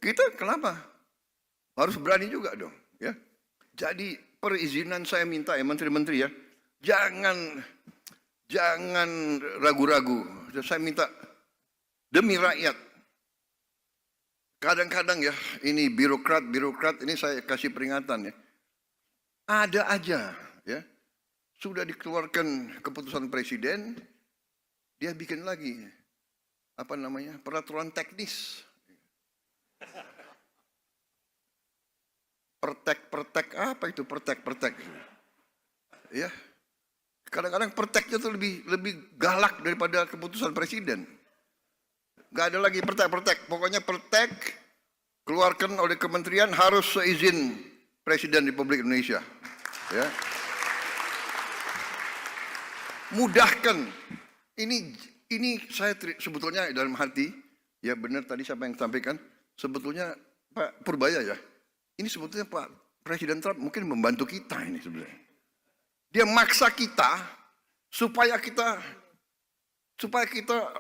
kita kenapa? Harus berani juga dong. Ya. Jadi perizinan saya minta ya menteri-menteri ya, jangan ragu-ragu. Saya minta demi rakyat. Kadang-kadang ya, ini birokrat ini saya kasih peringatan ya. Ada aja ya, sudah dikeluarkan keputusan presiden, dia bikin lagi peraturan teknis. Pertek apa itu pertek? Ya. Kadang-kadang perteknya itu lebih galak daripada keputusan presiden. Gak ada lagi pertek. Pokoknya pertek keluarkan oleh kementerian harus seizin Presiden Republik Indonesia. Ya. Mudahkan. Ini saya sebetulnya dalam hati, ya benar tadi siapa yang sampaikan, sebetulnya Pak Purbaya ya. Ini sebetulnya Pak Presiden Trump mungkin membantu kita ini sebenarnya. Dia maksa kita supaya kita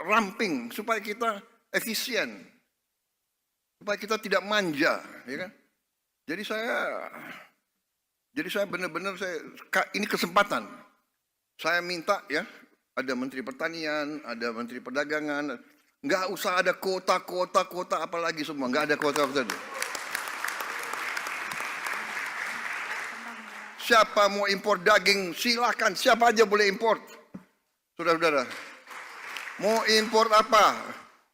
ramping, supaya kita efisien, supaya kita tidak manja, ya kan? Jadi saya benar-benar ini kesempatan. Saya minta ya, ada Menteri Pertanian, ada Menteri Perdagangan, nggak usah ada kuota apalagi semua, nggak ada kuota. Siapa mau impor daging, silakan, siapa aja boleh impor. Saudara-saudara, mau impor apa?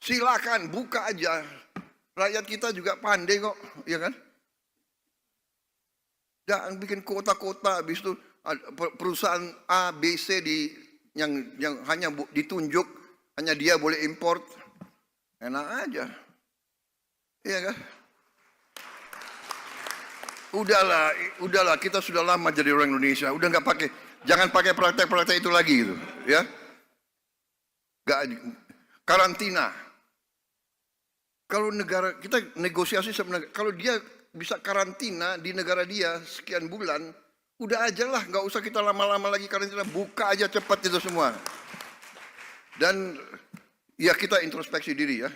Silakan, buka aja. Rakyat kita juga pandai kok, ya kan? Jangan bikin kota-kota, habis itu perusahaan A, B, C yang hanya ditunjuk, hanya dia boleh impor. Enak aja. Iya kan? Udahlah, kita sudah lama jadi orang Indonesia, udah nggak pakai, jangan pakai praktek-praktek itu lagi gitu, ya. Karantina. Kalau negara kita negosiasi sebenarnya, kalau dia bisa karantina di negara dia sekian bulan, udah aja lah, nggak usah kita lama-lama lagi karantina, buka aja cepat itu semua. Dan ya kita introspeksi diri ya,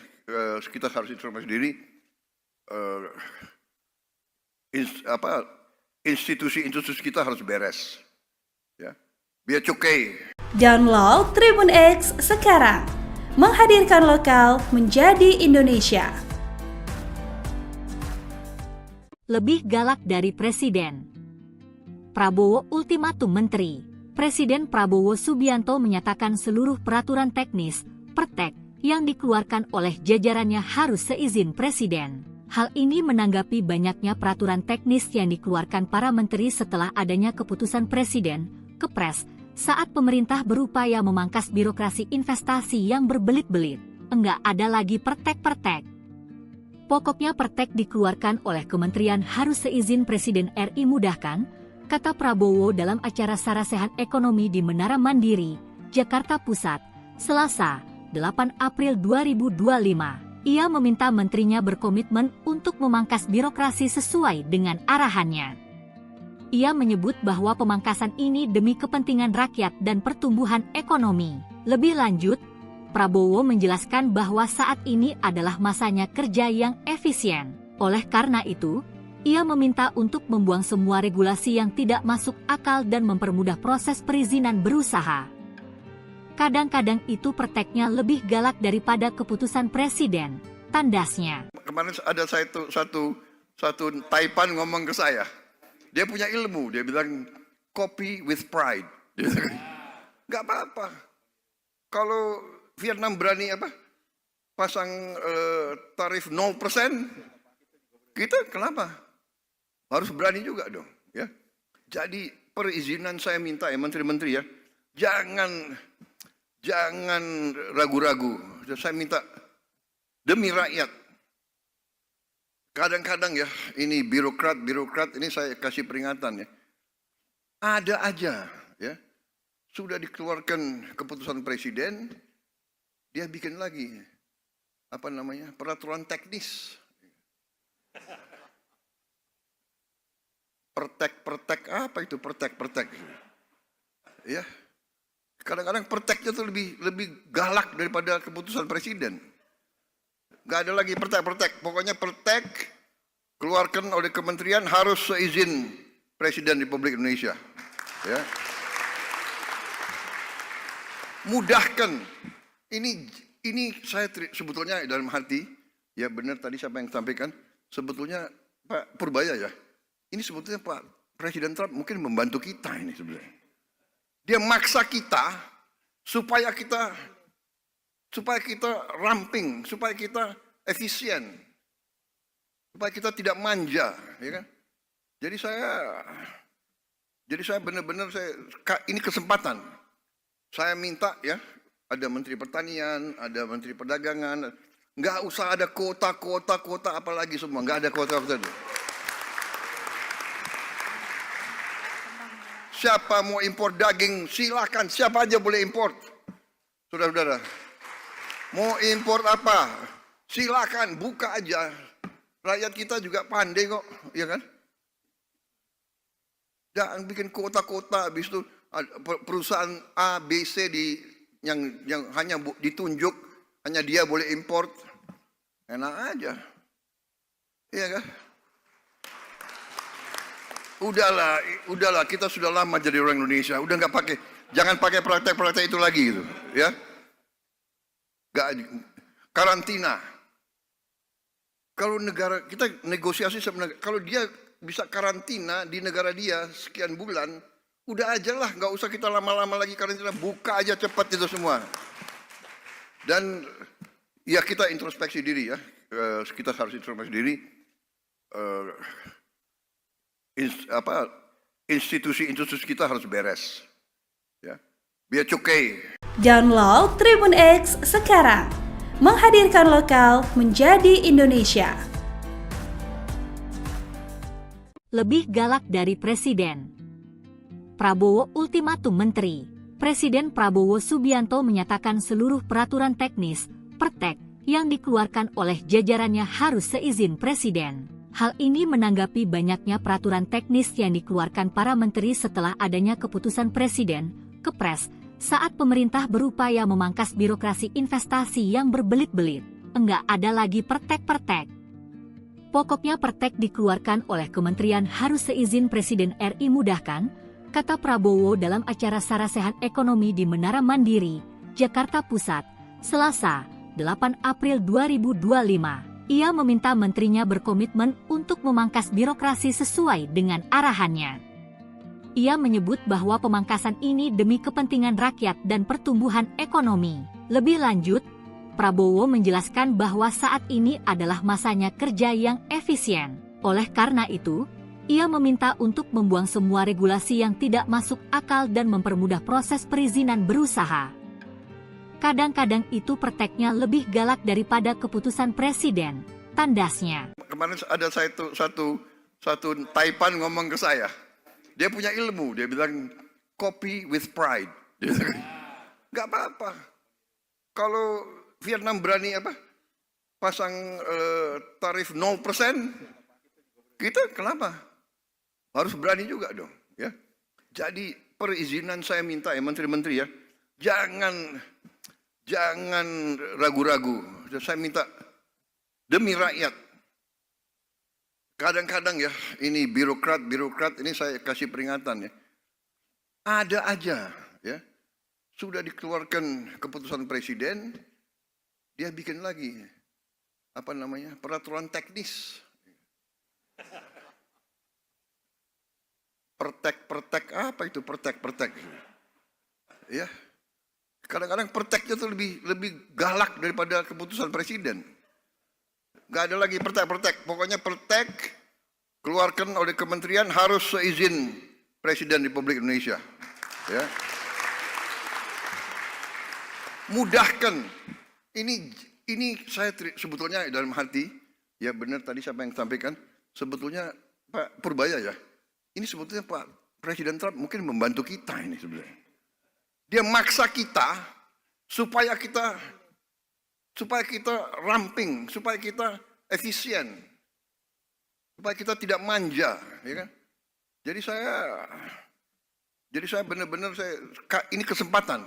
kita harus introspeksi diri. Institusi kita harus beres, ya, biar cukai. Download Tribun X sekarang, menghadirkan lokal menjadi Indonesia. Lebih galak dari Presiden. Prabowo ultimatum menteri. Presiden Prabowo Subianto menyatakan seluruh peraturan teknis, pertek, yang dikeluarkan oleh jajarannya harus seizin Presiden. Hal ini menanggapi banyaknya peraturan teknis yang dikeluarkan para menteri setelah adanya keputusan Presiden, Kepres, saat pemerintah berupaya memangkas birokrasi investasi yang berbelit-belit. Enggak ada lagi pertek-pertek. Pokoknya pertek dikeluarkan oleh kementerian harus seizin Presiden RI mudahkan, kata Prabowo dalam acara Sarasehan Ekonomi di Menara Mandiri, Jakarta Pusat, Selasa, 8 April 2025. Ia meminta menterinya berkomitmen untuk memangkas birokrasi sesuai dengan arahannya. Ia menyebut bahwa pemangkasan ini demi kepentingan rakyat dan pertumbuhan ekonomi. Lebih lanjut, Prabowo menjelaskan bahwa saat ini adalah masanya kerja yang efisien. Oleh karena itu, ia meminta untuk membuang semua regulasi yang tidak masuk akal dan mempermudah proses perizinan berusaha. Kadang-kadang itu prakteknya lebih galak daripada keputusan presiden, tandasnya. Kemarin ada satu Taipan ngomong ke saya. Dia punya ilmu, dia bilang copy with pride. Nggak apa-apa. Kalau Vietnam berani pasang tarif 0%, kita kenapa? Harus berani juga dong, ya. Jadi perizinan saya minta ya menteri-menteri ya, jangan ragu-ragu. Saya minta demi rakyat. Kadang-kadang ya, ini birokrat ini saya kasih peringatan ya. Ada aja ya, sudah dikeluarkan keputusan presiden, dia bikin lagi peraturan teknis. Pertek apa itu pertek? Ya. Kadang-kadang perteknya tuh lebih galak daripada keputusan presiden. Gak ada lagi pertek. Pokoknya pertek keluarkan oleh kementerian harus seizin Presiden Republik Indonesia. Ya. Mudahkan. Ini saya sebetulnya dalam hati, ya benar tadi siapa yang sampaikan, sebetulnya Pak Purbaya ya. Ini sebetulnya Pak Presiden Trump mungkin membantu kita ini sebenarnya. Dia maksa kita supaya kita ramping, supaya kita efisien, supaya kita tidak manja, ya kan? Jadi saya benar-benar ini kesempatan. Saya minta ya, ada Menteri Pertanian, ada Menteri Perdagangan, nggak usah ada kota apalagi semua, nggak ada kota. Siapa mau impor daging, silakan, siapa aja boleh impor. Saudara-saudara, mau impor apa, silakan, buka aja. Rakyat kita juga pandai kok, ya kan? Jangan bikin kota-kota, habis itu perusahaan A, B, C yang hanya ditunjuk, hanya dia boleh impor. Enak aja. Iya kan? Udahlah, kita sudah lama jadi orang Indonesia. Udah jangan pakai praktek-praktek itu lagi gitu, ya. Karantina. Kalau negara kita negosiasi sama negara, kalau dia bisa karantina di negara dia sekian bulan, udah aja lah, nggak usah kita lama-lama lagi karantina, buka aja cepat itu semua. Dan ya kita introspeksi diri ya, kita harus introspeksi diri. Institusi kita harus beres, ya. Biar cukai. Download Tribun X sekarang, menghadirkan lokal menjadi Indonesia. Lebih galak dari presiden. Prabowo ultimatum menteri. Presiden Prabowo Subianto menyatakan seluruh peraturan teknis, pertek, yang dikeluarkan oleh jajarannya harus seizin presiden. Hal ini menanggapi banyaknya peraturan teknis yang dikeluarkan para menteri setelah adanya keputusan presiden, Kepres, saat pemerintah berupaya memangkas birokrasi investasi yang berbelit-belit. Enggak ada lagi pertek-pertek. Pokoknya pertek dikeluarkan oleh kementerian harus seizin Presiden RI mudahkan, kata Prabowo dalam acara Sarasehan Ekonomi di Menara Mandiri, Jakarta Pusat, Selasa, 8 April 2025. Ia meminta menterinya berkomitmen untuk memangkas birokrasi sesuai dengan arahannya. Ia menyebut bahwa pemangkasan ini demi kepentingan rakyat dan pertumbuhan ekonomi. Lebih lanjut, Prabowo menjelaskan bahwa saat ini adalah masanya kerja yang efisien. Oleh karena itu, ia meminta untuk membuang semua regulasi yang tidak masuk akal dan mempermudah proses perizinan berusaha. Kadang-kadang itu prakteknya lebih galak daripada keputusan presiden, tandasnya. Kemarin ada satu Taipan ngomong ke saya. Dia punya ilmu, dia bilang copy with pride. Nggak apa-apa. Kalau Vietnam berani pasang tarif 0%, kita kenapa? Harus berani juga dong, ya. Jadi perizinan saya minta ya menteri-menteri ya, Jangan ragu-ragu. Saya minta demi rakyat. Kadang-kadang ya, ini birokrat ini saya kasih peringatan ya. Ada aja ya. Sudah dikeluarkan keputusan presiden, dia bikin lagi peraturan teknis. Pertek apa itu pertek? Ya. Kadang-kadang perteknya tuh lebih galak daripada keputusan presiden. Gak ada lagi pertek. Pokoknya pertek keluarkan oleh kementerian harus seizin Presiden Republik Indonesia. Ya. Mudahkan. Ini saya sebetulnya dalam hati, ya benar tadi siapa yang sampaikan, sebetulnya Pak Purbaya ya. Ini sebetulnya Pak Presiden Trump mungkin membantu kita ini sebenarnya. Dia maksa kita supaya kita ramping, supaya kita efisien, supaya kita tidak manja, ya kan? Jadi saya benar-benar ini kesempatan.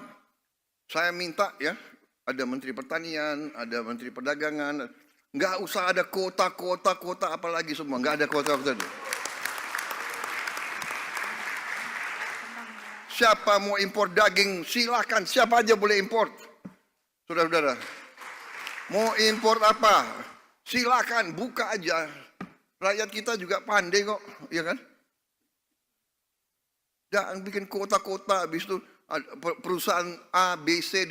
Saya minta ya, ada Menteri Pertanian, ada Menteri Perdagangan, nggak usah ada kuota apalagi semua, nggak ada kuota. Siapa mau impor daging, silakan. Siapa aja boleh impor. Saudara-saudara. Mau impor apa? Silakan, buka aja. Rakyat kita juga pandai kok, ya kan? Jangan bikin kota-kota, habis itu perusahaan A, B, C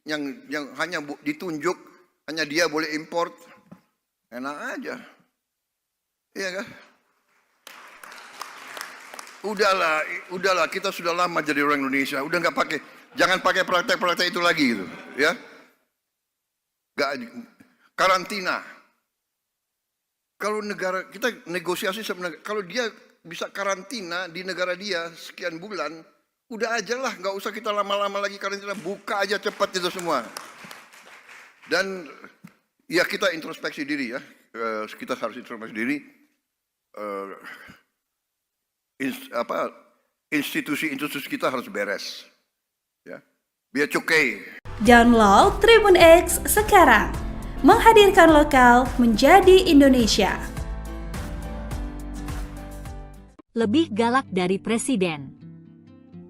yang hanya ditunjuk, hanya dia boleh impor. Enak aja. Iya kan? Udahlah, kita sudah lama jadi orang Indonesia. Udah jangan pakai praktek-praktek itu lagi gitu, ya. Karantina. Kalau negara kita negosiasi sebenarnya, kalau dia bisa karantina di negara dia sekian bulan, udah aja lah, nggak usah kita lama-lama lagi karantina, buka aja cepat itu semua. Dan ya kita introspeksi diri ya, kita harus introspeksi diri. Institusi kita harus beres, ya. Biar cukai. Download Tribun X sekarang, menghadirkan lokal menjadi Indonesia. Lebih galak dari Presiden.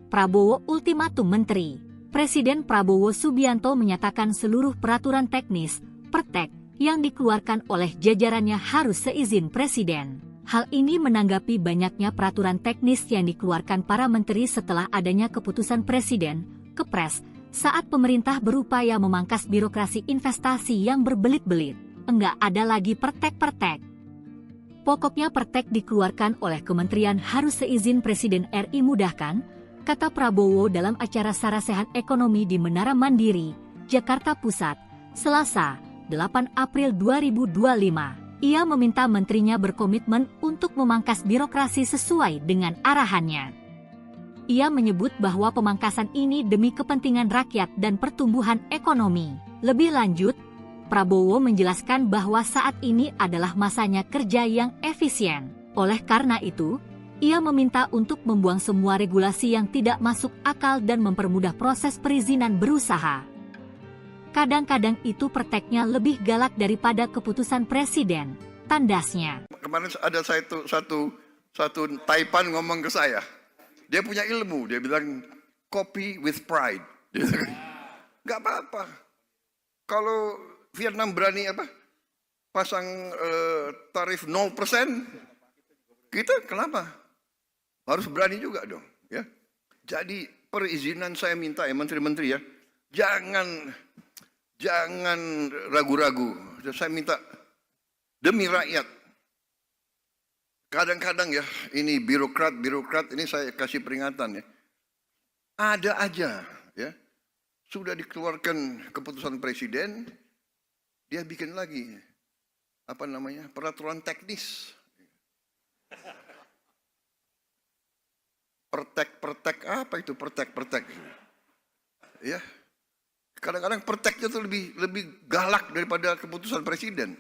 Prabowo ultimatum menteri. Presiden Prabowo Subianto menyatakan seluruh peraturan teknis, pertek, yang dikeluarkan oleh jajarannya harus seizin Presiden. Hal ini menanggapi banyaknya peraturan teknis yang dikeluarkan para menteri setelah adanya keputusan Presiden, Kepres, saat pemerintah berupaya memangkas birokrasi investasi yang berbelit-belit. Enggak ada lagi pertek-pertek. Pokoknya pertek dikeluarkan oleh kementerian harus seizin Presiden RI mudahkan, kata Prabowo dalam acara Sarasehan Ekonomi di Menara Mandiri, Jakarta Pusat, Selasa, 8 April 2025. Ia meminta menterinya berkomitmen untuk memangkas birokrasi sesuai dengan arahannya. Ia menyebut bahwa pemangkasan ini demi kepentingan rakyat dan pertumbuhan ekonomi. Lebih lanjut, Prabowo menjelaskan bahwa saat ini adalah masanya kerja yang efisien. Oleh karena itu, ia meminta untuk membuang semua regulasi yang tidak masuk akal dan mempermudah proses perizinan berusaha. Kadang-kadang itu perteknya lebih galak daripada keputusan presiden, tandasnya. Kemarin ada satu Taipan ngomong ke saya. Dia punya ilmu, dia bilang copy with pride. Gak apa-apa. Kalau Vietnam berani pasang tarif 0%, kita kenapa? Harus berani juga dong. Ya. Jadi perizinan saya minta ya menteri-menteri ya, jangan ragu-ragu. Saya minta demi rakyat. Kadang-kadang ya, ini birokrat ini saya kasih peringatan ya. Ada aja ya. Sudah dikeluarkan keputusan presiden, dia bikin lagi peraturan teknis. Pertek apa itu pertek? Ya. Kadang-kadang perteknya tuh lebih galak daripada keputusan presiden.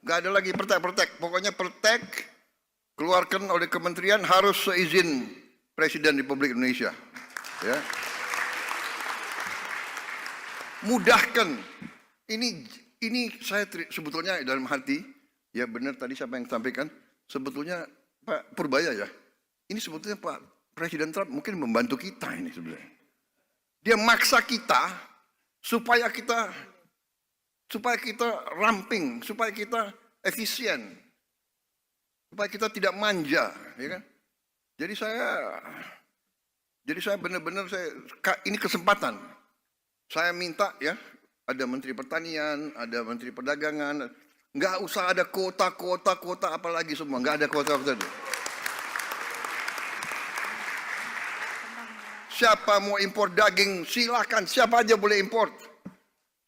Gak ada lagi pertek. Pokoknya pertek keluarkan oleh kementerian harus seizin Presiden Republik Indonesia. Ya. mudahkan. Ini saya sebetulnya dalam hati, ya benar tadi siapa yang sampaikan, sebetulnya Pak Purbaya ya, ini sebetulnya Pak Presiden Trump mungkin membantu kita ini sebenarnya. Dia maksa kita supaya kita ramping, supaya kita efisien, supaya kita tidak manja, ya kan? Jadi saya benar-benar ini kesempatan. Saya minta ya, ada Menteri Pertanian, ada Menteri Perdagangan, nggak usah ada kota apalagi semua, nggak ada kota. Siapa mau impor daging, silakan, siapa aja boleh impor.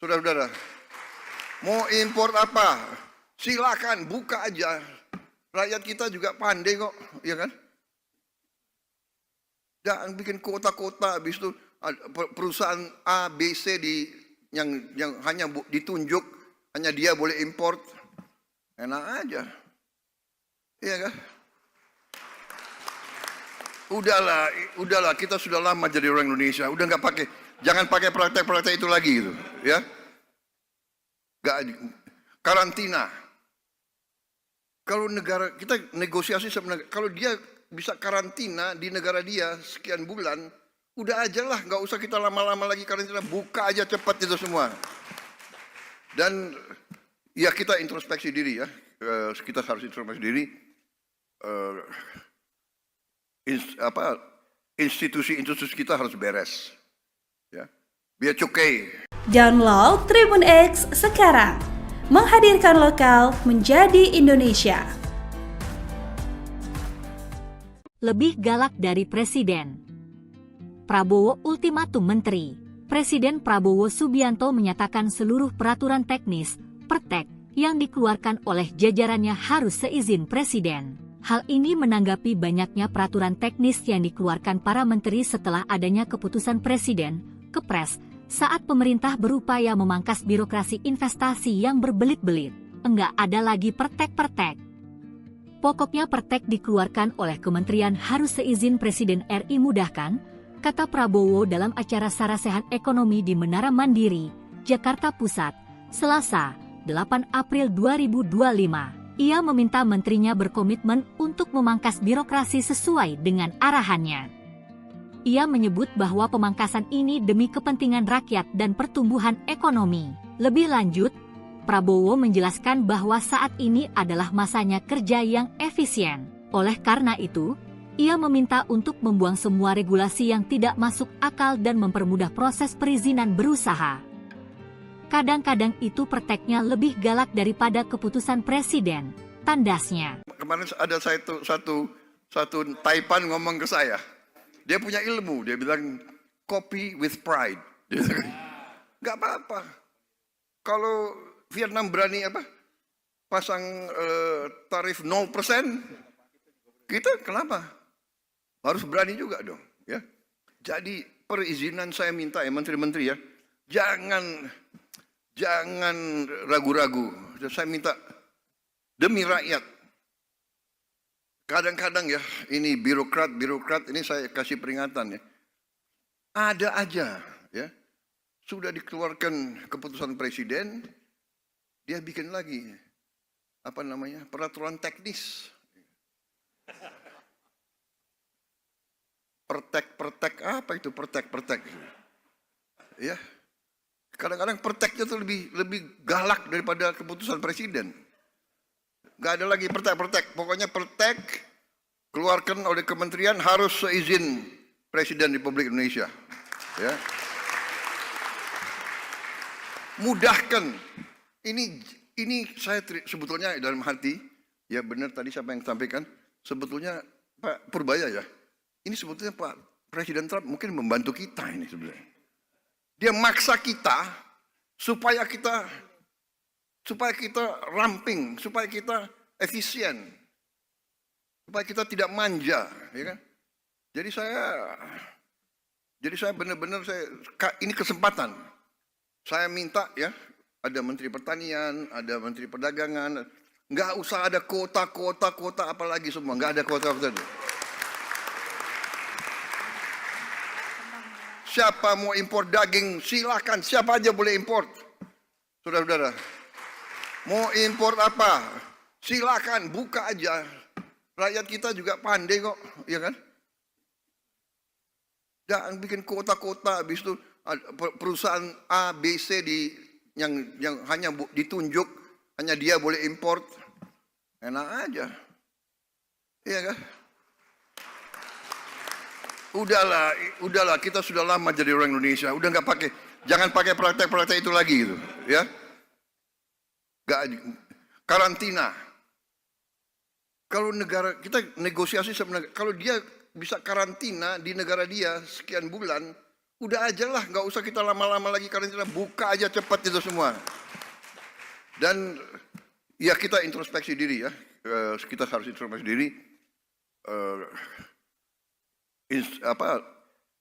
Saudara-saudara, mau impor apa, silakan, buka aja. Rakyat kita juga pandai kok, ya kan? Jangan bikin kota-kota, habis itu perusahaan A, B, C yang hanya ditunjuk, hanya dia boleh import. Enak aja. Iya kan? Udahlah, kita sudah lama jadi orang Indonesia, udah nggak pakai, jangan pakai praktek-praktek itu lagi gitu, ya. Karantina. Kalau negara kita negosiasi sebenarnya, kalau dia bisa karantina di negara dia sekian bulan, udah aja lah, nggak usah kita lama-lama lagi karantina, buka aja cepat itu semua. Dan ya kita introspeksi diri ya, kita harus introspeksi diri. Institusi kita harus beres, ya, biar cukai. Download Tribun X sekarang, menghadirkan lokal menjadi Indonesia. Lebih galak dari Presiden. Prabowo ultimatum Menteri. Presiden Prabowo Subianto menyatakan seluruh peraturan teknis, pertek, yang dikeluarkan oleh jajarannya harus seizin Presiden. Hal ini menanggapi banyaknya peraturan teknis yang dikeluarkan para menteri setelah adanya keputusan Presiden, Kepres, saat pemerintah berupaya memangkas birokrasi investasi yang berbelit-belit. Enggak ada lagi pertek-pertek. Pokoknya pertek dikeluarkan oleh kementerian harus seizin Presiden RI mudahkan, kata Prabowo dalam acara Sarasehan Ekonomi di Menara Mandiri, Jakarta Pusat, Selasa, 8 April 2025. Ia meminta menterinya berkomitmen untuk memangkas birokrasi sesuai dengan arahannya. Ia menyebut bahwa pemangkasan ini demi kepentingan rakyat dan pertumbuhan ekonomi. Lebih lanjut, Prabowo menjelaskan bahwa saat ini adalah masanya kerja yang efisien. Oleh karena itu, ia meminta untuk membuang semua regulasi yang tidak masuk akal dan mempermudah proses perizinan berusaha. Kadang-kadang itu perteknya lebih galak daripada keputusan Presiden, tandasnya. Kemarin ada satu Taipan ngomong ke saya. Dia punya ilmu, dia bilang copy with pride. Nggak apa-apa. Kalau Vietnam berani pasang tarif 0%, kita kenapa? Harus berani juga dong, ya. Jadi perizinan saya minta ya menteri-menteri ya, jangan ragu-ragu. Saya minta demi rakyat. Kadang-kadang ya, ini birokrat ini saya kasih peringatan ya. Ada aja ya. Sudah dikeluarkan keputusan presiden, dia bikin lagi peraturan teknis. Pertek apa itu pertek? Ya. Kadang-kadang perteknya tuh lebih galak daripada keputusan presiden. Gak ada lagi pertek. Pokoknya pertek keluarkan oleh kementerian harus seizin Presiden Republik Indonesia. Ya. Mudahkan. Ini saya sebetulnya dalam hati, ya benar tadi siapa yang sampaikan, sebetulnya Pak Purbaya ya. Ini sebetulnya Pak Presiden Trump mungkin membantu kita ini sebenarnya. Dia maksa kita supaya kita ramping, supaya kita efisien, supaya kita tidak manja, ya kan? Jadi saya benar-benar ini kesempatan. Saya minta ya, ada Menteri Pertanian, ada Menteri Perdagangan, nggak usah ada kota apalagi semua, nggak ada kota. Siapa mau impor daging, silakan. Siapa aja boleh impor. Saudara-saudara, mau impor apa? Silakan, buka aja. Rakyat kita juga pandai kok, ya kan? Jangan bikin kota-kota, habis itu perusahaan A, B, C yang hanya ditunjuk, hanya dia boleh import. Enak aja. Iya kan? Udahlah, kita sudah lama jadi orang Indonesia. Udah nggak pakai, jangan pakai praktek-praktek itu lagi gitu, ya. Nggak, karantina. Kalau negara kita negosiasi sama negara, kalau dia bisa karantina di negara dia sekian bulan, udah aja lah, nggak usah kita lama-lama lagi karantina, buka aja cepat itu semua. Dan ya kita introspeksi diri ya, kita harus introspeksi diri.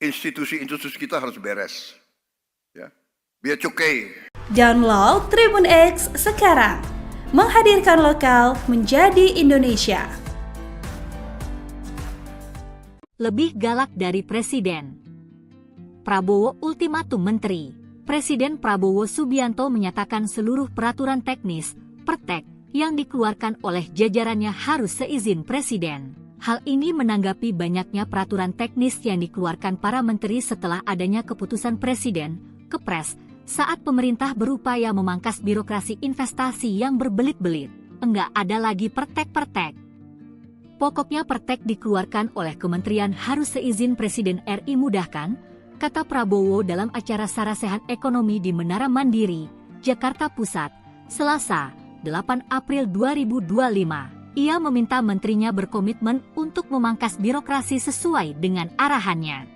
Institusi kita harus beres, ya. Biar cukai. Download Tribun X sekarang, menghadirkan lokal menjadi Indonesia. Lebih galak dari Presiden. Prabowo ultimatum Menteri. Presiden Prabowo Subianto menyatakan seluruh peraturan teknis, pertek, yang dikeluarkan oleh jajarannya harus seizin Presiden. Hal ini menanggapi banyaknya peraturan teknis yang dikeluarkan para menteri setelah adanya keputusan Presiden, Kepres, saat pemerintah berupaya memangkas birokrasi investasi yang berbelit-belit. Enggak ada lagi pertek-pertek. Pokoknya pertek dikeluarkan oleh kementerian harus seizin Presiden RI mudahkan, kata Prabowo dalam acara Sarasehan Ekonomi di Menara Mandiri, Jakarta Pusat, Selasa, 8 April 2025. Ia meminta menterinya berkomitmen untuk memangkas birokrasi sesuai dengan arahannya.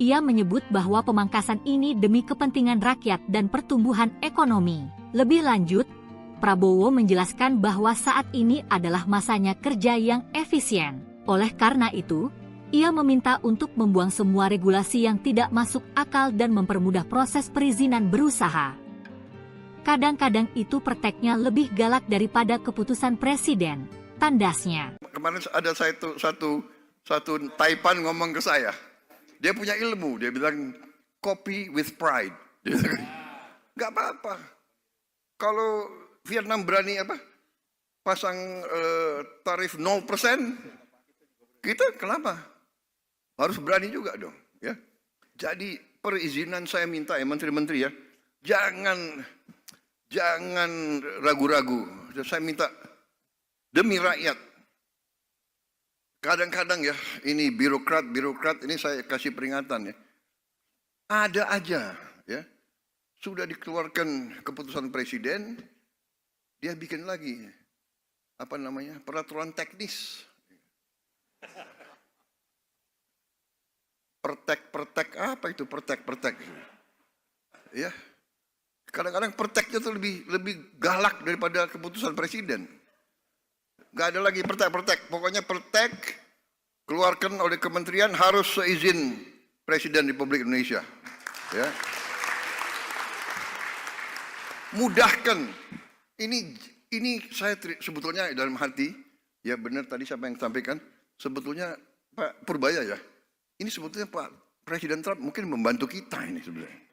Ia menyebut bahwa pemangkasan ini demi kepentingan rakyat dan pertumbuhan ekonomi. Lebih lanjut, Prabowo menjelaskan bahwa saat ini adalah masanya kerja yang efisien. Oleh karena itu, ia meminta untuk membuang semua regulasi yang tidak masuk akal dan mempermudah proses perizinan berusaha. Kadang-kadang itu perteknya lebih galak daripada keputusan Presiden, tandasnya. Kemarin ada satu Taipan ngomong ke saya. Dia punya ilmu, dia bilang copy with pride. Gak apa-apa. Kalau Vietnam berani pasang tarif 0%, kita kenapa? Harus berani juga dong, ya. Jadi perizinan saya minta ya menteri-menteri ya, jangan ragu-ragu. Saya minta demi rakyat. Kadang-kadang ya, ini birokrat ini saya kasih peringatan ya. Ada aja ya. Sudah dikeluarkan keputusan presiden, dia bikin lagi peraturan teknis. Pertek apa itu pertek? Ya. Kadang-kadang perteknya itu lebih galak daripada keputusan presiden. Gak ada lagi pertek. Pokoknya pertek keluarkan oleh kementerian harus seizin Presiden Republik Indonesia. Ya. Mudahkan. Ini saya sebetulnya dalam hati, ya benar tadi siapa yang sampaikan, sebetulnya Pak Purbaya ya. Ini sebetulnya Pak Presiden Trump mungkin membantu kita ini sebenarnya.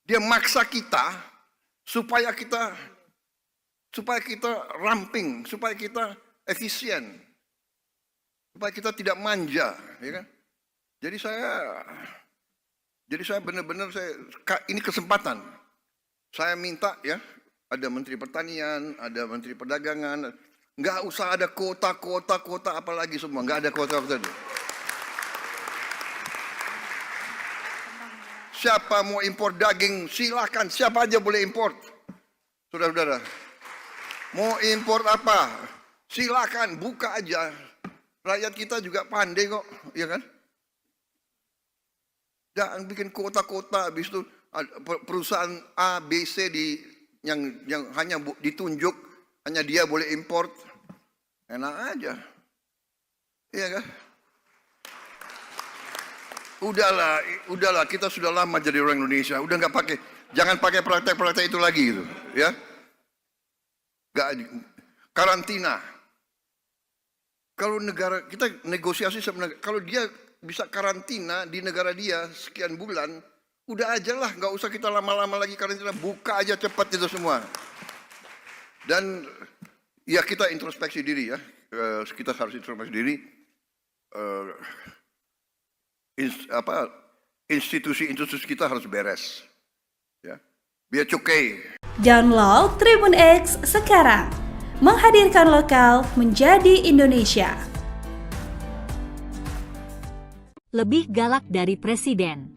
Dia maksa kita supaya kita ramping, supaya kita efisien, supaya kita tidak manja, ya kan? Jadi saya benar-benar ini kesempatan. Saya minta ya, ada Menteri Pertanian, ada Menteri Perdagangan, nggak usah ada kota apalagi semua, nggak ada kota-kota itu. Siapa mau impor daging, silakan. Siapa aja boleh impor. Saudara-saudara, mau impor apa? Silakan, buka aja. Rakyat kita juga pandai kok, ya kan? Jangan bikin kota-kota, habis itu perusahaan A, B, C yang hanya ditunjuk, hanya dia boleh impor. Enak aja. Iya kan? Udahlah, kita sudah lama jadi orang Indonesia. Udah nggak pakai, jangan pakai praktek-praktek itu lagi gitu, ya. Karantina. Kalau negara kita negosiasi sama negara, kalau dia bisa karantina di negara dia sekian bulan, udah aja lah, nggak usah kita lama-lama lagi karantina, buka aja cepat itu semua. Dan ya kita introspeksi diri ya, kita harus introspeksi diri. Institusi-institusi kita harus beres, ya, biar cukai. Download Tribun X sekarang, menghadirkan lokal menjadi Indonesia. Lebih galak dari Presiden.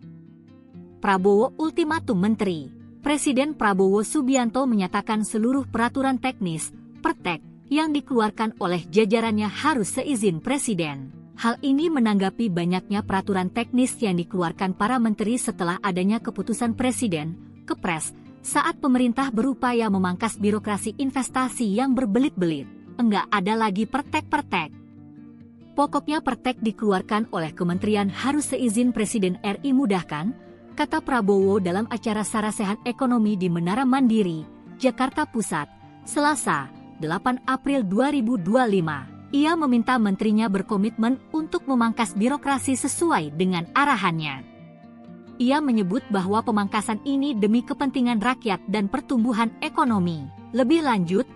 Prabowo ultimatum Menteri. Presiden Prabowo Subianto menyatakan seluruh peraturan teknis, pertek, yang dikeluarkan oleh jajarannya harus seizin Presiden. Hal ini menanggapi banyaknya peraturan teknis yang dikeluarkan para menteri setelah adanya keputusan Presiden, Kepres, saat pemerintah berupaya memangkas birokrasi investasi yang berbelit-belit. Enggak ada lagi pertek-pertek. Pokoknya pertek dikeluarkan oleh kementerian harus seizin Presiden RI mudahkan, kata Prabowo dalam acara Sarasehan Ekonomi di Menara Mandiri, Jakarta Pusat, Selasa, 8 April 2025. Ia meminta menterinya berkomitmen untuk memangkas birokrasi sesuai dengan arahannya. Ia menyebut bahwa pemangkasan ini demi kepentingan rakyat dan pertumbuhan ekonomi. Lebih lanjut,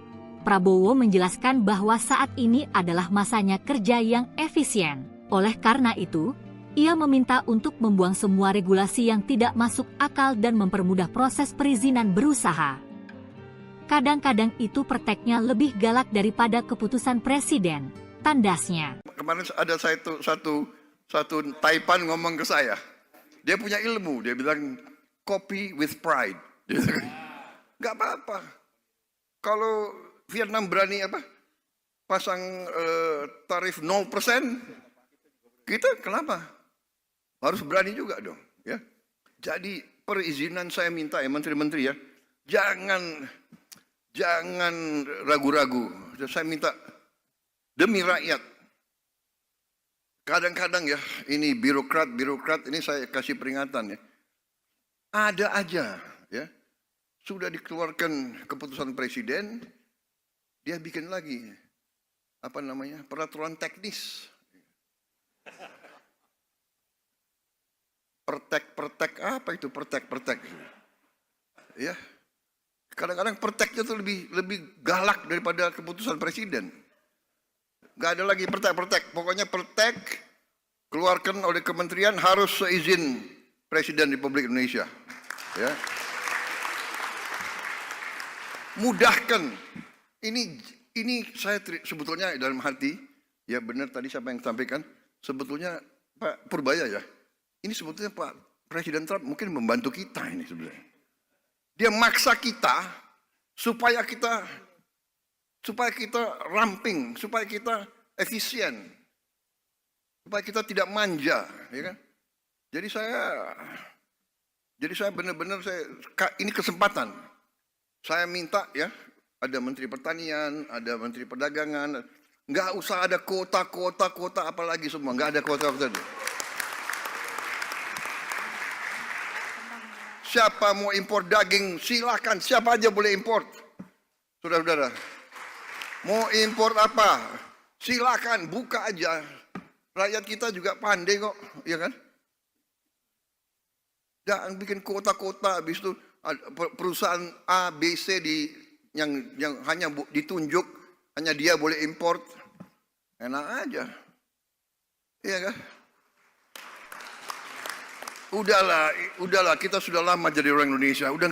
Prabowo menjelaskan bahwa saat ini adalah masanya kerja yang efisien. Oleh karena itu, ia meminta untuk membuang semua regulasi yang tidak masuk akal dan mempermudah proses perizinan berusaha. Kadang-kadang itu perteknya lebih galak daripada keputusan Presiden, tandasnya. Kemarin ada satu Taipan ngomong ke saya. Dia punya ilmu, dia bilang copy with pride. Gak apa-apa. Kalau Vietnam berani pasang tarif 0%, kita kenapa? Harus berani juga dong, ya. Jadi perizinan saya minta ya menteri-menteri ya, jangan ragu-ragu. Saya minta demi rakyat. Kadang-kadang ya, ini birokrat ini saya kasih peringatan ya. Ada aja ya. Sudah dikeluarkan keputusan presiden, dia bikin lagi peraturan teknis. Pertek apa itu pertek? Ya. Kadang-kadang perteknya tuh lebih galak daripada keputusan presiden. Gak ada lagi pertek. Pokoknya pertek keluarkan oleh kementerian harus seizin Presiden Republik Indonesia. Ya. Mudahkan. Ini saya sebetulnya dalam hati, ya benar tadi siapa yang sampaikan, sebetulnya Pak Purbaya ya, ini sebetulnya Pak Presiden Trump mungkin membantu kita ini sebenarnya. Dia maksa kita supaya kita ramping, supaya kita efisien, supaya kita tidak manja, ya kan? Jadi saya benar-benar ini kesempatan. Saya minta ya, ada Menteri Pertanian, ada Menteri Perdagangan, nggak usah ada kuota apalagi semua, nggak ada kuota. Siapa mau impor daging, silakan, siapa aja boleh impor. Saudara-saudara, mau impor apa, silakan, buka aja. Rakyat kita juga pandai kok, ya kan? Jangan bikin kota-kota, habis itu perusahaan A, B, C yang hanya ditunjuk, hanya dia boleh import. Enak aja. Iya kan? Udahlah, kita sudah lama jadi orang Indonesia. Udah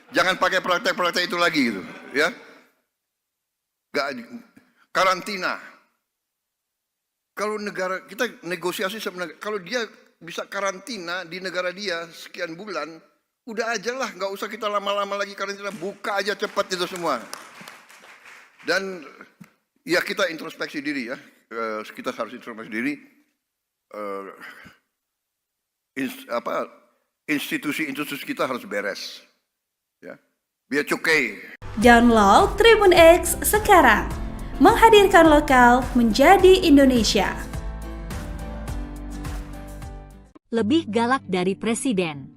jangan pakai praktek-praktek itu lagi gitu, ya. Karantina. Kalau negara kita negosiasi sebenarnya, kalau dia bisa karantina di negara dia sekian bulan, udah aja lah, nggak usah kita lama-lama lagi karantina, buka aja cepat itu semua. Dan ya kita introspeksi diri ya, kita harus introspeksi diri. Institusi-institusi kita harus beres, ya, biar cukai. Download Tribun X sekarang, menghadirkan lokal menjadi Indonesia. Lebih galak dari Presiden.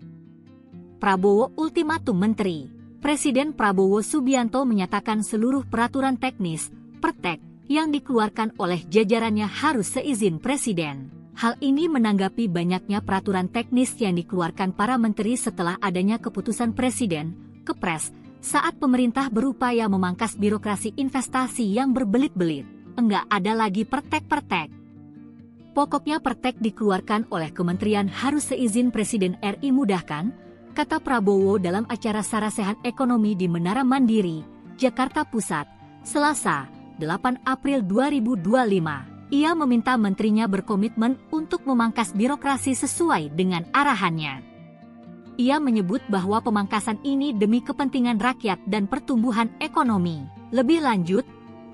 Prabowo ultimatum Menteri. Presiden Prabowo Subianto menyatakan seluruh peraturan teknis, pertek, yang dikeluarkan oleh jajarannya harus seizin Presiden. Hal ini menanggapi banyaknya peraturan teknis yang dikeluarkan para menteri setelah adanya keputusan Presiden, Kepres, saat pemerintah berupaya memangkas birokrasi investasi yang berbelit-belit. Enggak ada lagi pertek-pertek. Pokoknya pertek dikeluarkan oleh kementerian harus seizin Presiden RI mudahkan, kata Prabowo dalam acara Sarasehan Ekonomi di Menara Mandiri, Jakarta Pusat, Selasa, 8 April 2025. Ia meminta menterinya berkomitmen untuk memangkas birokrasi sesuai dengan arahannya. Ia menyebut bahwa pemangkasan ini demi kepentingan rakyat dan pertumbuhan ekonomi. Lebih lanjut,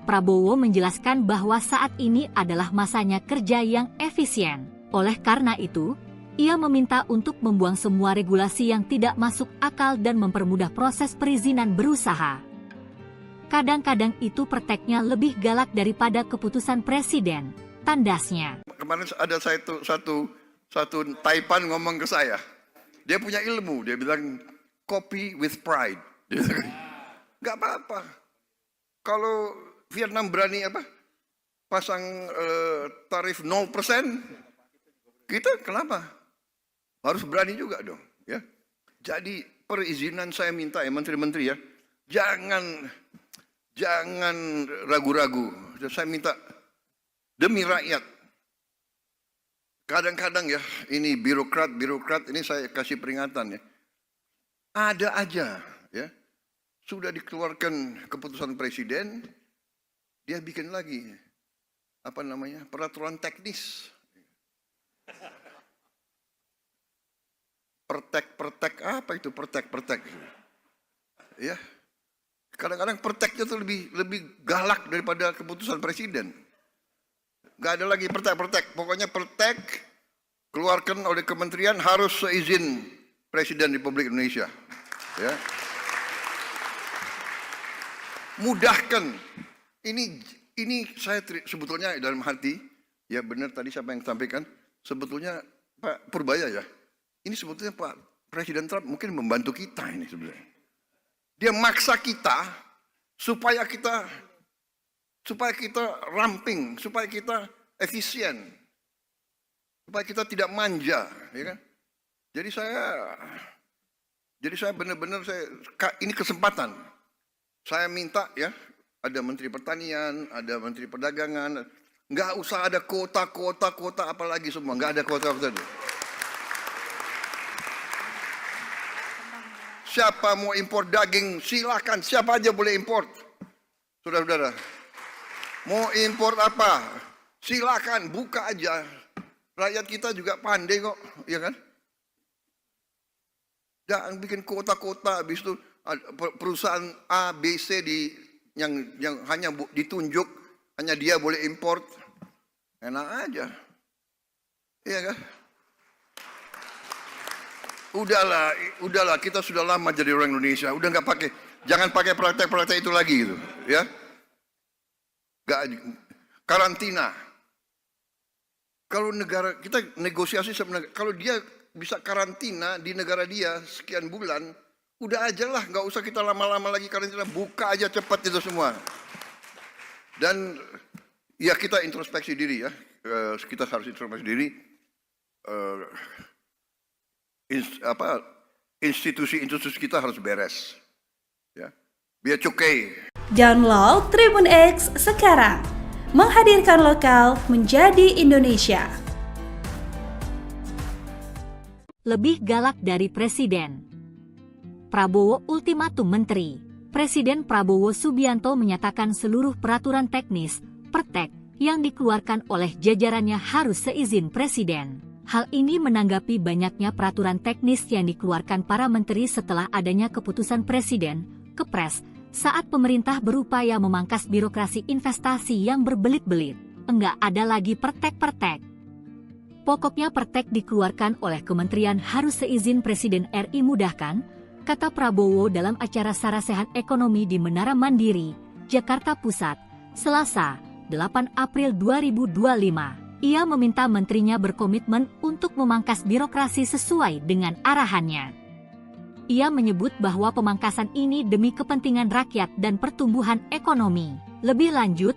Prabowo menjelaskan bahwa saat ini adalah masanya kerja yang efisien. Oleh karena itu, ia meminta untuk membuang semua regulasi yang tidak masuk akal dan mempermudah proses perizinan berusaha. Kadang-kadang itu perteknya lebih galak daripada keputusan presiden, tandasnya. Kemarin ada satu Taipan ngomong ke saya. Dia punya ilmu, dia bilang copy with pride. Gak apa-apa. Kalau Vietnam berani pasang tarif 0%, kita kenapa? Harus berani juga dong. Ya. Jadi perizinan saya minta ya menteri-menteri ya, jangan ragu-ragu. Saya minta demi rakyat. Kadang-kadang ya, ini birokrat ini saya kasih peringatan ya. Ada aja ya. Sudah dikeluarkan keputusan presiden, dia bikin lagi peraturan teknis. Pertek apa itu pertek? Ya. Kadang-kadang perteknya itu lebih galak daripada keputusan presiden. Gak ada lagi pertek. Pokoknya pertek keluarkan oleh kementerian harus seizin Presiden Republik Indonesia. Ya. Mudahkan. Ini saya sebetulnya dalam hati, ya benar tadi siapa yang sampaikan, sebetulnya Pak Purbaya ya. Ini sebetulnya Pak Presiden Trump mungkin membantu kita ini sebenarnya. Dia maksa kita supaya kita ramping, supaya kita efisien, supaya kita tidak manja, ya kan? Jadi saya benar-benar ini kesempatan. Saya minta ya, ada Menteri Pertanian, ada Menteri Perdagangan, nggak usah ada kota apalagi semua, nggak ada kota. Siapa mau impor daging, silakan. Siapa aja boleh impor. Saudara-saudara. Mau impor apa? Silakan, buka aja. Rakyat kita juga pandai kok, ya kan? Jangan bikin kota-kota, habis itu perusahaan A, B, C yang hanya ditunjuk, hanya dia boleh impor. Enak aja. Iya kan? Udahlah, kita sudah lama jadi orang Indonesia. Udah jangan pakai praktek-praktek itu lagi gitu, ya. Karantina. Kalau negara kita negosiasi sebenarnya, kalau dia bisa karantina di negara dia sekian bulan, udah aja lah, nggak usah kita lama-lama lagi karantina, buka aja cepat itu semua. Dan ya kita introspeksi diri ya, kita harus introspeksi diri. Institusi kita harus beres, ya, biar cukai. Download Tribun X sekarang, menghadirkan lokal menjadi Indonesia. Lebih galak dari presiden. Prabowo ultimatum menteri. Presiden Prabowo Subianto menyatakan seluruh peraturan teknis, pertek, yang dikeluarkan oleh jajarannya harus seizin presiden. Hal ini menanggapi banyaknya peraturan teknis yang dikeluarkan para menteri setelah adanya keputusan Presiden, Kepres, saat pemerintah berupaya memangkas birokrasi investasi yang berbelit-belit. Enggak ada lagi pertek-pertek. Pokoknya pertek dikeluarkan oleh kementerian harus seizin Presiden RI mudahkan, kata Prabowo dalam acara Sarasehan Ekonomi di Menara Mandiri, Jakarta Pusat, Selasa, 8 April 2025. Ia meminta menterinya berkomitmen untuk memangkas birokrasi sesuai dengan arahannya. Ia menyebut bahwa pemangkasan ini demi kepentingan rakyat dan pertumbuhan ekonomi. Lebih lanjut,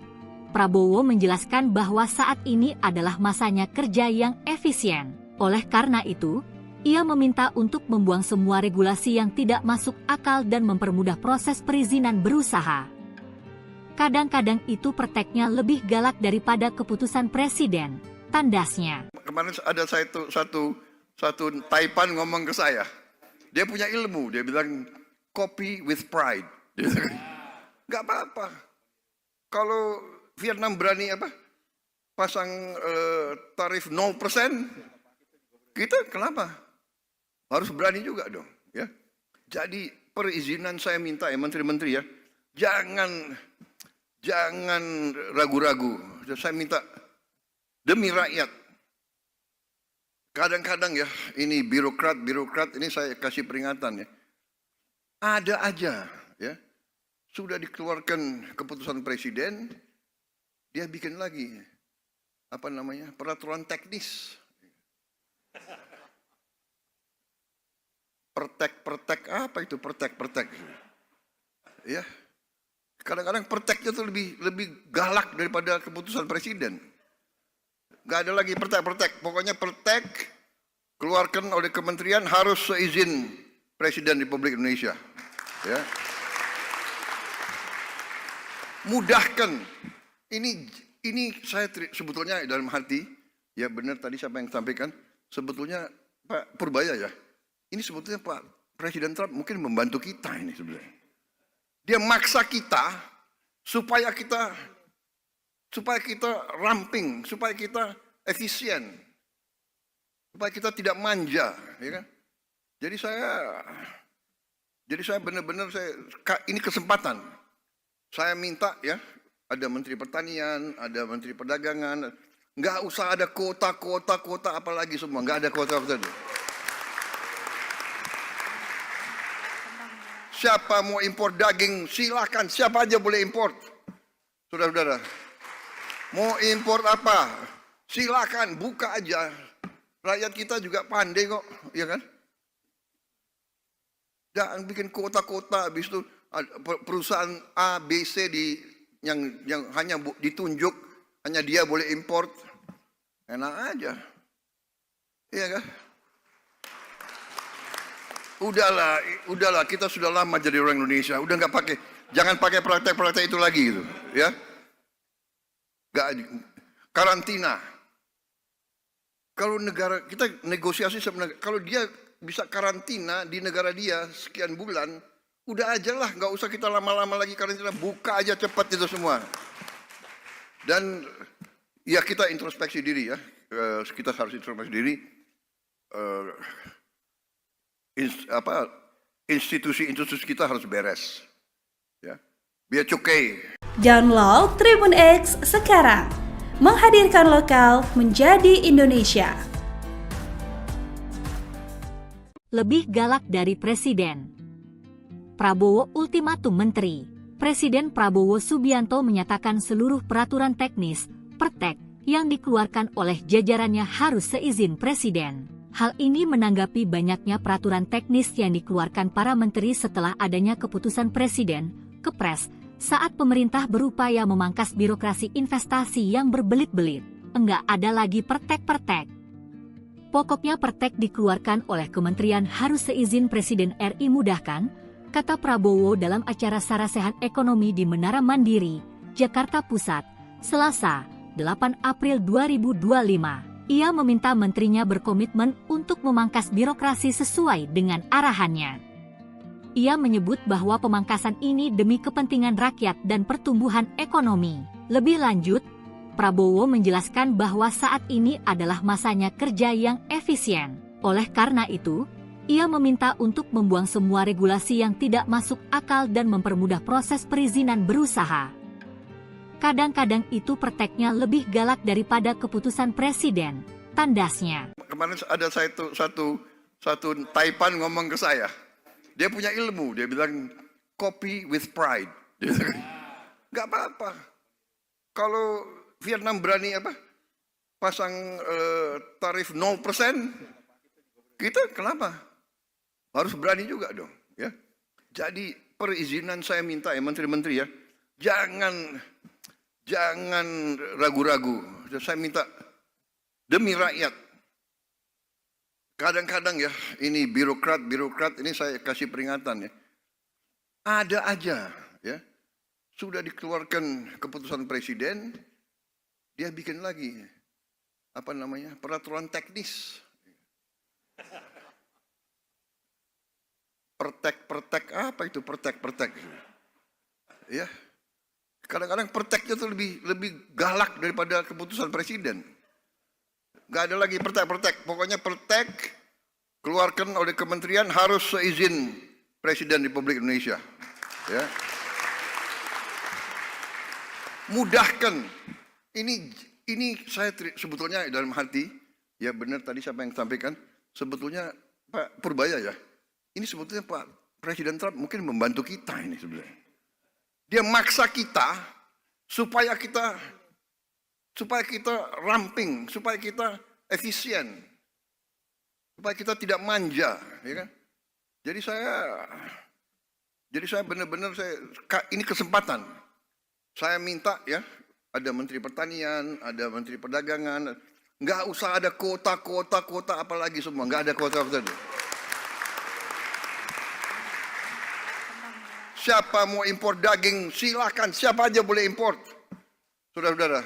Prabowo menjelaskan bahwa saat ini adalah masanya kerja yang efisien. Oleh karena itu, ia meminta untuk membuang semua regulasi yang tidak masuk akal dan mempermudah proses perizinan berusaha. Kadang-kadang itu prakteknya lebih galak daripada keputusan presiden, tandasnya. Kemarin ada satu Taipan ngomong ke saya. Dia punya ilmu, dia bilang copy with pride. Nggak apa-apa. Kalau Vietnam berani pasang tarif 0%, kita kenapa? Harus berani juga dong, ya. Jadi perizinan saya minta ya menteri-menteri ya, jangan ragu-ragu. Saya minta demi rakyat. Kadang-kadang ya, ini birokrat ini saya kasih peringatan ya. Ada aja ya. Sudah dikeluarkan keputusan presiden, dia bikin lagi peraturan teknis. Pertek apa itu pertek? Ya. Kadang-kadang perteknya tuh lebih galak daripada keputusan presiden. Gak ada lagi pertek. Pokoknya pertek keluarkan oleh kementerian harus seizin Presiden Republik Indonesia. Ya. Mudahkan. Ini saya sebetulnya dalam hati, ya benar tadi siapa yang sampaikan, sebetulnya Pak Purbaya ya, ini sebetulnya Pak Presiden Trump mungkin membantu kita ini sebenarnya. Dia maksa kita supaya kita ramping, supaya kita efisien, supaya kita tidak manja, ya kan? Jadi saya benar-benar ini kesempatan. Saya minta ya, ada Menteri Pertanian, ada Menteri Perdagangan, nggak usah ada kuota apalagi semua, nggak ada kuota. Siapa mau impor daging, silakan, siapa aja boleh impor. Saudara-saudara, mau impor apa, silakan, buka aja. Rakyat kita juga pandai kok, ya kan? Jangan bikin kota-kota, habis itu perusahaan A, B, C yang hanya ditunjuk, hanya dia boleh import. Enak aja. Iya kan? Udahlah, kita sudah lama jadi orang Indonesia. Udah jangan pakai praktek-praktek itu lagi gitu, ya. Karantina. Kalau negara kita negosiasi sama negara, kalau dia bisa karantina di negara dia sekian bulan, udah aja lah, nggak usah kita lama-lama lagi karantina, buka aja cepat itu semua. Dan ya kita introspeksi diri ya, kita harus introspeksi diri. Institusi kita harus beres, ya. Biar cukai. Download Tribun X sekarang, menghadirkan lokal menjadi Indonesia. Lebih galak dari presiden. Prabowo ultimatum menteri. Presiden Prabowo Subianto menyatakan seluruh peraturan teknis, pertek, yang dikeluarkan oleh jajarannya harus seizin presiden. Hal ini menanggapi banyaknya peraturan teknis yang dikeluarkan para menteri setelah adanya keputusan presiden, Kepres, saat pemerintah berupaya memangkas birokrasi investasi yang berbelit-belit. Enggak ada lagi pertek-pertek. Pokoknya pertek dikeluarkan oleh kementerian harus seizin Presiden RI mudahkan, kata Prabowo dalam acara Sarasehan Ekonomi di Menara Mandiri, Jakarta Pusat, Selasa, 8 April 2025. Ia meminta menterinya berkomitmen untuk memangkas birokrasi sesuai dengan arahannya. Ia menyebut bahwa pemangkasan ini demi kepentingan rakyat dan pertumbuhan ekonomi. Lebih lanjut, Prabowo menjelaskan bahwa saat ini adalah masanya kerja yang efisien. Oleh karena itu, ia meminta untuk membuang semua regulasi yang tidak masuk akal dan mempermudah proses perizinan berusaha. Kadang-kadang itu prakteknya lebih galak daripada keputusan presiden, tandasnya. Kemarin ada satu Taipan ngomong ke saya. Dia punya ilmu, dia bilang copy with pride. Nggak apa-apa. Kalau Vietnam berani pasang tarif 0%, kita kenapa? Harus berani juga dong, ya. Jadi perizinan saya minta ya menteri-menteri ya, Jangan ragu-ragu. Saya minta demi rakyat. Kadang-kadang ya, ini birokrat ini saya kasih peringatan ya. Ada aja ya. Sudah dikeluarkan keputusan presiden, dia bikin lagi peraturan teknis. Pertek apa itu pertek? Ya. Kadang-kadang perteknya tuh lebih galak daripada keputusan presiden. Gak ada lagi pertek. Pokoknya pertek keluarkan oleh kementerian harus seizin Presiden Republik Indonesia. Ya. Mudahkan. Ini saya sebetulnya dalam hati, ya benar tadi siapa yang sampaikan, sebetulnya Pak Purbaya ya. Ini sebetulnya Pak Presiden Trump mungkin membantu kita ini sebenarnya. Dia maksa kita supaya kita ramping, supaya kita efisien, supaya kita tidak manja, ya kan? Jadi saya benar-benar ini kesempatan. Saya minta ya, ada Menteri Pertanian, ada Menteri Perdagangan, nggak usah ada kuota apalagi semua, nggak ada kuota. Siapa mau impor daging, silakan. Siapa aja boleh impor. Saudara-saudara.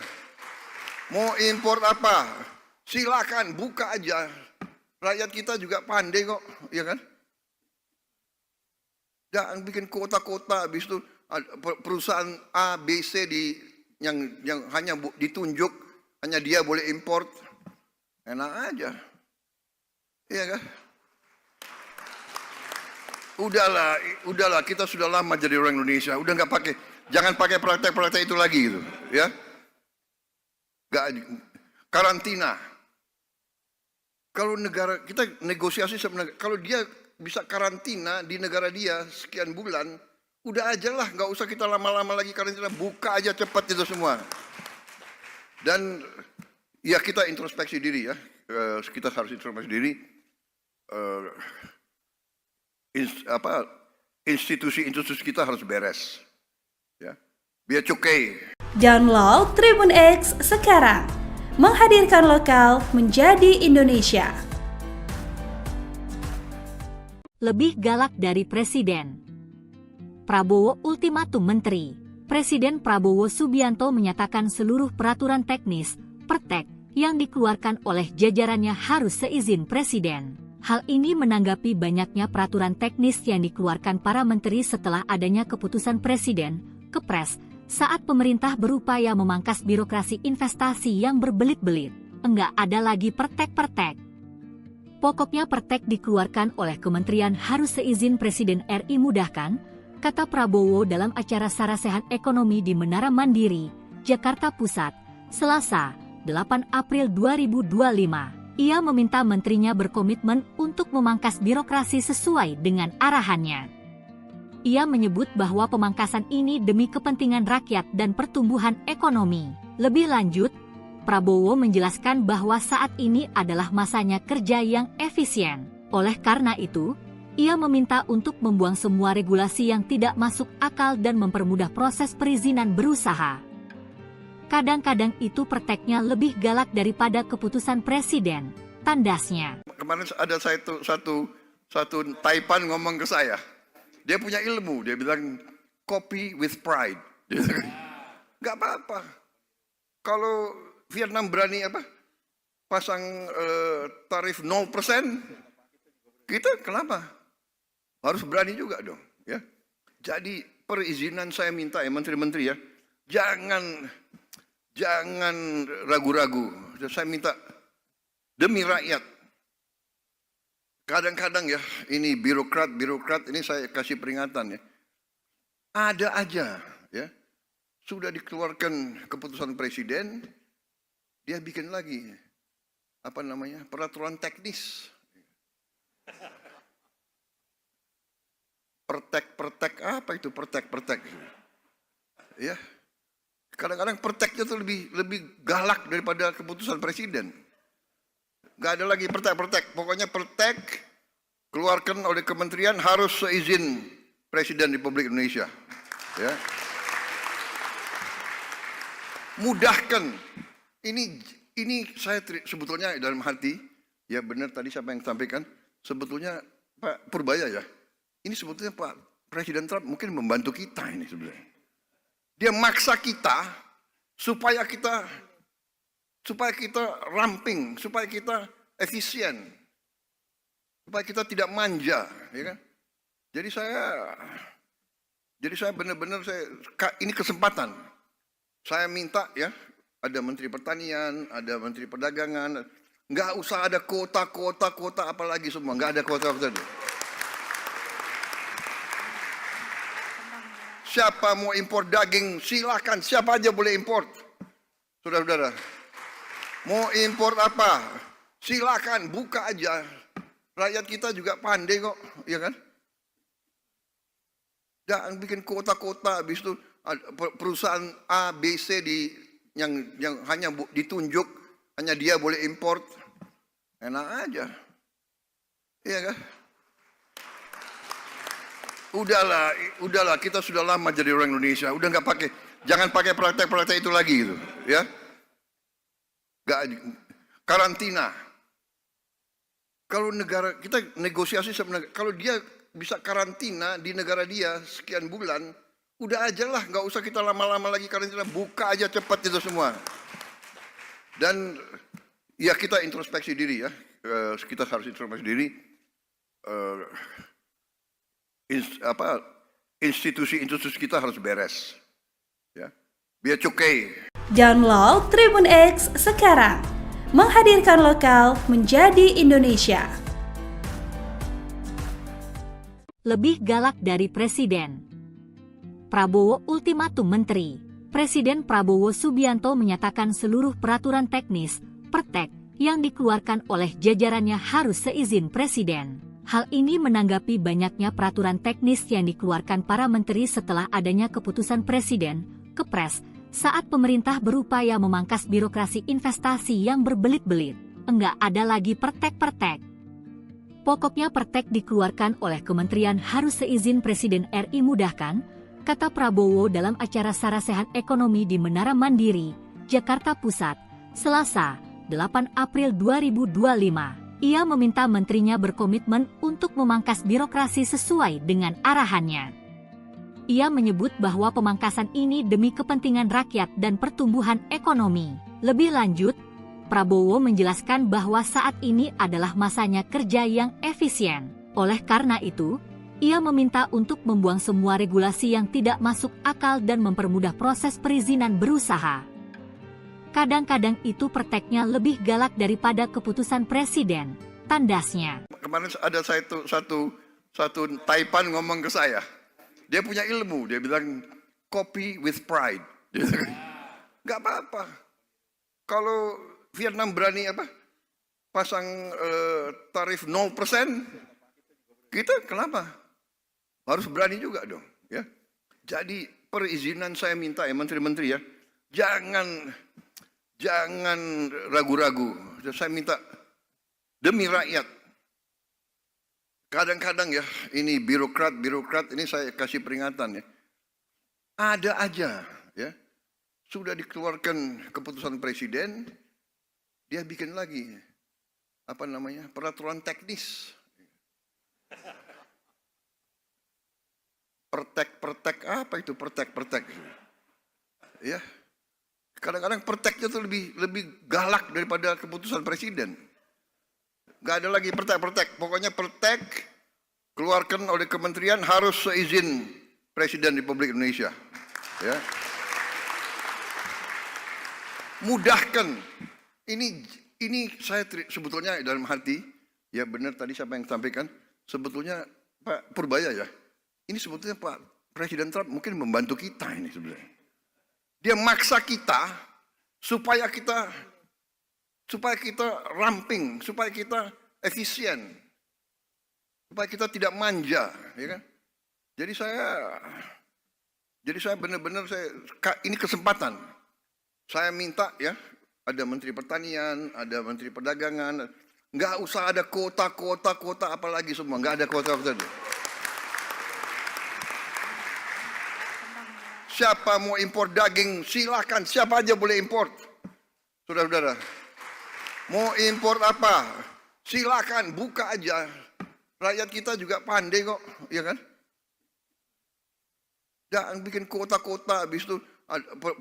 Mau impor apa? Silakan, buka aja. Rakyat kita juga pandai kok, ya kan? Jangan bikin kota-kota, habis itu perusahaan A, B, C yang hanya ditunjuk, hanya dia boleh impor. Enak aja. Iya kan? Udahlah, kita sudah lama jadi orang Indonesia, udah nggak pakai, jangan pakai praktek-praktek itu lagi gitu, ya. Karantina. Kalau negara kita negosiasi sebenarnya, kalau dia bisa karantina di negara dia sekian bulan, udah aja lah, nggak usah kita lama-lama lagi karantina, buka aja cepat itu semua. Dan ya kita introspeksi diri ya, kita harus introspeksi diri. Institusi kita harus beres, ya. Biar cukai. Download Tribun X sekarang, menghadirkan lokal menjadi Indonesia. Lebih galak dari Presiden. Prabowo ultimatum Menteri. Presiden Prabowo Subianto menyatakan seluruh peraturan teknis, pertek, yang dikeluarkan oleh jajarannya harus seizin Presiden. Hal ini menanggapi banyaknya peraturan teknis yang dikeluarkan para menteri setelah adanya keputusan Presiden, Kepres, saat pemerintah berupaya memangkas birokrasi investasi yang berbelit-belit. Enggak ada lagi pertek-pertek. Pokoknya pertek dikeluarkan oleh kementerian harus seizin Presiden RI mudahkan, kata Prabowo dalam acara Sarasehan Ekonomi di Menara Mandiri, Jakarta Pusat, Selasa, 8 April 2025. Ia meminta menterinya berkomitmen untuk memangkas birokrasi sesuai dengan arahannya. Ia menyebut bahwa pemangkasan ini demi kepentingan rakyat dan pertumbuhan ekonomi. Lebih lanjut, Prabowo menjelaskan bahwa saat ini adalah masanya kerja yang efisien. Oleh karena itu, ia meminta untuk membuang semua regulasi yang tidak masuk akal dan mempermudah proses perizinan berusaha. Kadang-kadang itu perteknya lebih galak daripada keputusan presiden, tandasnya. Kemarin ada satu Taipan ngomong ke saya. Dia punya ilmu, dia bilang copy with pride. Gak apa-apa. Kalau Vietnam berani pasang tarif 0%, kita kenapa? Harus berani juga dong. Ya. Jadi perizinan saya minta ya menteri-menteri ya, jangan ragu-ragu. Saya minta demi rakyat. Kadang-kadang ya, ini birokrat ini saya kasih peringatan ya. Ada aja ya. Sudah dikeluarkan keputusan presiden, dia bikin lagi peraturan teknis. Pertek apa itu pertek? Ya. Kadang-kadang perteknya tuh lebih galak daripada keputusan presiden. Gak ada lagi pertek. Pokoknya pertek keluarkan oleh kementerian harus seizin Presiden Republik Indonesia. Ya. mudahkan. Ini saya sebetulnya dalam hati, ya benar tadi siapa yang sampaikan, sebetulnya Pak Purbaya ya, ini sebetulnya Pak Presiden Trump mungkin membantu kita ini sebenarnya. Dia maksa kita supaya kita ramping, supaya kita efisien, supaya kita tidak manja, ya kan? Jadi saya benar-benar ini kesempatan. Saya minta ya, ada Menteri Pertanian, ada Menteri Perdagangan, nggak usah ada kota apalagi semua, nggak ada kota. Siapa mau impor daging, silakan, siapa aja boleh impor. Saudara-saudara, mau impor apa, silakan, buka aja. Rakyat kita juga pandai kok, ya kan? Jangan bikin kota-kota, habis itu perusahaan A, B, C yang hanya ditunjuk, hanya dia boleh import. Enak aja. Iya kan? Udahlah, kita sudah lama jadi orang Indonesia. Udah nggak pakai, jangan pakai praktek-praktek itu lagi gitu, ya. Karantina. Kalau negara kita negosiasi sama negara, kalau dia bisa karantina di negara dia sekian bulan, udah aja lah, nggak usah kita lama-lama lagi karantina, buka aja cepat itu semua. Dan ya kita introspeksi diri ya, kita harus introspeksi diri. Institusi kita harus beres, ya. Biar cukai. Download Tribun X sekarang, menghadirkan lokal menjadi Indonesia. Lebih galak dari Presiden. Prabowo ultimatum Menteri. Presiden Prabowo Subianto menyatakan seluruh peraturan teknis, pertek, yang dikeluarkan oleh jajarannya harus seizin Presiden. Hal ini menanggapi banyaknya peraturan teknis yang dikeluarkan para menteri setelah adanya keputusan Presiden, Kepres, saat pemerintah berupaya memangkas birokrasi investasi yang berbelit-belit. Enggak ada lagi pertek-pertek. Pokoknya pertek dikeluarkan oleh kementerian harus seizin Presiden RI mudahkan, kata Prabowo dalam acara Sarasehan Ekonomi di Menara Mandiri, Jakarta Pusat, Selasa, 8 April 2025. Ia meminta menterinya berkomitmen untuk memangkas birokrasi sesuai dengan arahannya. Ia menyebut bahwa pemangkasan ini demi kepentingan rakyat dan pertumbuhan ekonomi. Lebih lanjut, Prabowo menjelaskan bahwa saat ini adalah masanya kerja yang efisien. Oleh karena itu, ia meminta untuk membuang semua regulasi yang tidak masuk akal dan mempermudah proses perizinan berusaha. Kadang-kadang itu perteknya lebih galak daripada keputusan Presiden, tandasnya. Kemarin ada satu Taipan ngomong ke saya. Dia punya ilmu, dia bilang copy with pride. Gak apa-apa. Kalau Vietnam berani pasang tarif 0%, kita kenapa? Harus berani juga dong, ya. Jadi perizinan saya minta ya menteri-menteri ya, jangan ragu-ragu. Saya minta demi rakyat. Kadang-kadang ya, ini birokrat ini saya kasih peringatan ya. Ada aja ya. Sudah dikeluarkan keputusan presiden, dia bikin lagi peraturan teknis. Pertek apa itu pertek? Ya. Kadang-kadang perteknya tuh lebih galak daripada keputusan presiden. Gak ada lagi pertek. Pokoknya pertek keluarkan oleh kementerian harus seizin Presiden Republik Indonesia. Ya. Mudahkan. Ini saya sebetulnya dalam hati, ya benar tadi siapa yang sampaikan, sebetulnya Pak Purbaya ya. Ini sebetulnya Pak Presiden Trump mungkin membantu kita ini sebenarnya. Dia maksa kita supaya kita ramping, supaya kita efisien, supaya kita tidak manja, ya kan? Jadi saya benar-benar ini kesempatan. Saya minta ya, ada Menteri Pertanian, ada Menteri Perdagangan, nggak usah ada kota apalagi semua, nggak ada kota. Siapa mau impor daging, silakan. Siapa aja boleh import. Saudara-saudara, mau impor apa? Silakan, buka aja. Rakyat kita juga pandai kok, ya kan? Jangan bikin kota-kota, habis itu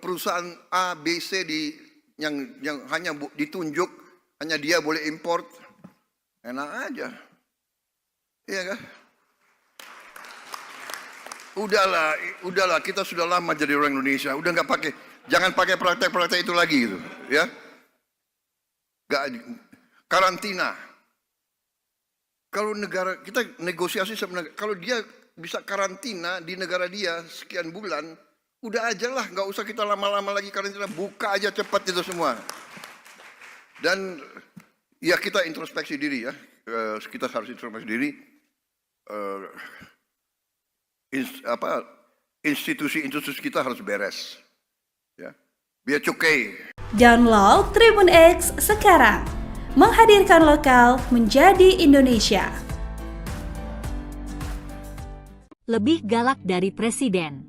perusahaan A, B, C yang hanya ditunjuk, hanya dia boleh import. Enak aja. Iya kan? Udahlah, kita sudah lama jadi orang Indonesia. Udah nggak pakai, jangan pakai praktek-praktek itu lagi gitu, ya. Nggak, karantina. Kalau negara kita negosiasi sama negara, kalau dia bisa karantina di negara dia sekian bulan, udah aja lah, nggak usah kita lama-lama lagi karantina, buka aja cepat itu semua. Dan ya kita introspeksi diri ya, kita harus introspeksi diri. Institusi kita harus beres, ya. Biar cukai. Download Tribun X sekarang, menghadirkan lokal menjadi Indonesia. Lebih galak dari Presiden.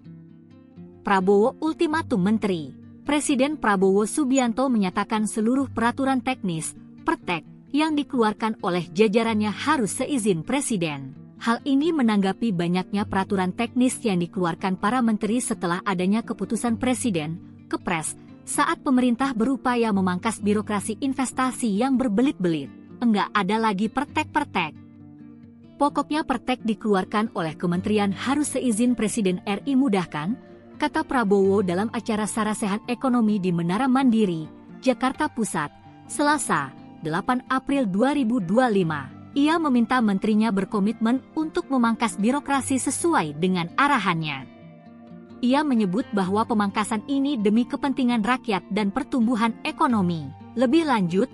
Prabowo ultimatum menteri. Presiden Prabowo Subianto menyatakan seluruh peraturan teknis, pertek, yang dikeluarkan oleh jajarannya harus seizin Presiden. Hal ini menanggapi banyaknya peraturan teknis yang dikeluarkan para menteri setelah adanya keputusan Presiden, Kepres, saat pemerintah berupaya memangkas birokrasi investasi yang berbelit-belit. Enggak ada lagi pertek-pertek. Pokoknya pertek dikeluarkan oleh kementerian harus seizin Presiden RI mudahkan, kata Prabowo dalam acara Sarasehan Ekonomi di Menara Mandiri, Jakarta Pusat, Selasa, 8 April 2025. Ia meminta menterinya berkomitmen untuk memangkas birokrasi sesuai dengan arahannya. Ia menyebut bahwa pemangkasan ini demi kepentingan rakyat dan pertumbuhan ekonomi. Lebih lanjut,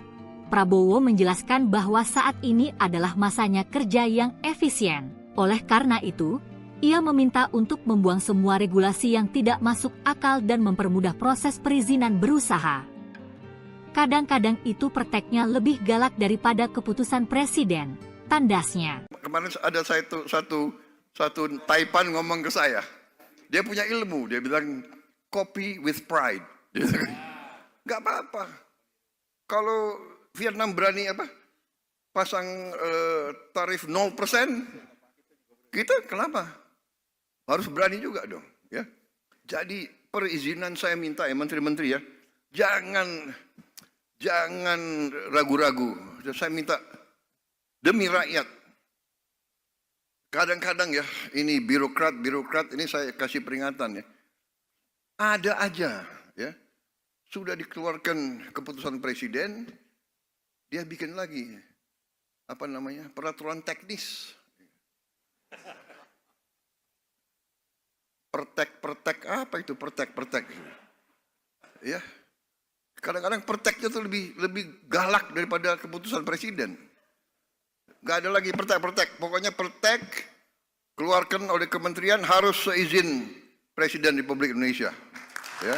Prabowo menjelaskan bahwa saat ini adalah masanya kerja yang efisien. Oleh karena itu, ia meminta untuk membuang semua regulasi yang tidak masuk akal dan mempermudah proses perizinan berusaha. Kadang-kadang itu perteknya lebih galak daripada keputusan Presiden, tandasnya. Kemarin ada satu Taipan ngomong ke saya. Dia punya ilmu, dia bilang copy with pride. Gak apa-apa. Kalau Vietnam berani pasang tarif 0%, kita kenapa? Harus berani juga dong, ya. Jadi perizinan saya minta ya menteri-menteri ya, jangan ragu-ragu. Saya minta demi rakyat. Kadang-kadang ya, ini birokrat ini saya kasih peringatan ya. Ada aja ya. Sudah dikeluarkan keputusan presiden, dia bikin lagi peraturan teknis. Pertek apa itu pertek? Ya. Kadang-kadang perteknya tuh lebih galak daripada keputusan presiden. Gak ada lagi pertek. Pokoknya pertek keluarkan oleh kementerian harus seizin Presiden Republik Indonesia. Ya.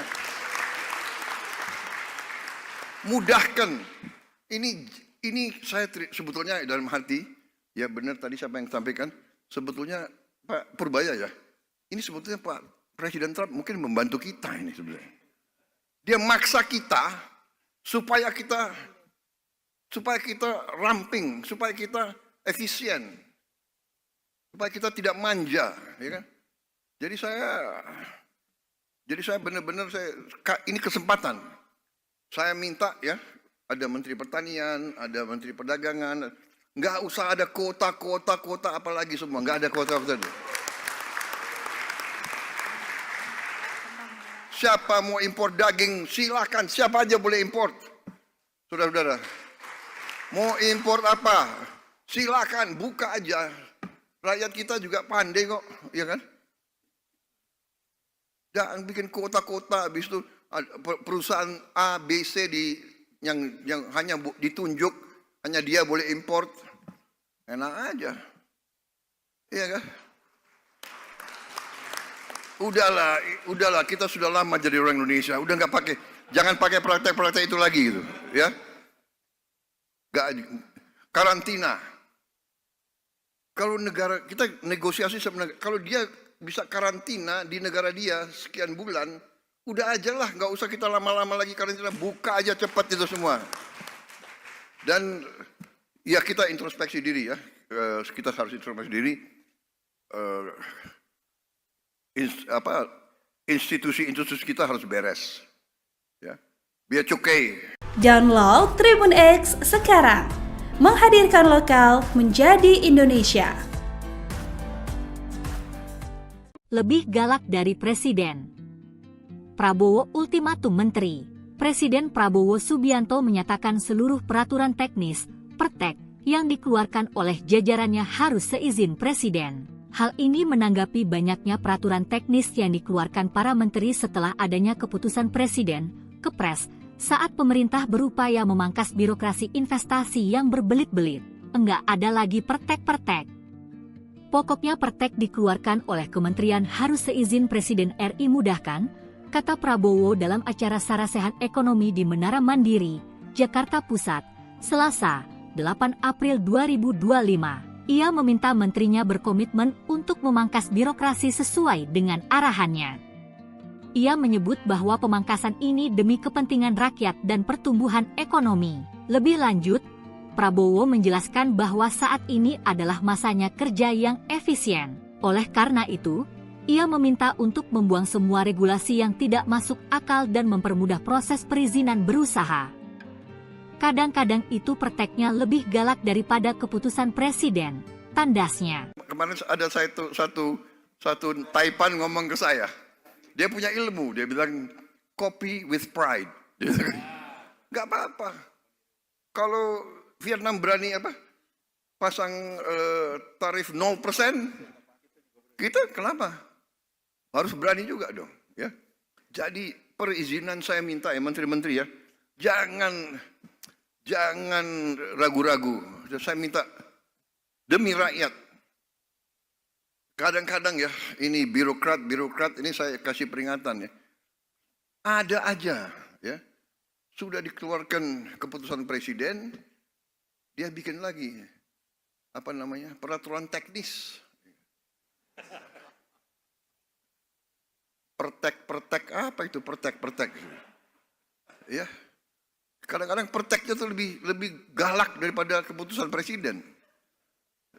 Mudahkan. Ini saya sebetulnya dalam hati, ya benar tadi siapa yang sampaikan, sebetulnya Pak Purbaya ya. Ini sebetulnya Pak Presiden Trump mungkin membantu kita ini sebenarnya. Dia maksa kita supaya kita ramping, supaya kita efisien, supaya kita tidak manja, ya kan? Jadi saya benar-benar ini kesempatan. Saya minta ya, ada Menteri Pertanian, ada Menteri Perdagangan, nggak usah ada kota apalagi semua, nggak ada kota. Siapa mau impor daging, silakan. Siapa aja boleh import. Saudara-saudara, mau impor apa? Silakan, buka aja. Rakyat kita juga pandai kok, ya kan? Jangan bikin kota-kota, habis itu perusahaan A, B, C yang hanya ditunjuk, hanya dia boleh import. Enak aja. Iya kan? Udahlah, kita sudah lama jadi orang Indonesia. Udah nggak pakai, jangan pakai praktek-praktek itu lagi gitu, ya. Karantina. Kalau negara kita negosiasi sama negara, kalau dia bisa karantina di negara dia sekian bulan, udah aja lah, nggak usah kita lama-lama lagi karantina, buka aja cepat itu semua. Dan ya kita introspeksi diri ya, kita harus introspeksi diri. Institusi kita harus beres, ya. Biar cukai. Download Tribun X sekarang, menghadirkan lokal menjadi Indonesia. Lebih galak dari Presiden. Prabowo ultimatum Menteri. Presiden Prabowo Subianto menyatakan seluruh peraturan teknis, pertek, yang dikeluarkan oleh jajarannya harus seizin Presiden. Hal ini menanggapi banyaknya peraturan teknis yang dikeluarkan para menteri setelah adanya keputusan Presiden, Kepres, saat pemerintah berupaya memangkas birokrasi investasi yang berbelit-belit. Enggak ada lagi pertek-pertek. Pokoknya pertek dikeluarkan oleh kementerian harus seizin Presiden RI mudahkan, kata Prabowo dalam acara Sarasehan Ekonomi di Menara Mandiri, Jakarta Pusat, Selasa, 8 April 2025. Ia meminta menterinya berkomitmen untuk memangkas birokrasi sesuai dengan arahannya. Ia menyebut bahwa pemangkasan ini demi kepentingan rakyat dan pertumbuhan ekonomi. Lebih lanjut, Prabowo menjelaskan bahwa saat ini adalah masanya kerja yang efisien. Oleh karena itu, ia meminta untuk membuang semua regulasi yang tidak masuk akal dan mempermudah proses perizinan berusaha. Kadang-kadang itu perteknya lebih galak daripada keputusan Presiden, tandasnya. Kemarin ada satu Taipan ngomong ke saya. Dia punya ilmu, dia bilang copy with pride. Gak apa-apa. Kalau Vietnam berani pasang tarif 0%, kita kenapa? Harus berani juga dong. Ya. Jadi perizinan saya minta ya menteri-menteri ya, jangan ragu-ragu. Saya minta demi rakyat. Kadang-kadang ya, ini birokrat ini saya kasih peringatan ya. Ada aja ya, sudah dikeluarkan keputusan Presiden, dia bikin lagi peraturan teknis. Pertek apa itu pertek? Ya. Kadang-kadang perteknya tuh lebih galak daripada keputusan Presiden.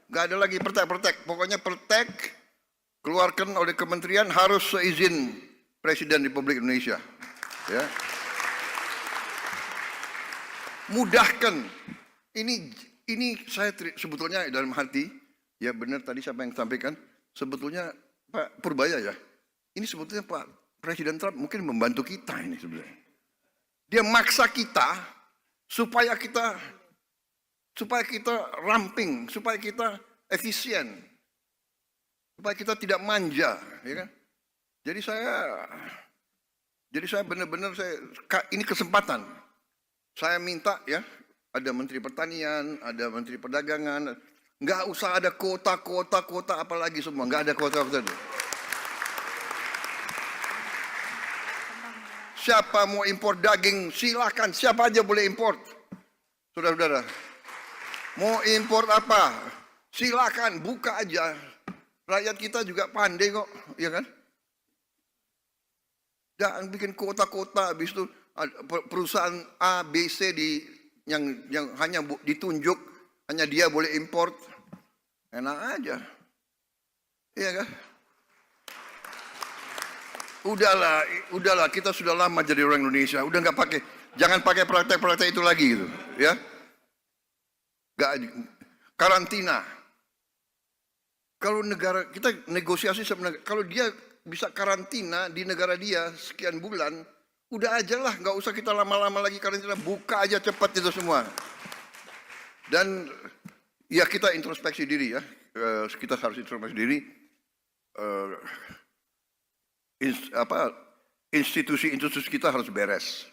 Gak ada lagi pertek. Pokoknya pertek keluarkan oleh kementerian harus seizin Presiden Republik Indonesia. Ya. Mudahkan. Ini saya sebetulnya dalam hati, ya benar tadi siapa yang sampaikan, sebetulnya Pak Purbaya ya. Ini sebetulnya Pak Presiden Trump mungkin membantu kita ini sebenarnya. Dia maksa kita supaya kita ramping, supaya kita efisien, supaya kita tidak manja, ya kan? Jadi saya benar-benar ini kesempatan. Saya minta ya, ada Menteri Pertanian, ada Menteri Perdagangan, nggak usah ada kota apalagi semua, nggak ada kota. Siapa mau impor daging, silakan, siapa aja boleh impor. Saudara-saudara, mau impor apa? Silakan, buka aja. Rakyat kita juga pandai kok, ya kan? Jangan bikin kota-kota, habis itu perusahaan A, B, C yang hanya ditunjuk, hanya dia boleh impor. Enak aja. Iya kan? Udahlah, kita sudah lama jadi orang Indonesia. Udah jangan pakai praktek-praktek itu lagi gitu, ya. Karantina. Kalau negara kita negosiasi sama negara, kalau dia bisa karantina di negara dia sekian bulan, udah aja lah, nggak usah kita lama-lama lagi karantina, buka aja cepat itu semua. Dan ya kita introspeksi diri ya, kita harus introspeksi diri. Institusi kita harus beres,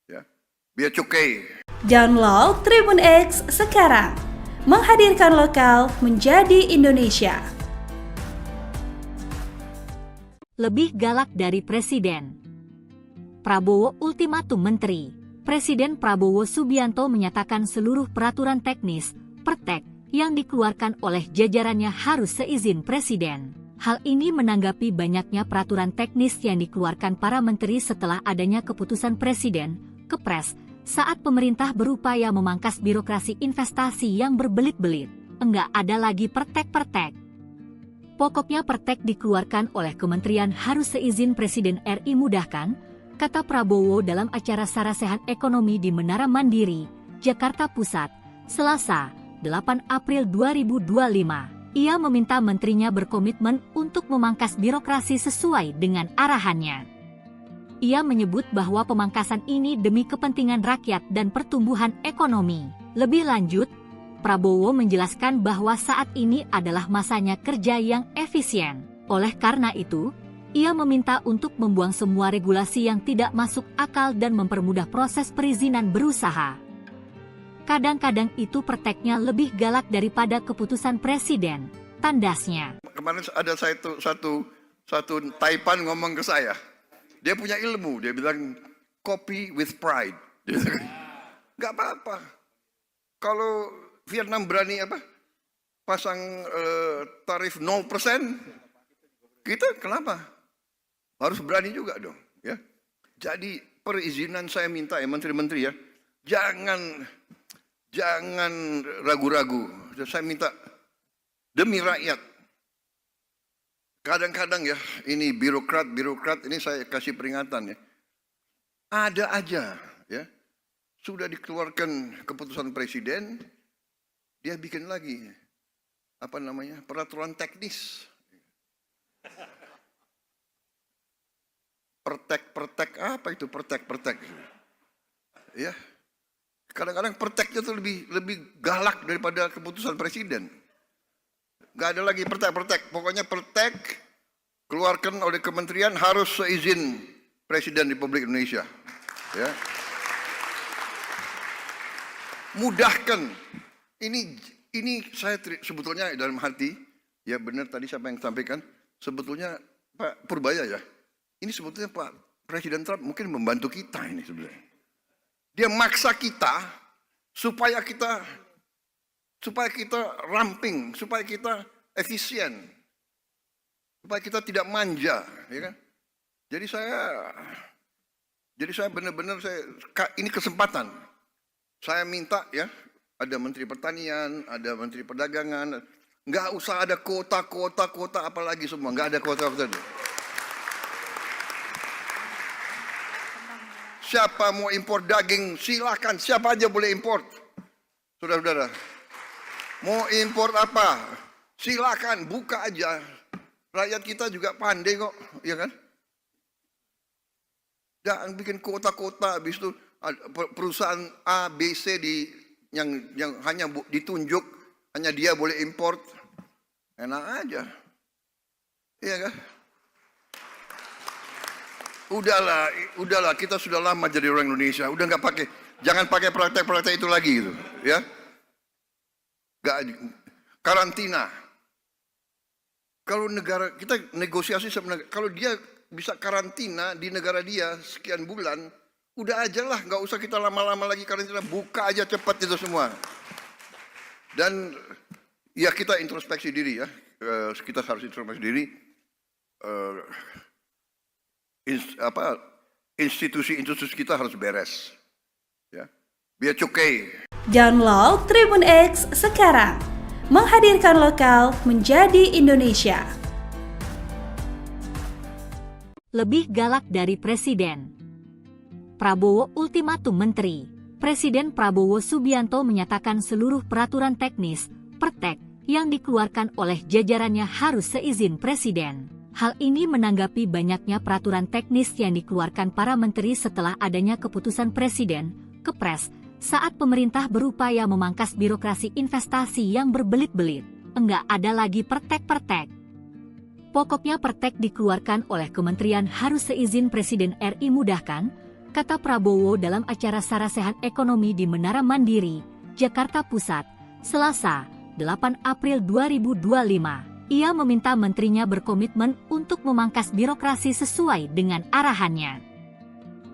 ya. Biar cukai. Download Tribun X sekarang, menghadirkan lokal menjadi Indonesia. Lebih galak dari Presiden. Prabowo ultimatum Menteri. Presiden Prabowo Subianto menyatakan seluruh peraturan teknis, pertek, yang dikeluarkan oleh jajarannya harus seizin Presiden. Hal ini menanggapi banyaknya peraturan teknis yang dikeluarkan para menteri setelah adanya keputusan Presiden, Kepres, saat pemerintah berupaya memangkas birokrasi investasi yang berbelit-belit. Enggak ada lagi pertek-pertek. Pokoknya pertek dikeluarkan oleh kementerian harus seizin Presiden RI mudahkan, kata Prabowo dalam acara Sarasehan Ekonomi di Menara Mandiri, Jakarta Pusat, Selasa, 8 April 2025. Ia meminta menterinya berkomitmen untuk memangkas birokrasi sesuai dengan arahannya. Ia menyebut bahwa pemangkasan ini demi kepentingan rakyat dan pertumbuhan ekonomi. Lebih lanjut, Prabowo menjelaskan bahwa saat ini adalah masanya kerja yang efisien. Oleh karena itu, ia meminta untuk membuang semua regulasi yang tidak masuk akal dan mempermudah proses perizinan berusaha. Kadang-kadang itu perteknya lebih galak daripada keputusan Presiden, tandasnya. Kemarin ada satu Taipan ngomong ke saya. Dia punya ilmu, dia bilang copy with pride. Nggak apa-apa. Kalau Vietnam berani pasang tarif 0%, kita kenapa? Harus berani juga dong. Ya. Jadi perizinan saya minta ya menteri-menteri ya, jangan ragu-ragu. Saya minta demi rakyat. Kadang-kadang ya, ini birokrat ini saya kasih peringatan ya. Ada aja ya. Sudah dikeluarkan keputusan presiden, dia bikin lagi peraturan teknis. Pertek apa itu pertek? Ya. Kadang-kadang perteknya tuh lebih galak daripada keputusan presiden. Gak ada lagi pertek. Pokoknya pertek keluarkan oleh kementerian harus seizin Presiden Republik Indonesia. Ya. Mudahkan. Ini saya sebetulnya dalam hati, ya benar tadi siapa yang sampaikan, sebetulnya Pak Purbaya ya. Ini sebetulnya Pak Presiden Trump mungkin membantu kita ini sebenarnya. Dia maksa kita supaya kita ramping, supaya kita efisien, supaya kita tidak manja, ya kan? Jadi saya benar-benar ini kesempatan. Saya minta ya, ada Menteri Pertanian, ada Menteri Perdagangan, nggak usah ada kuota apalagi semua, nggak ada kuota. Siapa mau impor daging, silakan. Siapa aja boleh impor. Saudara-saudara. Mau impor apa? Silakan, buka aja. Rakyat kita juga pandai kok, ya kan? Jangan bikin kota-kota, habis itu perusahaan A, B, C yang hanya ditunjuk, hanya dia boleh impor. Enak aja. Iya kan? Udahlah, kita sudah lama jadi orang Indonesia, udah nggak pakai, jangan pakai praktek-praktek itu lagi gitu, ya. Karantina. Kalau negara kita negosiasi sebenarnya, kalau dia bisa karantina di negara dia sekian bulan, udah aja lah, nggak usah kita lama-lama lagi karantina, buka aja cepat itu semua. Dan ya kita introspeksi diri ya, kita harus introspeksi diri. Institusi kita harus beres. Ya. Biar cukai. Download Tribun X sekarang. Menghadirkan lokal menjadi Indonesia. Lebih galak dari Presiden. Prabowo ultimatum menteri. Presiden Prabowo Subianto menyatakan seluruh peraturan teknis, pertek, yang dikeluarkan oleh jajarannya harus seizin Presiden. Hal ini menanggapi banyaknya peraturan teknis yang dikeluarkan para menteri setelah adanya keputusan Presiden, Kepres, saat pemerintah berupaya memangkas birokrasi investasi yang berbelit-belit. Enggak ada lagi pertek-pertek. Pokoknya pertek dikeluarkan oleh kementerian harus seizin Presiden RI mudahkan, kata Prabowo dalam acara Sarasehan Ekonomi di Menara Mandiri, Jakarta Pusat, Selasa, 8 April 2025. Ia meminta menterinya berkomitmen untuk memangkas birokrasi sesuai dengan arahannya.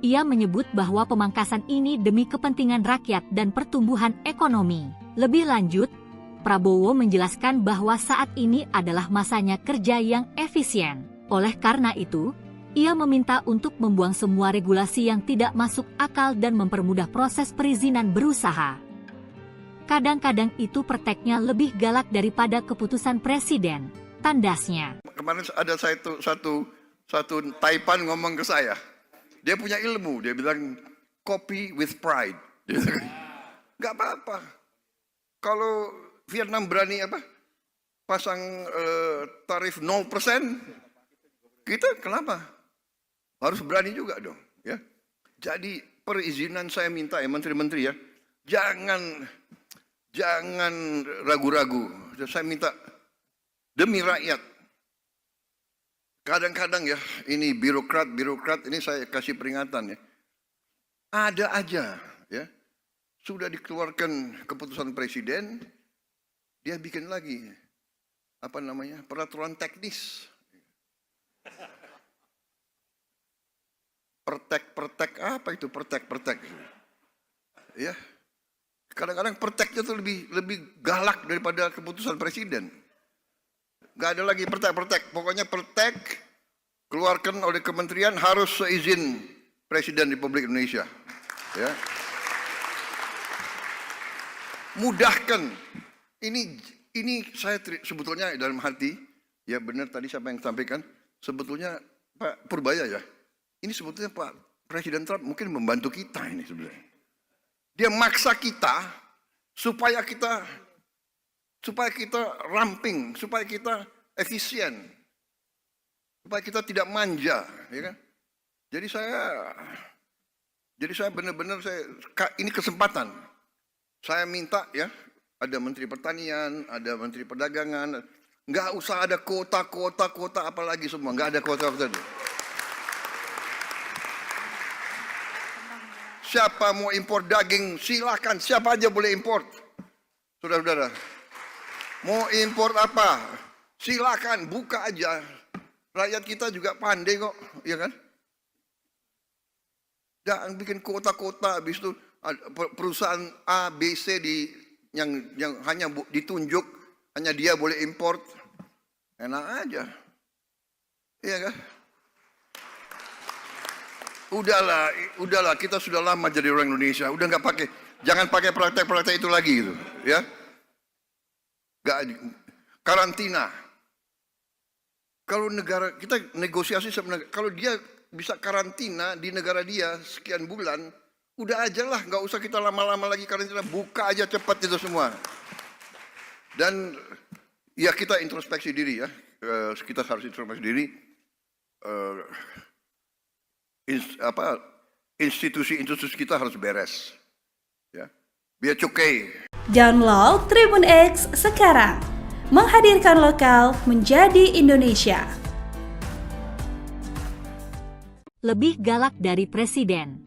Ia menyebut bahwa pemangkasan ini demi kepentingan rakyat dan pertumbuhan ekonomi. Lebih lanjut, Prabowo menjelaskan bahwa saat ini adalah masanya kerja yang efisien. Oleh karena itu, ia meminta untuk membuang semua regulasi yang tidak masuk akal dan mempermudah proses perizinan berusaha. Kadang-kadang itu prakteknya lebih galak daripada keputusan presiden, tandasnya. Kemarin ada satu Taipan ngomong ke saya. Dia punya ilmu, dia bilang copy with pride. Nggak apa-apa. Kalau Vietnam berani pasang tarif 0%, kita kenapa? Harus berani juga dong, ya. Jadi perizinan saya minta ya menteri-menteri ya, jangan ragu-ragu. Saya minta demi rakyat. Kadang-kadang ya, ini birokrat ini saya kasih peringatan ya. Ada aja ya, sudah dikeluarkan keputusan presiden, dia bikin lagi peraturan teknis. Pertek apa itu pertek? Ya. Kadang-kadang perteknya itu lebih galak daripada keputusan presiden. Gak ada lagi pertek. Pokoknya pertek keluarkan oleh kementerian harus seizin Presiden Republik Indonesia. Ya. Mudahkan. Ini saya sebetulnya dalam hati, ya benar tadi siapa yang sampaikan, sebetulnya Pak Purbaya ya. Ini sebetulnya Pak Presiden Trump mungkin membantu kita ini sebenarnya. Dia maksa kita supaya kita ramping, supaya kita efisien, supaya kita tidak manja, ya kan? Jadi saya benar-benar ini kesempatan. Saya minta ya, ada Menteri Pertanian, ada Menteri Perdagangan, nggak usah ada kota apalagi semua, nggak ada kota. Siapa mau impor daging, silakan, siapa aja boleh impor. Saudara-saudara, mau impor apa, silakan, buka aja. Rakyat kita juga pandai kok, ya kan? Jangan bikin kota-kota, habis itu perusahaan A, B, C yang hanya ditunjuk, hanya dia boleh impor. Enak aja. Iya kan? Udahlah, kita sudah lama jadi orang Indonesia, udah jangan pakai praktek-praktek itu lagi gitu, ya. Karantina. Kalau negara kita negosiasi sama negara, kalau dia bisa karantina di negara dia sekian bulan, udah aja lah, nggak usah kita lama-lama lagi karantina, buka aja cepat itu semua. Dan ya kita introspeksi diri ya, kita harus introspeksi diri. Institusi kita harus beres, ya. Biar cukai. Download Tribun X sekarang, menghadirkan lokal menjadi Indonesia. Lebih galak dari presiden.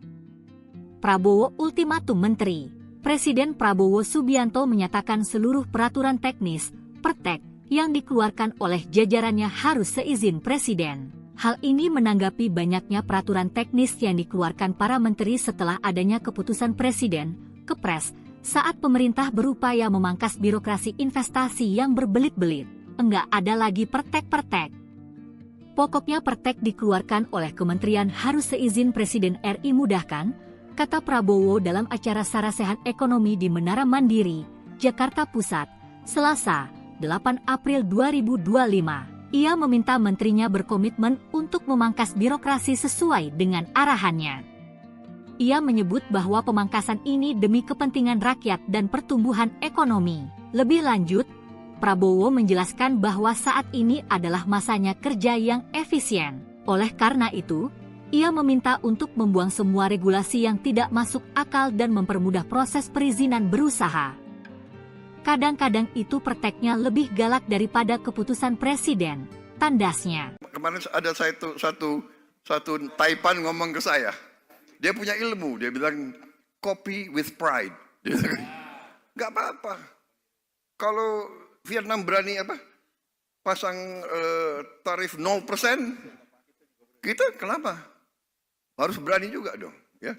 Prabowo ultimatum menteri. Presiden Prabowo Subianto menyatakan seluruh peraturan teknis, pertek, yang dikeluarkan oleh jajarannya harus seizin presiden. Hal ini menanggapi banyaknya peraturan teknis yang dikeluarkan para menteri setelah adanya keputusan presiden, Kepres, saat pemerintah berupaya memangkas birokrasi investasi yang berbelit-belit. Enggak ada lagi pertek-pertek. Pokoknya pertek dikeluarkan oleh kementerian harus seizin Presiden RI mudahkan, kata Prabowo dalam acara Sarasehan Ekonomi di Menara Mandiri, Jakarta Pusat, Selasa, 8 April 2025. Ia meminta menterinya berkomitmen untuk memangkas birokrasi sesuai dengan arahannya. Ia menyebut bahwa pemangkasan ini demi kepentingan rakyat dan pertumbuhan ekonomi. Lebih lanjut, Prabowo menjelaskan bahwa saat ini adalah masanya kerja yang efisien. Oleh karena itu, ia meminta untuk membuang semua regulasi yang tidak masuk akal dan mempermudah proses perizinan berusaha. Kadang-kadang itu prakteknya lebih galak daripada keputusan presiden, tandasnya. Kemarin ada satu Taipan ngomong ke saya. Dia punya ilmu, dia bilang copy with pride. Nggak apa-apa. Kalau Vietnam berani pasang tarif 0%, kita kenapa? Harus berani juga dong, ya.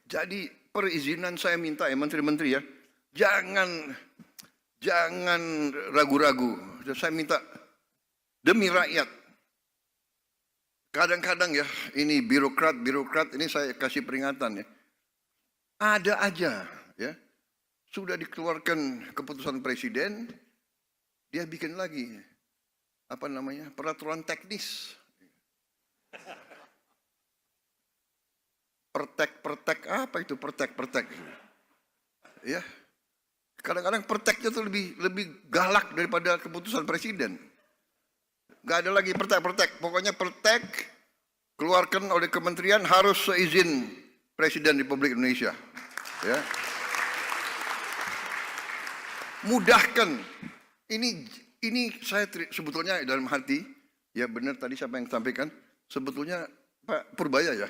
Jadi perizinan saya minta ya menteri-menteri ya, Jangan ragu-ragu. Saya minta demi rakyat. Kadang-kadang ya, ini birokrat ini saya kasih peringatan ya. Ada aja ya. Sudah dikeluarkan keputusan presiden, dia bikin lagi peraturan teknis. Pertek apa itu pertek? Ya. Kadang-kadang perteknya tuh lebih galak daripada keputusan presiden. Gak ada lagi pertek. Pokoknya pertek keluarkan oleh kementerian harus seizin Presiden Republik Indonesia. Ya. Mudahkan. Ini saya sebetulnya dalam hati, ya benar tadi siapa yang sampaikan, sebetulnya Pak Purbaya ya.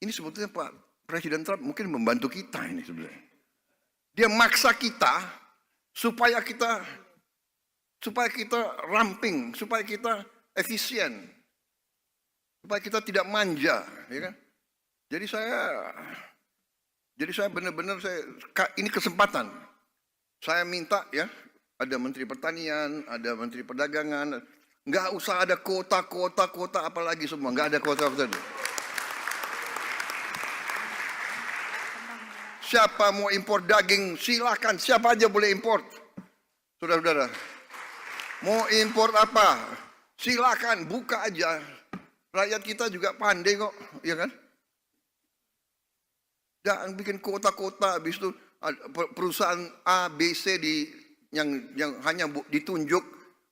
Ini sebetulnya Pak Presiden Trump mungkin membantu kita ini sebenarnya. Dia maksa kita supaya kita ramping, supaya kita efisien, supaya kita tidak manja, ya kan? Jadi saya benar-benar ini kesempatan. Saya minta ya, ada Menteri Pertanian, ada Menteri Perdagangan, nggak usah ada kuota apalagi semua, nggak ada kuota. Siapa mau impor daging, silakan. Siapa aja boleh impor. Saudara-saudara. Mau impor apa? Silakan, buka aja. Rakyat kita juga pandai kok, ya kan? Jangan bikin kota-kota, habis itu perusahaan A, B, C yang hanya ditunjuk,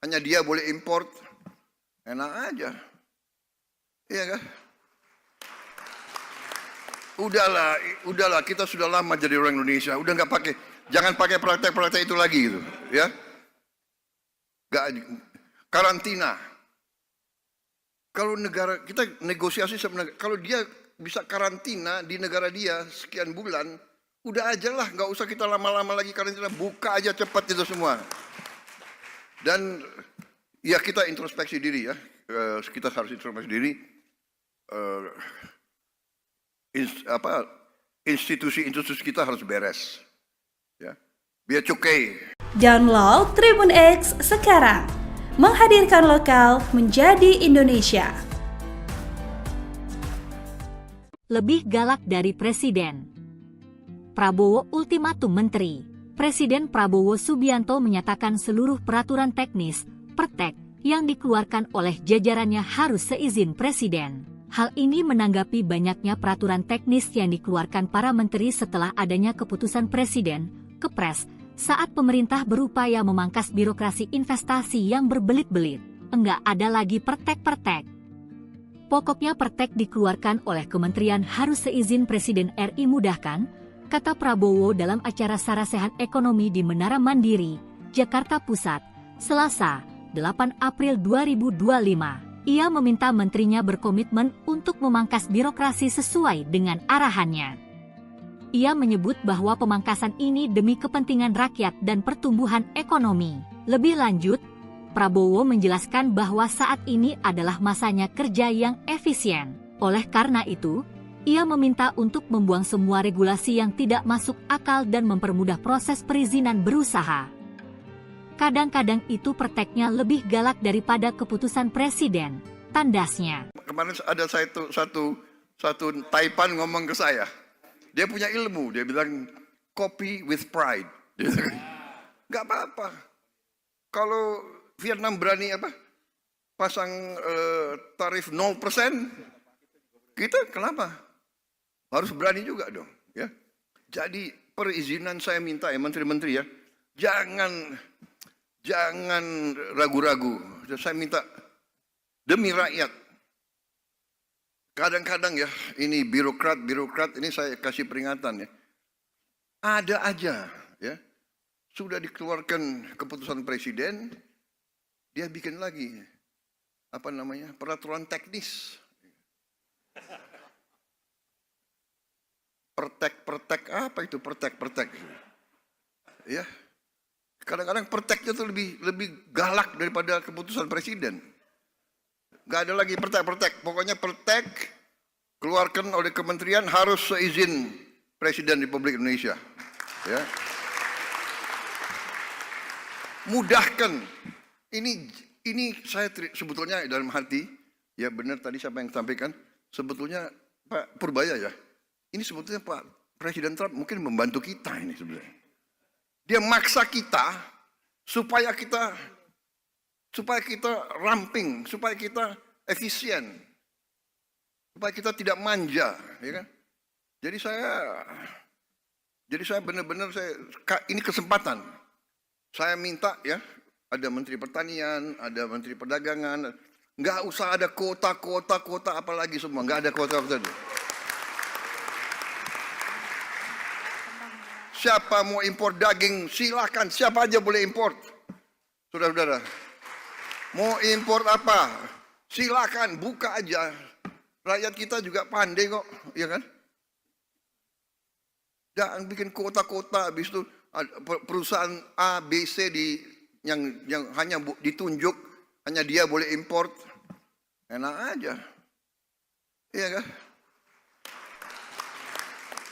hanya dia boleh impor. Enak aja. Iya kan? Udahlah, kita sudah lama jadi orang Indonesia. Udah jangan pakai praktek-praktek itu lagi gitu, ya. Karantina. Kalau negara kita negosiasi sebenarnya, kalau dia bisa karantina di negara dia sekian bulan, udah aja lah, nggak usah kita lama-lama lagi karantina, buka aja cepat itu semua. Dan ya kita introspeksi diri ya, kita harus introspeksi diri. Institusi kita harus beres, ya. Biar cukai. Download Tribun X sekarang, menghadirkan lokal menjadi Indonesia. Lebih galak dari Presiden. Prabowo ultimatum menteri. Presiden Prabowo Subianto menyatakan seluruh peraturan teknis, pertek, yang dikeluarkan oleh jajarannya harus seizin Presiden. Hal ini menanggapi banyaknya peraturan teknis yang dikeluarkan para menteri setelah adanya keputusan Presiden, Kepres, saat pemerintah berupaya memangkas birokrasi investasi yang berbelit-belit. Enggak ada lagi pertek-pertek. Pokoknya pertek dikeluarkan oleh kementerian harus seizin Presiden RI mudahkan, kata Prabowo dalam acara Sarasehan Ekonomi di Menara Mandiri, Jakarta Pusat, Selasa, 8 April 2025. Ia meminta menterinya berkomitmen untuk memangkas birokrasi sesuai dengan arahannya. Ia menyebut bahwa pemangkasan ini demi kepentingan rakyat dan pertumbuhan ekonomi. Lebih lanjut, Prabowo menjelaskan bahwa saat ini adalah masanya kerja yang efisien. Oleh karena itu, ia meminta untuk membuang semua regulasi yang tidak masuk akal dan mempermudah proses perizinan berusaha. Kadang-kadang itu perteknya lebih galak daripada keputusan presiden, tandasnya. Kemarin ada satu Taipan ngomong ke saya. Dia punya ilmu, dia bilang copy with pride. Gak apa-apa. Kalau Vietnam berani pasang tarif 0%, kita kenapa? Harus berani juga dong. Ya. Jadi perizinan saya minta ya menteri-menteri ya, jangan ragu-ragu. Saya minta demi rakyat. Kadang-kadang ya, ini birokrat ini saya kasih peringatan ya. Ada aja ya. Sudah dikeluarkan keputusan presiden, dia bikin lagi peraturan teknis. Pertek apa itu pertek? Ya. Kadang-kadang perteknya tuh lebih galak daripada keputusan presiden. Gak ada lagi pertek. Pokoknya pertek keluarkan oleh kementerian harus seizin Presiden Republik Indonesia. Ya. mudahkan. Ini saya sebetulnya dalam hati, ya benar tadi siapa yang sampaikan, sebetulnya Pak Purbaya ya, ini sebetulnya Pak Presiden Trump mungkin membantu kita ini sebenarnya. Dia maksa kita supaya kita ramping, supaya kita efisien, supaya kita tidak manja, ya kan? Jadi saya benar-benar ini kesempatan. Saya minta ya, ada Menteri Pertanian, ada Menteri Perdagangan, nggak usah ada kota apalagi semua, nggak ada kota. Siapa mau impor daging, silakan, siapa aja boleh impor. Saudara-saudara, mau impor apa, silakan, buka aja. Rakyat kita juga pandai kok, ya kan? Jangan bikin kota-kota, habis itu perusahaan A, B, C yang hanya ditunjuk, hanya dia boleh import. Enak aja. Iya kan?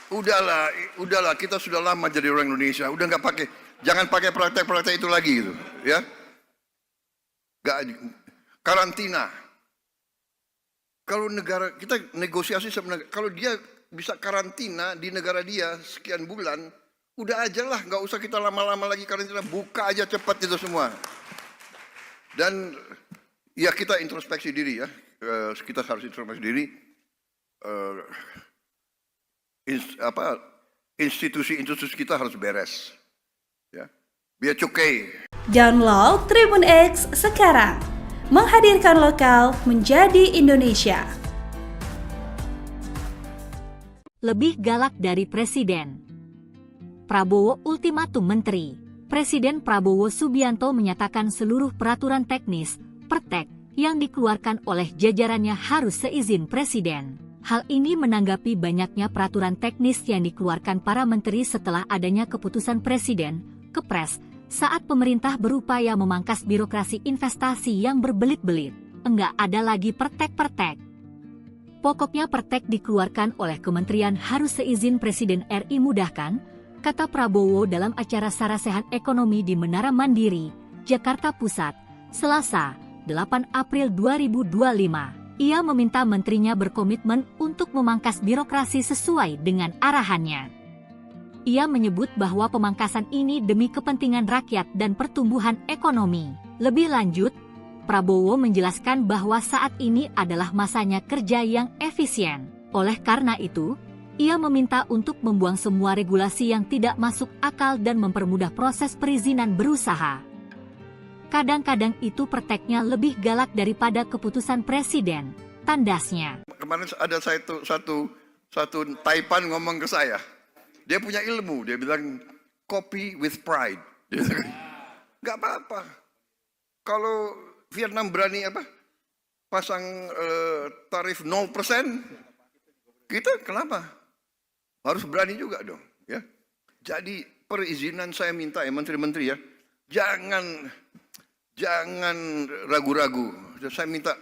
Udahlah, kita sudah lama jadi orang Indonesia, udah nggak pakai, jangan pakai praktek-praktek itu lagi gitu, ya. Karantina. Kalau negara kita negosiasi sebenarnya, kalau dia bisa karantina di negara dia sekian bulan, udah aja lah, nggak usah kita lama-lama lagi karantina, buka aja cepat itu semua. Dan ya kita introspeksi diri ya, kita harus introspeksi diri. Institusi kita harus beres, ya, biar cukai. Download Tribun X sekarang, menghadirkan lokal menjadi Indonesia. Lebih galak dari Presiden. Prabowo ultimatum Menteri. Presiden Prabowo Subianto menyatakan seluruh peraturan teknis, pertek, yang dikeluarkan oleh jajarannya harus seizin Presiden. Hal ini menanggapi banyaknya peraturan teknis yang dikeluarkan para menteri setelah adanya keputusan Presiden, Kepres, saat pemerintah berupaya memangkas birokrasi investasi yang berbelit-belit. Enggak ada lagi pertek-pertek. Pokoknya pertek dikeluarkan oleh kementerian harus seizin Presiden RI mudahkan, kata Prabowo dalam acara Sarasehan Ekonomi di Menara Mandiri, Jakarta Pusat, Selasa, 8 April 2025. Ia meminta menterinya berkomitmen untuk memangkas birokrasi sesuai dengan arahannya. Ia menyebut bahwa pemangkasan ini demi kepentingan rakyat dan pertumbuhan ekonomi. Lebih lanjut, Prabowo menjelaskan bahwa saat ini adalah masanya kerja yang efisien. Oleh karena itu, ia meminta untuk membuang semua regulasi yang tidak masuk akal dan mempermudah proses perizinan berusaha. Kadang-kadang itu perteknya lebih galak daripada keputusan Presiden, tandasnya. Kemarin ada satu Taipan ngomong ke saya. Dia punya ilmu, dia bilang copy with pride. Gak apa-apa. Kalau Vietnam berani pasang tarif 0%, kita kenapa? Harus berani juga dong, ya. Jadi perizinan saya minta ya menteri-menteri ya, jangan ragu-ragu. Saya minta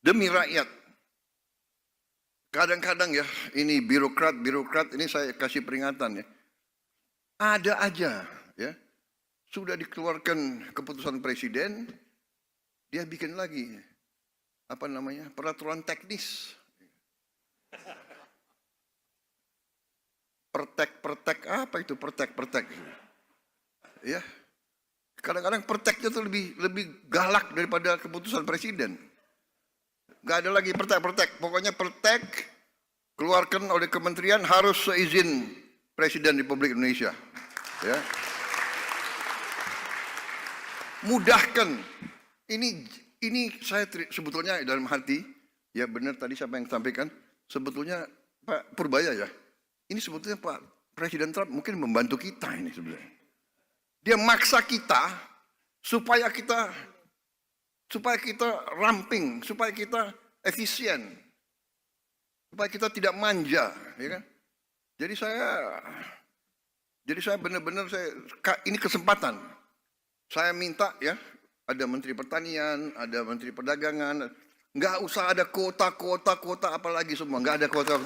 demi rakyat. Kadang-kadang ya, ini birokrat ini saya kasih peringatan ya. Ada aja ya. Sudah dikeluarkan keputusan presiden, dia bikin lagi peraturan teknis. Pertek apa itu pertek? Ya. Kadang-kadang perteknya itu lebih galak daripada keputusan presiden. Gak ada lagi pertek. Pokoknya pertek keluarkan oleh kementerian harus seizin Presiden Republik Indonesia. Ya. Mudahkan. Ini saya sebetulnya dalam hati, ya benar tadi siapa yang sampaikan, sebetulnya Pak Purbaya ya. Ini sebetulnya Pak Presiden Trump mungkin membantu kita ini sebenarnya. Dia maksa kita supaya kita ramping, supaya kita efisien, supaya kita tidak manja, ya kan? Jadi saya benar-benar ini kesempatan. Saya minta ya, ada Menteri Pertanian, ada Menteri Perdagangan, nggak usah ada kota apalagi semua, nggak ada kota.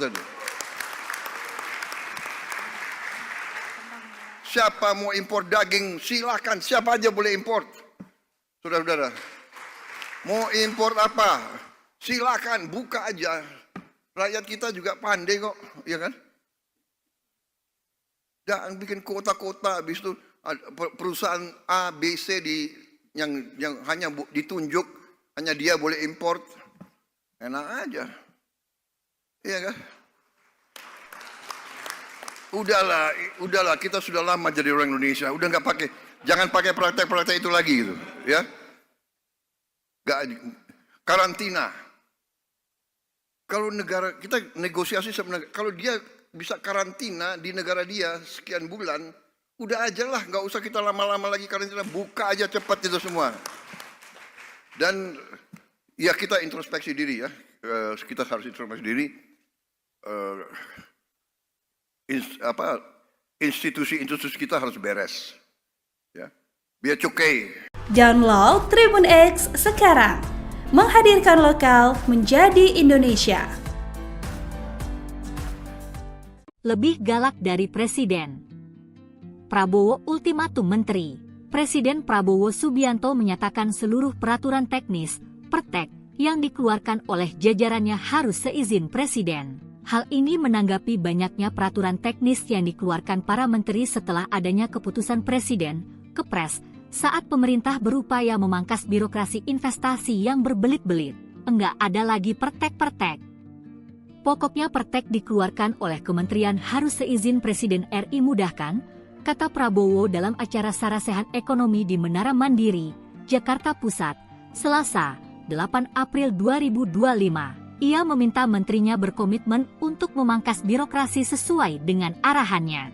Siapa mau impor daging, silakan. Siapa aja boleh import. Saudara-saudara, mau impor apa? Silakan, buka aja. Rakyat kita juga pandai kok, ya kan? Jangan bikin kota-kota, habis itu perusahaan A, B, C yang hanya ditunjuk, hanya dia boleh import. Enak aja. Iya kan? Udahlah, kita sudah lama jadi orang Indonesia. Udah nggak pakai, jangan pakai praktek-praktek itu lagi gitu, ya. Nggak, karantina. Kalau negara kita negosiasi sama negara, kalau dia bisa karantina di negara dia sekian bulan, udah aja lah, nggak usah kita lama-lama lagi karantina, buka aja cepat itu semua. Dan ya kita introspeksi diri ya, kita harus introspeksi diri. Institusi kita harus beres, ya. Biar cukai. Download Tribun X sekarang, menghadirkan lokal menjadi Indonesia. Lebih galak dari Presiden. Prabowo ultimatum Menteri. Presiden Prabowo Subianto menyatakan seluruh peraturan teknis, pertek, yang dikeluarkan oleh jajarannya harus seizin Presiden. Hal ini menanggapi banyaknya peraturan teknis yang dikeluarkan para menteri setelah adanya keputusan Presiden, Kepres, saat pemerintah berupaya memangkas birokrasi investasi yang berbelit-belit. Enggak ada lagi pertek-pertek. Pokoknya pertek dikeluarkan oleh kementerian harus seizin Presiden RI mudahkan, kata Prabowo dalam acara Sarasehan Ekonomi di Menara Mandiri, Jakarta Pusat, Selasa, 8 April 2025. Ia meminta menterinya berkomitmen untuk memangkas birokrasi sesuai dengan arahannya.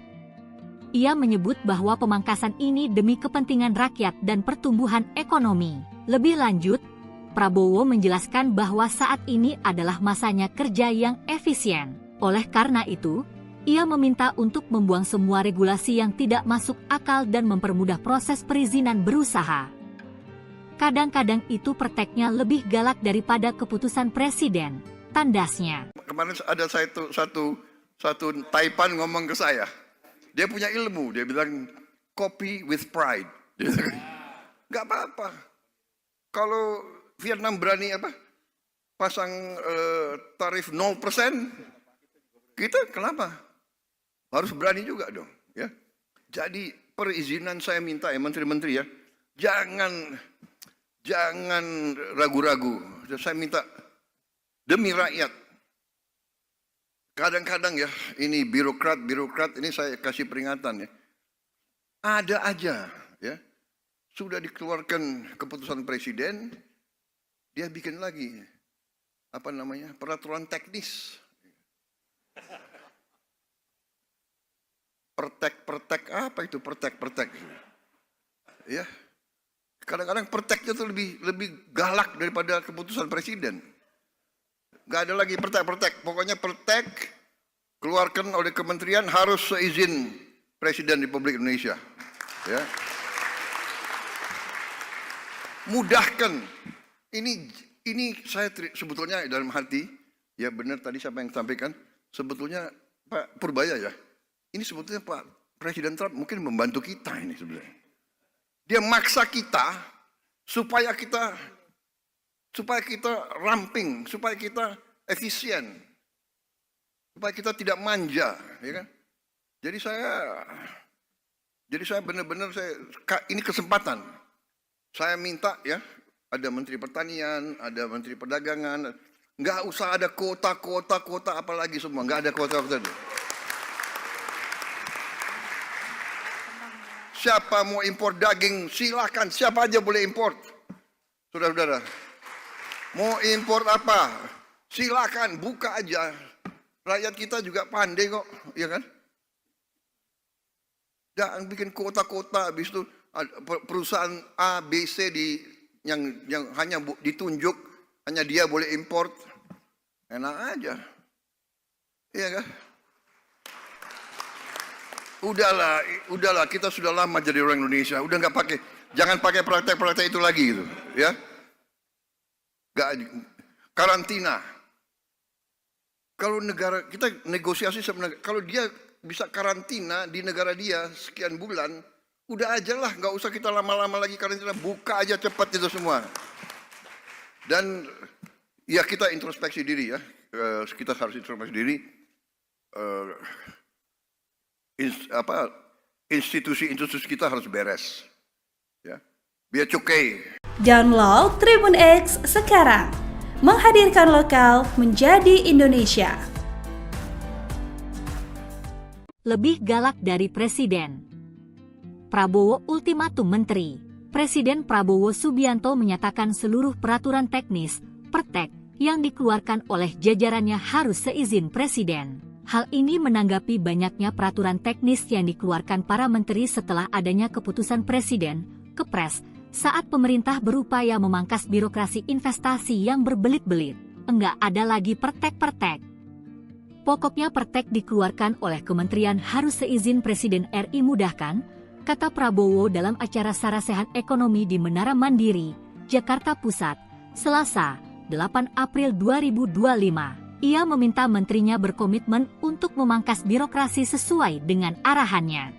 Ia menyebut bahwa pemangkasan ini demi kepentingan rakyat dan pertumbuhan ekonomi. Lebih lanjut, Prabowo menjelaskan bahwa saat ini adalah masanya kerja yang efisien. Oleh karena itu, ia meminta untuk membuang semua regulasi yang tidak masuk akal dan mempermudah proses perizinan berusaha. Kadang-kadang itu perteknya lebih galak daripada keputusan Presiden, tandasnya. Kemarin ada satu Taipan ngomong ke saya. Dia punya ilmu, dia bilang copy with pride. Gak apa-apa. Kalau Vietnam berani pasang tarif 0%, kita kenapa? Harus berani juga dong, ya. Jadi perizinan saya minta ya menteri-menteri ya, jangan ragu-ragu. Saya minta demi rakyat. Kadang-kadang ya, ini birokrat ini saya kasih peringatan ya. Ada aja ya. Sudah dikeluarkan keputusan presiden, dia bikin lagi peraturan teknis. Pertek apa itu pertek? Ya. Kadang-kadang perteknya tuh lebih galak daripada keputusan presiden. Gak ada lagi pertek. Pokoknya pertek keluarkan oleh kementerian harus seizin Presiden Republik Indonesia. Ya. Mudahkan. Ini saya sebetulnya dalam hati, ya benar tadi siapa yang sampaikan, sebetulnya Pak Purbaya ya. Ini sebetulnya Pak Presiden Trump mungkin membantu kita ini sebenarnya. Dia maksa kita supaya kita ramping, supaya kita efisien, supaya kita tidak manja, ya kan? Jadi saya benar-benar ini kesempatan. Saya minta ya, ada Menteri Pertanian, ada Menteri Perdagangan, nggak usah ada kota apalagi semua, nggak ada kota. Siapa mau impor daging, silakan. Siapa aja boleh import. Saudara-saudara, mau impor apa? Silakan, buka aja. Rakyat kita juga pandai kok, ya kan? Jangan bikin kota-kota, habis itu perusahaan A, B, C yang hanya ditunjuk, hanya dia boleh import. Enak aja. Iya kan? Udahlah, kita sudah lama jadi orang Indonesia. Udah nggak pakai, jangan pakai praktek-praktek itu lagi gitu, ya. Karantina. Kalau negara kita negosiasi sama negara, kalau dia bisa karantina di negara dia sekian bulan, udah aja lah, nggak usah kita lama-lama lagi karantina, buka aja cepat itu semua. Dan ya kita introspeksi diri ya, kita harus introspeksi diri. Institusi kita harus beres, ya. Biar cukai. Download Tribun X sekarang, menghadirkan lokal menjadi Indonesia. Lebih galak dari Presiden. Prabowo ultimatum Menteri. Presiden Prabowo Subianto menyatakan seluruh peraturan teknis, pertek, yang dikeluarkan oleh jajarannya harus seizin Presiden. Hal ini menanggapi banyaknya peraturan teknis yang dikeluarkan para menteri setelah adanya keputusan Presiden, Kepres, saat pemerintah berupaya memangkas birokrasi investasi yang berbelit-belit. Enggak ada lagi pertek-pertek. Pokoknya pertek dikeluarkan oleh kementerian harus seizin Presiden RI mudahkan, kata Prabowo dalam acara Sarasehan Ekonomi di Menara Mandiri, Jakarta Pusat, Selasa, 8 April 2025. Ia meminta menterinya berkomitmen untuk memangkas birokrasi sesuai dengan arahannya.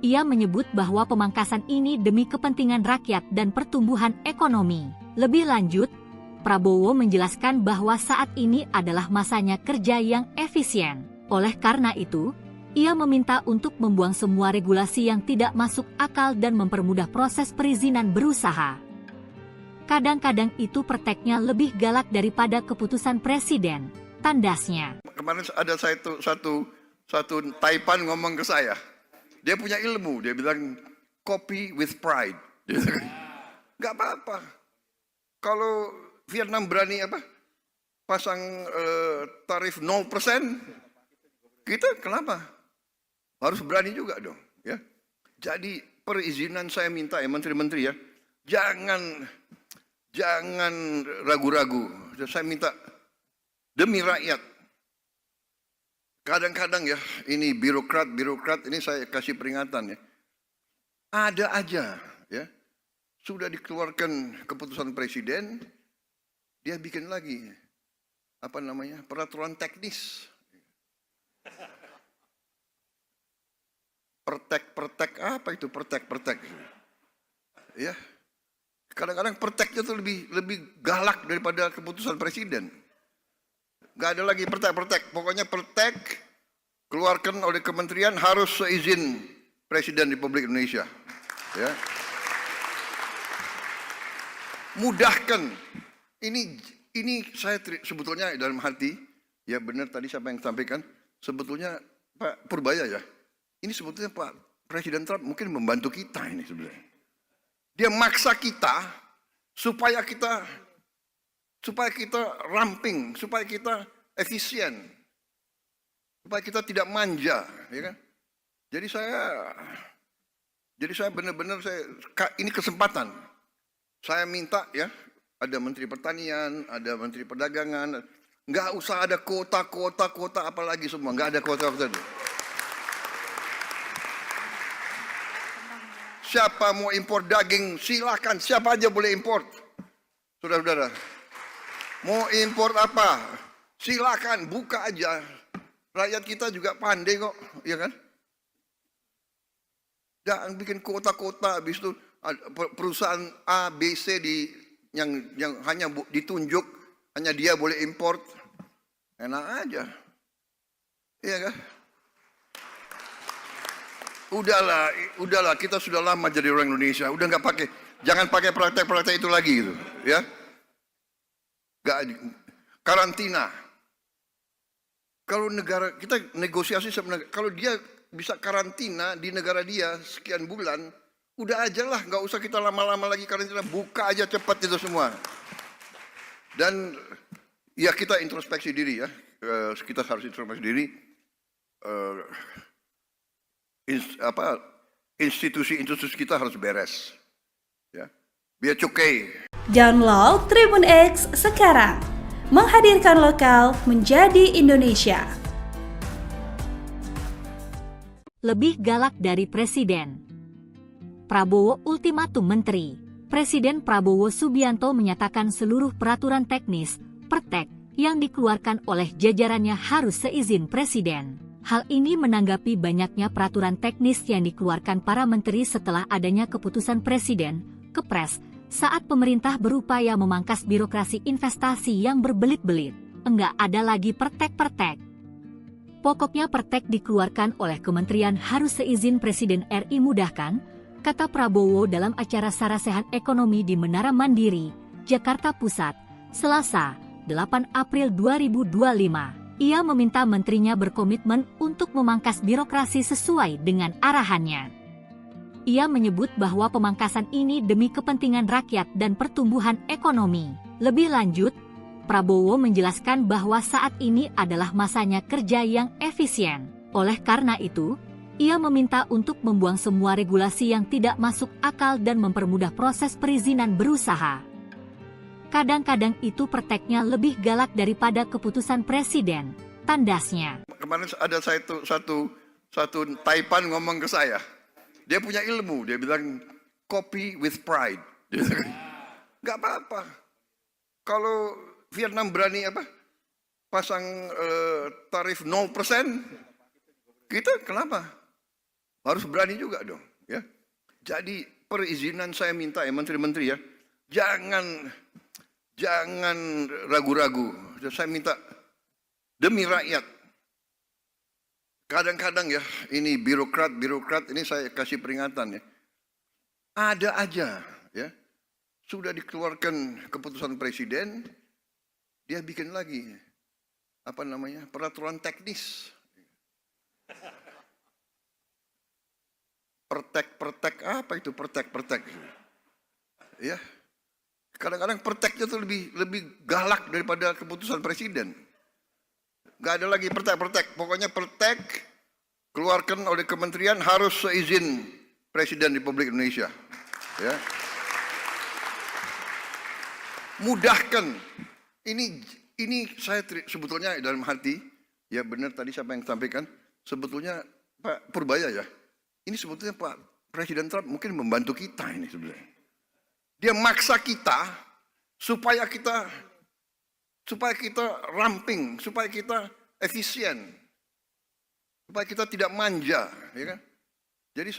Ia menyebut bahwa pemangkasan ini demi kepentingan rakyat dan pertumbuhan ekonomi. Lebih lanjut, Prabowo menjelaskan bahwa saat ini adalah masanya kerja yang efisien. Oleh karena itu, ia meminta untuk membuang semua regulasi yang tidak masuk akal dan mempermudah proses perizinan berusaha. Kadang-kadang itu perteknya lebih galak daripada keputusan Presiden, tandasnya. Kemarin ada satu Taipan ngomong ke saya. Dia punya ilmu, dia bilang copy with pride. Gak apa-apa. Kalau Vietnam berani pasang tarif 0%, kita kenapa? Harus berani juga dong. Ya. Jadi perizinan saya minta ya menteri-menteri ya, jangan ragu-ragu. Saya minta demi rakyat. Kadang-kadang ya, ini birokrat ini saya kasih peringatan ya. Ada aja ya. Sudah dikeluarkan keputusan Presiden, dia bikin lagi peraturan teknis. Pertek apa itu pertek? Ya. Kadang-kadang perteknya itu lebih galak daripada keputusan Presiden. Gak ada lagi pertek. Pokoknya pertek keluarkan oleh kementerian harus seizin Presiden Republik Indonesia. Ya. Mudahkan. Ini saya sebetulnya dalam hati, ya benar tadi siapa yang sampaikan, sebetulnya Pak Purbaya ya. Ini sebetulnya Pak Presiden Trump mungkin membantu kita ini sebenarnya. Dia maksa kita supaya kita ramping, supaya kita efisien, supaya kita tidak manja, ya kan? Jadi saya benar-benar ini kesempatan. Saya minta ya, ada Menteri Pertanian, ada Menteri Perdagangan, nggak usah ada kota apalagi semua, nggak ada kota. Siapa mau impor daging, silakan. Siapa aja boleh impor. Saudara-saudara. Mau impor apa? Silakan, buka aja. Rakyat kita juga pandai kok, ya kan? Jangan bikin kota-kota, habis itu perusahaan A, B, C yang hanya ditunjuk, hanya dia boleh impor. Enak aja. Iya kan? Udahlah, kita sudah lama jadi orang Indonesia, udah jangan pakai praktek-praktek itu lagi gitu, ya. Karantina. Kalau negara kita negosiasi sebenarnya, kalau dia bisa karantina di negara dia sekian bulan, udah aja lah, nggak usah kita lama-lama lagi karantina, buka aja cepat itu semua. Dan ya kita introspeksi diri ya, kita harus introspeksi diri. Institusi kita harus beres, ya. Biar cukai. Download Tribun X sekarang, menghadirkan lokal menjadi Indonesia. Lebih galak dari Presiden. Prabowo ultimatum Menteri. Presiden Prabowo Subianto menyatakan seluruh peraturan teknis, pertek, yang dikeluarkan oleh jajarannya harus seizin Presiden. Hal ini menanggapi banyaknya peraturan teknis yang dikeluarkan para menteri setelah adanya keputusan Presiden, Kepres, saat pemerintah berupaya memangkas birokrasi investasi yang berbelit-belit. Enggak ada lagi pertek-pertek. Pokoknya pertek dikeluarkan oleh kementerian harus seizin Presiden RI mudahkan, kata Prabowo dalam acara Sarasehan Ekonomi di Menara Mandiri, Jakarta Pusat, Selasa, 8 April 2025. Ia meminta menterinya berkomitmen untuk memangkas birokrasi sesuai dengan arahannya. Ia menyebut bahwa pemangkasan ini demi kepentingan rakyat dan pertumbuhan ekonomi. Lebih lanjut, Prabowo menjelaskan bahwa saat ini adalah masanya kerja yang efisien. Oleh karena itu, ia meminta untuk membuang semua regulasi yang tidak masuk akal dan mempermudah proses perizinan berusaha. Kadang-kadang itu perteknya lebih galak daripada keputusan Presiden, tandasnya. Kemarin ada satu Taipan ngomong ke saya. Dia punya ilmu, dia bilang copy with pride. Nggak apa-apa. Kalau Vietnam berani pasang tarif 0%, kita kenapa? Harus berani juga dong. Ya. Jadi perizinan saya minta ya menteri-menteri ya, jangan ragu-ragu. Saya minta demi rakyat. Kadang-kadang ya, ini birokrat ini saya kasih peringatan ya. Ada aja ya. Sudah dikeluarkan keputusan presiden, dia bikin lagi peraturan teknis. Pertek apa itu pertek? Ya. Kadang-kadang perteknya tuh lebih galak daripada keputusan presiden. Gak ada lagi pertek. Pokoknya pertek keluarkan oleh kementerian harus seizin Presiden Republik Indonesia. Ya. Mudahkan. Ini saya sebetulnya dalam hati, ya benar tadi siapa yang sampaikan, sebetulnya Pak Purbaya ya. Ini sebetulnya Pak Presiden Trump mungkin membantu kita ini sebenarnya. Dia maksa kita supaya kita ramping, supaya kita efisien, supaya kita tidak manja, ya kan? Jadi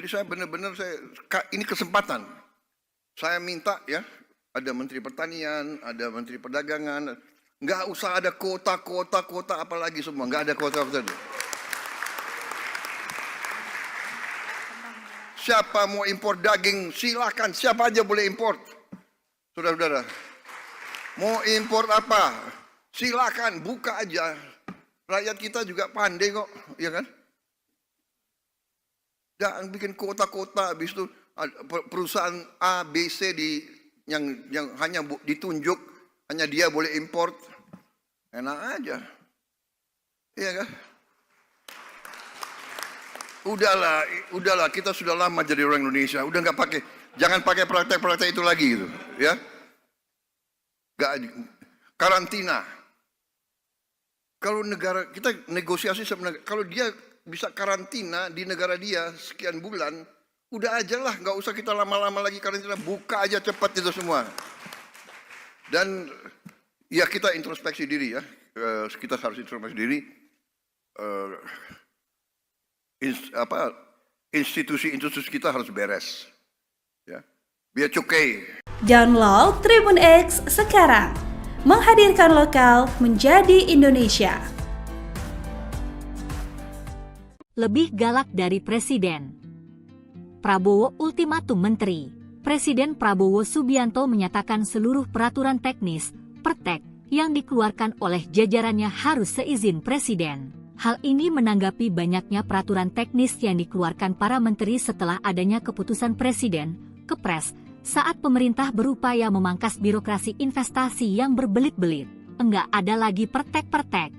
saya benar-benar ini kesempatan. Saya minta ya, ada Menteri Pertanian, ada Menteri Perdagangan, nggak usah ada kuota apalagi semua, nggak ada kuota. Siapa mau impor daging, silakan. Siapa aja boleh impor. Saudara-saudara. Mau impor apa? Silakan, buka aja. Rakyat kita juga pandai kok, ya kan? Jangan bikin kota-kota, habis itu perusahaan A, B, C yang hanya ditunjuk, hanya dia boleh impor. Enak aja. Iya kan? Udahlah, kita sudah lama jadi orang Indonesia. Udah jangan pakai praktek-praktek itu lagi gitu, ya. Karantina. Kalau negara kita negosiasi sama negara, kalau dia bisa karantina di negara dia sekian bulan, udah aja lah, nggak usah kita lama-lama lagi karantina, buka aja cepat itu semua. Dan ya kita introspeksi diri ya, kita harus introspeksi diri. Institusi kita harus beres. Ya. Biar cukai. Download Tribun X sekarang. Menghadirkan lokal menjadi Indonesia. Lebih galak dari Presiden. Prabowo ultimatum menteri. Presiden Prabowo Subianto menyatakan seluruh peraturan teknis, pertek, yang dikeluarkan oleh jajarannya harus seizin Presiden. Hal ini menanggapi banyaknya peraturan teknis yang dikeluarkan para menteri setelah adanya keputusan Presiden, Kepres, saat pemerintah berupaya memangkas birokrasi investasi yang berbelit-belit. Enggak ada lagi pertek-pertek.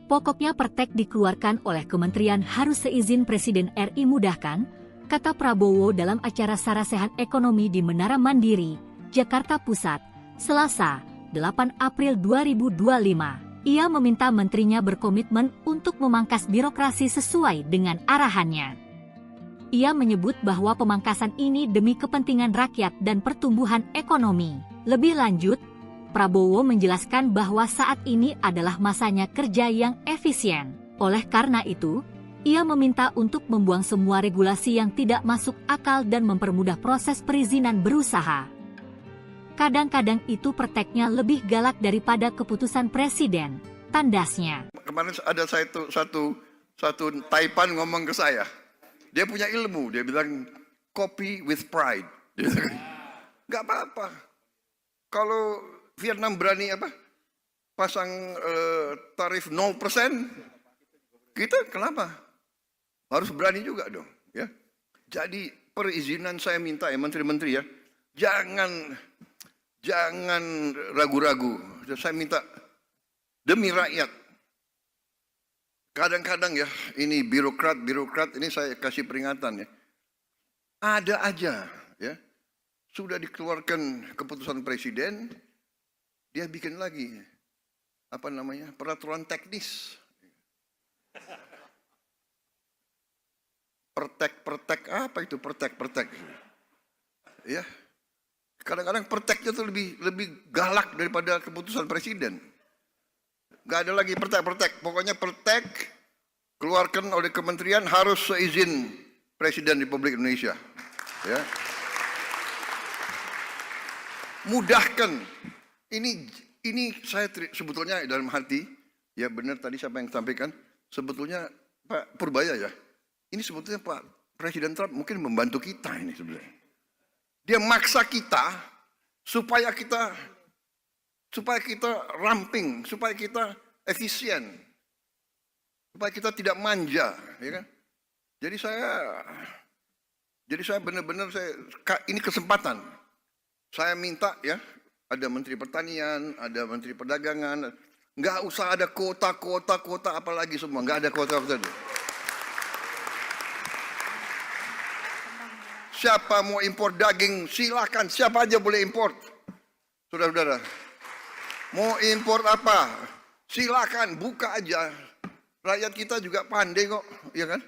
Pokoknya pertek dikeluarkan oleh kementerian harus seizin Presiden RI mudahkan, kata Prabowo dalam acara Sarasehan Ekonomi di Menara Mandiri, Jakarta Pusat, Selasa, 8 April 2025. Ia meminta menterinya berkomitmen untuk memangkas birokrasi sesuai dengan arahannya. Ia menyebut bahwa pemangkasan ini demi kepentingan rakyat dan pertumbuhan ekonomi. Lebih lanjut, Prabowo menjelaskan bahwa saat ini adalah masanya kerja yang efisien. Oleh karena itu, ia meminta untuk membuang semua regulasi yang tidak masuk akal dan mempermudah proses perizinan berusaha. Kadang-kadang itu prakteknya lebih galak daripada keputusan presiden, tandasnya. Kemarin ada satu Taipan ngomong ke saya. Dia punya ilmu, dia bilang copy with pride. Nggak apa-apa. Kalau Vietnam berani pasang tarif 0%, kita kenapa? Harus berani juga dong, ya. Jadi perizinan saya minta ya menteri-menteri ya, jangan ragu-ragu. Saya minta demi rakyat. Kadang-kadang ya, ini birokrat ini saya kasih peringatan ya. Ada aja ya, sudah dikeluarkan keputusan presiden, dia bikin lagi peraturan teknis. Pertek apa itu pertek? Ya. Kadang-kadang perteknya tuh lebih galak daripada keputusan presiden. Gak ada lagi pertek. Pokoknya pertek keluarkan oleh kementerian harus seizin Presiden Republik Indonesia. Ya. Mudahkan. Ini saya sebetulnya dalam hati, ya benar tadi siapa yang sampaikan, sebetulnya Pak Purbaya ya. Ini sebetulnya Pak Presiden Trump mungkin membantu kita ini sebenarnya. Dia maksa kita supaya kita ramping, supaya kita efisien, supaya kita tidak manja, ya kan? Jadi saya benar-benar ini kesempatan. Saya minta ya, ada Menteri Pertanian, ada Menteri Perdagangan, nggak usah ada kuota apalagi semua, nggak ada kuota. Siapa mau impor daging, silakan. Siapa aja boleh impor. Saudara-saudara. Mau impor apa? Silakan, buka aja. Rakyat kita juga pandai kok, ya kan?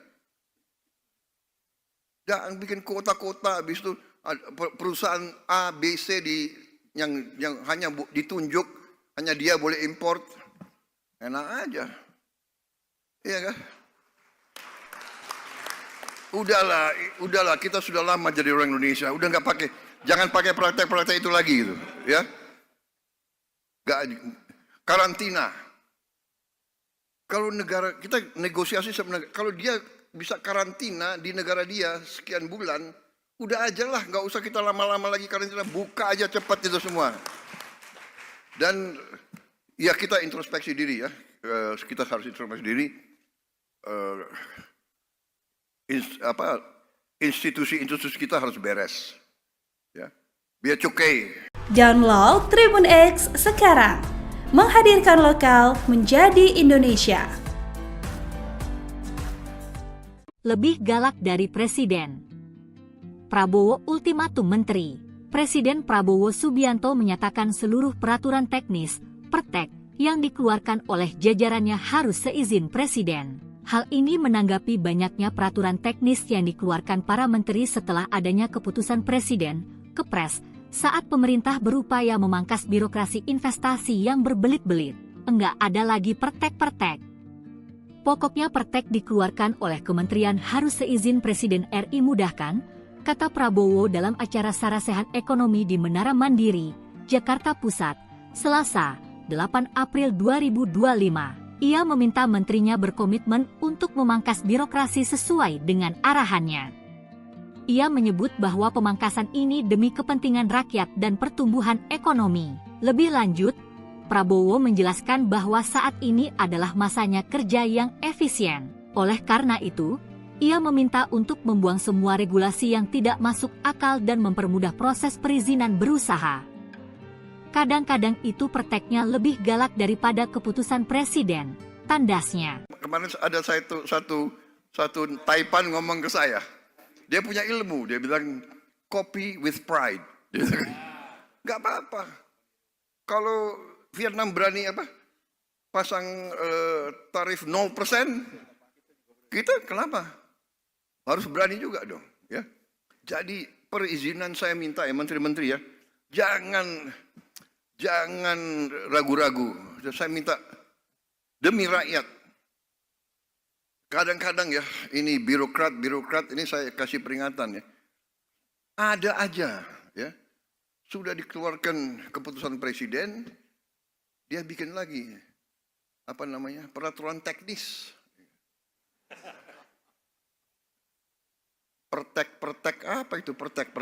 Jangan bikin kota-kota, habis itu perusahaan A, B, C yang hanya ditunjuk, hanya dia boleh impor. Enak aja. Iya kan? Udahlah, kita sudah lama jadi orang Indonesia. Udah jangan pakai praktek-praktek itu lagi gitu, ya. Karantina. Kalau negara kita negosiasi sebenarnya, kalau dia bisa karantina di negara dia sekian bulan, udah aja lah, nggak usah kita lama-lama lagi karantina, buka aja cepat itu semua. Dan ya kita introspeksi diri ya, kita harus introspeksi diri. Institusi kita harus beres, ya. Biar cukai. Download Tribun X sekarang, menghadirkan lokal menjadi Indonesia. Lebih galak dari presiden. Prabowo ultimatum menteri. Presiden Prabowo Subianto menyatakan seluruh peraturan teknis, pertek, yang dikeluarkan oleh jajarannya harus seizin presiden. Hal ini menanggapi banyaknya peraturan teknis yang dikeluarkan para menteri setelah adanya keputusan presiden, Kepres, saat pemerintah berupaya memangkas birokrasi investasi yang berbelit-belit. Enggak ada lagi pertek-pertek. Pokoknya pertek dikeluarkan oleh kementerian harus seizin Presiden RI mudahkan, kata Prabowo dalam acara Sarasehan Ekonomi di Menara Mandiri, Jakarta Pusat, Selasa, 8 April 2025. Ia meminta menterinya berkomitmen untuk memangkas birokrasi sesuai dengan arahannya. Ia menyebut bahwa pemangkasan ini demi kepentingan rakyat dan pertumbuhan ekonomi. Lebih lanjut, Prabowo menjelaskan bahwa saat ini adalah masanya kerja yang efisien. Oleh karena itu, ia meminta untuk membuang semua regulasi yang tidak masuk akal dan mempermudah proses perizinan berusaha. Kadang-kadang itu prakteknya lebih galak daripada keputusan presiden, tandasnya. Kemarin ada satu Taipan ngomong ke saya. Dia punya ilmu, dia bilang copy with pride. Gak apa-apa. Kalau Vietnam berani pasang tarif 0%, kita kenapa? Harus berani juga dong, ya. Jadi perizinan saya minta ya menteri-menteri ya, Jangan ragu-ragu. Saya minta demi rakyat. Kadang-kadang ya, ini birokrat ini saya kasih peringatan ya. Ada aja ya. Sudah dikeluarkan keputusan presiden, dia bikin lagi peraturan teknis. Pertek apa itu pertek?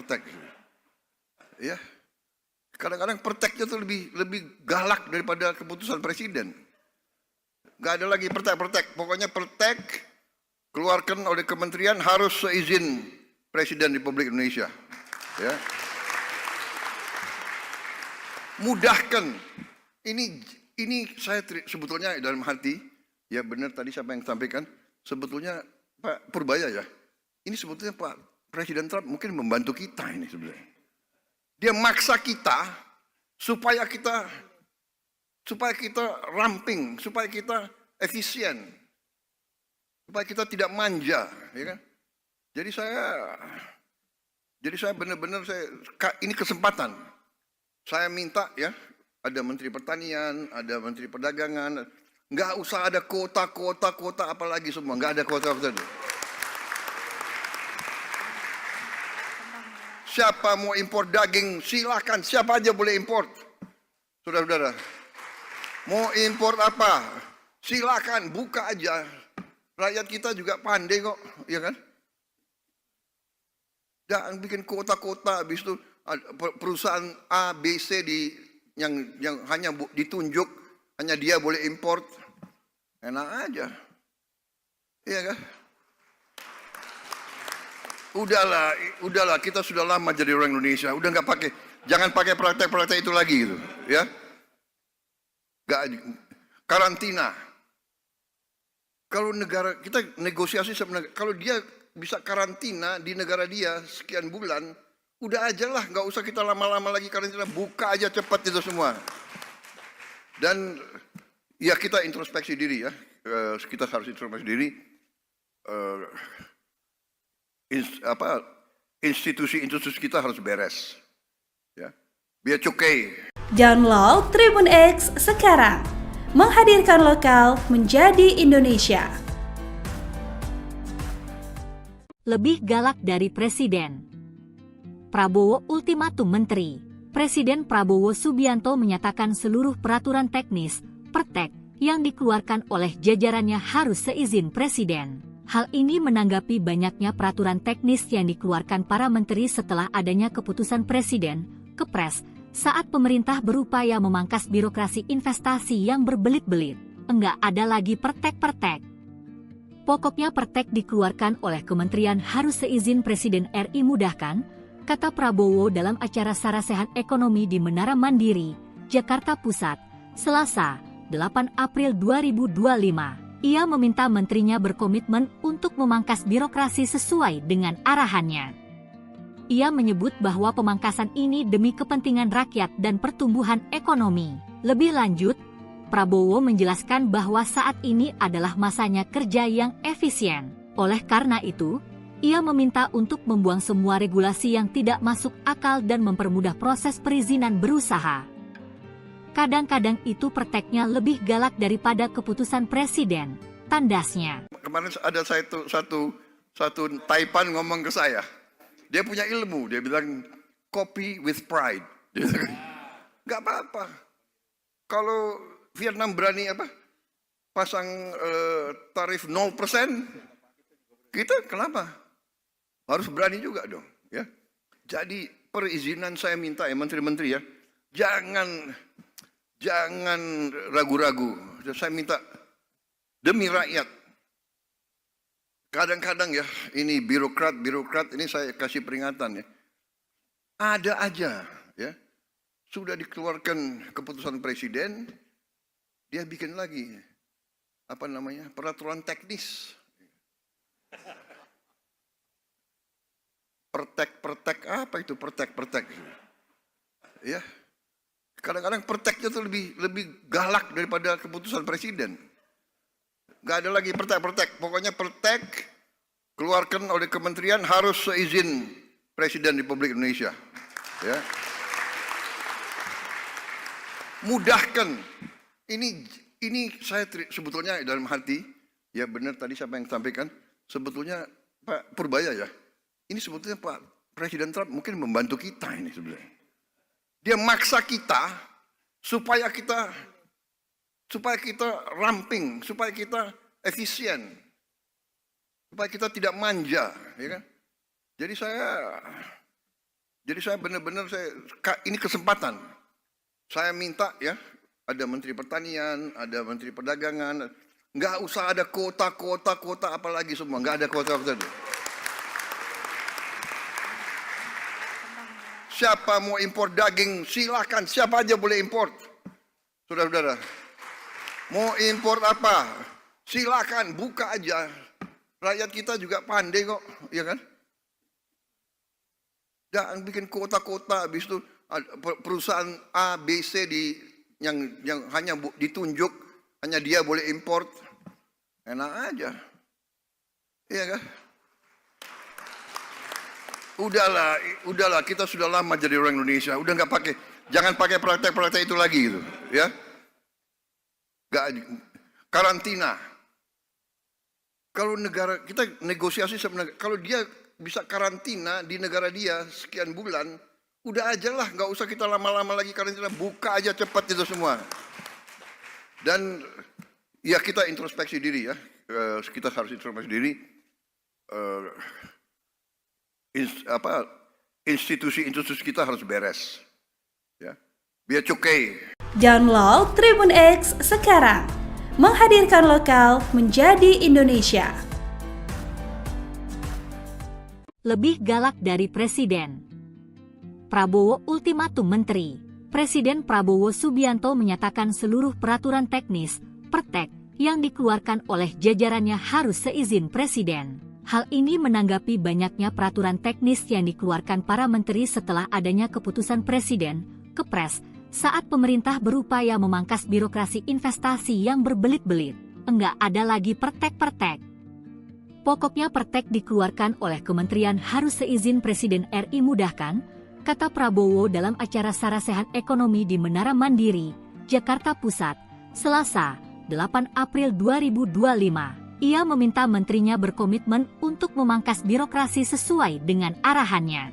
Ya. Kadang-kadang perteknya tuh lebih galak daripada keputusan presiden. Gak ada lagi pertek. Pokoknya pertek keluarkan oleh kementerian harus seizin Presiden Republik Indonesia. Ya. Mudahkan. Ini saya sebetulnya dalam hati, ya benar tadi siapa yang sampaikan, sebetulnya Pak Purbaya ya. Ini sebetulnya Pak Presiden Trump mungkin membantu kita ini sebenarnya. Dia maksa kita supaya kita ramping, supaya kita efisien, supaya kita tidak manja, ya kan? Jadi saya benar-benar ini kesempatan. Saya minta ya, ada Menteri Pertanian, ada Menteri Perdagangan, nggak usah ada kota apalagi semua, nggak ada kota. Siapa mau impor daging, silakan. Siapa aja boleh impor. Saudara-saudara. Mau impor apa? Silakan, buka aja. Rakyat kita juga pandai kok, ya kan? Jangan bikin kota-kota, habis itu perusahaan A, B, C yang hanya ditunjuk, hanya dia boleh impor. Enak aja. Iya kan? Udahlah, kita sudah lama jadi orang Indonesia. Udah jangan pakai praktek-praktek itu lagi gitu, ya. Karantina. Kalau negara kita negosiasi sama negara, kalau dia bisa karantina di negara dia sekian bulan, udah aja lah, nggak usah kita lama-lama lagi karantina, buka aja cepat itu semua. Dan ya kita introspeksi diri ya, kita harus introspeksi diri. Institusi kita harus beres, ya. Biar cukai. Download Tribun X sekarang, menghadirkan lokal menjadi Indonesia. Lebih galak dari Presiden. Prabowo ultimatum menteri. Presiden Prabowo Subianto menyatakan seluruh peraturan teknis, pertek, yang dikeluarkan oleh jajarannya harus seizin Presiden. Hal ini menanggapi banyaknya peraturan teknis yang dikeluarkan para menteri setelah adanya keputusan Presiden, Kepres, saat pemerintah berupaya memangkas birokrasi investasi yang berbelit-belit. Enggak ada lagi pertek-pertek. Pokoknya pertek dikeluarkan oleh kementerian harus seizin Presiden RI mudahkan, kata Prabowo dalam acara Sarasehan Ekonomi di Menara Mandiri, Jakarta Pusat, Selasa, 8 April 2025. Ia meminta menterinya berkomitmen untuk memangkas birokrasi sesuai dengan arahannya. Ia menyebut bahwa pemangkasan ini demi kepentingan rakyat dan pertumbuhan ekonomi. Lebih lanjut, Prabowo menjelaskan bahwa saat ini adalah masanya kerja yang efisien. Oleh karena itu, ia meminta untuk membuang semua regulasi yang tidak masuk akal dan mempermudah proses perizinan berusaha. Kadang-kadang itu perteknya lebih galak daripada keputusan presiden, tandasnya. Kemarin ada satu Taipan ngomong ke saya. Dia punya ilmu, dia bilang copy with pride. Gak apa-apa. Kalau Vietnam berani pasang tarif 0%, kita kenapa? Harus berani juga dong, ya. Jadi perizinan saya minta ya menteri-menteri ya, jangan ragu-ragu. Saya minta demi rakyat. Kadang-kadang ya, ini birokrat ini saya kasih peringatan ya. Ada aja ya. Sudah dikeluarkan keputusan presiden, dia bikin lagi peraturan teknis. Pertek apa itu pertek? Ya. Kadang-kadang perteknya tuh lebih galak daripada keputusan presiden. Gak ada lagi pertek. Pokoknya pertek keluarkan oleh kementerian harus seizin Presiden Republik Indonesia. Ya. mudahkan. Ini saya sebetulnya dalam hati, ya benar tadi siapa yang sampaikan, sebetulnya Pak Purbaya ya, ini sebetulnya Pak Presiden Trump mungkin membantu kita ini sebenarnya. Dia maksa kita supaya kita ramping, supaya kita efisien, supaya kita tidak manja, ya kan? Jadi saya benar-benar ini kesempatan. Saya minta ya, ada Menteri Pertanian, ada Menteri Perdagangan, nggak usah ada kota apalagi semua, nggak ada kota. Siapa mau impor daging, silakan, siapa aja boleh impor. Saudara-saudara, mau impor apa, silakan, buka aja. Rakyat kita juga pandai kok, ya kan? Jangan bikin kota-kota, habis itu perusahaan A, B, C yang hanya ditunjuk, hanya dia boleh import. Enak aja. Iya kan? Udahlah, kita sudah lama jadi orang Indonesia, udah nggak pakai, jangan pakai praktek-praktek itu lagi gitu, ya. Karantina. Kalau negara kita negosiasi sebenarnya, kalau dia bisa karantina di negara dia sekian bulan, udah aja lah, nggak usah kita lama-lama lagi karantina, buka aja cepat itu semua. Dan ya kita introspeksi diri ya, kita harus introspeksi diri. Institusi kita harus beres, ya. Biar cukai. Download Tribun X sekarang, menghadirkan lokal menjadi Indonesia. Lebih galak dari Presiden. Prabowo ultimatum Menteri. Presiden Prabowo Subianto menyatakan seluruh peraturan teknis, pertek, yang dikeluarkan oleh jajarannya harus seizin Presiden. Hal ini menanggapi banyaknya peraturan teknis yang dikeluarkan para menteri setelah adanya keputusan Presiden, Kepres, saat pemerintah berupaya memangkas birokrasi investasi yang berbelit-belit. Enggak ada lagi pertek-pertek. Pokoknya pertek dikeluarkan oleh kementerian harus seizin Presiden RI mudahkan, kata Prabowo dalam acara Sarasehan Ekonomi di Menara Mandiri, Jakarta Pusat, Selasa, 8 April 2025. Ia meminta menterinya berkomitmen untuk memangkas birokrasi sesuai dengan arahannya.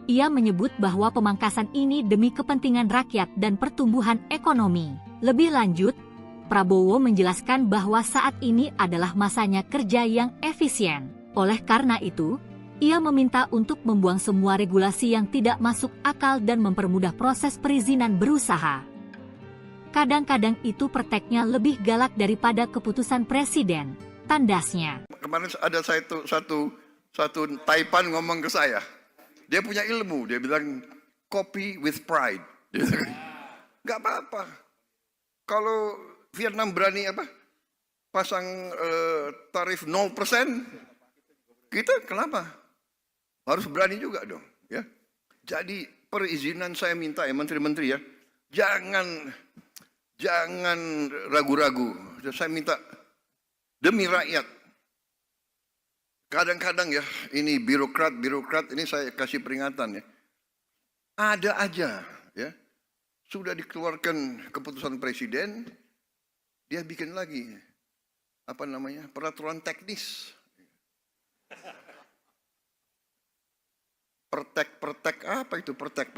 Ia menyebut bahwa pemangkasan ini demi kepentingan rakyat dan pertumbuhan ekonomi. Lebih lanjut, Prabowo menjelaskan bahwa saat ini adalah masanya kerja yang efisien. Oleh karena itu, ia meminta untuk membuang semua regulasi yang tidak masuk akal dan mempermudah proses perizinan berusaha. Kadang-kadang itu perteknya lebih galak daripada keputusan Presiden, tandasnya. Kemarin ada satu Taipan ngomong ke saya. Dia punya ilmu, dia bilang copy with pride. Nggak apa-apa. Kalau Vietnam berani pasang tarif 0%, kita kenapa? Harus berani juga dong, ya. Jadi perizinan saya minta ya menteri-menteri ya, jangan ragu-ragu. Saya minta demi rakyat. Kadang-kadang ya, ini birokrat ini saya kasih peringatan ya. Ada aja ya. Sudah dikeluarkan keputusan presiden, dia bikin lagi peraturan teknis. Pertek apa itu pertek?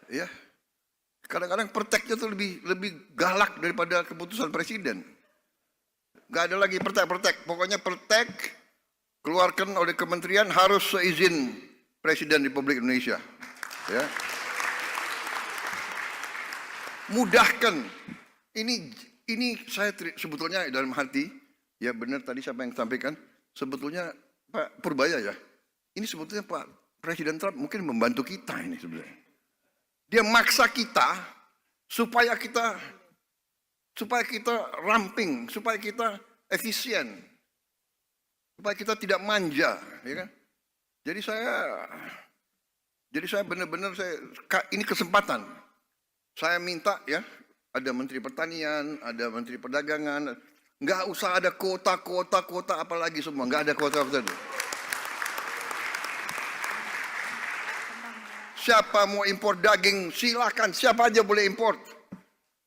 Ya. Kadang-kadang perteknya tuh lebih galak daripada keputusan presiden. Gak ada lagi pertek. Pokoknya pertek keluarkan oleh kementerian harus seizin Presiden Republik Indonesia. Ya. Mudahkan. Ini saya sebetulnya dalam hati, ya benar tadi siapa yang sampaikan, sebetulnya Pak Purbaya ya. Ini sebetulnya Pak Presiden Trump mungkin membantu kita ini sebenarnya. Dia maksa kita supaya kita ramping, supaya kita efisien, supaya kita tidak manja, ya kan? Jadi saya benar-benar ini kesempatan. Saya minta ya, ada Menteri Pertanian, ada Menteri Perdagangan, nggak usah ada kota apalagi semua, nggak ada kota. Siapa mau impor daging, silakan. Siapa aja boleh import.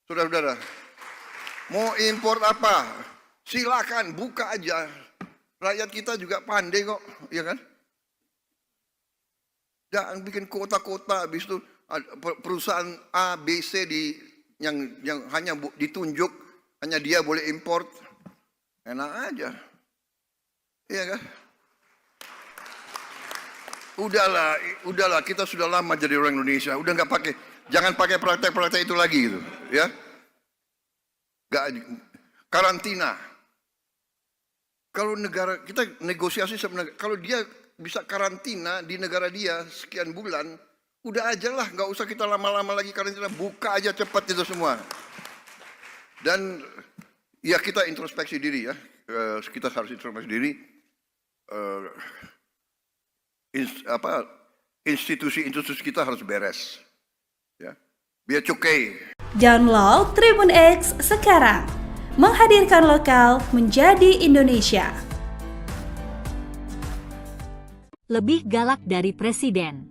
Saudara-saudara, mau impor apa? Silakan, buka aja. Rakyat kita juga pandai kok, ya kan? Jangan bikin kota-kota, habis itu perusahaan A, B, C yang hanya ditunjuk, hanya dia boleh import. Enak aja. Iya kan? Udahlah, kita sudah lama jadi orang Indonesia. Udah nggak pakai, jangan pakai praktek-praktek itu lagi gitu, ya. Nggak, karantina. Kalau negara kita negosiasi sebenarnya, kalau dia bisa karantina di negara dia sekian bulan, udah aja lah, nggak usah kita lama-lama lagi karantina, buka aja cepat itu semua. Dan ya kita introspeksi diri ya, kita harus introspeksi diri. Institusi kita harus beres, ya. Biar cukai. Download Tribun X sekarang, menghadirkan lokal menjadi Indonesia. Lebih galak dari Presiden.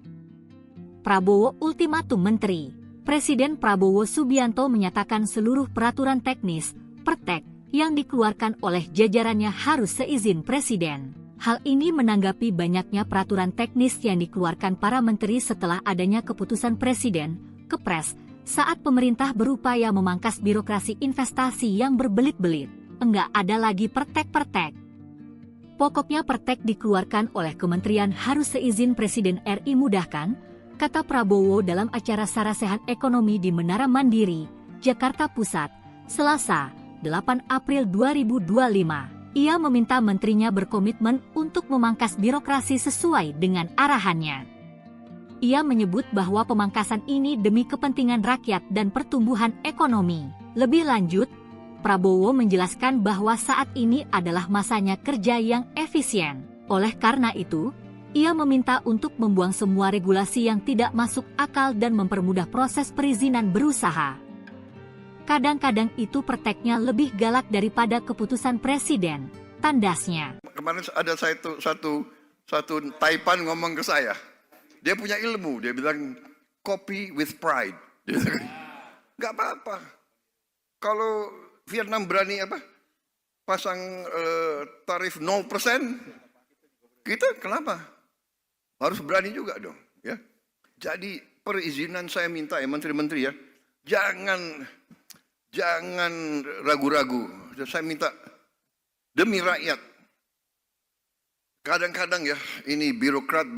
Prabowo ultimatum menteri. Presiden Prabowo Subianto menyatakan seluruh peraturan teknis, pertek, yang dikeluarkan oleh jajarannya harus seizin Presiden. Hal ini menanggapi banyaknya peraturan teknis yang dikeluarkan para menteri setelah adanya keputusan Presiden, Kepres, saat pemerintah berupaya memangkas birokrasi investasi yang berbelit-belit. Enggak ada lagi pertek-pertek. Pokoknya pertek dikeluarkan oleh kementerian harus seizin Presiden RI mudahkan, kata Prabowo dalam acara Sarasehan Ekonomi di Menara Mandiri, Jakarta Pusat, Selasa, 8 April 2025. Ia meminta menterinya berkomitmen untuk memangkas birokrasi sesuai dengan arahannya. Ia menyebut bahwa pemangkasan ini demi kepentingan rakyat dan pertumbuhan ekonomi. Lebih lanjut, Prabowo menjelaskan bahwa saat ini adalah masanya kerja yang efisien. Oleh karena itu, ia meminta untuk membuang semua regulasi yang tidak masuk akal dan mempermudah proses perizinan berusaha. Kadang-kadang itu perteknya lebih galak daripada keputusan Presiden, tandasnya. Kemarin ada satu Taipan ngomong ke saya. Dia punya ilmu, dia bilang copy with pride. Nggak apa-apa. Kalau Vietnam berani pasang tarif 0%, kita kenapa? Harus berani juga dong, ya. Jadi perizinan saya minta ya menteri-menteri ya, jangan ragu-ragu. Saya minta demi rakyat. Kadang-kadang ya, ini birokrat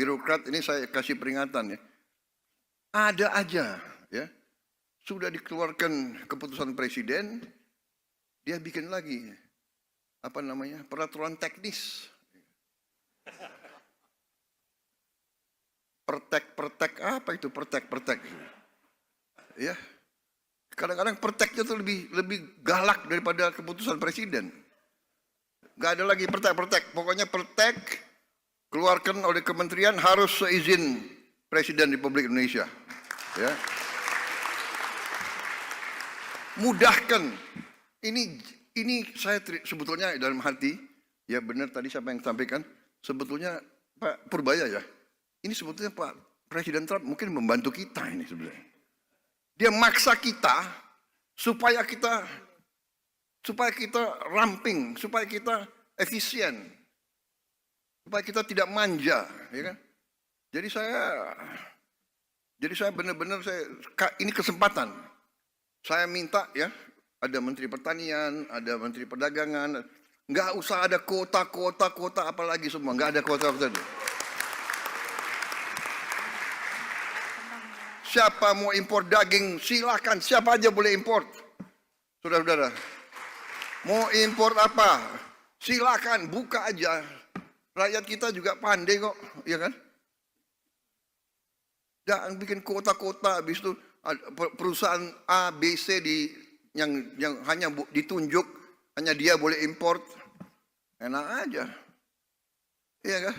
ini saya kasih peringatan ya. Ada aja ya. Sudah dikeluarkan keputusan presiden, dia bikin lagi peraturan teknis. Pertek apa itu pertek? Ya. Kadang-kadang perteknya itu lebih galak daripada keputusan presiden. Gak ada lagi pertek. Pokoknya pertek keluarkan oleh kementerian harus seizin Presiden Republik Indonesia. Ya. Mudahkan. Ini saya sebetulnya dalam hati, ya benar tadi siapa yang sampaikan, sebetulnya Pak Purbaya ya. Ini sebetulnya Pak Presiden Trump mungkin membantu kita ini sebenarnya. Dia maksa kita supaya kita ramping, supaya kita efisien, supaya kita tidak manja, ya kan? Jadi saya benar-benar ini kesempatan. Saya minta ya, ada Menteri Pertanian, ada Menteri Perdagangan, nggak usah ada kota apalagi semua, nggak ada kota. Siapa mau impor daging, silakan. Siapa aja boleh import. Saudara-saudara, mau impor apa? Silakan, buka aja. Rakyat kita juga pandai kok, ya kan? Jangan bikin kota-kota, habis itu perusahaan A, B, C yang hanya ditunjuk, hanya dia boleh import. Enak aja. Iya kan?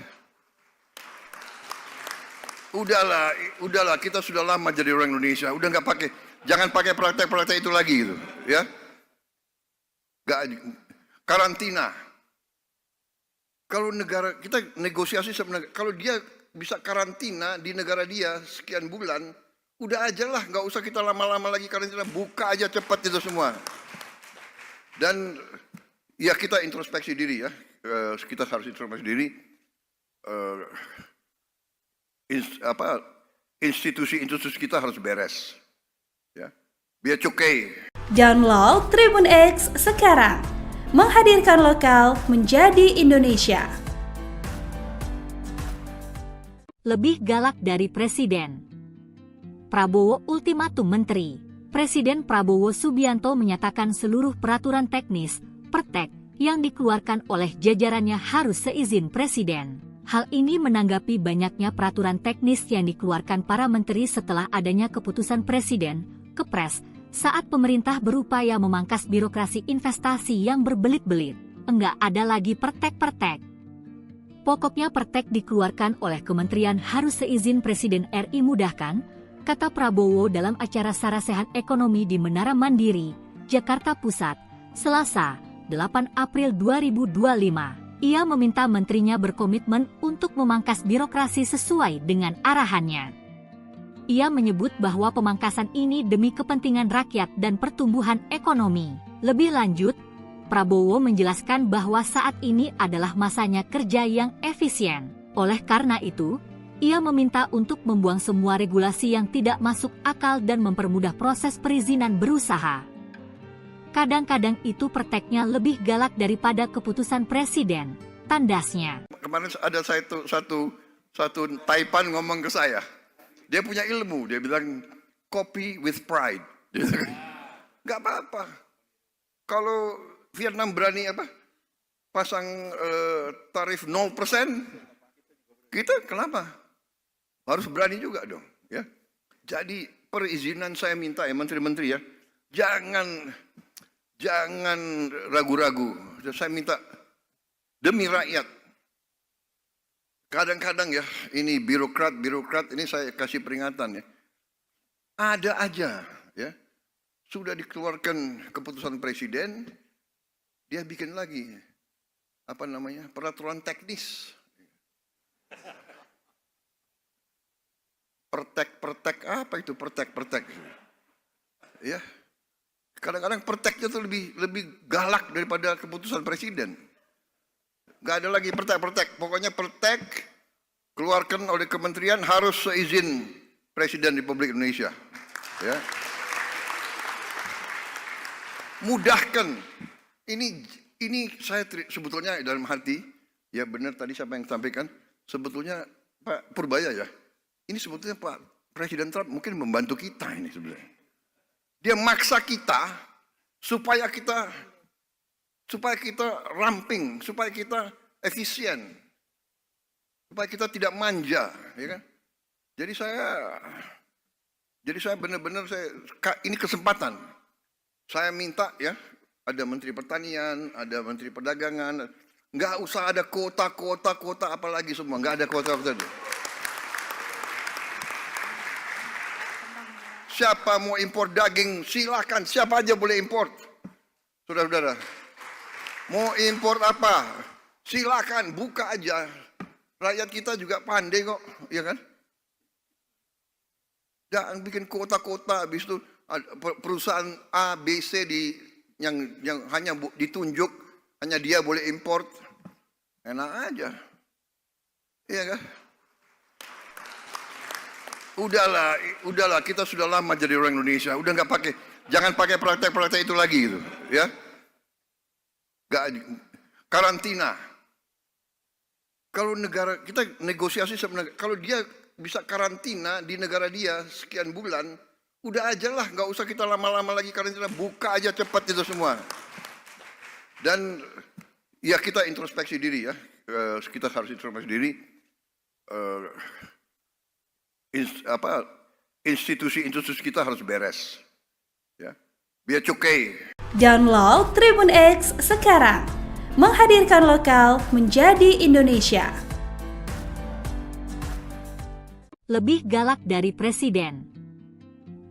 Udahlah, kita sudah lama jadi orang Indonesia. Udah nggak pakai, jangan pakai praktek-praktek itu lagi gitu, ya. Karantina. Kalau negara kita negosiasi sebenarnya, kalau dia bisa karantina di negara dia sekian bulan, udah aja lah, nggak usah kita lama-lama lagi karantina, buka aja cepat itu semua. Dan ya kita introspeksi diri ya, kita harus introspeksi diri. Institusi kita harus beres, ya, biar cukai. Download Tribun X sekarang, menghadirkan lokal menjadi Indonesia. Lebih galak dari Presiden. Prabowo ultimatum Menteri. Presiden Prabowo Subianto menyatakan seluruh peraturan teknis, pertek, yang dikeluarkan oleh jajarannya harus seizin Presiden. Hal ini menanggapi banyaknya peraturan teknis yang dikeluarkan para menteri setelah adanya keputusan Presiden, Kepres, saat pemerintah berupaya memangkas birokrasi investasi yang berbelit-belit. Enggak ada lagi pertek-pertek. Pokoknya pertek dikeluarkan oleh kementerian harus seizin Presiden RI mudahkan, kata Prabowo dalam acara Sarasehan Ekonomi di Menara Mandiri, Jakarta Pusat, Selasa, 8 April 2025. Ia meminta menterinya berkomitmen untuk memangkas birokrasi sesuai dengan arahannya. Ia menyebut bahwa pemangkasan ini demi kepentingan rakyat dan pertumbuhan ekonomi. Lebih lanjut, Prabowo menjelaskan bahwa saat ini adalah masanya kerja yang efisien. Oleh karena itu, ia meminta untuk membuang semua regulasi yang tidak masuk akal dan mempermudah proses perizinan berusaha. Kadang-kadang itu perteknya lebih galak daripada keputusan Presiden, tandasnya. Kemarin ada satu Taipan ngomong ke saya. Dia punya ilmu, dia bilang copy with pride. Nggak apa-apa. Kalau Vietnam berani pasang tarif 0%, kita kenapa? Harus berani juga dong, ya. Jadi perizinan saya minta ya menteri-menteri ya, jangan ragu-ragu. Saya minta demi rakyat. Kadang-kadang ya, ini birokrat ini saya kasih peringatan ya. Ada aja ya, sudah dikeluarkan keputusan Presiden, dia bikin lagi peraturan teknis. Pertek apa itu pertek? Ya. Kadang-kadang perteknya itu lebih galak daripada keputusan Presiden. Gak ada lagi pertek. Pokoknya pertek keluarkan oleh kementerian harus seizin Presiden Republik Indonesia. Ya. Mudahkan. Ini saya sebetulnya dalam hati, ya benar tadi siapa yang sampaikan, sebetulnya Pak Purbaya ya, ini sebetulnya Pak Presiden Trump mungkin membantu kita ini sebenarnya. Dia maksa kita supaya kita ramping, supaya kita efisien, supaya kita tidak manja, ya kan? Jadi saya benar-benar ini kesempatan. Saya minta ya, ada Menteri Pertanian, ada Menteri Perdagangan, nggak usah ada kota apalagi semua, nggak ada kota. Siapa mau impor daging, silakan, siapa aja boleh impor. Saudara-saudara, mau impor apa, silakan, buka aja. Rakyat kita juga pandai kok, ya kan? Jangan bikin kota-kota, habis itu perusahaan A, B, C yang hanya ditunjuk, hanya dia boleh import. Enak aja. Iya kan? Udahlah, kita sudah lama jadi orang Indonesia. Udah jangan pakai praktek-praktek itu lagi gitu, ya. Karantina. Kalau negara kita negosiasi sama negara, kalau dia bisa karantina di negara dia sekian bulan, udah aja lah, nggak usah kita lama-lama lagi karantina, buka aja cepat itu semua. Dan ya kita introspeksi diri ya, kita harus introspeksi diri. Institusi kita harus beres, ya, biar cukai. Download Tribun X sekarang, menghadirkan lokal menjadi Indonesia. Lebih galak dari Presiden.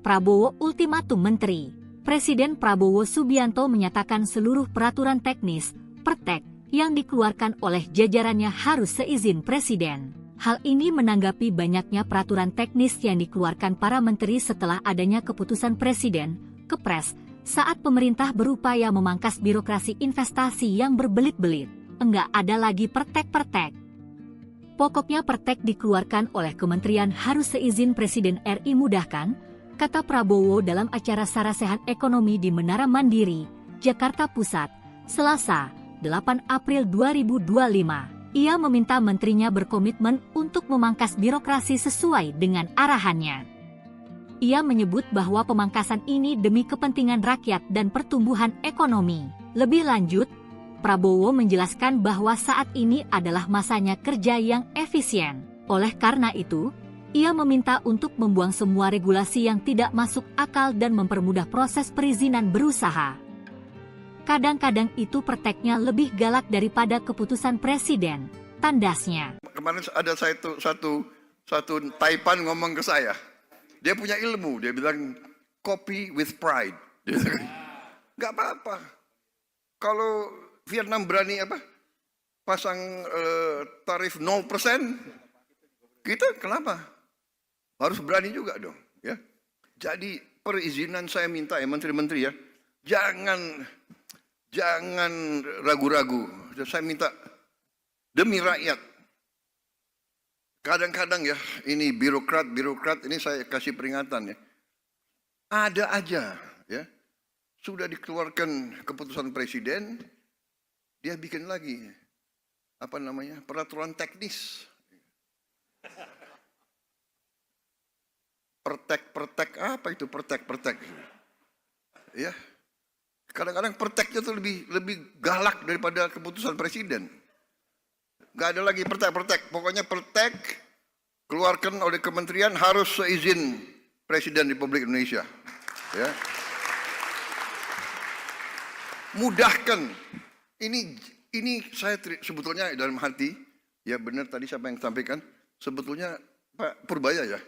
Prabowo ultimatum Menteri. Presiden Prabowo Subianto menyatakan seluruh peraturan teknis, pertek, yang dikeluarkan oleh jajarannya harus seizin Presiden. Hal ini menanggapi banyaknya peraturan teknis yang dikeluarkan para menteri setelah adanya keputusan Presiden, Kepres, saat pemerintah berupaya memangkas birokrasi investasi yang berbelit-belit. Enggak ada lagi pertek-pertek. Pokoknya pertek dikeluarkan oleh kementerian harus seizin Presiden RI mudahkan, kata Prabowo dalam acara Sarasehan Ekonomi di Menara Mandiri, Jakarta Pusat, Selasa, 8 April 2025. Ia meminta menterinya berkomitmen untuk memangkas birokrasi sesuai dengan arahannya. Ia menyebut bahwa pemangkasan ini demi kepentingan rakyat dan pertumbuhan ekonomi. Lebih lanjut, Prabowo menjelaskan bahwa saat ini adalah masanya kerja yang efisien. Oleh karena itu, ia meminta untuk membuang semua regulasi yang tidak masuk akal dan mempermudah proses perizinan berusaha. Kadang-kadang itu perteknya lebih galak daripada keputusan Presiden, tandasnya. Kemarin ada satu Taipan ngomong ke saya. Dia punya ilmu, dia bilang copy with pride. Nggak apa-apa. Kalau Vietnam berani pasang tarif 0%, kita kenapa? Harus berani juga dong. Ya. Jadi perizinan saya minta ya menteri-menteri ya, jangan ragu-ragu. Saya minta demi rakyat. Kadang-kadang ya, ini birokrat ini saya kasih peringatan ya. Ada aja ya. Sudah dikeluarkan keputusan presiden, dia bikin lagi peraturan teknis. Pertek apa itu pertek? Ya. Kadang-kadang perteknya tuh lebih galak daripada keputusan presiden. Gak ada lagi pertek. Pokoknya pertek keluarkan oleh kementerian harus seizin Presiden Republik Indonesia. Ya. Mudahkan. Ini saya sebetulnya dalam hati, ya benar tadi siapa yang sampaikan, sebetulnya Pak Purbaya ya.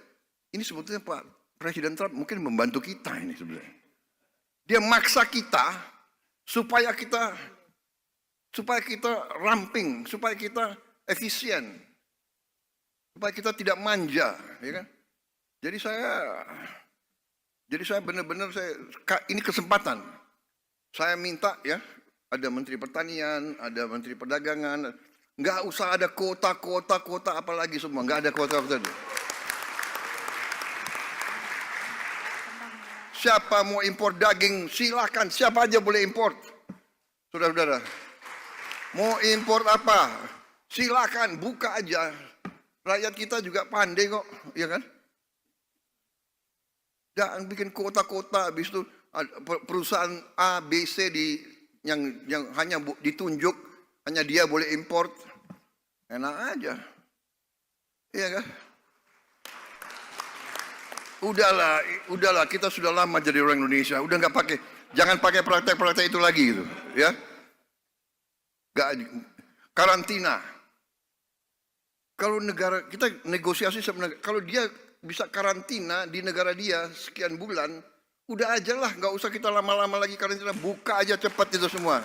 Ini sebetulnya Pak Presiden Trump mungkin membantu kita ini sebenarnya. Dia maksa kita supaya kita ramping, supaya kita efisien, supaya kita tidak manja, ya kan? Jadi saya benar-benar ini kesempatan. Saya minta ya, ada Menteri Pertanian, ada Menteri Perdagangan, nggak usah ada kuota apalagi semua, nggak ada kuota. Siapa mau impor daging, silakan. Siapa aja boleh impor. Saudara-saudara. Mau impor apa? Silakan, buka aja. Rakyat kita juga pandai kok, ya kan? Jangan bikin kota-kota, habis itu perusahaan A, B, C yang hanya ditunjuk, hanya dia boleh impor. Enak aja. Iya kan? Udahlah, kita sudah lama jadi orang Indonesia, udah jangan pakai praktek-praktek itu lagi gitu, ya. Karantina. Kalau negara kita negosiasi sebenarnya, kalau dia bisa karantina di negara dia sekian bulan, udah aja lah, nggak usah kita lama-lama lagi karantina, buka aja cepat itu semua.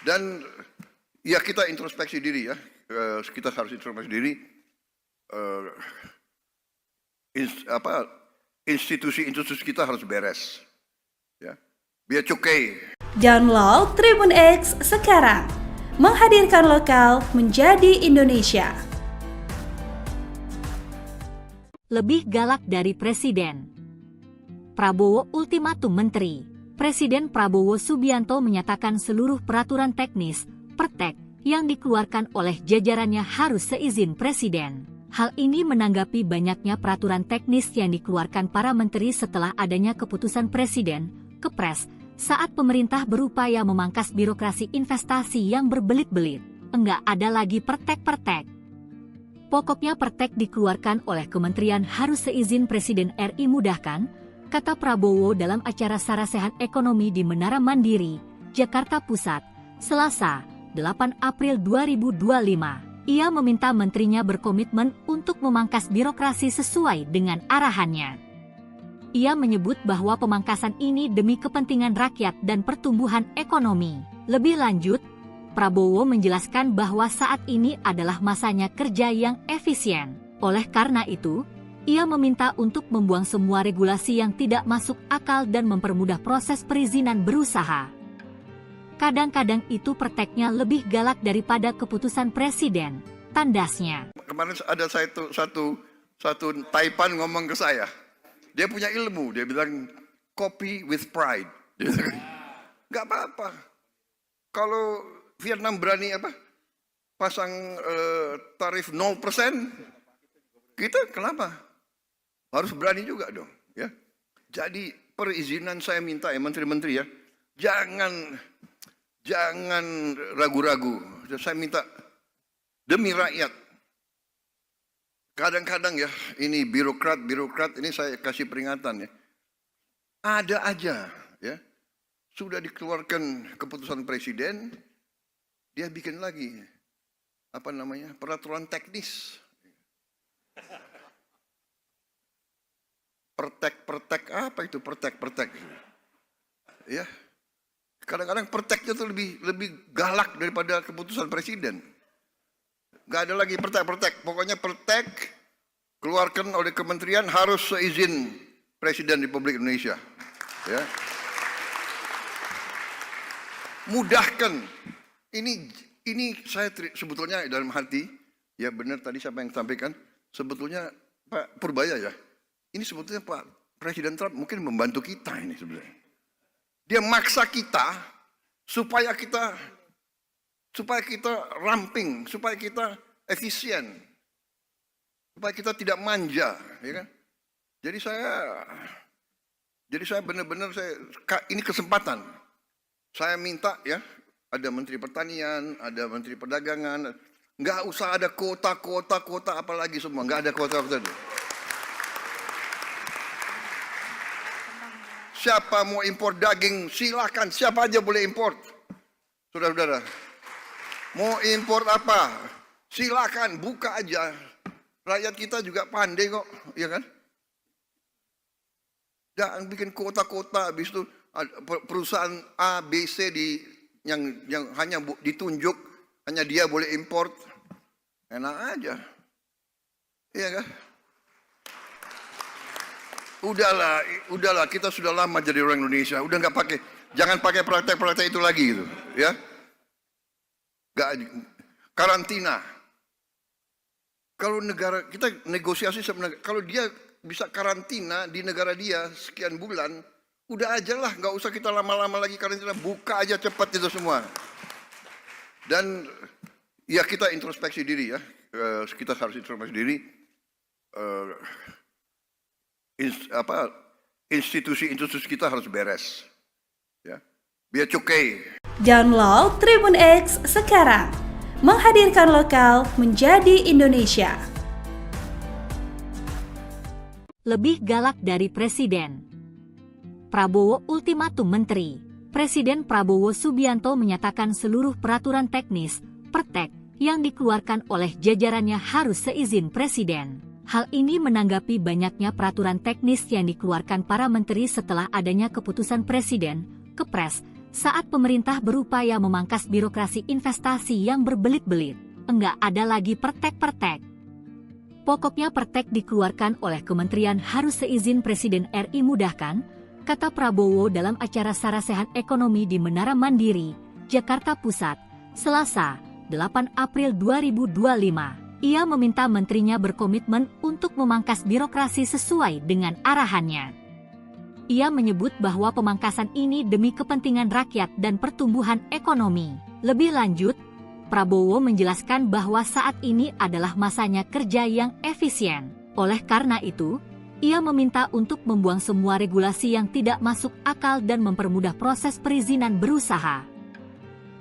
Dan ya kita introspeksi diri ya, kita harus introspeksi diri. Institusi kita harus beres. Ya. Biar cukai. Download Tribun X sekarang. Menghadirkan lokal menjadi Indonesia. Lebih galak dari Presiden. Prabowo ultimatum menteri. Presiden Prabowo Subianto menyatakan seluruh peraturan teknis, pertek, yang dikeluarkan oleh jajarannya harus seizin Presiden. Hal ini menanggapi banyaknya peraturan teknis yang dikeluarkan para menteri setelah adanya keputusan Presiden, Kepres, saat pemerintah berupaya memangkas birokrasi investasi yang berbelit-belit. Enggak ada lagi pertek-pertek. Pokoknya pertek dikeluarkan oleh kementerian harus seizin Presiden RI mudahkan, kata Prabowo dalam acara Sarasehan Ekonomi di Menara Mandiri, Jakarta Pusat, Selasa, 8 April 2025. Ia meminta menterinya berkomitmen untuk memangkas birokrasi sesuai dengan arahannya. Ia menyebut bahwa pemangkasan ini demi kepentingan rakyat dan pertumbuhan ekonomi. Lebih lanjut, Prabowo menjelaskan bahwa saat ini adalah masanya kerja yang efisien. Oleh karena itu, ia meminta untuk membuang semua regulasi yang tidak masuk akal dan mempermudah proses perizinan berusaha. Kadang-kadang itu prakteknya lebih galak daripada keputusan presiden, tandasnya. Kemarin ada satu Taipan ngomong ke saya. Dia punya ilmu, dia bilang copy with pride. Nggak apa-apa. Kalau Vietnam berani pasang tarif 0%, kita kenapa? Harus berani juga dong. Ya. Jadi perizinan saya minta ya menteri-menteri ya, jangan ragu-ragu. Saya minta demi rakyat. Kadang-kadang ya, ini birokrat ini saya kasih peringatan ya. Ada aja ya. Sudah dikeluarkan keputusan presiden, dia bikin lagi peraturan teknis. Pertek apa itu pertek? Ya. Kadang-kadang perteknya tuh lebih galak daripada keputusan presiden. Gak ada lagi pertek. Pokoknya pertek keluarkan oleh kementerian harus seizin Presiden Republik Indonesia. Ya. Mudahkan. Ini saya sebetulnya dalam hati, ya benar tadi siapa yang sampaikan, sebetulnya Pak Purbaya ya. Ini sebetulnya Pak Presiden Trump mungkin membantu kita ini sebenarnya. Dia maksa kita supaya kita ramping, supaya kita efisien, supaya kita tidak manja, ya kan? Jadi saya benar-benar ini kesempatan. Saya minta ya, ada Menteri Pertanian, ada Menteri Perdagangan, nggak usah ada kota apalagi semua, nggak ada kota. Siapa mau impor daging, silakan, siapa aja boleh impor. Saudara-saudara, mau impor apa? Silakan, buka aja. Rakyat kita juga pandai kok, ya kan? Jangan bikin kota-kota, habis itu perusahaan A, B, C yang hanya ditunjuk, hanya dia boleh impor. Enak aja. Iya kan? Udahlah, kita sudah lama jadi orang Indonesia, udah nggak pakai, jangan pakai praktek-praktek itu lagi gitu, ya. Karantina. Kalau negara kita negosiasi sama negara, kalau dia bisa karantina di negara dia sekian bulan, udah aja lah, nggak usah kita lama-lama lagi karantina, buka aja cepat itu semua. Dan ya kita introspeksi diri ya, kita harus introspeksi diri. Institusi kita harus beres, ya. Biar cukai. Download Tribun X sekarang, menghadirkan lokal menjadi Indonesia. Lebih galak dari presiden. Prabowo ultimatum menteri. Presiden Prabowo Subianto menyatakan seluruh peraturan teknis, pertek, yang dikeluarkan oleh jajarannya harus seizin presiden. Hal ini menanggapi banyaknya peraturan teknis yang dikeluarkan para menteri setelah adanya keputusan presiden, Kepres, saat pemerintah berupaya memangkas birokrasi investasi yang berbelit-belit. Enggak ada lagi pertek-pertek. Pokoknya pertek dikeluarkan oleh kementerian harus seizin Presiden RI mudahkan, kata Prabowo dalam acara Sarasehan Ekonomi di Menara Mandiri, Jakarta Pusat, Selasa, 8 April 2025. Ia meminta menterinya berkomitmen untuk memangkas birokrasi sesuai dengan arahannya. Ia menyebut bahwa pemangkasan ini demi kepentingan rakyat dan pertumbuhan ekonomi. Lebih lanjut, Prabowo menjelaskan bahwa saat ini adalah masanya kerja yang efisien. Oleh karena itu, ia meminta untuk membuang semua regulasi yang tidak masuk akal dan mempermudah proses perizinan berusaha.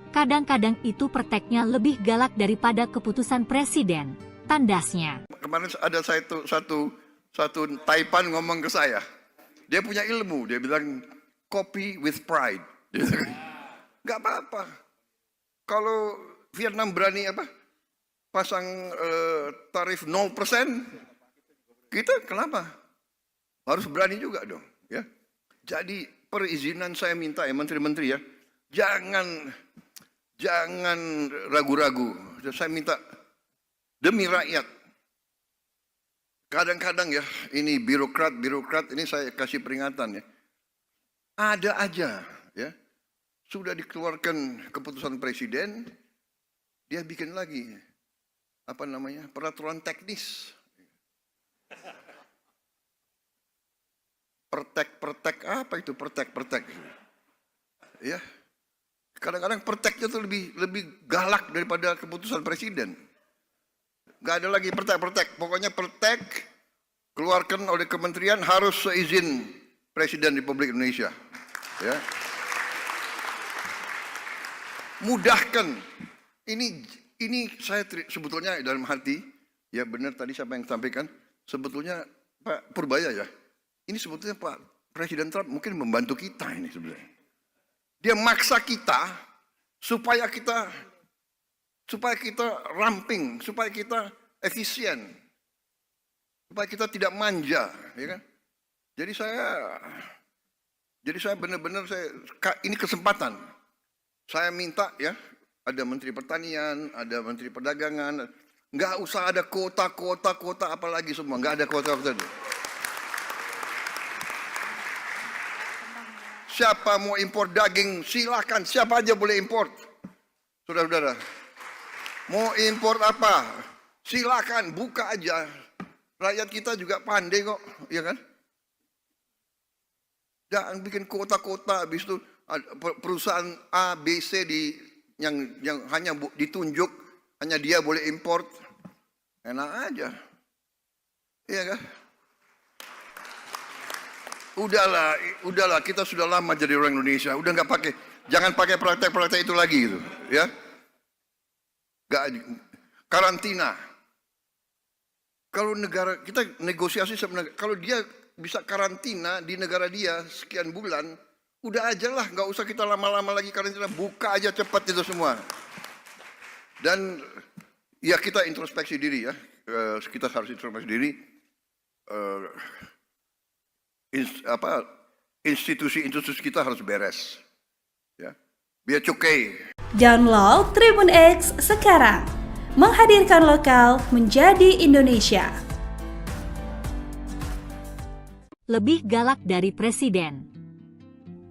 Kadang-kadang itu prakteknya lebih galak daripada keputusan presiden, tandasnya. Kemarin ada satu Taipan ngomong ke saya. Dia punya ilmu, dia bilang copy with pride. Nggak apa-apa. Kalau Vietnam berani pasang tarif 0%, kita kenapa? Harus berani juga dong, ya. Jadi perizinan saya minta ya menteri-menteri ya, Jangan ragu-ragu. Saya minta demi rakyat. Kadang-kadang ya, ini birokrat ini saya kasih peringatan ya. Ada aja ya. Sudah dikeluarkan keputusan presiden, dia bikin lagi peraturan teknis. Pertek apa itu pertek? Ya. Kadang-kadang perteknya tuh lebih galak daripada keputusan presiden. Gak ada lagi pertek. Pokoknya pertek keluarkan oleh kementerian harus seizin Presiden Republik Indonesia. Ya. Mudahkan. Ini saya sebetulnya dalam hati, ya benar tadi siapa yang sampaikan, sebetulnya Pak Purbaya ya. Ini sebetulnya Pak Presiden Trump mungkin membantu kita ini sebenarnya. Dia maksa kita supaya kita ramping, supaya kita efisien, supaya kita tidak manja, ya kan? Jadi saya benar-benar ini kesempatan. Saya minta ya, ada Menteri Pertanian, ada Menteri Perdagangan, nggak usah ada kota apalagi semua, nggak ada kota. Siapa mau impor daging, silakan, siapa aja boleh impor. Saudara-saudara, mau impor apa, silakan, buka aja. Rakyat kita juga pandai kok, ya kan? Jangan bikin kota-kota, habis itu perusahaan A, B, C yang hanya ditunjuk, hanya dia boleh impor. Enak aja. Iya kan? Udahlah, kita sudah lama jadi orang Indonesia. Udah jangan pakai praktek-praktek itu lagi gitu, ya. Karantina. Kalau negara kita negosiasi sebenarnya, kalau dia bisa karantina di negara dia sekian bulan, udah aja lah, nggak usah kita lama-lama lagi karantina, buka aja cepat itu semua. Dan ya kita introspeksi diri ya, kita harus introspeksi diri. Institusi kita harus beres, ya. Biar cukai. Download Tribun X sekarang, menghadirkan lokal menjadi Indonesia. Lebih galak dari Presiden.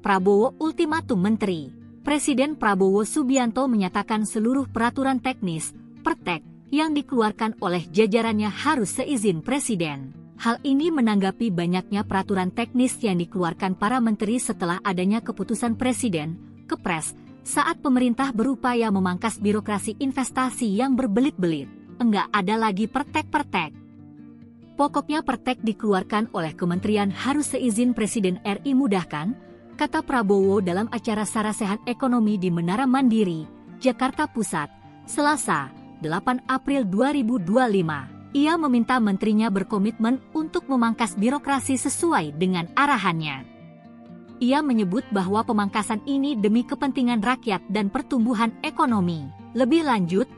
Prabowo ultimatum menteri. Presiden Prabowo Subianto menyatakan seluruh peraturan teknis, pertek, yang dikeluarkan oleh jajarannya harus seizin Presiden. Hal ini menanggapi banyaknya peraturan teknis yang dikeluarkan para menteri setelah adanya keputusan Presiden, Kepres, saat pemerintah berupaya memangkas birokrasi investasi yang berbelit-belit. Enggak ada lagi pertek-pertek. Pokoknya pertek dikeluarkan oleh kementerian harus seizin Presiden RI mudahkan, kata Prabowo dalam acara Sarasehan Ekonomi di Menara Mandiri, Jakarta Pusat, Selasa, 8 April 2025. Ia meminta menterinya berkomitmen untuk memangkas birokrasi sesuai dengan arahannya. Ia menyebut bahwa pemangkasan ini demi kepentingan rakyat dan pertumbuhan ekonomi. Lebih lanjut,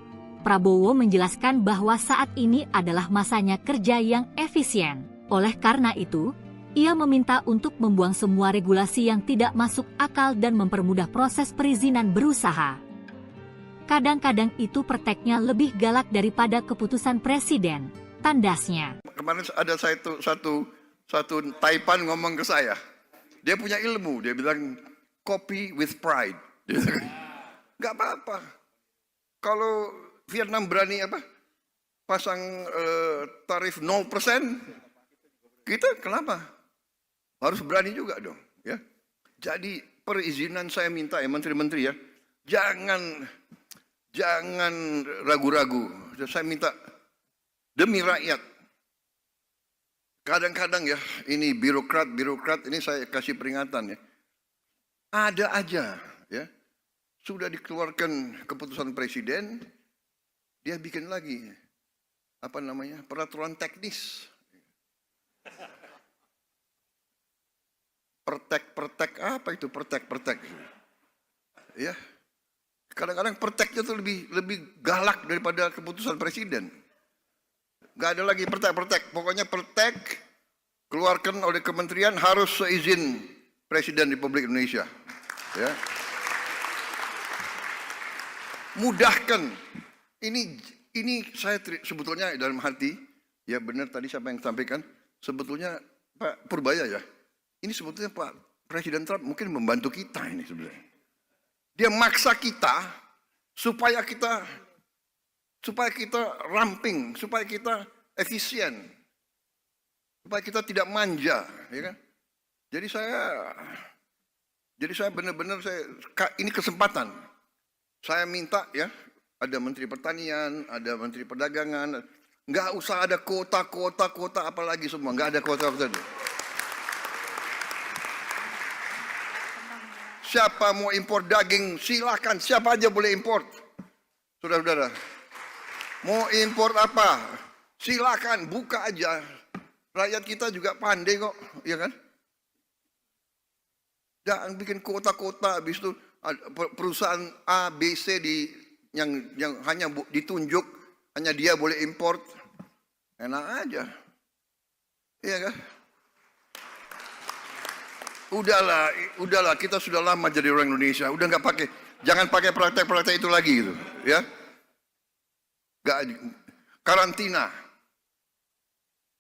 Prabowo menjelaskan bahwa saat ini adalah masanya kerja yang efisien. Oleh karena itu, ia meminta untuk membuang semua regulasi yang tidak masuk akal dan mempermudah proses perizinan berusaha. Kadang-kadang itu perteknya lebih galak daripada keputusan presiden, tandasnya. Kemarin ada satu Taipan ngomong ke saya. Dia punya ilmu, dia bilang copy with pride. Gak apa-apa. Kalau Vietnam berani pasang tarif 0%, kita kenapa? Harus berani juga dong. Ya. Jadi perizinan saya minta ya menteri-menteri ya, jangan ragu-ragu. Saya minta demi rakyat. Kadang-kadang ya, ini birokrat ini saya kasih peringatan ya. Ada aja ya. Sudah dikeluarkan keputusan presiden, dia bikin lagi peraturan teknis. Pertek apa itu pertek? Ya. Kadang-kadang perteknya tuh lebih galak daripada keputusan presiden. Gak ada lagi pertek. Pokoknya pertek keluarkan oleh kementerian harus seizin Presiden Republik Indonesia. Ya. mudahkan. Ini saya sebetulnya dalam hati, ya benar tadi siapa yang sampaikan, sebetulnya Pak Purbaya ya, ini sebetulnya Pak Presiden Trump mungkin membantu kita ini sebenarnya. Dia maksa kita supaya kita ramping, supaya kita efisien, supaya kita tidak manja, ya kan? Jadi saya benar-benar ini kesempatan. Saya minta ya, ada Menteri Pertanian, ada Menteri Perdagangan, nggak usah ada kota apalagi semua, nggak ada kota. Siapa mau impor daging, silakan, siapa aja boleh impor. Saudara-saudara, mau impor apa, silakan, buka aja. Rakyat kita juga pandai kok, ya kan? Jangan bikin kota-kota, habis itu perusahaan A, B, C yang hanya ditunjuk, hanya dia boleh import. Enak aja. Iya kan? Udahlah, kita sudah lama jadi orang Indonesia, udah nggak pakai, jangan pakai praktek-praktek itu lagi gitu, ya. Karantina.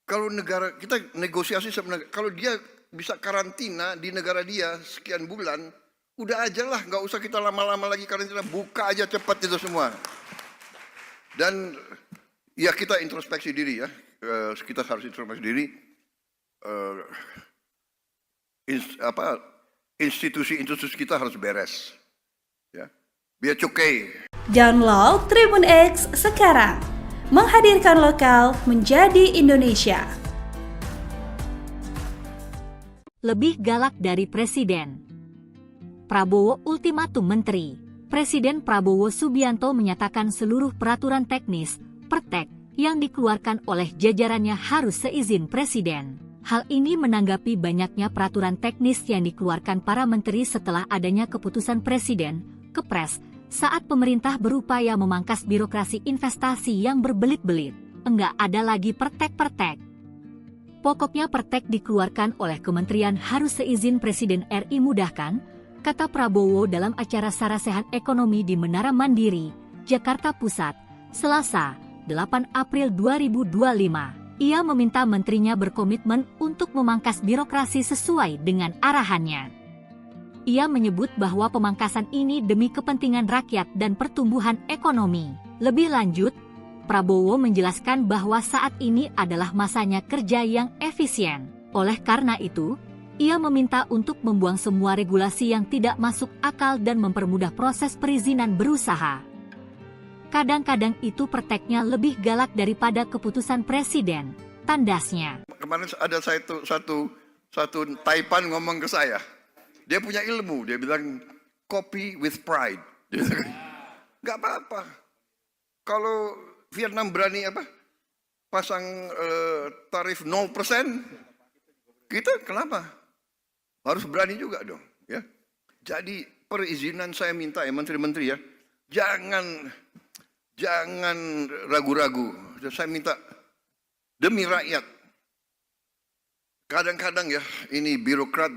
Kalau negara kita negosiasi sebenarnya, kalau dia bisa karantina di negara dia sekian bulan, udah aja lah, nggak usah kita lama-lama lagi karantina, buka aja cepat itu semua. Dan ya kita introspeksi diri ya, kita harus introspeksi diri. Institusi kita harus beres, ya, biar cukai. Download Tribun X sekarang, menghadirkan lokal menjadi Indonesia. Lebih galak dari Presiden. Prabowo ultimatum Menteri. Presiden Prabowo Subianto menyatakan seluruh peraturan teknis, pertek, yang dikeluarkan oleh jajarannya harus seizin Presiden. Hal ini menanggapi banyaknya peraturan teknis yang dikeluarkan para menteri setelah adanya keputusan Presiden, Kepres, saat pemerintah berupaya memangkas birokrasi investasi yang berbelit-belit. Enggak ada lagi pertek-pertek. Pokoknya pertek dikeluarkan oleh kementerian harus seizin Presiden RI mudahkan, kata Prabowo dalam acara Sarasehan Ekonomi di Menara Mandiri, Jakarta Pusat, Selasa, 8 April 2025. Ia meminta menterinya berkomitmen untuk memangkas birokrasi sesuai dengan arahannya. Ia menyebut bahwa pemangkasan ini demi kepentingan rakyat dan pertumbuhan ekonomi. Lebih lanjut, Prabowo menjelaskan bahwa saat ini adalah masanya kerja yang efisien. Oleh karena itu, ia meminta untuk membuang semua regulasi yang tidak masuk akal dan mempermudah proses perizinan berusaha. Kadang-kadang itu perteknya lebih galak daripada keputusan Presiden, tandasnya. Kemarin ada satu Taipan ngomong ke saya. Dia punya ilmu, dia bilang copy with pride. Gak apa-apa. Kalau Vietnam berani pasang tarif 0%, kita kenapa? Harus berani juga dong. Ya. Jadi perizinan saya minta ya menteri-menteri ya, jangan ragu-ragu. Saya minta demi rakyat. Kadang-kadang ya, ini birokrat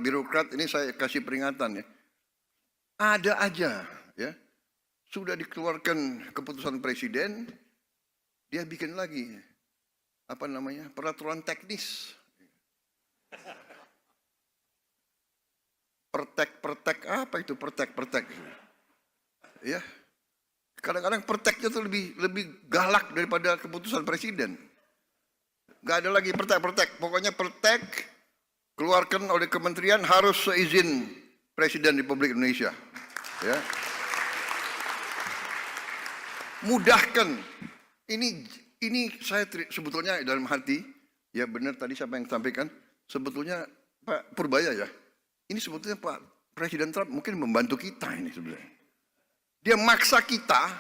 ini saya kasih peringatan ya. Ada aja ya. Sudah dikeluarkan keputusan presiden, dia bikin lagi peraturan teknis. Pertek apa itu pertek? Ya. Kadang-kadang perteknya itu lebih galak daripada keputusan presiden. Gak ada lagi pertek. Pokoknya pertek keluarkan oleh kementerian harus seizin Presiden Republik Indonesia. Ya. Mudahkan. Ini saya sebetulnya dalam hati, ya benar tadi siapa yang sampaikan, sebetulnya Pak Purbaya ya. Ini sebetulnya Pak Presiden Trump mungkin membantu kita ini sebenarnya. Dia maksa kita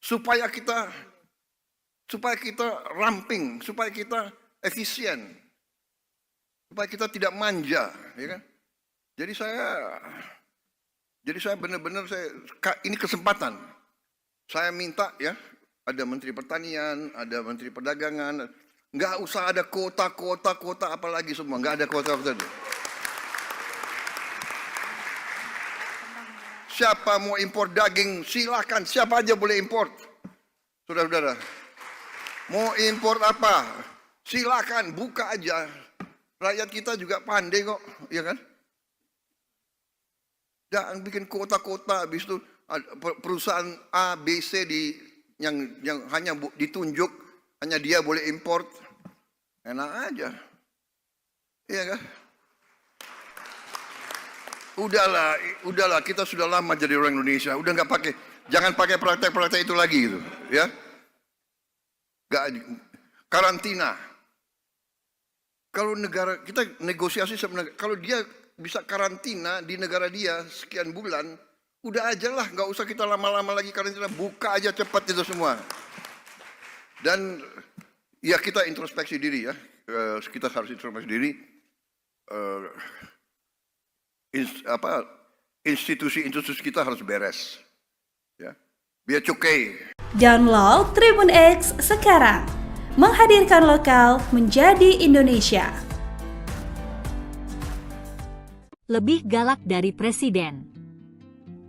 supaya kita ramping, supaya kita efisien, supaya kita tidak manja, ya kan? Jadi saya benar-benar ini kesempatan. Saya minta ya, ada Menteri Pertanian, ada Menteri Perdagangan, nggak usah ada kota apalagi semua, nggak ada kota. Siapa mau impor daging, silakan. Siapa aja boleh import. Saudara-saudara, mau impor apa? Silakan, buka aja. Rakyat kita juga pandai kok, ya kan? Jangan bikin kota-kota, habis itu perusahaan A, B, C yang hanya ditunjuk, hanya dia boleh import. Enak aja. Iya kan? Udahlah, kita sudah lama jadi orang Indonesia. Udah nggak pakai, jangan pakai praktek-praktek itu lagi gitu, ya. Nggak, karantina. Kalau negara kita negosiasi sama negara, kalau dia bisa karantina di negara dia sekian bulan, udah aja lah, nggak usah kita lama-lama lagi karantina, buka aja cepat itu semua. Dan ya kita introspeksi diri ya, kita harus introspeksi diri. Institusi kita harus beres, ya. Biar cukai. Download Tribun X sekarang, menghadirkan lokal menjadi Indonesia. Lebih galak dari Presiden.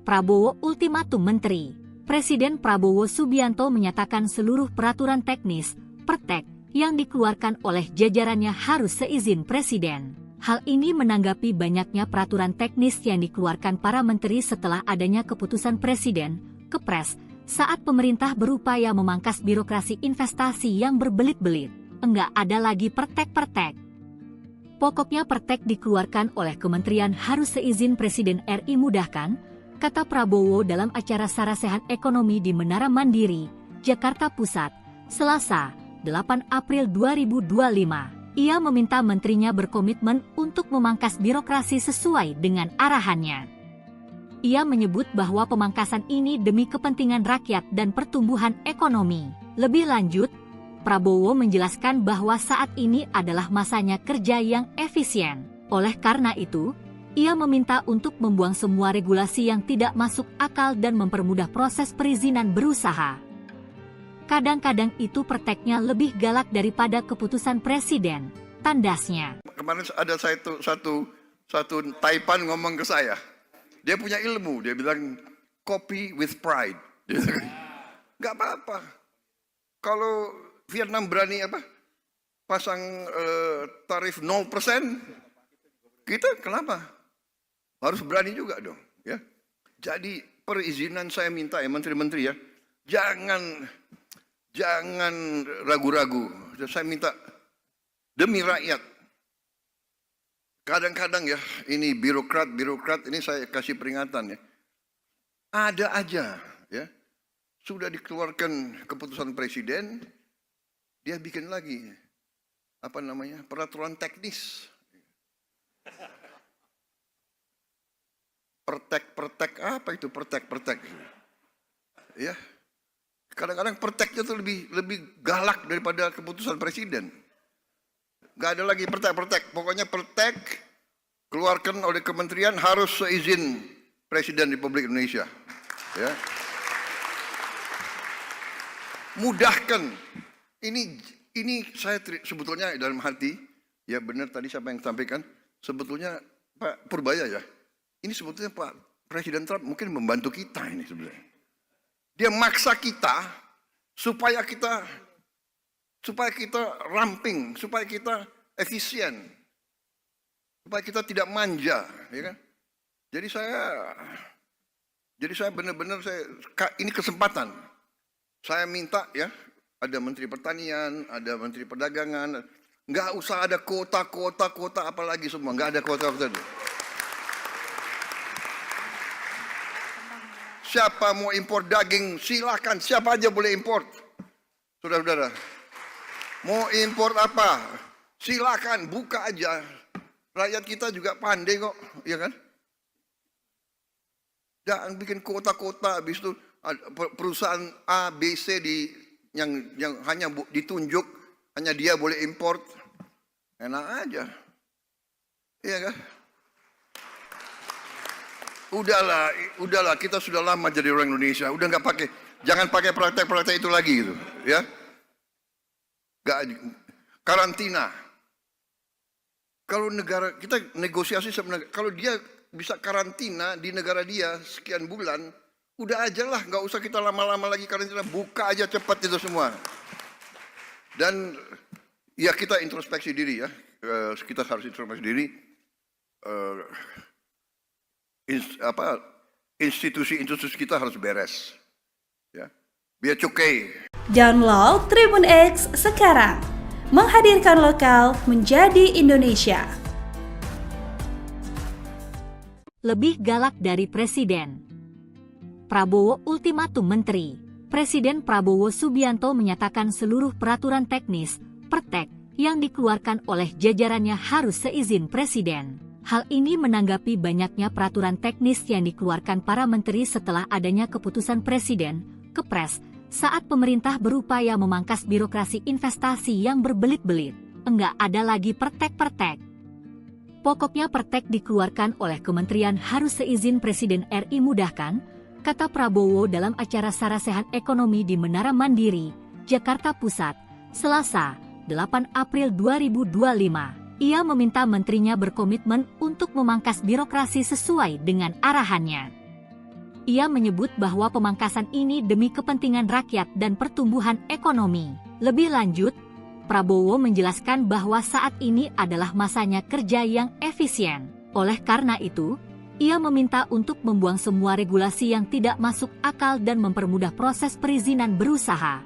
Prabowo ultimatum Menteri. Presiden Prabowo Subianto menyatakan seluruh peraturan teknis, pertek, yang dikeluarkan oleh jajarannya harus seizin Presiden. Hal ini menanggapi banyaknya peraturan teknis yang dikeluarkan para menteri setelah adanya keputusan Presiden, Kepres, saat pemerintah berupaya memangkas birokrasi investasi yang berbelit-belit. Enggak ada lagi pertek-pertek. Pokoknya pertek dikeluarkan oleh kementerian harus seizin Presiden RI mudahkan, kata Prabowo dalam acara Sarasehan Ekonomi di Menara Mandiri, Jakarta Pusat, Selasa, 8 April 2025. Ia meminta menterinya berkomitmen untuk memangkas birokrasi sesuai dengan arahannya. Ia menyebut bahwa pemangkasan ini demi kepentingan rakyat dan pertumbuhan ekonomi. Lebih lanjut, Prabowo menjelaskan bahwa saat ini adalah masanya kerja yang efisien. Oleh karena itu, ia meminta untuk membuang semua regulasi yang tidak masuk akal dan mempermudah proses perizinan berusaha. Kadang-kadang itu perteknya lebih galak daripada keputusan Presiden, tandasnya. Kemarin ada satu Taipan ngomong ke saya. Dia punya ilmu, dia bilang copy with pride. Gak apa-apa. Kalau Vietnam berani pasang tarif 0%, kita kenapa? Harus berani juga dong, ya. Jadi perizinan saya minta ya menteri-menteri ya, jangan ragu-ragu. Saya minta demi rakyat. Kadang-kadang ya, ini birokrat ini saya kasih peringatan ya. Ada aja ya. Sudah dikeluarkan keputusan presiden, dia bikin lagi peraturan teknis. Pertek apa itu pertek? Ya. Kadang-kadang perteknya tuh lebih galak daripada keputusan presiden. Gak ada lagi pertek. Pokoknya pertek keluarkan oleh kementerian harus seizin Presiden Republik Indonesia. Ya. Mudahkan. Ini saya sebetulnya dalam hati, ya benar tadi siapa yang sampaikan, sebetulnya Pak Purbaya ya. Ini sebetulnya Pak Presiden Trump mungkin membantu kita ini sebenarnya. Dia maksa kita supaya kita ramping, supaya kita efisien, supaya kita tidak manja, ya kan? Jadi saya benar-benar ini kesempatan. Saya minta ya, ada Menteri Pertanian, ada Menteri Perdagangan, nggak usah ada kota apalagi semua, nggak ada kota. Siapa mau impor daging, silakan. Siapa aja boleh import. Saudara-saudara, mau impor apa? Silakan, buka aja. Rakyat kita juga pandai kok, ya kan? Jangan bikin kota-kota, habis itu perusahaan A, B, C yang hanya ditunjuk, hanya dia boleh import. Enak aja. Iya kan? Udahlah, kita sudah lama jadi orang Indonesia. Udah nggak pakai, jangan pakai praktek-praktek itu lagi gitu, ya. Karantina. Kalau negara kita negosiasi sama negara, kalau dia bisa karantina di negara dia sekian bulan, udah aja lah, nggak usah kita lama-lama lagi karantina, buka aja cepat itu semua. Dan ya kita introspeksi diri ya, kita harus introspeksi diri. Institusi kita harus beres, ya. Biar cukai. Download Tribun X sekarang, menghadirkan lokal menjadi Indonesia. Lebih galak dari Presiden. Prabowo ultimatum menteri. Presiden Prabowo Subianto menyatakan seluruh peraturan teknis, pertek, yang dikeluarkan oleh jajarannya harus seizin Presiden. Hal ini menanggapi banyaknya peraturan teknis yang dikeluarkan para menteri setelah adanya keputusan Presiden, Kepres, saat pemerintah berupaya memangkas birokrasi investasi yang berbelit-belit. Enggak ada lagi pertek-pertek. Pokoknya pertek dikeluarkan oleh kementerian harus seizin Presiden RI mudahkan, kata Prabowo dalam acara Sarasehan Ekonomi di Menara Mandiri, Jakarta Pusat, Selasa, 8 April 2025. Ia meminta menterinya berkomitmen untuk memangkas birokrasi sesuai dengan arahannya. Ia menyebut bahwa pemangkasan ini demi kepentingan rakyat dan pertumbuhan ekonomi. Lebih lanjut, Prabowo menjelaskan bahwa saat ini adalah masanya kerja yang efisien. Oleh karena itu, ia meminta untuk membuang semua regulasi yang tidak masuk akal dan mempermudah proses perizinan berusaha.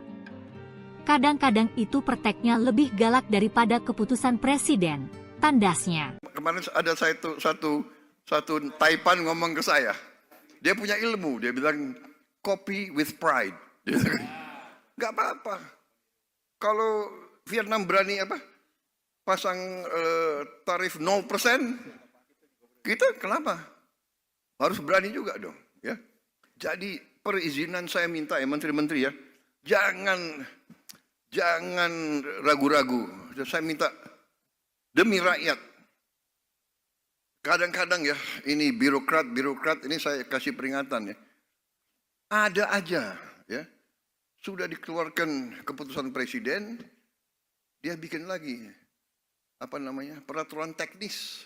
Kadang-kadang itu perteknya lebih galak daripada keputusan Presiden, tandasnya. Kemarin ada satu Taipan ngomong ke saya. Dia punya ilmu, dia bilang copy with pride. Gak apa-apa. Kalau Vietnam berani pasang tarif 0%, kita kenapa? Harus berani juga dong. Ya. Jadi perizinan saya minta ya menteri-menteri ya, jangan ragu-ragu. Saya minta demi rakyat. Kadang-kadang ya, ini birokrat ini saya kasih peringatan ya. Ada aja ya. Sudah dikeluarkan keputusan presiden, dia bikin lagi peraturan teknis.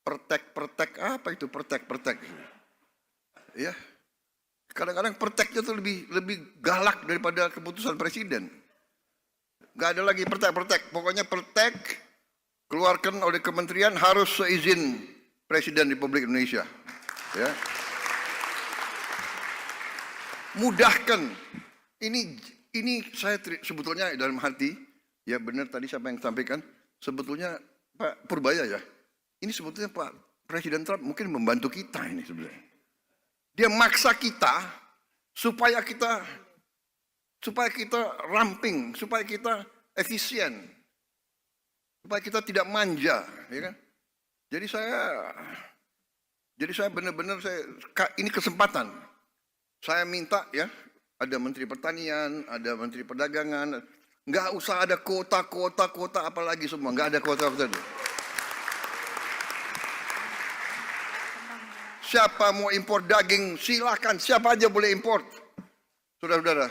Pertek apa itu pertek? Ya. Kadang-kadang perteknya tuh lebih galak daripada keputusan presiden. Gak ada lagi pertek. Pokoknya pertek keluarkan oleh kementerian harus seizin Presiden Republik Indonesia. Ya. Mudahkan. Ini saya sebetulnya dalam hati, ya benar tadi siapa yang sampaikan, sebetulnya Pak Purbaya ya. Ini sebetulnya Pak Presiden Trump mungkin membantu kita ini sebenarnya. Dia maksa kita supaya kita ramping, supaya kita efisien, supaya kita tidak manja, ya kan? Jadi saya benar-benar ini kesempatan. Saya minta ya, ada Menteri Pertanian, ada Menteri Perdagangan, nggak usah ada kota apalagi semua, nggak ada kota. Siapa mau impor daging, silakan. Siapa aja boleh impor. Saudara-saudara.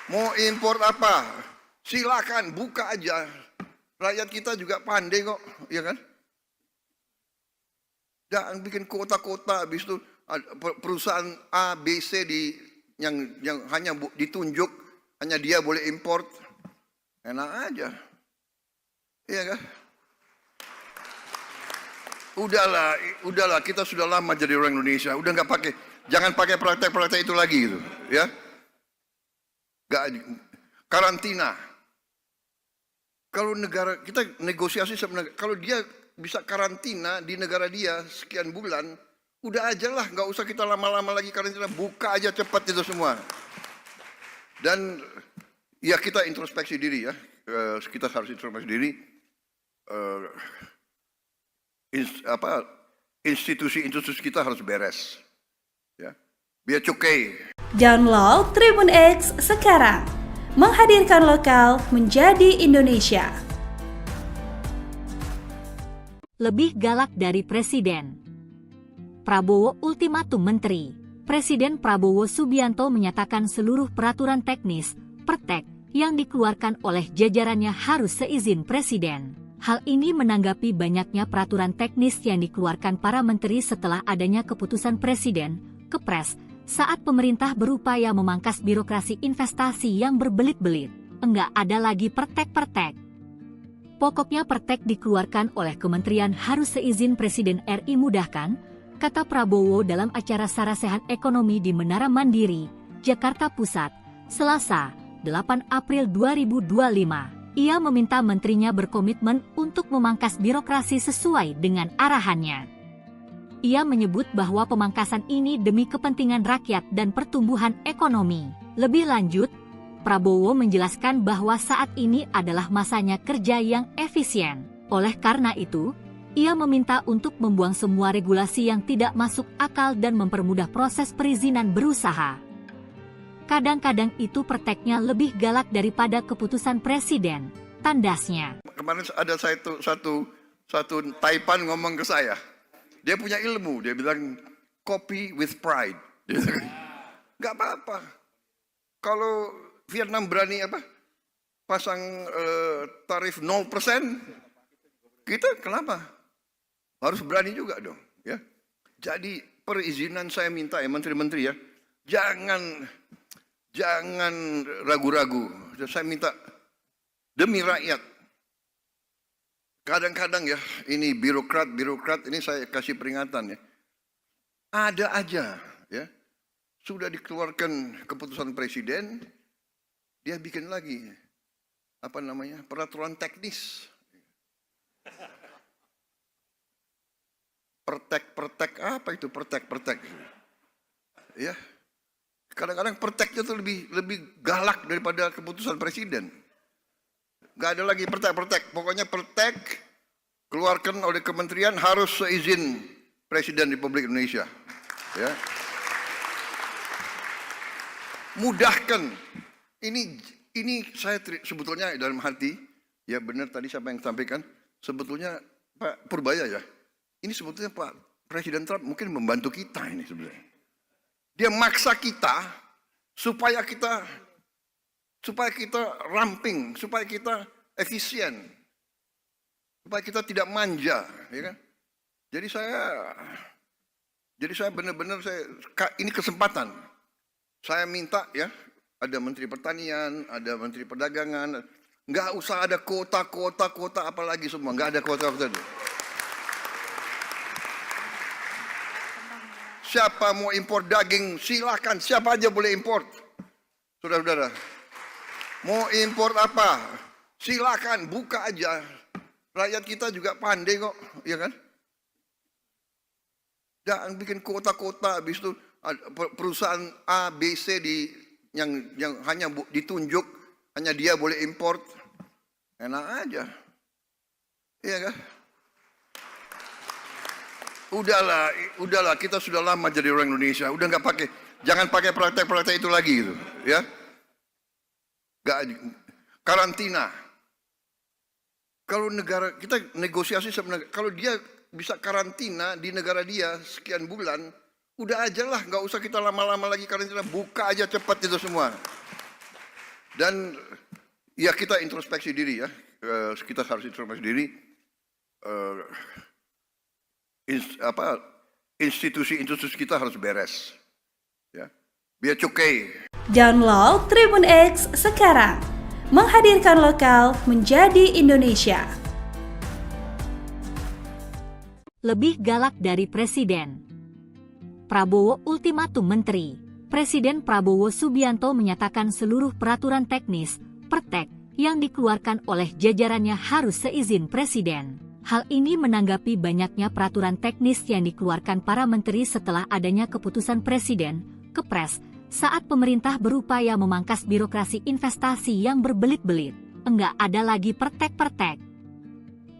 Mau impor apa? Silakan, buka aja. Rakyat kita juga pandai kok, ya kan? Jangan bikin kota-kota, habis itu perusahaan A, B, C yang hanya ditunjuk, hanya dia boleh impor. Enak aja. Iya kan? Udahlah, kita sudah lama jadi orang Indonesia. Udah jangan pakai praktek-praktek itu lagi gitu, ya. Karantina. Kalau negara kita negosiasi sama negara, kalau dia bisa karantina di negara dia sekian bulan, udah aja lah, nggak usah kita lama-lama lagi karantina, buka aja cepat itu semua. Dan ya kita introspeksi diri ya, kita harus introspeksi diri. Institusi kita harus beres, ya. Biar cukai. Download Tribun X sekarang, menghadirkan lokal menjadi Indonesia. Lebih galak dari Presiden. Prabowo ultimatum menteri. Presiden Prabowo Subianto menyatakan seluruh peraturan teknis, pertek, yang dikeluarkan oleh jajarannya harus seizin Presiden. Hal ini menanggapi banyaknya peraturan teknis yang dikeluarkan para menteri setelah adanya keputusan Presiden, Kepres, saat pemerintah berupaya memangkas birokrasi investasi yang berbelit-belit. Enggak ada lagi pertek-pertek. Pokoknya pertek dikeluarkan oleh kementerian harus seizin Presiden RI mudahkan, kata Prabowo dalam acara Sarasehan Ekonomi di Menara Mandiri, Jakarta Pusat, Selasa, 8 April 2025. Ia meminta menterinya berkomitmen untuk memangkas birokrasi sesuai dengan arahannya. Ia menyebut bahwa pemangkasan ini demi kepentingan rakyat dan pertumbuhan ekonomi. Lebih lanjut, Prabowo menjelaskan bahwa saat ini adalah masanya kerja yang efisien. Oleh karena itu, ia meminta untuk membuang semua regulasi yang tidak masuk akal dan mempermudah proses perizinan berusaha. Kadang-kadang itu perteknya lebih galak daripada keputusan Presiden, tandasnya. Kemarin ada satu Taipan ngomong ke saya. Dia punya ilmu, dia bilang copy with pride. Nggak apa-apa. Kalau Vietnam berani pasang tarif 0%, kita kenapa? Harus berani juga dong. Ya. Jadi perizinan saya minta ya menteri-menteri ya, jangan ragu-ragu. Saya minta demi rakyat. Kadang-kadang ya, ini birokrat ini saya kasih peringatan ya. Ada aja ya. Sudah dikeluarkan keputusan Presiden, dia bikin lagi peraturan teknis. Pertek apa itu pertek? Ya. Kadang-kadang perteknya tuh lebih galak daripada keputusan Presiden. Gak ada lagi pertek. Pokoknya pertek keluarkan oleh kementerian harus seizin Presiden Republik Indonesia. Ya. Mudahkan. Ini saya sebetulnya dalam hati, ya benar tadi siapa yang sampaikan, sebetulnya Pak Purbaya ya. Ini sebetulnya Pak Presiden Trump mungkin membantu kita ini sebenarnya. Dia maksa kita supaya kita ramping, supaya kita efisien, supaya kita tidak manja, ya kan? Jadi saya benar-benar ini kesempatan. Saya minta ya, ada Menteri Pertanian, ada Menteri Perdagangan, nggak usah ada kuota apalagi semua, nggak ada kuota. Siapa mau impor daging, silakan. Siapa aja boleh impor. Saudara-saudara. Mau impor apa? Silakan, buka aja. Rakyat kita juga pandai kok, ya kan? Jangan bikin kota-kota, habis itu perusahaan A, B, C yang hanya ditunjuk, hanya dia boleh impor. Enak aja. Iya kan? Udahlah, kita sudah lama jadi orang Indonesia. Udah jangan pakai praktek-praktek itu lagi gitu, ya. Karantina. Kalau negara kita negosiasi sebenarnya, kalau dia bisa karantina di negara dia sekian bulan, udah aja lah, nggak usah kita lama-lama lagi karantina, buka aja cepat itu semua. Dan ya kita introspeksi diri ya, kita harus introspeksi diri. Institusi kita harus beres, ya. Biar cukai. Download Tribun X sekarang, menghadirkan lokal menjadi Indonesia. Lebih galak dari Presiden. Prabowo ultimatum menteri. Presiden Prabowo Subianto menyatakan seluruh peraturan teknis, pertek, yang dikeluarkan oleh jajarannya harus seizin Presiden. Hal ini menanggapi banyaknya peraturan teknis yang dikeluarkan para menteri setelah adanya keputusan Presiden, Kepres, saat pemerintah berupaya memangkas birokrasi investasi yang berbelit-belit. Enggak ada lagi pertek-pertek.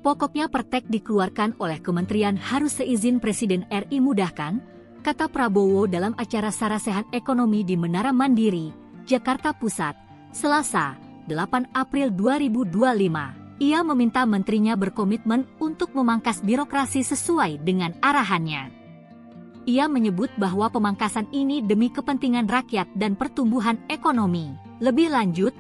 Pokoknya pertek dikeluarkan oleh kementerian harus seizin Presiden RI mudahkan, kata Prabowo dalam acara Sarasehan Ekonomi di Menara Mandiri, Jakarta Pusat, Selasa, 8 April 2025. Ia meminta menterinya berkomitmen untuk memangkas birokrasi sesuai dengan arahannya. Ia menyebut bahwa pemangkasan ini demi kepentingan rakyat dan pertumbuhan ekonomi. Lebih lanjut,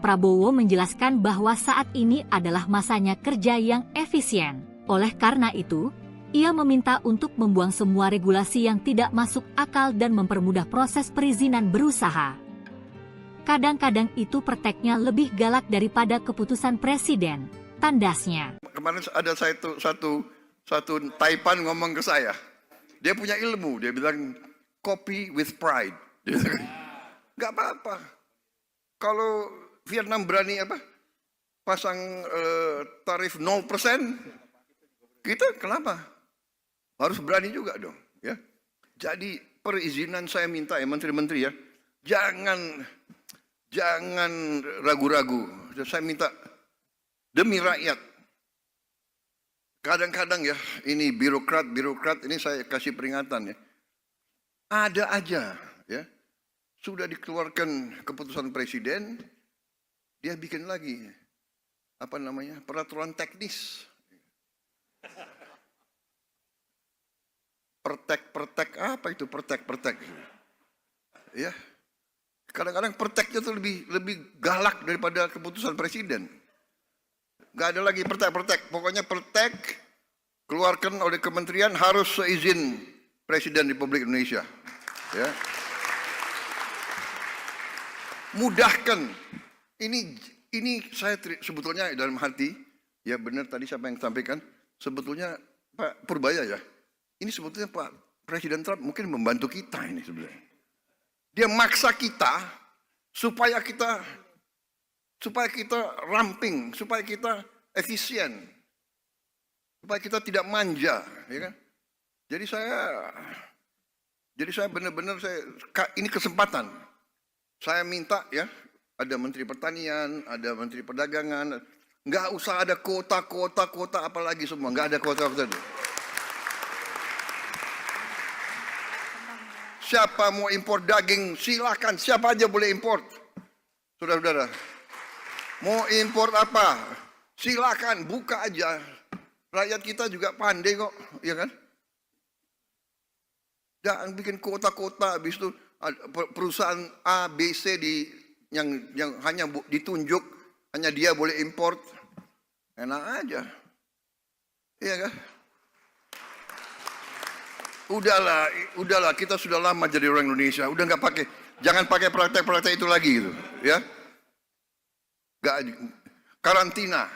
Prabowo menjelaskan bahwa saat ini adalah masanya kerja yang efisien. Oleh karena itu, ia meminta untuk membuang semua regulasi yang tidak masuk akal dan mempermudah proses perizinan berusaha. Kadang-kadang itu prakteknya lebih galak daripada keputusan presiden, tandasnya. Kemarin ada satu Taipan ngomong ke saya. Dia punya ilmu, dia bilang copy with pride. Dia bilang, nggak apa-apa. Kalau Vietnam berani pasang tarif 0%, kita kenapa? Harus berani juga dong, ya. Jadi perizinan saya minta ya menteri-menteri ya, jangan ragu-ragu. Saya minta demi rakyat. Kadang-kadang ya, ini birokrat ini saya kasih peringatan ya. Ada aja ya, sudah dikeluarkan keputusan presiden, dia bikin lagi peraturan teknis. Pertek apa itu pertek? Ya. Kadang-kadang perteknya itu lebih galak daripada keputusan presiden. Gak ada lagi pertek. Pokoknya pertek keluarkan oleh kementerian harus seizin Presiden Republik Indonesia. Ya. Mudahkan. Ini saya sebetulnya dalam hati, ya benar tadi siapa yang sampaikan, sebetulnya Pak Purbaya ya. Ini sebetulnya Pak Presiden Trump mungkin membantu kita ini sebenarnya. Dia maksa kita supaya kita ramping, supaya kita efisien, supaya kita tidak manja, ya kan? Jadi saya benar-benar ini kesempatan. Saya minta ya, ada Menteri Pertanian, ada Menteri Perdagangan, nggak usah ada kuota apalagi semua, nggak ada kuota. Siapa mau impor daging, silakan. Siapa aja boleh impor. Saudara-saudara. Mau impor apa? Silakan, buka aja. Rakyat kita juga pandai kok, ya kan? Jangan bikin kota-kota, habis itu perusahaan A, B, C yang hanya ditunjuk, hanya dia boleh impor. Enak aja. Iya kan? Udahlah, kita sudah lama jadi orang Indonesia, udah jangan pakai praktek-praktek itu lagi gitu, ya. Karantina.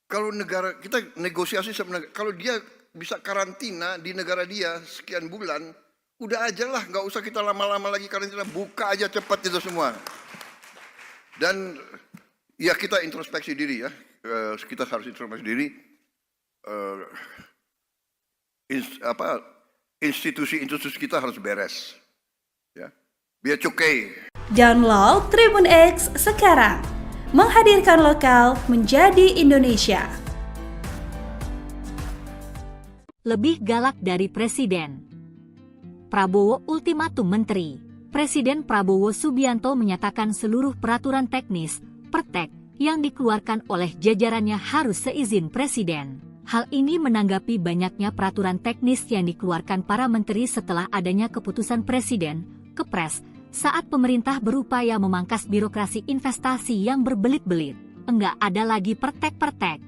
Kalau negara kita negosiasi sama negara, kalau dia bisa karantina di negara dia sekian bulan, udah aja lah, nggak usah kita lama-lama lagi karantina, buka aja cepat itu semua. Dan ya kita introspeksi diri ya, kita harus introspeksi diri. Institusi kita harus beres, ya, biar cukai. Download Tribun X sekarang, menghadirkan lokal menjadi Indonesia. Lebih galak dari presiden. Prabowo ultimatum menteri. Presiden Prabowo Subianto menyatakan seluruh peraturan teknis, pertek, yang dikeluarkan oleh jajarannya harus seizin presiden. Hal ini menanggapi banyaknya peraturan teknis yang dikeluarkan para menteri setelah adanya keputusan presiden, Kepres, saat pemerintah berupaya memangkas birokrasi investasi yang berbelit-belit. Enggak ada lagi pertek-pertek.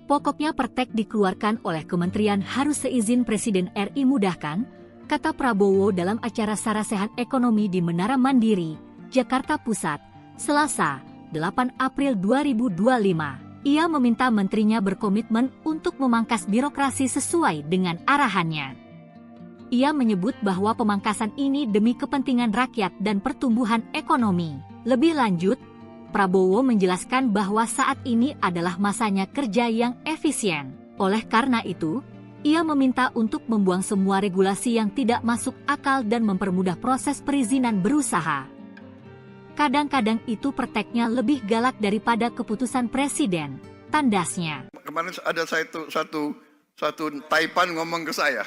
Pokoknya pertek dikeluarkan oleh kementerian harus seizin Presiden RI mudahkan, kata Prabowo dalam acara Sarasehan Ekonomi di Menara Mandiri, Jakarta Pusat, Selasa, 8 April 2025. Ia meminta menterinya berkomitmen untuk memangkas birokrasi sesuai dengan arahannya. Ia menyebut bahwa pemangkasan ini demi kepentingan rakyat dan pertumbuhan ekonomi. Lebih lanjut, Prabowo menjelaskan bahwa saat ini adalah masanya kerja yang efisien. Oleh karena itu, ia meminta untuk membuang semua regulasi yang tidak masuk akal dan mempermudah proses perizinan berusaha. Kadang-kadang itu prakteknya lebih galak daripada keputusan presiden, tandasnya. Kemarin ada satu Taipan ngomong ke saya.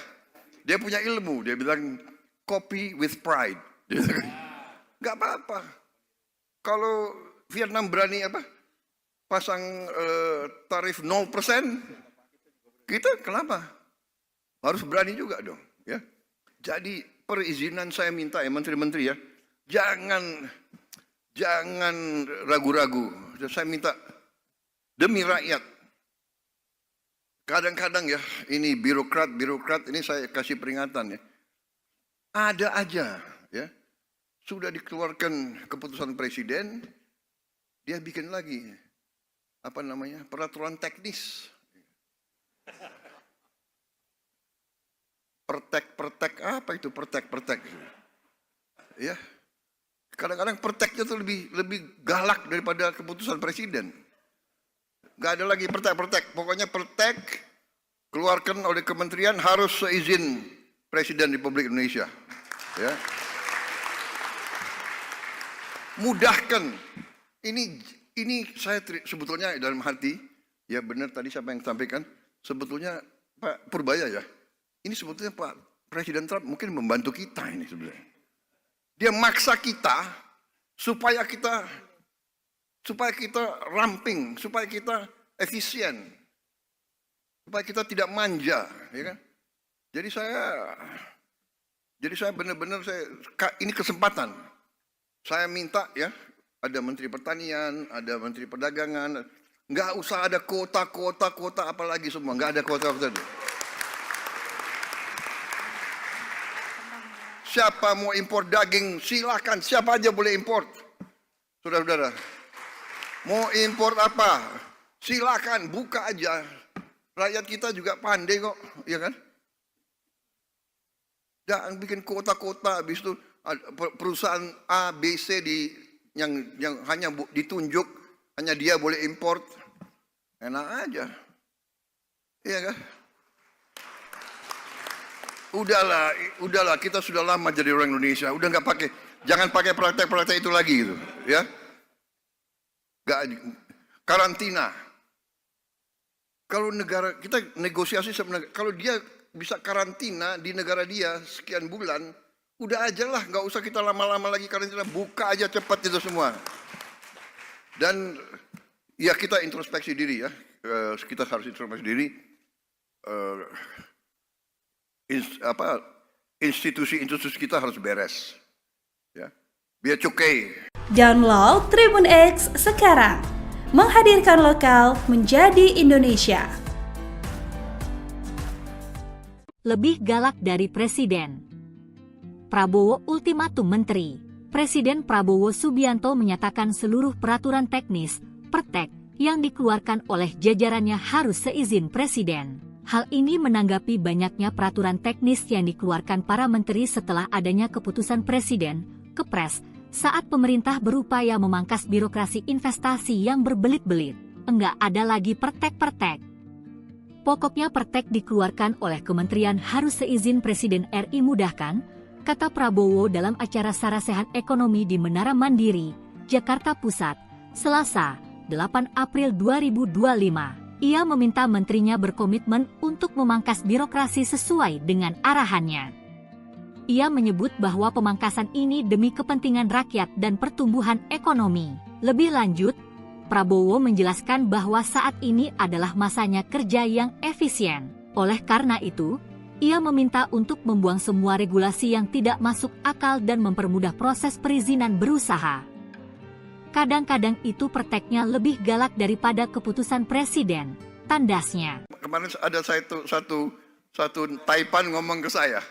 Dia punya ilmu, dia bilang copy with pride. Dia bilang, nggak apa-apa. Kalau Vietnam berani pasang tarif 0%, kita kenapa? Harus berani juga dong, ya. Jadi perizinan saya minta ya menteri-menteri ya, Jangan ragu-ragu. Saya minta demi rakyat. Kadang-kadang ya, ini birokrat ini saya kasih peringatan ya. Ada aja ya. Sudah dikeluarkan keputusan presiden, dia bikin lagi peraturan teknis. Pertek apa itu pertek? Ya. Kadang-kadang perteknya tuh lebih galak daripada keputusan presiden. Gak ada lagi pertek. Pokoknya pertek keluarkan oleh kementerian harus seizin Presiden Republik Indonesia. Ya. Mudahkan. Ini saya sebetulnya dalam hati, ya benar tadi siapa yang sampaikan, sebetulnya Pak Purbaya ya. Ini sebetulnya Pak Presiden Trump mungkin membantu kita ini sebenarnya. Dia maksa kita supaya kita ramping, supaya kita efisien, supaya kita tidak manja, ya kan? Jadi saya benar-benar ini kesempatan. Saya minta ya, ada Menteri Pertanian, ada Menteri Perdagangan, nggak usah ada kota apalagi semua, nggak ada kota. Siapa mau impor daging, silakan. Siapa aja boleh impor. Saudara-saudara. Mau impor apa? Silakan, buka aja. Rakyat kita juga pandai kok, ya kan? Jangan bikin kota-kota, habis itu perusahaan A, B, C yang hanya ditunjuk, hanya dia boleh impor. Enak aja. Iya kan? Udahlah, kita sudah lama jadi orang Indonesia. Udah jangan pakai praktek-praktek itu lagi gitu, ya. Karantina. Kalau negara kita negosiasi sama negara, kalau dia bisa karantina di negara dia sekian bulan, udah aja lah, nggak usah kita lama-lama lagi karantina, buka aja cepat itu semua. Dan ya kita introspeksi diri ya, kita harus introspeksi diri. Institusi kita harus beres, ya. Biar cukai. Download Tribun X sekarang, menghadirkan lokal menjadi Indonesia. Lebih galak dari Presiden. Prabowo ultimatum menteri. Presiden Prabowo Subianto menyatakan seluruh peraturan teknis, pertek, yang dikeluarkan oleh jajarannya harus seizin Presiden. Hal ini menanggapi banyaknya peraturan teknis yang dikeluarkan para menteri setelah adanya keputusan Presiden, Kepres, saat pemerintah berupaya memangkas birokrasi investasi yang berbelit-belit. Enggak ada lagi pertek-pertek. Pokoknya pertek dikeluarkan oleh kementerian harus seizin Presiden RI mudahkan, kata Prabowo dalam acara Sarasehan Ekonomi di Menara Mandiri, Jakarta Pusat, Selasa, 8 April 2025. Ia meminta menterinya berkomitmen untuk memangkas birokrasi sesuai dengan arahannya. Ia menyebut bahwa pemangkasan ini demi kepentingan rakyat dan pertumbuhan ekonomi. Lebih lanjut, Prabowo menjelaskan bahwa saat ini adalah masanya kerja yang efisien. Oleh karena itu, ia meminta untuk membuang semua regulasi yang tidak masuk akal dan mempermudah proses perizinan berusaha. Kadang-kadang itu perteknya lebih galak daripada keputusan presiden, tandasnya. Kemarin ada satu Taipan ngomong ke saya.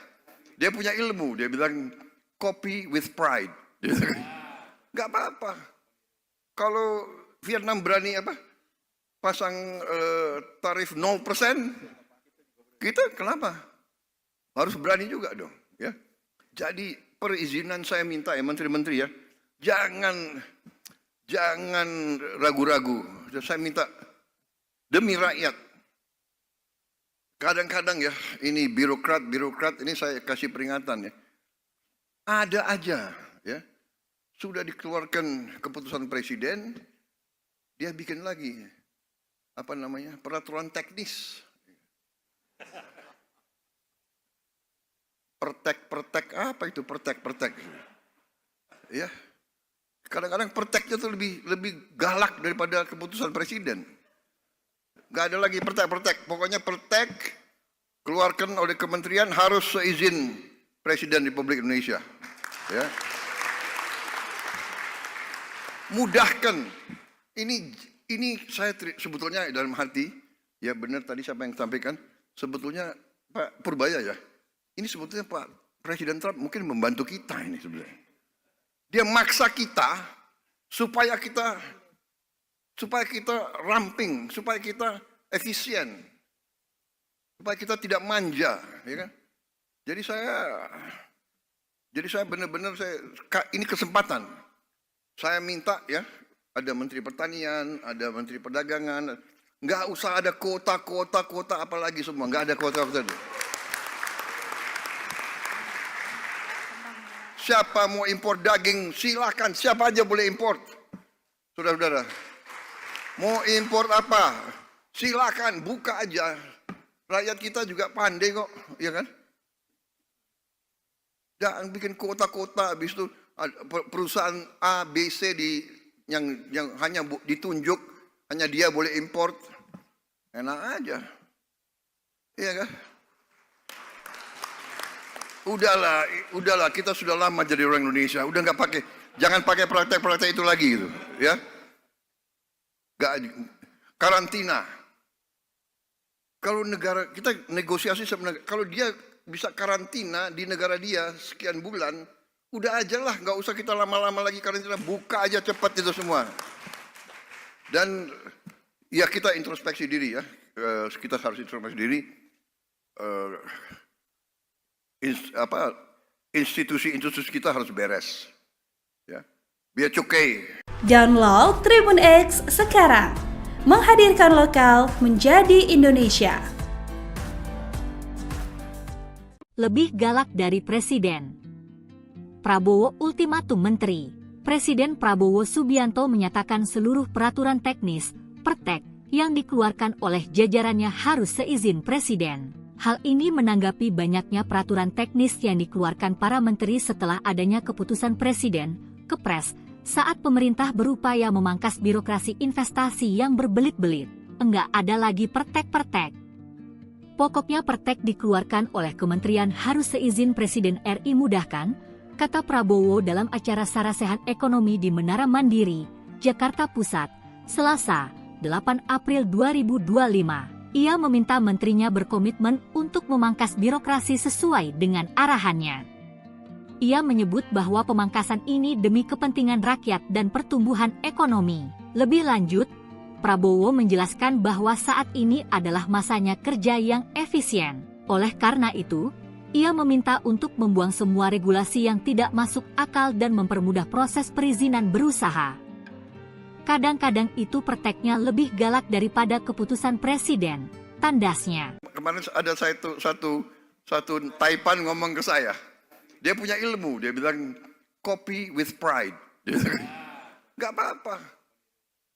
Dia punya ilmu, dia bilang copy with pride. Gak apa-apa. Kalau Vietnam berani pasang tarif 0%, kita kenapa? Harus berani juga dong, ya. Jadi perizinan saya minta ya menteri-menteri ya, jangan ragu-ragu. Saya minta demi rakyat. Kadang-kadang ya, ini birokrat ini saya kasih peringatan ya. Ada aja ya. Sudah dikeluarkan keputusan presiden, dia bikin lagi peraturan teknis. Pertek apa itu pertek? Ya. Kadang-kadang perteknya tuh lebih galak daripada keputusan presiden. Gak ada lagi pertek. Pokoknya pertek keluarkan oleh kementerian harus seizin Presiden Republik Indonesia. Ya. mudahkan. Ini saya sebetulnya dalam hati, ya benar tadi siapa yang sampaikan, sebetulnya Pak Purbaya ya, ini sebetulnya Pak Presiden Trump mungkin membantu kita ini sebenarnya. Dia maksa kita supaya kita ramping, supaya kita efisien, supaya kita tidak manja, ya kan? Jadi saya benar-benar ini kesempatan. Saya minta ya, ada Menteri Pertanian, ada Menteri Perdagangan, nggak usah ada kota apalagi semua, nggak ada kota. Siapa mau impor daging, silakan, siapa aja boleh impor. Saudara-saudara, mau impor apa, silakan, buka aja. Rakyat kita juga pandai kok, ya kan? Jangan bikin kota-kota, habis itu perusahaan A, B, C yang hanya ditunjuk, hanya dia boleh import. Enak aja. Iya kan? Udahlah, kita sudah lama jadi orang Indonesia, udah nggak pakai, jangan pakai praktek-praktek itu lagi gitu, ya. Karantina. Kalau negara kita negosiasi sama negara, kalau dia bisa karantina di negara dia sekian bulan, udah aja lah, nggak usah kita lama-lama lagi karantina, buka aja cepat itu semua. Dan ya kita introspeksi diri ya, kita harus introspeksi diri. Institusi kita harus beres, ya. Biar cukai. Download Tribun X sekarang, menghadirkan lokal menjadi Indonesia. Lebih galak dari Presiden. Prabowo ultimatum menteri. Presiden Prabowo Subianto menyatakan seluruh peraturan teknis, pertek, yang dikeluarkan oleh jajarannya harus seizin Presiden. Hal ini menanggapi banyaknya peraturan teknis yang dikeluarkan para menteri setelah adanya keputusan Presiden, Kepres, saat pemerintah berupaya memangkas birokrasi investasi yang berbelit-belit. Enggak ada lagi pertek-pertek. Pokoknya pertek dikeluarkan oleh kementerian harus seizin Presiden RI mudahkan, kata Prabowo dalam acara Sarasehan Ekonomi di Menara Mandiri, Jakarta Pusat, Selasa, 8 April 2025. Ia meminta menterinya berkomitmen untuk memangkas birokrasi sesuai dengan arahannya. Ia menyebut bahwa pemangkasan ini demi kepentingan rakyat dan pertumbuhan ekonomi. Lebih lanjut, Prabowo menjelaskan bahwa saat ini adalah masanya kerja yang efisien. Oleh karena itu, ia meminta untuk membuang semua regulasi yang tidak masuk akal dan mempermudah proses perizinan berusaha. Kadang-kadang itu perteknya lebih galak daripada keputusan Presiden, tandasnya. Kemarin ada satu Taipan ngomong ke saya. Dia punya ilmu, dia bilang copy with pride. Gak apa-apa.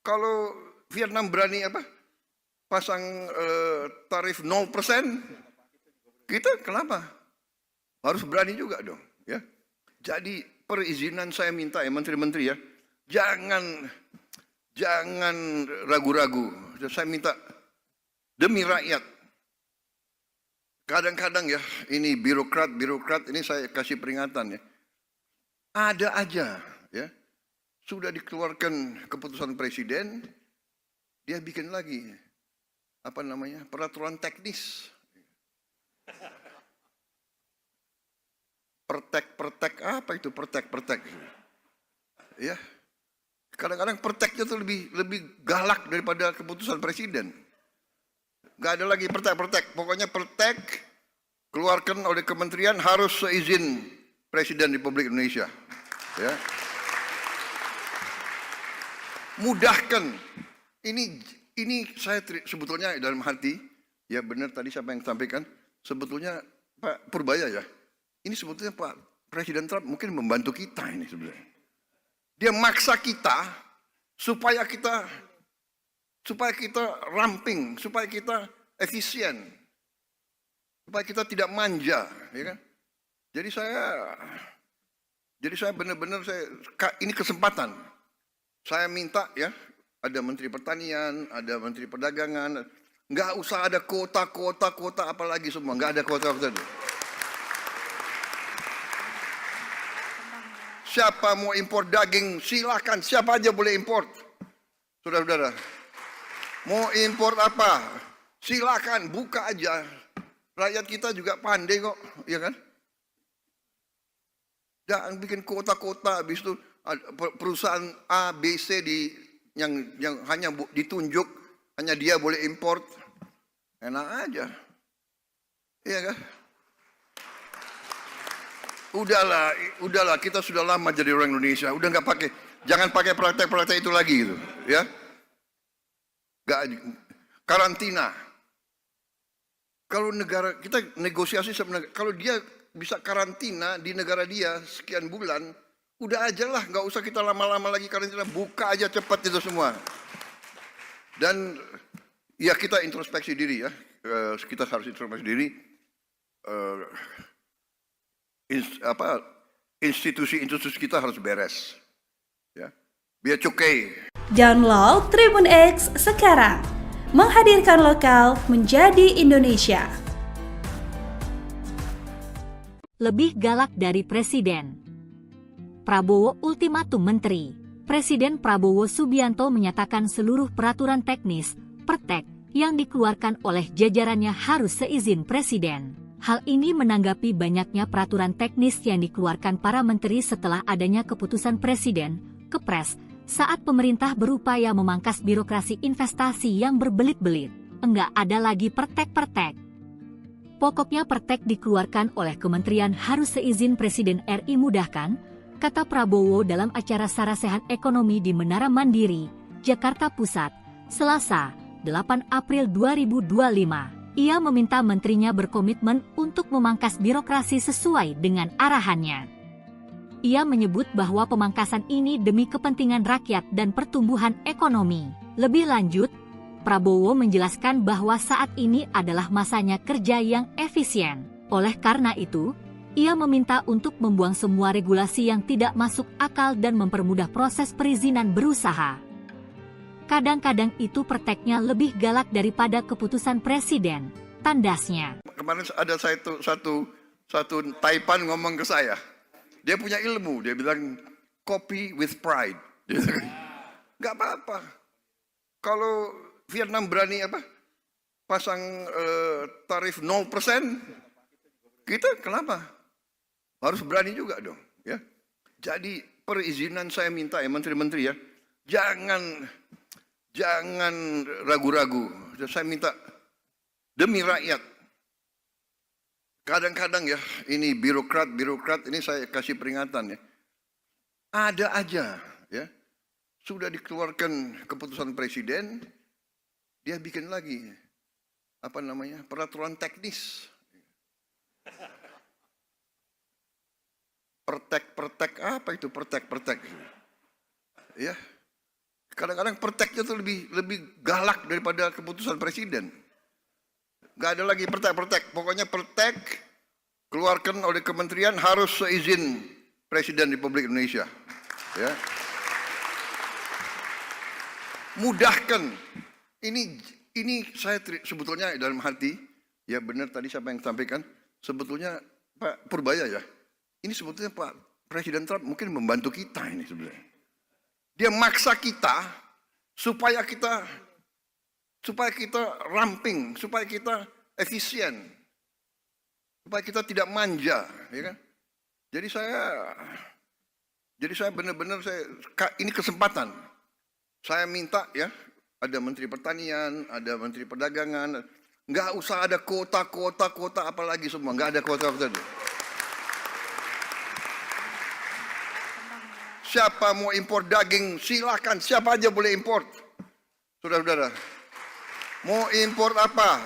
Kalau Vietnam berani pasang tarif 0%, kita kenapa? Harus berani juga dong, ya. Jadi perizinan saya minta ya menteri-menteri ya, jangan ragu-ragu. Saya minta demi rakyat. Kadang-kadang ya, ini birokrat ini saya kasih peringatan ya. Ada aja ya. Sudah dikeluarkan keputusan presiden, dia bikin lagi peraturan teknis. Pertek apa itu pertek? Ya. Kadang-kadang perteknya tuh lebih galak daripada keputusan presiden. Gak ada lagi pertek. Pokoknya pertek keluarkan oleh kementerian harus seizin Presiden Republik Indonesia. Ya. Mudahkan. Ini saya sebetulnya dalam hati, ya benar tadi siapa yang sampaikan, sebetulnya Pak Purbaya ya. Ini sebetulnya Pak Presiden Trump mungkin membantu kita ini sebenarnya. Dia maksa kita supaya kita ramping, supaya kita efisien, supaya kita tidak manja, ya kan? Jadi saya benar-benar ini kesempatan. Saya minta ya, ada Menteri Pertanian, ada Menteri Perdagangan, nggak usah ada kota apalagi semua, nggak ada kota. Siapa mau impor daging, silakan. Siapa aja boleh impor. Saudara-saudara, mau impor apa? Silakan, buka aja. Rakyat kita juga pandai kok, ya kan? Jangan bikin kota-kota, habis itu perusahaan A, B, C yang hanya ditunjuk, hanya dia boleh impor. Enak aja. Iya kan? Udahlah, kita sudah lama jadi orang Indonesia. Udah nggak pakai, jangan pakai praktek-praktek itu lagi gitu, ya. Nggak, karantina. Kalau negara kita negosiasi sama negara, kalau dia bisa karantina di negara dia sekian bulan, udah aja lah, nggak usah kita lama-lama lagi karantina, buka aja cepat itu semua. Dan ya kita introspeksi diri ya, kita harus introspeksi diri. Institusi-institusi kita harus beres, ya. Biar cukai. Download Tribun X sekarang, menghadirkan lokal menjadi Indonesia. Lebih galak dari Presiden. Prabowo ultimatum menteri. Presiden Prabowo Subianto menyatakan seluruh peraturan teknis, pertek, yang dikeluarkan oleh jajarannya harus seizin Presiden. Hal ini menanggapi banyaknya peraturan teknis yang dikeluarkan para menteri setelah adanya keputusan Presiden, Kepres, saat pemerintah berupaya memangkas birokrasi investasi yang berbelit-belit. Enggak ada lagi pertek-pertek. Pokoknya pertek dikeluarkan oleh kementerian harus seizin Presiden RI mudahkan, kata Prabowo dalam acara Sarasehan Ekonomi di Menara Mandiri, Jakarta Pusat, Selasa, 8 April 2025. Ia meminta menterinya berkomitmen untuk memangkas birokrasi sesuai dengan arahannya. Ia menyebut bahwa pemangkasan ini demi kepentingan rakyat dan pertumbuhan ekonomi. Lebih lanjut, Prabowo menjelaskan bahwa saat ini adalah masanya kerja yang efisien. Oleh karena itu, ia meminta untuk membuang semua regulasi yang tidak masuk akal dan mempermudah proses perizinan berusaha. Kadang-kadang itu perteknya lebih galak daripada keputusan Presiden, tandasnya. Kemarin ada satu Taipan ngomong ke saya. Dia punya ilmu, dia bilang copy with pride. Gak apa-apa. Kalau Vietnam berani pasang tarif 0%, kita kenapa? Harus berani juga dong, ya. Jadi perizinan saya minta ya menteri-menteri ya, jangan ragu-ragu. Saya minta demi rakyat. Kadang-kadang ya, ini birokrat ini saya kasih peringatan ya. Ada aja ya. Sudah dikeluarkan keputusan presiden, dia bikin lagi peraturan teknis. Pertek apa itu pertek? Ya. Kadang-kadang perteknya itu lebih galak daripada keputusan presiden. Gak ada lagi pertek. Pokoknya pertek keluarkan oleh kementerian harus seizin Presiden Republik Indonesia. Ya. Mudahkan. Ini saya sebetulnya dalam hati, ya benar tadi siapa yang sampaikan, sebetulnya Pak Purbaya ya. Ini sebetulnya Pak Presiden Trump mungkin membantu kita ini sebenarnya. Dia maksa kita supaya kita ramping, supaya kita efisien, supaya kita tidak manja, ya kan? Jadi saya benar-benar ini kesempatan. Saya minta ya, ada Menteri Pertanian, ada Menteri Perdagangan, nggak usah ada kota apalagi semua, nggak ada kota. Siapa mau impor daging, silakan. Siapa aja boleh impor. Saudara-saudara, mau impor apa?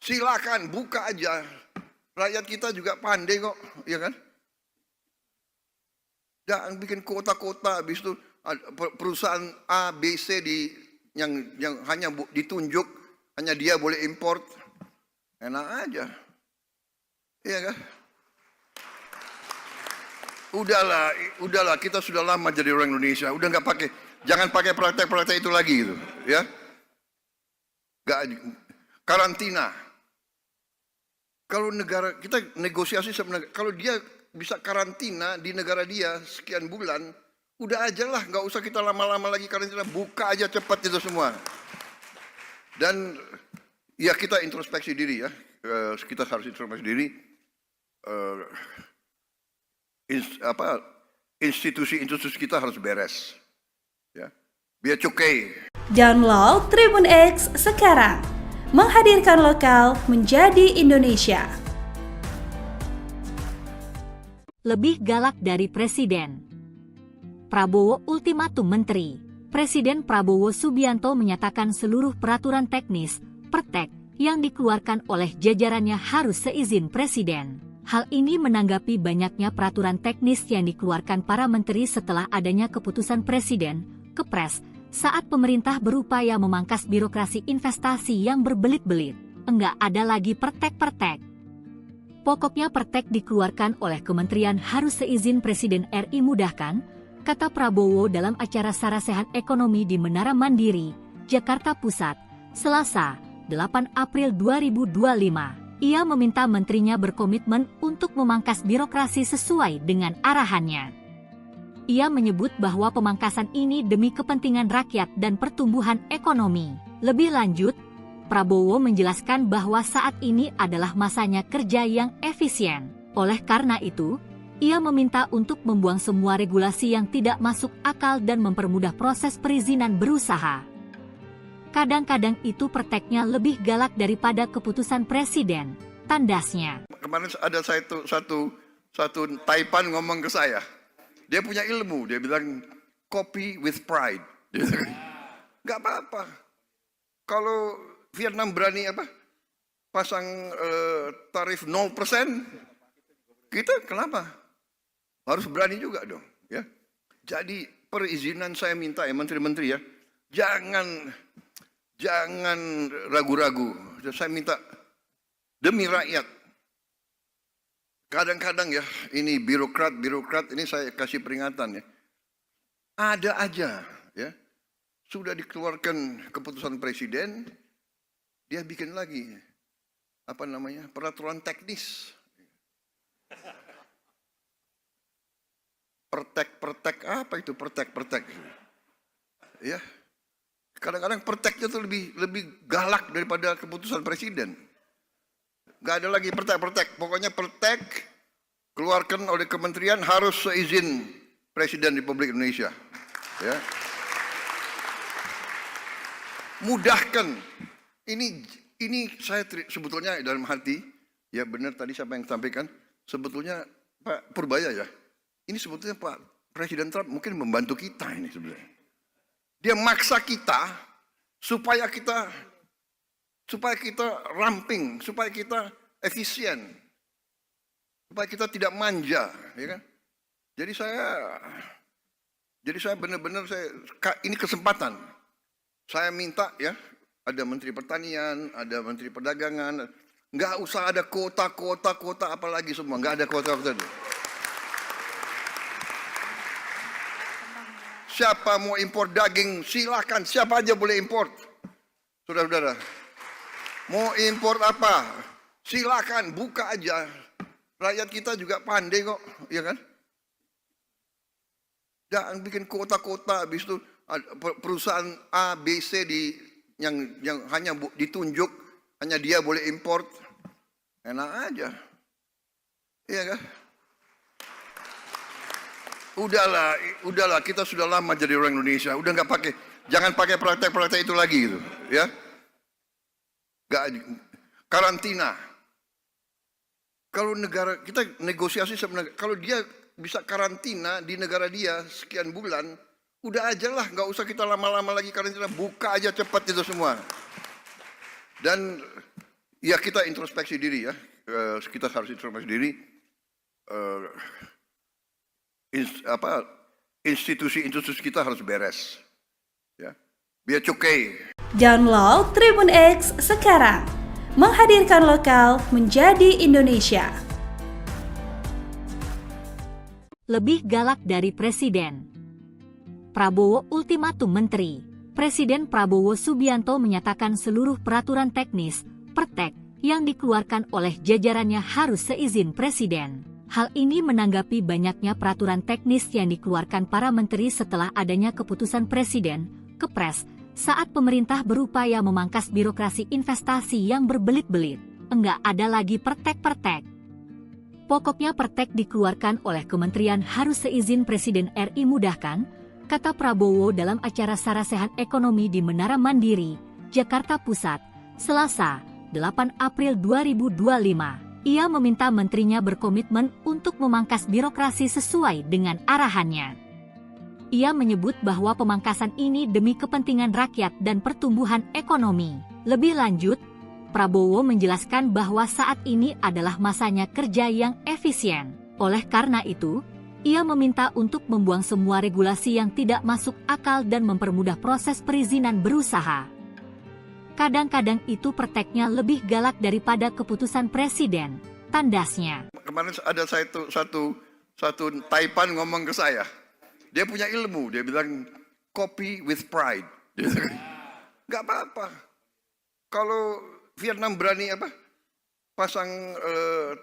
Silakan, buka aja. Rakyat kita juga pandai kok, ya kan? Jangan bikin kota-kota, habis itu perusahaan A, B, C yang hanya ditunjuk, hanya dia boleh impor. Enak aja. Iya kan? Udahlah, kita sudah lama jadi orang Indonesia. Udah nggak pakai, jangan pakai praktek-praktek itu lagi gitu, ya. Karantina. Kalau negara kita negosiasi sama negara, kalau dia bisa karantina di negara dia sekian bulan, udah aja lah, nggak usah kita lama-lama lagi karantina, buka aja cepat itu semua. Dan ya kita introspeksi diri ya, kita harus introspeksi diri. Institusi kita harus beres, ya. Biar cukai. Download Tribun X sekarang, menghadirkan lokal menjadi Indonesia. Lebih galak dari Presiden. Prabowo ultimatum Menteri. Presiden Prabowo Subianto menyatakan seluruh peraturan teknis, pertek, yang dikeluarkan oleh jajarannya harus seizin Presiden. Hal ini menanggapi banyaknya peraturan teknis yang dikeluarkan para menteri setelah adanya keputusan Presiden, Kepres, saat pemerintah berupaya memangkas birokrasi investasi yang berbelit-belit. Enggak ada lagi pertek-pertek. Pokoknya pertek dikeluarkan oleh kementerian harus seizin Presiden RI mudahkan, kata Prabowo dalam acara Sarasehan Ekonomi di Menara Mandiri, Jakarta Pusat, Selasa, 8 April 2025. Ia meminta menterinya berkomitmen untuk memangkas birokrasi sesuai dengan arahannya. Ia menyebut bahwa pemangkasan ini demi kepentingan rakyat dan pertumbuhan ekonomi. Lebih lanjut, Prabowo menjelaskan bahwa saat ini adalah masanya kerja yang efisien. Oleh karena itu, ia meminta untuk membuang semua regulasi yang tidak masuk akal dan mempermudah proses perizinan berusaha. Kadang-kadang itu perteknya lebih galak daripada keputusan Presiden, tandasnya. Kemarin ada satu Taipan ngomong ke saya. Dia punya ilmu, dia bilang copy with pride. Gak apa-apa. Kalau Vietnam berani pasang tarif 0%, kita kenapa? Harus berani juga dong. Ya. Jadi perizinan saya minta ya menteri-menteri ya, jangan ragu-ragu. Saya minta demi rakyat. Kadang-kadang ya, ini birokrat ini saya kasih peringatan ya. Ada aja ya. Sudah dikeluarkan keputusan presiden, dia bikin lagi peraturan teknis. Pertek apa itu pertek? Ya. Kadang-kadang perteknya itu lebih galak daripada keputusan presiden. Gak ada lagi pertek. Pokoknya pertek keluarkan oleh kementerian harus seizin Presiden Republik Indonesia. Ya. Mudahkan. Ini saya sebetulnya dalam hati, ya benar tadi siapa yang sampaikan, sebetulnya Pak Purbaya ya. Ini sebetulnya Pak Presiden Trump mungkin membantu kita ini sebenarnya. Dia maksa kita supaya kita ramping, supaya kita efisien, supaya kita tidak manja, ya kan? Jadi saya benar-benar ini kesempatan. Saya minta ya, ada Menteri Pertanian, ada Menteri Perdagangan, nggak usah ada kota apalagi semua, nggak ada kota. Siapa mau impor daging, silakan, siapa aja boleh impor. Saudara-saudara, mau impor apa? Silakan, buka aja. Rakyat kita juga pandai kok, ya kan? Jangan bikin kota-kota, habis itu perusahaan A, B, C yang hanya ditunjuk, hanya dia boleh impor. Enak aja. Iya kan? Udahlah, kita sudah lama jadi orang Indonesia. Udah jangan pakai praktek-praktek itu lagi gitu, ya. Karantina. Kalau negara kita negosiasi sama negara, kalau dia bisa karantina di negara dia sekian bulan, udah aja lah, nggak usah kita lama-lama lagi karantina, buka aja cepat itu semua. Dan ya kita introspeksi diri ya, kita harus introspeksi diri. Institusi kita harus beres, ya. Biar cukai. Download Tribun X sekarang, menghadirkan lokal menjadi Indonesia. Lebih galak dari Presiden. Prabowo ultimatum Menteri. Presiden Prabowo Subianto menyatakan seluruh peraturan teknis, pertek, yang dikeluarkan oleh jajarannya harus seizin presiden. Hal ini menanggapi banyaknya peraturan teknis yang dikeluarkan para menteri setelah adanya keputusan presiden, Kepres, saat pemerintah berupaya memangkas birokrasi investasi yang berbelit-belit. Enggak ada lagi pertek-pertek. Pokoknya pertek dikeluarkan oleh kementerian harus seizin Presiden RI mudahkan, kata Prabowo dalam acara Sarasehan Ekonomi di Menara Mandiri, Jakarta Pusat, Selasa, 8 April 2025. Ia meminta menterinya berkomitmen untuk memangkas birokrasi sesuai dengan arahannya. Ia menyebut bahwa pemangkasan ini demi kepentingan rakyat dan pertumbuhan ekonomi. Lebih lanjut, Prabowo menjelaskan bahwa saat ini adalah masanya kerja yang efisien. Oleh karena itu, ia meminta untuk membuang semua regulasi yang tidak masuk akal dan mempermudah proses perizinan berusaha. Kadang-kadang itu perteknya lebih galak daripada keputusan presiden, tandasnya. Kemarin ada satu Taipan ngomong ke saya. Dia punya ilmu, dia bilang copy with pride. Nggak apa-apa. Kalau Vietnam berani pasang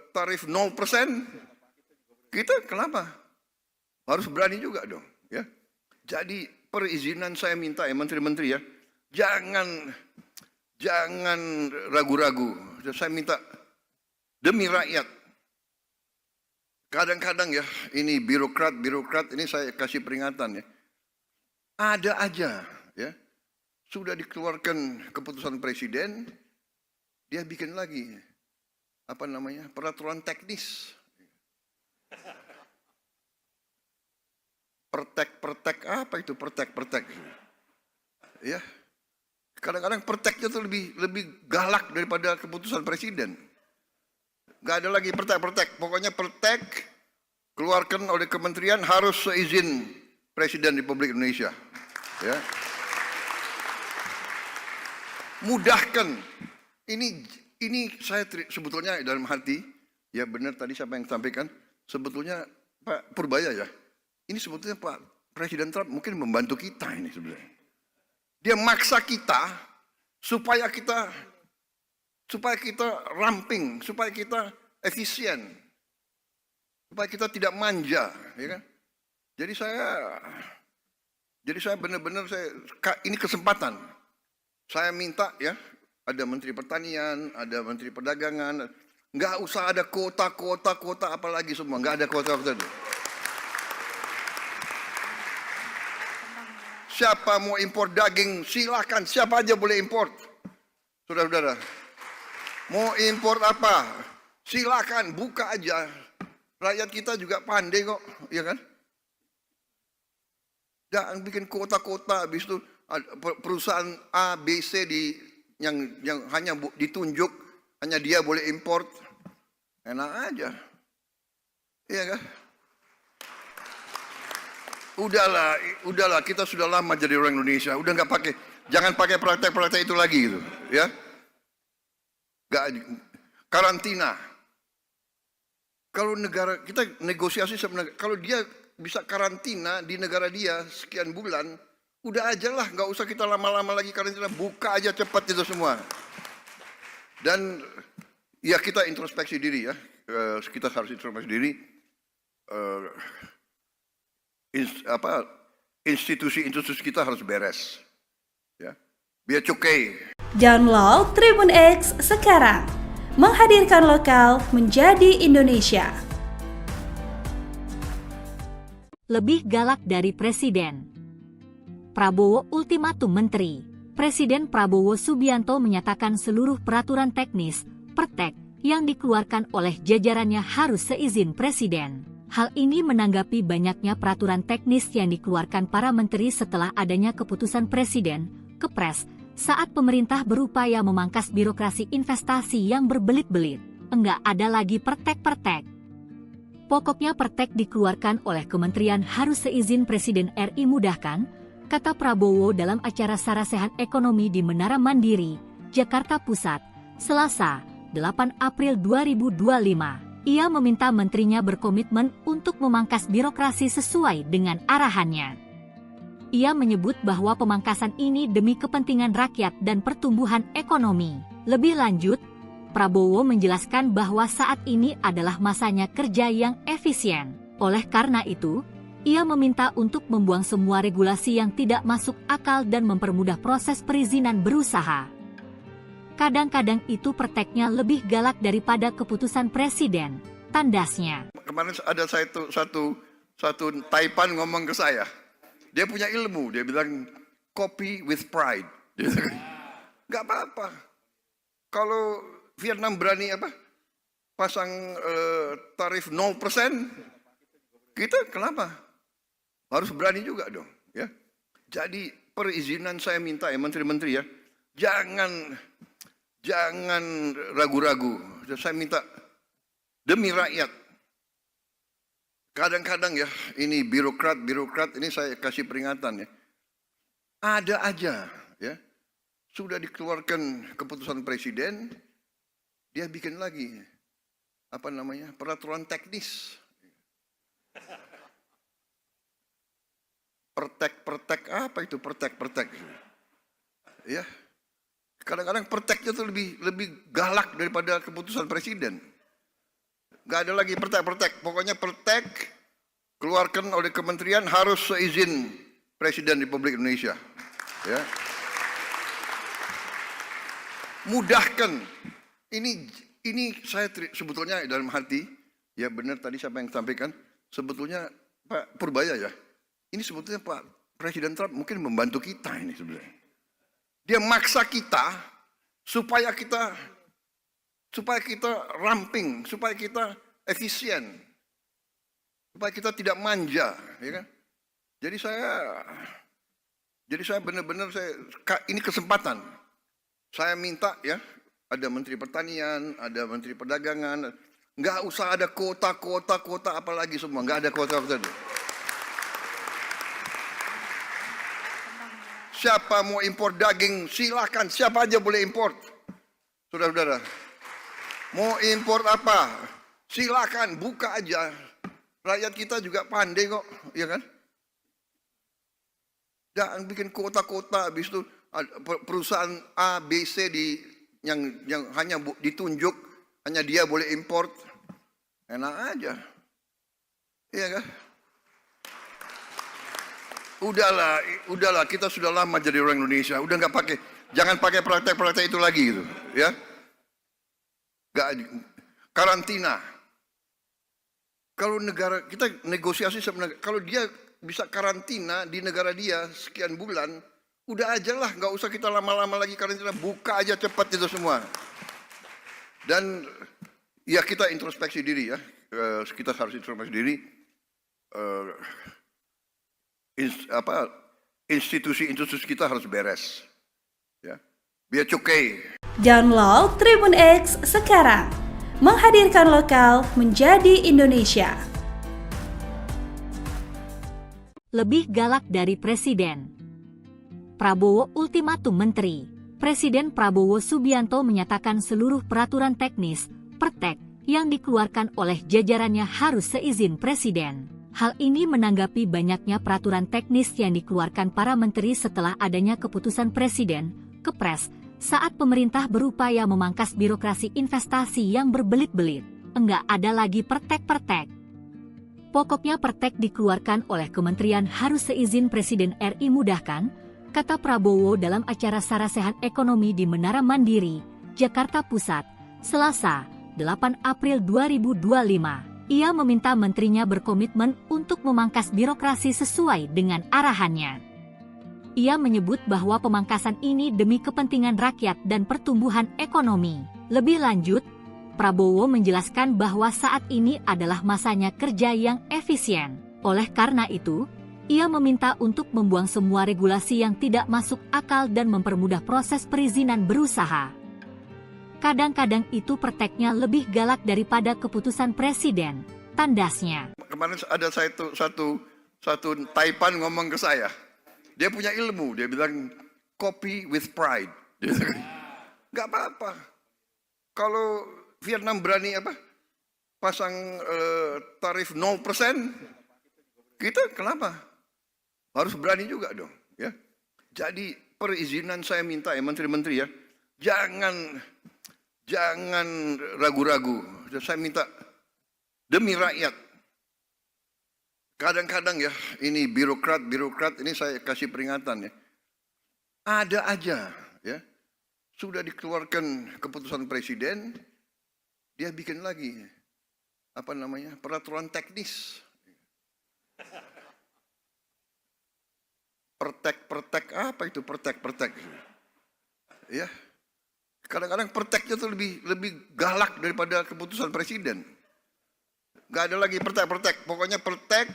tarif 0%, kita kenapa? Harus berani juga dong, ya. Jadi perizinan saya minta ya menteri-menteri ya, jangan ragu-ragu. Saya minta demi rakyat. Kadang-kadang ya, ini birokrat ini saya kasih peringatan ya. Ada aja ya. Sudah dikeluarkan keputusan presiden, dia bikin lagi peraturan teknis. Pertek apa itu pertek? Ya. Kadang-kadang perteknya tuh lebih galak daripada keputusan presiden. Gak ada lagi pertek. Pokoknya pertek keluarkan oleh kementerian harus seizin Presiden Republik Indonesia. Ya. Mudahkan. Ini saya sebetulnya dalam hati, ya benar tadi siapa yang sampaikan, sebetulnya Pak Purbaya ya, ini sebetulnya Pak Presiden Trump mungkin membantu kita ini sebenarnya. Dia maksa kita supaya kita ramping, supaya kita efisien, supaya kita tidak manja, ya kan? Jadi saya benar-benar ini kesempatan. Saya minta ya, ada Menteri Pertanian, ada Menteri Perdagangan, nggak usah ada kuota apalagi semua, nggak ada kuota. Siapa mau impor daging, silakan, siapa aja boleh impor. Saudara-saudara, mau impor apa, silakan, buka aja. Rakyat kita juga pandai kok, ya kan? Jangan bikin kota-kota, habis itu perusahaan A, B, C yang hanya ditunjuk, hanya dia boleh import. Enak aja. Iya kan? Udahlah, kita sudah lama jadi orang Indonesia, udah jangan pakai praktek-praktek itu lagi gitu, ya. Karantina. Kalau negara kita negosiasi sebenarnya, kalau dia bisa karantina di negara dia sekian bulan, udah aja lah, nggak usah kita lama-lama lagi karantina, buka aja cepat itu semua. Dan ya kita introspeksi diri ya, kita harus introspeksi diri. Institusi kita harus beres, ya. Biar cukai. Download Tribun X sekarang, menghadirkan lokal menjadi Indonesia. Lebih galak dari presiden. Prabowo ultimatum menteri. Presiden Prabowo Subianto menyatakan seluruh peraturan teknis, pertek, yang dikeluarkan oleh jajarannya harus seizin presiden. Hal ini menanggapi banyaknya peraturan teknis yang dikeluarkan para menteri setelah adanya keputusan presiden, Kepres, saat pemerintah berupaya memangkas birokrasi investasi yang berbelit-belit. Enggak ada lagi pertek-pertek. Pokoknya pertek dikeluarkan oleh kementerian harus seizin Presiden RI mudahkan, kata Prabowo dalam acara Sarasehan Ekonomi di Menara Mandiri, Jakarta Pusat, Selasa, 8 April 2025. Ia meminta menterinya berkomitmen untuk memangkas birokrasi sesuai dengan arahannya. Ia menyebut bahwa pemangkasan ini demi kepentingan rakyat dan pertumbuhan ekonomi. Lebih lanjut, Prabowo menjelaskan bahwa saat ini adalah masanya kerja yang efisien. Oleh karena itu, ia meminta untuk membuang semua regulasi yang tidak masuk akal dan mempermudah proses perizinan berusaha. Kadang-kadang itu prakteknya lebih galak daripada keputusan presiden, tandasnya. Kemarin ada satu Taipan ngomong ke saya. Dia punya ilmu, dia bilang copy with pride. Nggak apa-apa. Kalau Vietnam berani pasang tarif 0%, kita kenapa? Harus berani juga dong. Ya. Jadi perizinan saya minta ya menteri-menteri ya, jangan ragu-ragu. Saya minta demi rakyat. Kadang-kadang ya, ini birokrat ini saya kasih peringatan ya. Ada aja ya, sudah dikeluarkan keputusan presiden, dia bikin lagi peraturan teknis. Pertek apa itu pertek? Ya. Kadang-kadang perteknya itu lebih galak daripada keputusan presiden. Gak ada lagi pertek. Pokoknya pertek keluarkan oleh kementerian harus seizin Presiden Republik Indonesia. Ya. Mudahkan. Ini saya sebetulnya dalam hati, ya benar tadi siapa yang sampaikan, sebetulnya Pak Purbaya ya. Ini sebetulnya Pak Presiden Trump mungkin membantu kita ini sebenarnya. Dia maksa kita supaya kita ramping, supaya kita efisien, supaya kita tidak manja, ya kan? Jadi saya benar-benar ini kesempatan. Saya minta ya, ada Menteri Pertanian, ada Menteri Perdagangan, nggak usah ada kuota apalagi semua, nggak ada kuota. Siapa mau impor daging silakan, siapa aja boleh impor, saudara-saudara. Mau impor apa? Silakan, buka aja. Rakyat kita juga pandai kok, ya kan? Jangan bikin kota-kota, habis itu perusahaan A, B, C yang hanya ditunjuk, hanya dia boleh import. Enak aja. Iya kan? Udahlah, kita sudah lama jadi orang Indonesia. Udah jangan pakai praktek-praktek itu lagi gitu, ya. Karantina. Kalau negara kita negosiasi sebenarnya, kalau dia bisa karantina di negara dia sekian bulan, udah aja lah, nggak usah kita lama-lama lagi karantina, buka aja cepat itu semua. Dan ya kita introspeksi diri ya, kita harus introspeksi diri. Institusi kita harus beres, ya. Biar cukai. Download Tribun X sekarang, menghadirkan lokal menjadi Indonesia. Lebih galak dari presiden. Prabowo ultimatum menteri. Presiden Prabowo Subianto menyatakan seluruh peraturan teknis, pertek, yang dikeluarkan oleh jajarannya harus seizin presiden. Hal ini menanggapi banyaknya peraturan teknis yang dikeluarkan para menteri setelah adanya keputusan presiden, Kepres, saat pemerintah berupaya memangkas birokrasi investasi yang berbelit-belit. Enggak ada lagi pertek-pertek. Pokoknya pertek dikeluarkan oleh kementerian harus seizin Presiden RI mudahkan, kata Prabowo dalam acara Sarasehan Ekonomi di Menara Mandiri, Jakarta Pusat, Selasa, 8 April 2025. Ia meminta menterinya berkomitmen untuk memangkas birokrasi sesuai dengan arahannya. Ia menyebut bahwa pemangkasan ini demi kepentingan rakyat dan pertumbuhan ekonomi. Lebih lanjut, Prabowo menjelaskan bahwa saat ini adalah masanya kerja yang efisien. Oleh karena itu, ia meminta untuk membuang semua regulasi yang tidak masuk akal dan mempermudah proses perizinan berusaha. Kadang-kadang itu prakteknya lebih galak daripada keputusan presiden, tandasnya. Kemarin ada satu Taipan ngomong ke saya. Dia punya ilmu, dia bilang copy with pride. Nggak apa-apa. Kalau Vietnam berani pasang tarif 0%, kita kenapa? Harus berani juga dong, ya. Jadi perizinan saya minta ya menteri-menteri ya, Jangan ragu-ragu. Saya minta demi rakyat. Kadang-kadang ya, ini birokrat ini saya kasih peringatan ya. Ada aja ya. Sudah dikeluarkan keputusan presiden, dia bikin lagi peraturan teknis. Pertek apa itu pertek? Ya. Kadang-kadang perteknya tuh lebih galak daripada keputusan presiden. Gak ada lagi pertek. Pokoknya pertek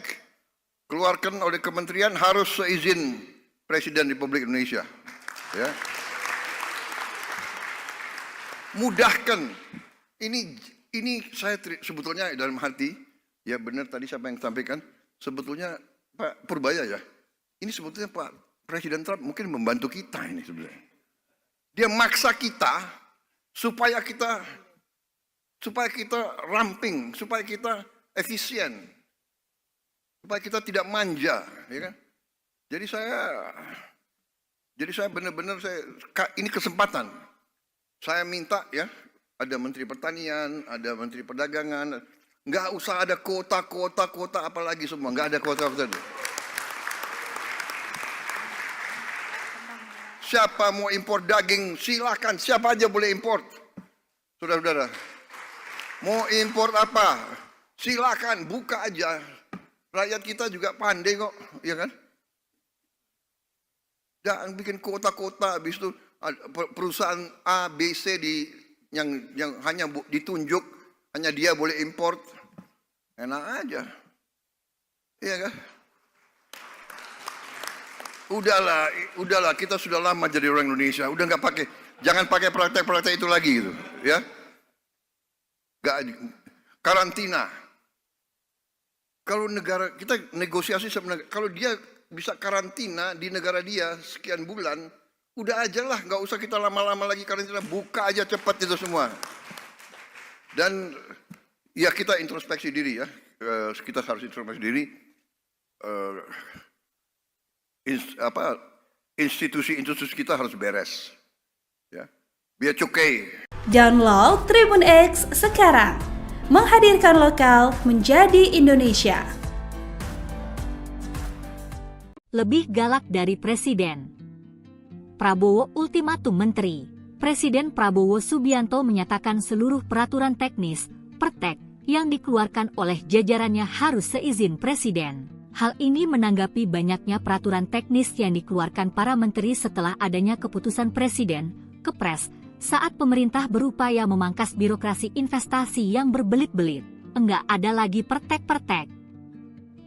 keluarkan oleh kementerian harus seizin Presiden Republik Indonesia. Ya. Mudahkan. Ini saya sebetulnya dalam hati, ya benar tadi siapa yang sampaikan, sebetulnya Pak Purbaya ya. Ini sebetulnya Pak Presiden Trump mungkin membantu kita ini sebenarnya. Dia maksa kita supaya kita ramping, supaya kita efisien, supaya kita tidak manja, ya kan? Jadi saya benar-benar ini kesempatan. Saya minta ya, ada Menteri Pertanian, ada Menteri Perdagangan, nggak usah ada kota apalagi semua, nggak ada kota. Siapa mau impor daging, silakan, siapa aja boleh impor. Saudara-saudara, mau impor apa, silakan, buka aja. Rakyat kita juga pandai kok, ya kan? Jangan bikin kota-kota, habis itu perusahaan A, B, C yang hanya ditunjuk, hanya dia boleh impor. Enak aja. Iya kan? Udahlah, kita sudah lama jadi orang Indonesia. Udah jangan pakai praktek-praktek itu lagi gitu, ya. Karantina. Kalau negara kita negosiasi sama negara, kalau dia bisa karantina di negara dia sekian bulan, udah aja lah, nggak usah kita lama-lama lagi karantina, buka aja cepat itu semua. Dan ya kita introspeksi diri ya, kita harus introspeksi diri. Institusi kita harus beres, ya. Biar cukai. Download Tribun X sekarang, menghadirkan lokal menjadi Indonesia. Lebih galak dari Presiden. Prabowo ultimatum menteri. Presiden Prabowo Subianto menyatakan seluruh peraturan teknis, pertek, yang dikeluarkan oleh jajarannya harus seizin Presiden. Hal ini menanggapi banyaknya peraturan teknis yang dikeluarkan para menteri setelah adanya keputusan Presiden, Kepres, saat pemerintah berupaya memangkas birokrasi investasi yang berbelit-belit. Enggak ada lagi pertek-pertek.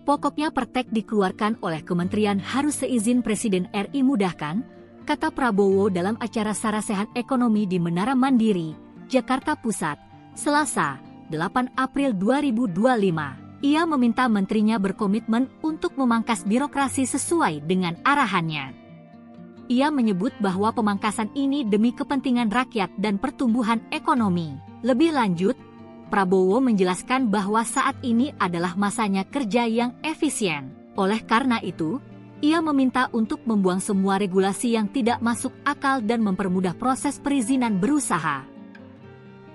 Pokoknya pertek dikeluarkan oleh kementerian harus seizin Presiden RI mudahkan, kata Prabowo dalam acara Sarasehan Ekonomi di Menara Mandiri, Jakarta Pusat, Selasa, 8 April 2025. Ia meminta menterinya berkomitmen untuk memangkas birokrasi sesuai dengan arahannya. Ia menyebut bahwa pemangkasan ini demi kepentingan rakyat dan pertumbuhan ekonomi. Lebih lanjut, Prabowo menjelaskan bahwa saat ini adalah masanya kerja yang efisien. Oleh karena itu, ia meminta untuk membuang semua regulasi yang tidak masuk akal dan mempermudah proses perizinan berusaha.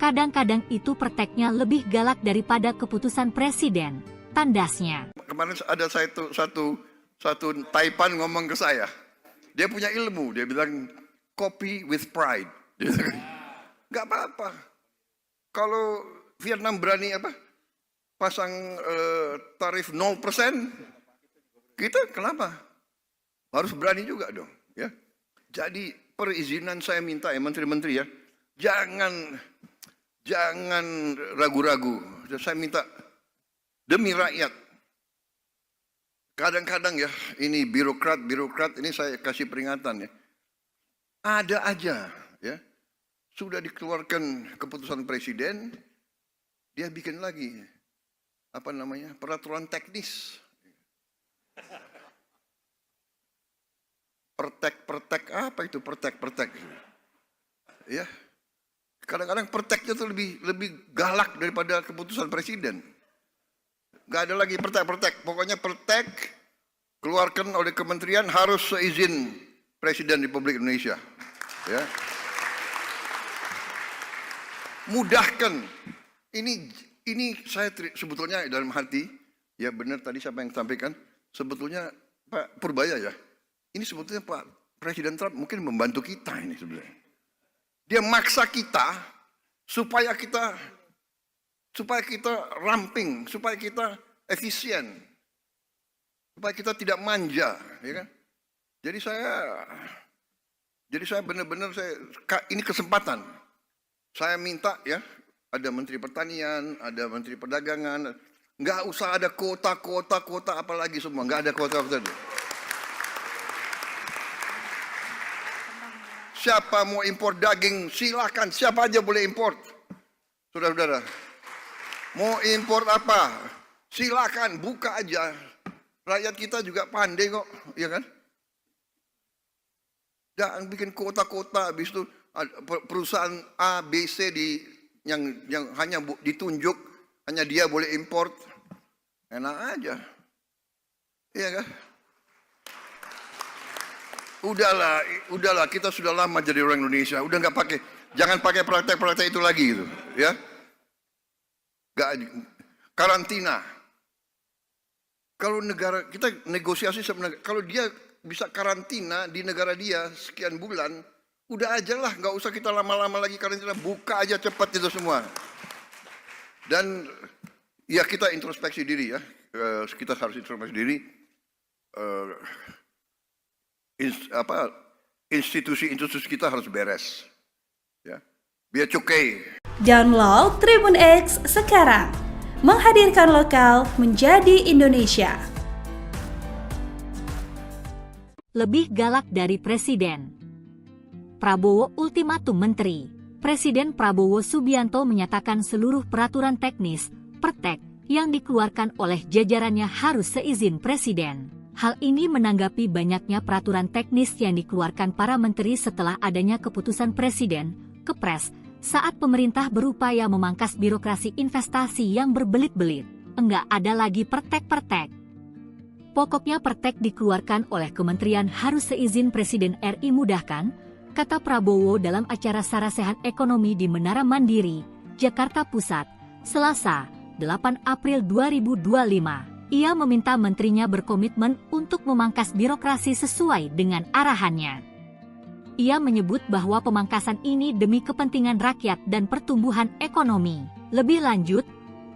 Kadang-kadang itu perteknya lebih galak daripada keputusan presiden, tandasnya. Kemarin ada satu Taipan ngomong ke saya. Dia punya ilmu, dia bilang copy with pride. Gak apa-apa. Kalau Vietnam berani pasang tarif 0%, kita kenapa? Harus berani juga dong, ya. Jadi perizinan saya minta ya menteri-menteri ya, jangan ragu-ragu. Saya minta demi rakyat. Kadang-kadang ya, ini birokrat ini saya kasih peringatan ya. Ada aja ya. Sudah dikeluarkan keputusan presiden, dia bikin lagi peraturan teknis. Pertek apa itu pertek? Ya. Kadang-kadang perteknya tuh lebih galak daripada keputusan presiden. Gak ada lagi pertek. Pokoknya pertek keluarkan oleh kementerian harus seizin Presiden Republik Indonesia. Ya. mudahkan. Ini saya sebetulnya dalam hati, ya benar tadi siapa yang sampaikan, sebetulnya Pak Purbaya ya, ini sebetulnya Pak Presiden Trump mungkin membantu kita ini sebenarnya. Dia maksa kita supaya kita ramping, supaya kita efisien, supaya kita tidak manja, ya kan? Jadi saya benar-benar ini kesempatan. Saya minta ya, ada Menteri Pertanian, ada Menteri Perdagangan, nggak usah ada kota apalagi semua, nggak ada kota. Siapa mau impor daging, silakan, siapa aja boleh impor. Saudara-saudara, mau impor apa, silakan, buka aja. Rakyat kita juga pandai kok, ya kan? Jangan bikin kota-kota, habis itu perusahaan A, B, C yang hanya ditunjuk, hanya dia boleh import. Enak aja. Iya kan? Udahlah, kita sudah lama jadi orang Indonesia, udah nggak pakai, jangan pakai praktek-praktek itu lagi gitu, ya. Karantina. Kalau negara kita negosiasi sebenarnya, kalau dia bisa karantina di negara dia sekian bulan, udah aja lah, nggak usah kita lama-lama lagi karantina, buka aja cepat itu semua. Dan ya kita introspeksi diri ya, kita harus introspeksi diri. Institusi kita harus beres, ya, biar cukai. Download Tribun X sekarang, menghadirkan lokal menjadi Indonesia. Lebih galak dari Presiden. Prabowo ultimatum Menteri. Presiden Prabowo Subianto menyatakan seluruh peraturan teknis, pertek, yang dikeluarkan oleh jajarannya harus seizin Presiden. Hal ini menanggapi banyaknya peraturan teknis yang dikeluarkan para menteri setelah adanya keputusan Presiden, Kepres, saat pemerintah berupaya memangkas birokrasi investasi yang berbelit-belit. Enggak ada lagi pertek-pertek. Pokoknya pertek dikeluarkan oleh kementerian harus seizin Presiden RI mudahkan, kata Prabowo dalam acara Sarasehan Ekonomi di Menara Mandiri, Jakarta Pusat, Selasa, 8 April 2025. Ia meminta menterinya berkomitmen untuk memangkas birokrasi sesuai dengan arahannya. Ia menyebut bahwa pemangkasan ini demi kepentingan rakyat dan pertumbuhan ekonomi. Lebih lanjut,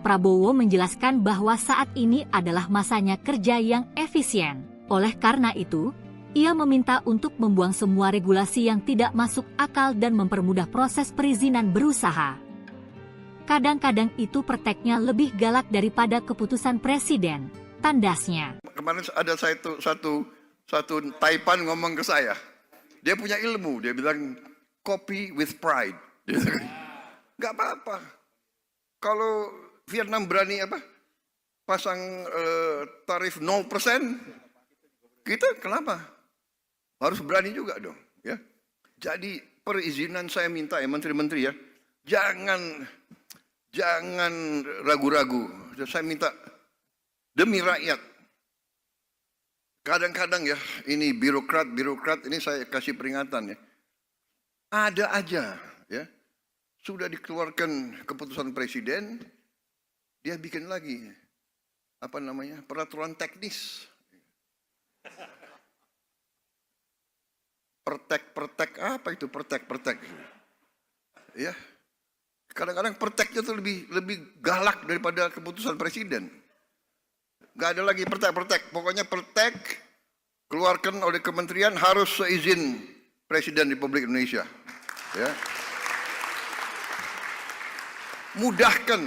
Prabowo menjelaskan bahwa saat ini adalah masanya kerja yang efisien. Oleh karena itu, ia meminta untuk membuang semua regulasi yang tidak masuk akal dan mempermudah proses perizinan berusaha. Kadang-kadang itu perteknya lebih galak daripada keputusan Presiden, tandasnya. Kemarin ada satu Taipan ngomong ke saya. Dia punya ilmu, dia bilang copy with pride. Nggak apa-apa. Kalau Vietnam berani pasang tarif 0%, kita kenapa? Harus berani juga dong. Ya. Jadi perizinan saya minta ya menteri-menteri ya, jangan ragu-ragu. Saya minta demi rakyat. Kadang-kadang ya, ini birokrat ini saya kasih peringatan ya. Ada aja ya. Sudah dikeluarkan keputusan presiden, dia bikin lagi peraturan teknis. Pertek apa itu pertek? Ya. Kadang-kadang perteknya itu lebih galak daripada keputusan presiden. Gak ada lagi pertek. Pokoknya pertek keluarkan oleh kementerian harus seizin Presiden Republik Indonesia. Ya. Mudahkan.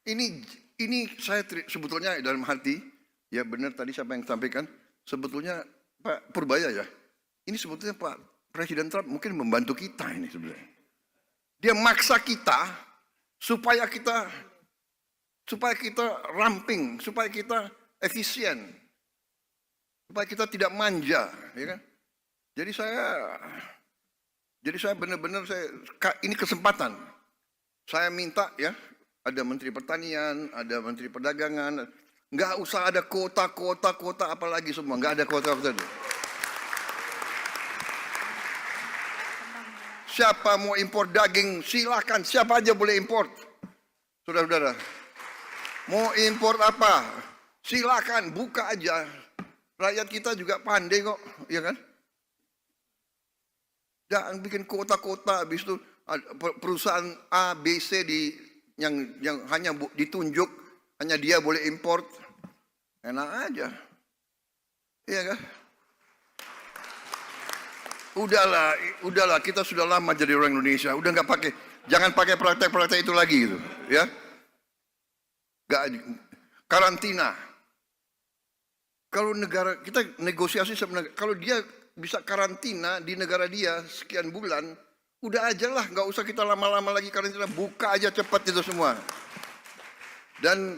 Ini saya sebetulnya dalam hati, ya benar tadi siapa yang sampaikan, sebetulnya Pak Purbaya ya. Ini sebetulnya Pak Presiden Trump mungkin membantu kita ini sebenarnya. Dia maksa kita supaya kita ramping, supaya kita efisien, supaya kita tidak manja, ya kan? Jadi saya benar-benar ini kesempatan. Saya minta ya, ada Menteri Pertanian, ada Menteri Perdagangan, nggak usah ada kota apalagi semua, nggak ada kota. Siapa mau impor daging, silakan. Siapa aja boleh import. Saudara-saudara, mau impor apa? Silakan, buka aja. Rakyat kita juga pandai kok, ya kan? Jangan bikin kota-kota, habis itu perusahaan A, B, C yang hanya ditunjuk, hanya dia boleh import. Enak aja. Iya kan? Udahlah, kita sudah lama jadi orang Indonesia. Udah nggak pakai, jangan pakai praktek-praktek itu lagi gitu, ya. Nggak, karantina. Kalau negara kita negosiasi sama negara, kalau dia bisa karantina di negara dia sekian bulan, udah aja lah, nggak usah kita lama-lama lagi karantina, buka aja cepat itu semua. Dan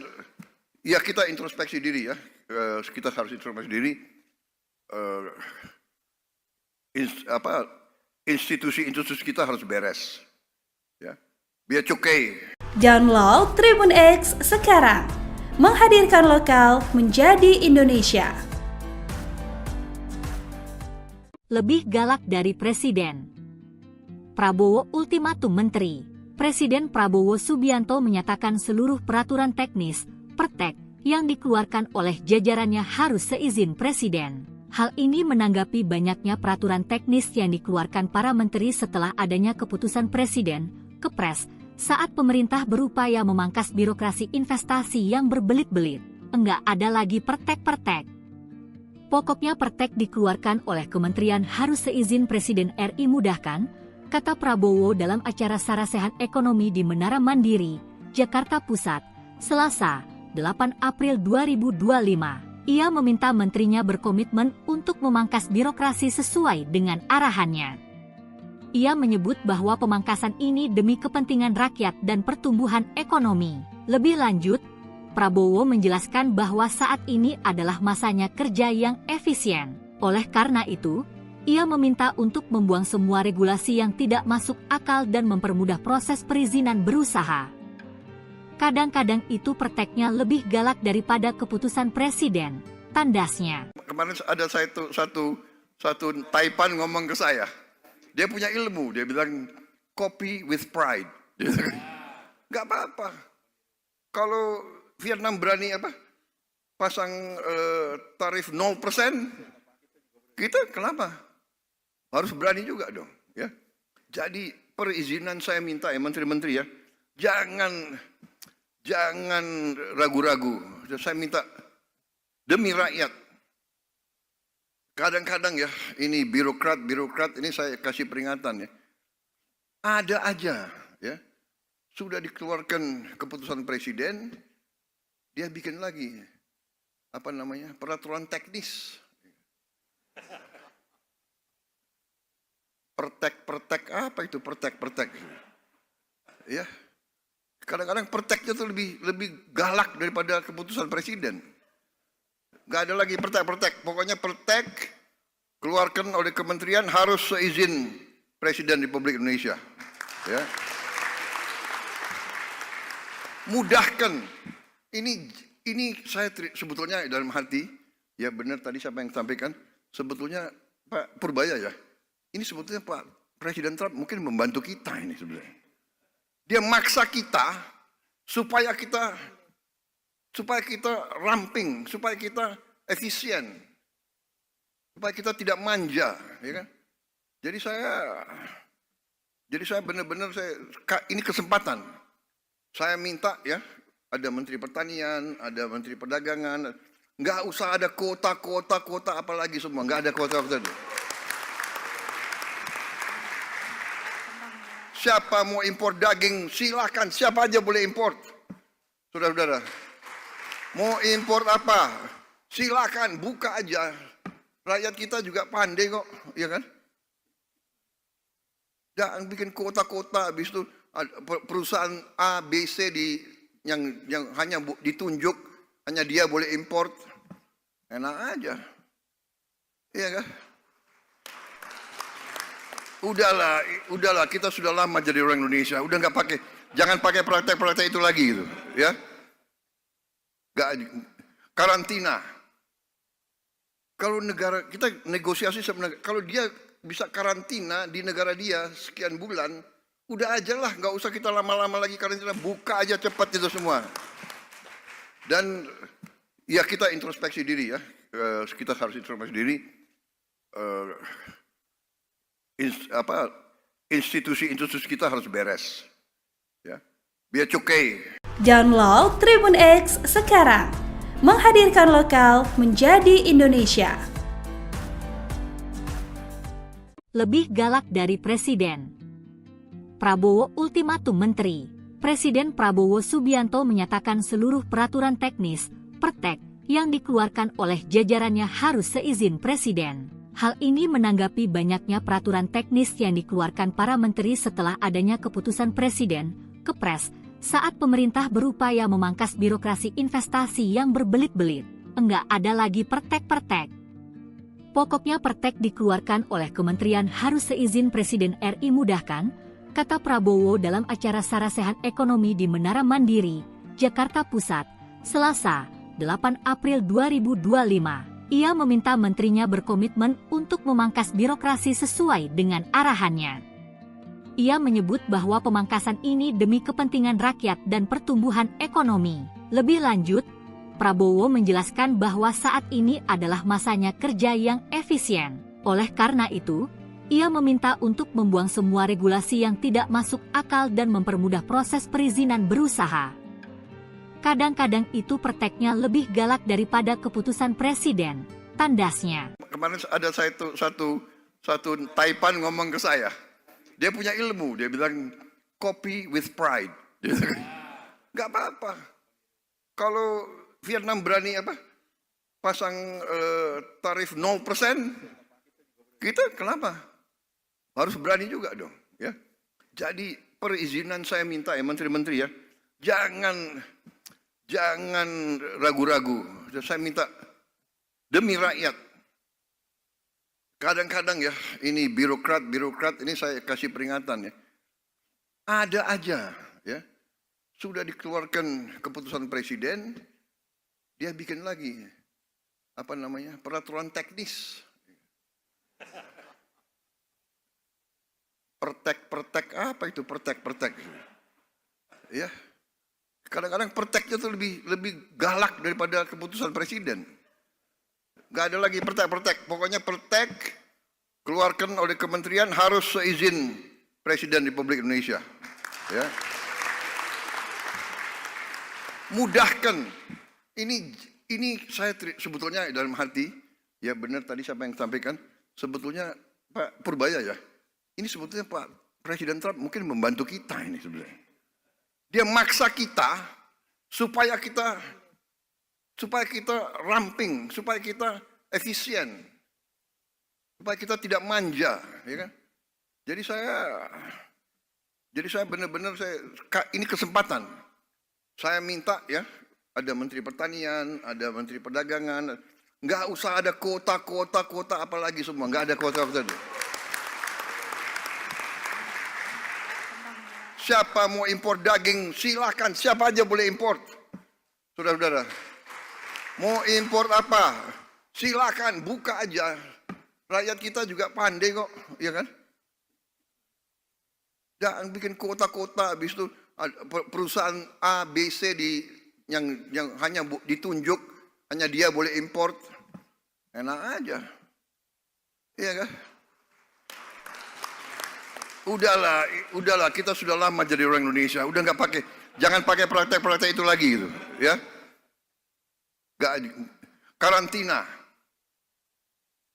ya kita introspeksi diri ya, kita harus introspeksi diri. Institusi kita harus beres, ya. Biar cukai. Download Tribun X sekarang, menghadirkan lokal menjadi Indonesia. Lebih galak dari Presiden. Prabowo ultimatum Menteri. Presiden Prabowo Subianto menyatakan seluruh peraturan teknis, pertek, yang dikeluarkan oleh jajarannya harus seizin Presiden. Hal ini menanggapi banyaknya peraturan teknis yang dikeluarkan para menteri setelah adanya keputusan Presiden, Kepres, saat pemerintah berupaya memangkas birokrasi investasi yang berbelit-belit. Enggak ada lagi pertek-pertek. Pokoknya pertek dikeluarkan oleh kementerian harus seizin Presiden RI mudahkan, kata Prabowo dalam acara Sarasehan Ekonomi di Menara Mandiri, Jakarta Pusat, Selasa, 8 April 2025. Ia meminta menterinya berkomitmen untuk memangkas birokrasi sesuai dengan arahannya. Ia menyebut bahwa pemangkasan ini demi kepentingan rakyat dan pertumbuhan ekonomi. Lebih lanjut, Prabowo menjelaskan bahwa saat ini adalah masanya kerja yang efisien. Oleh karena itu, ia meminta untuk membuang semua regulasi yang tidak masuk akal dan mempermudah proses perizinan berusaha. Kadang-kadang itu perteknya lebih galak daripada keputusan Presiden, tandasnya. Kemarin ada satu Taipan ngomong ke saya. Dia punya ilmu, dia bilang copy with pride. Gak apa-apa. Kalau Vietnam berani pasang tarif 0%, kita kenapa? Harus berani juga dong, ya. Jadi perizinan saya minta ya menteri-menteri ya, jangan ragu-ragu. Saya minta demi rakyat. Kadang-kadang ya, ini birokrat ini saya kasih peringatan ya. Ada aja ya. Sudah dikeluarkan keputusan presiden, dia bikin lagi peraturan teknis. Pertek apa itu pertek? Ya. Kadang-kadang perteknya tuh lebih galak daripada keputusan presiden. Gak ada lagi pertek. Pokoknya pertek keluarkan oleh kementerian harus seizin Presiden Republik Indonesia. Ya. Mudahkan. Ini saya sebetulnya dalam hati, ya benar tadi siapa yang sampaikan, sebetulnya Pak Purbaya ya. Ini sebetulnya Pak Presiden Trump mungkin membantu kita ini sebenarnya. Dia maksa kita supaya kita ramping, supaya kita efisien, supaya kita tidak manja, ya kan? Jadi saya benar-benar ini kesempatan. Saya minta ya, ada Menteri Pertanian, ada Menteri Perdagangan, nggak usah ada kota apalagi semua, nggak ada kota. Siapa mau impor daging, silakan. Siapa aja boleh import. Saudara-saudara, mau impor apa? Silakan, buka aja. Rakyat kita juga pandai kok, ya kan? Jangan bikin kota-kota, habis itu perusahaan A, B, C yang hanya ditunjuk, hanya dia boleh import. Enak aja. Iya kan? Udahlah, kita sudah lama jadi orang Indonesia. Udah nggak pakai, jangan pakai praktek-praktek itu lagi gitu, ya. Karantina. Kalau negara kita negosiasi sama negara, kalau dia bisa karantina di negara dia sekian bulan, udah aja lah, nggak usah kita lama-lama lagi karantina, buka aja cepat itu semua. Dan ya kita introspeksi diri ya, kita harus introspeksi diri. Institusi kita harus beres, ya, biar cukai. Download Tribun X sekarang, menghadirkan lokal menjadi Indonesia. Lebih galak dari Presiden. Prabowo ultimatum menteri. Presiden Prabowo Subianto menyatakan seluruh peraturan teknis, pertek, yang dikeluarkan oleh jajarannya harus seizin Presiden. Hal ini menanggapi banyaknya peraturan teknis yang dikeluarkan para menteri setelah adanya keputusan Presiden, Kepres, saat pemerintah berupaya memangkas birokrasi investasi yang berbelit-belit. Enggak ada lagi pertek-pertek. Pokoknya pertek dikeluarkan oleh kementerian harus seizin Presiden RI mudahkan, kata Prabowo dalam acara Sarasehan Ekonomi di Menara Mandiri, Jakarta Pusat, Selasa, 8 April 2025. Ia meminta menterinya berkomitmen untuk memangkas birokrasi sesuai dengan arahannya. Ia menyebut bahwa pemangkasan ini demi kepentingan rakyat dan pertumbuhan ekonomi. Lebih lanjut, Prabowo menjelaskan bahwa saat ini adalah masanya kerja yang efisien. Oleh karena itu, ia meminta untuk membuang semua regulasi yang tidak masuk akal dan mempermudah proses perizinan berusaha. Kadang-kadang itu perteknya lebih galak daripada keputusan Presiden, tandasnya. Kemarin ada satu Taipan ngomong ke saya. Dia punya ilmu, dia bilang copy with pride. Gak apa-apa. Kalau Vietnam berani pasang tarif 0%, kita kenapa? Harus berani juga dong, ya. Jadi perizinan saya minta ya menteri-menteri ya, jangan ragu-ragu. Saya minta demi rakyat. Kadang-kadang ya, ini birokrat ini saya kasih peringatan ya. Ada aja ya, sudah dikeluarkan keputusan Presiden, dia bikin lagi peraturan teknis. Pertek apa itu pertek? Ya. Kadang-kadang perteknya itu lebih galak daripada keputusan Presiden. Gak ada lagi pertek. Pokoknya pertek keluarkan oleh kementerian harus seizin Presiden Republik Indonesia. Ya. Mudahkan. Ini saya sebetulnya dalam hati, ya benar tadi siapa yang sampaikan, sebetulnya Pak Purbaya ya, ini sebetulnya Pak Presiden Trump mungkin membantu kita ini sebenarnya. Dia maksa kita supaya kita ramping, supaya kita efisien, supaya kita tidak manja, ya kan? Jadi saya benar-benar ini kesempatan. Saya minta ya, ada Menteri Pertanian, ada Menteri Perdagangan, nggak usah ada kuota apalagi semua, nggak ada kuota. Siapa mau impor daging, silakan, siapa aja boleh impor. Saudara-saudara, mau impor apa, silakan, buka aja. Rakyat kita juga pandai kok, ya kan? Jangan bikin kuota-kuota, habis itu perusahaan A, B, C yang hanya ditunjuk, hanya dia boleh import. Enak aja. Iya kan? Udahlah, kita sudah lama jadi orang Indonesia, udah jangan pakai praktek-praktek itu lagi gitu, ya. Karantina.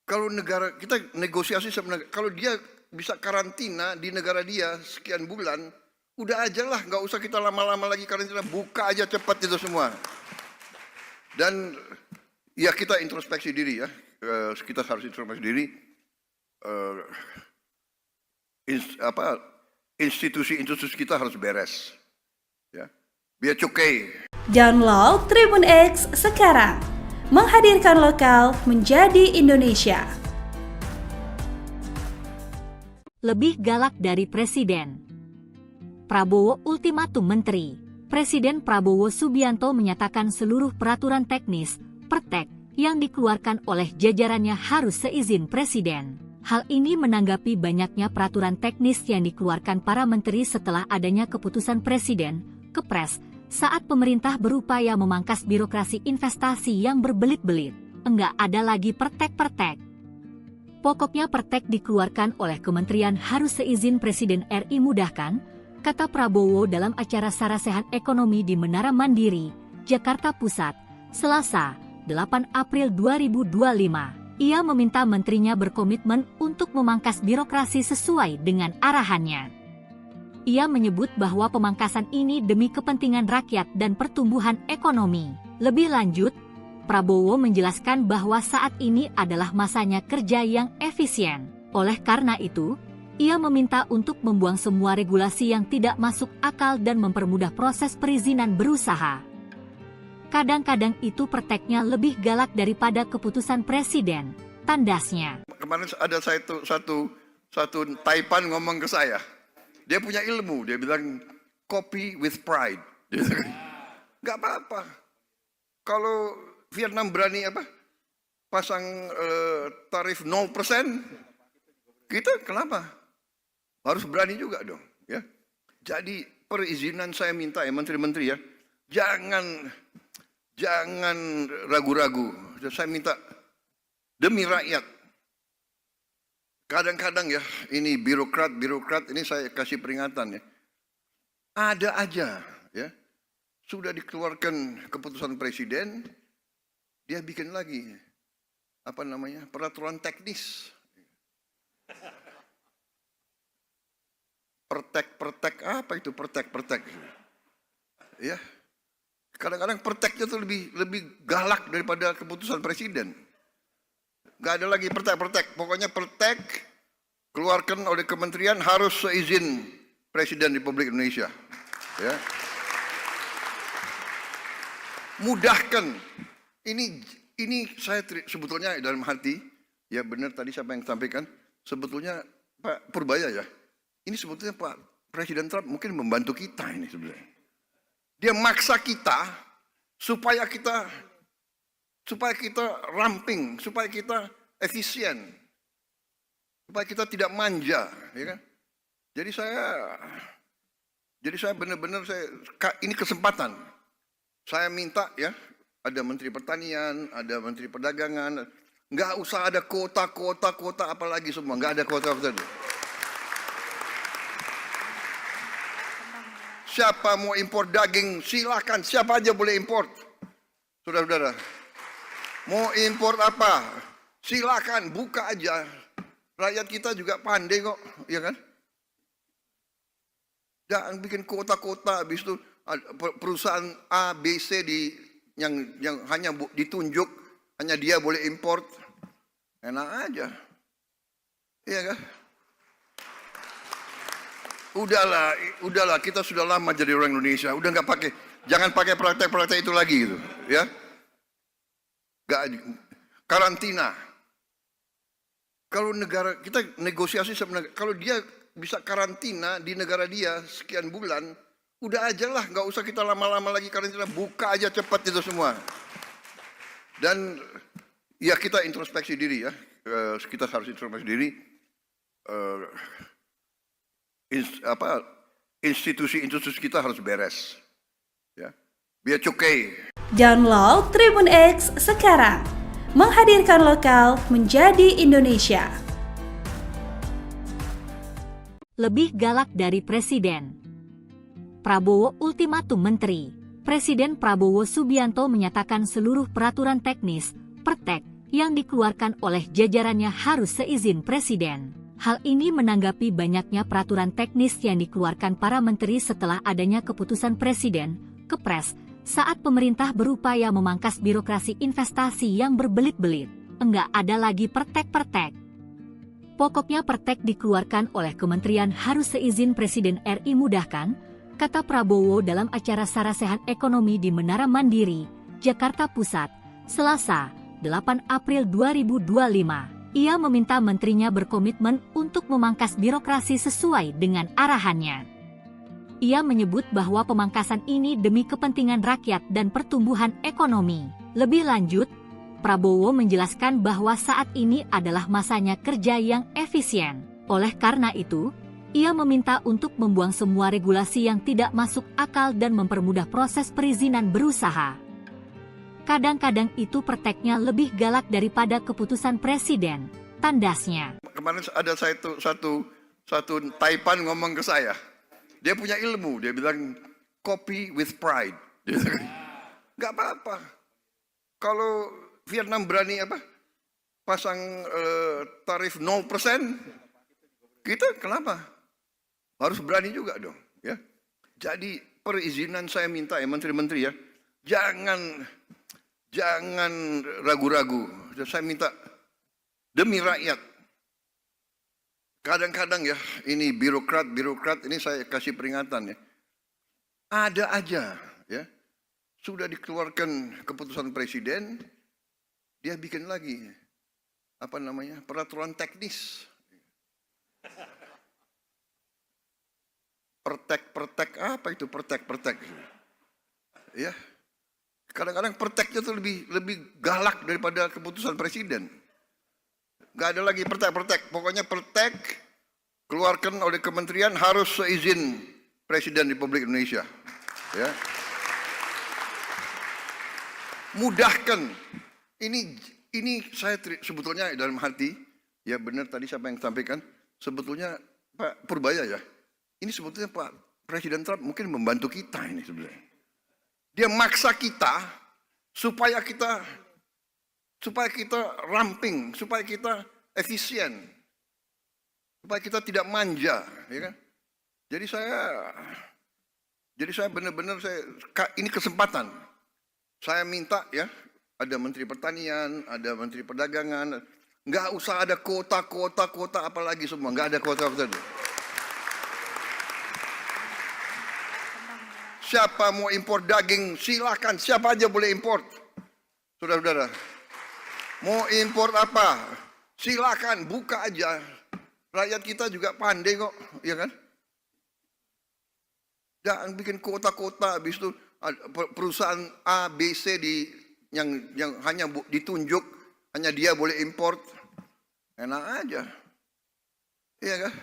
Kalau negara kita negosiasi sebenarnya, kalau dia bisa karantina di negara dia sekian bulan, udah aja lah, nggak usah kita lama-lama lagi karantina, buka aja cepat itu semua. Dan ya kita introspeksi diri ya, kita harus introspeksi diri. Institusi kita harus beres, ya, biar cukai. Download Tribun X sekarang, menghadirkan lokal menjadi Indonesia. Lebih galak dari Presiden. Prabowo ultimatum menteri. Presiden Prabowo Subianto menyatakan seluruh peraturan teknis, pertek, yang dikeluarkan oleh jajarannya harus seizin Presiden. Hal ini menanggapi banyaknya peraturan teknis yang dikeluarkan para menteri setelah adanya keputusan Presiden, Kepres, saat pemerintah berupaya memangkas birokrasi investasi yang berbelit-belit. Enggak ada lagi pertek-pertek. Pokoknya pertek dikeluarkan oleh kementerian harus seizin Presiden RI mudahkan, kata Prabowo dalam acara Sarasehan Ekonomi di Menara Mandiri, Jakarta Pusat, Selasa, 8 April 2025. Ia meminta menterinya berkomitmen untuk memangkas birokrasi sesuai dengan arahannya. Ia menyebut bahwa pemangkasan ini demi kepentingan rakyat dan pertumbuhan ekonomi. Lebih lanjut, Prabowo menjelaskan bahwa saat ini adalah masanya kerja yang efisien. Oleh karena itu, ia meminta untuk membuang semua regulasi yang tidak masuk akal dan mempermudah proses perizinan berusaha. Kadang-kadang itu perteknya lebih galak daripada keputusan Presiden, tandasnya. Kemarin ada satu Taipan ngomong ke saya. Dia punya ilmu, dia bilang copy with pride. Nggak apa-apa. Kalau Vietnam berani pasang tarif 0%, kita kenapa? Harus berani juga dong. Ya. Jadi perizinan saya minta ya menteri-menteri ya, jangan ragu-ragu. Saya minta demi rakyat. Kadang-kadang ya, ini birokrat ini saya kasih peringatan ya. Ada aja ya. Sudah dikeluarkan keputusan Presiden, dia bikin lagi peraturan teknis. Pertek apa itu pertek? Ya. Kadang-kadang perteknya tuh lebih galak daripada keputusan Presiden. Gak ada lagi pertek. Pokoknya pertek keluarkan oleh kementerian harus seizin Presiden Republik Indonesia. Ya. Mudahkan. Ini saya sebetulnya dalam hati, ya benar tadi siapa yang sampaikan, sebetulnya Pak Purbaya ya. Ini sebetulnya Pak Presiden Trump mungkin membantu kita ini sebenarnya. Dia maksa kita supaya kita ramping, supaya kita efisien, supaya kita tidak manja, ya kan? Jadi saya benar-benar ini kesempatan. Saya minta ya, ada Menteri Pertanian, ada Menteri Perdagangan, nggak usah ada kota apalagi semua, nggak ada kota. Siapa mau impor daging, silakan. Siapa aja boleh impor. Saudara-saudara. Mau impor apa? Silakan, buka aja. Rakyat kita juga pandai kok, ya kan? Jangan bikin kota-kota, habis itu perusahaan A, B, C yang hanya ditunjuk, hanya dia boleh impor. Enak aja. Iya kan? Udahlah, kita sudah lama jadi orang Indonesia. Udah jangan pakai praktek-praktek itu lagi gitu, ya. Karantina. Kalau negara kita negosiasi sama negara, kalau dia bisa karantina di negara dia sekian bulan, udah aja lah, nggak usah kita lama-lama lagi karantina, buka aja cepat itu semua. Dan ya kita introspeksi diri ya, kita harus introspeksi diri. Institusi kita harus beres, ya. Biar cukai. Download Tribun X sekarang, menghadirkan lokal menjadi Indonesia. Lebih galak dari Presiden. Prabowo ultimatum menteri. Presiden Prabowo Subianto menyatakan seluruh peraturan teknis, pertek, yang dikeluarkan oleh jajarannya harus seizin Presiden. Hal ini menanggapi banyaknya peraturan teknis yang dikeluarkan para menteri setelah adanya keputusan Presiden, Kepres, saat pemerintah berupaya memangkas birokrasi investasi yang berbelit-belit. Enggak ada lagi pertek-pertek. Pokoknya pertek dikeluarkan oleh kementerian harus seizin Presiden RI mudahkan, kata Prabowo dalam acara Sarasehan Ekonomi di Menara Mandiri, Jakarta Pusat, Selasa, 8 April 2025. Ia meminta menterinya berkomitmen untuk memangkas birokrasi sesuai dengan arahannya. Ia menyebut bahwa pemangkasan ini demi kepentingan rakyat dan pertumbuhan ekonomi. Lebih lanjut, Prabowo menjelaskan bahwa saat ini adalah masanya kerja yang efisien. efisien. Oleh karena itu, ia meminta untuk membuang semua regulasi yang tidak masuk akal dan mempermudah proses perizinan berusaha. Kadang-kadang itu prakteknya lebih galak daripada keputusan presiden, tandasnya. Kemarin ada satu Taipan ngomong ke saya. Dia punya ilmu, dia bilang copy with pride. Dia bilang, nggak apa-apa. Kalau Vietnam berani pasang tarif 0%, kita kenapa? Harus berani juga dong. Ya. Jadi perizinan saya minta ya menteri-menteri ya, jangan ragu-ragu. Saya minta demi rakyat. Kadang-kadang ya, ini birokrat ini saya kasih peringatan ya. Ada aja ya, sudah dikeluarkan keputusan presiden, dia bikin lagi peraturan teknis. Pertek apa itu pertek? Ya. Kadang-kadang perteknya itu lebih galak daripada keputusan presiden. Gak ada lagi pertek. Pokoknya pertek keluarkan oleh kementerian harus seizin Presiden Republik Indonesia. Ya. Mudahkan. Ini saya sebetulnya dalam hati, ya benar tadi siapa yang sampaikan, sebetulnya Pak Purbaya ya. Ini sebetulnya Pak Presiden Trump mungkin membantu kita ini sebenarnya. Dia maksa kita supaya kita ramping, supaya kita efisien, supaya kita tidak manja, ya kan? Jadi saya benar-benar ini kesempatan. Saya minta ya, ada Menteri Pertanian, ada Menteri Perdagangan, nggak usah ada kuota apalagi semua, nggak ada kuota. Siapa mau impor daging, silakan. Siapa aja boleh impor. Saudara-saudara. Mau impor apa? Silakan, buka aja. Rakyat kita juga pandai kok, ya kan? Jangan bikin kota-kota, habis itu perusahaan A, B, C yang hanya ditunjuk, hanya dia boleh impor. Enak aja. Iya kan?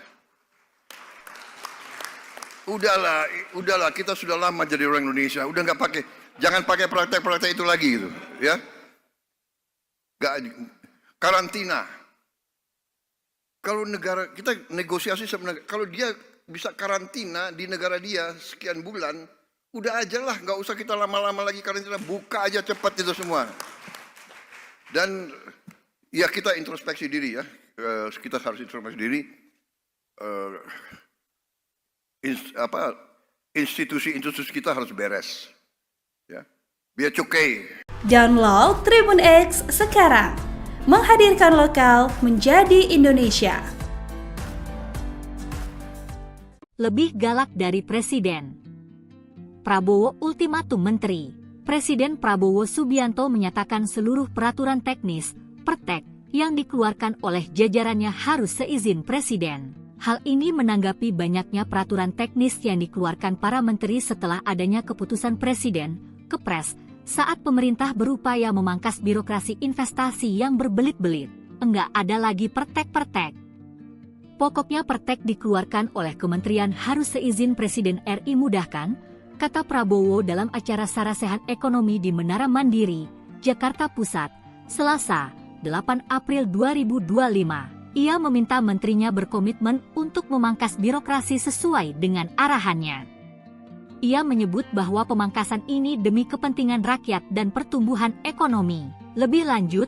Udahlah, kita sudah lama jadi orang Indonesia, udah nggak pakai, jangan pakai praktek-praktek itu lagi gitu, ya. Karantina. Kalau negara kita negosiasi sebenarnya, kalau dia bisa karantina di negara dia sekian bulan, udah aja lah, nggak usah kita lama-lama lagi karantina, buka aja cepat itu semua. Dan ya kita introspeksi diri ya, kita harus introspeksi diri. Institusi kita harus beres, ya, biar cukai. Download Tribun X sekarang, menghadirkan lokal menjadi Indonesia. Lebih galak dari presiden. Prabowo ultimatum menteri. Presiden Prabowo Subianto menyatakan seluruh peraturan teknis, pertek, yang dikeluarkan oleh jajarannya harus seizin presiden. Hal ini menanggapi banyaknya peraturan teknis yang dikeluarkan para menteri setelah adanya keputusan presiden, Kepres, saat pemerintah berupaya memangkas birokrasi investasi yang berbelit-belit. Enggak ada lagi pertek-pertek. Pokoknya pertek dikeluarkan oleh kementerian harus seizin Presiden RI mudahkan, kata Prabowo dalam acara Sarasehan Ekonomi di Menara Mandiri, Jakarta Pusat, Selasa, 8 April 2025. Ia meminta menterinya berkomitmen untuk memangkas birokrasi sesuai dengan arahannya. Ia menyebut bahwa pemangkasan ini demi kepentingan rakyat dan pertumbuhan ekonomi. Lebih lanjut,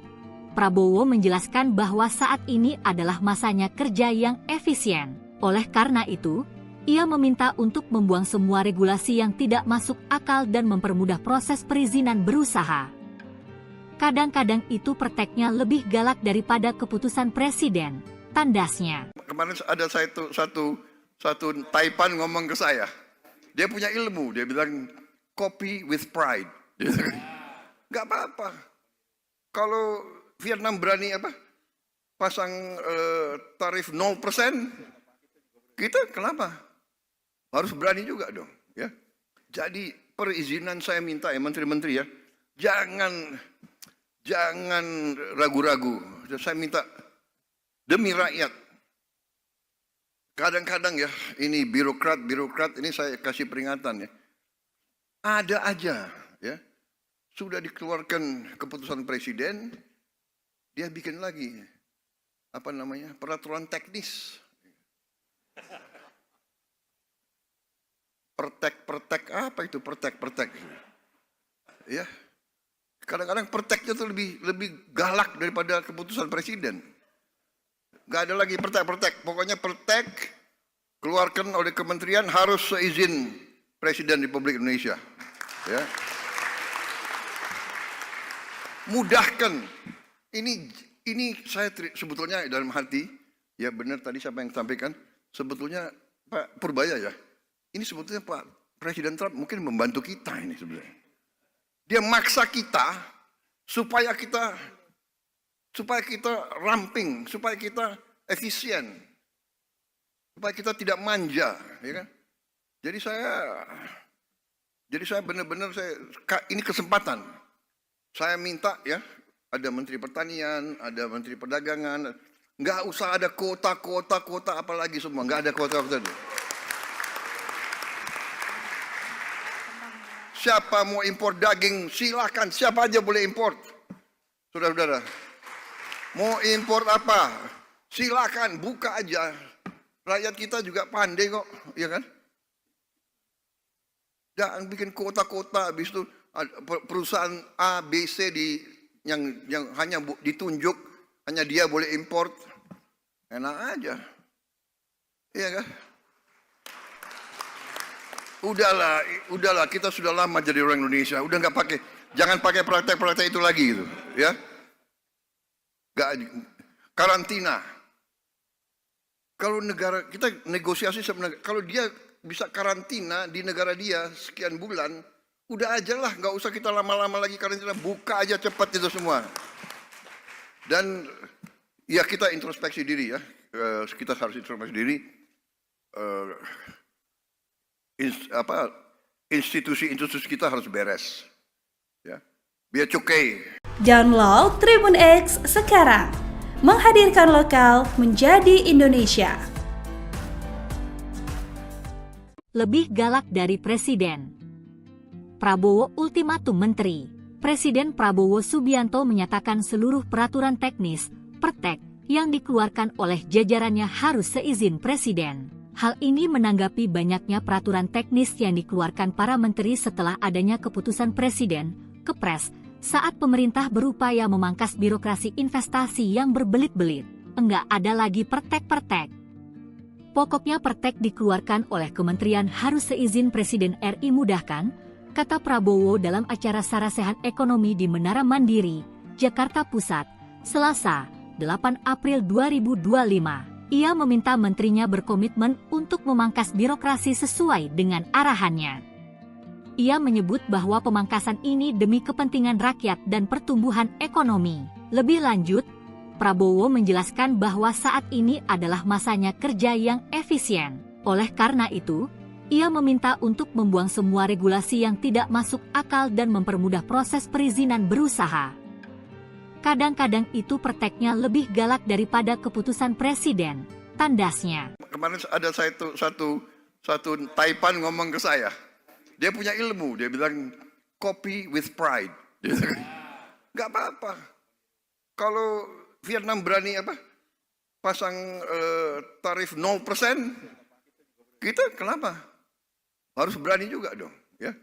Prabowo menjelaskan bahwa saat ini adalah masanya kerja yang efisien. Oleh karena itu, ia meminta untuk membuang semua regulasi yang tidak masuk akal dan mempermudah proses perizinan berusaha. Kadang-kadang itu prakteknya lebih galak daripada keputusan presiden, tandasnya. Kemarin ada satu Taipan ngomong ke saya. Dia punya ilmu, dia bilang copy with pride. Dia bilang, nggak apa-apa. Kalau Vietnam berani pasang tarif 0%, kita kenapa? Harus berani juga dong. Ya. Jadi perizinan saya minta ya menteri-menteri ya, jangan ragu-ragu. Saya minta demi rakyat. Kadang-kadang ya, ini birokrat ini saya kasih peringatan ya. Ada aja ya, sudah dikeluarkan keputusan presiden, dia bikin lagi peraturan teknis. Pertek apa itu pertek? Ya. Kadang-kadang perteknya tuh lebih galak daripada keputusan presiden. Gak ada lagi pertek. Pokoknya pertek keluarkan oleh kementerian harus seizin Presiden Republik Indonesia. Ya. Mudahkan. Ini saya sebetulnya dalam hati, ya benar tadi siapa yang sampaikan, sebetulnya Pak Purbaya ya. Ini sebetulnya Pak Presiden Trump mungkin membantu kita ini sebenarnya. Dia maksa kita supaya kita ramping, supaya kita efisien, supaya kita tidak manja, ya kan? Jadi saya benar-benar ini kesempatan. Saya minta ya, ada Menteri Pertanian, ada Menteri Perdagangan, nggak usah ada kota apalagi semua, nggak ada kota. Siapa mau impor daging, silakan, siapa aja boleh impor. Saudara-saudara, mau impor apa? Silakan, buka aja. Rakyat kita juga pandai kok, ya kan? Jangan bikin kota-kota, habis itu perusahaan A, B, C yang hanya ditunjuk, hanya dia boleh impor. Enak aja. Iya kan? Udahlah, kita sudah lama jadi orang Indonesia. Udah jangan pakai praktek-praktek itu lagi gitu, ya. Karantina. Kalau negara kita negosiasi sama negara, kalau dia bisa karantina di negara dia sekian bulan, udah aja lah, nggak usah kita lama-lama lagi karantina, buka aja cepat itu semua. Dan ya kita introspeksi diri ya, kita harus introspeksi diri. Institusi kita harus beres, ya. Biar cukai. Download Tribun X sekarang, menghadirkan lokal menjadi Indonesia. Lebih galak dari Presiden. Prabowo ultimatum menteri. Presiden Prabowo Subianto menyatakan seluruh peraturan teknis, pertek, yang dikeluarkan oleh jajarannya harus seizin Presiden. Hal ini menanggapi banyaknya peraturan teknis yang dikeluarkan para menteri setelah adanya keputusan Presiden, Kepres, saat pemerintah berupaya memangkas birokrasi investasi yang berbelit-belit. Enggak ada lagi pertek-pertek. Pokoknya pertek dikeluarkan oleh kementerian harus seizin Presiden RI mudahkan, kata Prabowo dalam acara Sarasehan Ekonomi di Menara Mandiri, Jakarta Pusat, Selasa, 8 April 2025. Ia meminta menterinya berkomitmen untuk memangkas birokrasi sesuai dengan arahannya. Ia menyebut bahwa pemangkasan ini demi kepentingan rakyat dan pertumbuhan ekonomi. Lebih lanjut, Prabowo menjelaskan bahwa saat ini adalah masanya kerja yang efisien. Oleh karena itu, ia meminta untuk membuang semua regulasi yang tidak masuk akal dan mempermudah proses perizinan berusaha. Kadang-kadang itu perteknya lebih galak daripada keputusan presiden, tandasnya. Kemarin ada satu Taipan ngomong ke saya. Dia punya ilmu, dia bilang copy with pride. Gak apa-apa. Kalau Vietnam berani pasang tarif 0%, kita kenapa? Harus berani juga dong, ya.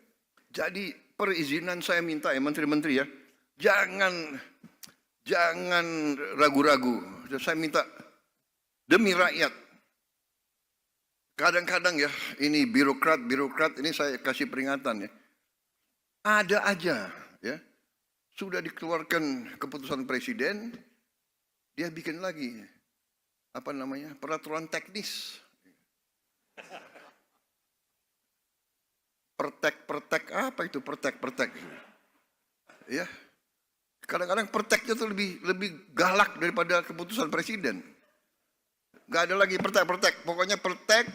Jadi perizinan saya minta ya menteri-menteri ya, jangan ragu-ragu. Saya minta demi rakyat. Kadang-kadang ya, ini birokrat ini saya kasih peringatan ya. Ada aja ya, sudah dikeluarkan keputusan presiden, dia bikin lagi peraturan teknis. Pertek apa itu pertek? Ya. Kadang-kadang perteknya tuh lebih galak daripada keputusan presiden. Gak ada lagi pertek. Pokoknya pertek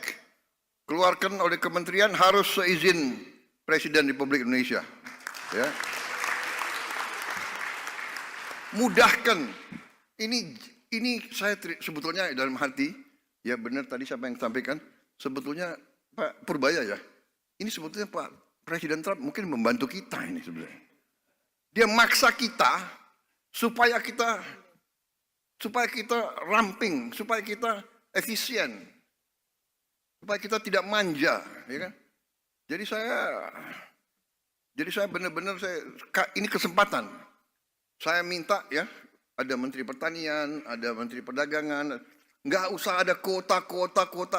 keluarkan oleh kementerian harus seizin Presiden Republik Indonesia. Ya. Mudahkan. Ini saya sebetulnya dalam hati, Ya benar tadi siapa yang sampaikan, sebetulnya Pak Purbaya ya, ini sebetulnya Pak Presiden Trump mungkin membantu kita ini sebenarnya. Dia maksa kita supaya kita ramping, supaya kita efisien, supaya kita tidak manja, ya kan? Jadi saya benar-benar ini kesempatan. Saya minta ya, ada Menteri Pertanian, ada Menteri Perdagangan, nggak usah ada kota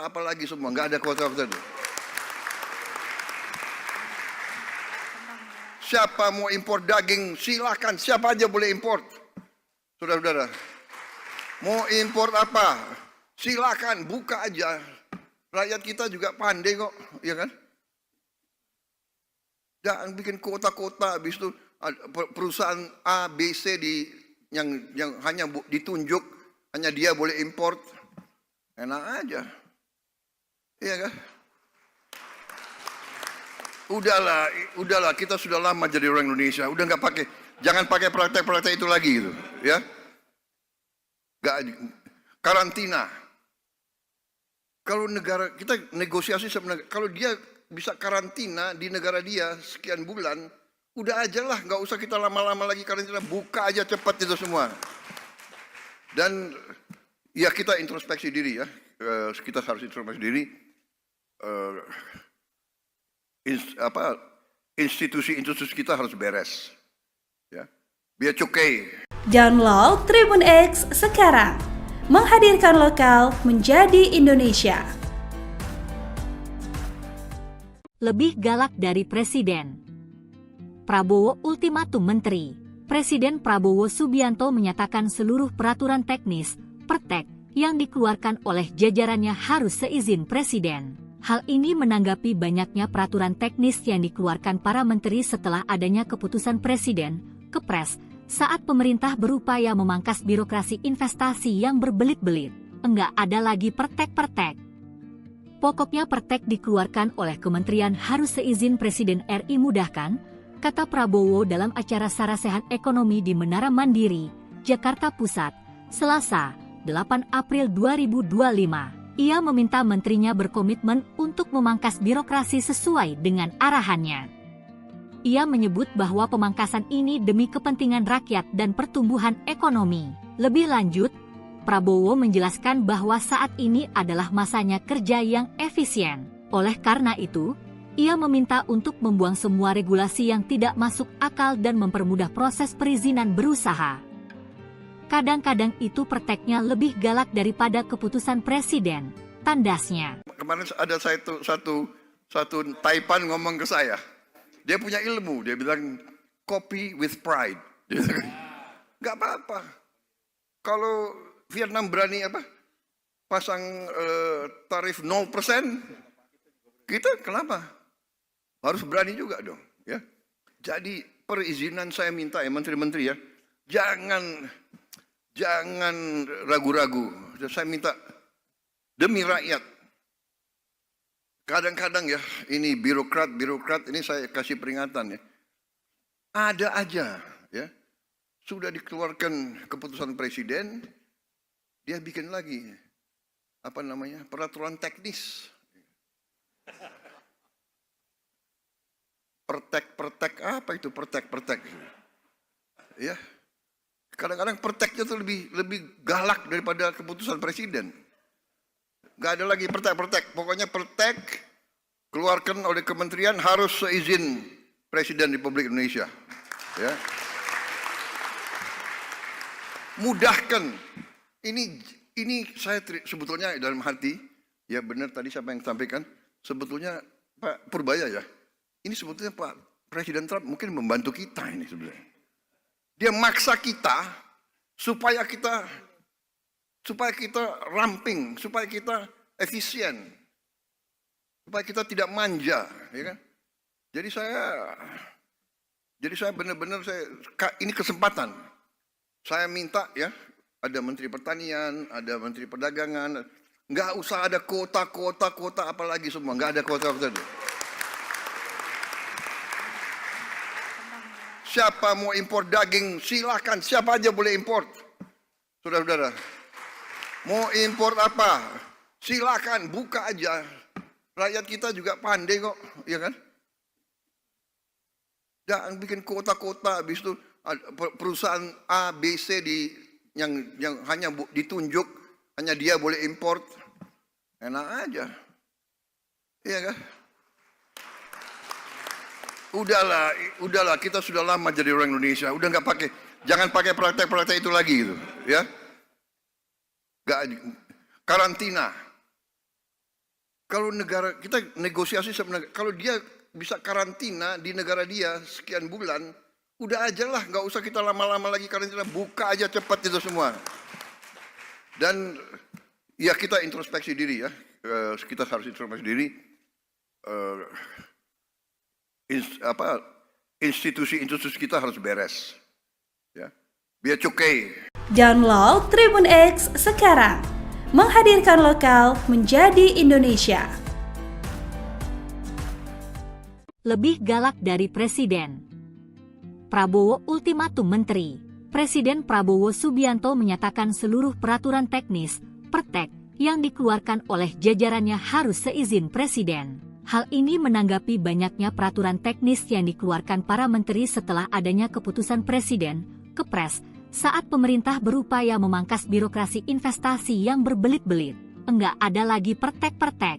apalagi semua, nggak ada kota. Siapa mau impor daging, silakan, siapa aja boleh impor. Saudara-saudara, mau impor apa, silakan, buka aja. Rakyat kita juga pandai kok, ya kan? Jangan bikin kota-kota, habis itu perusahaan A, B, C yang hanya ditunjuk, hanya dia boleh import. Enak aja. Iya kan? Udahlah, kita sudah lama jadi orang Indonesia, udah nggak pakai, jangan pakai praktek-praktek itu lagi gitu, ya. Nggak, karantina. Kalau negara kita negosiasi sebenarnya, kalau dia bisa karantina di negara dia sekian bulan, udah aja lah, nggak usah kita lama-lama lagi karantina, buka aja cepat itu semua. Dan ya kita introspeksi diri ya, kita harus introspeksi diri. Institusi kita harus beres, ya. Biar cukai. Download Tribun X sekarang, menghadirkan lokal menjadi Indonesia. Lebih galak dari Presiden. Prabowo ultimatum menteri. Presiden Prabowo Subianto menyatakan seluruh peraturan teknis, pertek, yang dikeluarkan oleh jajarannya harus seizin Presiden. Hal ini menanggapi banyaknya peraturan teknis yang dikeluarkan para menteri setelah adanya keputusan Presiden, Kepres, saat pemerintah berupaya memangkas birokrasi investasi yang berbelit-belit. Enggak ada lagi pertek-pertek. Pokoknya pertek dikeluarkan oleh kementerian harus seizin Presiden RI mudahkan, kata Prabowo dalam acara Sarasehan Ekonomi di Menara Mandiri, Jakarta Pusat, Selasa, 8 April 2025. Ia meminta menterinya berkomitmen untuk memangkas birokrasi sesuai dengan arahannya. Ia menyebut bahwa pemangkasan ini demi kepentingan rakyat dan pertumbuhan ekonomi. Lebih lanjut, Prabowo menjelaskan bahwa saat ini adalah masanya kerja yang efisien. Oleh karena itu, ia meminta untuk membuang semua regulasi yang tidak masuk akal dan mempermudah proses perizinan berusaha. Kadang-kadang itu perteknya lebih galak daripada keputusan Presiden, tandasnya. Kemarin ada satu Taipan ngomong ke saya. Dia punya ilmu, dia bilang copy with pride. Gak apa-apa. Kalau Vietnam berani pasang tarif 0%, kita kenapa? Harus berani juga dong, ya. Jadi perizinan saya minta ya menteri-menteri ya, jangan ragu-ragu. Saya minta demi rakyat. Kadang-kadang ya, ini birokrat ini saya kasih peringatan ya. Ada aja ya. Sudah dikeluarkan keputusan presiden, dia bikin lagi peraturan teknis. Pertek apa itu pertek? Ya. Kadang-kadang perteknya itu lebih galak daripada keputusan presiden. Gak ada lagi pertek. Pokoknya pertek keluarkan oleh kementerian harus seizin Presiden Republik Indonesia. Ya. Mudahkan. Ini saya sebetulnya dalam hati, ya benar tadi siapa yang sampaikan, sebetulnya Pak Purbaya ya. Ini sebetulnya Pak Presiden Trump mungkin membantu kita ini sebenarnya. Dia maksa kita supaya kita ramping, supaya kita efisien, supaya kita tidak manja, ya kan? Jadi saya benar-benar ini kesempatan. Saya minta ya, ada Menteri Pertanian, ada Menteri Perdagangan, nggak usah ada kota apalagi semua, nggak ada kota. Siapa mau impor daging, silakan, siapa aja boleh impor. Saudara-saudara, mau impor apa, Silakan buka aja. Rakyat kita juga pandai kok, ya kan? Jangan bikin kota-kota, habis itu perusahaan A, B, C yang hanya ditunjuk, hanya dia boleh import. Enak aja. Iya kan? Udahlah, kita sudah lama jadi orang Indonesia. Udah nggak pakai, jangan pakai praktek-praktek itu lagi gitu, ya. Nggak, karantina. Kalau negara kita negosiasi sebenarnya, kalau dia bisa karantina di negara dia sekian bulan, udah aja lah, nggak usah kita lama-lama lagi karantina, buka aja cepat itu semua. Dan ya kita introspeksi diri ya, kita harus introspeksi diri. Institusi kita harus beres, ya, biar cukai. Download Tribun X sekarang, menghadirkan lokal menjadi Indonesia. Lebih galak dari Presiden. Prabowo ultimatum Menteri. Presiden Prabowo Subianto menyatakan seluruh peraturan teknis, pertek, yang dikeluarkan oleh jajarannya harus seizin Presiden. Hal ini menanggapi banyaknya peraturan teknis yang dikeluarkan para menteri setelah adanya keputusan Presiden, Kepres, saat pemerintah berupaya memangkas birokrasi investasi yang berbelit-belit. Enggak ada lagi pertek-pertek.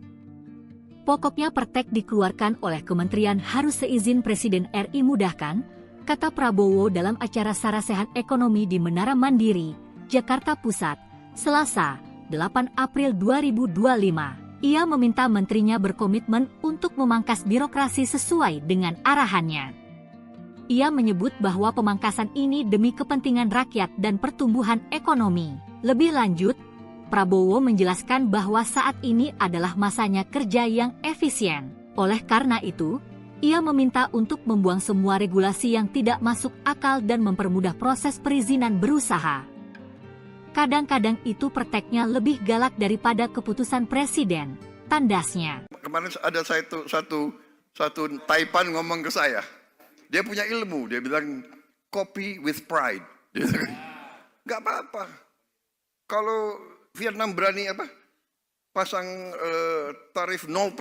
Pokoknya pertek dikeluarkan oleh kementerian harus seizin Presiden RI mudahkan, kata Prabowo dalam acara Sarasehan Ekonomi di Menara Mandiri, Jakarta Pusat, Selasa, 8 April 2025. Ia meminta menterinya berkomitmen untuk memangkas birokrasi sesuai dengan arahannya. Ia menyebut bahwa pemangkasan ini demi kepentingan rakyat dan pertumbuhan ekonomi. Lebih lanjut, Prabowo menjelaskan bahwa saat ini adalah masanya kerja yang efisien. Oleh karena itu, ia meminta untuk membuang semua regulasi yang tidak masuk akal dan mempermudah proses perizinan berusaha. Kadang-kadang itu perteknya lebih galak daripada keputusan Presiden, tandasnya. Kemarin ada satu Taipan ngomong ke saya. Dia punya ilmu, dia bilang copy with pride. Nggak apa-apa. Kalau Vietnam berani pasang tarif 0%,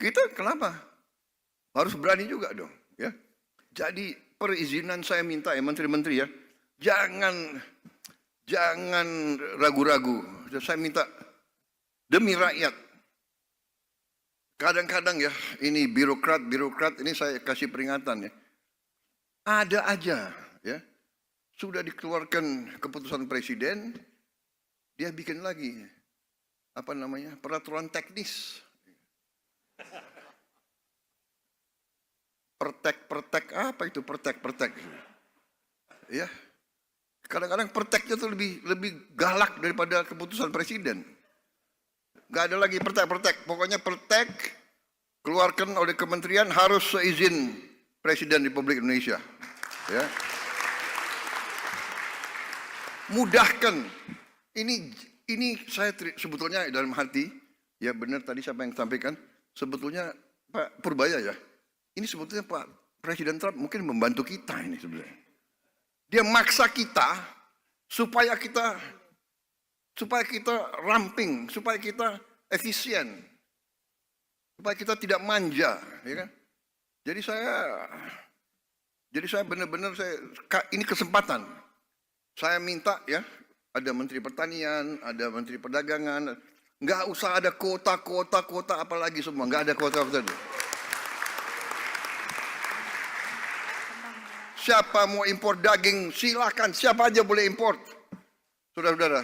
kita kenapa? Harus berani juga dong, ya. Jadi perizinan saya minta ya menteri-menteri ya, jangan ragu-ragu. Saya minta demi rakyat. Kadang-kadang ya, ini birokrat ini saya kasih peringatan ya. Ada aja ya. Sudah dikeluarkan keputusan presiden, dia bikin lagi peraturan teknis. Pertek apa itu pertek? Ya. Kadang-kadang perteknya tuh lebih galak daripada keputusan presiden. Gak ada lagi pertek. Pokoknya pertek keluarkan oleh kementerian harus seizin Presiden Republik Indonesia. Ya. Mudahkan. Ini saya sebetulnya dalam hati, ya benar tadi siapa yang sampaikan, sebetulnya Pak Purbaya ya. Ini sebetulnya Pak Presiden Trump mungkin membantu kita ini sebenarnya. Dia maksa kita supaya kita ramping, supaya kita efisien, supaya kita tidak manja, ya kan? Jadi saya benar-benar ini kesempatan. Saya minta ya, ada Menteri Pertanian, ada Menteri Perdagangan, nggak usah ada kota apalagi semua, nggak ada kota. Siapa mau impor daging, silakan. Siapa aja boleh impor. Saudara-saudara.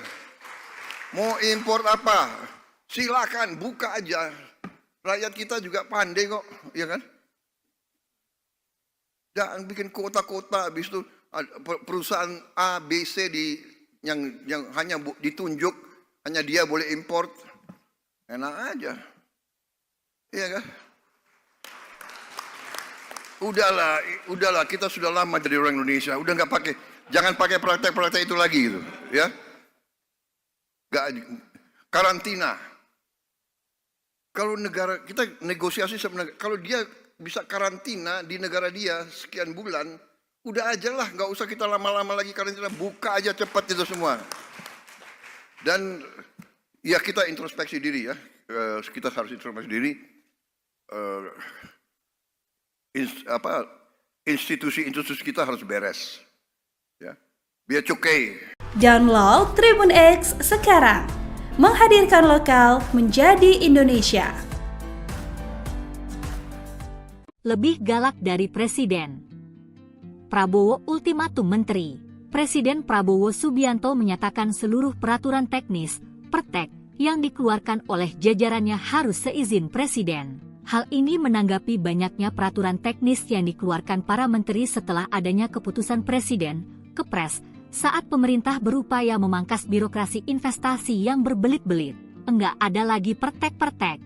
Mau impor apa? Silakan, buka aja. Rakyat kita juga pandai kok, ya kan? Jangan bikin kota-kota, habis itu perusahaan A, B, C yang hanya ditunjuk, hanya dia boleh impor. Enak aja. Iya kan? Udahlah, kita sudah lama jadi orang Indonesia. Udah nggak pakai, jangan pakai praktek-praktek itu lagi gitu, ya. Karantina. Kalau negara kita negosiasi sebenarnya, kalau dia bisa karantina di negara dia sekian bulan, udah aja lah, nggak usah kita lama-lama lagi karantina, buka aja cepat itu semua. Dan Ya kita introspeksi diri ya, kita harus introspeksi diri. Institusi-institusi kita harus beres, ya. Biar cukai. Download Tribun X sekarang, menghadirkan lokal menjadi Indonesia. Lebih galak dari Presiden. Prabowo ultimatum menteri. Presiden Prabowo Subianto menyatakan seluruh peraturan teknis, pertek, yang dikeluarkan oleh jajarannya harus seizin Presiden. Hal ini menanggapi banyaknya peraturan teknis yang dikeluarkan para menteri setelah adanya keputusan Presiden, Kepres, saat pemerintah berupaya memangkas birokrasi investasi yang berbelit-belit. Enggak ada lagi pertek-pertek.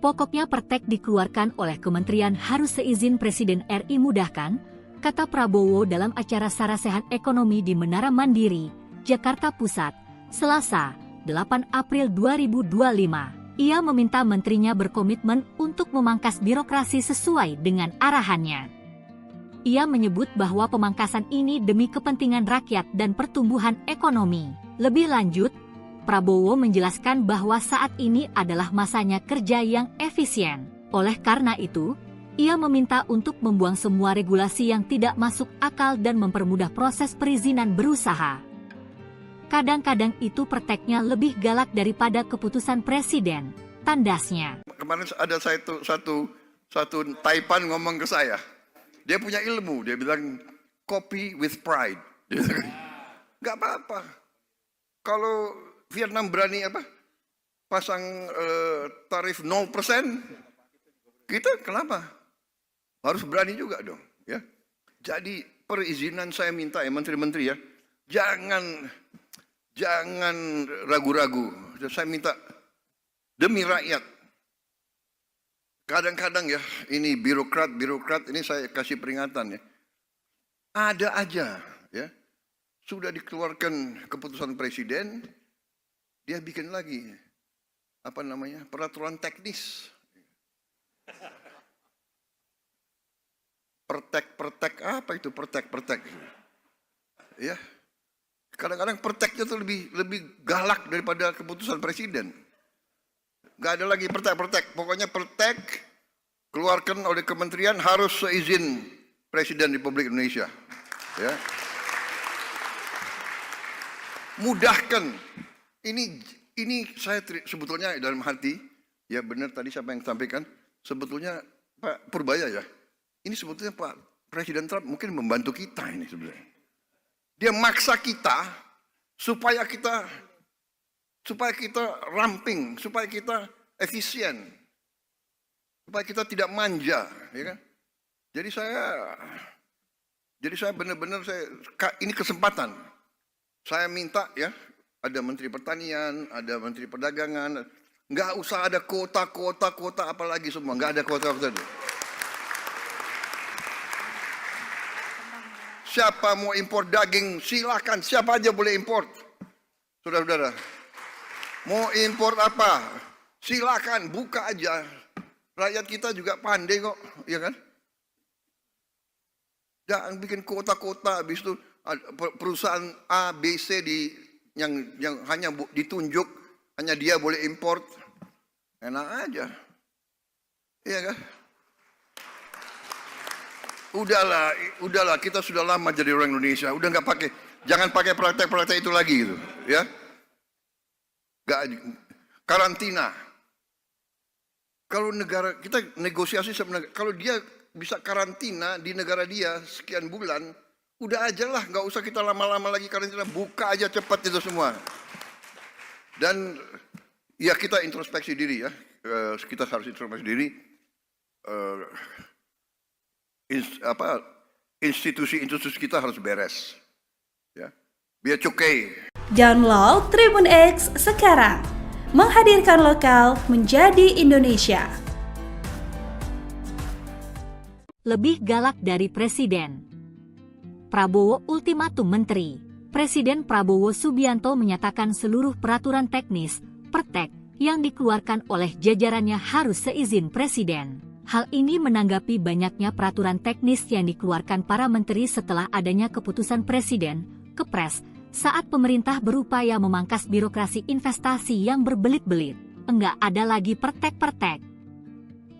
Pokoknya pertek dikeluarkan oleh kementerian harus seizin Presiden RI mudahkan, kata Prabowo dalam acara Sarasehan Ekonomi di Menara Mandiri, Jakarta Pusat, Selasa, 8 April 2025. Ia meminta menterinya berkomitmen untuk memangkas birokrasi sesuai dengan arahannya. Ia menyebut bahwa pemangkasan ini demi kepentingan rakyat dan pertumbuhan ekonomi. Lebih lanjut, Prabowo menjelaskan bahwa saat ini adalah masanya kerja yang efisien. Oleh karena itu, ia meminta untuk membuang semua regulasi yang tidak masuk akal dan mempermudah proses perizinan berusaha. Kadang-kadang itu perteknya lebih galak daripada keputusan Presiden, tandasnya. Kemarin ada satu Taipan ngomong ke saya. Dia punya ilmu, dia bilang copy with pride. Gak apa-apa. Kalau Vietnam berani pasang tarif 0%, kita kenapa? Harus berani juga dong. Ya. Jadi perizinan saya minta ya menteri-menteri ya, jangan ragu-ragu. Saya minta demi rakyat. Kadang-kadang ya, ini birokrat ini saya kasih peringatan ya. Ada aja ya. Sudah dikeluarkan keputusan presiden, dia bikin lagi peraturan teknis. Pertek apa itu pertek? Ya. Kadang-kadang perteknya itu lebih galak daripada keputusan presiden. Gak ada lagi pertek. Pokoknya pertek keluarkan oleh kementerian harus seizin Presiden Republik Indonesia. Ya. Mudahkan. Ini saya sebetulnya dalam hati, ya benar tadi siapa yang sampaikan, sebetulnya Pak Purbaya ya. Ini sebetulnya Pak Presiden Trump mungkin membantu kita ini sebenarnya. Dia maksa kita supaya kita ramping, supaya kita efisien, supaya kita tidak manja, ya kan? Jadi saya benar-benar ini kesempatan. Saya minta ya, ada Menteri Pertanian, ada Menteri Perdagangan, nggak usah ada kota apalagi semua, nggak ada kota. Siapa mau impor daging, silakan. Siapa aja boleh impor. Saudara-saudara. Mau impor apa? Silakan, buka aja. Rakyat kita juga pandai kok, ya kan? Jangan bikin kota-kota, habis itu perusahaan A, B, C yang hanya ditunjuk, hanya dia boleh impor. Enak aja. Iya kan? Udahlah, kita sudah lama jadi orang Indonesia, udah jangan pakai praktek-praktek itu lagi gitu, ya. Karantina. Kalau negara kita negosiasi sama negara, kalau dia bisa karantina di negara dia sekian bulan, udah aja lah, nggak usah kita lama-lama lagi karantina, buka aja cepat itu semua. Dan ya kita introspeksi diri ya, kita harus introspeksi diri. Institusi-institusi kita harus beres, ya, biar cukai. Download Tribun X sekarang, menghadirkan lokal menjadi Indonesia. Lebih galak dari Presiden. Prabowo ultimatum menteri. Presiden Prabowo Subianto menyatakan seluruh peraturan teknis, pertek, yang dikeluarkan oleh jajarannya harus seizin Presiden. Hal ini menanggapi banyaknya peraturan teknis yang dikeluarkan para menteri setelah adanya keputusan Presiden, Kepres, saat pemerintah berupaya memangkas birokrasi investasi yang berbelit-belit. Enggak ada lagi pertek-pertek.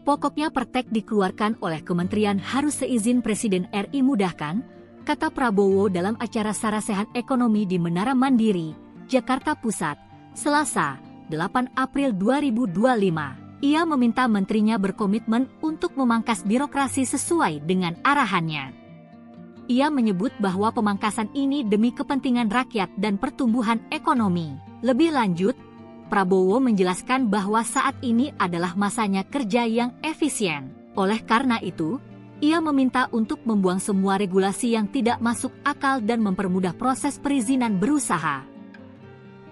Pokoknya pertek dikeluarkan oleh kementerian harus seizin Presiden RI mudahkan, kata Prabowo dalam acara Sarasehan Ekonomi di Menara Mandiri, Jakarta Pusat, Selasa, 8 April 2025. Ia meminta menterinya berkomitmen untuk memangkas birokrasi sesuai dengan arahannya. Ia menyebut bahwa pemangkasan ini demi kepentingan rakyat dan pertumbuhan ekonomi. Lebih lanjut, Prabowo menjelaskan bahwa saat ini adalah masanya kerja yang efisien. Oleh karena itu, ia meminta untuk membuang semua regulasi yang tidak masuk akal dan mempermudah proses perizinan berusaha.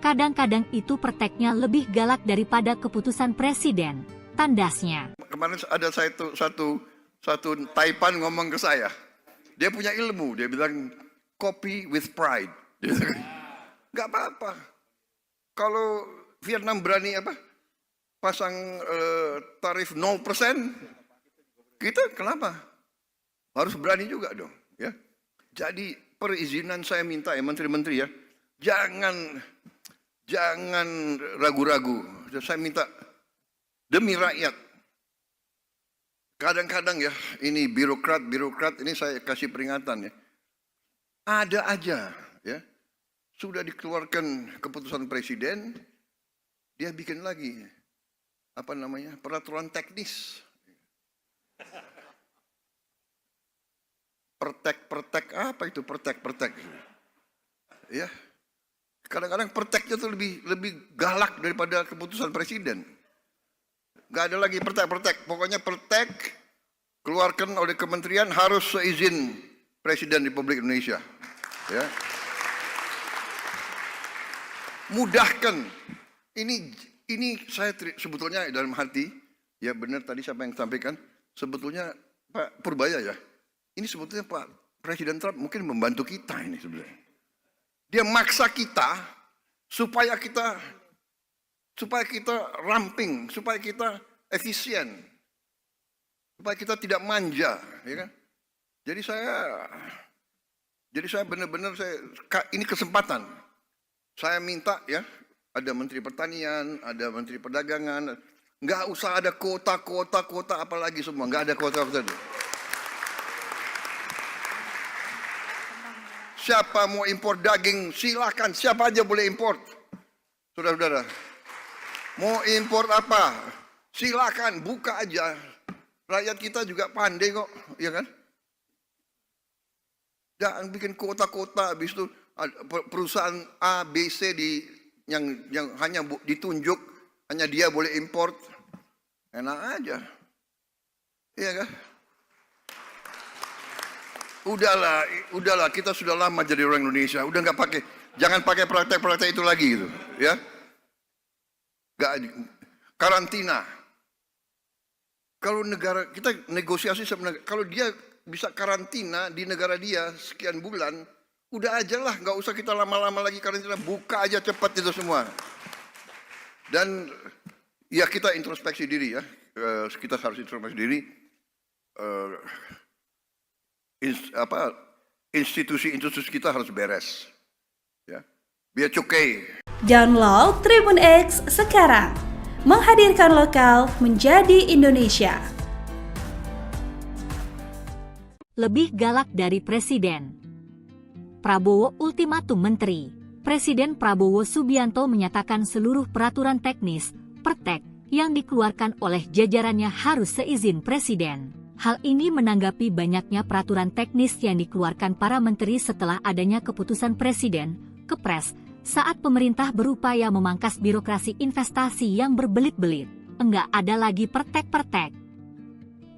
Kadang-kadang itu perteknya lebih galak daripada keputusan presiden, tandasnya. Kemarin ada satu Taipan ngomong ke saya. Dia punya ilmu, dia bilang copy with pride. Gak apa-apa. Kalau Vietnam berani pasang tarif 0%, kita kenapa? Harus berani juga dong. Ya. Jadi perizinan saya minta ya menteri-menteri ya, jangan ragu-ragu. Saya minta demi rakyat. Kadang-kadang ya, ini birokrat ini saya kasih peringatan ya. Ada aja ya. Sudah dikeluarkan keputusan presiden, dia bikin lagi peraturan teknis. Pertek apa itu pertek? Ya. Kadang-kadang perteknya tuh lebih galak daripada keputusan presiden. Gak ada lagi pertek. Pokoknya pertek keluarkan oleh kementerian harus seizin Presiden Republik Indonesia. Ya. Mudahkan. Ini saya sebetulnya dalam hati, ya benar tadi siapa yang sampaikan, sebetulnya Pak Purbaya ya. Ini sebetulnya Pak Presiden Trump mungkin membantu kita ini sebenarnya. Dia maksa kita supaya kita ramping, supaya kita efisien, supaya kita tidak manja, ya kan? Jadi saya benar-benar ini kesempatan. Saya minta ya, ada Menteri Pertanian, ada Menteri Perdagangan, nggak usah ada kuota apalagi semua, nggak ada kuota. Siapa mau impor daging, silakan. Siapa aja boleh impor. Saudara-saudara. Mau impor apa? Silakan, buka aja. Rakyat kita juga pandai kok, ya kan? Jangan bikin kota-kota, habis itu perusahaan A, B, C yang hanya ditunjuk, hanya dia boleh impor. Enak aja. Iya kan? Udahlah, kita sudah lama jadi orang Indonesia. Udah jangan pakai praktek-praktek itu lagi gitu, ya. Karantina. Kalau negara kita negosiasi sama negara, kalau dia bisa karantina di negara dia sekian bulan, udah aja lah, nggak usah kita lama-lama lagi karantina, buka aja cepat itu semua. Dan ya kita introspeksi diri ya, kita harus introspeksi diri. Institusi kita harus beres, ya. Biar cukai. Download Tribun X sekarang, menghadirkan lokal menjadi Indonesia. Lebih galak dari presiden. Prabowo ultimatum menteri. Presiden Prabowo Subianto menyatakan seluruh peraturan teknis, pertek, yang dikeluarkan oleh jajarannya harus seizin presiden. Hal ini menanggapi banyaknya peraturan teknis yang dikeluarkan para menteri setelah adanya keputusan presiden, Kepres, saat pemerintah berupaya memangkas birokrasi investasi yang berbelit-belit. Enggak ada lagi pertek-pertek.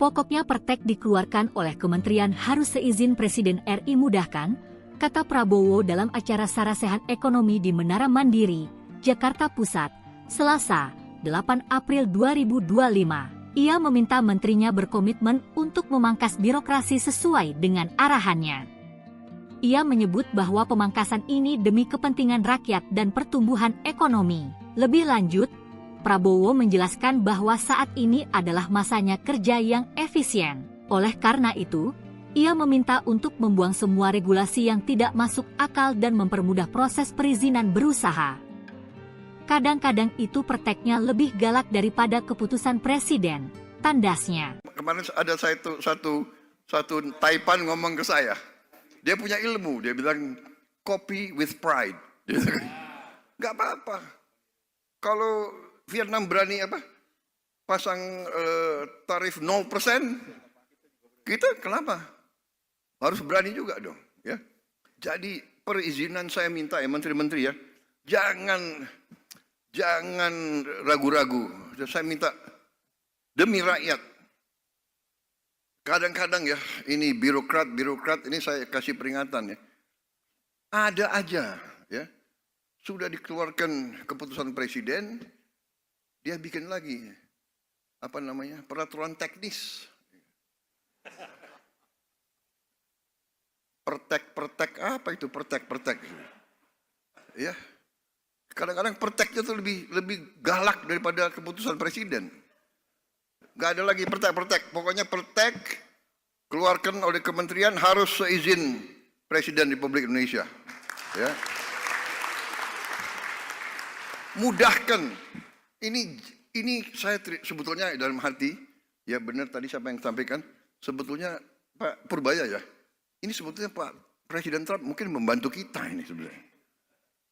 Pokoknya pertek dikeluarkan oleh kementerian harus seizin Presiden RI mudahkan, kata Prabowo dalam acara Sarasehan Ekonomi di Menara Mandiri, Jakarta Pusat, Selasa, 8 April 2025. Ia meminta menterinya berkomitmen untuk memangkas birokrasi sesuai dengan arahannya. Ia menyebut bahwa pemangkasan ini demi kepentingan rakyat dan pertumbuhan ekonomi. Lebih lanjut, Prabowo menjelaskan bahwa saat ini adalah masanya kerja yang efisien. Oleh karena itu, Ia meminta untuk membuang semua regulasi yang tidak masuk akal dan mempermudah proses perizinan berusaha. Kadang-kadang itu prakteknya lebih galak daripada keputusan presiden, tandasnya. Kemarin ada satu Taipan ngomong ke saya. Dia punya ilmu, dia bilang copy with pride. Nggak apa-apa. Kalau Vietnam berani pasang tarif 0%, kita kenapa? Harus berani juga dong, ya. Jadi perizinan saya minta ya menteri-menteri ya, jangan ragu-ragu. Saya minta demi rakyat. Kadang-kadang ya, ini birokrat ini saya kasih peringatan ya. Ada aja ya, sudah dikeluarkan keputusan presiden, dia bikin lagi peraturan teknis. Pertek apa itu pertek? Ya. Kadang-kadang perteknya tuh lebih galak daripada keputusan presiden. Gak ada lagi pertek. Pokoknya pertek keluarkan oleh kementerian harus seizin Presiden Republik Indonesia. Ya. Mudahkan. Ini saya sebetulnya dalam hati, ya benar tadi siapa yang sampaikan, sebetulnya Pak Purbaya ya. Ini sebetulnya Pak Presiden Trump mungkin membantu kita ini sebenarnya.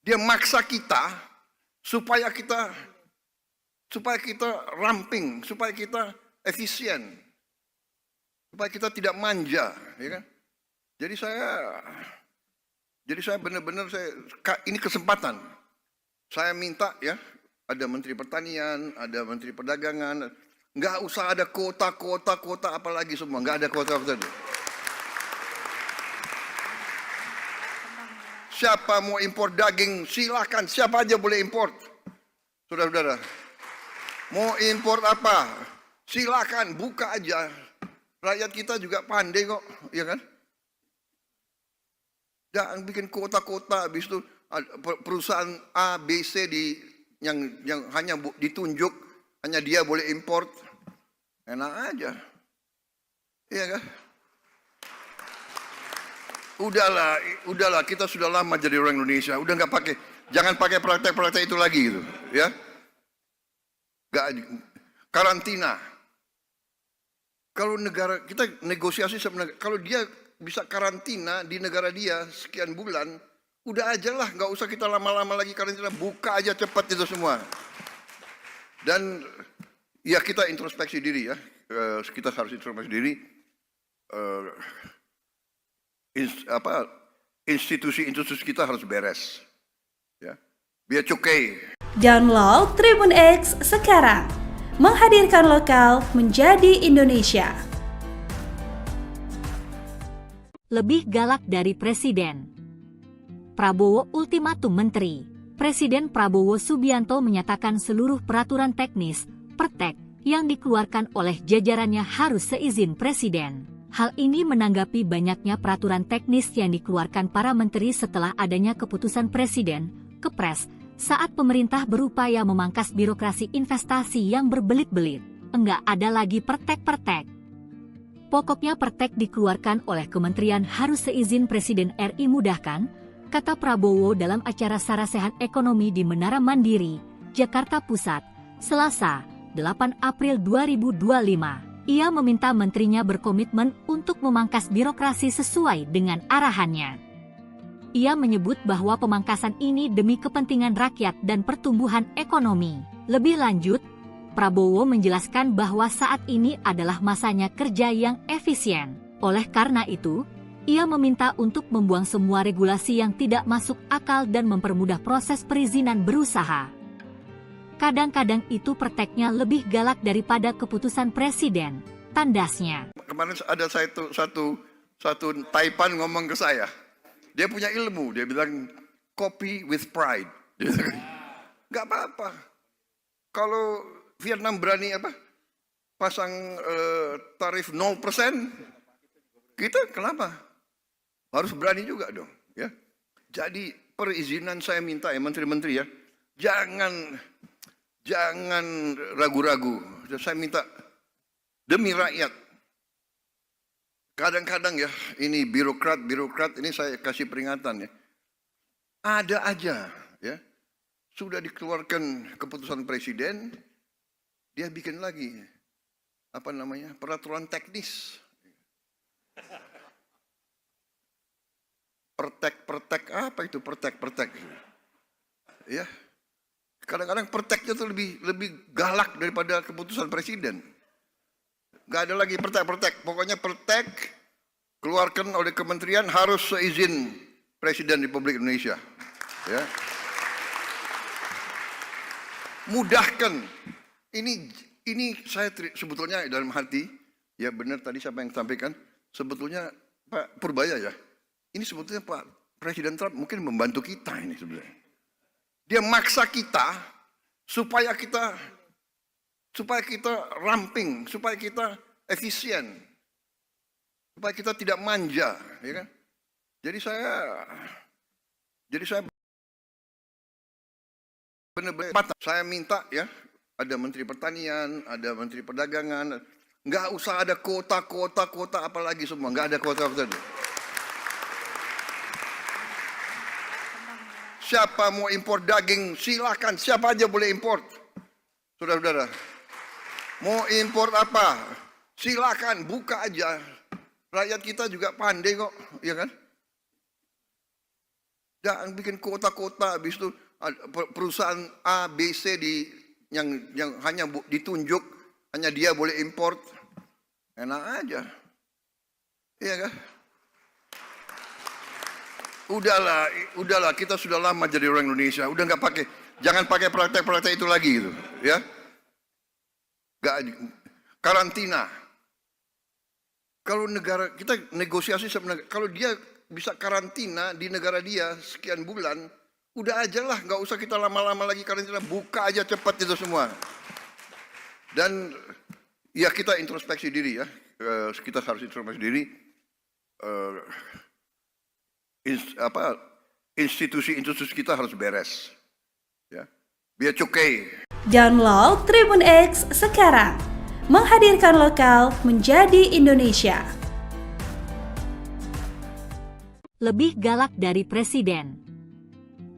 Dia maksa kita supaya kita ramping, supaya kita efisien, supaya kita tidak manja, ya kan? Jadi saya benar-benar ini kesempatan. Saya minta ya, ada Menteri Pertanian, ada Menteri Perdagangan, nggak usah ada kuota apalagi semua, nggak ada kuota. Siapa mau impor daging, silakan. Siapa aja boleh impor. Saudara-saudara. Mau impor apa? Silakan, buka aja. Rakyat kita juga pandai kok, ya kan? Jangan bikin kota-kota, habis itu perusahaan A, B, C yang hanya ditunjuk, hanya dia boleh impor. Enak aja. Iya kan? Udahlah, kita sudah lama jadi orang Indonesia, udah nggak jangan pakai praktek-praktek itu lagi gitu, ya. Karantina. Kalau negara kita negosiasi sebenarnya, kalau dia bisa karantina di negara dia sekian bulan, udah aja lah, nggak usah kita lama-lama lagi karantina, buka aja cepat itu semua. Dan ya kita introspeksi diri ya, kita harus introspeksi diri. Institusi kita harus beres, ya. Biar cukai. Download Tribun X sekarang, menghadirkan lokal menjadi Indonesia. Lebih galak dari presiden. Prabowo ultimatum menteri. Presiden Prabowo Subianto menyatakan seluruh peraturan teknis, pertek, yang dikeluarkan oleh jajarannya harus seizin presiden. Hal ini menanggapi banyaknya peraturan teknis yang dikeluarkan para menteri setelah adanya keputusan presiden, Kepres, saat pemerintah berupaya memangkas birokrasi investasi yang berbelit-belit. Enggak ada lagi pertek-pertek. Pokoknya pertek dikeluarkan oleh kementerian harus seizin Presiden RI mudahkan, kata Prabowo dalam acara Sarasehan Ekonomi di Menara Mandiri, Jakarta Pusat, Selasa, 8 April 2025. Ia meminta menterinya berkomitmen untuk memangkas birokrasi sesuai dengan arahannya. Ia menyebut bahwa pemangkasan ini demi kepentingan rakyat dan pertumbuhan ekonomi. Lebih lanjut, Prabowo menjelaskan bahwa saat ini adalah masanya kerja yang efisien. Oleh karena itu, ia meminta untuk membuang semua regulasi yang tidak masuk akal dan mempermudah proses perizinan berusaha. Kadang-kadang itu prakteknya lebih galak daripada keputusan presiden, tandasnya. Kemarin ada satu Taipan ngomong ke saya. Dia punya ilmu, dia bilang copy with pride. Nggak apa-apa. Kalau Vietnam berani pasang tarif 0%, kita kenapa? Harus berani juga dong, ya. Jadi perizinan saya minta ya menteri-menteri ya, jangan ragu-ragu. Saya minta demi rakyat. Kadang-kadang ya, ini birokrat ini saya kasih peringatan ya. Ada aja ya, sudah dikeluarkan keputusan presiden, dia bikin lagi peraturan teknis. Pertek apa itu pertek? Ya. Kadang-kadang perteknya tuh lebih galak daripada keputusan presiden. Gak ada lagi pertek. Pokoknya pertek keluarkan oleh kementerian harus seizin Presiden Republik Indonesia. Ya. Mudahkan. Ini saya sebetulnya dalam hati, ya benar tadi siapa yang sampaikan, sebetulnya Pak Purbaya ya. Ini sebetulnya Pak Presiden Trump mungkin membantu kita ini sebenarnya. Dia maksa kita supaya kita ramping, supaya kita efisien, supaya kita tidak manja, ya kan? Jadi saya benar-benar saya minta ya, ada Menteri Pertanian, ada Menteri Perdagangan, nggak usah ada kuota apalagi semua, nggak ada kuota. Siapa mau impor daging silakan, siapa aja boleh impor. Saudara-saudara, mau impor apa? Silakan, buka aja. Rakyat kita juga pandai kok, ya kan? Jangan bikin kota-kota, habis itu perusahaan A, B, C yang hanya ditunjuk, hanya dia boleh impor. Enak aja. Iya kan? Udahlah, kita sudah lama jadi orang Indonesia, udah nggak pakai. Jangan pakai praktek-praktek itu lagi gitu, ya. Karantina. Kalau negara kita negosiasi sebenarnya, kalau dia bisa karantina di negara dia sekian bulan, udah aja lah, nggak usah kita lama-lama lagi karantina, buka aja cepat itu semua. Dan ya kita introspeksi diri ya, kita harus introspeksi diri. Institusi kita harus beres. Ya. Biar cukai. Download Tribun X sekarang. Menghadirkan lokal menjadi Indonesia. Lebih galak dari Presiden.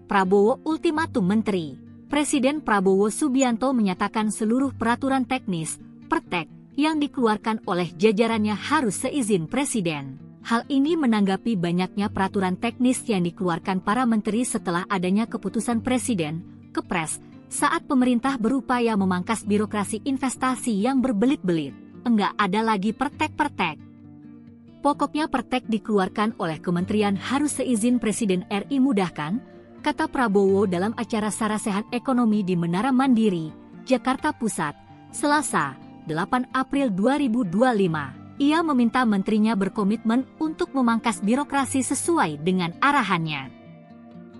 Prabowo ultimatum menteri. Presiden Prabowo Subianto menyatakan seluruh peraturan teknis, pertek, yang dikeluarkan oleh jajarannya harus seizin Presiden. Hal ini menanggapi banyaknya peraturan teknis yang dikeluarkan para menteri setelah adanya keputusan Presiden, Kepres, saat pemerintah berupaya memangkas birokrasi investasi yang berbelit-belit. Enggak ada lagi pertek-pertek. Pokoknya pertek dikeluarkan oleh kementerian harus seizin Presiden RI mudahkan, kata Prabowo dalam acara Sarasehan Ekonomi di Menara Mandiri, Jakarta Pusat, Selasa, 8 April 2025. Ia meminta menterinya berkomitmen untuk memangkas birokrasi sesuai dengan arahannya.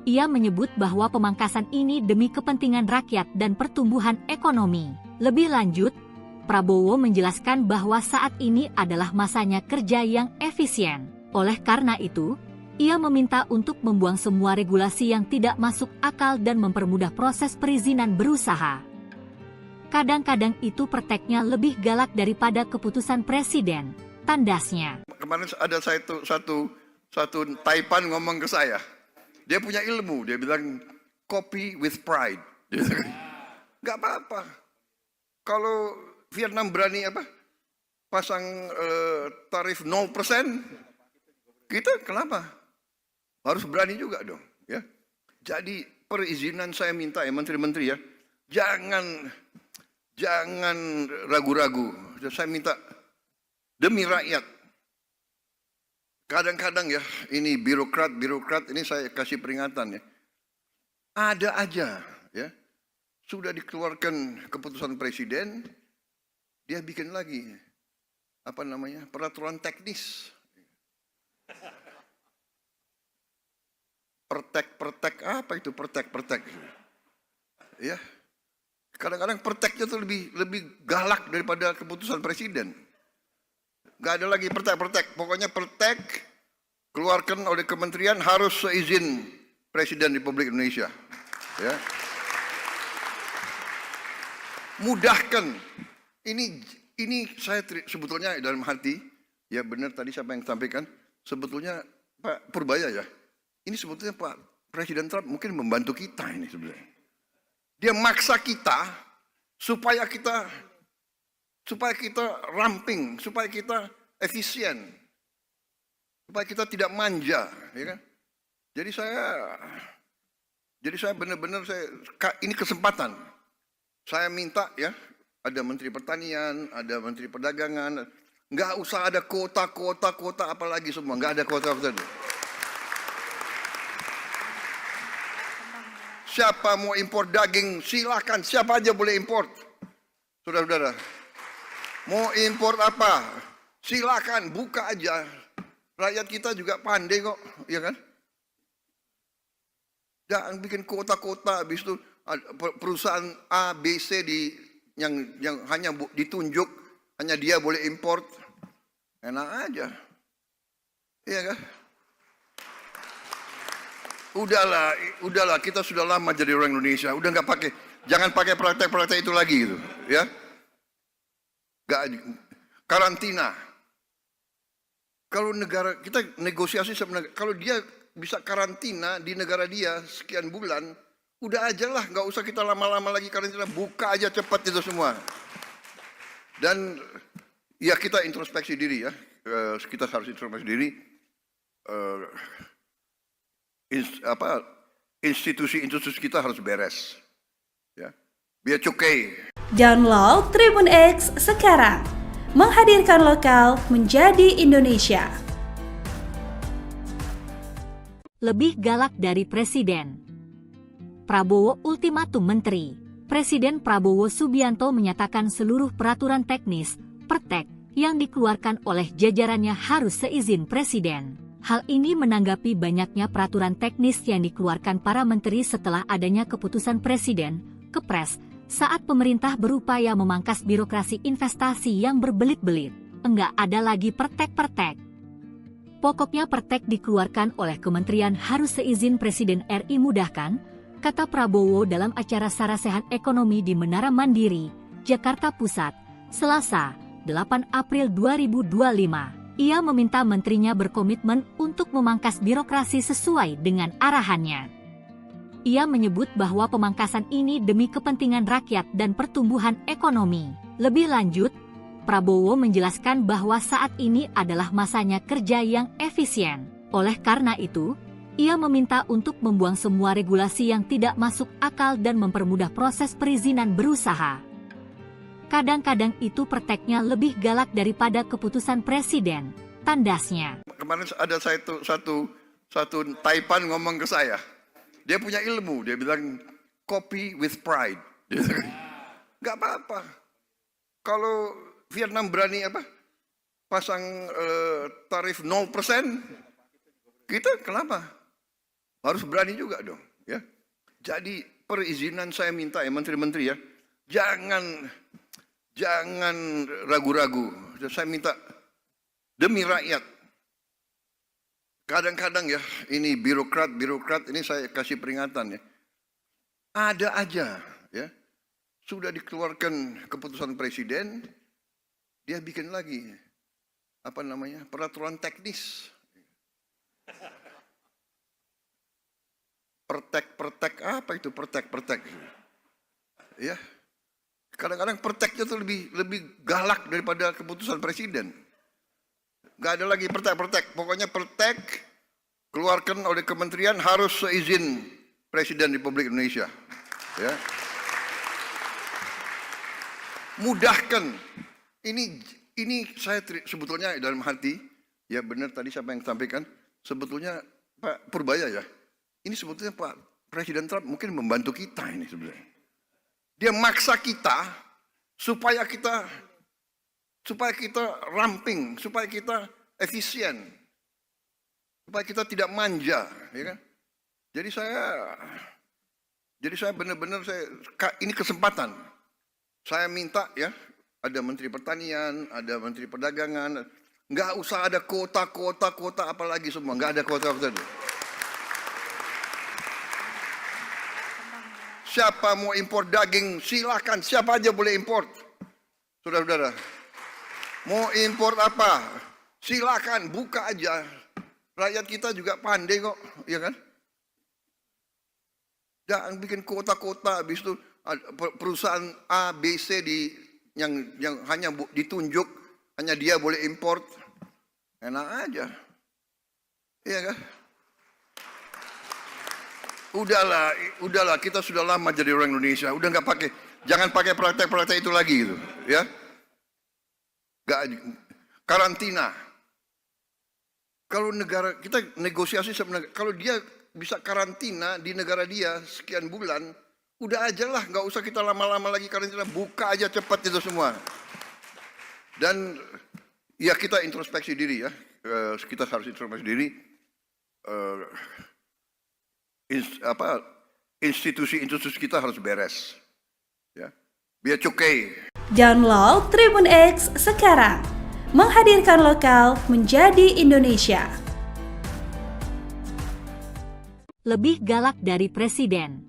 Ia menyebut bahwa pemangkasan ini demi kepentingan rakyat dan pertumbuhan ekonomi. Lebih lanjut, Prabowo menjelaskan bahwa saat ini adalah masanya kerja yang efisien. Oleh karena itu, ia meminta untuk membuang semua regulasi yang tidak masuk akal dan mempermudah proses perizinan berusaha. Kadang-kadang itu perteknya lebih galak daripada keputusan presiden, tandasnya. Kemarin ada satu Taipan ngomong ke saya. Dia punya ilmu, dia bilang copy with pride. Gak apa-apa. Kalau Vietnam berani pasang tarif 0%, kita kenapa? Harus berani juga dong. Ya. Jadi perizinan saya minta ya menteri-menteri ya, jangan ragu-ragu. Saya minta demi rakyat. Kadang-kadang ya, ini birokrat ini saya kasih peringatan ya. Ada aja ya. Sudah dikeluarkan keputusan presiden, dia bikin lagi peraturan teknis. Pertek apa itu pertek? Ya. Kadang-kadang perteknya tuh lebih galak daripada keputusan presiden. Gak ada lagi pertek. Pokoknya pertek keluarkan oleh kementerian harus seizin Presiden Republik Indonesia. Ya. Mudahkan. Ini saya sebetulnya dalam hati, Ya benar tadi siapa yang sampaikan, sebetulnya Pak Purbaya ya, ini sebetulnya Pak Presiden Trump mungkin membantu kita ini sebenarnya. Dia maksa kita supaya kita ramping, supaya kita efisien, supaya kita tidak manja, ya kan? Jadi saya benar-benar ini kesempatan. Saya minta ya, ada Menteri Pertanian, ada Menteri Perdagangan, nggak usah ada kuota apalagi semua, nggak ada kuota. Siapa mau impor daging, silakan, siapa aja boleh impor. Saudara-saudara, mau impor apa, silakan, buka aja. Rakyat kita juga pandai kok, ya kan? Jangan bikin kota-kota, habis itu perusahaan A, B, C yang hanya ditunjuk, hanya dia boleh import. Enak aja. Iya kan? Udahlah, kita sudah lama jadi orang Indonesia, udah nggak pakai, jangan pakai praktek-praktek itu lagi gitu, ya. Karantina. Kalau negara kita negosiasi sama negara, kalau dia bisa karantina di negara dia sekian bulan, udah aja lah, nggak usah kita lama-lama lagi karantina, buka aja cepat itu semua. Dan ya kita introspeksi diri ya, kita harus introspeksi diri. Institusi kita harus beres, ya, biar cukai. Download Tribun X sekarang, menghadirkan lokal menjadi Indonesia. Lebih galak dari Presiden. Prabowo ultimatum menteri. Presiden Prabowo Subianto menyatakan seluruh peraturan teknis, pertek, yang dikeluarkan oleh jajarannya harus seizin Presiden. Hal ini menanggapi banyaknya peraturan teknis yang dikeluarkan para menteri setelah adanya keputusan Presiden, Kepres, saat pemerintah berupaya memangkas birokrasi investasi yang berbelit-belit. Enggak ada lagi pertek-pertek. Pokoknya pertek dikeluarkan oleh kementerian harus seizin Presiden RI mudahkan, kata Prabowo dalam acara Sarasehan Ekonomi di Menara Mandiri, Jakarta Pusat, Selasa, 8 April 2025. Ia meminta menterinya berkomitmen untuk memangkas birokrasi sesuai dengan arahannya. Ia menyebut bahwa pemangkasan ini demi kepentingan rakyat dan pertumbuhan ekonomi. Lebih lanjut, Prabowo menjelaskan bahwa saat ini adalah masanya kerja yang efisien. Oleh karena itu, ia meminta untuk membuang semua regulasi yang tidak masuk akal dan mempermudah proses perizinan berusaha. Kadang-kadang itu perteknya lebih galak daripada keputusan Presiden, tandasnya. Kemarin ada satu Taipan ngomong ke saya. Dia punya ilmu, dia bilang copy with pride. Gak apa-apa. Kalau Vietnam berani pasang tarif 0%, kita kenapa? Harus berani juga dong. Ya. Jadi perizinan saya minta ya menteri-menteri ya, jangan ragu-ragu. Saya minta demi rakyat. Kadang-kadang ya, ini birokrat ini saya kasih peringatan ya. Ada aja ya. Sudah dikeluarkan keputusan presiden, dia bikin lagi peraturan teknis. Pertek apa itu pertek? Ya. Kadang-kadang perteknya itu lebih galak daripada keputusan presiden. Gak ada lagi pertek. Pokoknya pertek keluarkan oleh kementerian harus seizin Presiden Republik Indonesia. Ya. Mudahkan. Ini saya sebetulnya dalam hati, ya benar tadi siapa yang sampaikan, sebetulnya Pak Purbaya ya. Ini sebetulnya Pak Presiden Trump mungkin membantu kita ini sebenarnya. Dia maksa kita supaya kita ramping, supaya kita efisien, supaya kita tidak manja, ya kan? Jadi saya benar-benar ini kesempatan. Saya minta ya, ada Menteri Pertanian, ada Menteri Perdagangan, nggak usah ada kuota apalagi semua, nggak ada kuota. Siapa mau impor daging, silakan, siapa aja boleh impor. Saudara-saudara, mau impor apa, Silakan buka aja. Rakyat kita juga pandai kok, ya kan? Jangan bikin kota-kota, habis itu perusahaan A, B, C yang hanya ditunjuk, hanya dia boleh import. Enak aja. Iya kan? Udahlah, kita sudah lama jadi orang Indonesia. Udah nggak pakai, jangan pakai praktek-praktek itu lagi gitu, ya. Nggak, karantina. Kalau negara kita negosiasi sebenarnya, kalau dia bisa karantina di negara dia sekian bulan, udah aja lah, nggak usah kita lama-lama lagi karantina, buka aja cepat itu semua. Dan ya kita introspeksi diri ya, kita harus introspeksi diri. Institusi kita harus beres, ya. Biar cukai. Download Tribun X sekarang, menghadirkan lokal menjadi Indonesia. Lebih galak dari Presiden.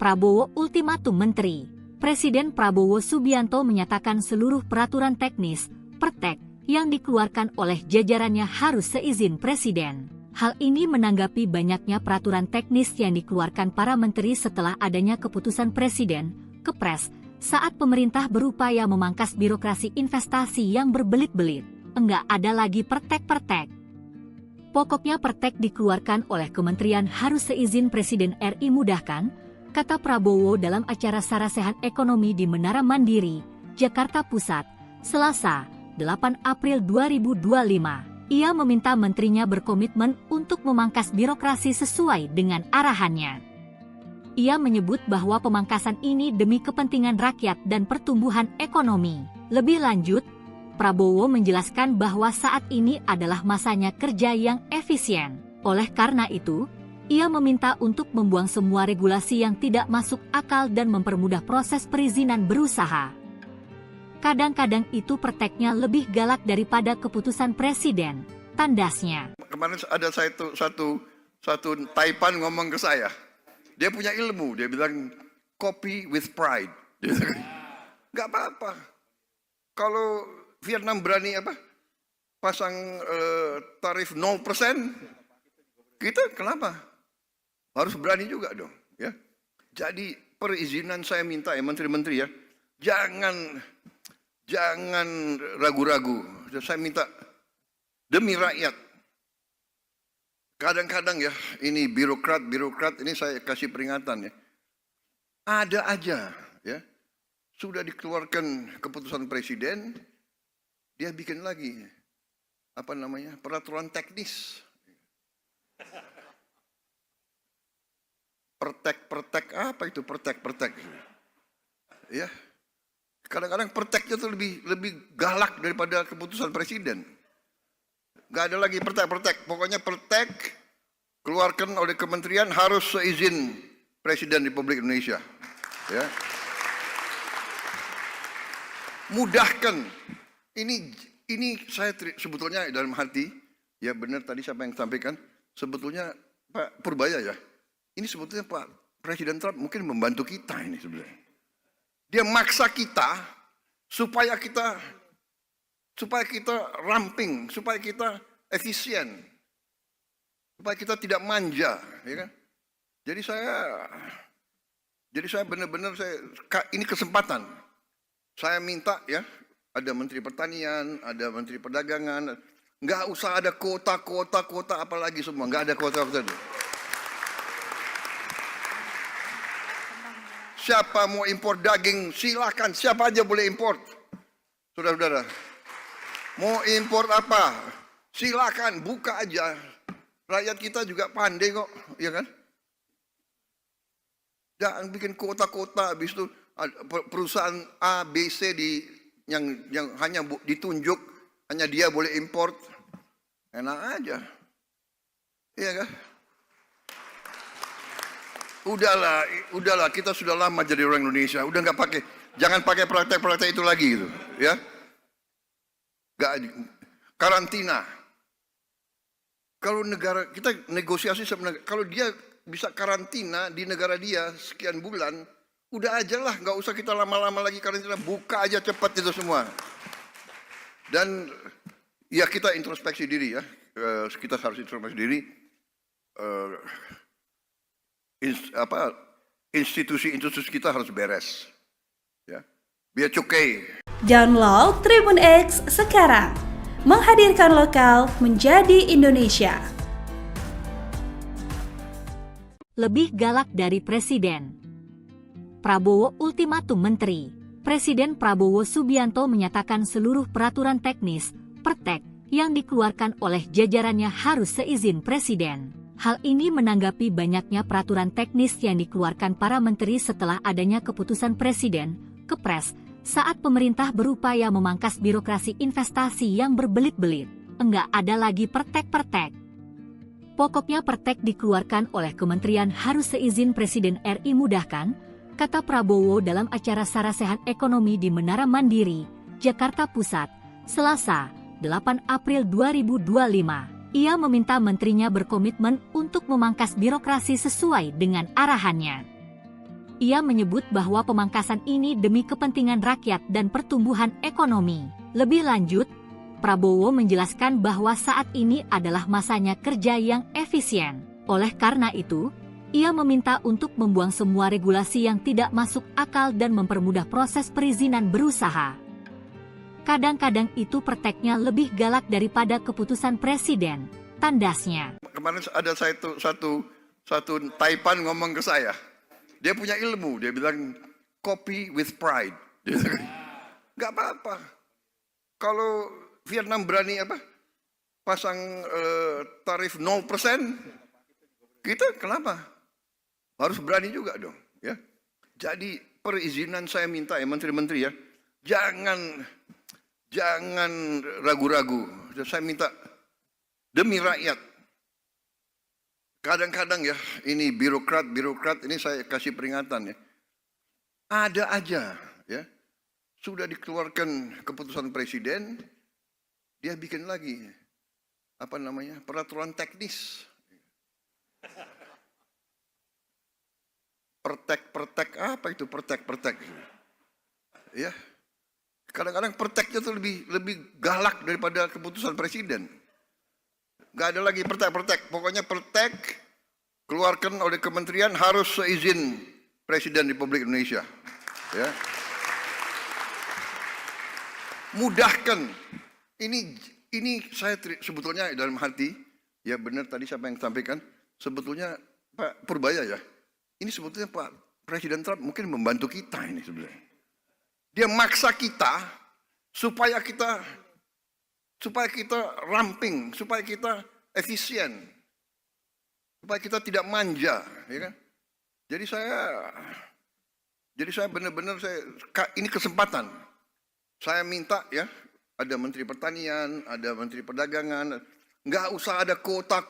Prabowo ultimatum Menteri. Presiden Prabowo Subianto menyatakan seluruh peraturan teknis, pertek, yang dikeluarkan oleh jajarannya harus seizin Presiden. Hal ini menanggapi banyaknya peraturan teknis yang dikeluarkan para menteri setelah adanya keputusan Presiden, Kepres, saat pemerintah berupaya memangkas birokrasi investasi yang berbelit-belit. Enggak ada lagi pertek-pertek. Pokoknya pertek dikeluarkan oleh kementerian harus seizin Presiden RI mudahkan, kata Prabowo dalam acara Sarasehan Ekonomi di Menara Mandiri, Jakarta Pusat, Selasa, 8 April 2025. Ia meminta menterinya berkomitmen untuk memangkas birokrasi sesuai dengan arahannya. Ia menyebut bahwa pemangkasan ini demi kepentingan rakyat dan pertumbuhan ekonomi. Lebih lanjut, Prabowo menjelaskan bahwa saat ini adalah masanya kerja yang efisien. Oleh karena itu, ia meminta untuk membuang semua regulasi yang tidak masuk akal dan mempermudah proses perizinan berusaha. Kadang-kadang itu perteknya lebih galak daripada keputusan Presiden, tandasnya. Kemarin ada satu Taipan ngomong ke saya. Dia punya ilmu, dia bilang copy with pride. Gak apa-apa. Kalau Vietnam berani pasang tarif 0%, kita kenapa? Harus berani juga dong, ya. Jadi perizinan saya minta ya menteri-menteri ya, jangan ragu-ragu. Saya minta demi rakyat. Kadang-kadang ya, ini birokrat ini saya kasih peringatan ya. Ada aja ya. Sudah dikeluarkan keputusan presiden, dia bikin lagi peraturan teknis. Pertek apa itu pertek? Ya. Kadang-kadang perteknya itu lebih galak daripada keputusan presiden. Gak ada lagi pertek. Pokoknya pertek keluarkan oleh kementerian harus seizin Presiden Republik Indonesia. Ya. Mudahkan. Ini saya sebetulnya dalam hati, ya benar tadi siapa yang sampaikan, sebetulnya Pak Purbaya ya. Ini sebetulnya Pak Presiden Trump mungkin membantu kita ini sebenarnya. Dia maksa kita supaya kita ramping, supaya kita efisien, supaya kita tidak manja, ya kan? Jadi saya benar-benar ini kesempatan. Saya minta ya, ada Menteri Pertanian, ada Menteri Perdagangan, nggak usah ada kota apalagi semua, nggak ada kota. Siapa mau impor daging, silakan. Siapa aja boleh impor. Saudara-saudara. Mau impor apa? Silakan, buka aja. Rakyat kita juga pandai kok, ya kan? Jangan bikin kota-kota, habis itu perusahaan A, B, C yang hanya ditunjuk, hanya dia boleh impor. Enak aja. Iya kan? Udahlah, kita sudah lama jadi orang Indonesia. Udah nggak pakai, jangan pakai praktek-praktek itu lagi gitu, ya. Karantina. Kalau negara kita negosiasi sebenarnya, kalau dia bisa karantina di negara dia sekian bulan, udah aja lah, nggak usah kita lama-lama lagi karantina, buka aja cepat itu semua. Dan Ya kita introspeksi diri ya, kita harus introspeksi diri. Institusi-institusi kita harus beres, ya. Biar cukai. Download Tribun X sekarang, menghadirkan lokal menjadi Indonesia. Lebih galak dari Presiden. Prabowo ultimatum Menteri. Presiden Prabowo Subianto menyatakan seluruh peraturan teknis, pertek, yang dikeluarkan oleh jajarannya harus seizin Presiden. Hal ini menanggapi banyaknya peraturan teknis yang dikeluarkan para menteri setelah adanya keputusan Presiden, Kepres, saat pemerintah berupaya memangkas birokrasi investasi yang berbelit-belit. Enggak ada lagi pertek-pertek. Pokoknya pertek dikeluarkan oleh kementerian harus seizin Presiden RI mudahkan, kata Prabowo dalam acara Sarasehan Ekonomi di Menara Mandiri, Jakarta Pusat, Selasa, 8 April 2025. Ia meminta menterinya berkomitmen untuk memangkas birokrasi sesuai dengan arahannya. Ia menyebut bahwa pemangkasan ini demi kepentingan rakyat dan pertumbuhan ekonomi. Lebih lanjut, Prabowo menjelaskan bahwa saat ini adalah masanya kerja yang efisien. Oleh karena itu, ia meminta untuk membuang semua regulasi yang tidak masuk akal dan mempermudah proses perizinan berusaha. Kadang-kadang itu perteknya lebih galak daripada keputusan Presiden, tandasnya. Kemarin ada satu Taipan ngomong ke saya. Dia punya ilmu, dia bilang copy with pride. Nggak apa-apa. Kalau Vietnam berani pasang tarif 0%, kita kenapa? Harus berani juga dong, ya. Jadi perizinan saya minta ya menteri-menteri ya, jangan ragu-ragu. Saya minta demi rakyat. Kadang-kadang ya, ini birokrat ini saya kasih peringatan ya. Ada aja ya. Sudah dikeluarkan keputusan presiden, dia bikin lagi peraturan teknis. Pertek apa itu pertek? Ya. Kadang-kadang perteknya tuh lebih galak daripada keputusan presiden. Gak ada lagi pertek. Pokoknya pertek keluarkan oleh kementerian harus seizin Presiden Republik Indonesia. Ya. Mudahkan. Ini saya sebetulnya dalam hati, ya benar tadi siapa yang sampaikan, sebetulnya Pak Purbaya ya, ini sebetulnya Pak Presiden Trump mungkin membantu kita ini sebenarnya. Dia maksa kita supaya kita ramping, supaya kita efisien, supaya kita tidak manja, ya kan? Jadi saya benar-benar ini kesempatan. Saya minta ya, ada Menteri Pertanian, ada Menteri Perdagangan, nggak usah ada kuota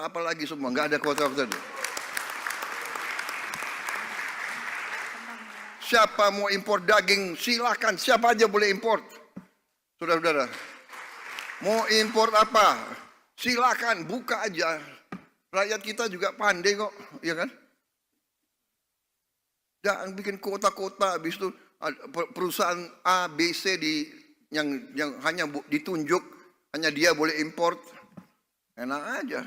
apalagi semua, nggak ada kuota. Siapa mau impor daging, silakan, siapa aja boleh impor. Saudara-saudara, mau impor apa, silakan, buka aja. Rakyat kita juga pandai kok, ya kan? Jangan bikin kota-kota, habis itu perusahaan A, B, C yang hanya ditunjuk, hanya dia boleh impor. Enak aja.